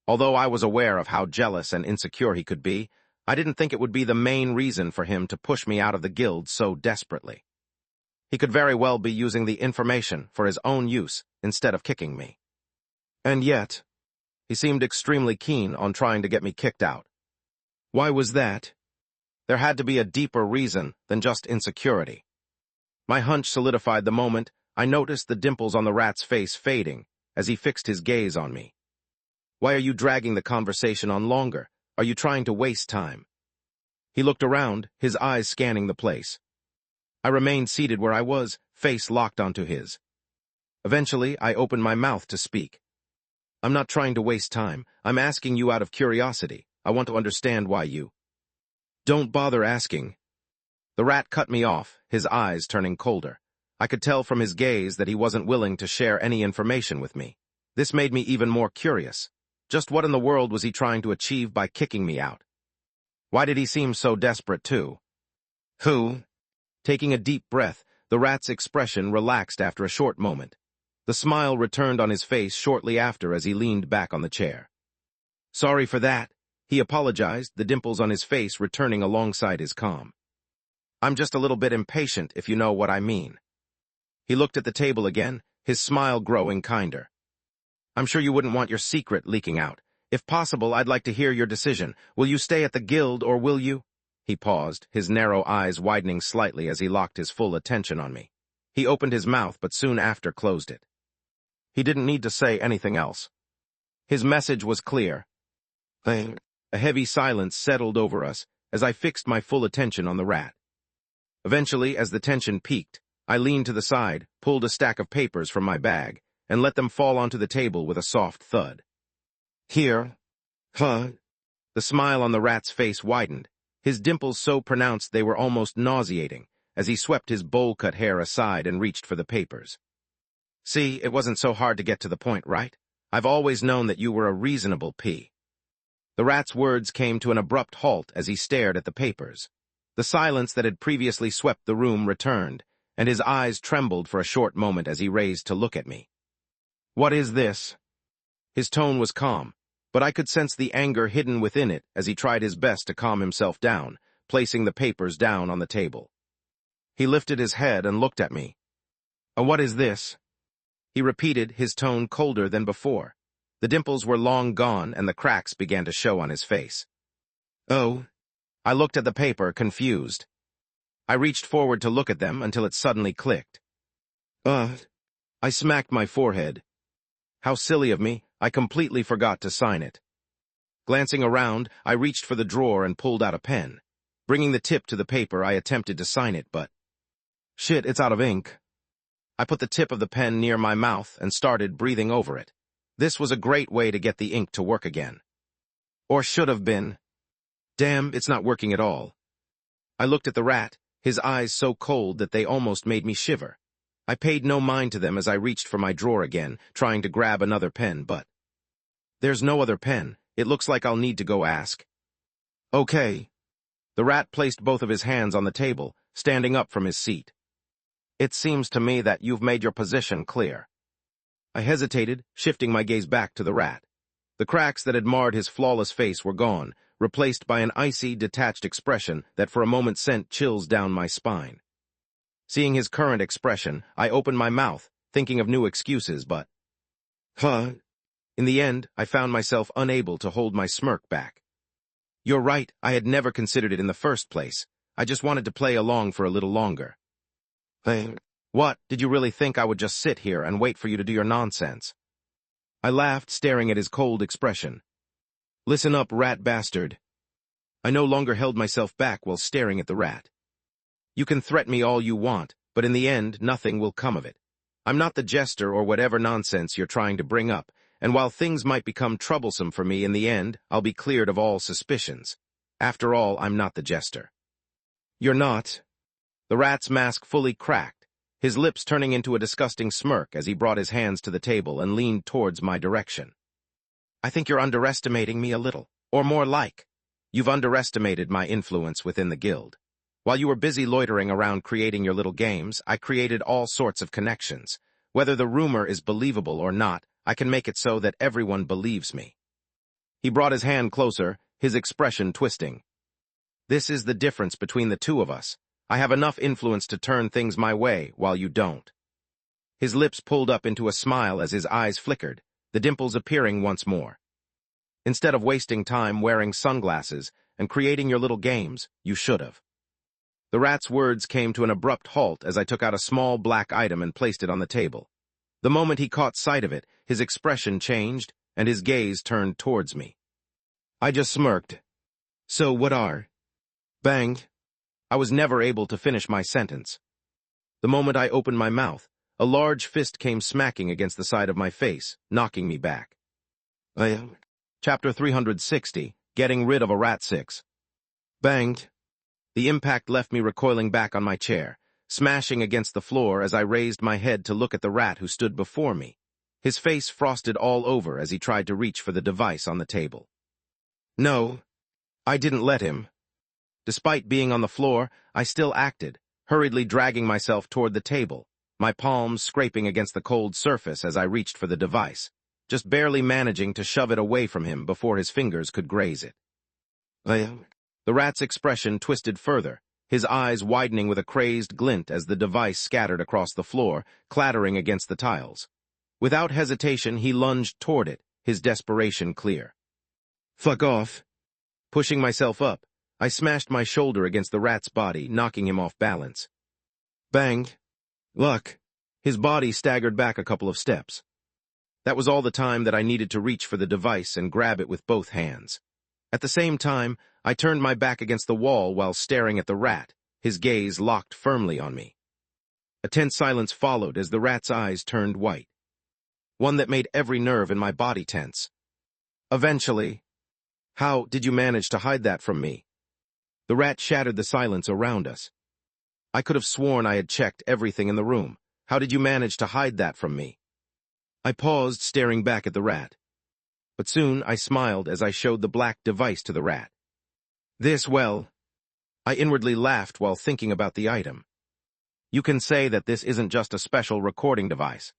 Although I was aware of how jealous and insecure he could be, I didn't think it would be the main reason for him to push me out of the guild so desperately. He could very well be using the information for his own use instead of kicking me. And yet, he seemed extremely keen on trying to get me kicked out. Why was that? There had to be a deeper reason than just insecurity. My hunch solidified the moment I noticed the dimples on the rat's face fading as he fixed his gaze on me. Why are you dragging the conversation on longer? Are you trying to waste time? He looked around, his eyes scanning the place. I remained seated where I was, face locked onto his. Eventually, I opened my mouth to speak. I'm not trying to waste time. I'm asking you out of curiosity. I want to understand why you... Don't bother asking. The rat cut me off, his eyes turning colder. I could tell from his gaze that he wasn't willing to share any information with me. This made me even more curious. Just what in the world was he trying to achieve by kicking me out? Why did he seem so desperate, too? Who? Taking a deep breath, the rat's expression relaxed after a short moment. The smile returned on his face shortly after as he leaned back on the chair. Sorry for that. He apologized, the dimples on his face returning alongside his calm. I'm just a little bit impatient, if you know what I mean. He looked at the table again, his smile growing kinder. I'm sure you wouldn't want your secret leaking out. If possible, I'd like to hear your decision. Will you stay at the guild, or will you? He paused, his narrow eyes widening slightly as he locked his full attention on me. He opened his mouth, but soon after closed it. He didn't need to say anything else. His message was clear. A heavy silence settled over us as I fixed my full attention on the rat. Eventually, as the tension peaked, I leaned to the side, pulled a stack of papers from my bag, and let them fall onto the table with a soft thud. Here. Huh? The smile on the rat's face widened, his dimples so pronounced they were almost nauseating, as he swept his bowl-cut hair aside and reached for the papers. See, it wasn't so hard to get to the point, right? I've always known that you were a reasonable P. The rat's words came to an abrupt halt as he stared at the papers. The silence that had previously swept the room returned, and his eyes trembled for a short moment as he raised to look at me. "What is this?" His tone was calm, but I could sense the anger hidden within it as he tried his best to calm himself down, placing the papers down on the table. He lifted his head and looked at me. "What is this?" He repeated, his tone colder than before. The dimples were long gone and the cracks began to show on his face. "Oh." I looked at the paper, confused. I reached forward to look at them until it suddenly clicked. I smacked my forehead. How silly of me, I completely forgot to sign it. Glancing around, I reached for the drawer and pulled out a pen. Bringing the tip to the paper, I attempted to sign it, but... Shit, it's out of ink. I put the tip of the pen near my mouth and started breathing over it. This was a great way to get the ink to work again. Or should have been. Damn, it's not working at all. I looked at the rat, his eyes so cold that they almost made me shiver. I paid no mind to them as I reached for my drawer again, trying to grab another pen, but... There's no other pen. It looks like I'll need to go ask. Okay. The rat placed both of his hands on the table, standing up from his seat. It seems to me that you've made your position clear. I hesitated, shifting my gaze back to the rat. The cracks that had marred his flawless face were gone, replaced by an icy, detached expression that for a moment sent chills down my spine. Seeing his current expression, I opened my mouth, thinking of new excuses, but... In the end, I found myself unable to hold my smirk back. You're right, I had never considered it in the first place. I just wanted to play along for a little longer. What, did you really think I would just sit here and wait for you to do your nonsense? I laughed, staring at his cold expression. Listen up, rat bastard. I no longer held myself back while staring at the rat. You can threaten me all you want, but in the end, nothing will come of it. I'm not the jester or whatever nonsense you're trying to bring up, and while things might become troublesome for me in the end, I'll be cleared of all suspicions. After all, I'm not the jester. You're not. The rat's mask fully cracked, his lips turning into a disgusting smirk as he brought his hands to the table and leaned towards my direction. I think you're underestimating me a little, or more like. You've underestimated my influence within the guild. While you were busy loitering around creating your little games, I created all sorts of connections. Whether the rumor is believable or not, I can make it so that everyone believes me. He brought his hand closer, his expression twisting. This is the difference between the two of us. I have enough influence to turn things my way, while you don't. His lips pulled up into a smile as his eyes flickered, the dimples appearing once more. Instead of wasting time wearing sunglasses and creating your little games, you should have. The rat's words came to an abrupt halt as I took out a small black item and placed it on the table. The moment he caught sight of it, his expression changed, and his gaze turned towards me. I just smirked. So what are? Bang. I was never able to finish my sentence. The moment I opened my mouth, a large fist came smacking against the side of my face, knocking me back. Chapter 360, Getting Rid of a Rat 6. Banged. The impact left me recoiling back on my chair, smashing against the floor as I raised my head to look at the rat who stood before me. His face frosted all over as he tried to reach for the device on the table. No, I didn't let him. Despite being on the floor, I still acted, hurriedly dragging myself toward the table, my palms scraping against the cold surface as I reached for the device, just barely managing to shove it away from him before his fingers could graze it. The rat's expression twisted further, his eyes widening with a crazed glint as the device scattered across the floor, clattering against the tiles. Without hesitation, he lunged toward it, his desperation clear. Fuck off. Pushing myself up, I smashed my shoulder against the rat's body, knocking him off balance. Bang. Luck. His body staggered back a couple of steps. That was all the time that I needed to reach for the device and grab it with both hands. At the same time, I turned my back against the wall while staring at the rat, his gaze locked firmly on me. A tense silence followed as the rat's eyes turned white. One that made every nerve in my body tense. Eventually, how did you manage to hide that from me? The rat shattered the silence around us. I could have sworn I had checked everything in the room. How did you manage to hide that from me? I paused, staring back at the rat. But soon I smiled as I showed the black device to the rat. Well, I inwardly laughed while thinking about the item. You can say that this isn't just a special recording device.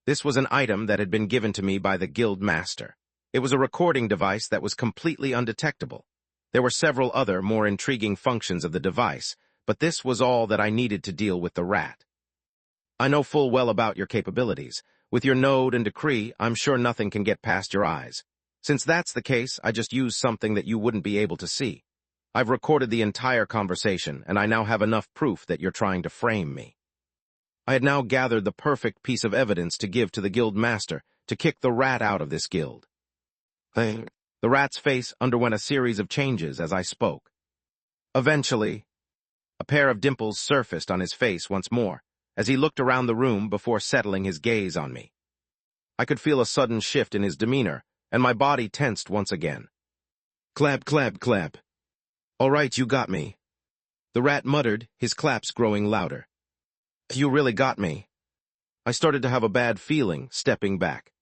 This was an item that had been given to me by the guild master. It was a recording device that was completely undetectable. There were several other, more intriguing functions of the device, but this was all that I needed to deal with the rat. I know full well about your capabilities. With your node and decree, I'm sure nothing can get past your eyes. Since that's the case, I just used something that you wouldn't be able to see. I've recorded the entire conversation, and I now have enough proof that you're trying to frame me. I had now gathered the perfect piece of evidence to give to the guild master to kick the rat out of this guild. The rat's face underwent a series of changes as I spoke. Eventually, a pair of dimples surfaced on his face once more, as he looked around the room before settling his gaze on me. I could feel a sudden shift in his demeanor, and my body tensed once again. Clap, clap, clap. All right, you got me. The rat muttered, his claps growing louder. You really got me. I started to have a bad feeling, stepping back.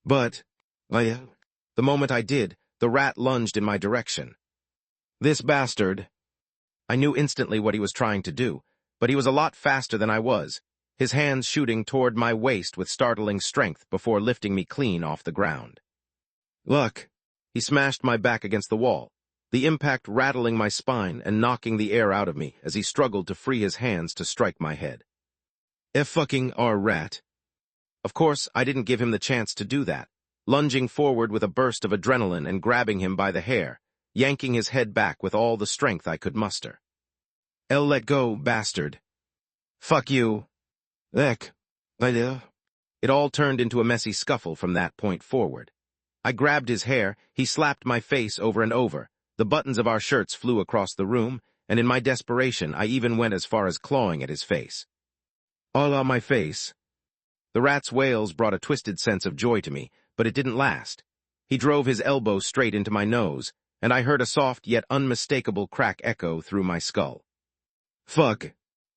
But, the moment I did, the rat lunged in my direction. This bastard. I knew instantly what he was trying to do, but he was a lot faster than I was, his hands shooting toward my waist with startling strength before lifting me clean off the ground. Look! He smashed my back against the wall, the impact rattling my spine and knocking the air out of me as he struggled to free his hands to strike my head. F-fucking-R rat. Of course, I didn't give him the chance to do that, lunging forward with a burst of adrenaline and grabbing him by the hair, yanking his head back with all the strength I could muster. Let go, bastard. Fuck you. It all turned into a messy scuffle from that point forward. I grabbed his hair, he slapped my face over and over, the buttons of our shirts flew across the room, and in my desperation I even went as far as clawing at his face. All on my face. The rat's wails brought a twisted sense of joy to me, but it didn't last. He drove his elbow straight into my nose, and I heard a soft yet unmistakable crack echo through my skull. Fuck.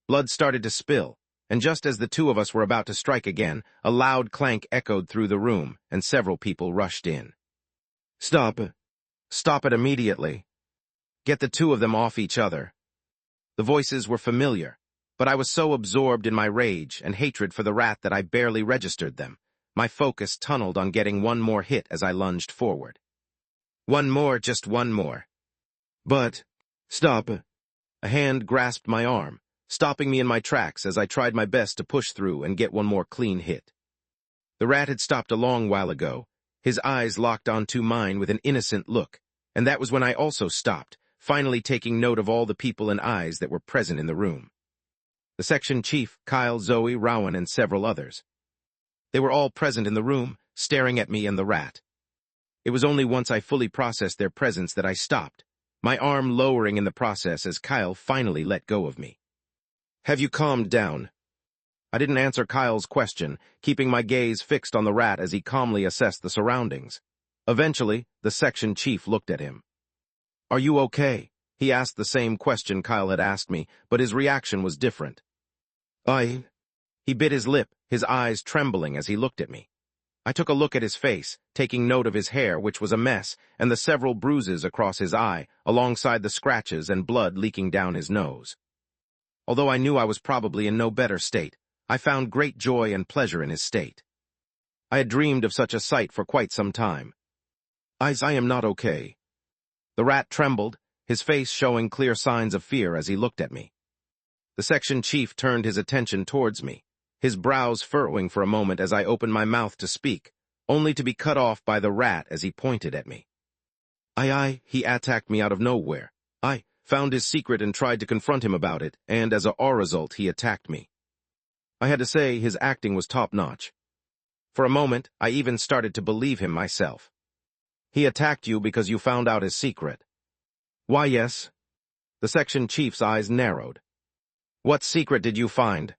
Blood started to spill, and just as the two of us were about to strike again, a loud clank echoed through the room, and several people rushed in. Stop. Stop it immediately. Get the two of them off each other. The voices were familiar, but I was so absorbed in my rage and hatred for the rat that I barely registered them. My focus tunneled on getting one more hit as I lunged forward. One more, just one more. But, stop. A hand grasped my arm, stopping me in my tracks as I tried my best to push through and get one more clean hit. The rat had stopped a long while ago, his eyes locked onto mine with an innocent look, and that was when I also stopped, finally taking note of all the people and eyes that were present in the room. The section chief, Kyle, Zoe, Rowan, and several others. They were all present in the room, staring at me and the rat. It was only once I fully processed their presence that I stopped, my arm lowering in the process as Kyle finally let go of me. Have you calmed down? I didn't answer Kyle's question, keeping my gaze fixed on the rat as he calmly assessed the surroundings. Eventually, the section chief looked at him. Are you okay? He asked the same question Kyle had asked me, but his reaction was different. He bit his lip, his eyes trembling as he looked at me. I took a look at his face, taking note of his hair, which was a mess, and the several bruises across his eye, alongside the scratches and blood leaking down his nose. Although I knew I was probably in no better state, I found great joy and pleasure in his state. I had dreamed of such a sight for quite some time. I am not okay. The rat trembled, his face showing clear signs of fear as he looked at me. The section chief turned his attention towards me, his brows furrowing for a moment as I opened my mouth to speak, only to be cut off by the rat as he pointed at me. He attacked me out of nowhere. I found his secret and tried to confront him about it, and as a result he attacked me. I had to say his acting was top-notch. For a moment, I even started to believe him myself. He attacked you because you found out his secret. Why, yes. The section chief's eyes narrowed. What secret did you find?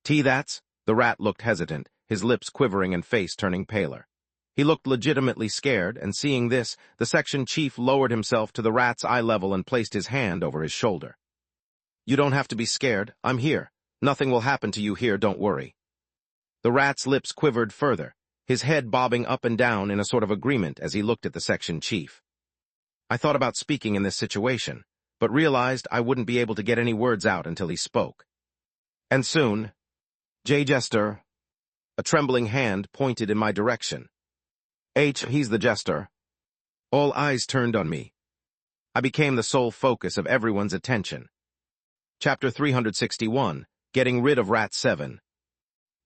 That's? The rat looked hesitant, his lips quivering and face turning paler. He looked legitimately scared, and seeing this, the section chief lowered himself to the rat's eye level and placed his hand over his shoulder. You don't have to be scared. I'm here. Nothing will happen to you here, don't worry. The rat's lips quivered further, his head bobbing up and down in a sort of agreement as he looked at the section chief. I thought about speaking in this situation, but realized I wouldn't be able to get any words out until he spoke. And soon, J. Jester, a trembling hand pointed in my direction. He's the jester. All eyes turned on me. I became the sole focus of everyone's attention. Chapter 361, Getting Rid of Rat 7.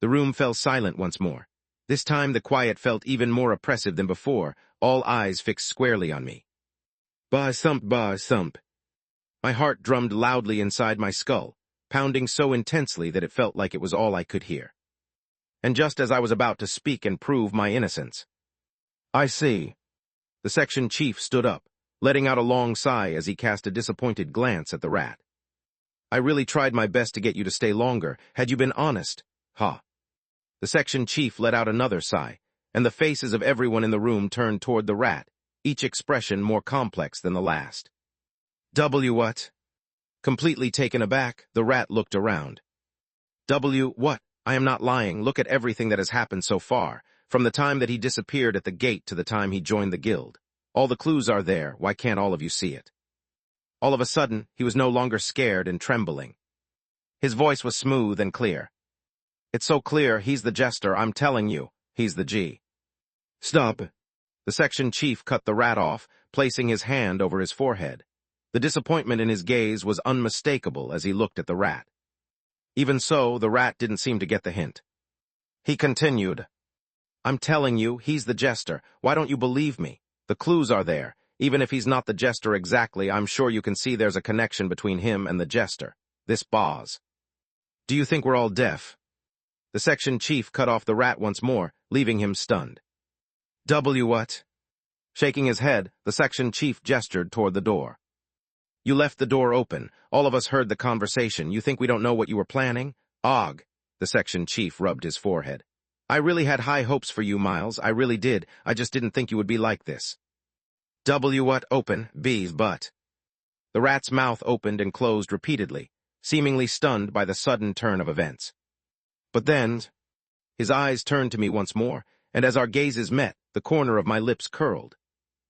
The room fell silent once more. This time the quiet felt even more oppressive than before, all eyes fixed squarely on me. Bah thump, bah thump. My heart drummed loudly inside my skull, pounding so intensely that it felt like it was all I could hear. And just as I was about to speak and prove my innocence. I see. The section chief stood up, letting out a long sigh as he cast a disappointed glance at the rat. I really tried my best to get you to stay longer, had you been honest. Ha. The section chief let out another sigh, and the faces of everyone in the room turned toward the rat, each expression more complex than the last. What? Completely taken aback, the rat looked around. What? I am not lying. Look at everything that has happened so far, from the time that he disappeared at the gate to the time he joined the guild. All the clues are there. Why can't all of you see it? All of a sudden, he was no longer scared and trembling. His voice was smooth and clear. It's so clear, he's the jester, I'm telling you. He's the G. Stop. The section chief cut the rat off, placing his hand over his forehead. The disappointment in his gaze was unmistakable as he looked at the rat. Even so, the rat didn't seem to get the hint. He continued. I'm telling you, he's the jester. Why don't you believe me? The clues are there. Even if he's not the jester exactly, I'm sure you can see there's a connection between him and the jester. This Boz. Do you think we're all deaf? The section chief cut off the rat once more, leaving him stunned. What? Shaking his head, the section chief gestured toward the door. You left the door open. All of us heard the conversation. You think we don't know what you were planning? Og. The section chief rubbed his forehead. I really had high hopes for you, Miles. I really did. I just didn't think you would be like this. What? Open, B's butt. The rat's mouth opened and closed repeatedly, seemingly stunned by the sudden turn of events. But then, his eyes turned to me once more, and as our gazes met, the corner of my lips curled.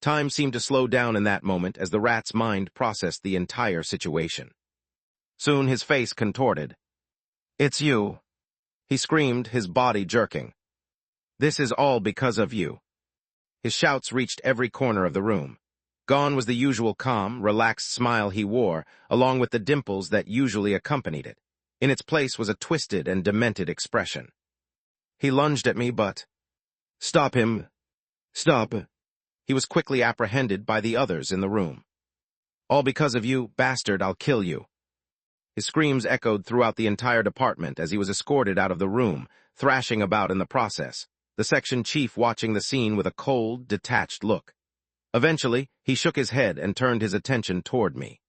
Time seemed to slow down in that moment as the rat's mind processed the entire situation. Soon his face contorted. It's you. He screamed, his body jerking. This is all because of you. His shouts reached every corner of the room. Gone was the usual calm, relaxed smile he wore, along with the dimples that usually accompanied it. In its place was a twisted and demented expression. He lunged at me, but... Stop him. Stop. He was quickly apprehended by the others in the room. All because of you, bastard, I'll kill you. His screams echoed throughout the entire department as he was escorted out of the room, thrashing about in the process, the section chief watching the scene with a cold, detached look. Eventually, he shook his head and turned his attention toward me.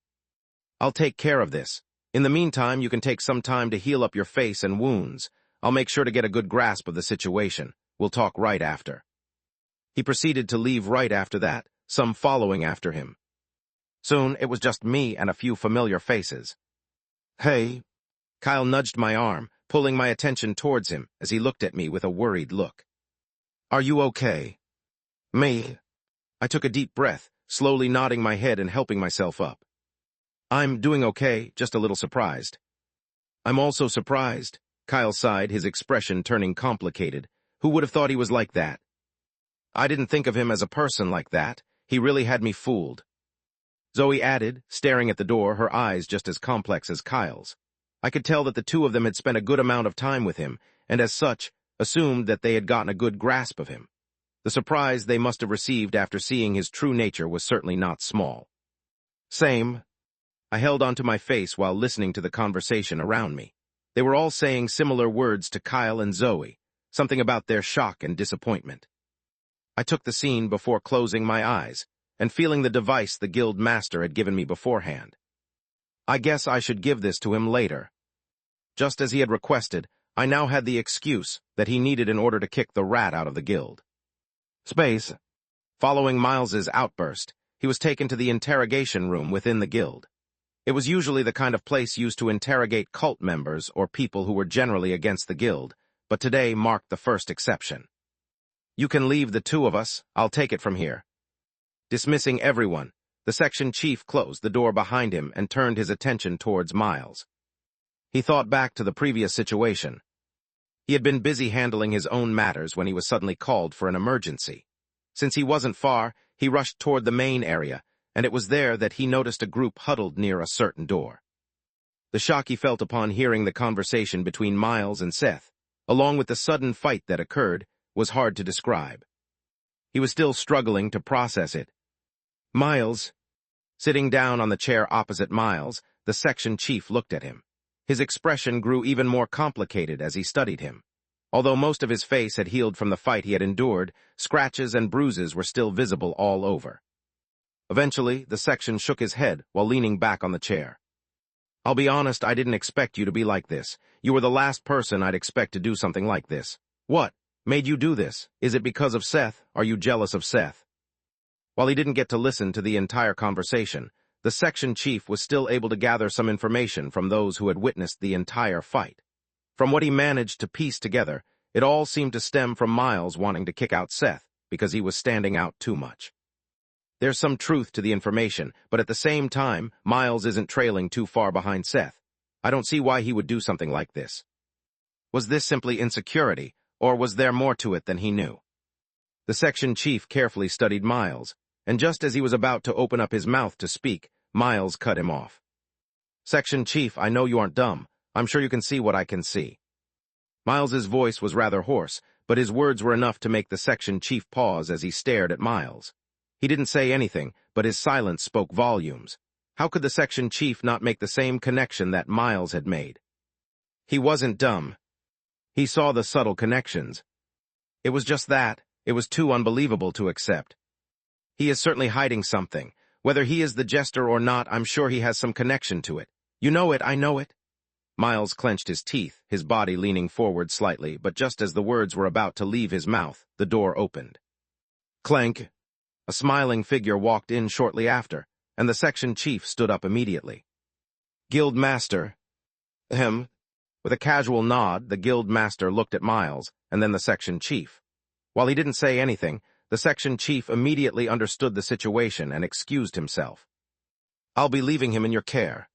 I'll take care of this. In the meantime, you can take some time to heal up your face and wounds. I'll make sure to get a good grasp of the situation. We'll talk right after. He proceeded to leave right after that, some following after him. Soon, it was just me and a few familiar faces. Hey. Kyle nudged my arm, pulling my attention towards him as he looked at me with a worried look. Are you okay? Me? I took a deep breath, slowly nodding my head and helping myself up. I'm doing okay, just a little surprised. I'm also surprised, Kyle sighed, his expression turning complicated. Who would have thought he was like that? I didn't think of him as a person like that. He really had me fooled. Zoe added, staring at the door, her eyes just as complex as Kyle's. I could tell that the two of them had spent a good amount of time with him, and as such, assumed that they had gotten a good grasp of him. The surprise they must have received after seeing his true nature was certainly not small. Same. I held onto my face while listening to the conversation around me. They were all saying similar words to Kyle and Zoe, something about their shock and disappointment. I took the scene before closing my eyes and feeling the device the guild master had given me beforehand. I guess I should give this to him later. Just as he had requested, I now had the excuse that he needed in order to kick the rat out of the guild. Space. Following Miles's outburst, he was taken to the interrogation room within the guild. It was usually the kind of place used to interrogate cult members or people who were generally against the guild, but today marked the first exception. You can leave the two of us, I'll take it from here. Dismissing everyone, the section chief closed the door behind him and turned his attention towards Miles. He thought back to the previous situation. He had been busy handling his own matters when he was suddenly called for an emergency. Since he wasn't far, he rushed toward the main area, and it was there that he noticed a group huddled near a certain door. The shock he felt upon hearing the conversation between Miles and Seth, along with the sudden fight that occurred, was hard to describe. He was still struggling to process it. Miles. Sitting down on the chair opposite Miles, the section chief looked at him. His expression grew even more complicated as he studied him. Although most of his face had healed from the fight he had endured, scratches and bruises were still visible all over. Eventually, the section shook his head while leaning back on the chair. I'll be honest, I didn't expect you to be like this. You were the last person I'd expect to do something like this. What made you do this? Is it because of Seth? Are you jealous of Seth? While he didn't get to listen to the entire conversation, the section chief was still able to gather some information from those who had witnessed the entire fight. From what he managed to piece together, it all seemed to stem from Miles wanting to kick out Seth because he was standing out too much. There's some truth to the information, but at the same time, Miles isn't trailing too far behind Seth. I don't see why he would do something like this. Was this simply insecurity, or was there more to it than he knew? The section chief carefully studied Miles, and just as he was about to open up his mouth to speak, Miles cut him off. Section chief, I know you aren't dumb. I'm sure you can see what I can see. Miles's voice was rather hoarse, but his words were enough to make the section chief pause as he stared at Miles. He didn't say anything, but his silence spoke volumes. How could the section chief not make the same connection that Miles had made? He wasn't dumb. He saw the subtle connections. It was just that. It was too unbelievable to accept. He is certainly hiding something. Whether he is the jester or not, I'm sure he has some connection to it. You know it, I know it. Miles clenched his teeth, his body leaning forward slightly, but just as the words were about to leave his mouth, the door opened. Clank. A smiling figure walked in shortly after, and the section chief stood up immediately. Guild Master. Ahem. With a casual nod, the guild master looked at Miles, and then the section chief. While he didn't say anything, the section chief immediately understood the situation and excused himself. I'll be leaving him in your care.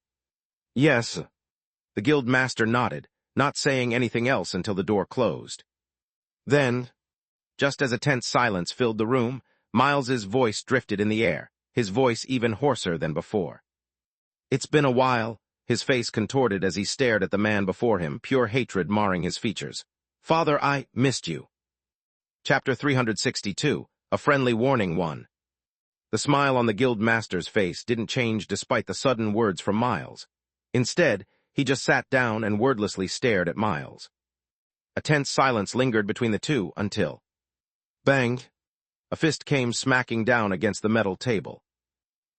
Yes. The guild master nodded, not saying anything else until the door closed. Then, just as a tense silence filled the room, Miles's voice drifted in the air, his voice even hoarser than before. It's been a while, his face contorted as he stared at the man before him, pure hatred marring his features. Father, I missed you. Chapter 362, A Friendly Warning 1. The smile on the guild master's face didn't change despite the sudden words from Miles. Instead, he just sat down and wordlessly stared at Miles. A tense silence lingered between the two until... Bang! A fist came smacking down against the metal table.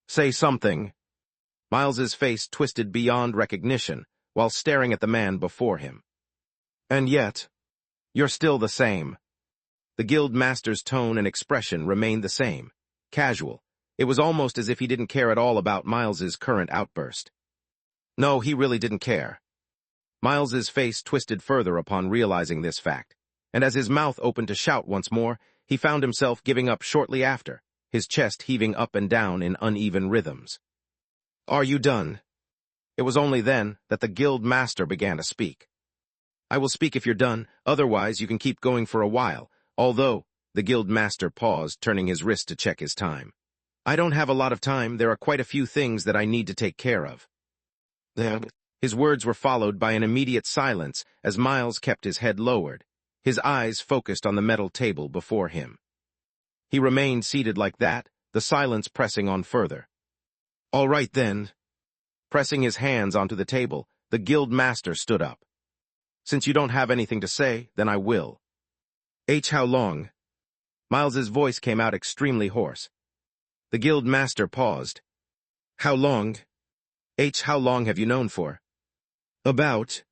Say something. Miles's face twisted beyond recognition while staring at the man before him. And yet, you're still the same. The guild master's tone and expression remained the same, casual. It was almost as if he didn't care at all about Miles's current outburst. No, he really didn't care. Miles's face twisted further upon realizing this fact, and as his mouth opened to shout once more, he found himself giving up shortly after, his chest heaving up and down in uneven rhythms. Are you done? It was only then that the guild master began to speak. I will speak if you're done, otherwise you can keep going for a while. Although, the guild master paused, turning his wrist to check his time. I don't have a lot of time, there are quite a few things that I need to take care of. His words were followed by an immediate silence as Miles kept his head lowered, his eyes focused on the metal table before him. He remained seated like that, the silence pressing on further. All right then. Pressing his hands onto the table, the guild master stood up. Since you don't have anything to say, then I will. How long? Miles's voice came out extremely hoarse. The guild master paused. How long? How long have you known for? About.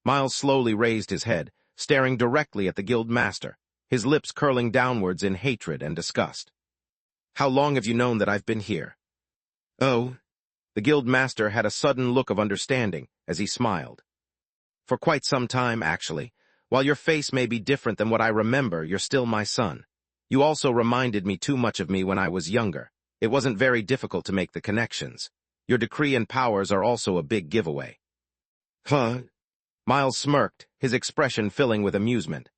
Miles slowly raised his head, staring directly at the guild master, his lips curling downwards in hatred and disgust. How long have you known that I've been here? Oh. The guild master had a sudden look of understanding as he smiled. For quite some time, actually. While your face may be different than what I remember, you're still my son. You also reminded me too much of me when I was younger. It wasn't very difficult to make the connections. Your decree and powers are also a big giveaway." "Huh?" Miles smirked, his expression filling with amusement.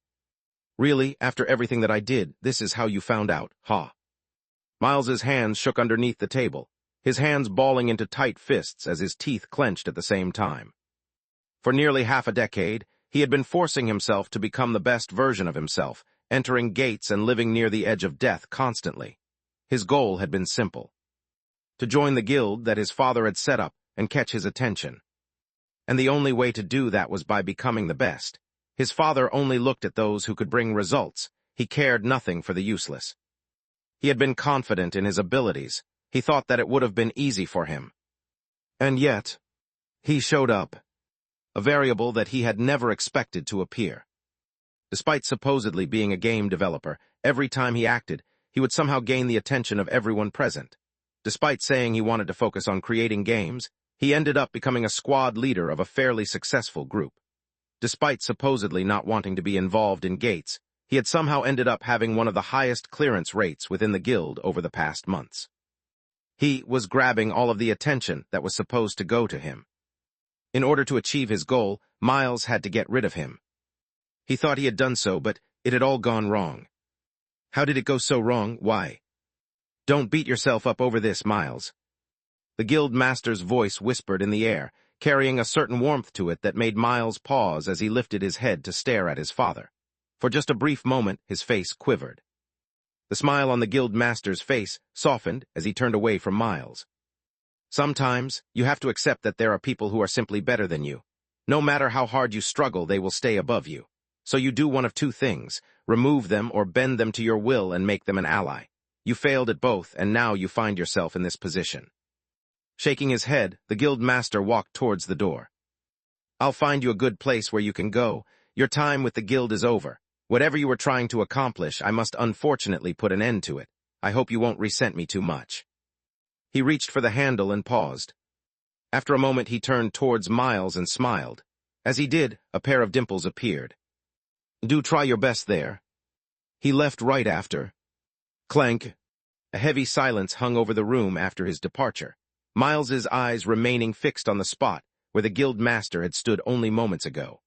"Really, after everything that I did, this is how you found out, huh?" Miles's hands shook underneath the table, his hands balling into tight fists as his teeth clenched at the same time. For nearly half a decade, he had been forcing himself to become the best version of himself, entering gates and living near the edge of death constantly. His goal had been simple: to join the guild that his father had set up and catch his attention. And the only way to do that was by becoming the best. His father only looked at those who could bring results. He cared nothing for the useless. He had been confident in his abilities. He thought that it would have been easy for him. And yet, he showed up, a variable that he had never expected to appear. Despite supposedly being a game developer, every time he acted, he would somehow gain the attention of everyone present. Despite saying he wanted to focus on creating games, he ended up becoming a squad leader of a fairly successful group. Despite supposedly not wanting to be involved in gates, he had somehow ended up having one of the highest clearance rates within the guild over the past months. He was grabbing all of the attention that was supposed to go to him. In order to achieve his goal, Miles had to get rid of him. He thought he had done so, but it had all gone wrong. How did it go so wrong? Why? Don't beat yourself up over this, Miles. The guild master's voice whispered in the air, carrying a certain warmth to it that made Miles pause as he lifted his head to stare at his father. For just a brief moment, his face quivered. The smile on the guild master's face softened as he turned away from Miles. Sometimes, you have to accept that there are people who are simply better than you. No matter how hard you struggle, they will stay above you. So you do one of two things: remove them or bend them to your will and make them an ally. You failed at both, and now you find yourself in this position. Shaking his head, the guild master walked towards the door. "I'll find you a good place where you can go. Your time with the guild is over. Whatever you were trying to accomplish, I must unfortunately put an end to it. I hope you won't resent me too much." He reached for the handle and paused. After a moment, he turned towards Miles and smiled. As he did, a pair of dimples appeared. "Do try your best there." He left right after. Clank. A heavy silence hung over the room after his departure, Miles's eyes remaining fixed on the spot where the guild master had stood only moments ago.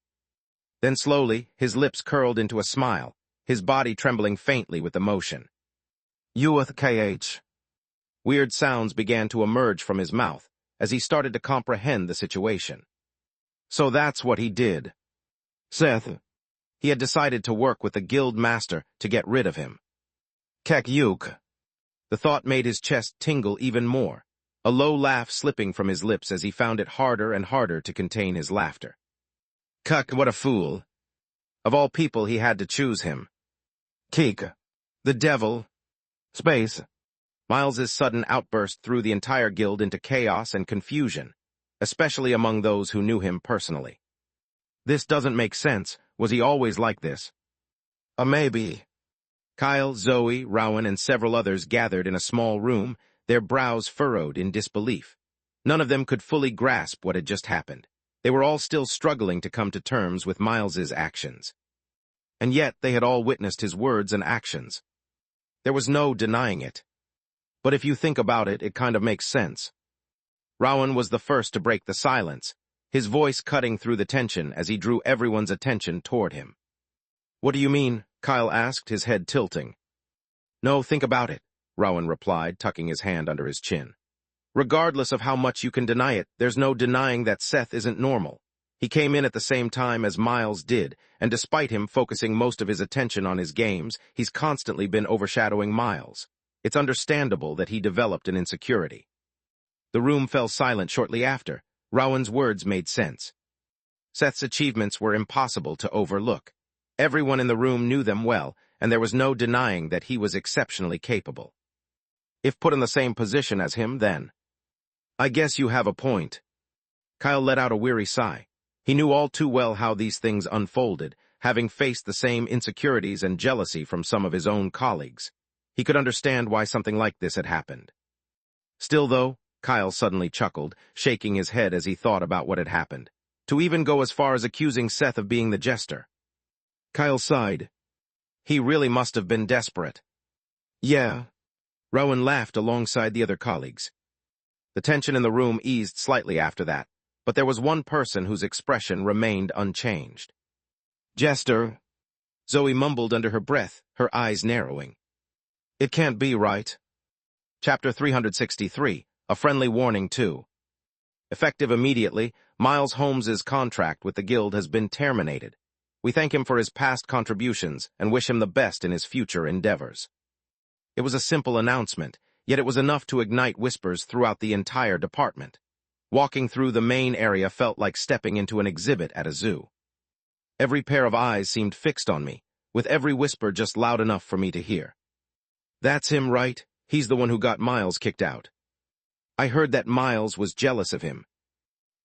Then slowly, his lips curled into a smile, his body trembling faintly with emotion. "UthKH." Weird sounds began to emerge from his mouth as he started to comprehend the situation. So that's what he did. Seth. He had decided to work with the guild master to get rid of him. Kek-yuk. The thought made his chest tingle even more, a low laugh slipping from his lips as he found it harder and harder to contain his laughter. Cuck, what a fool. Of all people, he had to choose him. Keek. The devil. Space. Miles's sudden outburst threw the entire guild into chaos and confusion, especially among those who knew him personally. This doesn't make sense. Was he always like this? Maybe. Kyle, Zoe, Rowan, and several others gathered in a small room, their brows furrowed in disbelief. None of them could fully grasp what had just happened. They were all still struggling to come to terms with Miles's actions. And yet they had all witnessed his words and actions. There was no denying it. But if you think about it, it kind of makes sense. Rowan was the first to break the silence, his voice cutting through the tension as he drew everyone's attention toward him. What do you mean? Kyle asked, his head tilting. No, think about it, Rowan replied, tucking his hand under his chin. Regardless of how much you can deny it, there's no denying that Seth isn't normal. He came in at the same time as Miles did, and despite him focusing most of his attention on his games, he's constantly been overshadowing Miles. It's understandable that he developed an insecurity. The room fell silent shortly after. Rowan's words made sense. Seth's achievements were impossible to overlook. Everyone in the room knew them well, and there was no denying that he was exceptionally capable. If put in the same position as him, then. I guess you have a point. Kyle let out a weary sigh. He knew all too well how these things unfolded, having faced the same insecurities and jealousy from some of his own colleagues. He could understand why something like this had happened. Still, though, Kyle suddenly chuckled, shaking his head as he thought about what had happened. To even go as far as accusing Seth of being the jester. Kyle sighed. He really must have been desperate. Yeah. Rowan laughed alongside the other colleagues. The tension in the room eased slightly after that, but there was one person whose expression remained unchanged. Jester, Zoe mumbled under her breath, her eyes narrowing. It can't be right. Chapter 363, A Friendly Warning 2. Effective immediately, Miles Holmes's contract with the Guild has been terminated. We thank him for his past contributions and wish him the best in his future endeavors. It was a simple announcement, yet it was enough to ignite whispers throughout the entire department. Walking through the main area felt like stepping into an exhibit at a zoo. Every pair of eyes seemed fixed on me, with every whisper just loud enough for me to hear. That's him, right? He's the one who got Miles kicked out. I heard that Miles was jealous of him.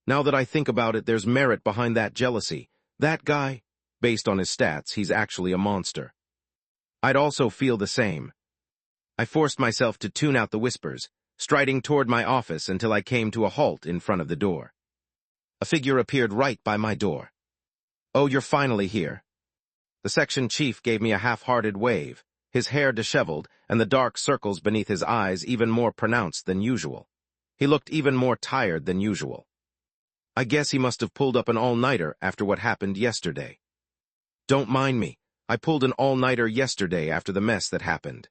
Now that I think about it, there's merit behind that jealousy. That guy, based on his stats, he's actually a monster. I'd also feel the same. I forced myself to tune out the whispers, striding toward my office until I came to a halt in front of the door. A figure appeared right by my door. Oh, you're finally here. The section chief gave me a half-hearted wave, his hair disheveled and the dark circles beneath his eyes even more pronounced than usual. He looked even more tired than usual. I guess he must have pulled up an all-nighter after what happened yesterday. Don't mind me. I pulled an all-nighter yesterday after the mess that happened.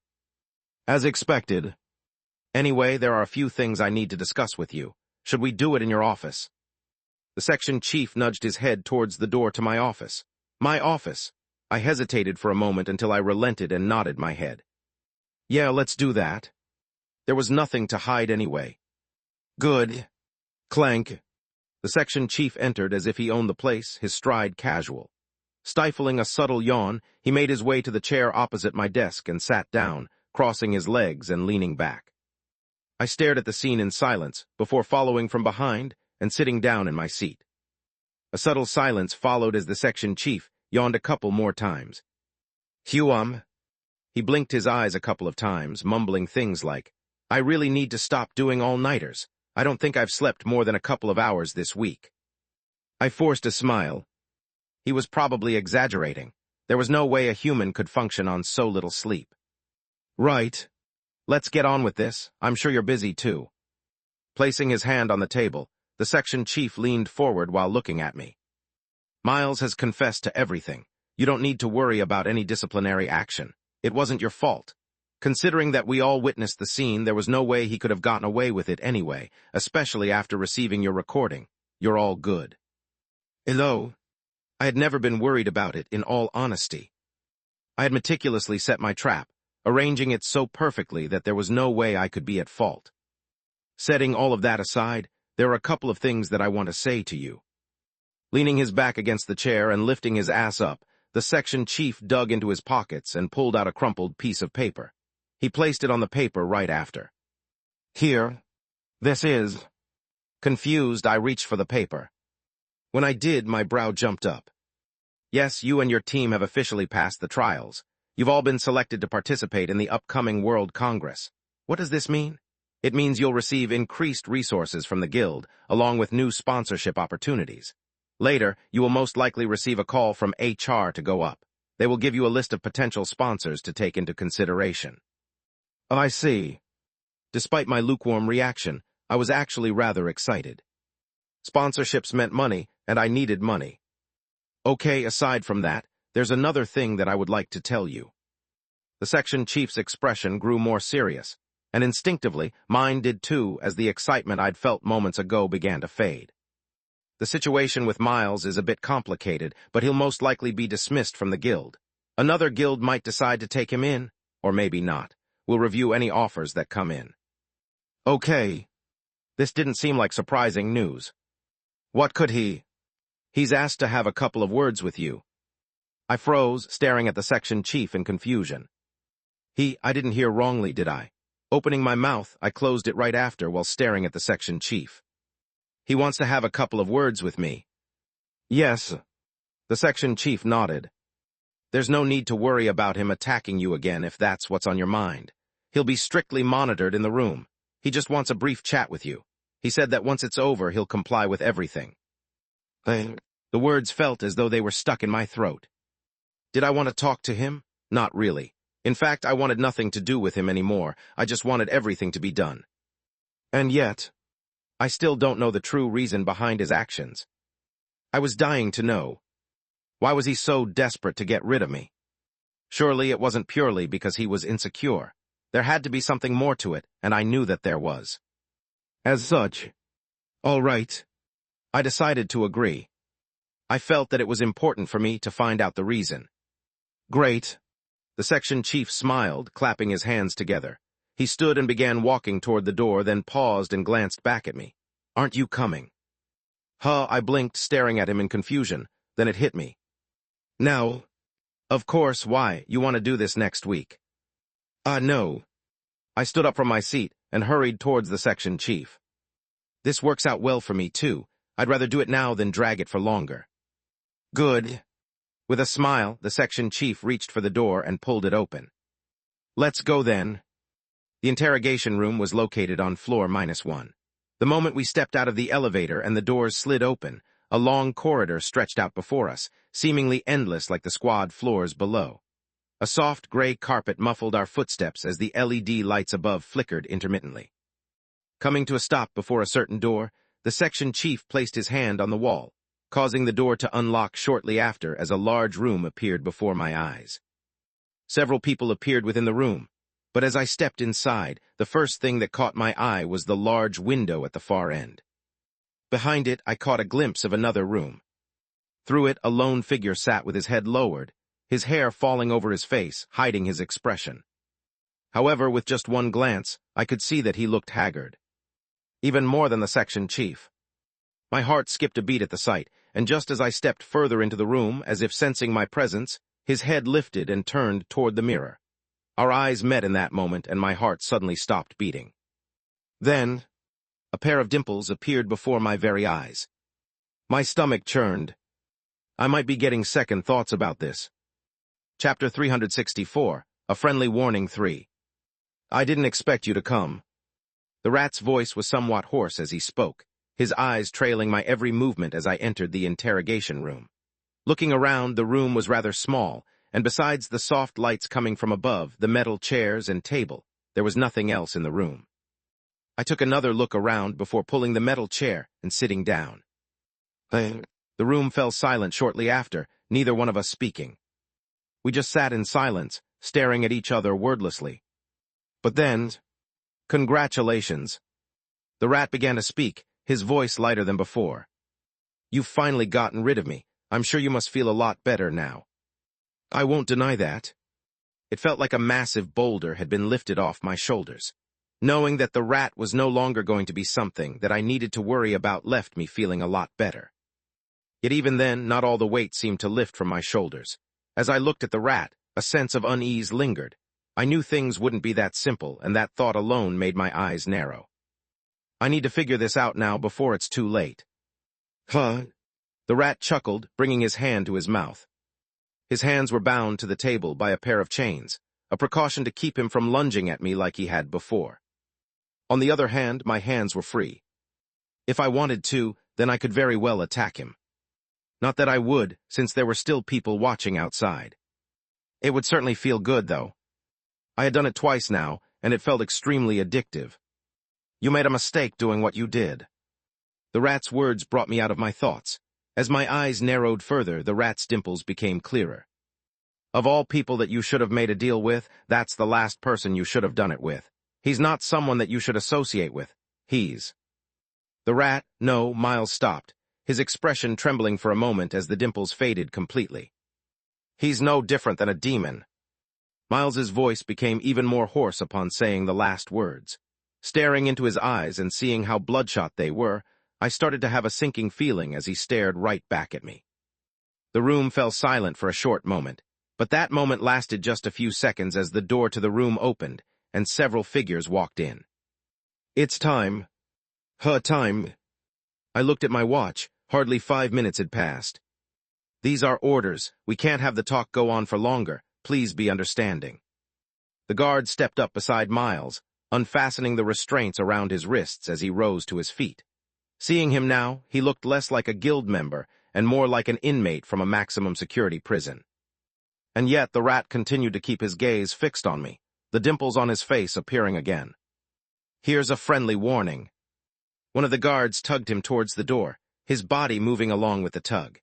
As expected. Anyway, there are a few things I need to discuss with you. Should we do it in your office? The section chief nudged his head towards the door to my office. My office. I hesitated for a moment until I relented and nodded my head. Yeah, let's do that. There was nothing to hide anyway. Good. Clank. The section chief entered as if he owned the place, his stride casual. Stifling a subtle yawn, he made his way to the chair opposite my desk and sat down, crossing his legs and leaning back. I stared at the scene in silence before following from behind and sitting down in my seat. A subtle silence followed as the section chief yawned a couple more times. Huam. He blinked his eyes a couple of times, mumbling things like, I really need to stop doing all-nighters. I don't think I've slept more than a couple of hours this week. I forced a smile. He was probably exaggerating. There was no way a human could function on so little sleep. Right. Let's get on with this. I'm sure you're busy too. Placing his hand on the table, the section chief leaned forward while looking at me. Miles has confessed to everything. You don't need to worry about any disciplinary action. It wasn't your fault. Considering that we all witnessed the scene, there was no way he could have gotten away with it anyway, especially after receiving your recording. You're all good. Hello. I had never been worried about it, in all honesty. I had meticulously set my trap, arranging it so perfectly that there was no way I could be at fault. Setting all of that aside, there are a couple of things that I want to say to you. Leaning his back against the chair and lifting his ass up, the section chief dug into his pockets and pulled out a crumpled piece of paper. He placed it on the paper right after. Here. This is. Confused, I reached for the paper. When I did, my brow jumped up. Yes, you and your team have officially passed the trials. You've all been selected to participate in the upcoming World Congress. What does this mean? It means you'll receive increased resources from the Guild, along with new sponsorship opportunities. Later, you will most likely receive a call from HR to go up. They will give you a list of potential sponsors to take into consideration. I see. Despite my lukewarm reaction, I was actually rather excited. Sponsorships meant money, and I needed money. Okay, aside from that, there's another thing that I would like to tell you. The section chief's expression grew more serious, and instinctively, mine did too as the excitement I'd felt moments ago began to fade. The situation with Miles is a bit complicated, but he'll most likely be dismissed from the Guild. Another guild might decide to take him in, or maybe not. We'll review any offers that come in. Okay. This didn't seem like surprising news. What could he? He's asked to have a couple of words with you. I froze, staring at the section chief in confusion. I didn't hear wrongly, did I? Opening my mouth, I closed it right after while staring at the section chief. He wants to have a couple of words with me. Yes. The section chief nodded. There's no need to worry about him attacking you again if that's what's on your mind. He'll be strictly monitored in the room. He just wants a brief chat with you. He said that once it's over, he'll comply with everything. The words felt as though they were stuck in my throat. Did I want to talk to him? Not really. In fact, I wanted nothing to do with him anymore. I just wanted everything to be done. And yet, I still don't know the true reason behind his actions. I was dying to know. Why was he so desperate to get rid of me? Surely it wasn't purely because he was insecure. There had to be something more to it, and I knew that there was. As such, all right, I decided to agree. I felt that it was important for me to find out the reason. Great. The section chief smiled, clapping his hands together. He stood and began walking toward the door, then paused and glanced back at me. Aren't you coming? I blinked, staring at him in confusion. Then it hit me. Now, of course, why? You want to do this next week? No. I stood up from my seat and hurried towards the section chief. This works out well for me, too. I'd rather do it now than drag it for longer. Good. With a smile, the section chief reached for the door and pulled it open. Let's go then. The interrogation room was located on floor -1. The moment we stepped out of the elevator and the doors slid open, a long corridor stretched out before us, seemingly endless like the squad floors below. A soft gray carpet muffled our footsteps as the LED lights above flickered intermittently. Coming to a stop before a certain door, the section chief placed his hand on the wall, causing the door to unlock shortly after as a large room appeared before my eyes. Several people appeared within the room, but as I stepped inside, the first thing that caught my eye was the large window at the far end. Behind it, I caught a glimpse of another room. Through it, a lone figure sat with his head lowered, his hair falling over his face, hiding his expression. However, with just one glance, I could see that he looked haggard. Even more than the section chief. My heart skipped a beat at the sight, and just as I stepped further into the room, as if sensing my presence, his head lifted and turned toward the mirror. Our eyes met in that moment, and my heart suddenly stopped beating. Then, a pair of dimples appeared before my very eyes. My stomach churned. I might be getting second thoughts about this. Chapter 364, A Friendly Warning 3. I didn't expect you to come. The rat's voice was somewhat hoarse as he spoke, his eyes trailing my every movement as I entered the interrogation room. Looking around, the room was rather small, and besides the soft lights coming from above, the metal chairs and table, there was nothing else in the room. I took another look around before pulling the metal chair and sitting down. The room fell silent shortly after, neither one of us speaking. We just sat in silence, staring at each other wordlessly. But then, congratulations. The rat began to speak, his voice lighter than before. You've finally gotten rid of me. I'm sure you must feel a lot better now. I won't deny that. It felt like a massive boulder had been lifted off my shoulders. Knowing that the rat was no longer going to be something that I needed to worry about left me feeling a lot better. Yet even then, not all the weight seemed to lift from my shoulders. As I looked at the rat, a sense of unease lingered. I knew things wouldn't be that simple, and that thought alone made my eyes narrow. I need to figure this out now before it's too late. Huh? The rat chuckled, bringing his hand to his mouth. His hands were bound to the table by a pair of chains, a precaution to keep him from lunging at me like he had before. On the other hand, my hands were free. If I wanted to, then I could very well attack him. Not that I would, since there were still people watching outside. It would certainly feel good, though. I had done it twice now, and it felt extremely addictive. You made a mistake doing what you did. The rat's words brought me out of my thoughts. As my eyes narrowed further, the rat's dimples became clearer. Of all people that you should have made a deal with, that's the last person you should have done it with. He's not someone that you should associate with. The rat, no, Miles stopped, his expression trembling for a moment as the dimples faded completely. He's no different than a demon. Miles's voice became even more hoarse upon saying the last words. Staring into his eyes and seeing how bloodshot they were, I started to have a sinking feeling as he stared right back at me. The room fell silent for a short moment, but that moment lasted just a few seconds as the door to the room opened, and several figures walked in. It's time. Time. I looked at my watch. Hardly 5 minutes had passed. These are orders. We can't have the talk go on for longer. Please be understanding. The guard stepped up beside Miles, unfastening the restraints around his wrists as he rose to his feet. Seeing him now, he looked less like a guild member and more like an inmate from a maximum security prison. And yet the rat continued to keep his gaze fixed on me, the dimples on his face appearing again. Here's a friendly warning. One of the guards tugged him towards the door, his body moving along with the tug.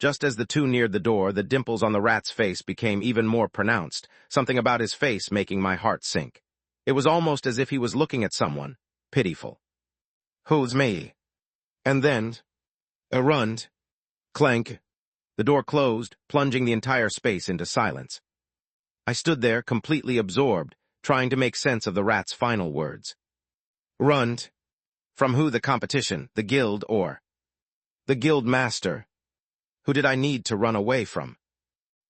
Just as the two neared the door, the dimples on the rat's face became even more pronounced, something about his face making my heart sink. It was almost as if he was looking at someone, pitiful. "Who's me?" And then, a rund, clank. The door closed, plunging the entire space into silence. I stood there, completely absorbed, trying to make sense of the rat's final words. Rund. From who? The competition, the guild, or the guild master? Who did I need to run away from?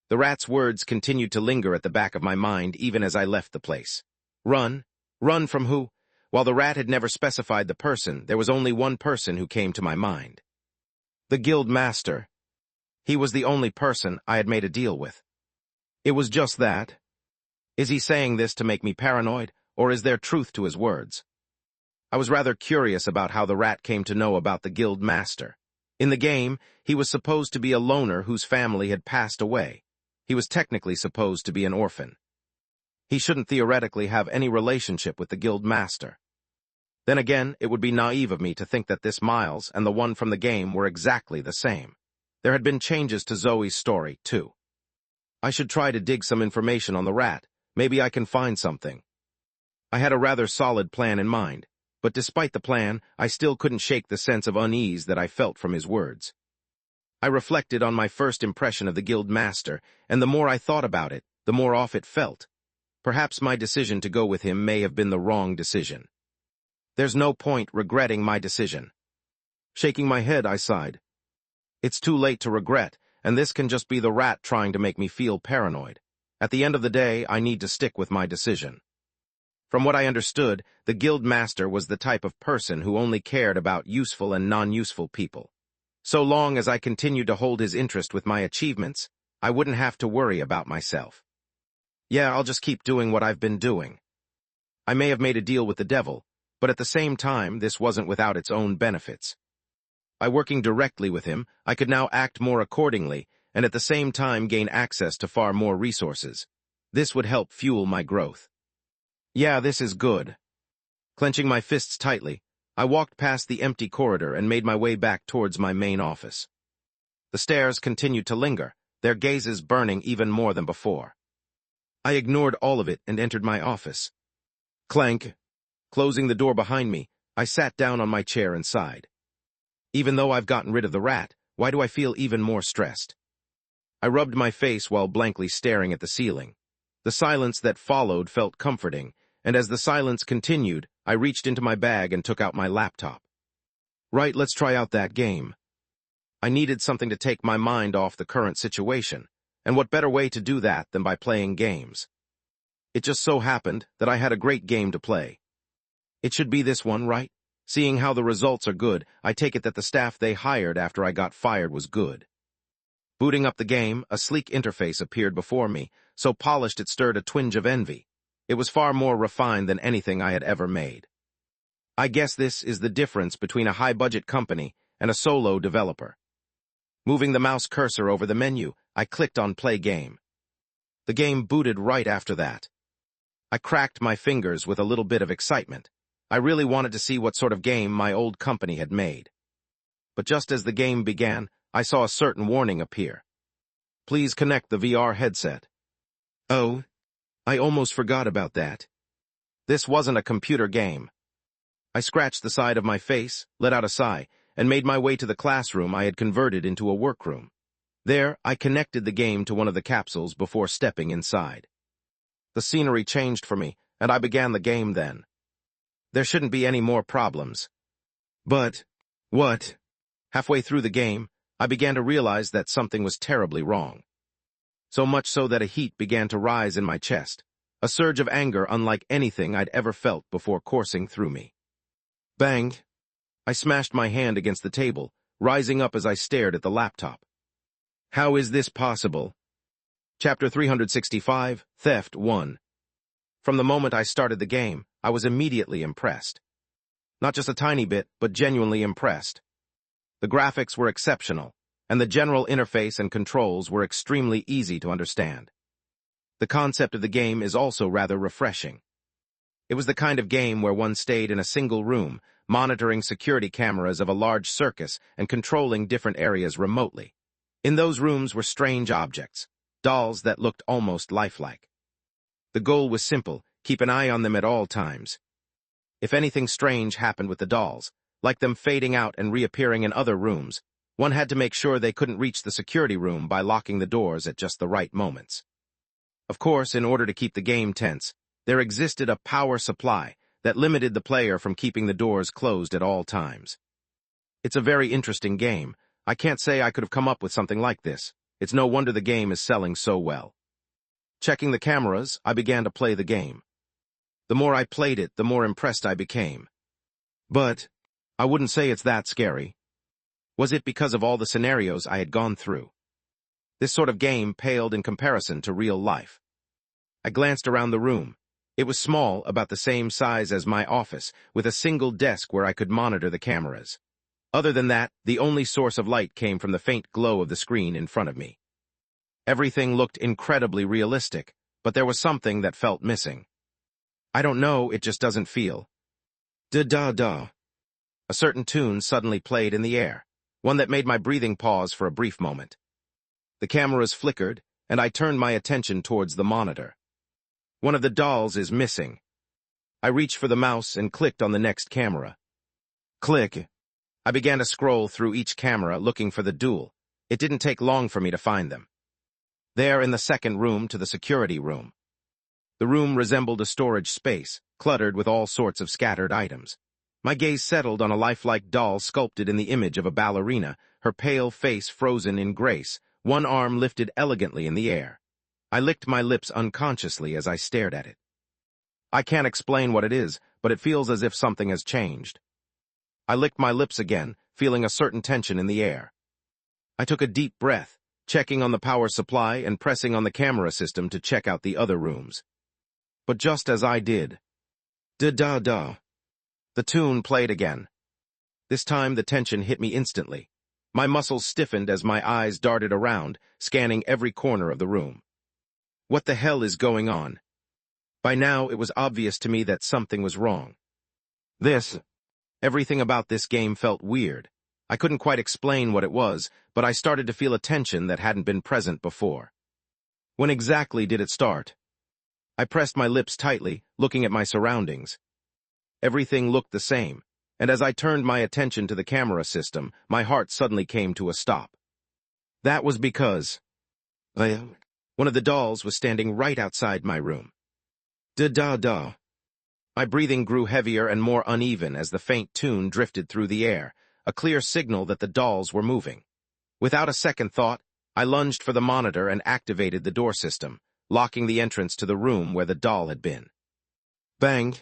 The rat's words continued to linger at the back of my mind even as I left the place. Run? Run from who? While the rat had never specified the person, there was only one person who came to my mind. The guild master. He was the only person I had made a deal with. It was just that. Is he saying this to make me paranoid, or is there truth to his words? I was rather curious about how the rat came to know about the guild master. In the game, he was supposed to be a loner whose family had passed away. He was technically supposed to be an orphan. He shouldn't theoretically have any relationship with the guild master. Then again, it would be naive of me to think that this Miles and the one from the game were exactly the same. There had been changes to Zoe's story, too. I should try to dig some information on the rat. Maybe I can find something. I had a rather solid plan in mind, but despite the plan, I still couldn't shake the sense of unease that I felt from his words. I reflected on my first impression of the guild master, and the more I thought about it, the more off it felt. Perhaps my decision to go with him may have been the wrong decision. There's no point regretting my decision. Shaking my head, I sighed. It's too late to regret, and this can just be the rat trying to make me feel paranoid. At the end of the day, I need to stick with my decision. From what I understood, the guild master was the type of person who only cared about useful and non-useful people. So long as I continued to hold his interest with my achievements, I wouldn't have to worry about myself. Yeah, I'll just keep doing what I've been doing. I may have made a deal with the devil, but at the same time, this wasn't without its own benefits. By working directly with him, I could now act more accordingly, and at the same time gain access to far more resources. This would help fuel my growth. Yeah, this is good. Clenching my fists tightly, I walked past the empty corridor and made my way back towards my main office. The stairs continued to linger, their gazes burning even more than before. I ignored all of it and entered my office. Clank. Closing the door behind me, I sat down on my chair and sighed. Even though I've gotten rid of the rat, why do I feel even more stressed? I rubbed my face while blankly staring at the ceiling. The silence that followed felt comforting, and as the silence continued, I reached into my bag and took out my laptop. Right, let's try out that game. I needed something to take my mind off the current situation, and what better way to do that than by playing games? It just so happened that I had a great game to play. It should be this one, right? Seeing how the results are good, I take it that the staff they hired after I got fired was good. Booting up the game, a sleek interface appeared before me, so polished it stirred a twinge of envy. It was far more refined than anything I had ever made. I guess this is the difference between a high-budget company and a solo developer. Moving the mouse cursor over the menu, I clicked on Play Game. The game booted right after that. I cracked my fingers with a little bit of excitement. I really wanted to see what sort of game my old company had made. But just as the game began, I saw a certain warning appear. Please connect the VR headset. Oh, I almost forgot about that. This wasn't a computer game. I scratched the side of my face, let out a sigh, and made my way to the classroom I had converted into a workroom. There, I connected the game to one of the capsules before stepping inside. The scenery changed for me, and I began the game then. There shouldn't be any more problems. But, what? Halfway through the game, I began to realize that something was terribly wrong. So much so that a heat began to rise in my chest, a surge of anger unlike anything I'd ever felt before coursing through me. Bang! I smashed my hand against the table, rising up as I stared at the laptop. How is this possible? Chapter 365, Theft 1. From the moment I started the game, I was immediately impressed. Not just a tiny bit, but genuinely impressed. The graphics were exceptional, and the general interface and controls were extremely easy to understand. The concept of the game is also rather refreshing. It was the kind of game where one stayed in a single room, monitoring security cameras of a large circus and controlling different areas remotely. In those rooms were strange objects, dolls that looked almost lifelike. The goal was simple: keep an eye on them at all times. If anything strange happened with the dolls, like them fading out and reappearing in other rooms, one had to make sure they couldn't reach the security room by locking the doors at just the right moments. Of course, in order to keep the game tense, there existed a power supply that limited the player from keeping the doors closed at all times. It's a very interesting game. I can't say I could have come up with something like this. It's no wonder the game is selling so well. Checking the cameras, I began to play the game. The more I played it, the more impressed I became. But I wouldn't say it's that scary. Was it because of all the scenarios I had gone through? This sort of game paled in comparison to real life. I glanced around the room. It was small, about the same size as my office, with a single desk where I could monitor the cameras. Other than that, the only source of light came from the faint glow of the screen in front of me. Everything looked incredibly realistic, but there was something that felt missing. I don't know, it just doesn't feel. Da-da-da. A certain tune suddenly played in the air, one that made my breathing pause for a brief moment. The cameras flickered, and I turned my attention towards the monitor. One of the dolls is missing. I reached for the mouse and clicked on the next camera. Click. I began to scroll through each camera looking for the duel. It didn't take long for me to find them. There in the second room to the security room. The room resembled a storage space, cluttered with all sorts of scattered items. My gaze settled on a lifelike doll sculpted in the image of a ballerina, her pale face frozen in grace, one arm lifted elegantly in the air. I licked my lips unconsciously as I stared at it. I can't explain what it is, but it feels as if something has changed. I licked my lips again, feeling a certain tension in the air. I took a deep breath, checking on the power supply and pressing on the camera system to check out the other rooms. But just as I did, da-da-da, the tune played again. This time the tension hit me instantly. My muscles stiffened as my eyes darted around, scanning every corner of the room. What the hell is going on? By now it was obvious to me that something was wrong. Everything about this game felt weird. I couldn't quite explain what it was, but I started to feel a tension that hadn't been present before. When exactly did it start? I pressed my lips tightly, looking at my surroundings. Everything looked the same, and as I turned my attention to the camera system, my heart suddenly came to a stop. That was because one of the dolls was standing right outside my room. Da-da-da. My breathing grew heavier and more uneven as the faint tune drifted through the air, a clear signal that the dolls were moving. Without a second thought, I lunged for the monitor and activated the door system, locking the entrance to the room where the doll had been. Bang!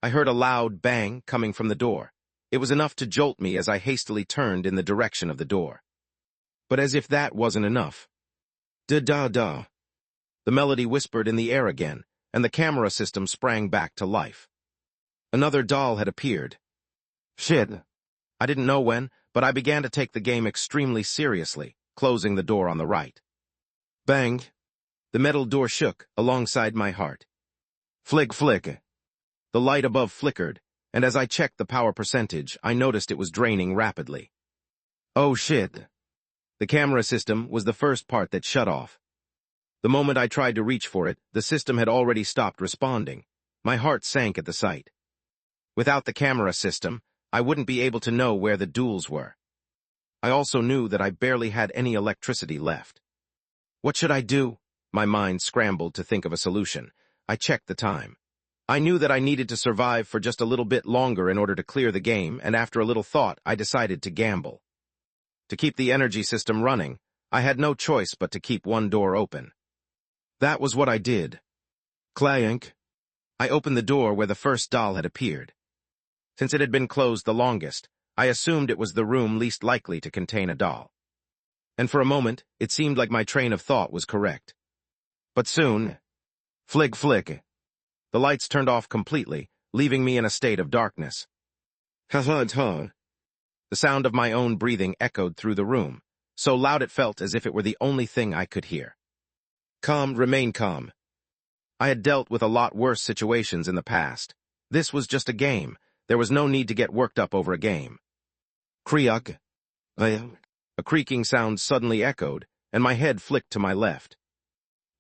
I heard a loud bang coming from the door. It was enough to jolt me as I hastily turned in the direction of the door. But as if that wasn't enough. Da-da-da. The melody whispered in the air again, and the camera system sprang back to life. Another doll had appeared. Shit. I didn't know when, but I began to take the game extremely seriously, closing the door on the right. Bang! The metal door shook alongside my heart. Flick. The light above flickered, and as I checked the power percentage, I noticed it was draining rapidly. Oh shit. The camera system was the first part that shut off. The moment I tried to reach for it, the system had already stopped responding. My heart sank at the sight. Without the camera system, I wouldn't be able to know where the duels were. I also knew that I barely had any electricity left. What should I do? My mind scrambled to think of a solution. I checked the time. I knew that I needed to survive for just a little bit longer in order to clear the game, and after a little thought, I decided to gamble. To keep the energy system running, I had no choice but to keep one door open. That was what I did. Clank. I opened the door where the first doll had appeared. Since it had been closed the longest, I assumed it was the room least likely to contain a doll. And for a moment, it seemed like my train of thought was correct. But soon, flick. The lights turned off completely, leaving me in a state of darkness. Ha. The sound of my own breathing echoed through the room, so loud it felt as if it were the only thing I could hear. Calm, remain calm. I had dealt with a lot worse situations in the past. This was just a game. There was no need to get worked up over a game. Kriuk. A creaking sound suddenly echoed, and my head flicked to my left.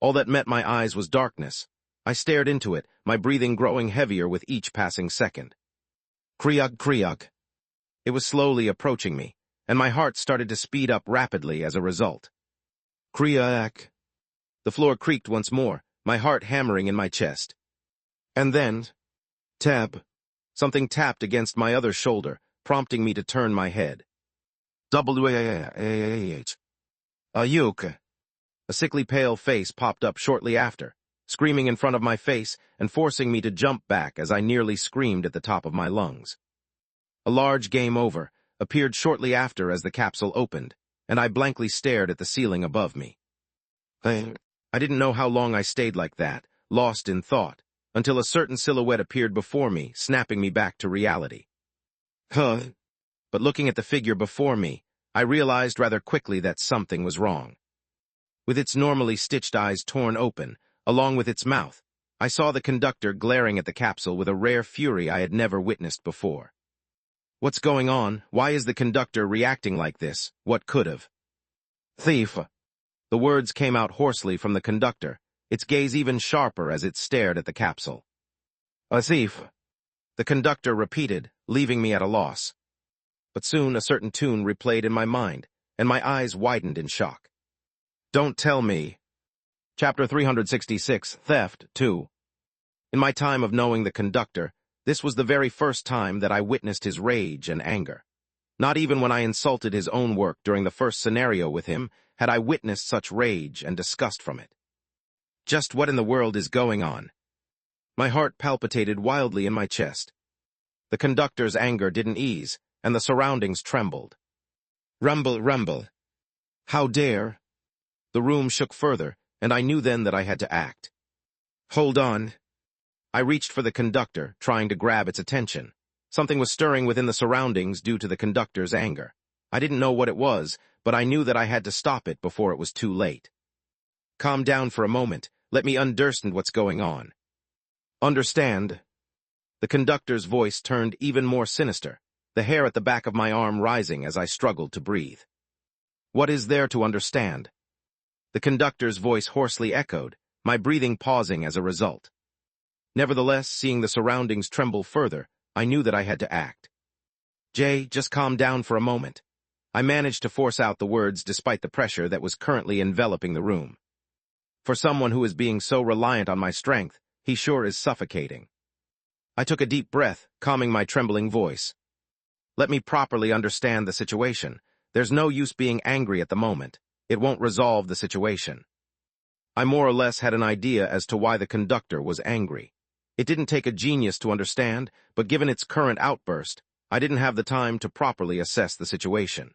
All that met my eyes was darkness. I stared into it, my breathing growing heavier with each passing second. Kriuk, Kriuk. It was slowly approaching me, and my heart started to speed up rapidly as a result. Kriuk. The floor creaked once more, my heart hammering in my chest. And then, tap. Something tapped against my other shoulder, prompting me to turn my head. W-A-H. Ayuk. A sickly pale face popped up shortly after, screaming in front of my face and forcing me to jump back as I nearly screamed at the top of my lungs. A large game over appeared shortly after as the capsule opened, and I blankly stared at the ceiling above me. I didn't know how long I stayed like that, lost in thought, until a certain silhouette appeared before me, snapping me back to reality. But looking at the figure before me, I realized rather quickly that something was wrong. With its normally stitched eyes torn open, along with its mouth, I saw the conductor glaring at the capsule with a rare fury I had never witnessed before. What's going on? Why is the conductor reacting like this? What could have? Thief! The words came out hoarsely from the conductor, its gaze even sharper as it stared at the capsule. A thief! The conductor repeated, leaving me at a loss. But soon a certain tune replayed in my mind, and my eyes widened in shock. Don't tell me. Chapter 366, Theft 2. In my time of knowing the conductor, this was the very first time that I witnessed his rage and anger. Not even when I insulted his own work during the first scenario with him had I witnessed such rage and disgust from it. Just what in the world is going on? My heart palpitated wildly in my chest. The conductor's anger didn't ease, and the surroundings trembled. Rumble, rumble. How dare? The room shook further, and I knew then that I had to act. Hold on. I reached for the conductor, trying to grab its attention. Something was stirring within the surroundings due to the conductor's anger. I didn't know what it was, but I knew that I had to stop it before it was too late. Calm down for a moment. Let me understand what's going on. Understand? The conductor's voice turned even more sinister, the hair at the back of my arm rising as I struggled to breathe. What is there to understand? The conductor's voice hoarsely echoed, my breathing pausing as a result. Nevertheless, seeing the surroundings tremble further, I knew that I had to act. Jay, just calm down for a moment. I managed to force out the words despite the pressure that was currently enveloping the room. For someone who is being so reliant on my strength, he sure is suffocating. I took a deep breath, calming my trembling voice. Let me properly understand the situation. There's no use being angry at the moment. It won't resolve the situation. I more or less had an idea as to why the conductor was angry. It didn't take a genius to understand, but given its current outburst, I didn't have the time to properly assess the situation.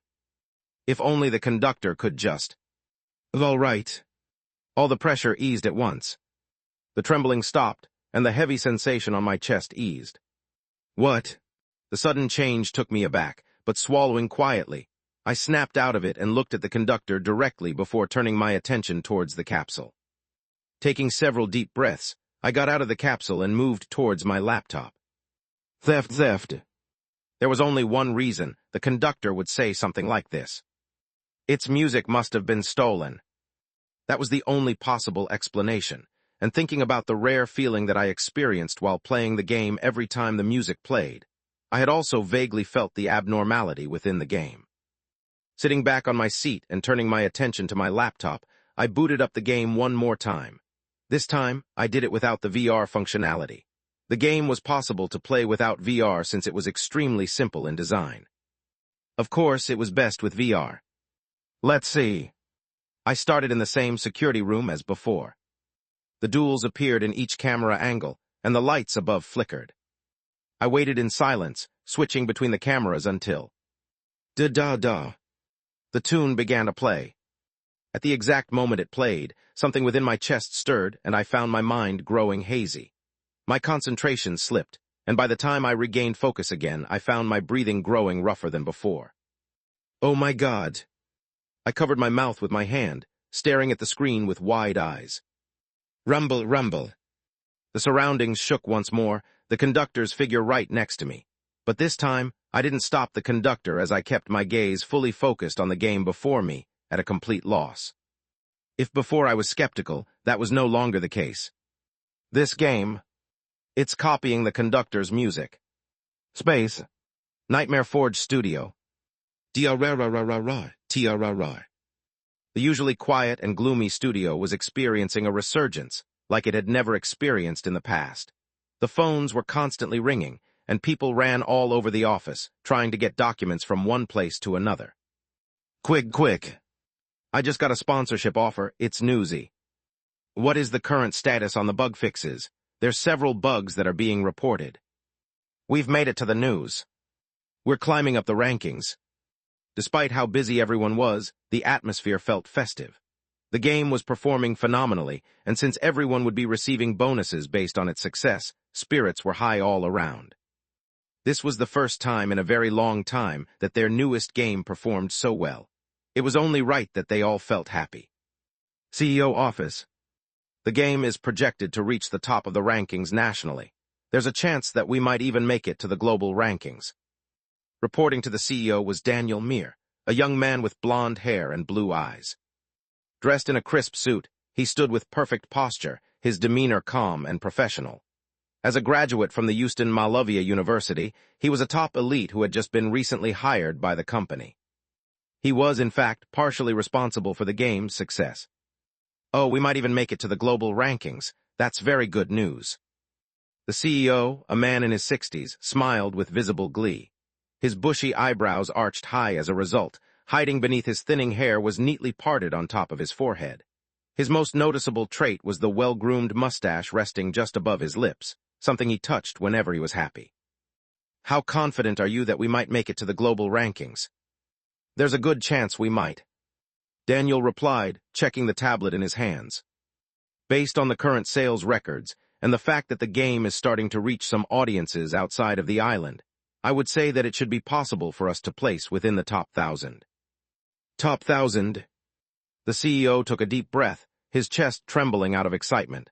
If only the conductor could just... All right. All the pressure eased at once. The trembling stopped, and the heavy sensation on my chest eased. What? The sudden change took me aback, but swallowing quietly, I snapped out of it and looked at the conductor directly before turning my attention towards the capsule. Taking several deep breaths, I got out of the capsule and moved towards my laptop. Theft. There was only one reason the conductor would say something like this. Its music must have been stolen. That was the only possible explanation, and thinking about the rare feeling that I experienced while playing the game every time the music played, I had also vaguely felt the abnormality within the game. Sitting back on my seat and turning my attention to my laptop, I booted up the game one more time. This time, I did it without the VR functionality. The game was possible to play without VR since it was extremely simple in design. Of course, it was best with VR. Let's see. I started in the same security room as before. The duels appeared in each camera angle, and the lights above flickered. I waited in silence, switching between the cameras until... Da-da-da. The tune began to play. At the exact moment it played, something within my chest stirred, and I found my mind growing hazy. My concentration slipped, and by the time I regained focus again, I found my breathing growing rougher than before. Oh my God! I covered my mouth with my hand, staring at the screen with wide eyes. Rumble, rumble. The surroundings shook once more, the conductor's figure right next to me. But this time, I didn't stop the conductor as I kept my gaze fully focused on the game before me, at a complete loss. If before I was skeptical, that was no longer the case. This game, it's copying the conductor's music. Space. Nightmare Forge Studio. T-a-ra-ra-ra-ra-ra. The usually quiet and gloomy studio was experiencing a resurgence, like it had never experienced in the past. The phones were constantly ringing, and people ran all over the office, trying to get documents from one place to another. Quick. I just got a sponsorship offer, it's newsy. What is the current status on the bug fixes? There's several bugs that are being reported. We've made it to the news. We're climbing up the rankings. Despite how busy everyone was, the atmosphere felt festive. The game was performing phenomenally, and since everyone would be receiving bonuses based on its success, spirits were high all around. This was the first time in a very long time that their newest game performed so well. It was only right that they all felt happy. CEO Office. The game is projected to reach the top of the rankings nationally. There's a chance that we might even make it to the global rankings. Reporting to the CEO was Daniel Meir, a young man with blonde hair and blue eyes. Dressed in a crisp suit, he stood with perfect posture, his demeanor calm and professional. As a graduate from the Houston Malavia University, he was a top elite who had just been recently hired by the company. He was, in fact, partially responsible for the game's success. Oh, we might even make it to the global rankings. That's very good news. The CEO, a man in his 60s, smiled with visible glee. His bushy eyebrows arched high as a result. Hiding beneath his thinning hair was neatly parted on top of his forehead. His most noticeable trait was the well-groomed mustache resting just above his lips, something he touched whenever he was happy. How confident are you that we might make it to the global rankings? There's a good chance we might. Daniel replied, checking the tablet in his hands. Based on the current sales records, and the fact that the game is starting to reach some audiences outside of the island, I would say that it should be possible for us to place within the top 1,000. Top 1,000? The CEO took a deep breath, his chest trembling out of excitement.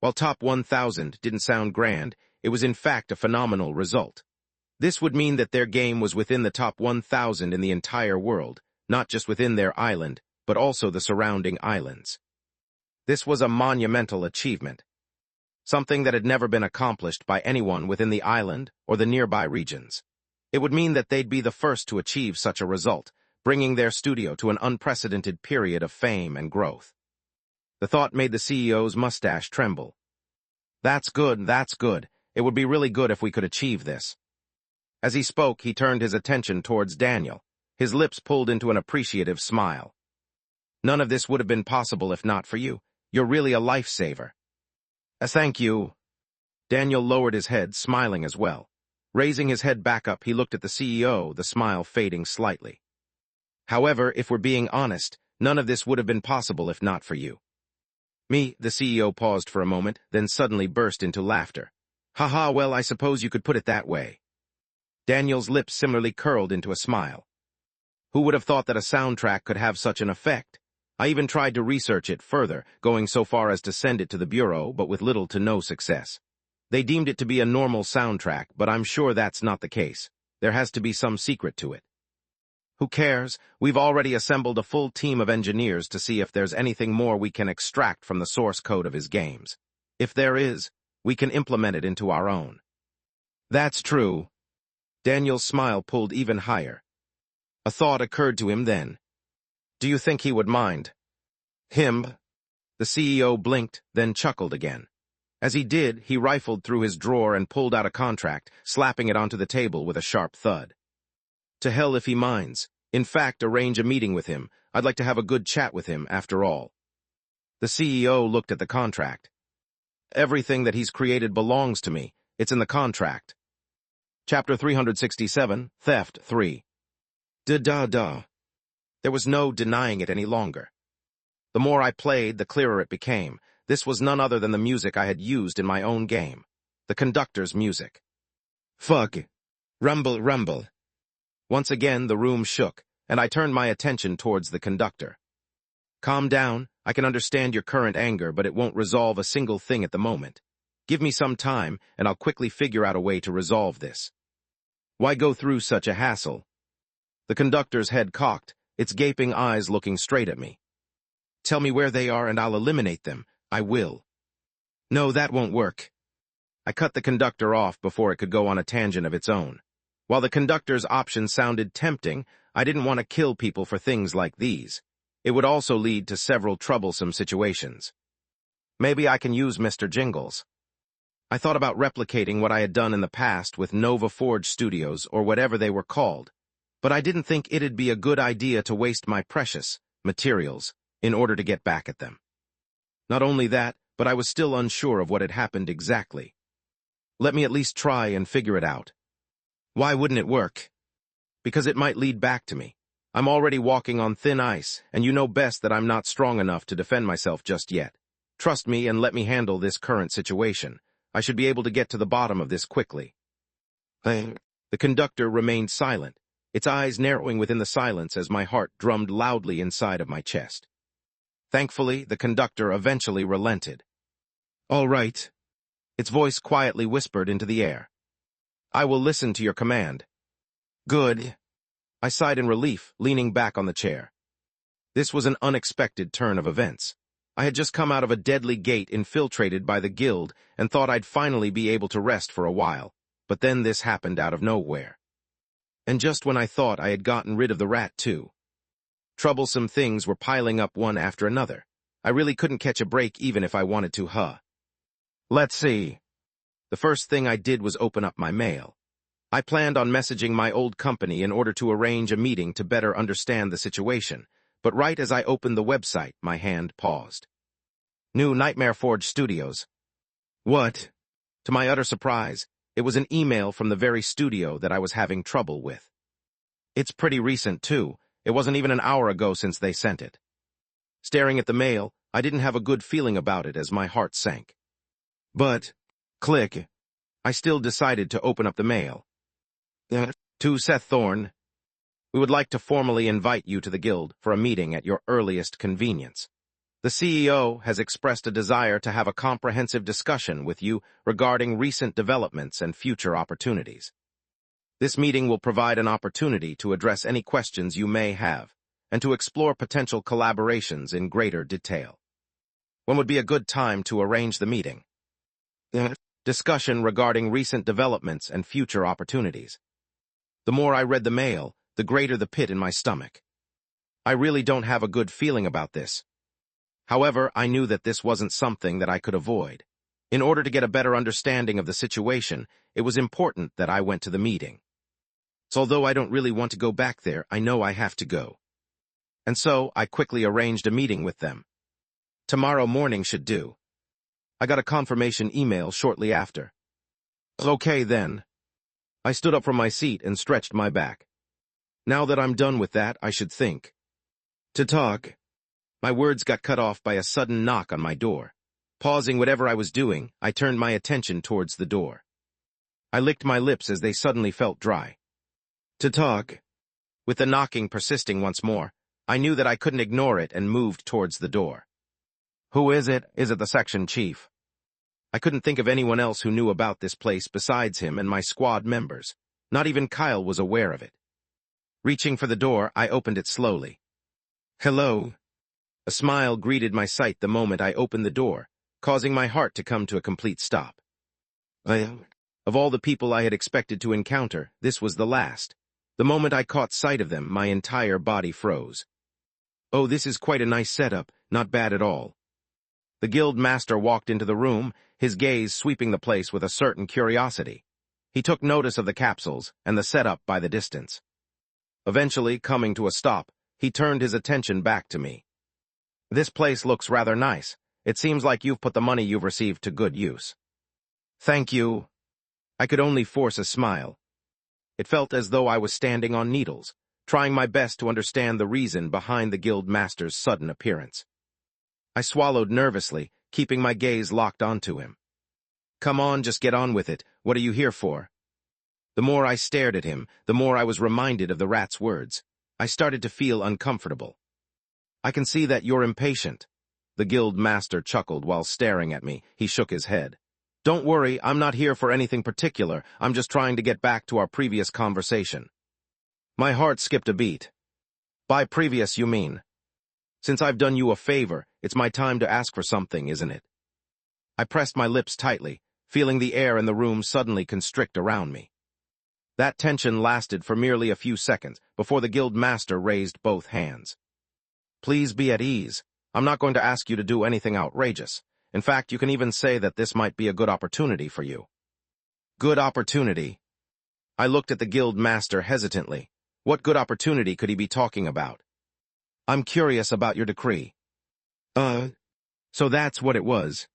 While top 1,000 didn't sound grand, it was in fact a phenomenal result. This would mean that their game was within the top 1,000 in the entire world, not just within their island, but also the surrounding islands. This was a monumental achievement. Something that had never been accomplished by anyone within the island or the nearby regions. It would mean that they'd be the first to achieve such a result, bringing their studio to an unprecedented period of fame and growth. The thought made the CEO's mustache tremble. That's good. It would be really good if we could achieve this. As he spoke, he turned his attention towards Daniel, his lips pulled into an appreciative smile. None of this would have been possible if not for you. You're really a lifesaver. Thank you. Daniel lowered his head, smiling as well. Raising his head back up, he looked at the CEO, the smile fading slightly. However, if we're being honest, none of this would have been possible if not for you. Me, the CEO paused for a moment, then suddenly burst into laughter. Haha, well, I suppose you could put it that way. Daniel's lips similarly curled into a smile. Who would have thought that a soundtrack could have such an effect? I even tried to research it further, going so far as to send it to the Bureau, but with little to no success. They deemed it to be a normal soundtrack, but I'm sure that's not the case. There has to be some secret to it. Who cares? We've already assembled a full team of engineers to see if there's anything more we can extract from the source code of his games. If there is, we can implement it into our own. That's true. Daniel's smile pulled even higher. A thought occurred to him then. Do you think he would mind? Him? The CEO blinked, then chuckled again. As he did, he rifled through his drawer and pulled out a contract, slapping it onto the table with a sharp thud. To hell if he minds. In fact, arrange a meeting with him. I'd like to have a good chat with him, after all. The CEO looked at the contract. Everything that he's created belongs to me. It's in the contract. Chapter 367, Theft 3. Da-da-da. There was no denying it any longer. The more I played, the clearer it became. This was none other than the music I had used in my own game. The conductor's music. Fuck. Rumble, rumble. Once again, the room shook, and I turned my attention towards the conductor. Calm down. I can understand your current anger, but it won't resolve a single thing at the moment. Give me some time, and I'll quickly figure out a way to resolve this. Why go through such a hassle? The conductor's head cocked, its gaping eyes looking straight at me. Tell me where they are and I'll eliminate them. I will. No, that won't work. I cut the conductor off before it could go on a tangent of its own. While the conductor's option sounded tempting, I didn't want to kill people for things like these. It would also lead to several troublesome situations. Maybe I can use Mr. Jingles. I thought about replicating what I had done in the past with Nova Forge Studios or whatever they were called, but I didn't think it'd be a good idea to waste my precious materials in order to get back at them. Not only that, but I was still unsure of what had happened exactly. Let me at least try and figure it out. Why wouldn't it work? Because it might lead back to me. I'm already walking on thin ice, and you know best that I'm not strong enough to defend myself just yet. Trust me and let me handle this current situation. I should be able to get to the bottom of this quickly. The conductor remained silent, its eyes narrowing within the silence as my heart drummed loudly inside of my chest. Thankfully, the conductor eventually relented. All right. Its voice quietly whispered into the air. I will listen to your command. Good. I sighed in relief, leaning back on the chair. This was an unexpected turn of events. I had just come out of a deadly gate infiltrated by the guild and thought I'd finally be able to rest for a while, but then this happened out of nowhere. And just when I thought I had gotten rid of the rat too. Troublesome things were piling up one after another. I really couldn't catch a break even if I wanted to, Let's see. The first thing I did was open up my mail. I planned on messaging my old company in order to arrange a meeting to better understand the situation, but right as I opened the website, my hand paused. New Nightmare Forge Studios. What? To my utter surprise, it was an email from the very studio that I was having trouble with. It's pretty recent, too. It wasn't even an hour ago since they sent it. Staring at the mail, I didn't have a good feeling about it as my heart sank. But, click, I still decided to open up the mail. To Seth Thorne, we would like to formally invite you to the guild for a meeting at your earliest convenience. The CEO has expressed a desire to have a comprehensive discussion with you regarding recent developments and future opportunities. This meeting will provide an opportunity to address any questions you may have and to explore potential collaborations in greater detail. When would be a good time to arrange the meeting? Discussion regarding recent developments and future opportunities. The more I read the mail, the greater the pit in my stomach. I really don't have a good feeling about this. However, I knew that this wasn't something that I could avoid. In order to get a better understanding of the situation, it was important that I went to the meeting. So although I don't really want to go back there, I know I have to go. And so, I quickly arranged a meeting with them. Tomorrow morning should do. I got a confirmation email shortly after. Okay then. I stood up from my seat and stretched my back. Now that I'm done with that, I should think. To talk. My words got cut off by a sudden knock on my door. Pausing whatever I was doing, I turned my attention towards the door. I licked my lips as they suddenly felt dry. To talk. With the knocking persisting once more, I knew that I couldn't ignore it and moved towards the door. Who is it? Is it the section chief? I couldn't think of anyone else who knew about this place besides him and my squad members. Not even Kyle was aware of it. Reaching for the door, I opened it slowly. Hello. A smile greeted my sight the moment I opened the door, causing my heart to come to a complete stop. Of all the people I had expected to encounter, this was the last. The moment I caught sight of them, my entire body froze. Oh, this is quite a nice setup, not bad at all. The guild master walked into the room, his gaze sweeping the place with a certain curiosity. He took notice of the capsules and the setup by the distance. Eventually, coming to a stop, he turned his attention back to me. This place looks rather nice. It seems like you've put the money you've received to good use. Thank you. I could only force a smile. It felt as though I was standing on needles, trying my best to understand the reason behind the guild master's sudden appearance. I swallowed nervously, keeping my gaze locked onto him. Come on, just get on with it. What are you here for? The more I stared at him, the more I was reminded of the rat's words. I started to feel uncomfortable. "I can see that you're impatient." The guild master chuckled while staring at me. He shook his head. "Don't worry, I'm not here for anything particular. I'm just trying to get back to our previous conversation." My heart skipped a beat. "By previous, you mean? Since I've done you a favor, it's my time to ask for something, isn't it?" I pressed my lips tightly, feeling the air in the room suddenly constrict around me. That tension lasted for merely a few seconds before the guild master raised both hands. "Please be at ease. I'm not going to ask you to do anything outrageous. In fact, you can even say that this might be a good opportunity for you." Good opportunity? I looked at the guild master hesitantly. What good opportunity could he be talking about? "I'm curious about your decree." So that's what it was.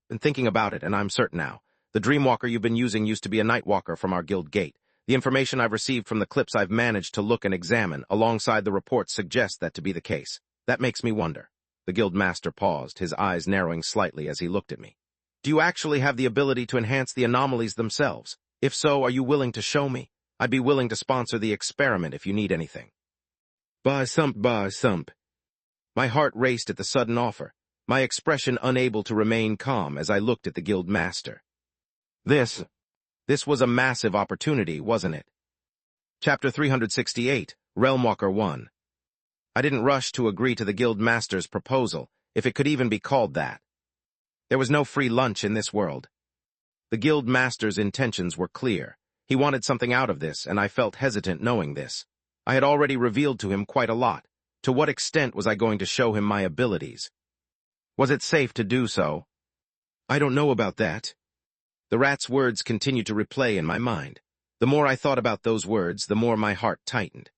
Been thinking about it, and I'm certain now. The Dreamwalker you've been using used to be a Nightwalker from our guild gate. The information I've received from the clips I've managed to look and examine, alongside the reports, suggests that to be the case. That makes me wonder. The guild master paused, his eyes narrowing slightly as he looked at me. "Do you actually have the ability to enhance the anomalies themselves? If so, are you willing to show me? I'd be willing to sponsor the experiment if you need anything." Bah sump. My heart raced at the sudden offer, my expression unable to remain calm as I looked at the guild master. This was a massive opportunity, wasn't it? Chapter 368, Realmwalker 1. I didn't rush to agree to the guild master's proposal, if it could even be called that. There was no free lunch in this world. The guild master's intentions were clear. He wanted something out of this, and I felt hesitant knowing this. I had already revealed to him quite a lot. To what extent was I going to show him my abilities? Was it safe to do so? "I don't know about that." The rat's words continued to replay in my mind. The more I thought about those words, the more my heart tightened.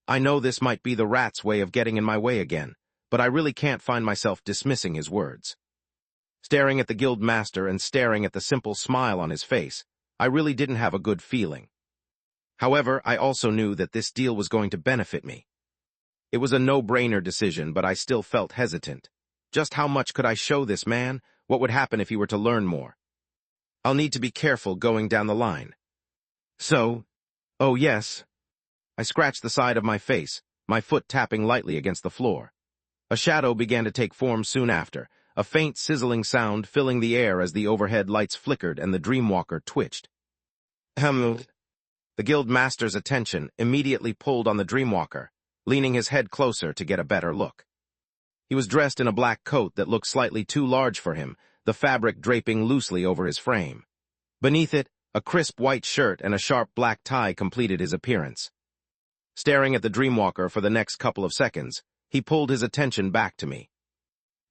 I know this might be the rat's way of getting in my way again, but I really can't find myself dismissing his words. Staring at the guild master and staring at the simple smile on his face, I really didn't have a good feeling. However, I also knew that this deal was going to benefit me. It was a no-brainer decision, but I still felt hesitant. Just how much could I show this man? What would happen if he were to learn more? I'll need to be careful going down the line. Oh yes. I scratched the side of my face, my foot tapping lightly against the floor. A shadow began to take form soon after, a faint sizzling sound filling the air as the overhead lights flickered and the Dreamwalker twitched. The guild master's attention immediately pulled on the Dreamwalker, leaning his head closer to get a better look. He was dressed in a black coat that looked slightly too large for him, the fabric draping loosely over his frame. Beneath it, a crisp white shirt and a sharp black tie completed his appearance. Staring at the Dreamwalker for the next couple of seconds, he pulled his attention back to me.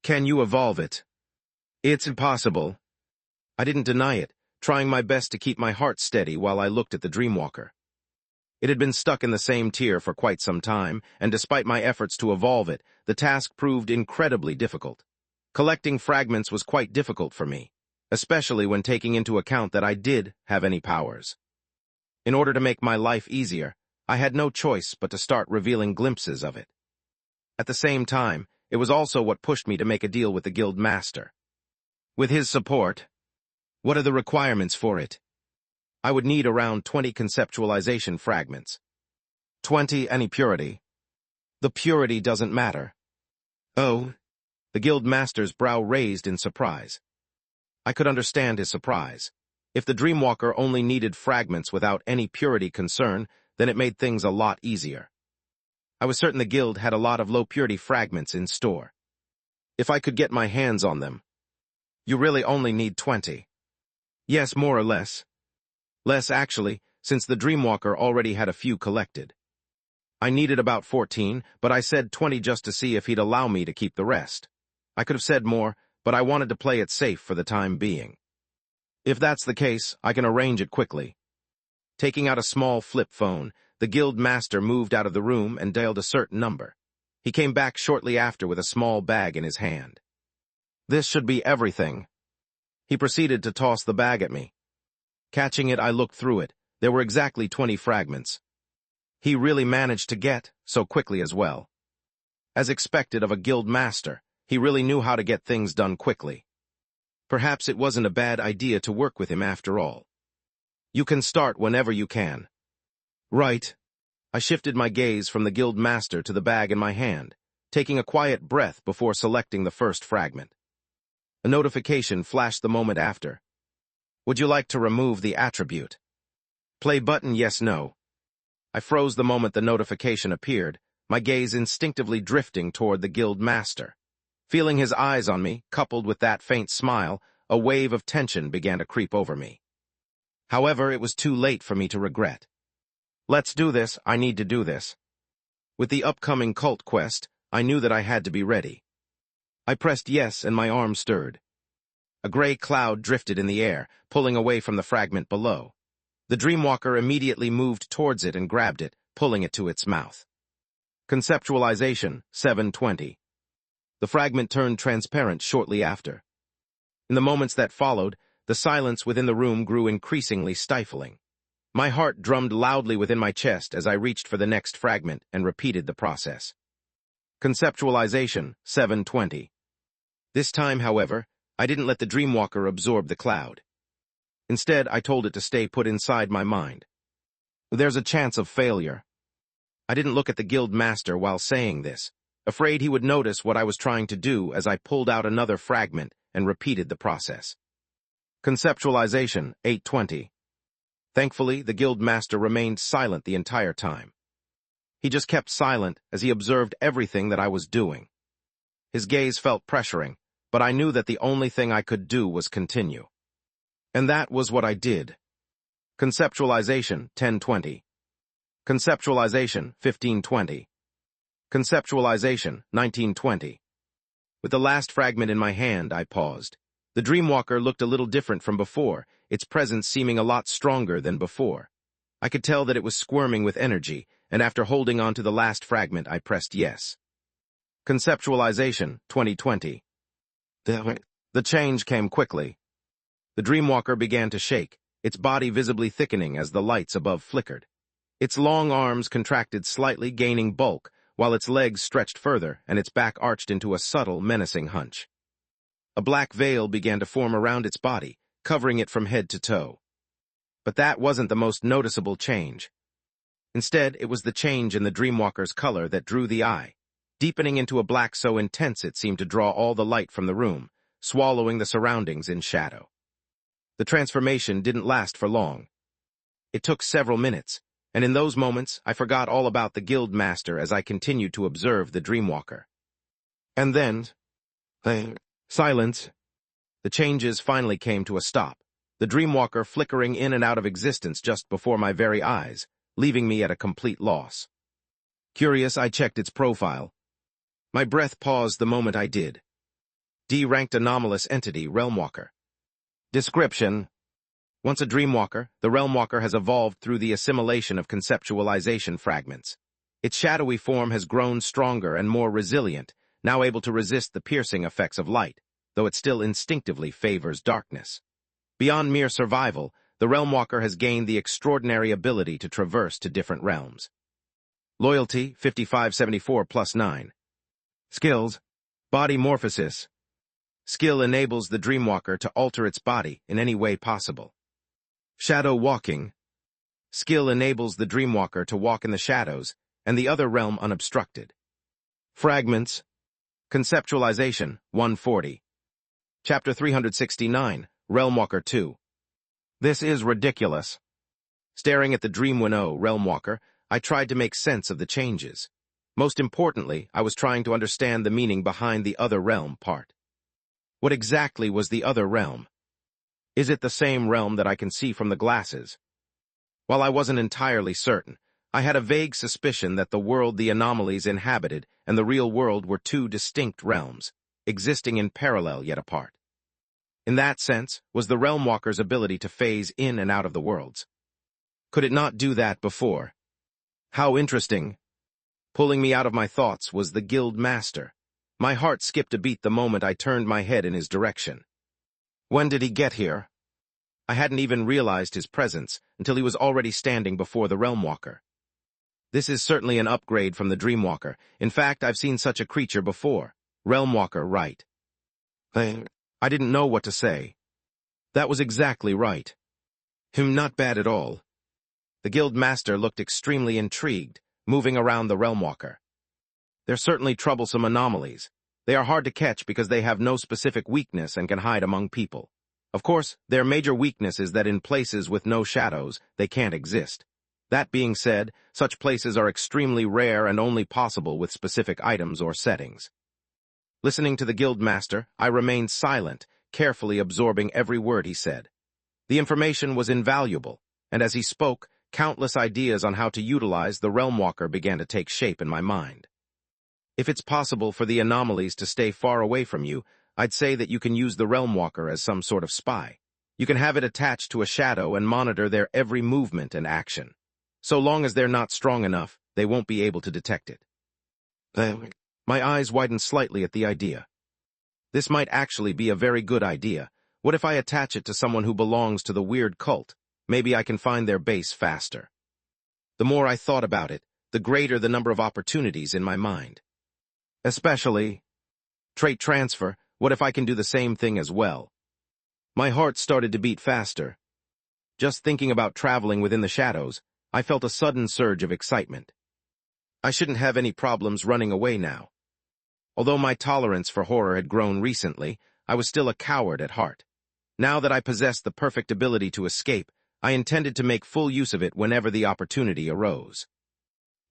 "Can you evolve it?" "It's impossible." I didn't deny it, trying my best to keep my heart steady while I looked at the Dreamwalker. It had been stuck in the same tier for quite some time, and despite my efforts to evolve it, the task proved incredibly difficult. Collecting fragments was quite difficult for me, especially when taking into account that I did have any powers. In order to make my life easier, I had no choice but to start revealing glimpses of it. At the same time, it was also what pushed me to make a deal with the guild master. With his support, what are the requirements for it? I would need around 20 conceptualization fragments. 20 any purity. The purity doesn't matter. Oh, the guild master's brow raised in surprise. I could understand his surprise. If the Dreamwalker only needed fragments without any purity concern, then it made things a lot easier. I was certain the guild had a lot of low-purity fragments in store. If I could get my hands on them. You really only need 20. Yes, more or less. Less, actually, since the Dreamwalker already had a few collected. I needed about 14, but I said 20 just to see if he'd allow me to keep the rest. I could have said more, but I wanted to play it safe for the time being. If that's the case, I can arrange it quickly. Taking out a small flip phone, the guild master moved out of the room and dialed a certain number. He came back shortly after with a small bag in his hand. "This should be everything." He proceeded to toss the bag at me. Catching it, I looked through it. There were exactly 20 fragments. He really managed to get so quickly as well. As expected of a guild master, he really knew how to get things done quickly. Perhaps it wasn't a bad idea to work with him after all. "You can start whenever you can." "Right. I shifted my gaze from the guild master to the bag in my hand, taking a quiet breath before selecting the first fragment. A notification flashed the moment after. Would you like to remove the attribute? Play button yes no. I froze the moment the notification appeared, my gaze instinctively drifting toward the guild master. Feeling his eyes on me, coupled with that faint smile, a wave of tension began to creep over me. However, it was too late for me to regret. Let's do this, I need to do this. With the upcoming cult quest, I knew that I had to be ready. I pressed yes and my arm stirred. A gray cloud drifted in the air, pulling away from the fragment below. The Dreamwalker immediately moved towards it and grabbed it, pulling it to its mouth. Conceptualization, 720. The fragment turned transparent shortly after. In the moments that followed, the silence within the room grew increasingly stifling. My heart drummed loudly within my chest as I reached for the next fragment and repeated the process. Conceptualization, 720. This time, however, I didn't let the Dreamwalker absorb the cloud. Instead, I told it to stay put inside my mind. There's a chance of failure. I didn't look at the guild master while saying this, afraid he would notice what I was trying to do as I pulled out another fragment and repeated the process. Conceptualization, 820. Thankfully, the guild master remained silent the entire time. He just kept silent as he observed everything that I was doing. His gaze felt pressuring, but I knew that the only thing I could do was continue. And that was what I did. Conceptualization, 1020. Conceptualization, 1520. Conceptualization, 1920. With the last fragment in my hand, I paused. The Dreamwalker looked a little different from before, its presence seeming a lot stronger than before. I could tell that it was squirming with energy, and after holding on to the last fragment, I pressed yes. Conceptualization, 2020. The change came quickly. The Dreamwalker began to shake, its body visibly thickening as the lights above flickered. Its long arms contracted slightly, gaining bulk, while its legs stretched further and its back arched into a subtle, menacing hunch. A black veil began to form around its body, covering it from head to toe. But that wasn't the most noticeable change. Instead, it was the change in the Dreamwalker's color that drew the eye, deepening into a black so intense it seemed to draw all the light from the room, swallowing the surroundings in shadow. The transformation didn't last for long. It took several minutes, and in those moments I forgot all about the guild master as I continued to observe the Dreamwalker. And then, silence. The changes finally came to a stop, the Dreamwalker flickering in and out of existence just before my very eyes, leaving me at a complete loss. Curious, I checked its profile. My breath paused the moment I did. D-ranked anomalous entity, Realmwalker. Description: once a Dreamwalker, the Realmwalker has evolved through the assimilation of conceptualization fragments. Its shadowy form has grown stronger and more resilient, now able to resist the piercing effects of light, though it still instinctively favors darkness. Beyond mere survival, the Realmwalker has gained the extraordinary ability to traverse to different realms. Loyalty, 5574 plus 9. Skills: Body Morphosis. Skill enables the Dreamwalker to alter its body in any way possible. Shadow Walking. Skill enables the Dreamwalker to walk in the shadows and the other realm unobstructed. Fragments. Conceptualization, 140. Chapter 369, Realmwalker 2. This is ridiculous. Staring at the Dreamwinnow Realmwalker, I tried to make sense of the changes. Most importantly, I was trying to understand the meaning behind the other realm part. What exactly was the other realm? Is it the same realm that I can see from the glasses? While I wasn't entirely certain, I had a vague suspicion that the world the anomalies inhabited and the real world were two distinct realms, existing in parallel yet apart. In that sense, was the Realmwalker's ability to phase in and out of the worlds. Could it not do that before? How interesting. Pulling me out of my thoughts was the guild master. My heart skipped a beat the moment I turned my head in his direction. When did he get here? I hadn't even realized his presence until he was already standing before the Realmwalker. This is certainly an upgrade from the Dreamwalker. In fact, I've seen such a creature before. Realmwalker, right. I didn't know what to say. That was exactly right. Not bad at all. The guild master looked extremely intrigued, moving around the realm walker. They're certainly troublesome anomalies. They are hard to catch because they have no specific weakness and can hide among people. Of course, their major weakness is that in places with no shadows, they can't exist. That being said, such places are extremely rare and only possible with specific items or settings. Listening to the guild master, I remained silent, carefully absorbing every word he said. The information was invaluable, and as he spoke, countless ideas on how to utilize the realm walker began to take shape in my mind. If it's possible for the anomalies to stay far away from you, I'd say that you can use the realm walker as some sort of spy. You can have it attached to a shadow and monitor their every movement and action. So long as they're not strong enough, they won't be able to detect it. My eyes widened slightly at the idea. This might actually be a very good idea. What if I attach it to someone who belongs to the weird cult? Maybe I can find their base faster. The more I thought about it, the greater the number of opportunities in my mind. Especially trait transfer. What if I can do the same thing as well? My heart started to beat faster. Just thinking about traveling within the shadows, I felt a sudden surge of excitement. I shouldn't have any problems running away now. Although my tolerance for horror had grown recently, I was still a coward at heart. Now that I possessed the perfect ability to escape, I intended to make full use of it whenever the opportunity arose.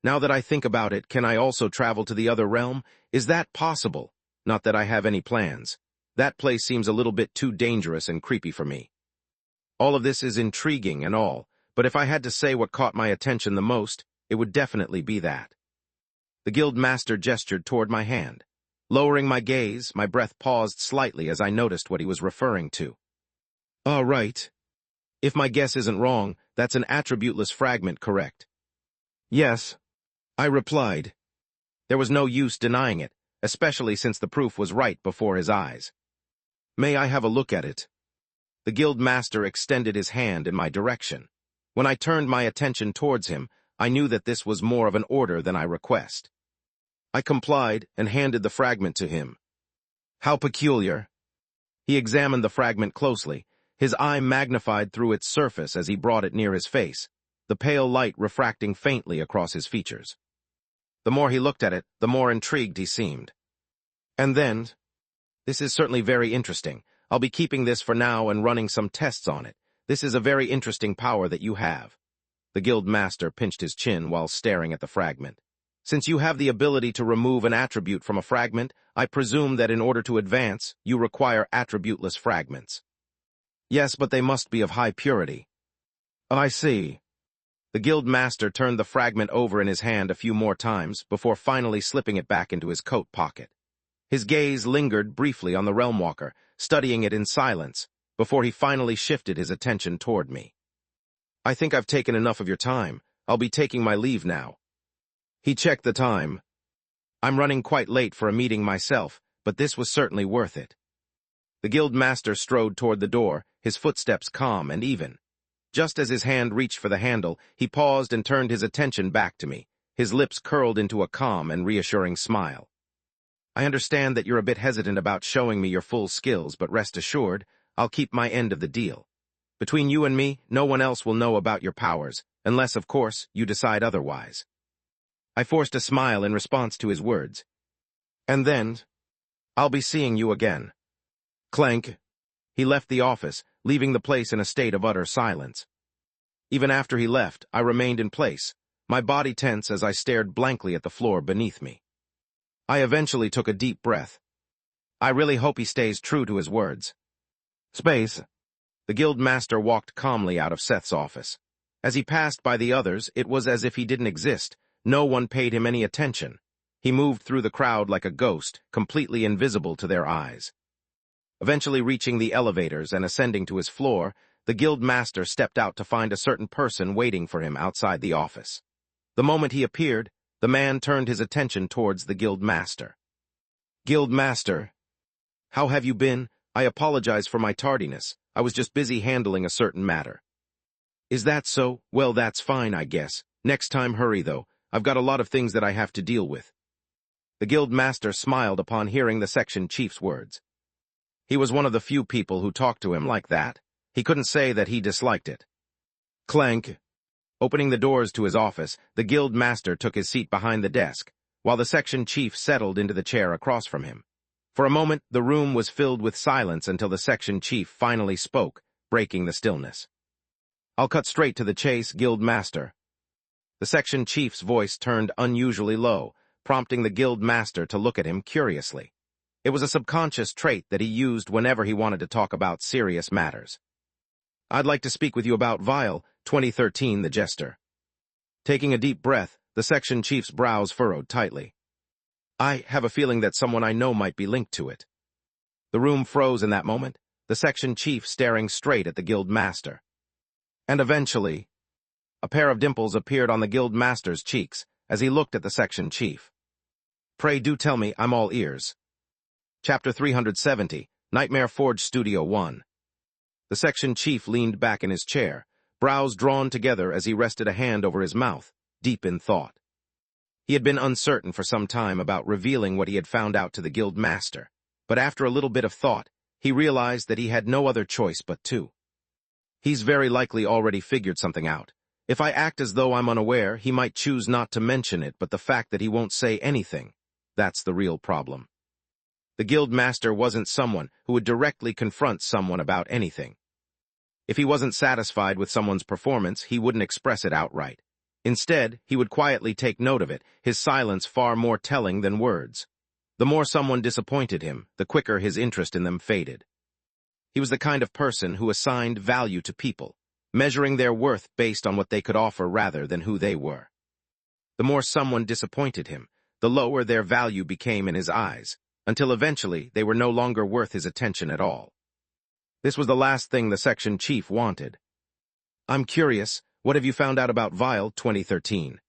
Now that I think about it, can I also travel to the other realm? Is that possible? Not that I have any plans. That place seems a little bit too dangerous and creepy for me. All of this is intriguing and all, but if I had to say what caught my attention the most, it would definitely be that. The guild master gestured toward my hand. Lowering my gaze, my breath paused slightly as I noticed what he was referring to. All right. If my guess isn't wrong, that's an attributeless fragment, correct? Yes, I replied. There was no use denying it, especially since the proof was right before his eyes. May I have a look at it? The guild master extended his hand in my direction. When I turned my attention towards him, I knew that this was more of an order than a request. I complied and handed the fragment to him. How peculiar. He examined the fragment closely, his eye magnified through its surface as he brought it near his face, the pale light refracting faintly across his features. The more he looked at it, the more intrigued he seemed. And then, this is certainly very interesting. I'll be keeping this for now and running some tests on it. This is a very interesting power that you have. The guild master pinched his chin while staring at the fragment. Since you have the ability to remove an attribute from a fragment, I presume that in order to advance, you require attributeless fragments. Yes, but they must be of high purity. I see. The guild master turned the fragment over in his hand a few more times before finally slipping it back into his coat pocket. His gaze lingered briefly on the realm walker, studying it in silence, before he finally shifted his attention toward me. I think I've taken enough of your time. I'll be taking my leave now. He checked the time. I'm running quite late for a meeting myself, but this was certainly worth it. The guild master strode toward the door, his footsteps calm and even. Just as his hand reached for the handle, he paused and turned his attention back to me, his lips curled into a calm and reassuring smile. I understand that you're a bit hesitant about showing me your full skills, but rest assured, I'll keep my end of the deal. Between you and me, no one else will know about your powers, unless, of course, you decide otherwise. I forced a smile in response to his words. And then, I'll be seeing you again. Clank. He left the office, leaving the place in a state of utter silence. Even after he left, I remained in place, my body tense as I stared blankly at the floor beneath me. I eventually took a deep breath. I really hope he stays true to his words. Space. The guild master walked calmly out of Seth's office. As he passed by the others, it was as if he didn't exist. No one paid him any attention. He moved through the crowd like a ghost, completely invisible to their eyes. Eventually reaching the elevators and ascending to his floor, the guild master stepped out to find a certain person waiting for him outside the office. The moment he appeared, the man turned his attention towards the guild master. Guild master, how have you been? I apologize for my tardiness. I was just busy handling a certain matter. Is that so? Well, that's fine, I guess. Next time hurry, though. I've got a lot of things that I have to deal with. The guild master smiled upon hearing the section chief's words. He was one of the few people who talked to him like that. He couldn't say that he disliked it. Clank. Opening the doors to his office, the guild master took his seat behind the desk, while the section chief settled into the chair across from him. For a moment, the room was filled with silence until the section chief finally spoke, breaking the stillness. "I'll cut straight to the chase, guild master." The section chief's voice turned unusually low, prompting the guild master to look at him curiously. It was a subconscious trait that he used whenever he wanted to talk about serious matters. "I'd like to speak with you about Vile, 2013, the jester." Taking a deep breath, the section chief's brows furrowed tightly. "I have a feeling that someone I know might be linked to it." The room froze in that moment, the section chief staring straight at the guild master. And eventually, a pair of dimples appeared on the guild master's cheeks as he looked at the section chief. "Pray do tell me, I'm all ears." Chapter 370, Nightmare Forge Studio 1. The section chief leaned back in his chair, brows drawn together as he rested a hand over his mouth, deep in thought. He had been uncertain for some time about revealing what he had found out to the guild master, but after a little bit of thought, he realized that he had no other choice but to. He's very likely already figured something out. If I act as though I'm unaware, he might choose not to mention it, but the fact that he won't say anything, that's the real problem. The guild master wasn't someone who would directly confront someone about anything. If he wasn't satisfied with someone's performance, he wouldn't express it outright. Instead, he would quietly take note of it, his silence far more telling than words. The more someone disappointed him, the quicker his interest in them faded. He was the kind of person who assigned value to people, measuring their worth based on what they could offer rather than who they were. The more someone disappointed him, the lower their value became in his eyes, until eventually they were no longer worth his attention at all. This was the last thing the section chief wanted. "I'm curious, what have you found out about Vile, 2013?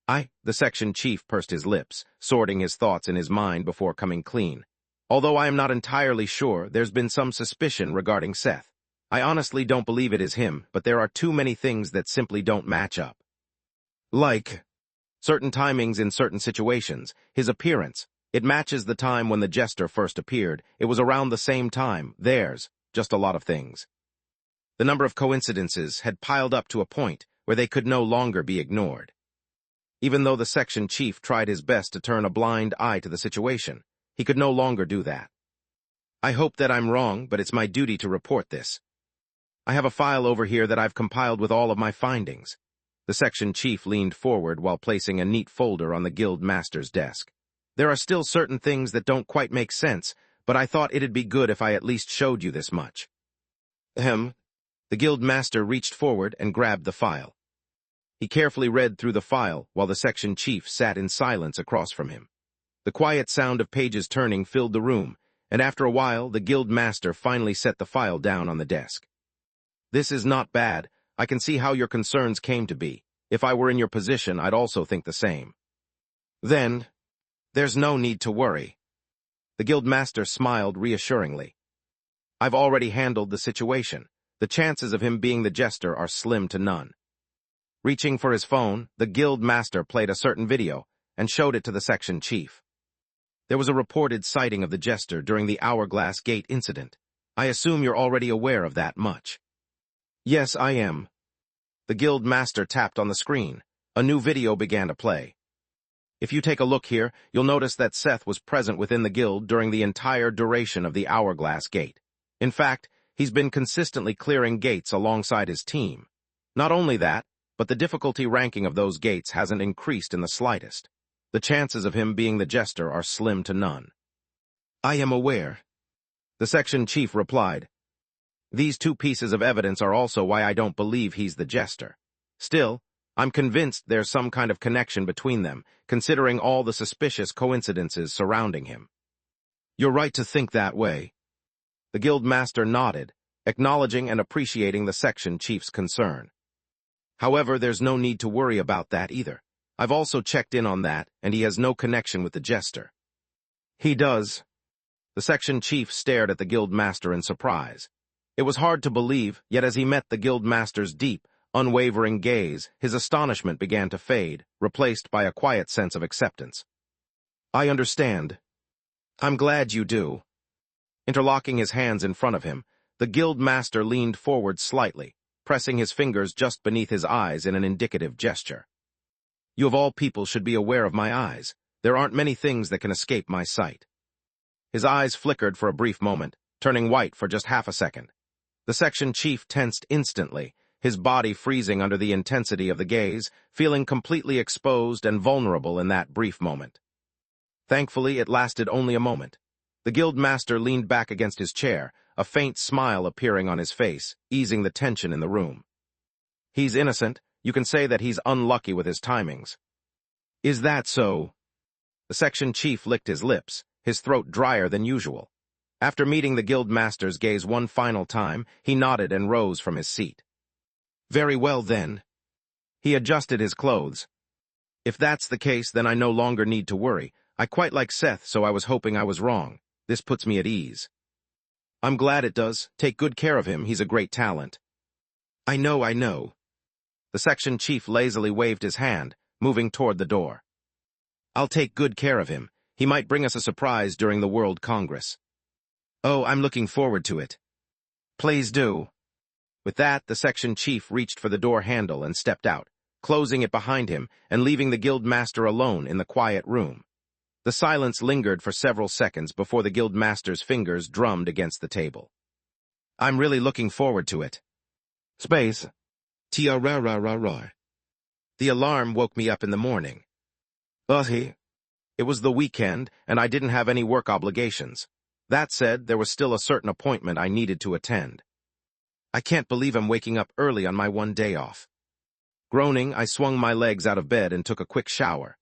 The section chief pursed his lips, sorting his thoughts in his mind before coming clean. "Although I am not entirely sure, there's been some suspicion regarding Seth. I honestly don't believe it is him, but there are too many things that simply don't match up. Like certain timings in certain situations, his appearance. It matches the time when the jester first appeared. It was around the same time. There's just a lot of things." The number of coincidences had piled up to a point where they could no longer be ignored. Even though the section chief tried his best to turn a blind eye to the situation, he could no longer do that. "I hope that I'm wrong, but it's my duty to report this. I have a file over here that I've compiled with all of my findings." The section chief leaned forward while placing a neat folder on the guild master's desk. "There are still certain things that don't quite make sense, but I thought it'd be good if I at least showed you this much." The guild master reached forward and grabbed the file. He carefully read through the file while the section chief sat in silence across from him. The quiet sound of pages turning filled the room, and after a while the guild master finally set the file down on the desk. "This is not bad. I can see how your concerns came to be. If I were in your position, I'd also think the same." "Then, there's no need to worry." The guild master smiled reassuringly. "I've already handled the situation. The chances of him being the jester are slim to none." Reaching for his phone, the guild master played a certain video and showed it to the section chief. "There was a reported sighting of the jester during the Hourglass Gate incident. I assume you're already aware of that much." "Yes, I am." The guild master tapped on the screen. A new video began to play. "If you take a look here, you'll notice that Seth was present within the guild during the entire duration of the Hourglass Gate. In fact, he's been consistently clearing gates alongside his team. Not only that, but the difficulty ranking of those gates hasn't increased in the slightest. The chances of him being the jester are slim to none." "I am aware," the section chief replied. "These two pieces of evidence are also why I don't believe he's the jester. Still, I'm convinced there's some kind of connection between them, considering all the suspicious coincidences surrounding him." "You're right to think that way." The guild master nodded, acknowledging and appreciating the section chief's concern. "However, there's no need to worry about that either. I've also checked in on that, and he has no connection with the jester." "He does." The section chief stared at the guild master in surprise. It was hard to believe, yet as he met the guild master's deep, unwavering gaze, his astonishment began to fade, replaced by a quiet sense of acceptance. "I understand. I'm glad you do." Interlocking his hands in front of him, the guild master leaned forward slightly, pressing his fingers just beneath his eyes in an indicative gesture. You of all people should be aware of my eyes. There aren't many things that can escape my sight. His eyes flickered for a brief moment, turning white for just half a second. The section chief tensed instantly, his body freezing under the intensity of the gaze, feeling completely exposed and vulnerable in that brief moment. Thankfully, it lasted only a moment. The guild master leaned back against his chair, a faint smile appearing on his face, easing the tension in the room. He's innocent. You can say that he's unlucky with his timings. Is that so? The section chief licked his lips, his throat drier than usual. After meeting the guild master's gaze one final time, he nodded and rose from his seat. Very well, then. He adjusted his clothes. If that's the case, then I no longer need to worry. I quite like Seth, so I was hoping I was wrong. This puts me at ease. I'm glad it does. Take good care of him. He's a great talent. I know. The section chief lazily waved his hand, moving toward the door. I'll take good care of him. He might bring us a surprise during the World Congress. Oh, I'm looking forward to it. Please do. With that, the section chief reached for the door handle and stepped out, closing it behind him and leaving the guild master alone in the quiet room. The silence lingered for several seconds before the guild master's fingers drummed against the table. I'm really looking forward to it. Space. Tia-ra-ra-ra-ra. The alarm woke me up in the morning. It was the weekend, and I didn't have any work obligations. That said, there was still a certain appointment I needed to attend. I can't believe I'm waking up early on my one day off. Groaning, I swung my legs out of bed and took a quick shower.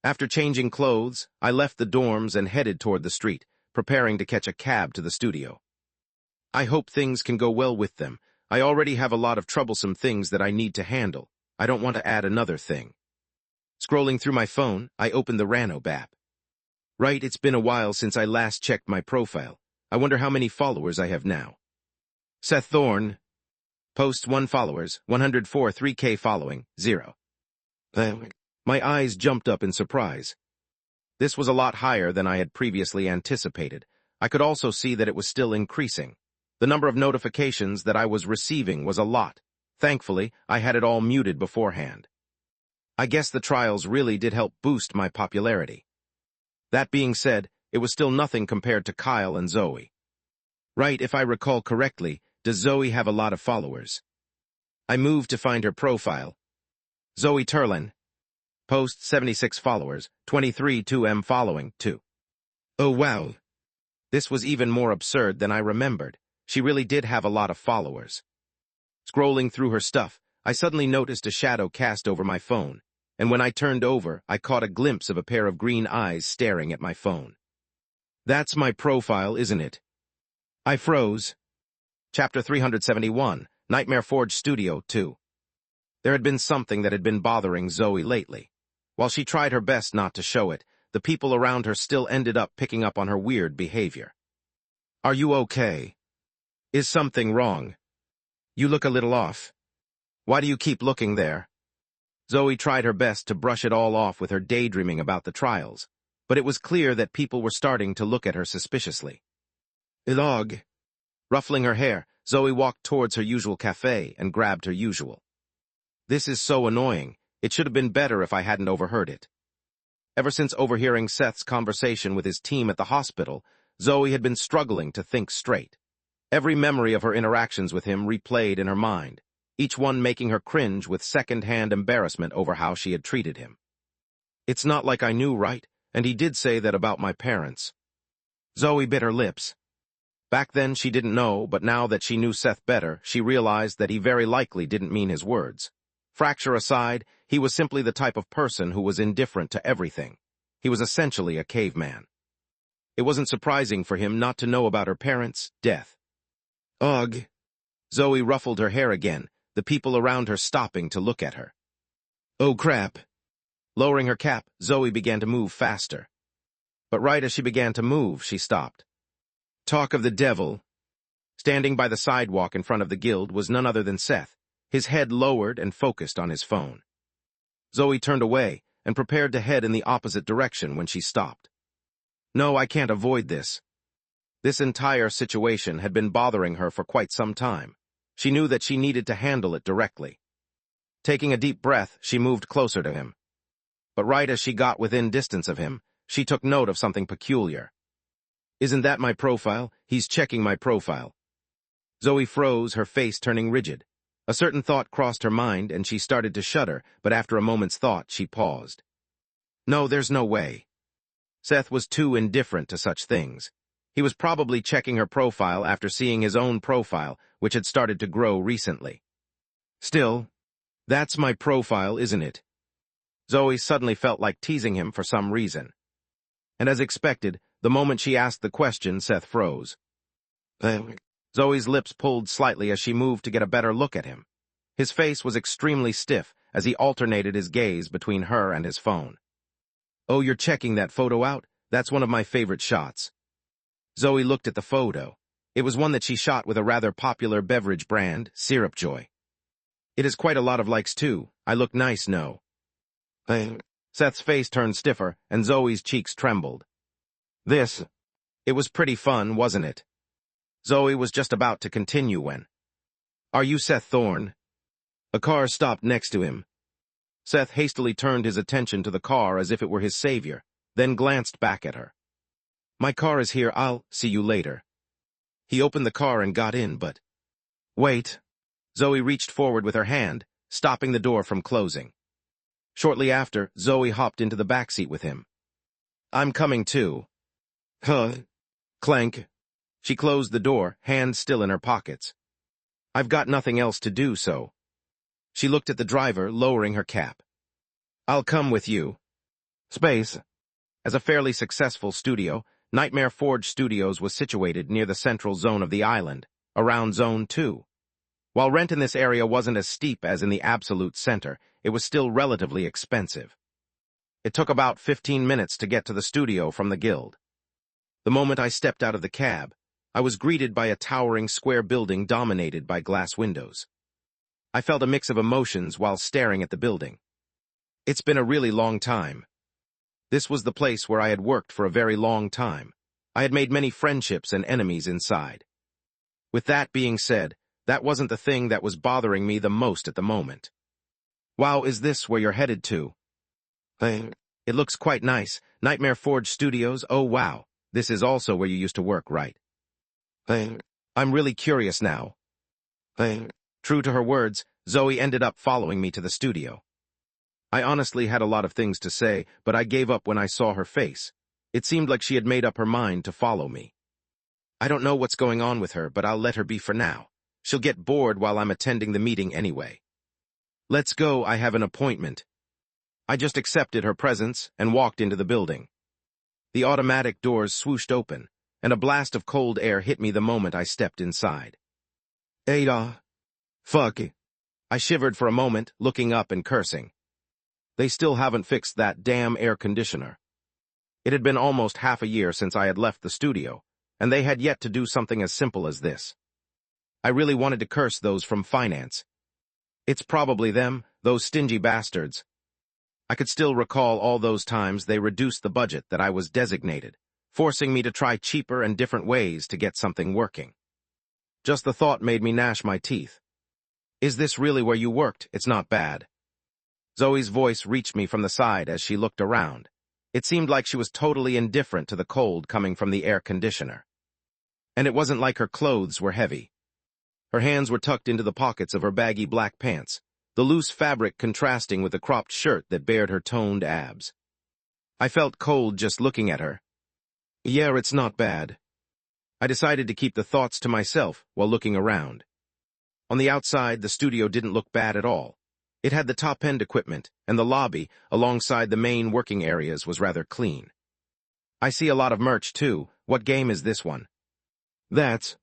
After changing clothes, I left the dorms and headed toward the street, preparing to catch a cab to the studio. I hope things can go well with them. I already have a lot of troublesome things that I need to handle. I don't want to add another thing. Scrolling through my phone, I opened the Rano app. Right, it's been a while since I last checked my profile. I wonder how many followers I have now. Seth Thorne. Posts 1 followers, 104 3K following, 0. My eyes jumped up in surprise. This was a lot higher than I had previously anticipated. I could also see that it was still increasing. The number of notifications that I was receiving was a lot. Thankfully, I had it all muted beforehand. I guess the trials really did help boost my popularity. That being said, it was still nothing compared to Kyle and Zoe. Right, if I recall correctly, does Zoe have a lot of followers? I moved to find her profile. Zoe Turlin. Post 76 followers, 23 2M following, 2. Oh wow. This was even more absurd than I remembered. She really did have a lot of followers. Scrolling through her stuff, I suddenly noticed a shadow cast over my phone, and when I turned over, I caught a glimpse of a pair of green eyes staring at my phone. That's my profile, isn't it? I froze. Chapter 371, Nightmare Forge Studio 2. There had been something that had been bothering Zoe lately. While she tried her best not to show it, the people around her still ended up picking up on her weird behavior. Are you okay? Is something wrong? You look a little off. Why do you keep looking there? Zoe tried her best to brush it all off with her daydreaming about the trials, but it was clear that people were starting to look at her suspiciously. Ilog. Ruffling her hair, Zoe walked towards her usual cafe and grabbed her usual. This is so annoying. It should have been better if I hadn't overheard it. Ever since overhearing Seth's conversation with his team at the hospital, Zoe had been struggling to think straight. Every memory of her interactions with him replayed in her mind, each one making her cringe with second-hand embarrassment over how she had treated him. It's not like I knew, right? And he did say that about my parents. Zoe bit her lips. Back then she didn't know, but now that she knew Seth better, she realized that he very likely didn't mean his words. Fracture aside, he was simply the type of person who was indifferent to everything. He was essentially a caveman. It wasn't surprising for him not to know about her parents' death. Ugh. Zoe ruffled her hair again, the people around her stopping to look at her. Oh crap. Lowering her cap, Zoe began to move faster. But right as she began to move, she stopped. Talk of the devil. Standing by the sidewalk in front of the guild was none other than Seth, his head lowered and focused on his phone. Zoe turned away and prepared to head in the opposite direction when she stopped. No, I can't avoid this. This entire situation had been bothering her for quite some time. She knew that she needed to handle it directly. Taking a deep breath, she moved closer to him. But right as she got within distance of him, she took note of something peculiar. "Isn't that my profile? He's checking my profile." Zoe froze, her face turning rigid. A certain thought crossed her mind, and she started to shudder, but after a moment's thought, she paused. No, there's no way. Seth was too indifferent to such things. He was probably checking her profile after seeing his own profile, which had started to grow recently. Still, that's my profile, isn't it? Zoe suddenly felt like teasing him for some reason. And as expected, the moment she asked the question, Seth froze. Zoe's lips pulled slightly as she moved to get a better look at him. His face was extremely stiff as he alternated his gaze between her and his phone. "Oh, you're checking that photo out? That's one of my favorite shots." Zoe looked at the photo. It was one that she shot with a rather popular beverage brand, Syrup Joy. "It has quite a lot of likes too. I look nice, no?" Seth's face turned stiffer, and Zoe's cheeks trembled. It was pretty fun, wasn't it? Zoe was just about to continue when... "Are you Seth Thorne?" A car stopped next to him. Seth hastily turned his attention to the car as if it were his savior, then glanced back at her. "My car is here, I'll see you later." He opened the car and got in, but... "Wait." Zoe reached forward with her hand, stopping the door from closing. Shortly after, Zoe hopped into the backseat with him. "I'm coming too." "Huh?" Clank. She closed the door, hands still in her pockets. "I've got nothing else to do, so..." She looked at the driver, lowering her cap. "I'll come with you." Space. As a fairly successful studio, Nightmare Forge Studios was situated near the central zone of the island, around Zone 2. While rent in this area wasn't as steep as in the absolute center, it was still relatively expensive. It took about 15 minutes to get to the studio from the guild. The moment I stepped out of the cab, I was greeted by a towering square building dominated by glass windows. I felt a mix of emotions while staring at the building. It's been a really long time. This was the place where I had worked for a very long time. I had made many friendships and enemies inside. With that being said, that wasn't the thing that was bothering me the most at the moment. "Wow, is this where you're headed to?" "It looks quite nice. Nightmare Forge Studios, oh wow. This is also where you used to work, right?" "I'm really curious now." True to her words, Zoe ended up following me to the studio. I honestly had a lot of things to say, but I gave up when I saw her face. It seemed like she had made up her mind to follow me. I don't know what's going on with her, but I'll let her be for now. She'll get bored while I'm attending the meeting anyway. "Let's go, I have an appointment." I just accepted her presence and walked into the building. The automatic doors swooshed open, and a blast of cold air hit me the moment I stepped inside. Ada. Fuck. I shivered for a moment, looking up and cursing. They still haven't fixed that damn air conditioner. It had been almost half a year since I had left the studio, and they had yet to do something as simple as this. I really wanted to curse those from finance. It's probably them, those stingy bastards. I could still recall all those times they reduced the budget that I was designated, forcing me to try cheaper and different ways to get something working. Just the thought made me gnash my teeth. "Is this really where you worked? It's not bad." Zoe's voice reached me from the side as she looked around. It seemed like she was totally indifferent to the cold coming from the air conditioner. And it wasn't like her clothes were heavy. Her hands were tucked into the pockets of her baggy black pants, the loose fabric contrasting with the cropped shirt that bared her toned abs. I felt cold just looking at her. "Yeah, it's not bad." I decided to keep the thoughts to myself while looking around. On the outside, the studio didn't look bad at all. It had the top-end equipment, and the lobby, alongside the main working areas, was rather clean. "I see a lot of merch, too. What game is this one?" "That's..."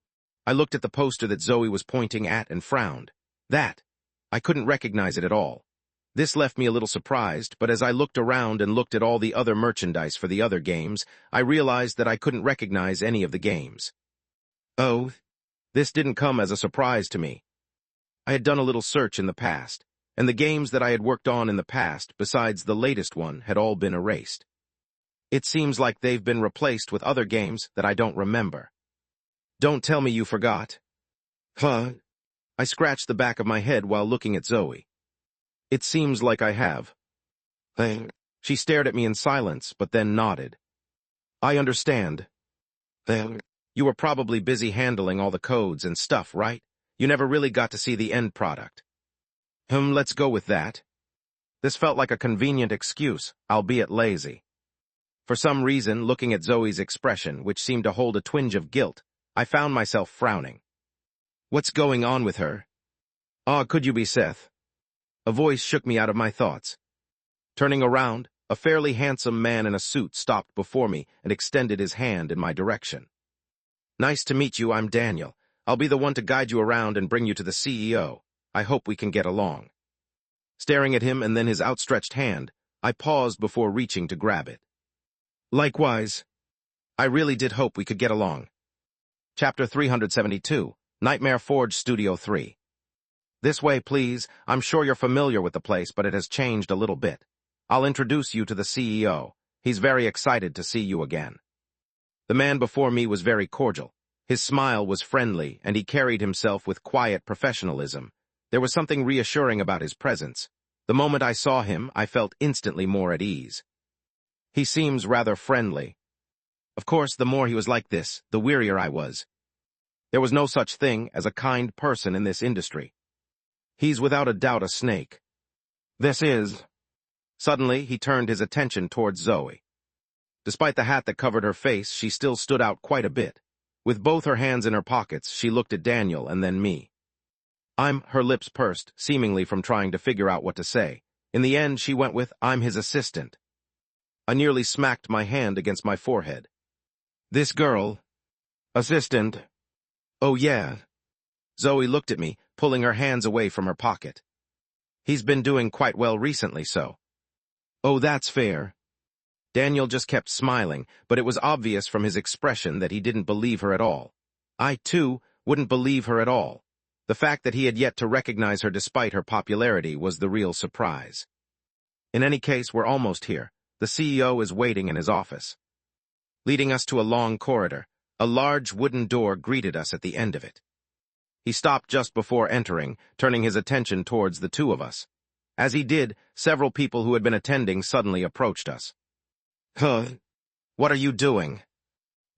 I looked at the poster that Zoe was pointing at and frowned. "That." I couldn't recognize it at all. This left me a little surprised, but as I looked around and looked at all the other merchandise for the other games, I realized that I couldn't recognize any of the games. Oh, this didn't come as a surprise to me. I had done a little search in the past, and the games that I had worked on in the past, besides the latest one, had all been erased. It seems like they've been replaced with other games that I don't remember. "Don't tell me you forgot." "Huh?" I scratched the back of my head while looking at Zoe. It seems like I have. She stared at me in silence, but then nodded. I understand. You were probably busy handling all the codes and stuff, right? You never really got to see the end product. Let's go with that. This felt like a convenient excuse, albeit lazy. For some reason, looking at Zoe's expression, which seemed to hold a twinge of guilt, I found myself frowning. What's going on with her? Could you be Seth? A voice shook me out of my thoughts. Turning around, a fairly handsome man in a suit stopped before me and extended his hand in my direction. Nice to meet you, I'm Daniel. I'll be the one to guide you around and bring you to the CEO. I hope we can get along. Staring at him and then his outstretched hand, I paused before reaching to grab it. Likewise. I really did hope we could get along. Chapter 372, Nightmare Forge Studio 3. This way, please. I'm sure you're familiar with the place, but it has changed a little bit. I'll introduce you to the CEO. He's very excited to see you again. The man before me was very cordial. His smile was friendly, and he carried himself with quiet professionalism. There was something reassuring about his presence. The moment I saw him, I felt instantly more at ease. He seems rather friendly. Of course, the more he was like this, the wearier I was. There was no such thing as a kind person in this industry. He's without a doubt a snake. This is... Suddenly, he turned his attention towards Zoe. Despite the hat that covered her face, she still stood out quite a bit. With both her hands in her pockets, she looked at Daniel and then me. Her lips pursed, seemingly from trying to figure out what to say. In the end, she went with, I'm his assistant. I nearly smacked my hand against my forehead. This girl... Assistant... Oh yeah. Zoe looked at me, pulling her hands away from her pocket. He's been doing quite well recently, so... Oh, that's fair. Daniel just kept smiling, but it was obvious from his expression that he didn't believe her at all. I, too, wouldn't believe her at all. The fact that he had yet to recognize her despite her popularity was the real surprise. In any case, we're almost here. The CEO is waiting in his office. Leading us to a long corridor, a large wooden door greeted us at the end of it. He stopped just before entering, turning his attention towards the two of us. As he did, several people who had been attending suddenly approached us. What are you doing?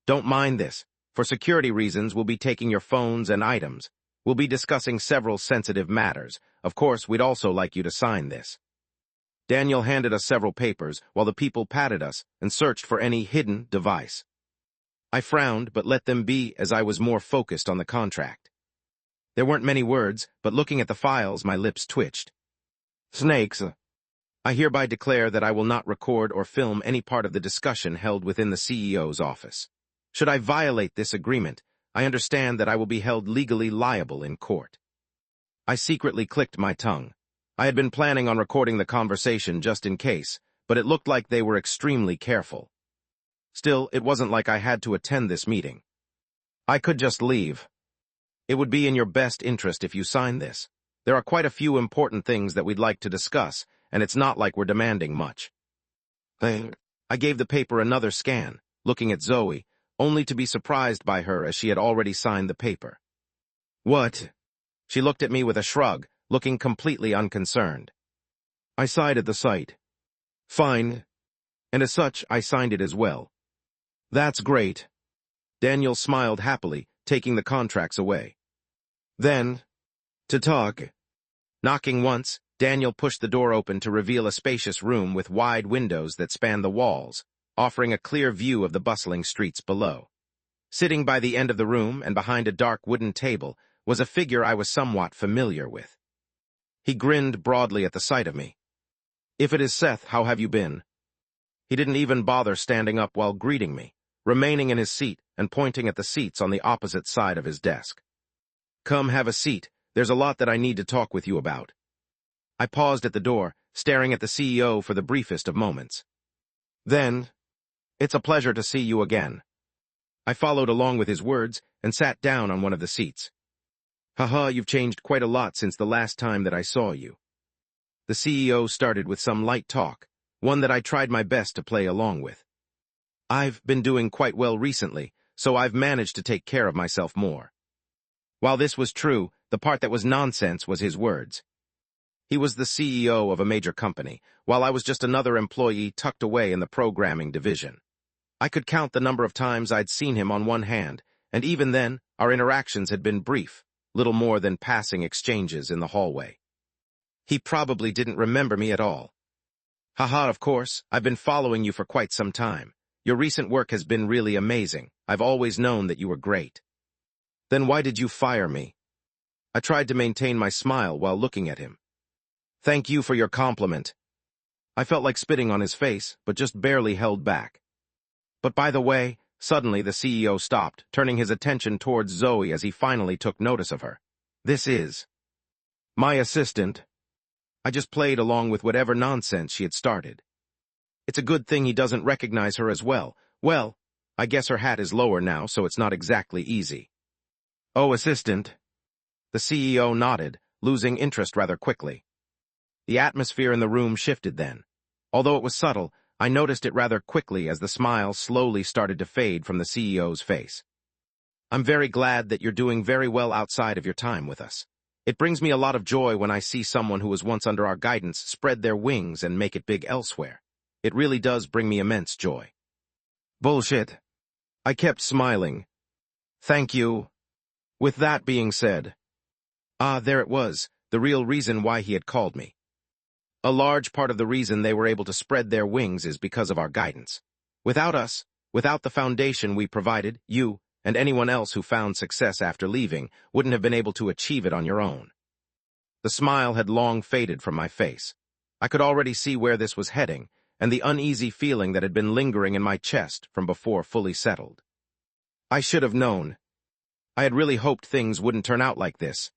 Don't mind this. For security reasons, we'll be taking your phones and items. We'll be discussing several sensitive matters. Of course, we'd also like you to sign this. Daniel handed us several papers while the people patted us and searched for any hidden device. I frowned, but let them be as I was more focused on the contract. There weren't many words, but looking at the files, my lips twitched. Snakes. I hereby declare that I will not record or film any part of the discussion held within the CEO's office. Should I violate this agreement, I understand that I will be held legally liable in court. I secretly clicked my tongue. I had been planning on recording the conversation just in case, but it looked like they were extremely careful. Still, it wasn't like I had to attend this meeting. I could just leave. It would be in your best interest if you sign this. There are quite a few important things that we'd like to discuss, and it's not like we're demanding much. I gave the paper another scan, looking at Zoe, only to be surprised by her as she had already signed the paper. What? She looked at me with a shrug, looking completely unconcerned. I sighed at the sight. Fine. And as such, I signed it as well. That's great. Daniel smiled happily, taking the contracts away. Then, to talk. Knocking once, Daniel pushed the door open to reveal a spacious room with wide windows that spanned the walls, offering a clear view of the bustling streets below. Sitting by the end of the room and behind a dark wooden table was a figure I was somewhat familiar with. He grinned broadly at the sight of me. If it is Seth, how have you been? He didn't even bother standing up while greeting me, remaining in his seat and pointing at the seats on the opposite side of his desk. Come have a seat. There's a lot that I need to talk with you about. I paused at the door, staring at the CEO for the briefest of moments. Then, it's a pleasure to see you again. I followed along with his words and sat down on one of the seats. Haha, you've changed quite a lot since the last time that I saw you. The CEO started with some light talk, one that I tried my best to play along with. I've been doing quite well recently, so I've managed to take care of myself more. While this was true, the part that was nonsense was his words. He was the CEO of a major company, while I was just another employee tucked away in the programming division. I could count the number of times I'd seen him on one hand, and even then, our interactions had been brief, little more than passing exchanges in the hallway. He probably didn't remember me at all. Haha, of course, I've been following you for quite some time. Your recent work has been really amazing. I've always known that you were great. Then why did you fire me? I tried to maintain my smile while looking at him. Thank you for your compliment. I felt like spitting on his face, but just barely held back. But by the way, suddenly the CEO stopped, turning his attention towards Zoe as he finally took notice of her. This is my assistant. I just played along with whatever nonsense she had started. It's a good thing he doesn't recognize her as well. Well, I guess her hat is lower now, so it's not exactly easy. Oh, assistant. The CEO nodded, losing interest rather quickly. The atmosphere in the room shifted then. Although it was subtle, I noticed it rather quickly as the smile slowly started to fade from the CEO's face. I'm very glad that you're doing very well outside of your time with us. It brings me a lot of joy when I see someone who was once under our guidance spread their wings and make it big elsewhere. It really does bring me immense joy. Bullshit. I kept smiling. Thank you. With that being said, there it was, the real reason why he had called me. A large part of the reason they were able to spread their wings is because of our guidance. Without us, without the foundation we provided, you, and anyone else who found success after leaving, wouldn't have been able to achieve it on your own. The smile had long faded from my face. I could already see where this was heading, and the uneasy feeling that had been lingering in my chest from before fully settled. I should have known. I had really hoped things wouldn't turn out like this.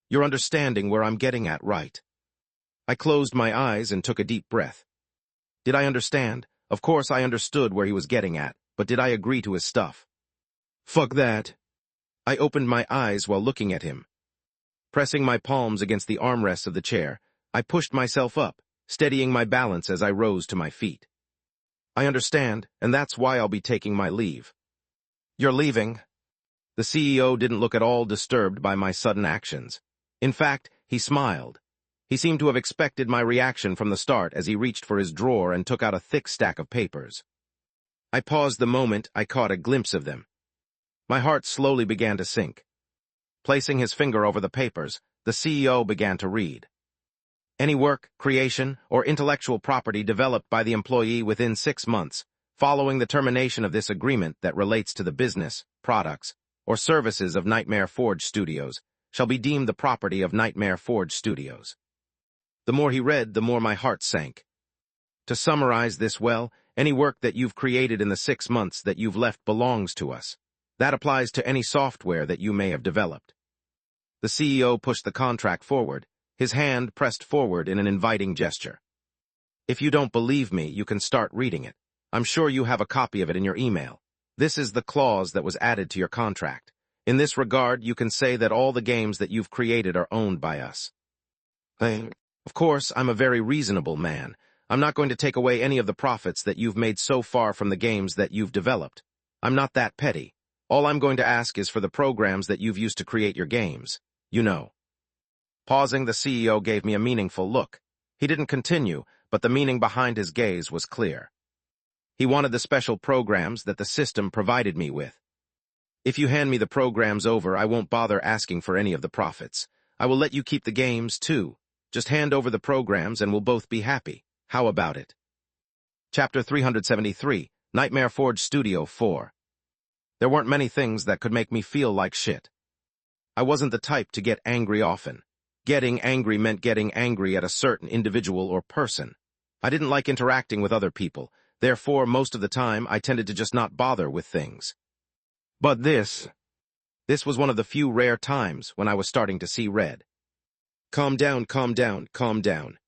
You're understanding where I'm getting at, right? I closed my eyes and took a deep breath. Did I understand? Of course I understood where he was getting at, but did I agree to his stuff? Fuck that. I opened my eyes while looking at him. Pressing my palms against the armrests of the chair, I pushed myself up, steadying my balance as I rose to my feet. I understand, and that's why I'll be taking my leave. You're leaving? The CEO didn't look at all disturbed by my sudden actions. In fact, he smiled. He seemed to have expected my reaction from the start as he reached for his drawer and took out a thick stack of papers. I paused the moment I caught a glimpse of them. My heart slowly began to sink. Placing his finger over the papers, the CEO began to read. Any work, creation, or intellectual property developed by the employee within 6 months, following the termination of this agreement that relates to the business, products, or services of Nightmare Forge Studios, shall be deemed the property of Nightmare Forge Studios. The more he read, the more my heart sank. To summarize this well, any work that you've created in the 6 months that you've left belongs to us. That applies to any software that you may have developed. The CEO pushed the contract forward, his hand pressed forward in an inviting gesture. If you don't believe me, you can start reading it. I'm sure you have a copy of it in your email. This is the clause that was added to your contract. In this regard, you can say that all the games that you've created are owned by us. Of course, I'm a very reasonable man. I'm not going to take away any of the profits that you've made so far from the games that you've developed. I'm not that petty. All I'm going to ask is for the programs that you've used to create your games. You know. Pausing, the CEO gave me a meaningful look. He didn't continue, but the meaning behind his gaze was clear. He wanted the special programs that the system provided me with. If you hand me the programs over, I won't bother asking for any of the profits. I will let you keep the games, too. Just hand over the programs and we'll both be happy. How about it? Chapter 373, Nightmare Forge Studio 4. There weren't many things that could make me feel like shit. I wasn't the type to get angry often. Getting angry meant getting angry at a certain individual or person. I didn't like interacting with other people. Therefore, most of the time, I tended to just not bother with things. But this was one of the few rare times when I was starting to see red. Calm down, calm down, calm down.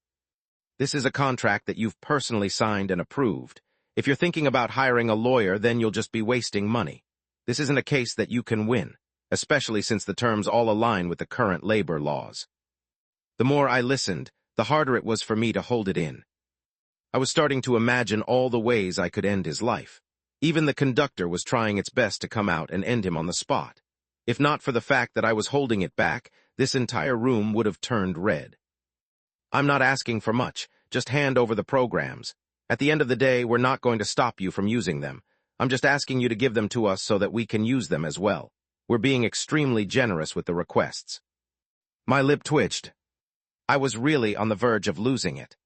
This is a contract that you've personally signed and approved. If you're thinking about hiring a lawyer, then you'll just be wasting money. This isn't a case that you can win, especially since the terms all align with the current labor laws. The more I listened, the harder it was for me to hold it in. I was starting to imagine all the ways I could end his life. Even the conductor was trying its best to come out and end him on the spot. If not for the fact that I was holding it back, this entire room would have turned red. I'm not asking for much, just hand over the programs. At the end of the day, we're not going to stop you from using them. I'm just asking you to give them to us so that we can use them as well. We're being extremely generous with the requests. My lip twitched. I was really on the verge of losing it.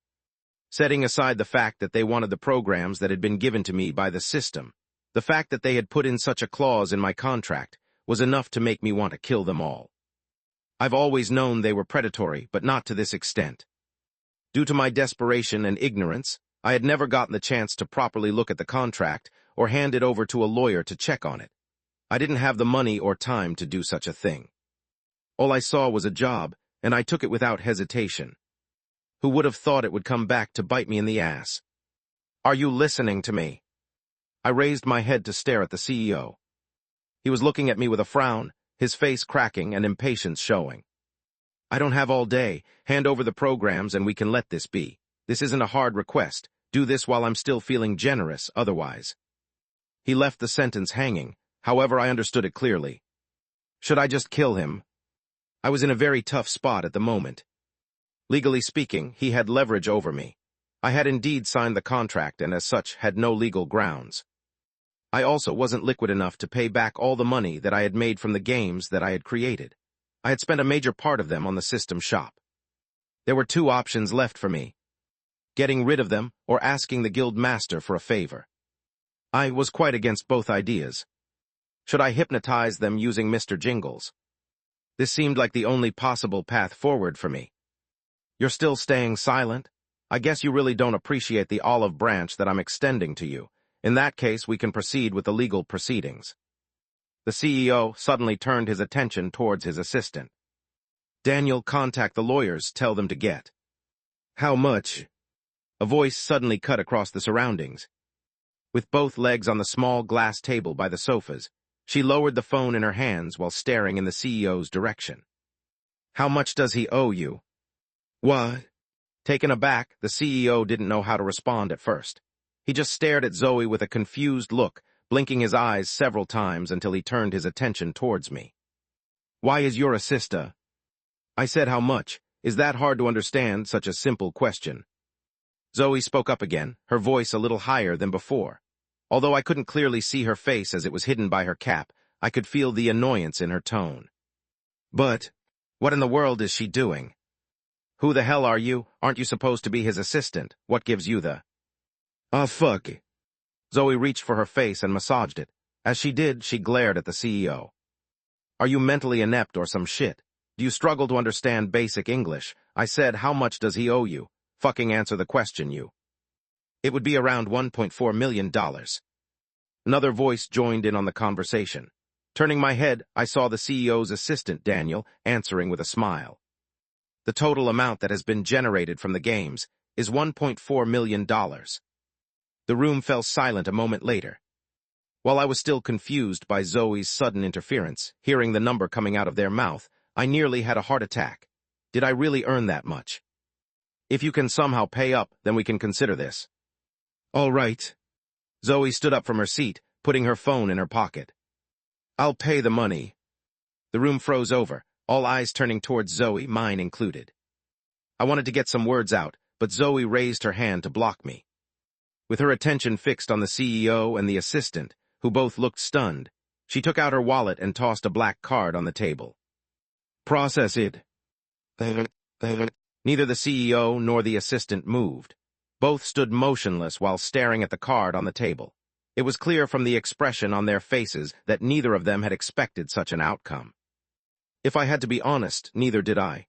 Setting aside the fact that they wanted the programs that had been given to me by the system, the fact that they had put in such a clause in my contract was enough to make me want to kill them all. I've always known they were predatory, but not to this extent. Due to my desperation and ignorance, I had never gotten the chance to properly look at the contract or hand it over to a lawyer to check on it. I didn't have the money or time to do such a thing. All I saw was a job, and I took it without hesitation. Who would have thought it would come back to bite me in the ass? Are you listening to me? I raised my head to stare at the CEO. He was looking at me with a frown, his face cracking and impatience showing. I don't have all day. Hand over the programs and we can let this be. This isn't a hard request. Do this while I'm still feeling generous, otherwise. He left the sentence hanging, however I understood it clearly. Should I just kill him? I was in a very tough spot at the moment. Legally speaking, he had leverage over me. I had indeed signed the contract and as such had no legal grounds. I also wasn't liquid enough to pay back all the money that I had made from the games that I had created. I had spent a major part of them on the system shop. There were two options left for me: getting rid of them or asking the guild master for a favor. I was quite against both ideas. Should I hypnotize them using Mr. Jingles? This seemed like the only possible path forward for me. You're still staying silent? I guess you really don't appreciate the olive branch that I'm extending to you. In that case, we can proceed with the legal proceedings. The CEO suddenly turned his attention towards his assistant. Daniel, contact the lawyers, tell them to get. How much? A voice suddenly cut across the surroundings. With both legs on the small glass table by the sofas, she lowered the phone in her hands while staring in the CEO's direction. How much does he owe you? What? Taken aback, the CEO didn't know how to respond at first. He just stared at Zoe with a confused look, blinking his eyes several times until he turned his attention towards me. Why is your assista? I said how much. Is that hard to understand, such a simple question? Zoe spoke up again, her voice a little higher than before. Although I couldn't clearly see her face as it was hidden by her cap, I could feel the annoyance in her tone. But, what in the world is she doing? Who the hell are you? Aren't you supposed to be his assistant? What gives you the... Ah, fuck. Zoe reached for her face and massaged it. As she did, she glared at the CEO. Are you mentally inept or some shit? Do you struggle to understand basic English? I said, how much does he owe you? Fucking answer the question, you. It would be around $1.4 million. Another voice joined in on the conversation. Turning my head, I saw the CEO's assistant, Daniel, answering with a smile. The total amount that has been generated from the games is $1.4 million. The room fell silent a moment later. While I was still confused by Zoe's sudden interference, hearing the number coming out of their mouth, I nearly had a heart attack. Did I really earn that much? If you can somehow pay up, then we can consider this. All right. Zoe stood up from her seat, putting her phone in her pocket. I'll pay the money. The room froze over, all eyes turning towards Zoe, mine included. I wanted to get some words out, but Zoe raised her hand to block me. With her attention fixed on the CEO and the assistant, who both looked stunned, she took out her wallet and tossed a black card on the table. Process it. Neither the CEO nor the assistant moved. Both stood motionless while staring at the card on the table. It was clear from the expression on their faces that neither of them had expected such an outcome. If I had to be honest, neither did I.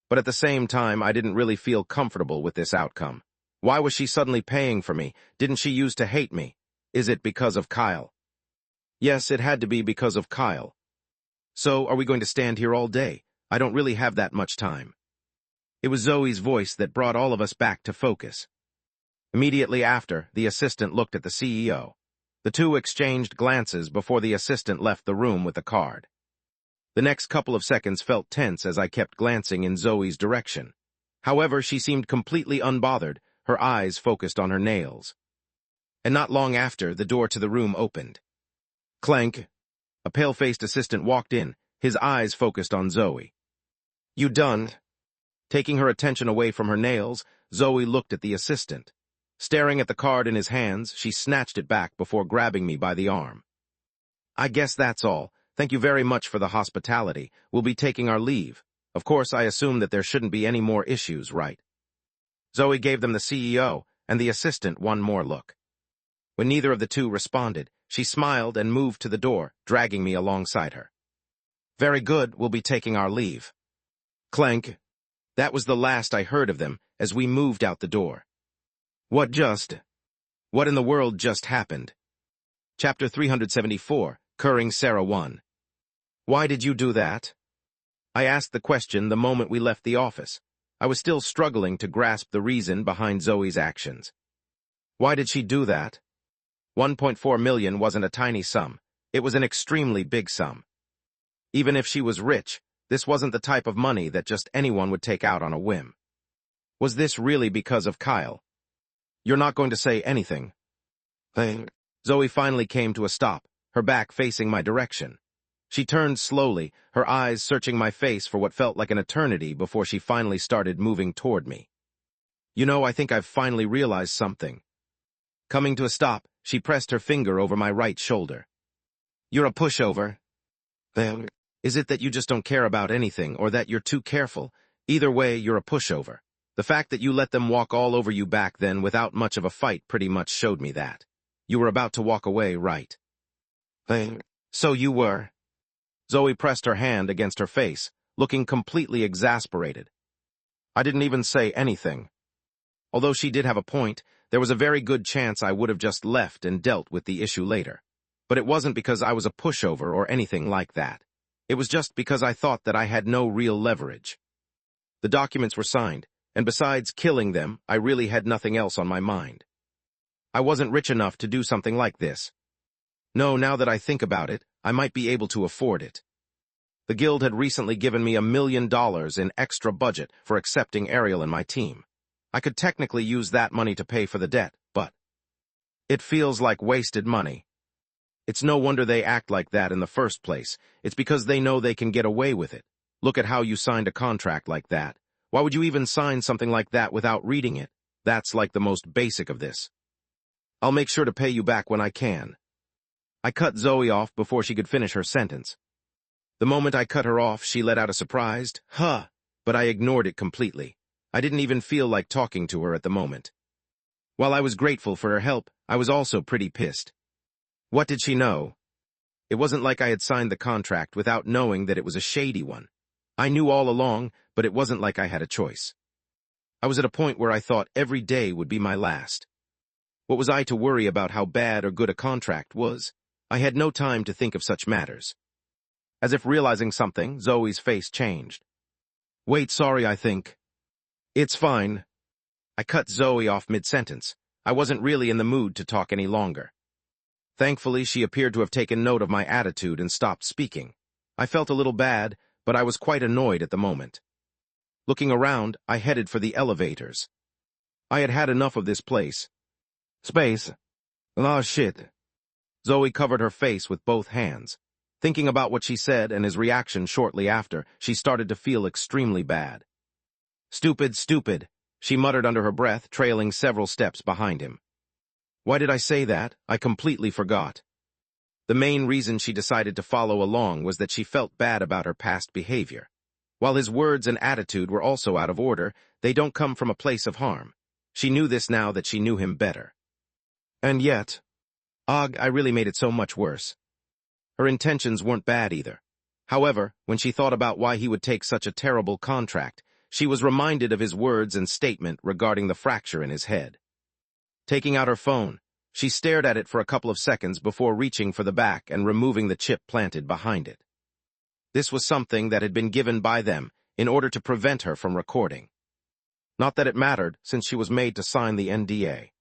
But at the same time, I didn't really feel comfortable with this outcome. Why was she suddenly paying for me? Didn't she used to hate me? Is it because of Kyle? Yes, it had to be because of Kyle. So, are we going to stand here all day? I don't really have that much time. It was Zoe's voice that brought all of us back to focus. Immediately after, the assistant looked at the CEO. The two exchanged glances before the assistant left the room with the card. The next couple of seconds felt tense as I kept glancing in Zoe's direction. However, she seemed completely unbothered, her eyes focused on her nails. And not long after, the door to the room opened. Clank. A pale-faced assistant walked in, his eyes focused on Zoe. "You done?" Taking her attention away from her nails, Zoe looked at the assistant. Staring at the card in his hands, she snatched it back before grabbing me by the arm. "I guess that's all. Thank you very much for the hospitality. We'll be taking our leave. Of course, I assume that there shouldn't be any more issues, right?" Zoe gave them the CEO and the assistant one more look. When neither of the two responded, she smiled and moved to the door, dragging me alongside her. "Very good, we'll be taking our leave." Clank. That was the last I heard of them as we moved out the door. What in the world just happened? Chapter 374, Curring Sarah 1. Why did you do that? I asked the question the moment we left the office. I was still struggling to grasp the reason behind Zoe's actions. Why did she do that? 1.4 million wasn't a tiny sum. It was an extremely big sum. Even if she was rich, this wasn't the type of money that just anyone would take out on a whim. Was this really because of Kyle? You're not going to say anything? Zoe finally came to a stop, her back facing my direction. She turned slowly, her eyes searching my face for what felt like an eternity before she finally started moving toward me. "You know, I think I've finally realized something." Coming to a stop, she pressed her finger over my right shoulder. "You're a pushover." Is it that you just don't care about anything, or that you're too careful? Either way, you're a pushover. The fact that you let them walk all over you back then without much of a fight pretty much showed me that. You were about to walk away, right? So you were. Zoe pressed her hand against her face, looking completely exasperated. I didn't even say anything. Although she did have a point, there was a very good chance I would have just left and dealt with the issue later. But it wasn't because I was a pushover or anything like that. It was just because I thought that I had no real leverage. The documents were signed, and besides killing them, I really had nothing else on my mind. I wasn't rich enough to do something like this. No, now that I think about it, I might be able to afford it. The guild had recently given me $1 million in extra budget for accepting Ariel in my team. I could technically use that money to pay for the debt, but it feels like wasted money. It's no wonder they act like that in the first place. It's because they know they can get away with it. Look at how you signed a contract like that. Why would you even sign something like that without reading it? That's like the most basic of this. I'll make sure to pay you back when I can. I cut Zoe off before she could finish her sentence. The moment I cut her off, she let out a surprised, "Huh," but I ignored it completely. I didn't even feel like talking to her at the moment. While I was grateful for her help, I was also pretty pissed. What did she know? It wasn't like I had signed the contract without knowing that it was a shady one. I knew all along, but it wasn't like I had a choice. I was at a point where I thought every day would be my last. What was I to worry about how bad or good a contract was? I had no time to think of such matters. As if realizing something, Zoe's face changed. "Wait, sorry, I think." "It's fine." I cut Zoe off mid-sentence. I wasn't really in the mood to talk any longer. Thankfully, she appeared to have taken note of my attitude and stopped speaking. I felt a little bad, but I was quite annoyed at the moment. Looking around, I headed for the elevators. I had had enough of this place. Space. Oh, shit. Zoe covered her face with both hands. Thinking about what she said and his reaction shortly after, she started to feel extremely bad. "Stupid, stupid," she muttered under her breath, trailing several steps behind him. Why did I say that? I completely forgot. The main reason she decided to follow along was that she felt bad about her past behavior. While his words and attitude were also out of order, they don't come from a place of harm. She knew this now that she knew him better. And yet, I really made it so much worse. Her intentions weren't bad either. However, when she thought about why he would take such a terrible contract, she was reminded of his words and statement regarding the fracture in his head. Taking out her phone, she stared at it for a couple of seconds before reaching for the back and removing the chip planted behind it. This was something that had been given by them in order to prevent her from recording. Not that it mattered, since she was made to sign the NDA.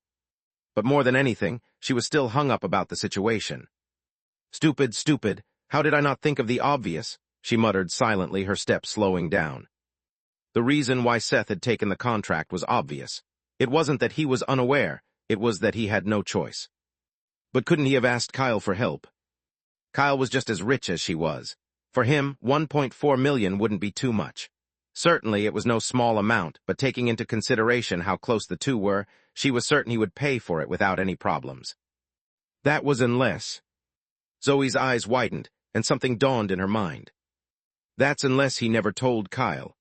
But more than anything, she was still hung up about the situation. "Stupid, stupid, how did I not think of the obvious?" she muttered silently, her steps slowing down. The reason why Seth had taken the contract was obvious. It wasn't that he was unaware, it was that he had no choice. But couldn't he have asked Kyle for help? Kyle was just as rich as she was. For him, 1.4 million wouldn't be too much. Certainly, it was no small amount, but taking into consideration how close the two were, she was certain he would pay for it without any problems. That was unless... Zoe's eyes widened, and something dawned in her mind. That's unless he never told Kyle.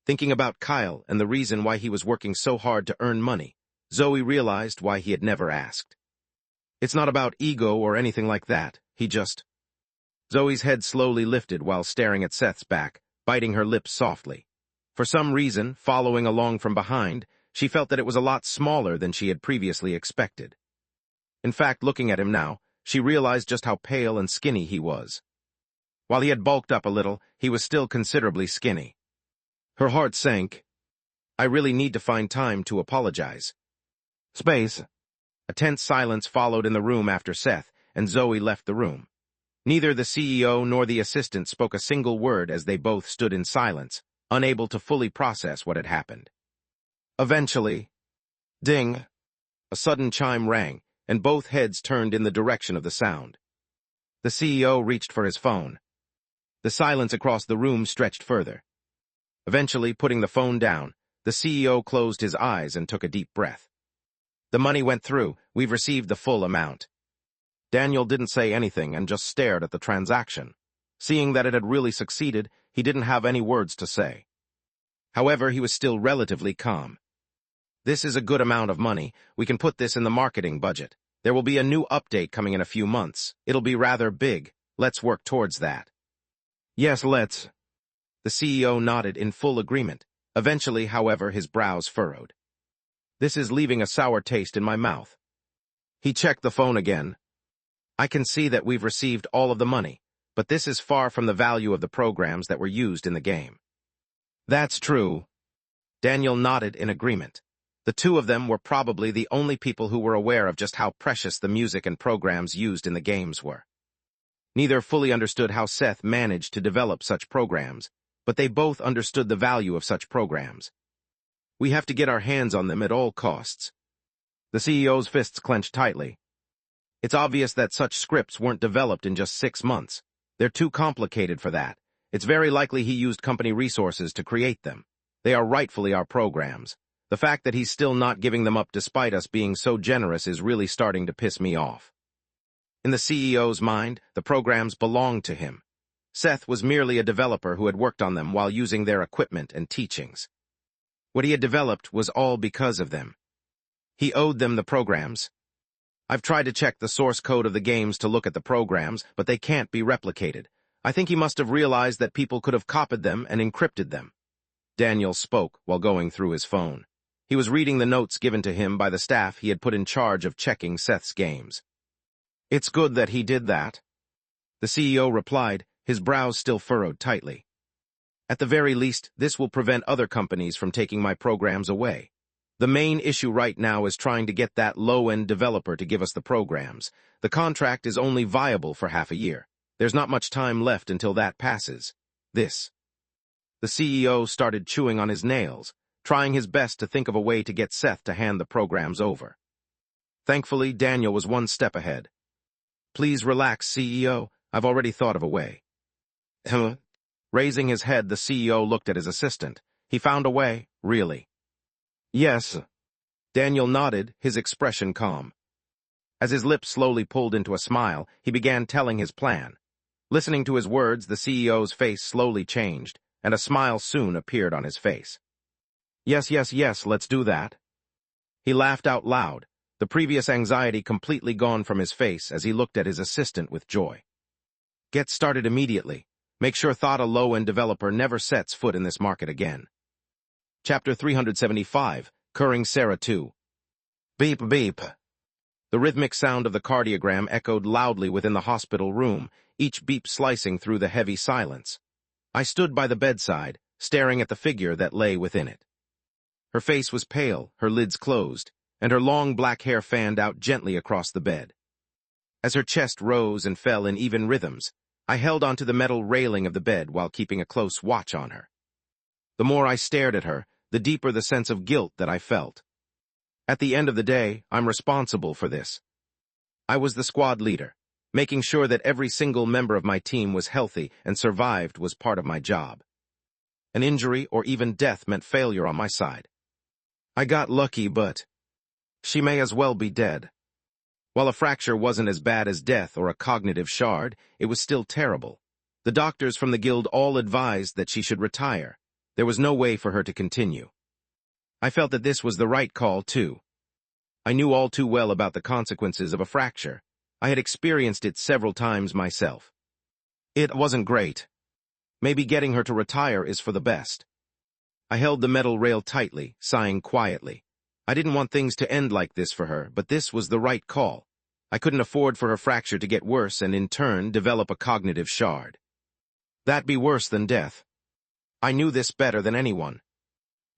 Thinking about Kyle and the reason why he was working so hard to earn money, Zoe realized why he had never asked. It's not about ego or anything like that, he just... Zoe's head slowly lifted while staring at Seth's back, biting her lips softly. For some reason, following along from behind, she felt that it was a lot smaller than she had previously expected. In fact, looking at him now, she realized just how pale and skinny he was. While he had bulked up a little, he was still considerably skinny. Her heart sank. I really need to find time to apologize. Space. A tense silence followed in the room after Seth, and Zoe left the room. Neither the CEO nor the assistant spoke a single word as they both stood in silence, unable to fully process what had happened. Eventually, ding! A sudden chime rang, and both heads turned in the direction of the sound. The CEO reached for his phone. The silence across the room stretched further. Eventually, putting the phone down, the CEO closed his eyes and took a deep breath. The money went through. We've received the full amount. Daniel didn't say anything and just stared at the transaction. Seeing that it had really succeeded, he didn't have any words to say. However, he was still relatively calm. This is a good amount of money. We can put this in the marketing budget. There will be a new update coming in a few months. It'll be rather big. Let's work towards that. Yes, let's. The CEO nodded in full agreement. Eventually, however, his brows furrowed. This is leaving a sour taste in my mouth. He checked the phone again. I can see that we've received all of the money, but this is far from the value of the programs that were used in the game. That's true. Daniel nodded in agreement. The two of them were probably the only people who were aware of just how precious the music and programs used in the games were. Neither fully understood how Seth managed to develop such programs, but they both understood the value of such programs. We have to get our hands on them at all costs. The CEO's fists clenched tightly. It's obvious that such scripts weren't developed in just 6 months. They're too complicated for that. It's very likely he used company resources to create them. They are rightfully our programs. The fact that he's still not giving them up despite us being so generous is really starting to piss me off. In the CEO's mind, the programs belonged to him. Seth was merely a developer who had worked on them while using their equipment and teachings. What he had developed was all because of them. He owed them the programs. I've tried to check the source code of the games to look at the programs, but they can't be replicated. I think he must have realized that people could have copied them and encrypted them. Daniel spoke while going through his phone. He was reading the notes given to him by the staff he had put in charge of checking Seth's games. It's good that he did that. The CEO replied, his brows still furrowed tightly. At the very least, this will prevent other companies from taking my programs away. The main issue right now is trying to get that low-end developer to give us the programs. The contract is only viable for half a year. There's not much time left until that passes. The CEO started chewing on his nails, trying his best to think of a way to get Seth to hand the programs over. Thankfully, Daniel was one step ahead. Please relax, CEO. I've already thought of a way. Raising his head, the CEO looked at his assistant. He found a way, really. Yes. Daniel nodded, his expression calm. As his lips slowly pulled into a smile, he began telling his plan. Listening to his words, the CEO's face slowly changed, and a smile soon appeared on his face. Yes, let's do that. He laughed out loud, the previous anxiety completely gone from his face as he looked at his assistant with joy. Get started immediately. Make sure Thought a low-end developer never sets foot in this market again. Chapter 375, Curing Sarah 2. Beep, beep. The rhythmic sound of the cardiogram echoed loudly within the hospital room, each beep slicing through the heavy silence. I stood by the bedside, staring at the figure that lay within it. Her face was pale, her lids closed, and her long black hair fanned out gently across the bed. As her chest rose and fell in even rhythms, I held onto the metal railing of the bed while keeping a close watch on her. The more I stared at her, the deeper the sense of guilt that I felt. At the end of the day, I'm responsible for this. I was the squad leader. Making sure that every single member of my team was healthy and survived was part of my job. An injury or even death meant failure on my side. I got lucky, but she may as well be dead. While a fracture wasn't as bad as death or a cognitive shard, it was still terrible. The doctors from the guild all advised that she should retire. There was no way for her to continue. I felt that this was the right call, too. I knew all too well about the consequences of a fracture. I had experienced it several times myself. It wasn't great. Maybe getting her to retire is for the best. I held the metal rail tightly, sighing quietly. I didn't want things to end like this for her, but this was the right call. I couldn't afford for her fracture to get worse and in turn develop a cognitive shard. That'd be worse than death. I knew this better than anyone.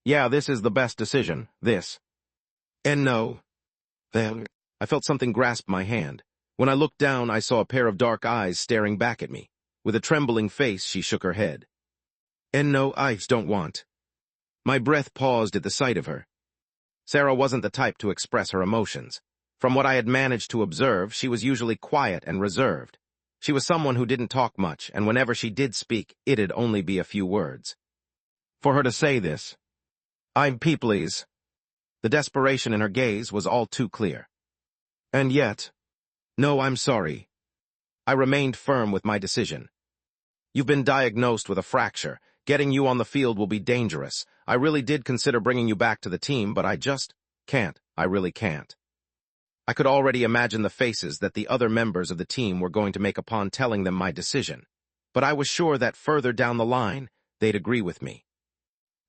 Yeah, this is the best decision, this. And no. Then, I felt something grasp my hand. When I looked down, I saw a pair of dark eyes staring back at me. With a trembling face, she shook her head. And no, I don't want. My breath paused at the sight of her. Sarah wasn't the type to express her emotions. From what I had managed to observe, she was usually quiet and reserved. She was someone who didn't talk much, and whenever she did speak, it'd only be a few words. For her to say this, "I'm please." The desperation in her gaze was all too clear. And yet, no, I'm sorry. I remained firm with my decision. You've been diagnosed with a fracture. Getting you on the field will be dangerous. I really did consider bringing you back to the team, but I just can't. I really can't. I could already imagine the faces that the other members of the team were going to make upon telling them my decision, but I was sure that further down the line, they'd agree with me.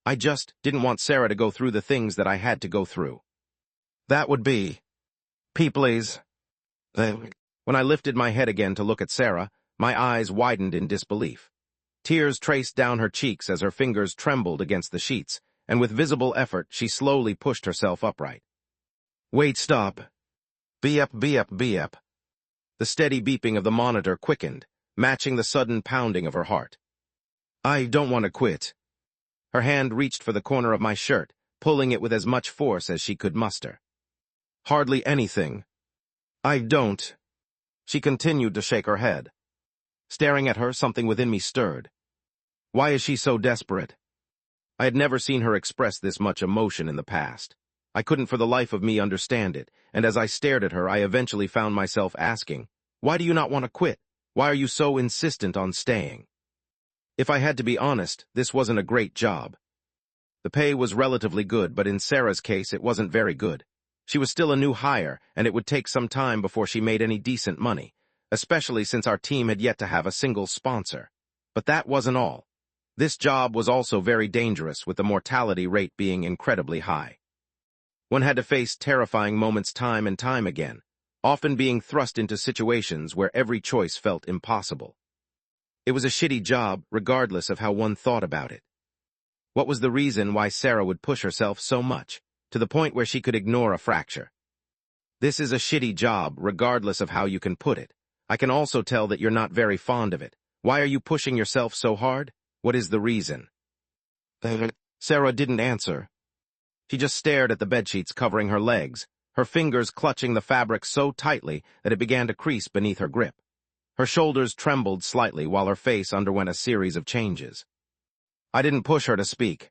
I just didn't want Sarah to go through the things that I had to go through. That would be... please. When I lifted my head again to look at Sarah, my eyes widened in disbelief. Tears traced down her cheeks as her fingers trembled against the sheets, and with visible effort, she slowly pushed herself upright. Wait, stop. Beep, beep, beep. The steady beeping of the monitor quickened, matching the sudden pounding of her heart. I don't want to quit. Her hand reached for the corner of my shirt, pulling it with as much force as she could muster. Hardly anything. I don't. She continued to shake her head. Staring at her, something within me stirred. Why is she so desperate? I had never seen her express this much emotion in the past. I couldn't for the life of me understand it, and as I stared at her, I eventually found myself asking, why do you not want to quit? Why are you so insistent on staying? If I had to be honest, this wasn't a great job. The pay was relatively good, but in Sarah's case, it wasn't very good. She was still a new hire, and it would take some time before she made any decent money, especially since our team had yet to have a single sponsor. But that wasn't all. This job was also very dangerous, with the mortality rate being incredibly high. One had to face terrifying moments time and time again, often being thrust into situations where every choice felt impossible. It was a shitty job, regardless of how one thought about it. What was the reason why Sarah would push herself so much, to the point where she could ignore a fracture? This is a shitty job, regardless of how you can put it. I can also tell that you're not very fond of it. Why are you pushing yourself so hard? What is the reason? Sarah didn't answer. She just stared at the bedsheets covering her legs, her fingers clutching the fabric so tightly that it began to crease beneath her grip. Her shoulders trembled slightly while her face underwent a series of changes. I didn't push her to speak.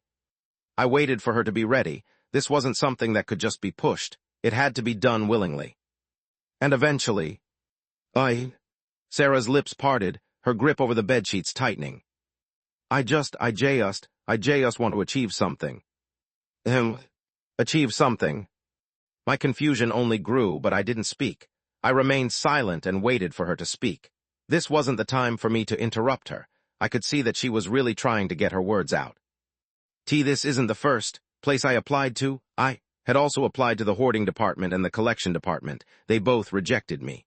I waited for her to be ready. This wasn't something that could just be pushed. It had to be done willingly. And eventually, Sarah's lips parted, her grip over the bedsheets tightening. I just want to achieve something. Achieve something. My confusion only grew, but I didn't speak. I remained silent and waited for her to speak. This wasn't the time for me to interrupt her. I could see that she was really trying to get her words out. This isn't the first place I applied to. I had also applied to the hoarding department and the collection department. They both rejected me.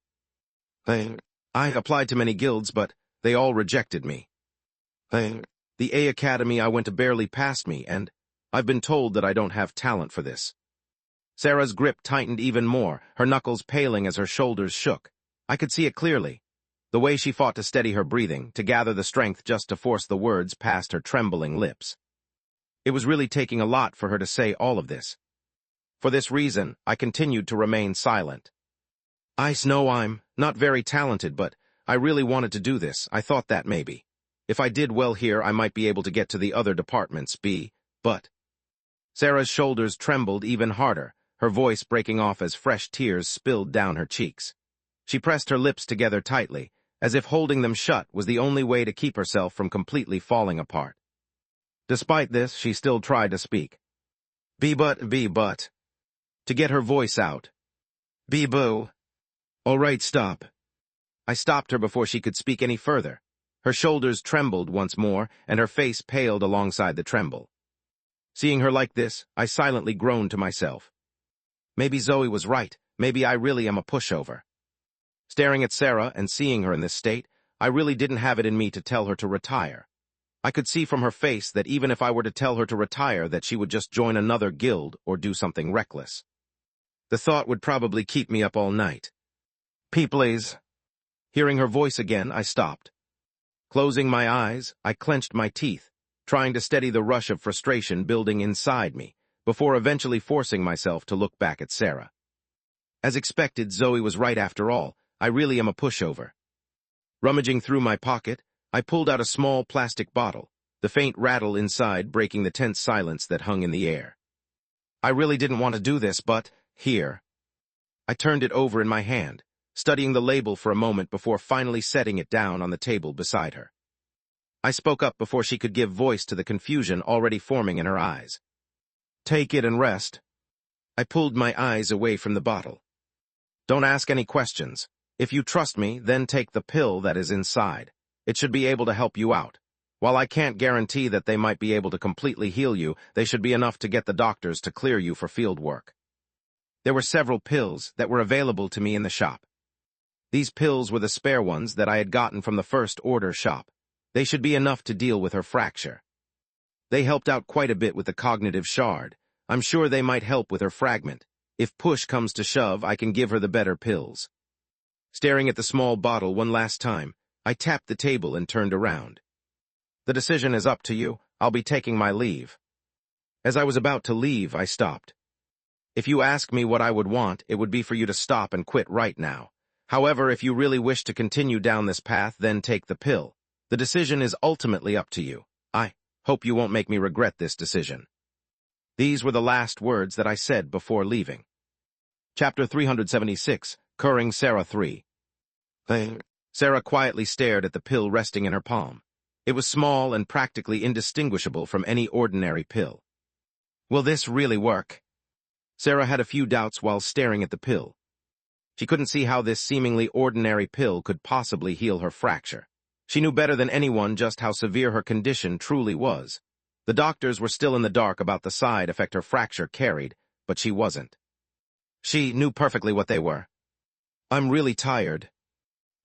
I applied to many guilds, but they all rejected me. The A Academy I went to barely passed me, and I've been told that I don't have talent for this. Sarah's grip tightened even more, her knuckles paling as her shoulders shook. I could see it clearly. The way she fought to steady her breathing, to gather the strength just to force the words past her trembling lips. It was really taking a lot for her to say all of this. For this reason, I continued to remain silent. I know I'm not very talented, but I really wanted to do this. I thought that maybe. If I did well here, I might be able to get to the other departments, but... Sarah's shoulders trembled even harder, her voice breaking off as fresh tears spilled down her cheeks. She pressed her lips together tightly, as if holding them shut was the only way to keep herself from completely falling apart. Despite this, she still tried to speak. But. To get her voice out. Boo. All right, stop. I stopped her before she could speak any further. Her shoulders trembled once more, and her face paled alongside the tremble. Seeing her like this, I silently groaned to myself. Maybe Zoe was right. Maybe I really am a pushover. Staring at Sarah and seeing her in this state, I really didn't have it in me to tell her to retire. I could see from her face that even if I were to tell her to retire, that she would just join another guild or do something reckless. The thought would probably keep me up all night. Please. Hearing her voice again, I stopped. Closing my eyes, I clenched my teeth, trying to steady the rush of frustration building inside me, before eventually forcing myself to look back at Sarah. As expected, Zoe was right after all. I really am a pushover. Rummaging through my pocket, I pulled out a small plastic bottle, the faint rattle inside breaking the tense silence that hung in the air. I really didn't want to do this, but, here. I turned it over in my hand, studying the label for a moment before finally setting it down on the table beside her. I spoke up before she could give voice to the confusion already forming in her eyes. Take it and rest. I pulled my eyes away from the bottle. Don't ask any questions. If you trust me, then take the pill that is inside. It should be able to help you out. While I can't guarantee that they might be able to completely heal you, they should be enough to get the doctors to clear you for field work. There were several pills that were available to me in the shop. These pills were the spare ones that I had gotten from the first order shop. They should be enough to deal with her fracture. They helped out quite a bit with the cognitive shard. I'm sure they might help with her fragment. If push comes to shove, I can give her the better pills. Staring at the small bottle one last time, I tapped the table and turned around. The decision is up to you. I'll be taking my leave. As I was about to leave, I stopped. If you ask me what I would want, it would be for you to stop and quit right now. However, if you really wish to continue down this path, then take the pill. The decision is ultimately up to you. I hope you won't make me regret this decision. These were the last words that I said before leaving. Chapter 376, Curing Sarah 3. Sarah quietly stared at the pill resting in her palm. It was small and practically indistinguishable from any ordinary pill. Will this really work? Sarah had a few doubts while staring at the pill. She couldn't see how this seemingly ordinary pill could possibly heal her fracture. She knew better than anyone just how severe her condition truly was. The doctors were still in the dark about the side effect her fracture carried, but she wasn't. She knew perfectly what they were. I'm really tired.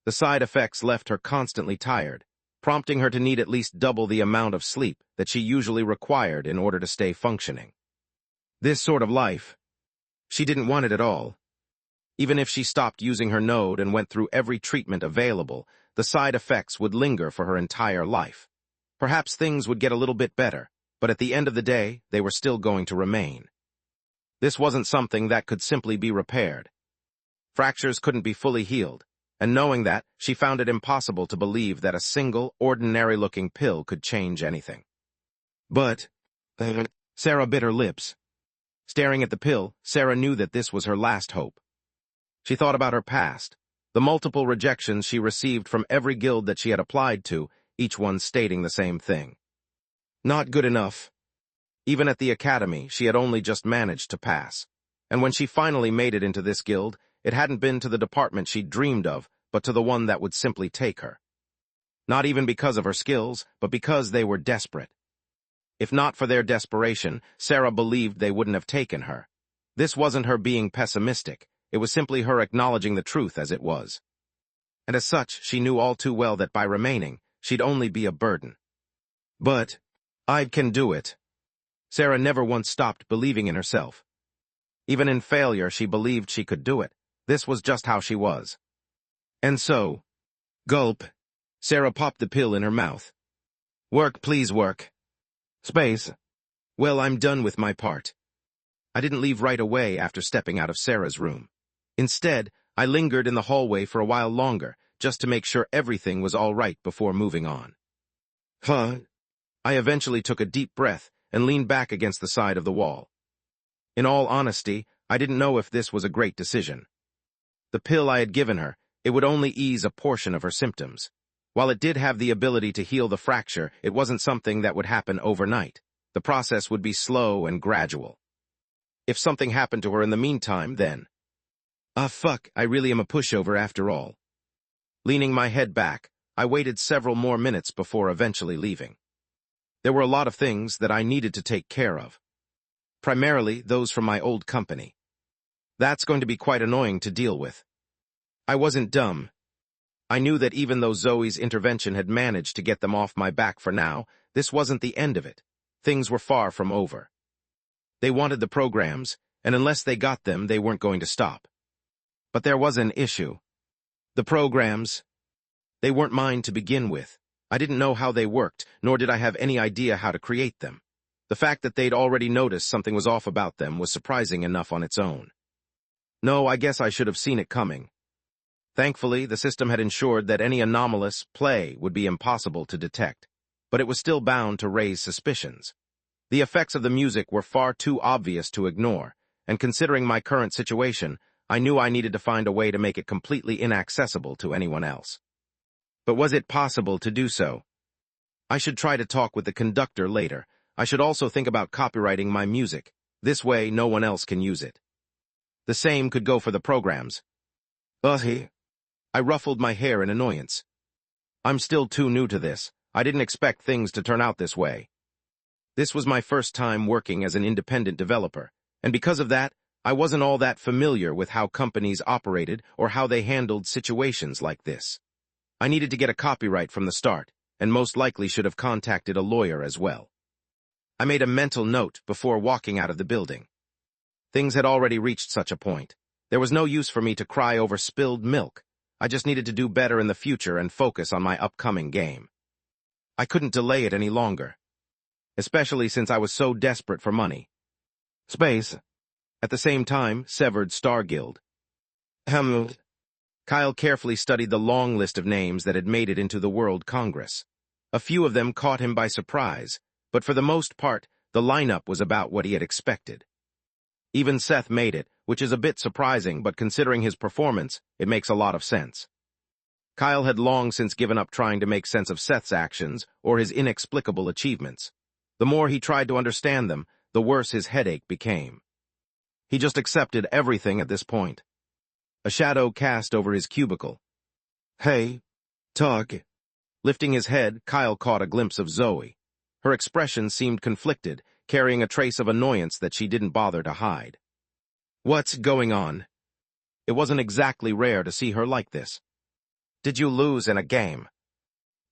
The side effects left her constantly tired, prompting her to need at least double the amount of sleep that she usually required in order to stay functioning. This sort of life, she didn't want it at all. Even if she stopped using her node and went through every treatment available, the side effects would linger for her entire life. Perhaps things would get a little bit better, but at the end of the day, they were still going to remain. This wasn't something that could simply be repaired. Fractures couldn't be fully healed, and knowing that, she found it impossible to believe that a single, ordinary-looking pill could change anything. But, Sarah bit her lips. Staring at the pill, Sarah knew that this was her last hope. She thought about her past, the multiple rejections she received from every guild that she had applied to, each one stating the same thing. Not good enough. Even at the academy, she had only just managed to pass. And when she finally made it into this guild, it hadn't been to the department she'd dreamed of, but to the one that would simply take her. Not even because of her skills, but because they were desperate. If not for their desperation, Sarah believed they wouldn't have taken her. This wasn't her being pessimistic. It was simply her acknowledging the truth as it was. And as such, she knew all too well that by remaining, she'd only be a burden. But, I can do it. Sarah never once stopped believing in herself. Even in failure, she believed she could do it. This was just how she was. And so, gulp, Sarah popped the pill in her mouth. Work, please work. Space. Well, I'm done with my part. I didn't leave right away after stepping out of Sarah's room. Instead, I lingered in the hallway for a while longer, just to make sure everything was all right before moving on. Huh? I eventually took a deep breath and leaned back against the side of the wall. In all honesty, I didn't know if this was a great decision. The pill I had given her, it would only ease a portion of her symptoms. While it did have the ability to heal the fracture, it wasn't something that would happen overnight. The process would be slow and gradual. If something happened to her in the meantime, then... fuck, I really am a pushover after all. Leaning my head back, I waited several more minutes before eventually leaving. There were a lot of things that I needed to take care of. Primarily those from my old company. That's going to be quite annoying to deal with. I wasn't dumb. I knew that even though Zoe's intervention had managed to get them off my back for now, this wasn't the end of it. Things were far from over. They wanted the programs, and unless they got them, they weren't going to stop. But there was an issue. The programs, they weren't mine to begin with. I didn't know how they worked, nor did I have any idea how to create them. The fact that they'd already noticed something was off about them was surprising enough on its own. No, I guess I should have seen it coming. Thankfully, the system had ensured that any anomalous play would be impossible to detect, but it was still bound to raise suspicions. The effects of the music were far too obvious to ignore, and considering my current situation, I knew I needed to find a way to make it completely inaccessible to anyone else. But was it possible to do so? I should try to talk with the conductor later. I should also think about copywriting my music. This way, no one else can use it. The same could go for the programs. I ruffled my hair in annoyance. I'm still too new to this. I didn't expect things to turn out this way. This was my first time working as an independent developer, and because of that, I wasn't all that familiar with how companies operated or how they handled situations like this. I needed to get a copyright from the start, and most likely should have contacted a lawyer as well. I made a mental note before walking out of the building. Things had already reached such a point. There was no use for me to cry over spilled milk. I just needed to do better in the future and focus on my upcoming game. I couldn't delay it any longer, especially since I was so desperate for money. Space. At the same time, severed Star Guild. Kyle carefully studied the long list of names that had made it into the World Congress. A few of them caught him by surprise, but for the most part, the lineup was about what he had expected. Even Seth made it, which is a bit surprising, but considering his performance, it makes a lot of sense. Kyle had long since given up trying to make sense of Seth's actions or his inexplicable achievements. The more he tried to understand them, the worse his headache became. He just accepted everything at this point. A shadow cast over his cubicle. Hey, Tug. Lifting his head, Kyle caught a glimpse of Zoe. Her expression seemed conflicted, carrying a trace of annoyance that she didn't bother to hide. What's going on? It wasn't exactly rare to see her like this. Did you lose in a game?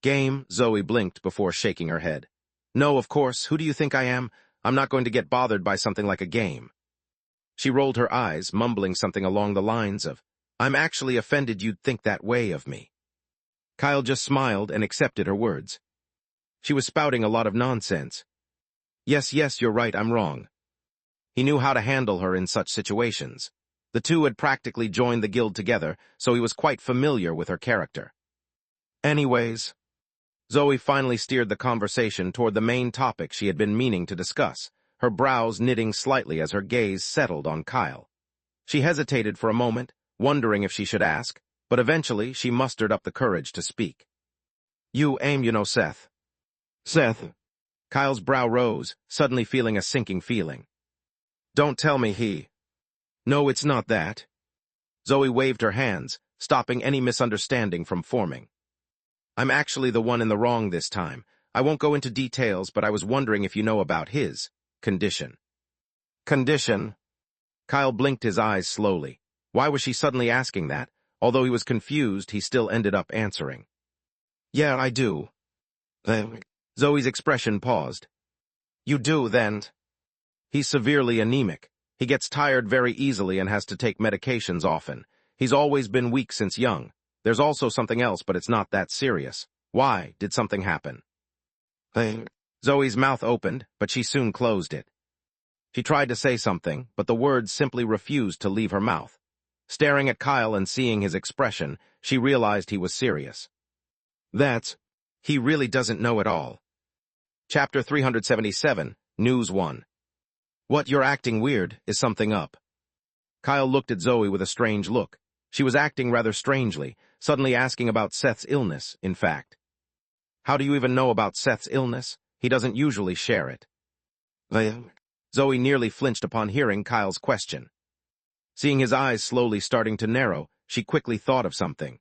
Game? Zoe blinked before shaking her head. No, of course. Who do you think I am? I'm not going to get bothered by something like a game. She rolled her eyes, mumbling something along the lines of, I'm actually offended you'd think that way of me. Kyle just smiled and accepted her words. She was spouting a lot of nonsense. Yes, you're right, I'm wrong. He knew how to handle her in such situations. The two had practically joined the guild together, so he was quite familiar with her character. Anyways, Zoe finally steered the conversation toward the main topic she had been meaning to discuss, her brows knitting slightly as her gaze settled on Kyle. She hesitated for a moment, wondering if she should ask, but eventually she mustered up the courage to speak. You know Seth. Seth? Kyle's brow rose, suddenly feeling a sinking feeling. Don't tell me he... No, it's not that. Zoe waved her hands, stopping any misunderstanding from forming. I'm actually the one in the wrong this time. I won't go into details, but I was wondering if you know about his condition. Condition? Kyle blinked his eyes slowly. Why was she suddenly asking that? Although he was confused, he still ended up answering. Yeah, I do. Zoe's expression paused. You do, then? He's severely anemic. He gets tired very easily and has to take medications often. He's always been weak since young. There's also something else, but it's not that serious. Why? Did something happen? Zoe's mouth opened, but she soon closed it. She tried to say something, but the words simply refused to leave her mouth. Staring at Kyle and seeing his expression, she realized he was serious. He really doesn't know at all. Chapter 377, News 1. What, you're acting weird? Is something up? Kyle looked at Zoe with a strange look. She was acting rather strangely, suddenly asking about Seth's illness, in fact. How do you even know about Seth's illness? He doesn't usually share it. Zoe nearly flinched upon hearing Kyle's question. Seeing his eyes slowly starting to narrow, she quickly thought of something.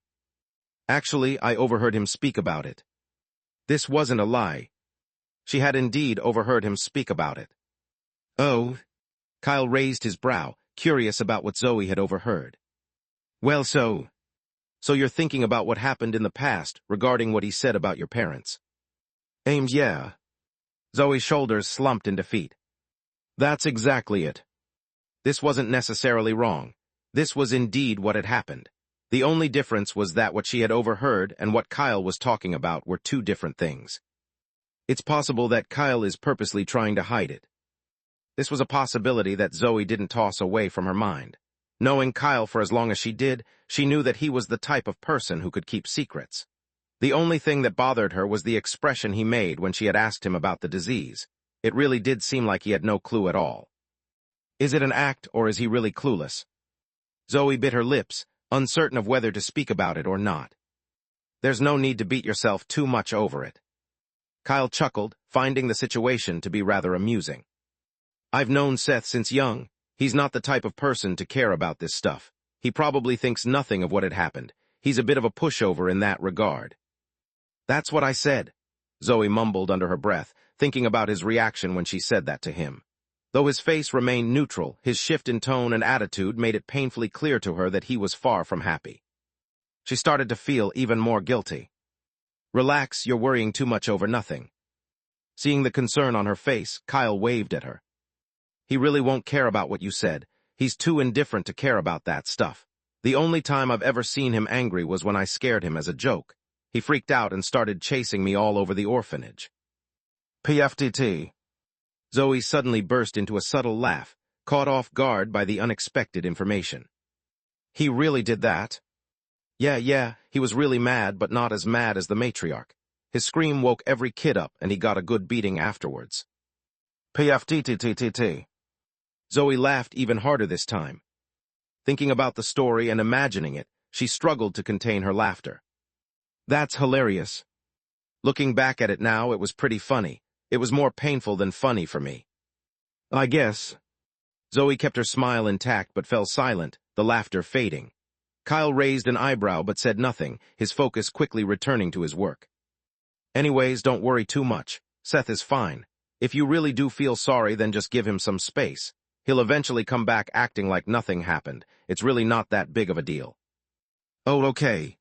Actually, I overheard him speak about it. This wasn't a lie. She had indeed overheard him speak about it. Oh. Kyle raised his brow, curious about what Zoe had overheard. Well, so you're thinking about what happened in the past regarding what he said about your parents? Yeah. Zoe's shoulders slumped in defeat. That's exactly it. This wasn't necessarily wrong. This was indeed what had happened. The only difference was that what she had overheard and what Kyle was talking about were two different things. It's possible that Kyle is purposely trying to hide it. This was a possibility that Zoe didn't toss away from her mind. Knowing Kyle for as long as she did, she knew that he was the type of person who could keep secrets. The only thing that bothered her was the expression he made when she had asked him about the disease. It really did seem like he had no clue at all. Is it an act, or is he really clueless? Zoe bit her lips, uncertain of whether to speak about it or not. There's no need to beat yourself too much over it. Kyle chuckled, finding the situation to be rather amusing. I've known Seth since young. He's not the type of person to care about this stuff. He probably thinks nothing of what had happened. He's a bit of a pushover in that regard. That's what I said, Zoe mumbled under her breath, thinking about his reaction when she said that to him. Though his face remained neutral, his shift in tone and attitude made it painfully clear to her that he was far from happy. She started to feel even more guilty. Relax, you're worrying too much over nothing. Seeing the concern on her face, Kyle waved at her. He really won't care about what you said. He's too indifferent to care about that stuff. The only time I've ever seen him angry was when I scared him as a joke. He freaked out and started chasing me all over the orphanage. PFTT. Zoe suddenly burst into a subtle laugh, caught off guard by the unexpected information. He really did that? Yeah, he was really mad, but not as mad as the matriarch. His scream woke every kid up, and he got a good beating afterwards. PFTTTTT. Zoe laughed even harder this time. Thinking about the story and imagining it, she struggled to contain her laughter. That's hilarious. Looking back at it now, it was pretty funny. It was more painful than funny for me. I guess. Zoe kept her smile intact but fell silent, the laughter fading. Kyle raised an eyebrow but said nothing, his focus quickly returning to his work. Anyways, don't worry too much. Seth is fine. If you really do feel sorry, then just give him some space. He'll eventually come back acting like nothing happened. It's really not that big of a deal. Oh, okay.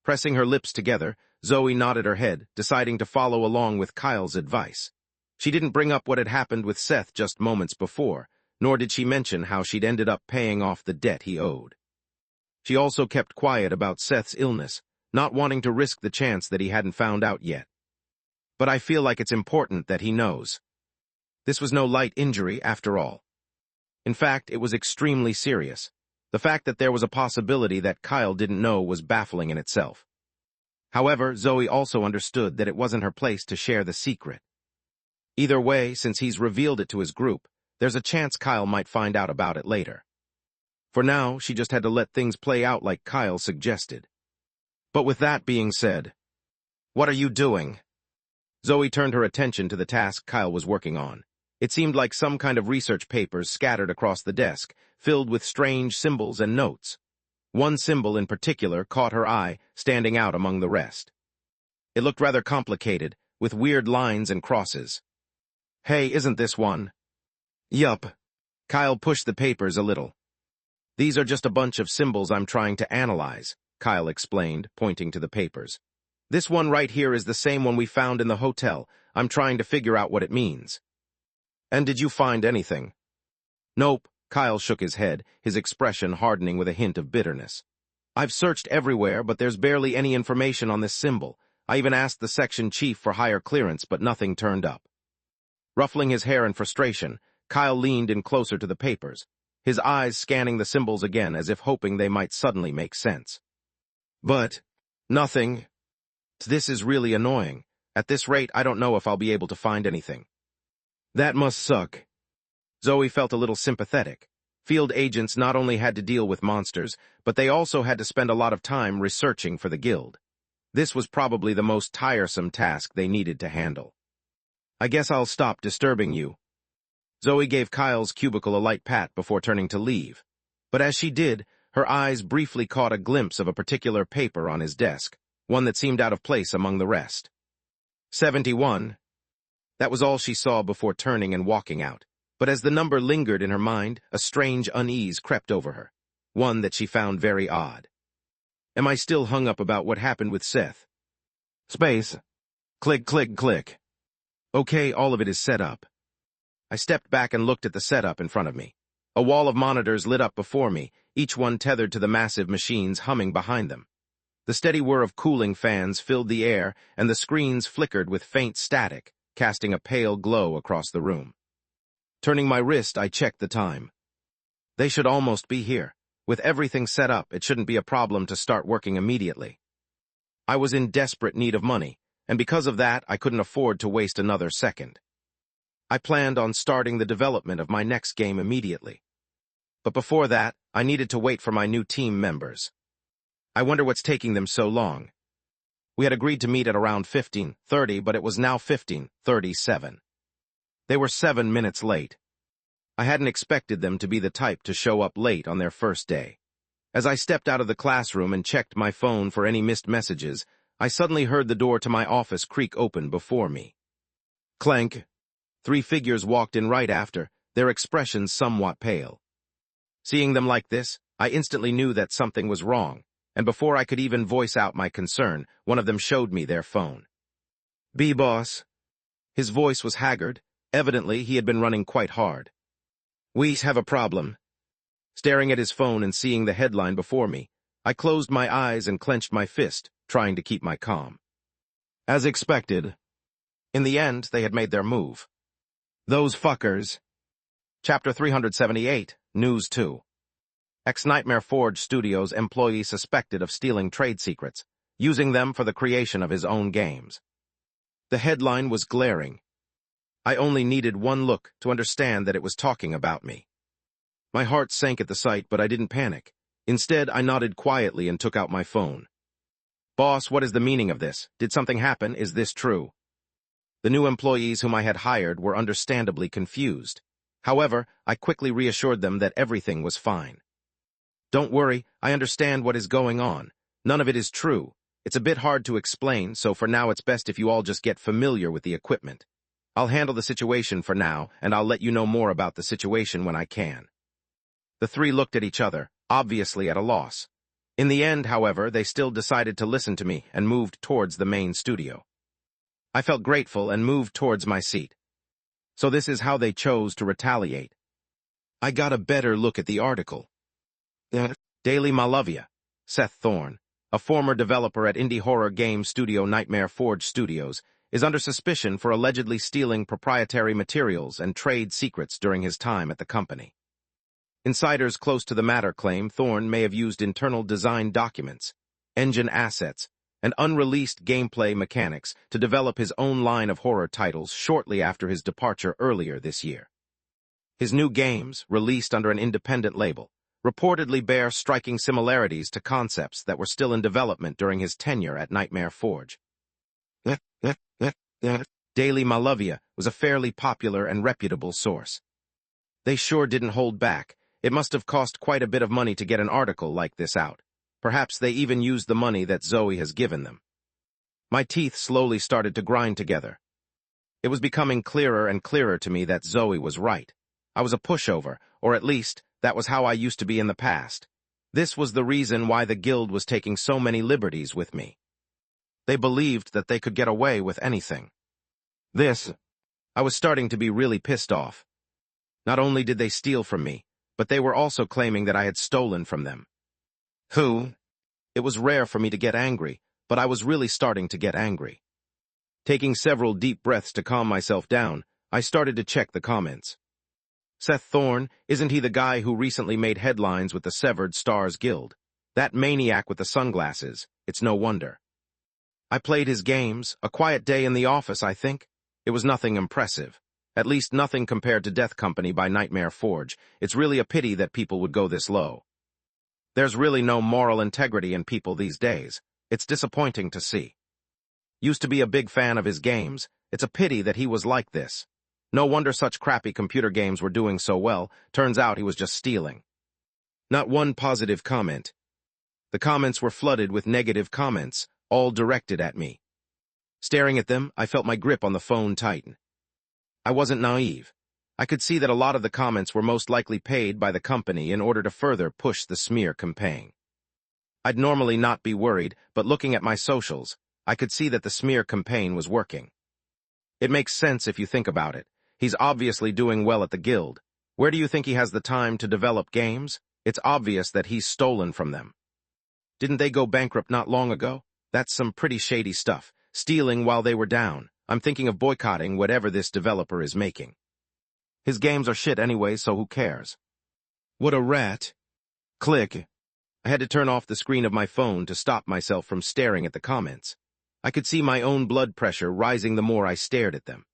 Pressing her lips together, Zoe nodded her head, deciding to follow along with Kyle's advice. She didn't bring up what had happened with Seth just moments before, nor did she mention how she'd ended up paying off the debt he owed. She also kept quiet about Seth's illness, not wanting to risk the chance that he hadn't found out yet. But I feel like it's important that he knows. This was no light injury, after all. In fact, it was extremely serious. The fact that there was a possibility that Kyle didn't know was baffling in itself. However, Zoe also understood that it wasn't her place to share the secret. Either way, since he's revealed it to his group, there's a chance Kyle might find out about it later. For now, she just had to let things play out like Kyle suggested. But with that being said, what are you doing? Zoe turned her attention to the task Kyle was working on. It seemed like some kind of research papers scattered across the desk, filled with strange symbols and notes. One symbol in particular caught her eye, standing out among the rest. It looked rather complicated, with weird lines and crosses. Hey, isn't this one? Yup. Kyle pushed the papers a little. These are just a bunch of symbols I'm trying to analyze, Kyle explained, pointing to the papers. This one right here is the same one we found in the hotel. I'm trying to figure out what it means. And did you find anything? Nope, Kyle shook his head, his expression hardening with a hint of bitterness. I've searched everywhere, but there's barely any information on this symbol. I even asked the section chief for higher clearance, but nothing turned up. Ruffling his hair in frustration, Kyle leaned in closer to the papers. his eyes scanning the symbols again as if hoping they might suddenly make sense. But nothing. This is really annoying. At this rate, I don't know if I'll be able to find anything. That must suck. Zoe felt a little sympathetic. Field agents not only had to deal with monsters, but they also had to spend a lot of time researching for the guild. This was probably the most tiresome task they needed to handle. I guess I'll stop disturbing you. Zoe gave Kyle's cubicle a light pat before turning to leave. But as she did, her eyes briefly caught a glimpse of a particular paper on his desk, one that seemed out of place among the rest. 71. That was all she saw before turning and walking out. But as the number lingered in her mind, a strange unease crept over her, one that she found very odd. Am I still hung up about what happened with Seth? Space. Click, click, click. Okay, all of it is set up. I stepped back and looked at the setup in front of me. A wall of monitors lit up before me, each one tethered to the massive machines humming behind them. The steady whir of cooling fans filled the air, and the screens flickered with faint static, casting a pale glow across the room. Turning my wrist, I checked the time. They should almost be here. With everything set up, it shouldn't be a problem to start working immediately. I was in desperate need of money, and because of that, I couldn't afford to waste another second. I planned on starting the development of my next game immediately. But before that, I needed to wait for my new team members. I wonder what's taking them so long. We had agreed to meet at around 15:30, but it was now 15:37. They were 7 minutes late. I hadn't expected them to be the type to show up late on their first day. As I stepped out of the classroom and checked my phone for any missed messages, I suddenly heard the door to my office creak open before me. Clank. 3 figures walked in right after, their expressions somewhat pale. Seeing them like this, I instantly knew that something was wrong, and before I could even voice out my concern, one of them showed me their phone. "B-boss." His voice was haggard. Evidently, he had been running quite hard. "We have a problem." Staring at his phone and seeing the headline before me, I closed my eyes and clenched my fist, trying to keep my calm. As expected. In the end, they had made their move. Those fuckers. Chapter 378, News 2. Ex-Nightmare Forge Studios employee suspected of stealing trade secrets, using them for the creation of his own games. The headline was glaring. I only needed one look to understand that it was talking about me. My heart sank at the sight, but I didn't panic. Instead, I nodded quietly and took out my phone. "Boss, what is the meaning of this? Did something happen? Is this true?" The new employees whom I had hired were understandably confused. However, I quickly reassured them that everything was fine. "Don't worry, I understand what is going on. None of it is true. It's a bit hard to explain, so for now it's best if you all just get familiar with the equipment. I'll handle the situation for now, and I'll let you know more about the situation when I can." The 3 looked at each other, obviously at a loss. In the end, however, they still decided to listen to me and moved towards the main studio. I felt grateful and moved towards my seat. So this is how they chose to retaliate. I got a better look at the article. Daily Malavia, Seth Thorne, a former developer at indie horror game studio Nightmare Forge Studios, is under suspicion for allegedly stealing proprietary materials and trade secrets during his time at the company. Insiders close to the matter claim Thorne may have used internal design documents, engine assets, and unreleased gameplay mechanics to develop his own line of horror titles shortly after his departure earlier this year. His new games, released under an independent label, reportedly bear striking similarities to concepts that were still in development during his tenure at Nightmare Forge. Daily Malavia was a fairly popular and reputable source. They sure didn't hold back. It must have cost quite a bit of money to get an article like this out. Perhaps they even used the money that Zoe has given them. My teeth slowly started to grind together. It was becoming clearer and clearer to me that Zoe was right. I was a pushover, or at least, that was how I used to be in the past. This was the reason why the guild was taking so many liberties with me. They believed that they could get away with anything. I was starting to be really pissed off. Not only did they steal from me, but they were also claiming that I had stolen from them. It was rare for me to get angry, but I was really starting to get angry. Taking several deep breaths to calm myself down, I started to check the comments. Seth Thorne, isn't he the guy who recently made headlines with the Severed Stars Guild? That maniac with the sunglasses. It's no wonder. I played his games, a quiet day in the office, I think. It was nothing impressive. At least nothing compared to Death Company by Nightmare Forge. It's really a pity that people would go this low. There's really no moral integrity in people these days. It's disappointing to see. Used to be a big fan of his games. It's a pity that he was like this. No wonder such crappy computer games were doing so well. Turns out he was just stealing. Not one positive comment. The comments were flooded with negative comments, all directed at me. Staring at them, I felt my grip on the phone tighten. I wasn't naive. I could see that a lot of the comments were most likely paid by the company in order to further push the smear campaign. I'd normally not be worried, but looking at my socials, I could see that the smear campaign was working. It makes sense if you think about it. He's obviously doing well at the guild. Where do you think he has the time to develop games? It's obvious that he's stolen from them. Didn't they go bankrupt not long ago? That's some pretty shady stuff. Stealing while they were down. I'm thinking of boycotting whatever this developer is making. His games are shit anyway, so who cares? What a rat. Click. I had to turn off the screen of my phone to stop myself from staring at the comments. I could see my own blood pressure rising the more I stared at them.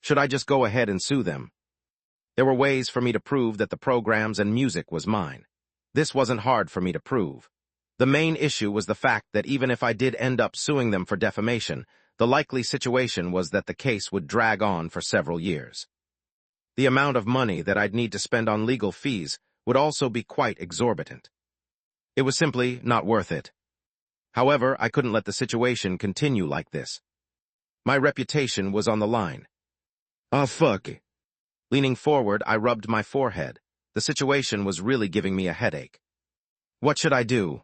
Should I just go ahead and sue them? There were ways for me to prove that the programs and music was mine. This wasn't hard for me to prove. The main issue was the fact that even if I did end up suing them for defamation, the likely situation was that the case would drag on for several years. The amount of money that I'd need to spend on legal fees would also be quite exorbitant. It was simply not worth it. However, I couldn't let the situation continue like this. My reputation was on the line. Oh, fuck. Leaning forward, I rubbed my forehead. The situation was really giving me a headache. What should I do?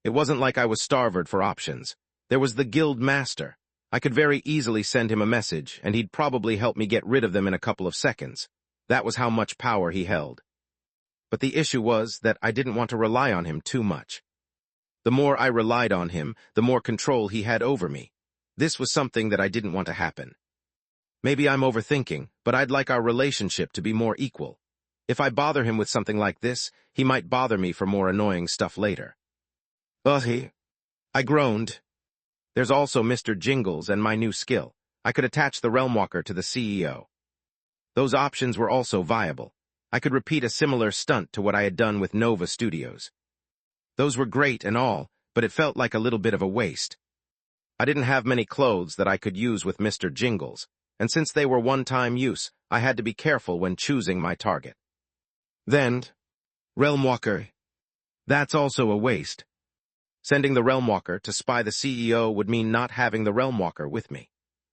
It wasn't like I was starved for options. There was the guild master. I could very easily send him a message, and he'd probably help me get rid of them in a couple of seconds. That was how much power he held. But the issue was that I didn't want to rely on him too much. The more I relied on him, the more control he had over me. This was something that I didn't want to happen. Maybe I'm overthinking, but I'd like our relationship to be more equal. If I bother him with something like this, he might bother me for more annoying stuff later. Ugh. I groaned. There's also Mr. Jingles and my new skill. I could attach the Realmwalker to the CEO. Those options were also viable. I could repeat a similar stunt to what I had done with Nova Studios. Those were great and all, but it felt like a little bit of a waste. I didn't have many clothes that I could use with Mr. Jingles, and since they were one-time use, I had to be careful when choosing my target. Then, Realmwalker. That's also a waste. Sending the Realmwalker to spy the CEO would mean not having the Realmwalker with me.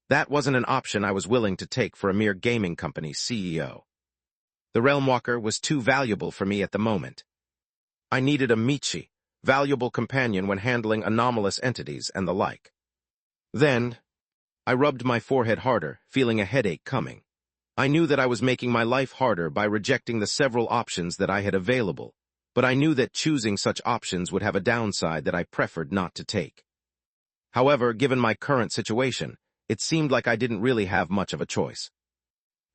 That wasn't an option I was willing to take for a mere gaming company's CEO. The Realmwalker was too valuable for me at the moment. I needed a Michi, valuable companion when handling anomalous entities and the like. Then, I rubbed my forehead harder, feeling a headache coming. I knew that I was making my life harder by rejecting the several options that I had available, but I knew that choosing such options would have a downside that I preferred not to take. However, given my current situation, it seemed like I didn't really have much of a choice.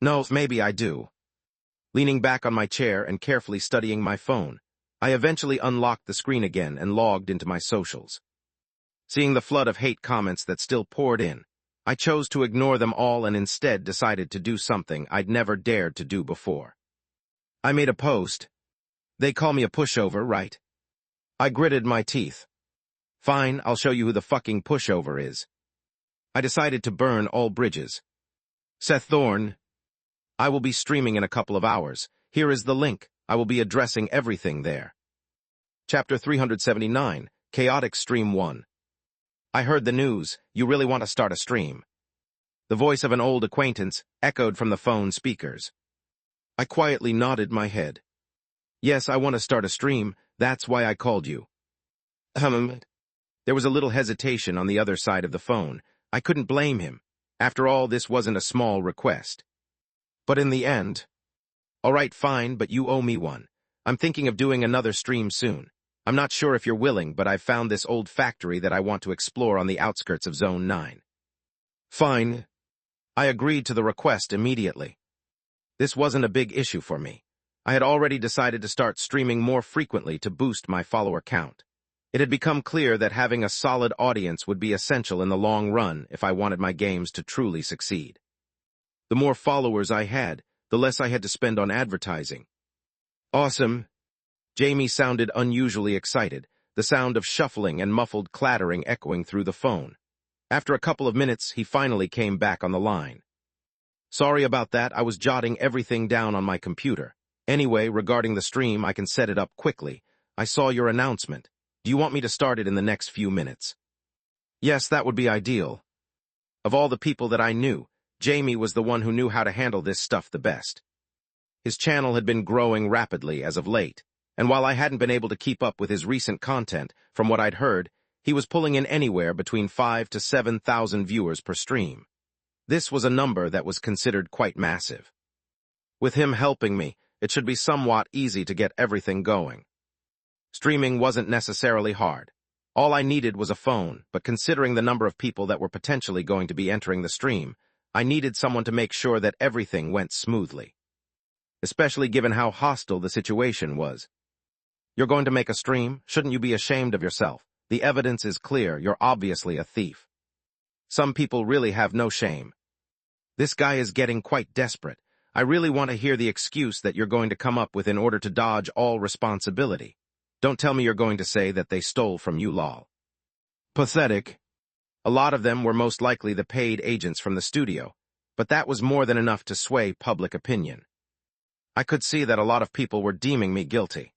No, maybe I do. Leaning back on my chair and carefully studying my phone, I eventually unlocked the screen again and logged into my socials. Seeing the flood of hate comments that still poured in, I chose to ignore them all and instead decided to do something I'd never dared to do before. I made a post. They call me a pushover, right? I gritted my teeth. Fine, I'll show you who the fucking pushover is. I decided to burn all bridges. Seth Thorne. I will be streaming in a couple of hours. Here is the link. I will be addressing everything there. Chapter 379, Chaotic Stream 1. I heard the news. You really want to start a stream? The voice of an old acquaintance echoed from the phone speakers. I quietly nodded my head. Yes, I want to start a stream. That's why I called you. There was a little hesitation on the other side of the phone. I couldn't blame him. After all, this wasn't a small request. But in the end, all right, fine, but you owe me one. I'm thinking of doing another stream soon. I'm not sure if you're willing, but I've found this old factory that I want to explore on the outskirts of Zone 9. Fine. I agreed to the request immediately. This wasn't a big issue for me. I had already decided to start streaming more frequently to boost my follower count. It had become clear that having a solid audience would be essential in the long run if I wanted my games to truly succeed. The more followers I had, the less I had to spend on advertising. Awesome. Jamie sounded unusually excited, the sound of shuffling and muffled clattering echoing through the phone. After a couple of minutes, he finally came back on the line. Sorry about that, I was jotting everything down on my computer. Anyway, regarding the stream, I can set it up quickly. I saw your announcement. Do you want me to start it in the next few minutes? Yes, that would be ideal. Of all the people that I knew, Jamie was the one who knew how to handle this stuff the best. His channel had been growing rapidly as of late, and while I hadn't been able to keep up with his recent content, from what I'd heard, he was pulling in anywhere between 5,000 to 7,000 viewers per stream. This was a number that was considered quite massive. With him helping me, it should be somewhat easy to get everything going. Streaming wasn't necessarily hard. All I needed was a phone, but considering the number of people that were potentially going to be entering the stream, I needed someone to make sure that everything went smoothly. Especially given how hostile the situation was. You're going to make a stream? Shouldn't you be ashamed of yourself? The evidence is clear, you're obviously a thief. Some people really have no shame. This guy is getting quite desperate. I really want to hear the excuse that you're going to come up with in order to dodge all responsibility. Don't tell me you're going to say that they stole from you, lol. Pathetic. A lot of them were most likely the paid agents from the studio, but that was more than enough to sway public opinion. I could see that a lot of people were deeming me guilty.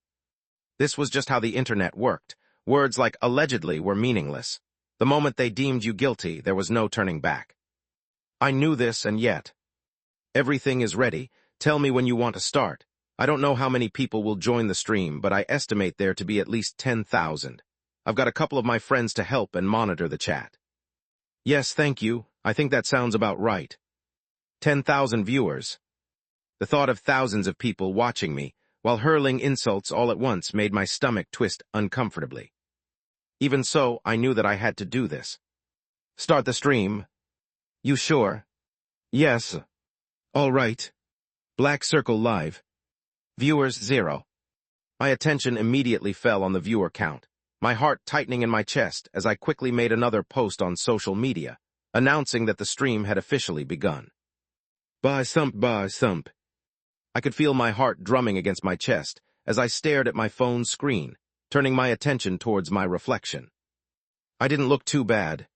This was just how the internet worked. Words like allegedly were meaningless. The moment they deemed you guilty, there was no turning back. I knew this, and yet. Everything is ready. Tell me when you want to start. I don't know how many people will join the stream, but I estimate there to be at least 10,000. I've got a couple of my friends to help and monitor the chat. Yes, thank you. I think that sounds about right. 10,000 viewers. The thought of thousands of people watching me, while hurling insults all at once, made my stomach twist uncomfortably. Even so, I knew that I had to do this. Start the stream. You sure? Yes. All right. Black Circle Live. Viewers 0. My attention immediately fell on the viewer count, my heart tightening in my chest as I quickly made another post on social media, announcing that the stream had officially begun. Bah thump. I could feel my heart drumming against my chest as I stared at my phone's screen, turning my attention towards my reflection. I didn't look too bad.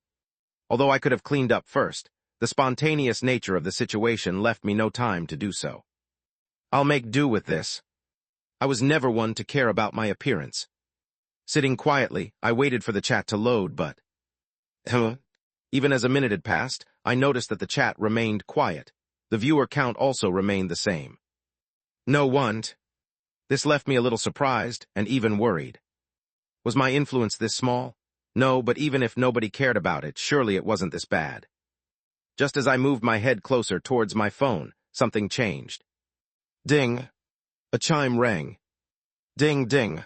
Although I could have cleaned up first, the spontaneous nature of the situation left me no time to do so. I'll make do with this. I was never one to care about my appearance. Sitting quietly, I waited for the chat to load, but... Even as a minute had passed, I noticed that the chat remained quiet. The viewer count also remained the same. No want. This left me a little surprised and even worried. Was my influence this small? No, but even if nobody cared about it, surely it wasn't this bad. Just as I moved my head closer towards my phone, something changed. Ding. A chime rang. Ding, ding.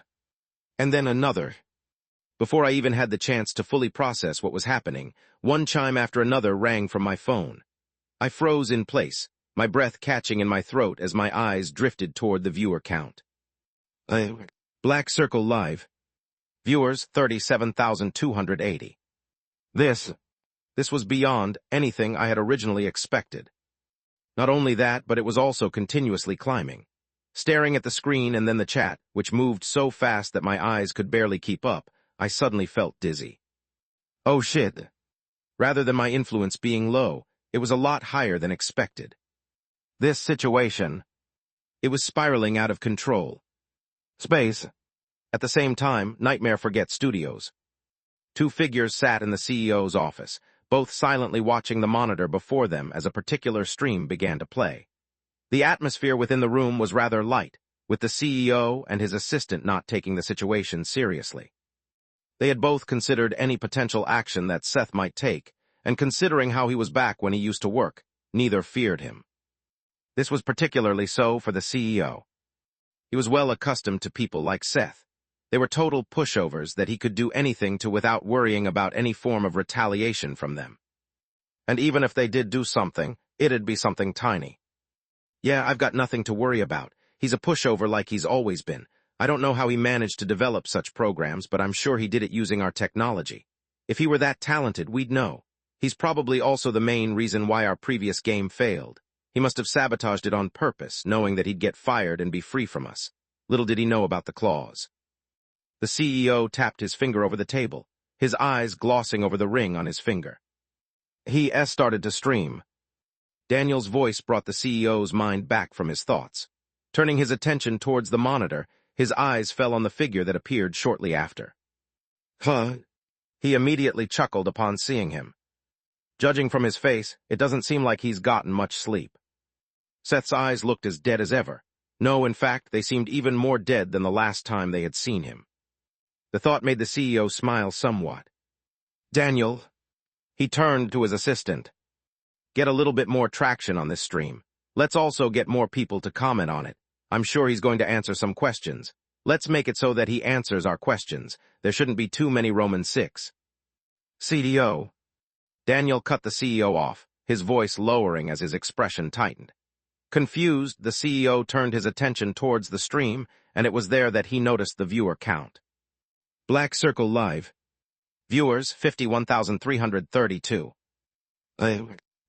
And then another. Before I even had the chance to fully process what was happening, one chime after another rang from my phone. I froze in place, my breath catching in my throat as my eyes drifted toward the viewer count. Black Circle Live. Viewers 37,280. This was beyond anything I had originally expected. Not only that, but it was also continuously climbing. Staring at the screen and then the chat, which moved so fast that my eyes could barely keep up, I suddenly felt dizzy. Oh shit. Rather than my influence being low, it was a lot higher than expected. This situation, it was spiraling out of control. Space. At the same time, Nightmare Forget Studios. Two figures sat in the CEO's office, both silently watching the monitor before them as a particular stream began to play. The atmosphere within the room was rather light, with the CEO and his assistant not taking the situation seriously. They had both considered any potential action that Seth might take, and considering how he was back when he used to work, neither feared him. This was particularly so for the CEO. He was well accustomed to people like Seth. They were total pushovers that he could do anything to without worrying about any form of retaliation from them. And even if they did do something, it'd be something tiny. Yeah, I've got nothing to worry about. He's a pushover like he's always been. I don't know how he managed to develop such programs, but I'm sure he did it using our technology. If he were that talented, we'd know. He's probably also the main reason why our previous game failed. He must have sabotaged it on purpose, knowing that he'd get fired and be free from us. Little did he know about the clause. The CEO tapped his finger over the table, his eyes glossing over the ring on his finger. He started to stream. Daniel's voice brought the CEO's mind back from his thoughts. Turning his attention towards the monitor, his eyes fell on the figure that appeared shortly after. Huh? He immediately chuckled upon seeing him. Judging from his face, it doesn't seem like he's gotten much sleep. Seth's eyes looked as dead as ever. No, in fact, they seemed even more dead than the last time they had seen him. The thought made the CEO smile somewhat. Daniel. He turned to his assistant. Get a little bit more traction on this stream. Let's also get more people to comment on it. I'm sure he's going to answer some questions. Let's make it so that he answers our questions. There shouldn't be too many Roman 6. CDO. Daniel cut the CEO off, his voice lowering as his expression tightened. Confused, the CEO turned his attention towards the stream, and it was there that he noticed the viewer count. Black Circle Live. Viewers, 51,332.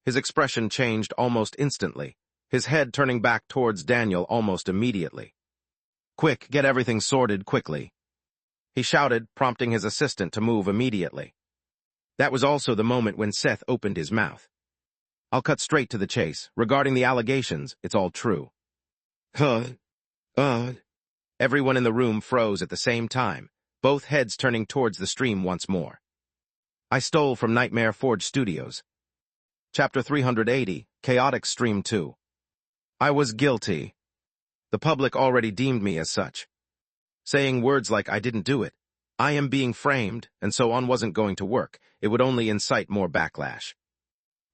His expression changed almost instantly, his head turning back towards Daniel almost immediately. Quick, get everything sorted quickly. He shouted, prompting his assistant to move immediately. That was also the moment when Seth opened his mouth. I'll cut straight to the chase. Regarding the allegations, it's all true. Everyone in the room froze at the same time, both heads turning towards the stream once more. I stole from Nightmare Forge Studios. Chapter 380, Chaotic Stream 2. I was guilty. The public already deemed me as such. Saying words like I didn't do it, I am being framed, and so on wasn't going to work. It would only incite more backlash.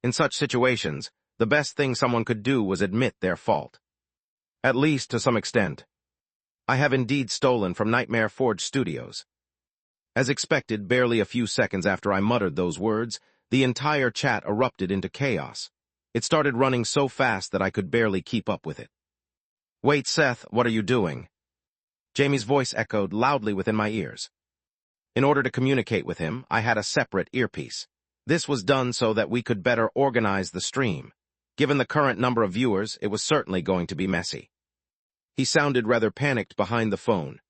In such situations, the best thing someone could do was admit their fault. At least to some extent. I have indeed stolen from Nightmare Forge Studios. As expected, barely a few seconds after I muttered those words, the entire chat erupted into chaos. It started running so fast that I could barely keep up with it. Wait, Seth, what are you doing? Jamie's voice echoed loudly within my ears. In order to communicate with him, I had a separate earpiece. This was done so that we could better organize the stream. Given the current number of viewers, it was certainly going to be messy. He sounded rather panicked behind the phone.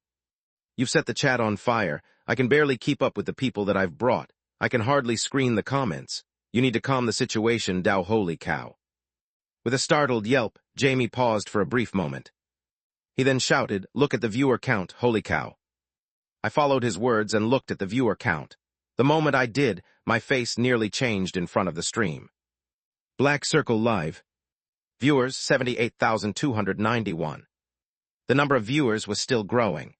You've set the chat on fire. I can barely keep up with the people that I've brought. I can hardly screen the comments. You need to calm the situation, Dow holy cow. With a startled yelp, Jamie paused for a brief moment. He then shouted, look at the viewer count, holy cow. I followed his words and looked at the viewer count. The moment I did, my face nearly changed in front of the stream. Black Circle Live. Viewers, 78,291. The number of viewers was still growing.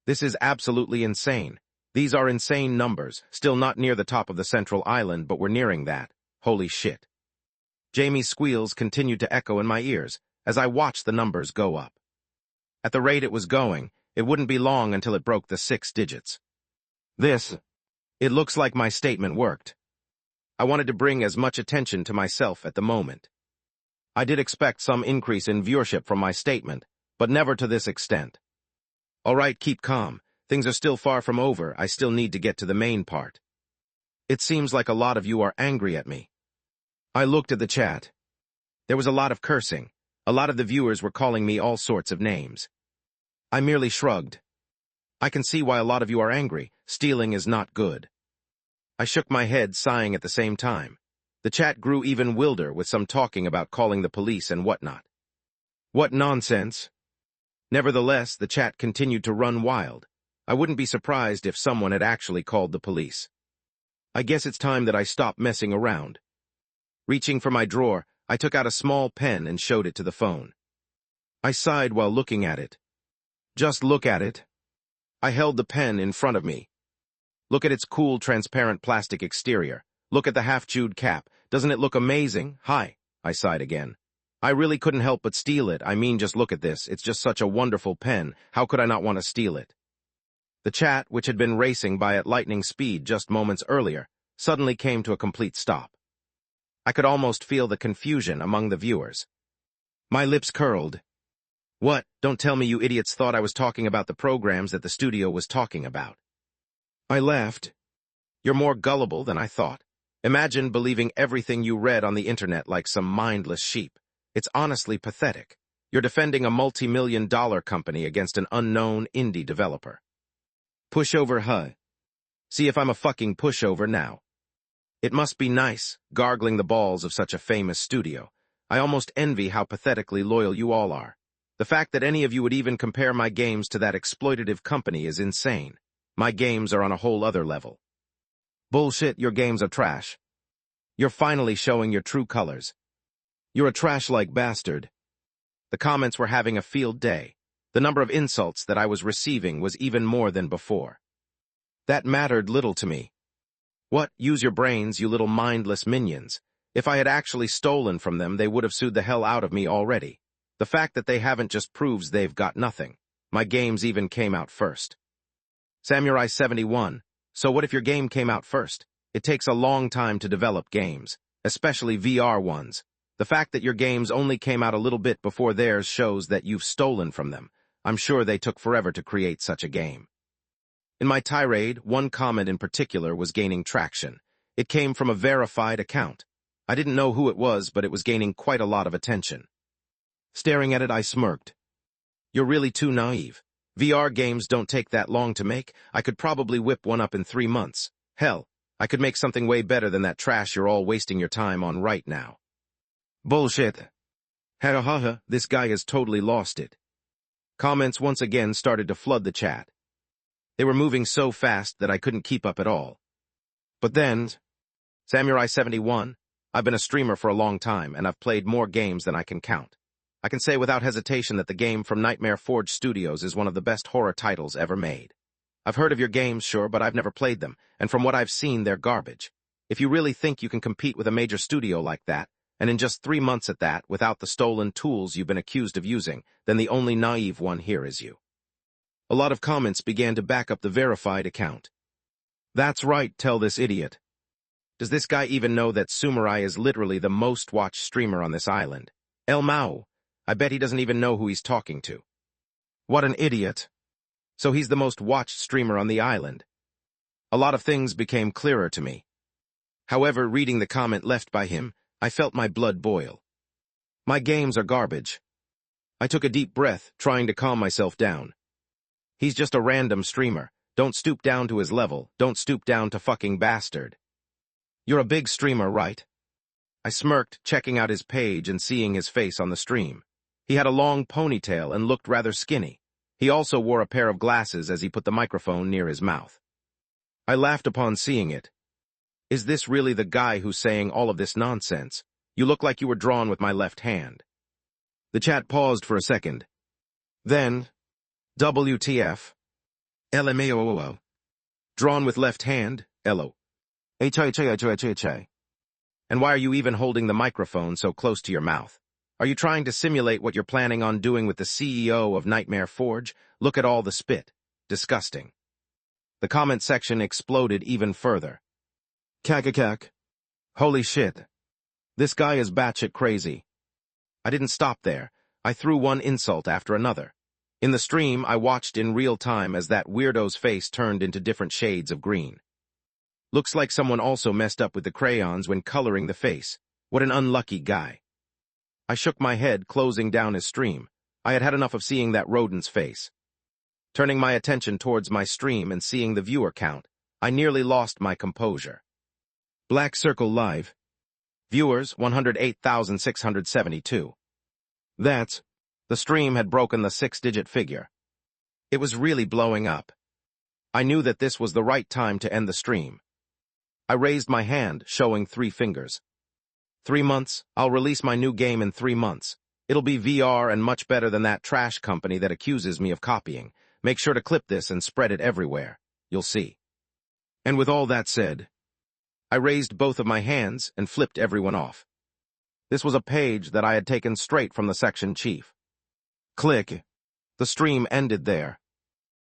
This is absolutely insane. These are insane numbers, still not near the top of the central island, but we're nearing that. Holy shit. Jamie's squeals continued to echo in my ears as I watched the numbers go up. At the rate it was going, it wouldn't be long until it broke the 6 digits. It looks like my statement worked. I wanted to bring as much attention to myself at the moment. I did expect some increase in viewership from my statement, but never to this extent. All right, keep calm. Things are still far from over. I still need to get to the main part. It seems like a lot of you are angry at me. I looked at the chat. There was a lot of cursing. A lot of the viewers were calling me all sorts of names. I merely shrugged. I can see why a lot of you are angry. Stealing is not good. I shook my head, sighing at the same time. The chat grew even wilder, with some talking about calling the police and whatnot. What nonsense! Nevertheless, the chat continued to run wild. I wouldn't be surprised if someone had actually called the police. I guess it's time that I stop messing around. Reaching for my drawer, I took out a small pen and showed it to the phone. I sighed while looking at it. Just look at it. I held the pen in front of me. Look at its cool, transparent plastic exterior. Look at the half-chewed cap. Doesn't it look amazing? Hi, I sighed again. I really couldn't help but steal it. I mean, just look at this. It's just such a wonderful pen. How could I not want to steal it? The chat, which had been racing by at lightning speed just moments earlier, suddenly came to a complete stop. I could almost feel the confusion among the viewers. My lips curled. What? Don't tell me you idiots thought I was talking about the programs that the studio was talking about. I laughed. You're more gullible than I thought. Imagine believing everything you read on the internet like some mindless sheep. It's honestly pathetic. You're defending a multi-million-dollar company against an unknown indie developer. Pushover, huh? See if I'm a fucking pushover now. It must be nice, gargling the balls of such a famous studio. I almost envy how pathetically loyal you all are. The fact that any of you would even compare my games to that exploitative company is insane. My games are on a whole other level. Bullshit, your games are trash. You're finally showing your true colors. You're a trash-like bastard. The comments were having a field day. The number of insults that I was receiving was even more than before. That mattered little to me. What? Use your brains, you little mindless minions. If I had actually stolen from them, they would have sued the hell out of me already. The fact that they haven't just proves they've got nothing. My games even came out first. Samurai 71. So what if your game came out first? It takes a long time to develop games, especially VR ones. The fact that your games only came out a little bit before theirs shows that you've stolen from them. I'm sure they took forever to create such a game. In my tirade, one comment in particular was gaining traction. It came from a verified account. I didn't know who it was, but it was gaining quite a lot of attention. Staring at it, I smirked. You're really too naive. VR games don't take that long to make. I could probably whip one up in 3 months. Hell, I could make something way better than that trash you're all wasting your time on right now. Bullshit. Ha ha ha, this guy has totally lost it. Comments once again started to flood the chat. They were moving so fast that I couldn't keep up at all. But then, Samurai 71, I've been a streamer for a long time, and I've played more games than I can count. I can say without hesitation that the game from Nightmare Forge Studios is one of the best horror titles ever made. I've heard of your games, sure, but I've never played them, and from what I've seen, they're garbage. If you really think you can compete with a major studio like that, and in just 3 months at that, without the stolen tools you've been accused of using, then the only naive one here is you. A lot of comments began to back up the verified account. That's right, tell this idiot. Does this guy even know that Sumarai is literally the most watched streamer on this island? El Mao. I bet he doesn't even know who he's talking to. What an idiot. So he's the most watched streamer on the island. A lot of things became clearer to me. However, reading the comment left by him, I felt my blood boil. My games are garbage. I took a deep breath, trying to calm myself down. He's just a random streamer. Don't stoop down to his level. Don't stoop down to fucking bastard. You're a big streamer, right? I smirked, checking out his page and seeing his face on the stream. He had a long ponytail and looked rather skinny. He also wore a pair of glasses as he put the microphone near his mouth. I laughed upon seeing it. Is this really the guy who's saying all of this nonsense? You look like you were drawn with my left hand. The chat paused for a second. Then, WTF? LMAO. Drawn with left hand, LO. HI. And why are you even holding the microphone so close to your mouth? Are you trying to simulate what you're planning on doing with the CEO of Nightmare Forge? Look at all the spit. Disgusting. The comment section exploded even further. Kak. Holy shit. This guy is batshit crazy. I didn't stop there. I threw one insult after another. In the stream, I watched in real time as that weirdo's face turned into different shades of green. Looks like someone also messed up with the crayons when coloring the face. What an unlucky guy. I shook my head, closing down his stream. I had had enough of seeing that rodent's face. Turning my attention towards my stream and seeing the viewer count, I nearly lost my composure. Black Circle Live. Viewers, 108,672. The stream had broken the 6-digit figure. It was really blowing up. I knew that this was the right time to end the stream. I raised my hand, showing 3 fingers. 3 months, I'll release my new game in 3 months. It'll be VR and much better than that trash company that accuses me of copying. Make sure to clip this and spread it everywhere. You'll see. And with all that said, I raised both of my hands and flipped everyone off. This was a page that I had taken straight from the section chief. Click. The stream ended there.